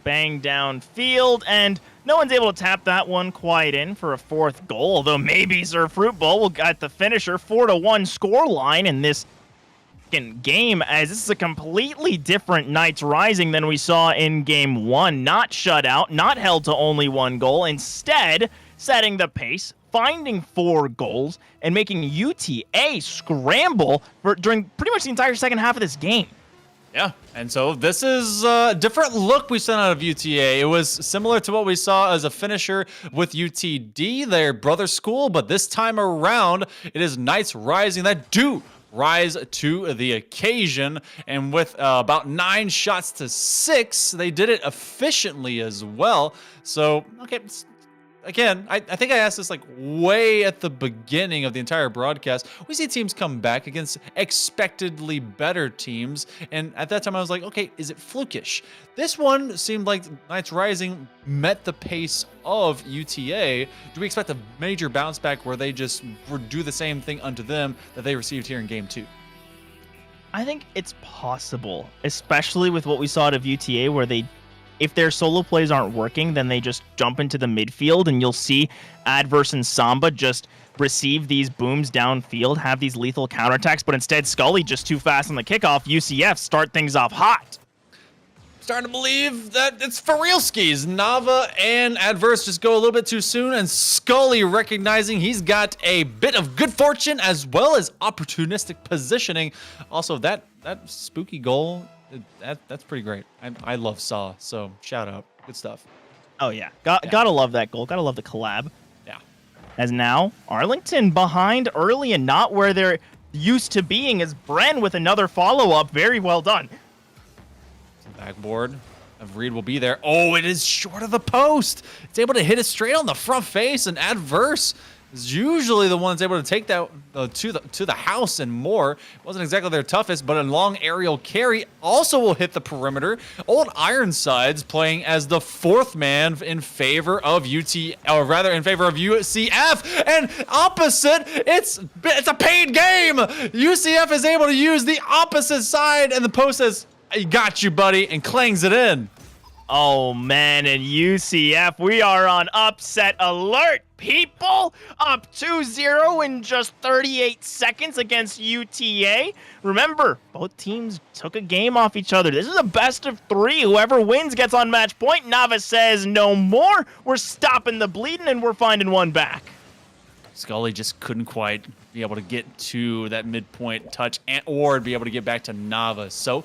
Bang downfield, and no one's able to tap that one quite in for a 4th goal, although maybe Sir Fruit Bowl will get the finisher. 4-1 score line in this game, as this is a completely different Knights Rising than we saw in Game 1. Not shut out, not held to only 1 goal, instead setting the pace, finding 4 goals, and making UTA scramble during pretty much the entire second half of this game. Yeah, and so this is a different look we sent out of UTA. It was similar to what we saw as a finisher with UTD, their brother school, but this time around, it is Knights Rising that do rise to the occasion, and with about 9 shots to 6, they did it efficiently as well. So, okay, again, I think I asked this like way at the beginning of the entire broadcast. We see teams come back against expectedly better teams, and at that time I was like, okay, is it flukish? This one seemed like Knights Rising met the pace of UTA. Do we expect a major bounce back where they just do the same thing unto them that they received here in Game 2? I think it's possible, especially with what we saw out of UTA, where if their solo plays aren't working, then they just jump into the midfield, and you'll see Adverse and Samba just receive these booms downfield, have these lethal counterattacks, but instead Scully just too fast on the kickoff. UCF start things off hot. Starting to believe that it's for real skis. Nava and Adverse just go a little bit too soon, and Scully recognizing he's got a bit of good fortune as well as opportunistic positioning. Also, that spooky goal, that's pretty great. I love Saw, so shout out. Good stuff. Oh, yeah. Gotta love that goal. Gotta love the collab. Yeah. As now, Arlington behind early and not where they're used to being, as Bren with another follow-up. Very well done. Backboard of Reed will be there. Oh, it is short of the post. It's able to hit it straight on the front face, and Adverse is usually the one that's able to take that to the house and more. It wasn't exactly their toughest, but a long aerial carry also will hit the perimeter. Old Ironsides playing as the 4th man in favor of in favor of UCF, and opposite, it's a paid game. UCF is able to use the opposite side, and the post says, "I got you, buddy," and clangs it in. Oh, man, and UCF, we are on upset alert, people! Up 2-0 in just 38 seconds against UTA. Remember, both teams took a game off each other. This is a best of 3. Whoever wins gets on match point. Nava says no more. We're stopping the bleeding, and we're finding one back. Scully just couldn't quite be able to get to that midpoint touch or be able to get back to Nava. So,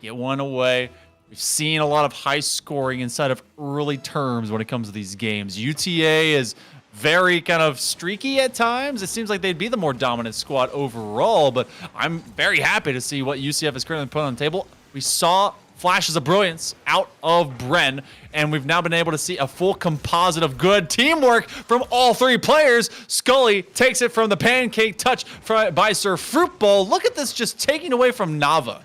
get one away. We've seen a lot of high scoring inside of early terms when it comes to these games. UTA is very kind of streaky at times. It seems like they'd be the more dominant squad overall, but I'm very happy to see what UCF is currently putting on the table. We saw flashes of brilliance out of Bren, and we've now been able to see a full composite of good teamwork from all 3 players. Scully takes it from the pancake touch by Sir Fruitball. Look at this, just taking away from Nava.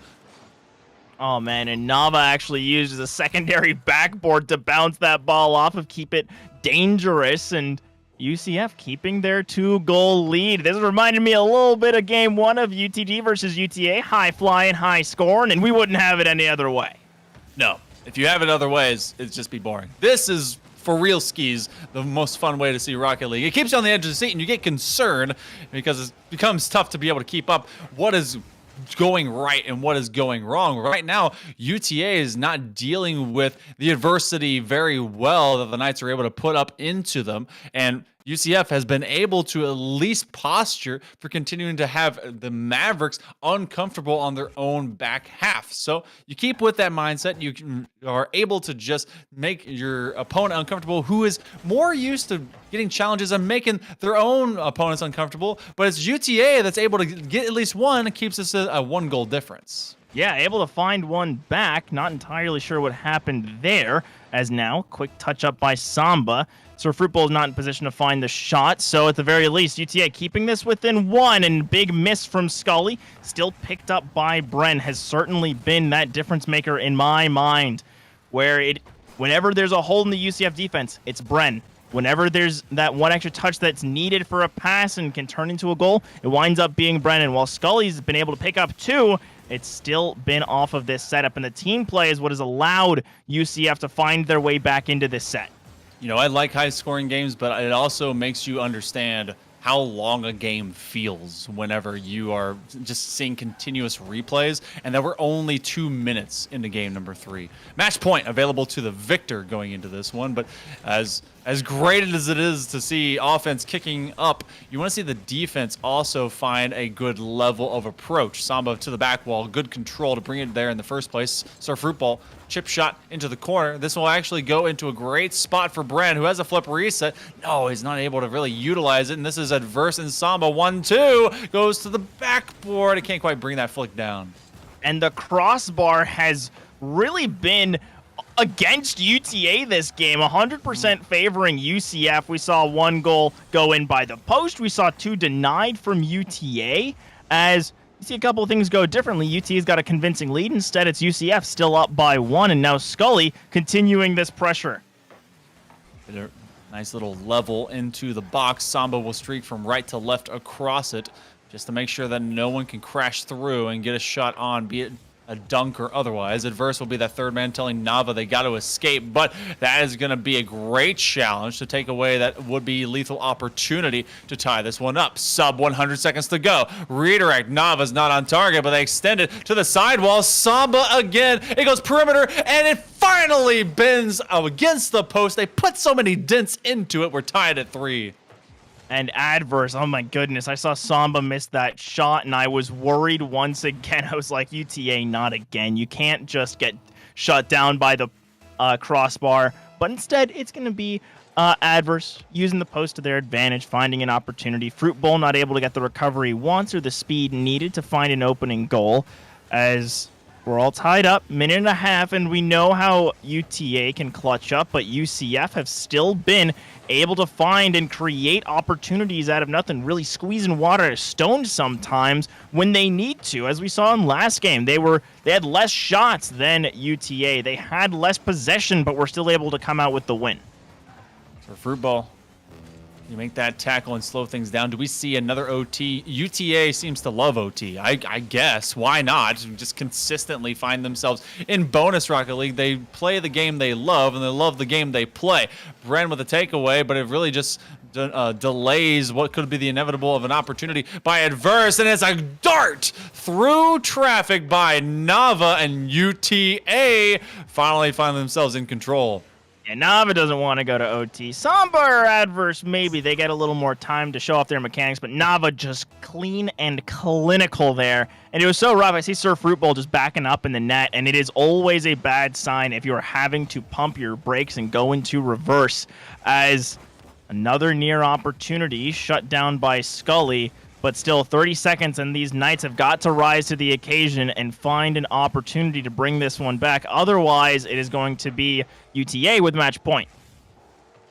Oh, man, and Nava actually uses a secondary backboard to bounce that ball off of, keep it dangerous, and UCF keeping their 2-goal lead. This reminded me a little bit of Game 1 of UTD versus UTA, high flying, high scoring, and we wouldn't have it any other way. No, if you have it other ways, it'd just be boring. This is, for real skis, the most fun way to see Rocket League. It keeps you on the edge of the seat, and you get concerned because it becomes tough to be able to keep up what is going right and what is going wrong. Right now, UTA is not dealing with the adversity very well that the Knights are able to put up into them, and UCF has been able to at least posture for continuing to have the Mavericks uncomfortable on their own back half. So you keep with that mindset, you are able to just make your opponent uncomfortable, who is more used to getting challenges and making their own opponents uncomfortable. But it's UTA that's able to get at least one and keeps us a 1-goal difference. Yeah, able to find one back. Not entirely sure what happened there, as now, quick touch up by Samba. Sir Fruitball is not in position to find the shot, so at the very least, UTA keeping this within 1, and big miss from Scully, still picked up by Bren, has certainly been that difference maker in my mind, whenever there's a hole in the UCF defense, it's Bren. Whenever there's that one extra touch that's needed for a pass and can turn into a goal, it winds up being Brennan. While Scully's been able to pick up 2, it's still been off of this setup, and the team play is what has allowed UCF to find their way back into this set. You know, I like high-scoring games, but it also makes you understand how long a game feels whenever you are just seeing continuous replays, and that we're only 2 minutes into game number 3. Match point available to the victor going into this one, but as great as it is to see offense kicking up, you want to see the defense also find a good level of approach. Samba to the back wall, good control to bring it there in the first place. Surf Fruit Ball, chip shot into the corner. This will actually go into a great spot for Bren, who has a flip reset. No, he's not able to really utilize it, and this is adverse, and Samba 1-2 goes to the backboard. He can't quite bring that flick down. And the crossbar has really been against UTA this game, 100% favoring UCF. We saw 1 goal go in by the post. We saw 2 denied from UTA. As you see a couple of things go differently, UTA's got a convincing lead. Instead, it's UCF still up by 1, and now Scully continuing this pressure. Nice little level into the box. Samba will streak from right to left across it just to make sure that no one can crash through and get a shot on, be it a dunk or otherwise. Adverse will be that third man telling Nava they got to escape, but that is going to be a great challenge to take away that would-be lethal opportunity to tie this one up. Sub 100 seconds to go. Redirect. Nava's not on target, but they extend it to the sidewall. Samba again. It goes perimeter, and it finally bends against the post. They put so many dents into it. We're tied at 3. And Adverse, oh my goodness, I saw Samba miss that shot, and I was worried once again. I was like, UTA, not again. You can't just get shut down by the crossbar. But instead, it's going to be Adverse using the post to their advantage, finding an opportunity. Fruit Bowl not able to get the recovery once or the speed needed to find an opening goal, as we're all tied up, minute and a half, and we know how UTA can clutch up, but UCF have still been able to find and create opportunities out of nothing, really squeezing water out of stones sometimes when they need to. As we saw in last game, they had less shots than UTA. They had less possession, but were still able to come out with the win. For Fruit Ball, you make that tackle and slow things down. Do we see another OT? UTA seems to love OT. I guess. Why not? Just consistently find themselves in bonus Rocket League. They play the game they love, and they love the game they play. Bren with a takeaway, but it really just delays what could be the inevitable of an opportunity by Adverse, and it's a dart through traffic by Nava, and UTA finally find themselves in control. And Nava doesn't want to go to OT. Samba or Adverse, maybe they get a little more time to show off their mechanics, but Nava just clean and clinical there. And it was so rough. I see Surf Fruit Bowl just backing up in the net, and it is always a bad sign if you're having to pump your brakes and go into reverse, as another near opportunity shut down by Scully. But still 30 seconds, and these Knights have got to rise to the occasion and find an opportunity to bring this one back. Otherwise, it is going to be UTA with match point.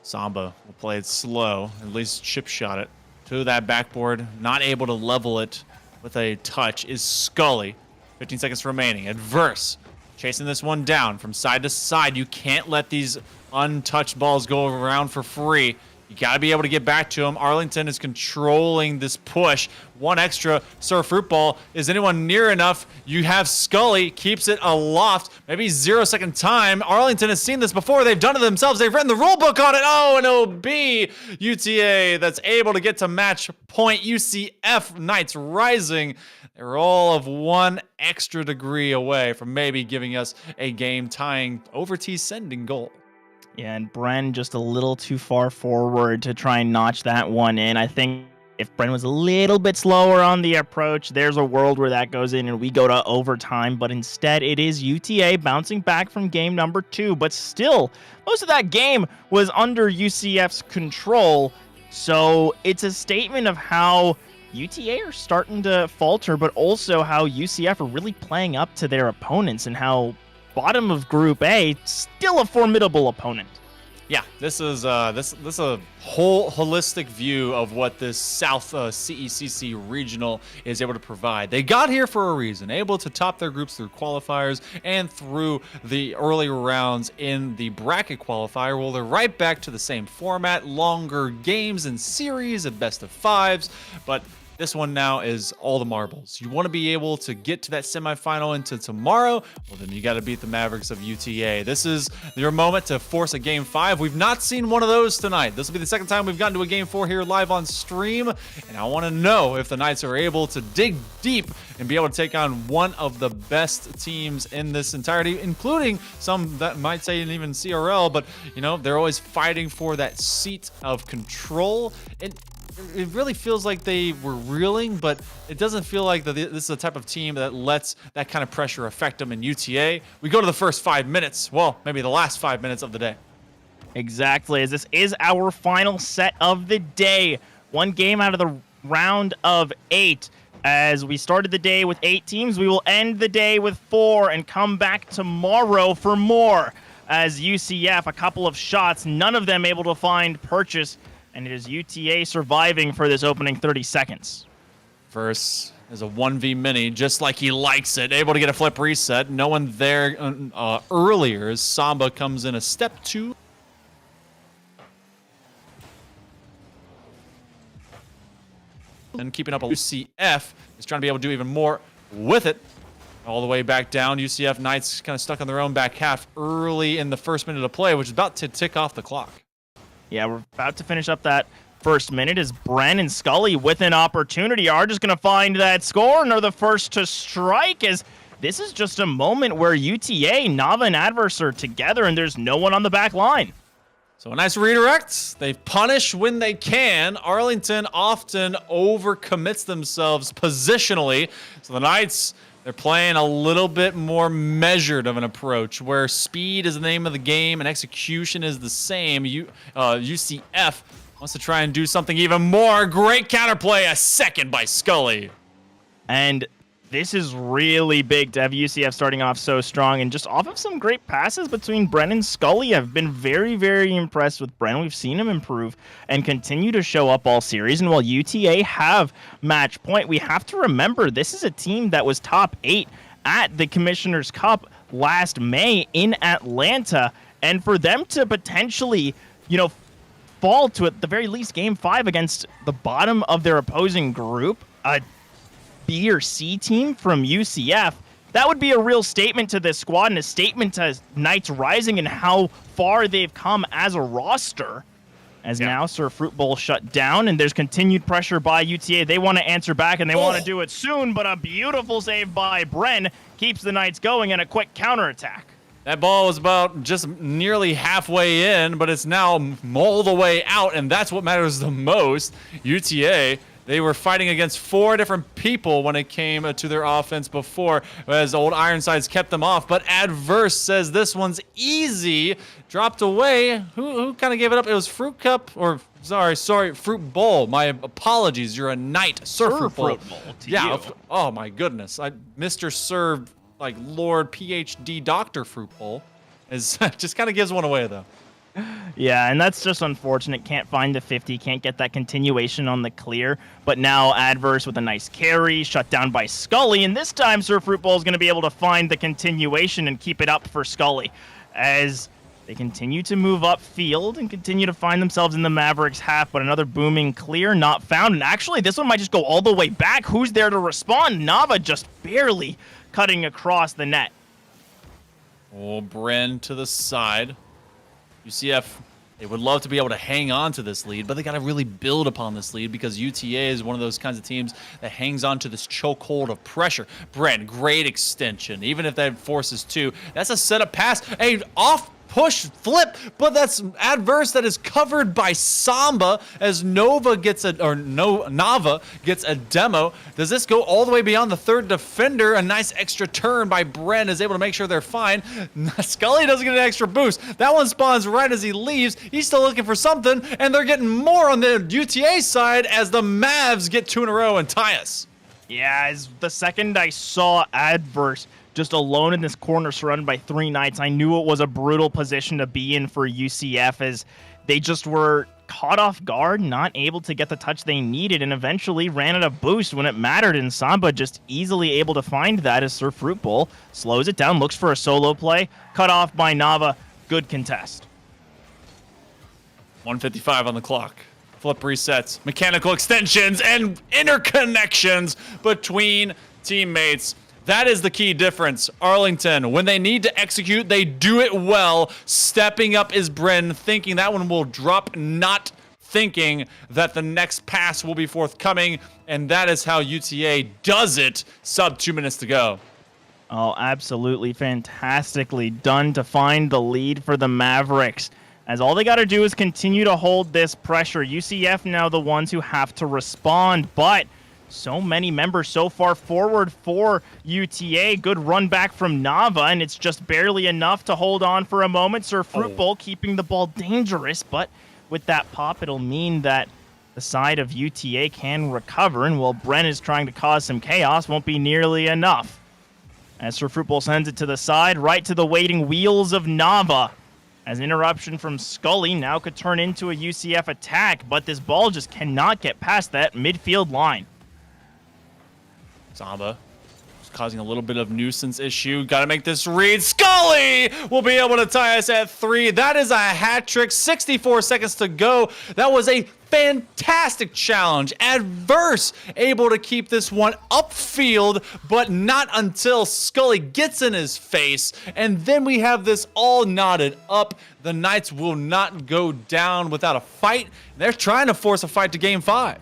Samba will play it slow, at least chip shot it to that backboard. Not able to level it with a touch is Scully. 15 seconds remaining. Adverse chasing this one down from side to side. You can't let these untouched balls go around for free. You got to be able to get back to him. Arlington is controlling this push. One extra Surf Fruit Ball. Is anyone near enough? You have Scully. Keeps it aloft. Maybe 0-second time. Arlington has seen this before. They've done it themselves. They've written the rule book on it. Oh, an OB. UTA that's able to get to match point. UCF Knights rising. They're all of 1 extra degree away from maybe giving us a game-tying overtime sending goal. Yeah, and Bren just a little too far forward to try and notch that one in. I think if Bren was a little bit slower on the approach, there's a world where that goes in and we go to overtime. But instead, it is UTA bouncing back from game number 2. But still, most of that game was under UCF's control. So it's a statement of how UTA are starting to falter, but also how UCF are really playing up to their opponents, and how bottom of Group A, still a formidable opponent. Yeah, this is a whole holistic view of what this South CECC regional is able to provide. They got here for a reason, able to top their groups through qualifiers and through the early rounds in the bracket qualifier. Well, they're right back to the same format, longer games and series of best of 5s, but This one now is all the marbles. You want to be able to get to that semifinal into tomorrow, well, then you got to beat the Mavericks of UTA. This is your moment to force a Game 5. We've not seen one of those tonight. This will be the second time we've gotten to a Game 4 here live on stream, and I want to know if the Knights are able to dig deep and be able to take on one of the best teams in this entirety, including some that might say even CRL, but, you know, they're always fighting for that seat of control. It really feels like they were reeling, but it doesn't feel like this is the type of team that lets that kind of pressure affect them in UTA. We go to the first 5 minutes. Well, maybe the last 5 minutes of the day. Exactly, as this is our final set of the day. One game out of the round of 8. As we started the day with 8 teams, we will end the day with 4 and come back tomorrow for more. As UCF, a couple of shots, none of them able to find purchase. And it is UTA surviving for this opening 30 seconds. Verse is a 1v mini, just like he likes it. Able to get a flip reset. No one there earlier as Samba comes in a step 2. And keeping up a UCF is trying to be able to do even more with it. All the way back down. UCF Knights kind of stuck on their own back half early in the first minute of play, which is about to tick off the clock. Yeah, we're about to finish up that first minute as Bren and Scully with an opportunity are just going to find that score and are the first to strike, as this is just a moment where UTA, Nava, and Adverse are together and there's no one on the back line. So a nice redirect. They punish when they can. Arlington often overcommits themselves positionally. So the Knights, they're playing a little bit more measured of an approach where speed is the name of the game and execution is the same. UCF wants to try and do something even more. Great counterplay, a second by Scully. And this is really big to have UCF starting off so strong and just off of some great passes between Bren and Scully. I've been very, very impressed with Bren. We've seen him improve and continue to show up all series. And while UTA have match point, we have to remember this is a team that was top 8 at the Commissioner's Cup last May in Atlanta. And for them to potentially, fall to at the very least Game 5 against the bottom of their opposing group, a B or C team from UCF, that would be a real statement to this squad and a statement to Knights Rising and how far they've come as a roster. As now Sir Fruit Bowl shut down and there's continued pressure by UTA. They want to answer back and they want to do it soon, but a beautiful save by Bren keeps the Knights going and a quick counterattack. That ball was about just nearly halfway in, but it's now all the way out, and that's what matters the most. UTA, they were fighting against 4 different people when it came to their offense before, as Old Ironsides kept them off. But Adverse says this one's easy. Dropped away. Who kind of gave it up? It was Fruit Cup, or sorry, Fruit Bowl. My apologies. You're a Knight. Sir Fruit Bowl to you. Oh my goodness. Mr. Sir, like Lord PhD Dr. Fruit Bowl, is just kind of gives one away though. Yeah, and that's just unfortunate. Can't find the 50, can't get that continuation on the clear. But now Adverse with a nice carry, shut down by Scully. And this time Sir Fruit Bowl is going to be able to find the continuation and keep it up for Scully as they continue to move upfield and continue to find themselves in the Mavericks half. But another booming clear not found. And actually, this one might just go all the way back. Who's there to respond? Nava just barely cutting across the net. Oh, Bren to the side. UCF, they would love to be able to hang on to this lead, but they got to really build upon this lead because UTA is one of those kinds of teams that hangs on to this chokehold of pressure. Brent, great extension. Even if that forces 2, that's a setup pass. A off push flip, but that's Adverse that is covered by Samba as Nava gets a demo. Does this go all the way beyond the 3rd defender? A nice extra turn by Bren is able to make sure they're fine. Scully doesn't get an extra boost. That one spawns right as he leaves. He's still looking for something, and they're getting more on the UTA side as the Mavs get 2 in a row and tie us. Yeah, as the second I saw Adverse just alone in this corner surrounded by 3 Knights, I knew it was a brutal position to be in for UCF as they just were caught off guard, not able to get the touch they needed, and eventually ran out of boost when it mattered, and Samba just easily able to find that as Sir Fruit Bowl slows it down, looks for a solo play, cut off by Nava, good contest. 1:55 on the clock. flip resets, mechanical extensions, and interconnections between teammates. That is the key difference. Arlington, when they need to execute, they do it well. Stepping up is Bryn, thinking that one will drop, not thinking that the next pass will be forthcoming. And that is how UTA does it. Sub 2 minutes to go. Oh, absolutely fantastically done to find the lead for the Mavericks. As all they got to do is continue to hold this pressure. UCF now the ones who have to respond, but so many members so far forward for UTA. Good run back from Nava, and it's just barely enough to hold on for a moment. Sir Fruitbowl keeping the ball dangerous, but with that pop, it'll mean that the side of UTA can recover, and while Bren is trying to cause some chaos, won't be nearly enough. As Sir Fruitbowl sends it to the side, right to the waiting wheels of Nava. As an interruption from Scully now could turn into a UCF attack, but this ball just cannot get past that midfield line. Samba is causing a little bit of nuisance issue. Got to make this read. Scully will be able to tie us at 3. That is a hat trick. 64 seconds to go. That was a fantastic challenge. Adverse able to keep this one upfield, but not until Scully gets in his face. And then we have this all knotted up. The Knights will not go down without a fight. They're trying to force a fight to game 5.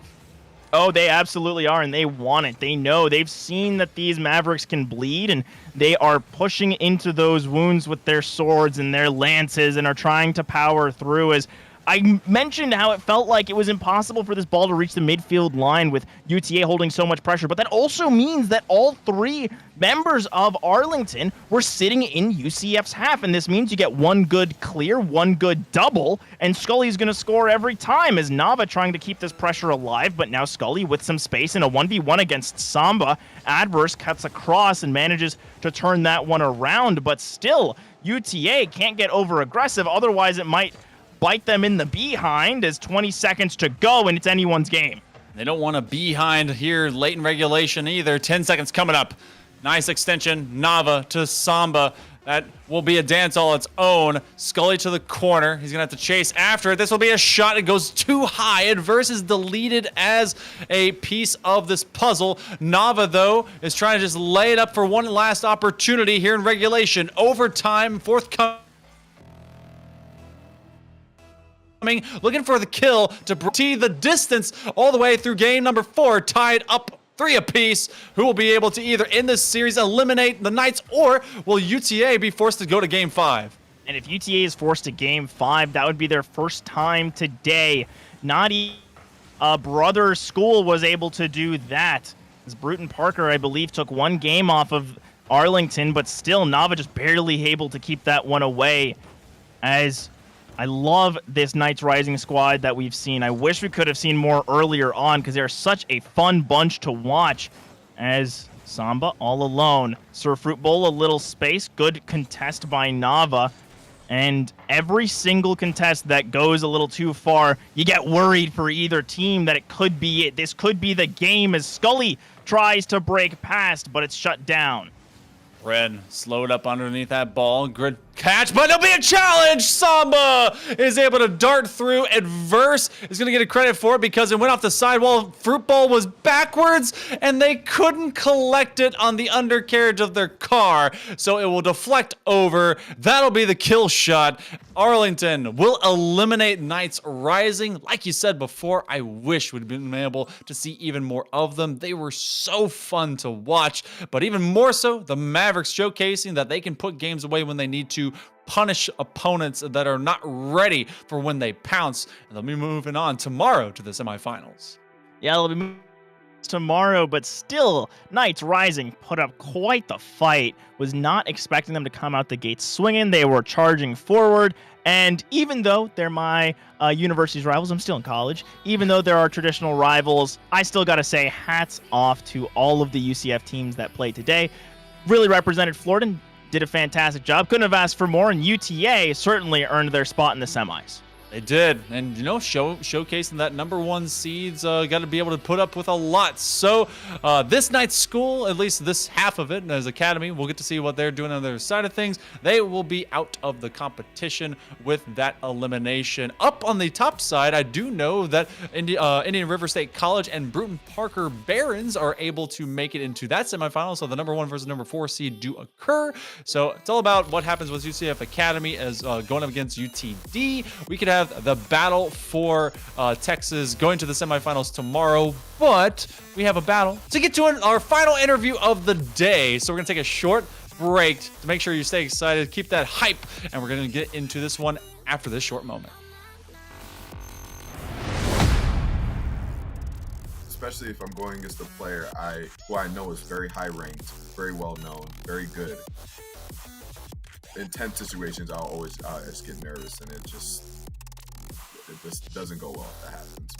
Oh, they absolutely are, and they want it. They know. They've seen that these Mavericks can bleed, and they are pushing into those wounds with their swords and their lances and are trying to power through. As I mentioned how it felt like it was impossible for this ball to reach the midfield line with UTA holding so much pressure, but that also means that all 3 members of Arlington were sitting in UCF's half, and this means you get one good clear, one good double, and Scully's going to score every time as Nava trying to keep this pressure alive, but now Scully with some space in a 1v1 against Samba. Adverse cuts across and manages to turn that one around, but still, UTA can't get over-aggressive, otherwise it might bite them in the behind as 20 seconds to go and it's anyone's game. They don't want a behind here late in regulation either. 10 seconds coming up. Nice extension. Nava to Samba. That will be a dance all its own. Scully to the corner. He's going to have to chase after it. This will be a shot. It goes too high. Adverse is deleted as a piece of this puzzle. Nava, though, is trying to just lay it up for one last opportunity here in regulation. Overtime, forthcoming. Looking for the kill to tee the distance all the way through game number 4, tied up 3 apiece. Who will be able to either in this series eliminate the Knights, or will UTA be forced to go to game 5? And if UTA is forced to game 5, that would be their first time today. Not even a brother school was able to do that. As Bruton Parker, I believe, took 1 game off of Arlington, but still Nava just barely able to keep that one away. As I love this Knights Rising squad that we've seen. I wish we could have seen more earlier on because they're such a fun bunch to watch. As Samba all alone. Sir Fruitbowl a little space. Good contest by Nava. And every single contest that goes a little too far, you get worried for either team that it could be it. This could be the game as Scully tries to break past, but it's shut down. Ren slowed up underneath that ball. Good catch, but there'll be a challenge. Samba is able to dart through. Adverse is going to get a credit for it because it went off the sidewall. Fruitbowl was backwards, and they couldn't collect it on the undercarriage of their car, so it will deflect over. That'll be the kill shot. Arlington will eliminate Knights Rising. Like you said before, I wish we'd been able to see even more of them. They were so fun to watch, but even more so, the Mavericks showcasing that they can put games away when they need to, punish opponents that are not ready for when they pounce. And they'll be moving on tomorrow to the semifinals. Yeah, they'll be moving tomorrow, but still, Knights Rising put up quite the fight. Was not expecting them to come out the gates swinging. They were charging forward, and even though they're my university's rivals, I'm still in college. Even though there are traditional rivals, I still got to say hats off to all of the UCF teams that played today. Really represented Florida and did a fantastic job. Couldn't have asked for more, and UTA certainly earned their spot in the semis. They did, and showcasing that #1 seeds got to be able to put up with a lot. So this night's school, at least this half of it, as Academy, we'll get to see what they're doing on their side of things. They will be out of the competition with that elimination. Up on the top side, I do know that Indian River State College and Bruton Parker Barons are able to make it into that semifinal. So the #1 versus #4 seed do occur. So it's all about what happens with UCF Academy as going up against UTD. We could have the battle for Texas going to the semifinals tomorrow, but we have a battle to get to our final interview of the day. So we're gonna take a short break to make sure you stay excited, keep that hype, and we're gonna get into this one after this short moment. Especially if I'm going against a player who I know is very high ranked, very well known, very good. In tense situations, I just get nervous, and it just doesn't go well if that happens.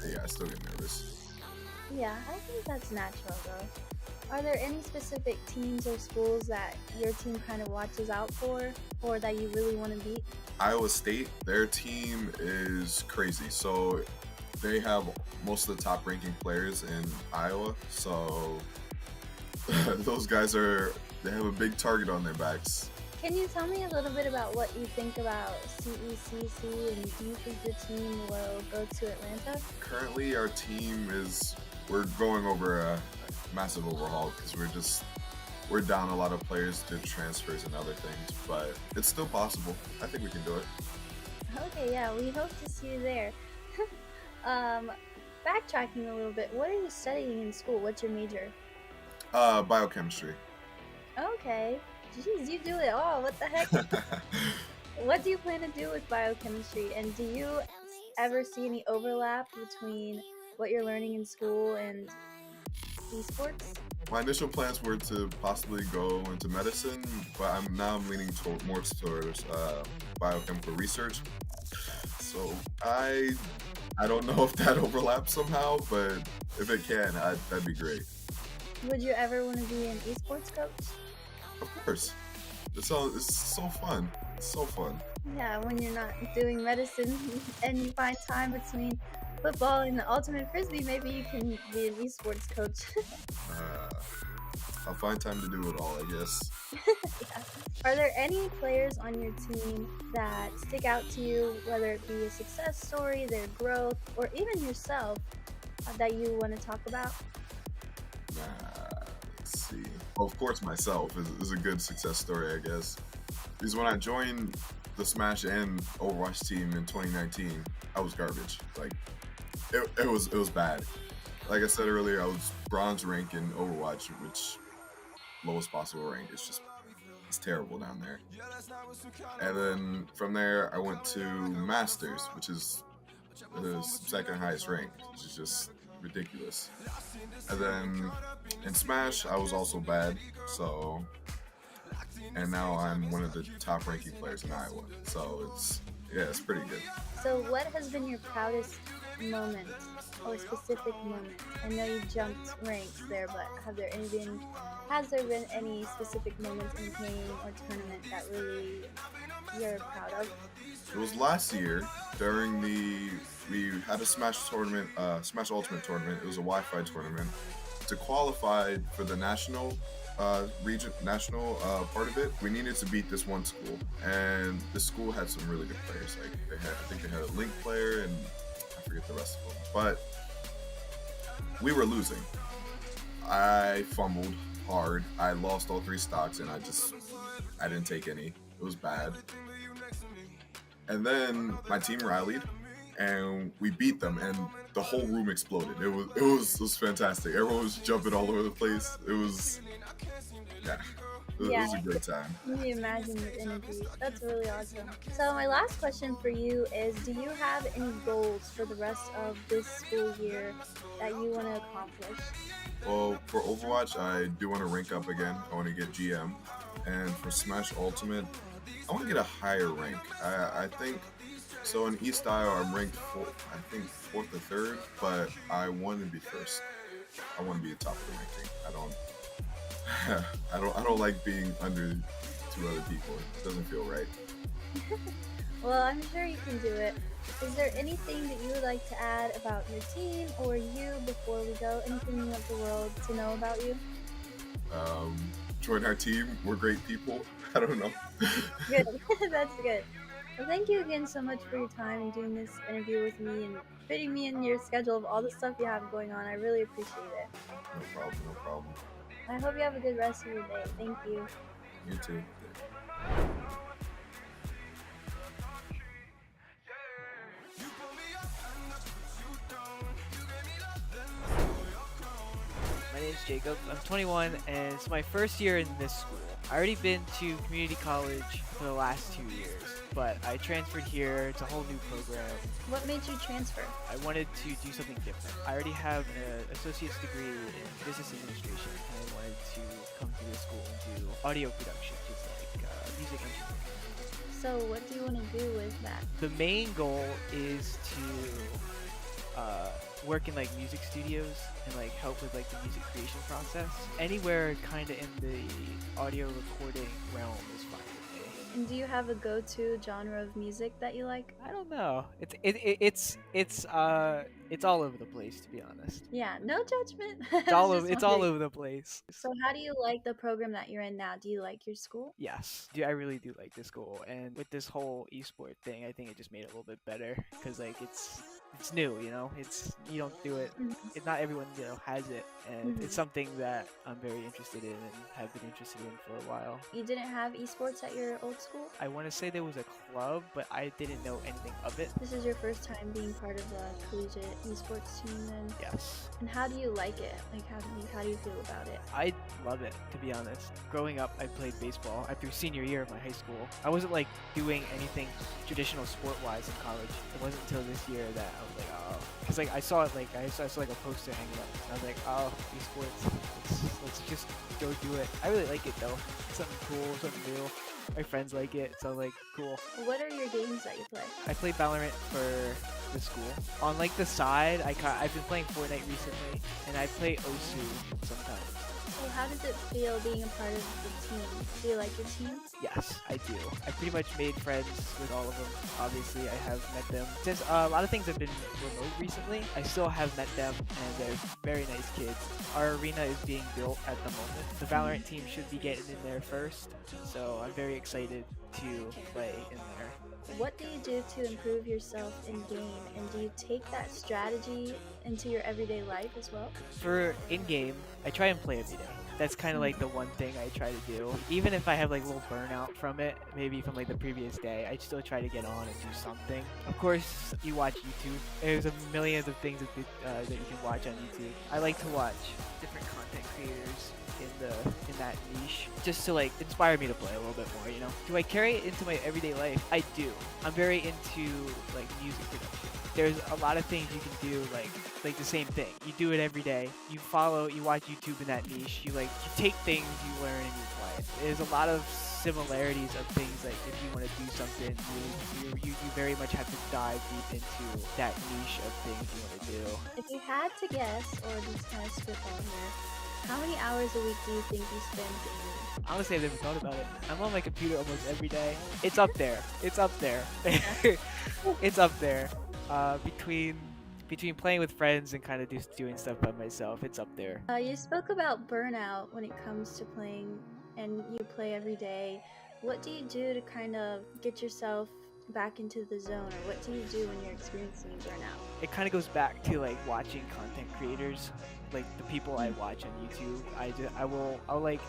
Yeah, I still get nervous. Yeah, I think that's natural though. Are there any specific teams or schools that your team kind of watches out for, or that you really want to beat? Iowa State, their team is crazy. So they have most of the top ranking players in Iowa. So those guys they have a big target on their backs. Can you tell me a little bit about what you think about CECC, and do you think your team will go to Atlanta? Currently, our team we're going over a massive overhaul because we're down a lot of players to transfers and other things, but it's still possible. I think we can do it. Okay, yeah, we hope to see you there. Backtracking a little bit, what are you studying in school? What's your major? Biochemistry. Okay. Jeez, you do it all. What the heck? What do you plan to do with biochemistry? And do you ever see any overlap between what you're learning in school and esports? My initial plans were to possibly go into medicine, but I'm leaning more towards biochemical research. So I don't know if that overlaps somehow, but if it can, that'd be great. Would you ever want to be an esports coach? Of course. It's so fun. It's so fun. Yeah, when you're not doing medicine and you find time between football and the ultimate frisbee, maybe you can be an esports coach. I'll find time to do it all, I guess. Yeah. Are there any players on your team that stick out to you, whether it be a success story, their growth, or even yourself, that you want to talk about? Let's see. Well, of course, myself is a good success story, I guess. Because when I joined the Smash and Overwatch team in 2019, I was garbage. Like, it was bad. Like I said earlier, I was bronze rank in Overwatch, which lowest possible rank. It's terrible down there. And then from there, I went to Masters, which is the second highest rank, which is just ridiculous. And then in Smash, I was also bad, and now I'm one of the top ranking players in Iowa. So it's pretty good. So what has been your proudest moment or specific moment? I know you jumped ranks there, but has there been any specific moments in the game or tournament that really you're proud of? It was last year during we had a Smash tournament, Smash Ultimate tournament. It was a Wi-Fi tournament. To qualify for the national part of it, we needed to beat this one school, and the school had some really good players. Like I think they had a Link player, and I forget the rest of them. But we were losing. I fumbled hard. I lost all 3 stocks, and I didn't take any. It was bad. And then my team rallied, and we beat them, and the whole room exploded. It was fantastic. Everyone was jumping all over the place. It was a great time. Can you imagine the energy? That's really awesome. So my last question for you is, do you have any goals for the rest of this school year that you want to accomplish? Well, for Overwatch, I do want to rank up again. I want to get GM. And for Smash Ultimate, I want to get a higher rank. I think, so in East Iowa, I'm ranked 4th or 3rd, but I want to be 1st. I want to be the top of the ranking. I don't like being to other people. It doesn't feel right. Well, I'm sure you can do it. Is there anything that you would like to add about your team or you before we go? Anything you want the world to know about you? Join our team. We're great people. I don't know. Good. That's good. Well, thank you again so much for your time and doing this interview with me and fitting me in your schedule of all the stuff you have going on. I really appreciate it. No problem. No problem. I hope you have a good rest of your day. Thank you. You too. My name's Jacob. I'm 21 and it's my first year in this school. I already been to community college for the last 2 years, but I transferred here. It's a whole new program. What made you transfer? I wanted to do something different. I already have an associate's degree in business administration and I wanted to come to this school and do audio production, just like music engineering. So what do you want to do with that? The main goal is to work in like music studios and like help with like the music creation process. Anywhere kind of in the audio recording realm is fine with me. And do you have a go-to genre of music that you like? I don't know. It's all over the place, to be honest. Yeah, no judgment. It's all over the place. So how do you like the program that you're in now? Do you like your school? Yes, I really do like this school, and with this whole esport thing, I think it just made it a little bit better because like it's new, you know. You don't do it. Not everyone has it, and it's something that I'm very interested in and have been interested in for a while. You didn't have esports at your old school? I want to say there was a club, but I didn't know anything of it. This is your first time being part of a collegiate esports team then? Yes. And how do you like it? Like how do you feel about it? I love it, to be honest. Growing up, I played baseball through senior year of my high school. I wasn't like doing anything traditional sport-wise in college. It wasn't until this year that I was like, oh, because like I saw it like I saw like a poster hanging up. And I was like, oh, esports. Let's just go do it. I really like it though. It's something cool, something new. My friends like it, so like cool. What are your games that you play? I play Valorant for the school. On like the side, I've been playing Fortnite recently, and I play Osu sometimes. So how does it feel being a part of the team? Do you like your team? Yes, I do. I pretty much made friends with all of them. Obviously, I have met them. Since a lot of things have been remote recently, I still have met them, and they're very nice kids. Our arena is being built at the moment. The Valorant team should be getting in there first, so I'm very excited to play in there. What do you do to improve yourself in game, and do you take that strategy into your everyday life as well? For in-game, I try and play every day. That's kind of like the one thing I try to do. Even if I have like a little burnout from it, maybe from like the previous day, I still try to get on and do something. Of course, you watch YouTube. There's a million of things that you can watch on YouTube. I like to watch different content creators in that niche, just to like inspire me to play a little bit more, you know. Do I carry it into my everyday life? I do. I'm very into like music production. There's a lot of things you can do like the same thing. You do it every day. You watch YouTube in that niche. You take things you learn and you apply it. There's a lot of similarities of things like if you want to do something, you very much have to dive deep into that niche of things you want to do. If you had to guess, or just kind of spitball here, how many hours a week do you think you spend gaming? Honestly, I've never thought about it. I'm on my computer almost every day. It's up there. It's up there. It's up there. Between playing with friends and kind of just doing stuff by myself, it's up there. You spoke about burnout when it comes to playing, and you play every day. What do you do to kind of get yourself back into the zone, or what do you do when you're experiencing burnout? It kind of goes back to like watching content creators, like the people I watch on YouTube.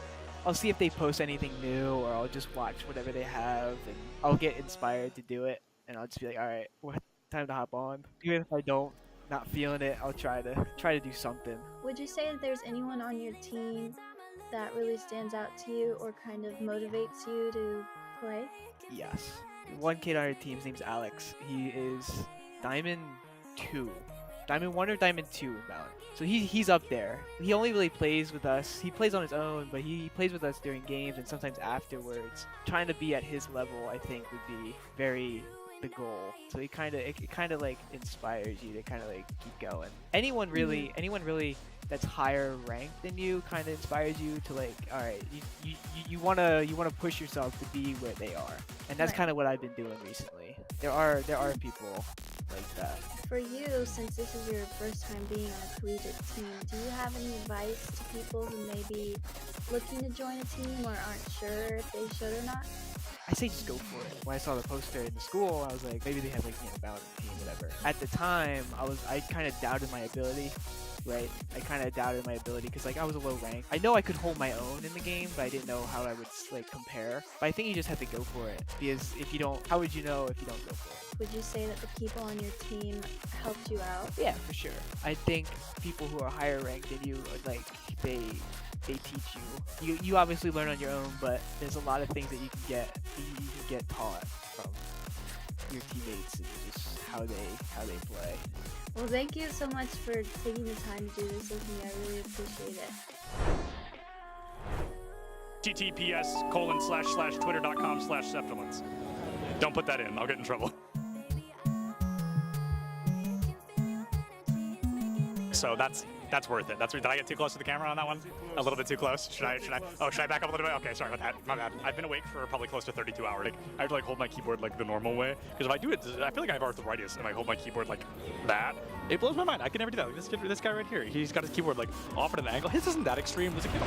I'll see if they post anything new, or I'll just watch whatever they have, and I'll get inspired to do it, and I'll just be like, all right, time to hop on. Even if I don't, not feeling it, I'll try to do something. Would you say that there's anyone on your team that really stands out to you or kind of motivates you to play? Yes. One kid on our team, his name's Alex. He is Diamond 2. Diamond 1 or Diamond 2 in Valorant. So he's up there. He only really plays with us. He plays on his own, but he plays with us during games and sometimes afterwards. Trying to be at his level, I think, would be very the goal. So it kind of like inspires you to kind of like keep going. Anyone really that's higher ranked than you kind of inspires you to like, all right, you wanna push yourself to be where they are, and that's Right. kind of what I've been doing recently. There are people like that. For you, since this is your first time being on a collegiate team, do you have any advice to people who may be looking to join a team or aren't sure if they should or not? I say just go for it. When I saw the poster in the school, I was like, maybe they have like, Valorant team, whatever. At the time, I kind of doubted my ability, right? I kind of doubted my ability because like I was a low rank. I know I could hold my own in the game, but I didn't know how I would like compare. But I think you just have to go for it, because if you don't, how would you know if you don't go for it? Would you say that the people on your team helped you out? Yeah, for sure. I think people who are higher ranked than you, like they teach you. You obviously learn on your own, but there's a lot of things that you can get taught from your teammates and just how they play. Well, thank you so much for taking the time to do this with me. I really appreciate it. https://twitter.com/Septilence. Don't put that in. I'll get in trouble. So that's worth it. Did I get too close to the camera on that one? A little bit too close? Should I back up a little bit? Okay, sorry about that. My bad. I've been awake for probably close to 32 hours. Like, I have to like hold my keyboard like the normal way, because if I do it, I feel like I have arthritis and I hold my keyboard like that. It blows my mind. I can never do that. Like this guy right here, he's got his keyboard like off at an angle. His isn't that extreme. Does it get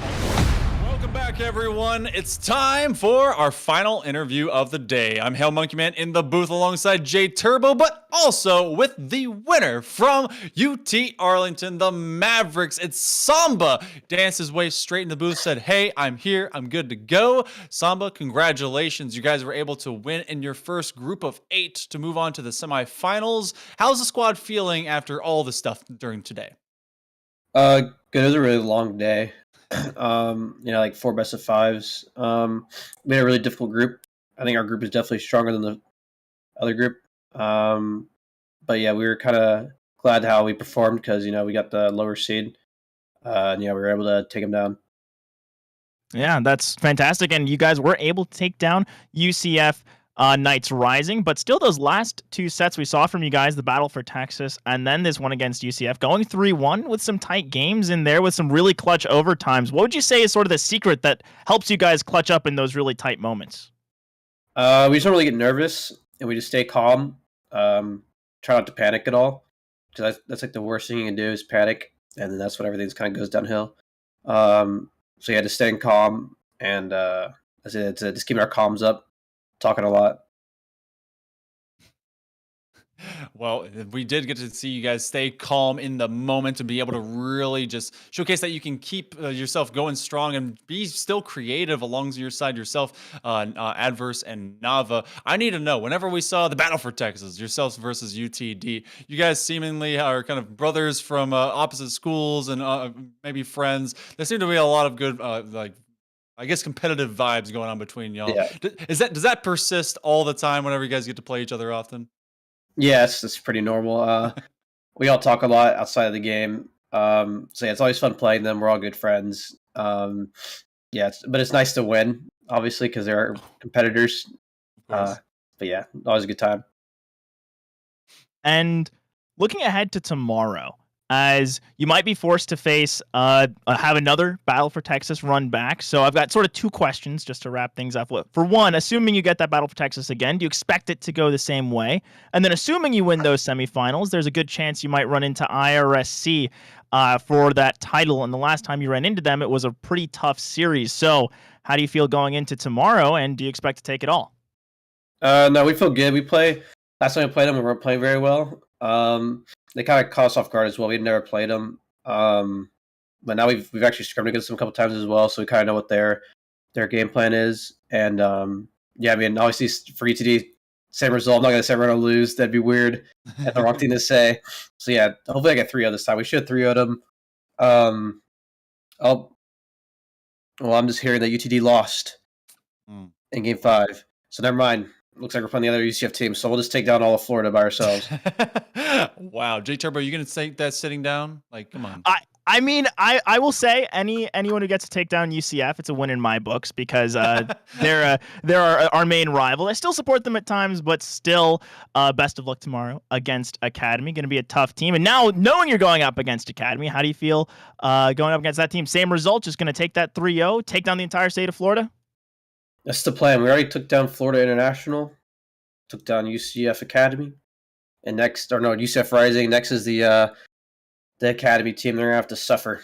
Welcome back, everyone. It's time for our final interview of the day. I'm Hail Monkey Man in the booth alongside Jay Turbo, but also with the winner from UT Arlington, the Mavericks. It's Samba. Danced his way straight in the booth, said, hey, I'm here. I'm good to go. Samba, congratulations. You guys were able to win in your first group of 8 to move on to the semifinals. How's the squad feeling after all the stuff during today? Good. It was a really long day. Like 4 best of 5s. We had a really difficult group. I think our group is definitely stronger than the other group. But yeah, we were kind of glad how we performed because, we got the lower seed. And we were able to take them down. Yeah, that's fantastic. And you guys were able to take down UCF Knights Rising, but still those last 2 sets we saw from you guys, the battle for Texas, and then this one against UCF, going 3-1 with some tight games in there with some really clutch overtimes. What would you say is sort of the secret that helps you guys clutch up in those really tight moments? We just don't really get nervous, and we just stay calm. Try not to panic at all, because that's like the worst thing you can do is panic, and then that's when everything kind of goes downhill. So yeah, just staying calm, and just keeping our comms up. Talking a lot. Well, we did get to see you guys stay calm in the moment and be able to really just showcase that you can keep yourself going strong and be still creative alongside yourself, Adverse and Nava. I need to know, whenever we saw the battle for Texas, yourselves versus UTD, you guys seemingly are kind of brothers from opposite schools and maybe friends. There seem to be a lot of good, I guess, competitive vibes going on between y'all. Yeah. Does that persist all the time whenever you guys get to play each other often? Yes, it's pretty normal. We all talk a lot outside of the game. So yeah, it's always fun playing them. We're all good friends. But it's nice to win, obviously, because there are competitors. But yeah, always a good time. And looking ahead to tomorrow, as you might be forced to face have another Battle for Texas run back. So I've got sort of 2 questions just to wrap things up with. For one, assuming you get that Battle for Texas again, do you expect it to go the same way? And then assuming you win those semifinals, there's a good chance you might run into IRSC for that title. And the last time you ran into them, it was a pretty tough series. So how do you feel going into tomorrow, and do you expect to take it all? No, we feel good. Last time we played them, we weren't playing very well. They kind of caught us off guard as well. We'd never played them, but now we've actually scrimmed against them a couple times as well, so we kind of know what their game plan is. And obviously for ETD, same result. I'm not gonna say we're gonna lose. That'd be weird. That's the wrong thing to say. So yeah, hopefully I get 3-0 this time. We should 3-0 them. I'm just hearing that UTD lost in Game 5, so never mind. Looks like we're playing the other UCF team, so we'll just take down all of Florida by ourselves. Wow, J Turbo, you gonna take that sitting down? Like, come on. I mean, I will say anyone who gets to take down UCF, it's a win in my books because they're our main rival. I still support them at times, but still, best of luck tomorrow against Academy. Going to be a tough team. And now knowing you're going up against Academy, how do you feel going up against that team? Same result, just going to take that 3-0, take down the entire state of Florida? That's the plan. We already took down Florida International, took down UCF Academy, and UCF Rising. Next is the Academy team. They're going to have to suffer.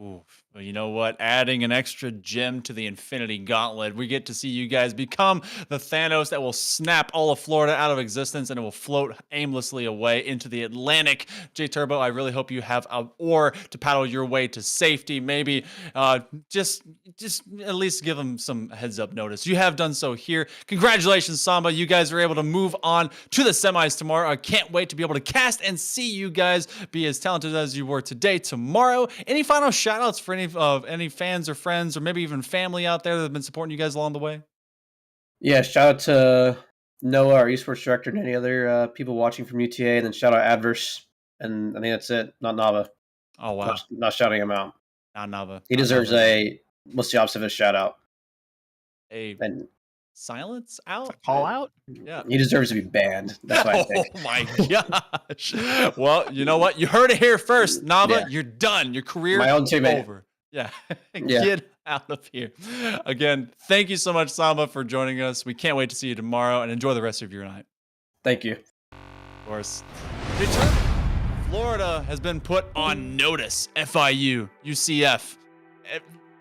Ooh. Well, you know what? Adding an extra gem to the Infinity Gauntlet, we get to see you guys become the Thanos that will snap all of Florida out of existence, and it will float aimlessly away into the Atlantic. J Turbo, I really hope you have an oar to paddle your way to safety. Maybe just at least give them some heads up notice. You have done so here. Congratulations, Samba. You guys are able to move on to the semis tomorrow. I can't wait to be able to cast and see you guys be as talented as you were today. Tomorrow, any final shout outs for any fans or friends or maybe even family out there that have been supporting you guys along the way? Yeah, shout out to Noah, our esports director, and any other people watching from UTA, and then shout out Adverse, and I think that's it. Not Nava. Oh wow, not shouting him out. Not Nava. He deserves what's the opposite of a shout out? And silence out? Call out? Yeah. He deserves to be banned. That's what I think. Oh my gosh. Well, you know what? You heard it here first. Nava, you're done. Your career My own teammate. over. Yeah. Get out of here. Again, thank you so much, Samba, for joining us. We can't wait to see you tomorrow, and enjoy the rest of your night. Thank you. Of course. Florida has been put on notice. FIU, UCF,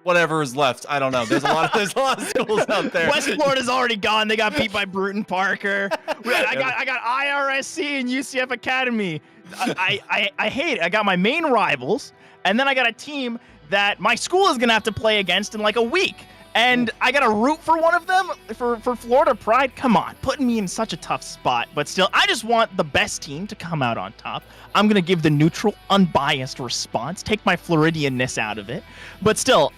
whatever is left. I don't know. There's a lot of schools out there. West Florida's already gone. They got beat by Bruton Parker. I got IRSC and UCF Academy. I hate it. I got my main rivals, and then I got a team that my school is gonna have to play against in like a week. And I gotta root for one of them for Florida Pride. Come on, putting me in such a tough spot. But still, I just want the best team to come out on top. I'm gonna give the neutral, unbiased response, take my Floridianness out of it. But still,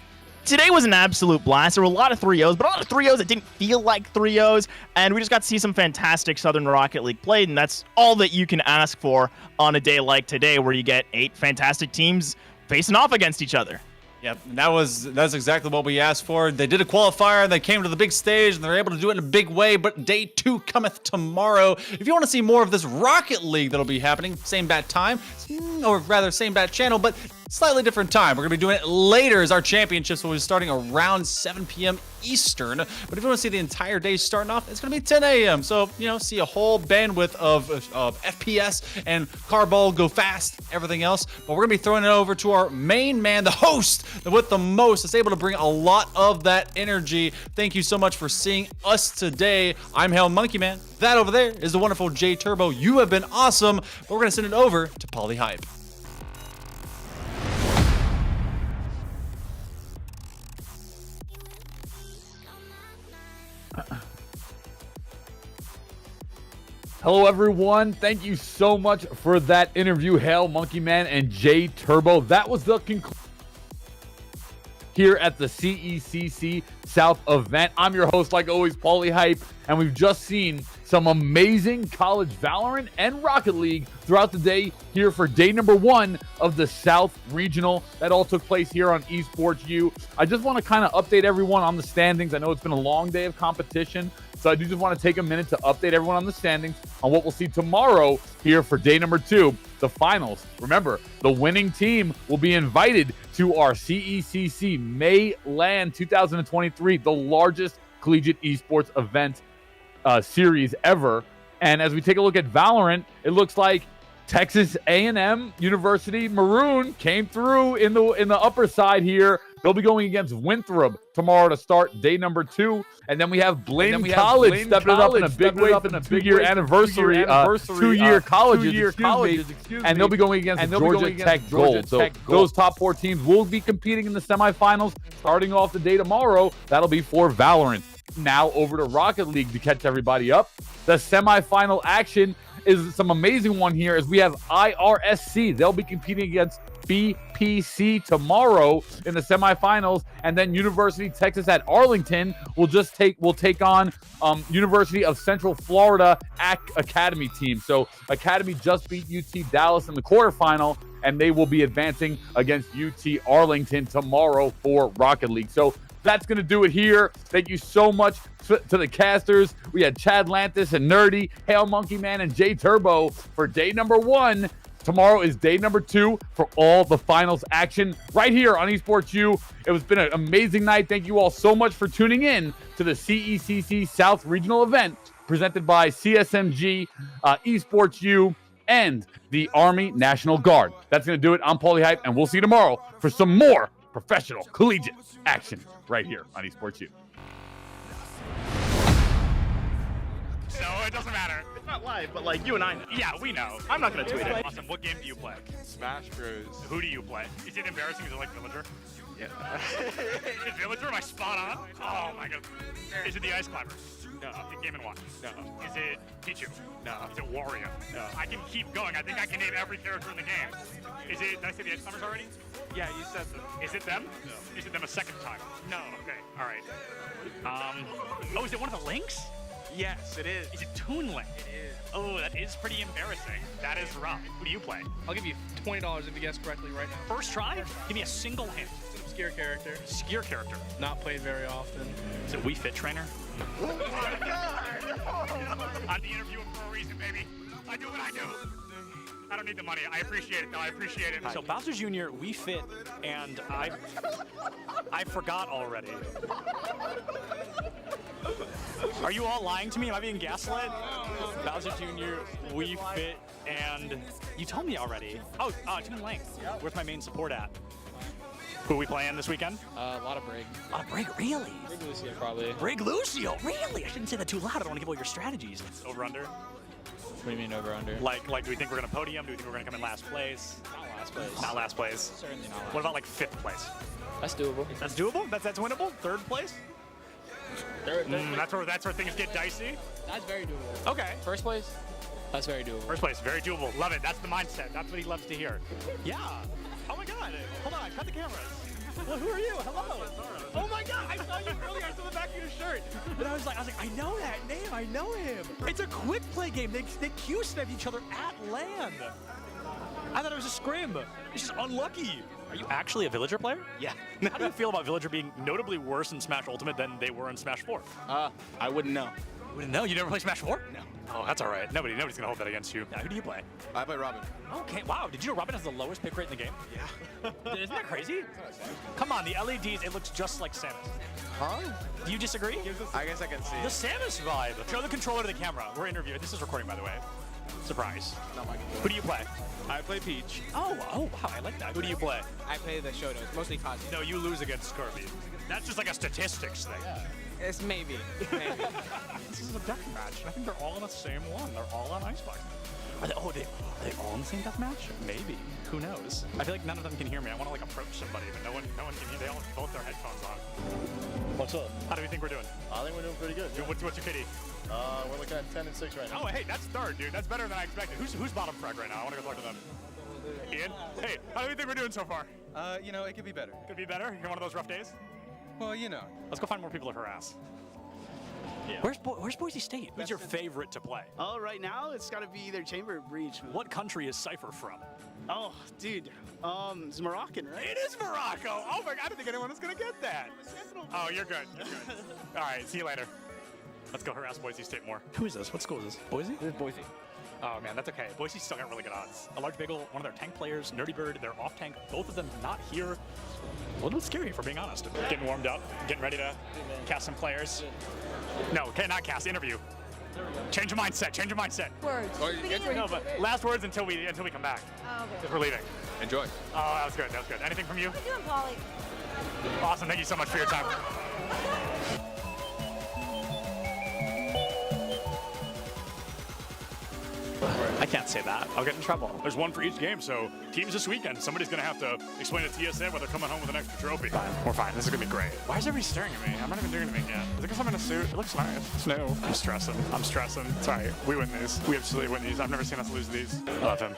today was an absolute blast. There were a lot of 3-0s, but a lot of 3-0s that didn't feel like 3-0s. And we just got to see some fantastic Southern Rocket League played. And that's all that you can ask for on a day like today, where you get 8 fantastic teams facing off against each other. Yep, that's exactly what we asked for. They did a qualifier, they came to the big stage, and they're able to do it in a big way, but day 2 cometh tomorrow. If you want to see more of this Rocket League that'll be happening, same bat time, or rather same bat channel, but slightly different time. We're going to be doing it later as our championships will be starting around 7 p.m. Eastern. But if you want to see the entire day starting off, it's going to be 10 a.m. So, see a whole bandwidth of FPS and car ball go fast, everything else. But we're going to be throwing it over to our main man, the host with the most. It's able to bring a lot of that energy. Thank you so much for seeing us today. I'm Hail Monkey Man. That over there is the wonderful J Turbo. You have been awesome. But we're going to send it over to Poly Hype. Hello, everyone. Thank you so much for that interview, Hail Monkey Man and J Turbo. That was the conclusion here at the CECC South event. I'm your host, like always, Pauly Hype, and we've just seen some amazing college Valorant and Rocket League throughout the day here for day number 1 of the South Regional. That all took place here on Esports U. I just want to kind of update everyone on the standings. I know it's been a long day of competition, so I do just want to take a minute to update everyone on the standings on what we'll see tomorrow here for day number 2, the finals. Remember, the winning team will be invited to our CECC Mayland 2023, the largest collegiate esports event series ever. And as we take a look at Valorant, it looks like Texas A&M University Maroon came through in the upper side here. They'll be going against Winthrop tomorrow to start day number 2. And then we have Blaine College stepping it up in a big way for the 2-year anniversary, 2-year colleges, and they'll be going against Georgia Tech Gold. So those top 4 teams will be competing in the semifinals starting off the day tomorrow. That'll be for Valorant. Now over to Rocket League to catch everybody up. The semifinal action is some amazing one here as we have IRSC. They'll be competing against BPC tomorrow in the semifinals, and then University Texas at Arlington will take on University of Central Florida Academy team. So Academy just beat UT Dallas in the quarterfinal, and they will be advancing against UT Arlington tomorrow for Rocket League. So that's going to do it here. Thank you so much to the casters. We had Chad Lantis and Nerdy, Hail Monkey Man, and Jay Turbo for day number 1. Tomorrow is day number 2 for all the finals action right here on Esports U. It has been an amazing night. Thank you all so much for tuning in to the CECC South Regional event presented by CSMG, Esports U, and the Army National Guard. That's going to do it. I'm Paulie Hype, and we'll see you tomorrow for some more professional collegiate action right here on Esports U. No, it doesn't matter. It's not live, but like you and I know. Yeah, we know. I'm not gonna tweet it. Awesome. What game do you play? Smash Bros. Who do you play? Is it embarrassing? Is it like Villager? Yeah. Is Villager? Am I spot on? Oh my god. Is it the Ice Climber? No. Is it Game & Watch? No. Is it Pichu? No. Is it Wario? No. I can keep going. I think I can name every character in the game. Is it, did I say the Ice Climbers already? Yeah, you said them. Is it them? No. Is it them a second time? No. Okay. All right. Oh, is it one of the links? Yes, it is. Is it Toon Link? It is. Oh, that is pretty embarrassing. That is rough. Who do you play? I'll give you $20 if you guess correctly right now. First try? Give me a single hint. It's an obscure character. Obscure character. Not played very often. Is it Wii Fit Trainer? Oh my god! I'm the interviewer for a reason, baby. I do what I do. I don't need the money. I appreciate it, though. I appreciate it. So Bowser Jr., Wii Fit, and I forgot already. Are you all lying to me? Am I being gaslit? Bowser Jr., Wii Fit, and you told me already. Oh, Toon Link. Where's my main support at? Who are we playing this weekend? A lot of Brig. A lot of Brig, really? Brig Lucio, probably. Brig Lucio, really? I shouldn't say that too loud. I don't want to give all your strategies. Over under? What do you mean over under? Like, do we think we're gonna podium? Do we think we're gonna come in last place? Not last place. Not last place. Certainly not. What about like 5th place? That's doable. That's doable. That's winnable. 3rd place. That's where things get dicey. That's very doable. Okay. First place. That's very doable. First place, very doable. Love it. That's the mindset. That's what he loves to hear. Yeah. Oh my God. Hold on. Cut the cameras. Well, who are you? Hello. Oh my God. I saw you earlier. I saw the back of your shirt. And I was like, I know that name. I know him. It's a quick play game. They Q-snap each other at land. I thought it was a scrim. It's just unlucky. Are you actually a Villager player? Yeah. How do you feel about Villager being notably worse in Smash Ultimate than they were in Smash 4? I wouldn't know. You wouldn't know? You never play Smash 4? No. Oh, that's all right. Nobody's gonna hold that against you. Who do you play? I play Robin. Okay. Wow. Did you know Robin has the lowest pick rate in the game? Yeah. Isn't that crazy? Come on, the LEDs. It looks just like Samus. Huh? Do you disagree? I guess I can see The it. Samus vibe. Show the controller to the camera. We're interviewing. This is recording, by the way. Surprise. Who do you play? I play Peach. Oh, wow. I like that. Who do you play? I play the Shotos, mostly Kazi. No, you lose against Kirby. That's just like a statistics thing. Yeah. It's maybe. This is a death match. I think they're all in the same one. They're all on Icebox. Are they all in the same death match? Maybe. Who knows? I feel like none of them can hear me. I want to like approach somebody, but no one can hear. They all have both their headphones on. What's up? How do we think we're doing? I think we're doing pretty good. What's your KD? We're looking at 10 and 6 right now. Oh, hey, that's 3rd, dude. That's better than I expected. Who's bottom frag right now? I want to go talk to them. Ian? Hey, how do you think we're doing so far? You know, it could be better. Could be better? You're one of those rough days? Well, you know. Let's go find more people to harass. Yeah. Where's Boise State? Who's your favorite to play? Oh, right now it's got to be either Chamber or Breach. What country is Cypher from? Oh, dude, it's Moroccan, right? It is Morocco. Oh my God, I didn't think anyone was gonna get that. Oh, you're good. You're good. All right, see you later. Let's go harass Boise State more. Who is this? What school is this? Boise? This is Boise. Oh man, that's okay. Boise's still got really good odds. A Large Bagel, one of their tank players, Nerdy Bird, they're off tank. Both of them not here. A little bit scary, if we're being honest. Getting warmed up, getting ready to cast some players. No, okay, not cast, interview. Change your mindset, change your mindset. Words. No, but last words until we come back. Oh, okay. Because we're leaving. Enjoy. Oh, that was good, that was good. Anything from you? How you doing, Polly? Awesome, thank you so much for your time. I can't say that. I'll get in trouble. There's one for each game, so teams this weekend. Somebody's going to have to explain to TSN whether they're coming home with an extra trophy. Fine. We're fine. This is going to be great. Why is everybody staring at me? I'm not even doing anything yet. Is it because I'm in a suit? It looks nice. It's new. I'm stressing. I'm stressing. It's all right. We win these. We absolutely win these. I've never seen us lose these. I love him.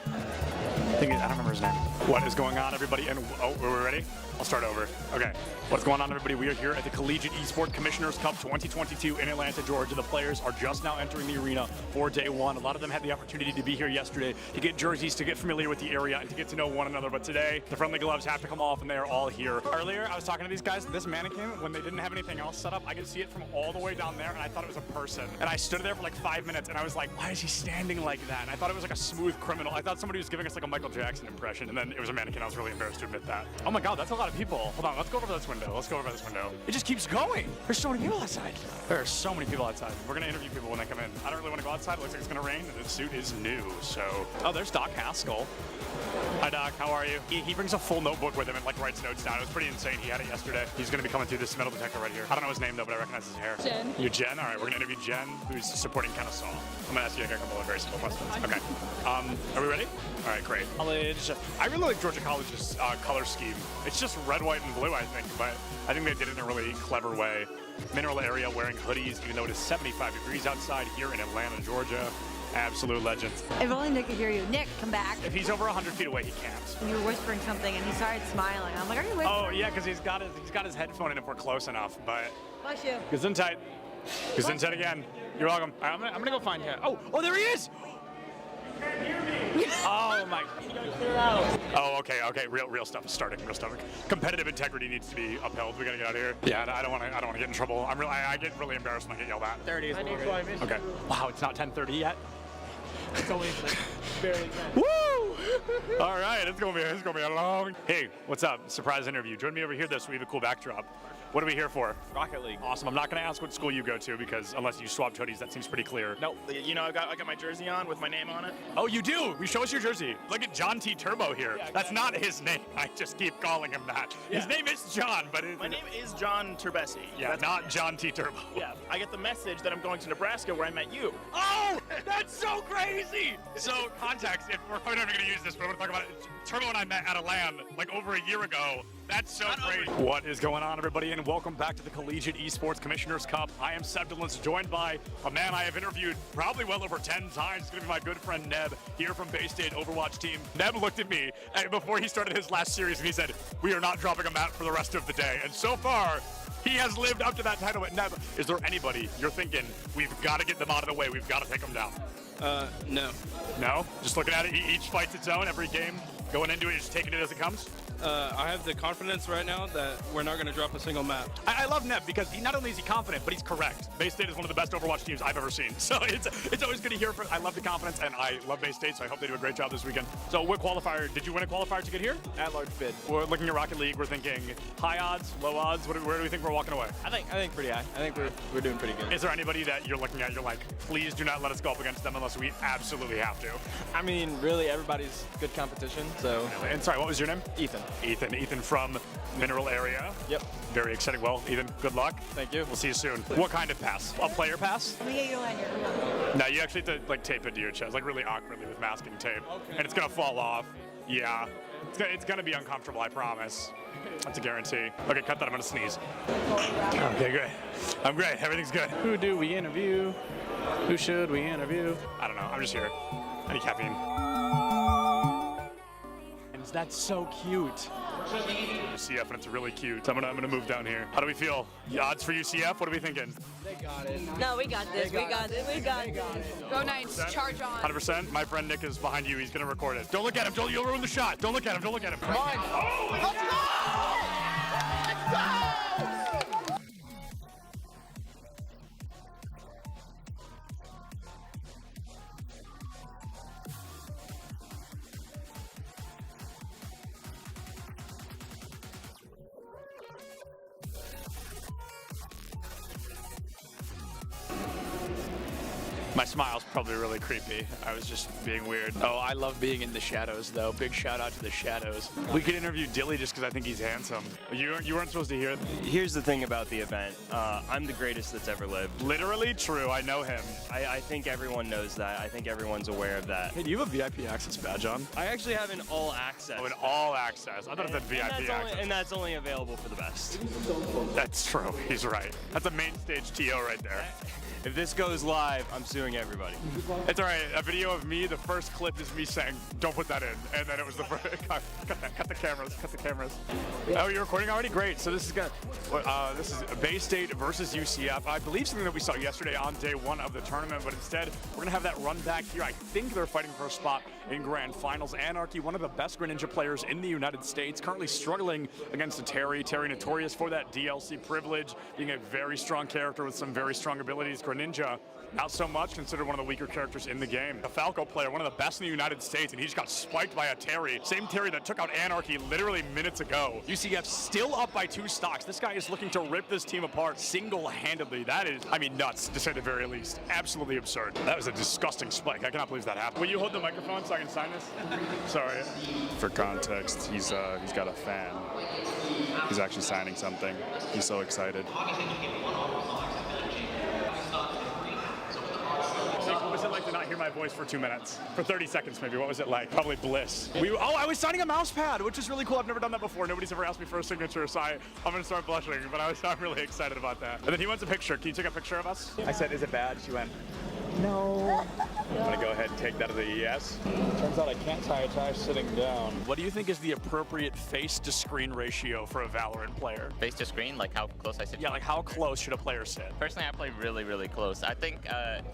don't remember his name. What is going on, everybody? And oh, are we ready? I'll start over. Okay. What's going on, everybody? We are here at the Collegiate Esports Commissioners Cup 2022 in Atlanta, Georgia. The players are just now entering the arena for day one. A lot of them had the opportunity to be here yesterday to get jerseys, to get familiar with the area, and to get to know one another. But today, the friendly gloves have to come off, and they are all here. Earlier, I was talking to these guys. This mannequin, when they didn't have anything else set up, I could see it from all the way down there, and I thought it was a person. And I stood there for like 5 minutes, and I was like, why is he standing like that? And I thought it was like a smooth criminal. I thought somebody was giving us like a Michael Jackson impression, and then it was a mannequin. I was really embarrassed to admit that. Oh my God, that's a lot of people. Hold on, let's go over this window. Let's go over this window. It just keeps going. There's so many people outside. There are so many people outside. We're gonna interview people when they come in. I don't really want to go outside. It looks like it's gonna rain, and the suit is new. So, oh, there's Doc Haskell. Hi, Doc. How are you? He brings a full notebook with him and like writes notes down. It was pretty insane. He had it yesterday. He's gonna be coming through this metal detector right here. I don't know his name though, but I recognize his hair. Jen. You're Jen. All right, we're gonna interview Jen, who's supporting Kennesaw. I'm gonna ask you a couple of very simple questions. Okay. Are we ready? All right, great. College. I really like Georgia College's color scheme. It's just red, white, and blue, I think, but I think they did it in a really clever way. Mineral area, wearing hoodies, even though it is 75 degrees outside here in Atlanta, Georgia. Absolute legends. If only Nick could hear you. Nick, come back. If he's over 100 feet away, he can't. You were whispering something and he started smiling. I'm like, are you whispering? Oh yeah, because he's got his headphone in if we're close enough. But Bless you. Gesundheit. Gesundheit again. You're welcome. I'm gonna go find him. Oh, there he is. Oh my. Oh, okay. Real stuff is starting. Real stuff. Competitive integrity needs to be upheld. We gotta get out of here. Yeah, I don't want to get in trouble. I get really embarrassed when I get yelled at. 30 is Okay. Wow, it's not 10:30 yet. It's only barely 10. Woo! All right, it's gonna be a long. Hey, what's up? Surprise interview. Join me over here, though, so we have a cool backdrop. What are we here for? Rocket League. Awesome. I'm not gonna ask what school you go to because unless you swapped hoodies, that seems pretty clear. No, you know I got my jersey on with my name on it. Oh, you do? Show us your jersey. Look at John T. Turbo here. Yeah, That's not his name. I just keep calling him that. Yeah. His name is John, but My name is John Turbesi. Yeah, That's not John T. Turbo. Yeah, I get the message that I'm going to Nebraska where I met you. Oh, that's so crazy! So, context, if we're probably never going to use this, but we're going to talk about it. Turbo and I met at a LAN like over a year ago. That's so crazy. What is going on, everybody, and welcome back to the Collegiate Esports Commissioners Cup. I am Sebdolence, joined by a man I have interviewed probably well over 10 times. It's going to be my good friend Neb, here from Bay State Overwatch team. Neb looked at me before he started his last series, and he said, we are not dropping a map for the rest of the day. And so far, he has lived up to that title. But Neb, is there anybody you're thinking, we've got to get them out of the way, we've got to take them down? No. No? Just looking at it, each fight's its own, every game, going into it, just taking it as it comes? I have the confidence right now that we're not going to drop a single map. I love Neb because not only is he confident, but he's correct. Bay State is one of the best Overwatch teams I've ever seen. So it's always good to hear. I love the confidence, and I love Bay State, so I hope they do a great job this weekend. So what qualifier, did you win a qualifier to get here? At large bid. We're looking at Rocket League, we're thinking high odds, low odds, where do we think we're walking away? I think pretty high. I think we're doing pretty good. Is there anybody that you're looking at, you're like, please do not let us go up against them unless we absolutely have to? I mean, really, everybody's good competition, so. And sorry, what was your name? Ethan. Ethan from Mineral area. Yep. Very exciting. Well, Ethan, good luck. Thank you. We'll see you soon. What kind of pass? A player pass? Let me get your lanyard. No, you actually have to like tape it to your chest, like really awkwardly with masking tape. Okay. And it's gonna fall off. Yeah. It's gonna be uncomfortable, I promise. That's a guarantee. Okay, cut that, I'm gonna sneeze. Okay, good. I'm great, everything's good. Who do we interview? Who should we interview? I don't know, I'm just here. I need caffeine. That's so cute. UCF, and it's really cute. So I'm gonna move down here. How do we feel? The odds for UCF? What are we thinking? They got it. No, we got this. We got this. Go Knights. Charge on. 100%. My friend Nick is behind you. He's gonna record it. Don't look at him. You'll ruin the shot. Don't look at him. Don't look at him. Come on. Oh, let's go! Let's go! My smile's probably really creepy. I was just being weird. Oh, I love being in the shadows, though. Big shout out to the shadows. We could interview Dilly just because I think he's handsome. You weren't supposed to hear. Here's the thing about the event. I'm the greatest that's ever lived. Literally true. I know him. I think everyone knows that. I think everyone's aware of that. Hey, do you have a VIP access badge on? I actually have an all access. Oh, an all access. I thought it said VIP access. And that's only available for the best. That's true. He's right. That's a main stage TO right there. If this goes live, I'm suing doing everybody. It's all right. A video of me. The first clip is me saying, "Don't put that in," and then it was the first. Cut the cameras. Cut the cameras. Oh, you're recording already? Great. So this is this is Bay State versus UCF. I believe something that we saw yesterday on day one of the tournament, but instead we're gonna have that run back here. I think they're fighting for a spot in Grand Finals. Anarchy, one of the best Greninja players in the United States, currently struggling against a Terry. Terry notorious for that DLC privilege, being a very strong character with some very strong abilities. Greninja, not so much, considered one of the weaker characters in the game. A Falco player, one of the best in the United States, and he just got spiked by a Terry. Same Terry that took out Anarchy literally minutes ago. UCF still up by 2 stocks. This guy is looking to rip this team apart single-handedly. That is, I mean, nuts, to say the very least. Absolutely absurd. That was a disgusting spike. I cannot believe that happened. Will you hold the microphone so I can sign this? Sorry. For context, he's got a fan. He's actually signing something. He's so excited. What was it like to not hear my voice for 2 minutes? For 30 seconds, maybe. What was it like? Probably bliss. I was signing a mouse pad, which is really cool. I've never done that before. Nobody's ever asked me for a signature, so I'm going to start blushing, but I'm really excited about that. And then he wants a picture. Can you take a picture of us? I said, is it bad? She went, no. I'm going to go ahead and take that as a yes. Turns out I can't tie a tie sitting down. What do you think is the appropriate face-to-screen ratio for a Valorant player? Face to screen, like how close I sit? Yeah, like how close should a player sit? Personally, I play really, really close. I think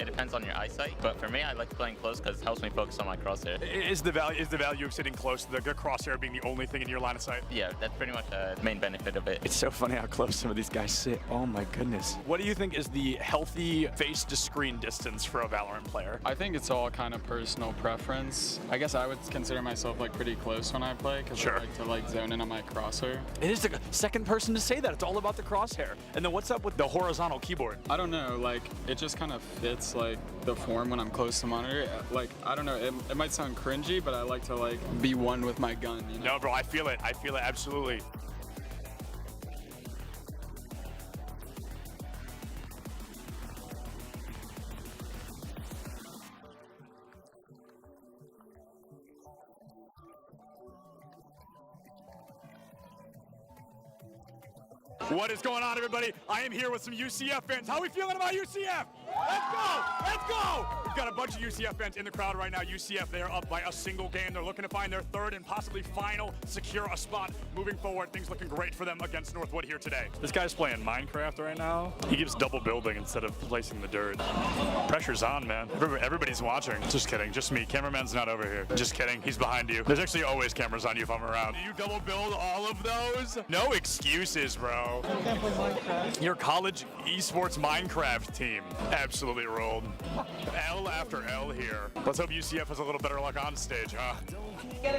it depends on your eyesight, but for me, I like playing close because it helps me focus on my crosshair. Is the value of sitting close, the crosshair being the only thing in your line of sight? Yeah, that's pretty much the main benefit of it. It's so funny how close some of these guys sit. Oh my goodness. What do you think is the healthy face-to-screen distance for a Valorant player? I think it's all kind of personal preference. I guess I would consider myself like pretty close when I play because I like to like zone in on my crosshair. It is the second person to say that. It's all about the crosshair. And then what's up with the horizontal keyboard? I don't know, like it just kind of fits like the form when I'm close to monitor. Like, I don't know, it might sound cringy, but I like to like be one with my gun, you know? No, bro, I feel it. I feel it, absolutely. What is going on, everybody? I am here with some UCF fans. How are we feeling about UCF? Let's go! Let's go! We've got a bunch of UCF fans in the crowd right now. UCF, they are up by a single game. They're looking to find their third and possibly final, secure a spot moving forward. Things looking great for them against Northwood here today. This guy's playing Minecraft right now. He keeps double building instead of placing the dirt. Pressure's on, man. Everybody's watching. Just kidding. Just me. Cameraman's not over here. Just kidding. He's behind you. There's actually always cameras on you if I'm around. Do you double build all of those? No excuses, bro. I can't play Minecraft. Your college esports Minecraft team absolutely rolled. L after L here. Let's hope UCF has a little better luck on stage, huh?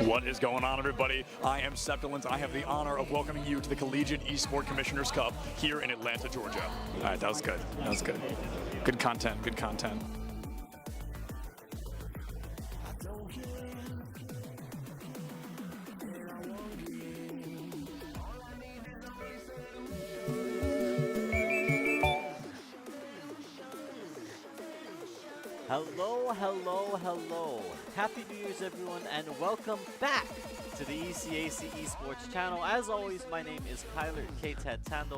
What is going on, everybody? I am Septilence. I have the honor of welcoming you to the Collegiate Esport Commissioners Cup here in Atlanta, Georgia. All right, that was good. That was good. Good content. Good content. Hello, hello, hello. Happy New Year's, everyone, and welcome back to the CECC Esports channel. As always, my name is Kyler K-Ted Tando.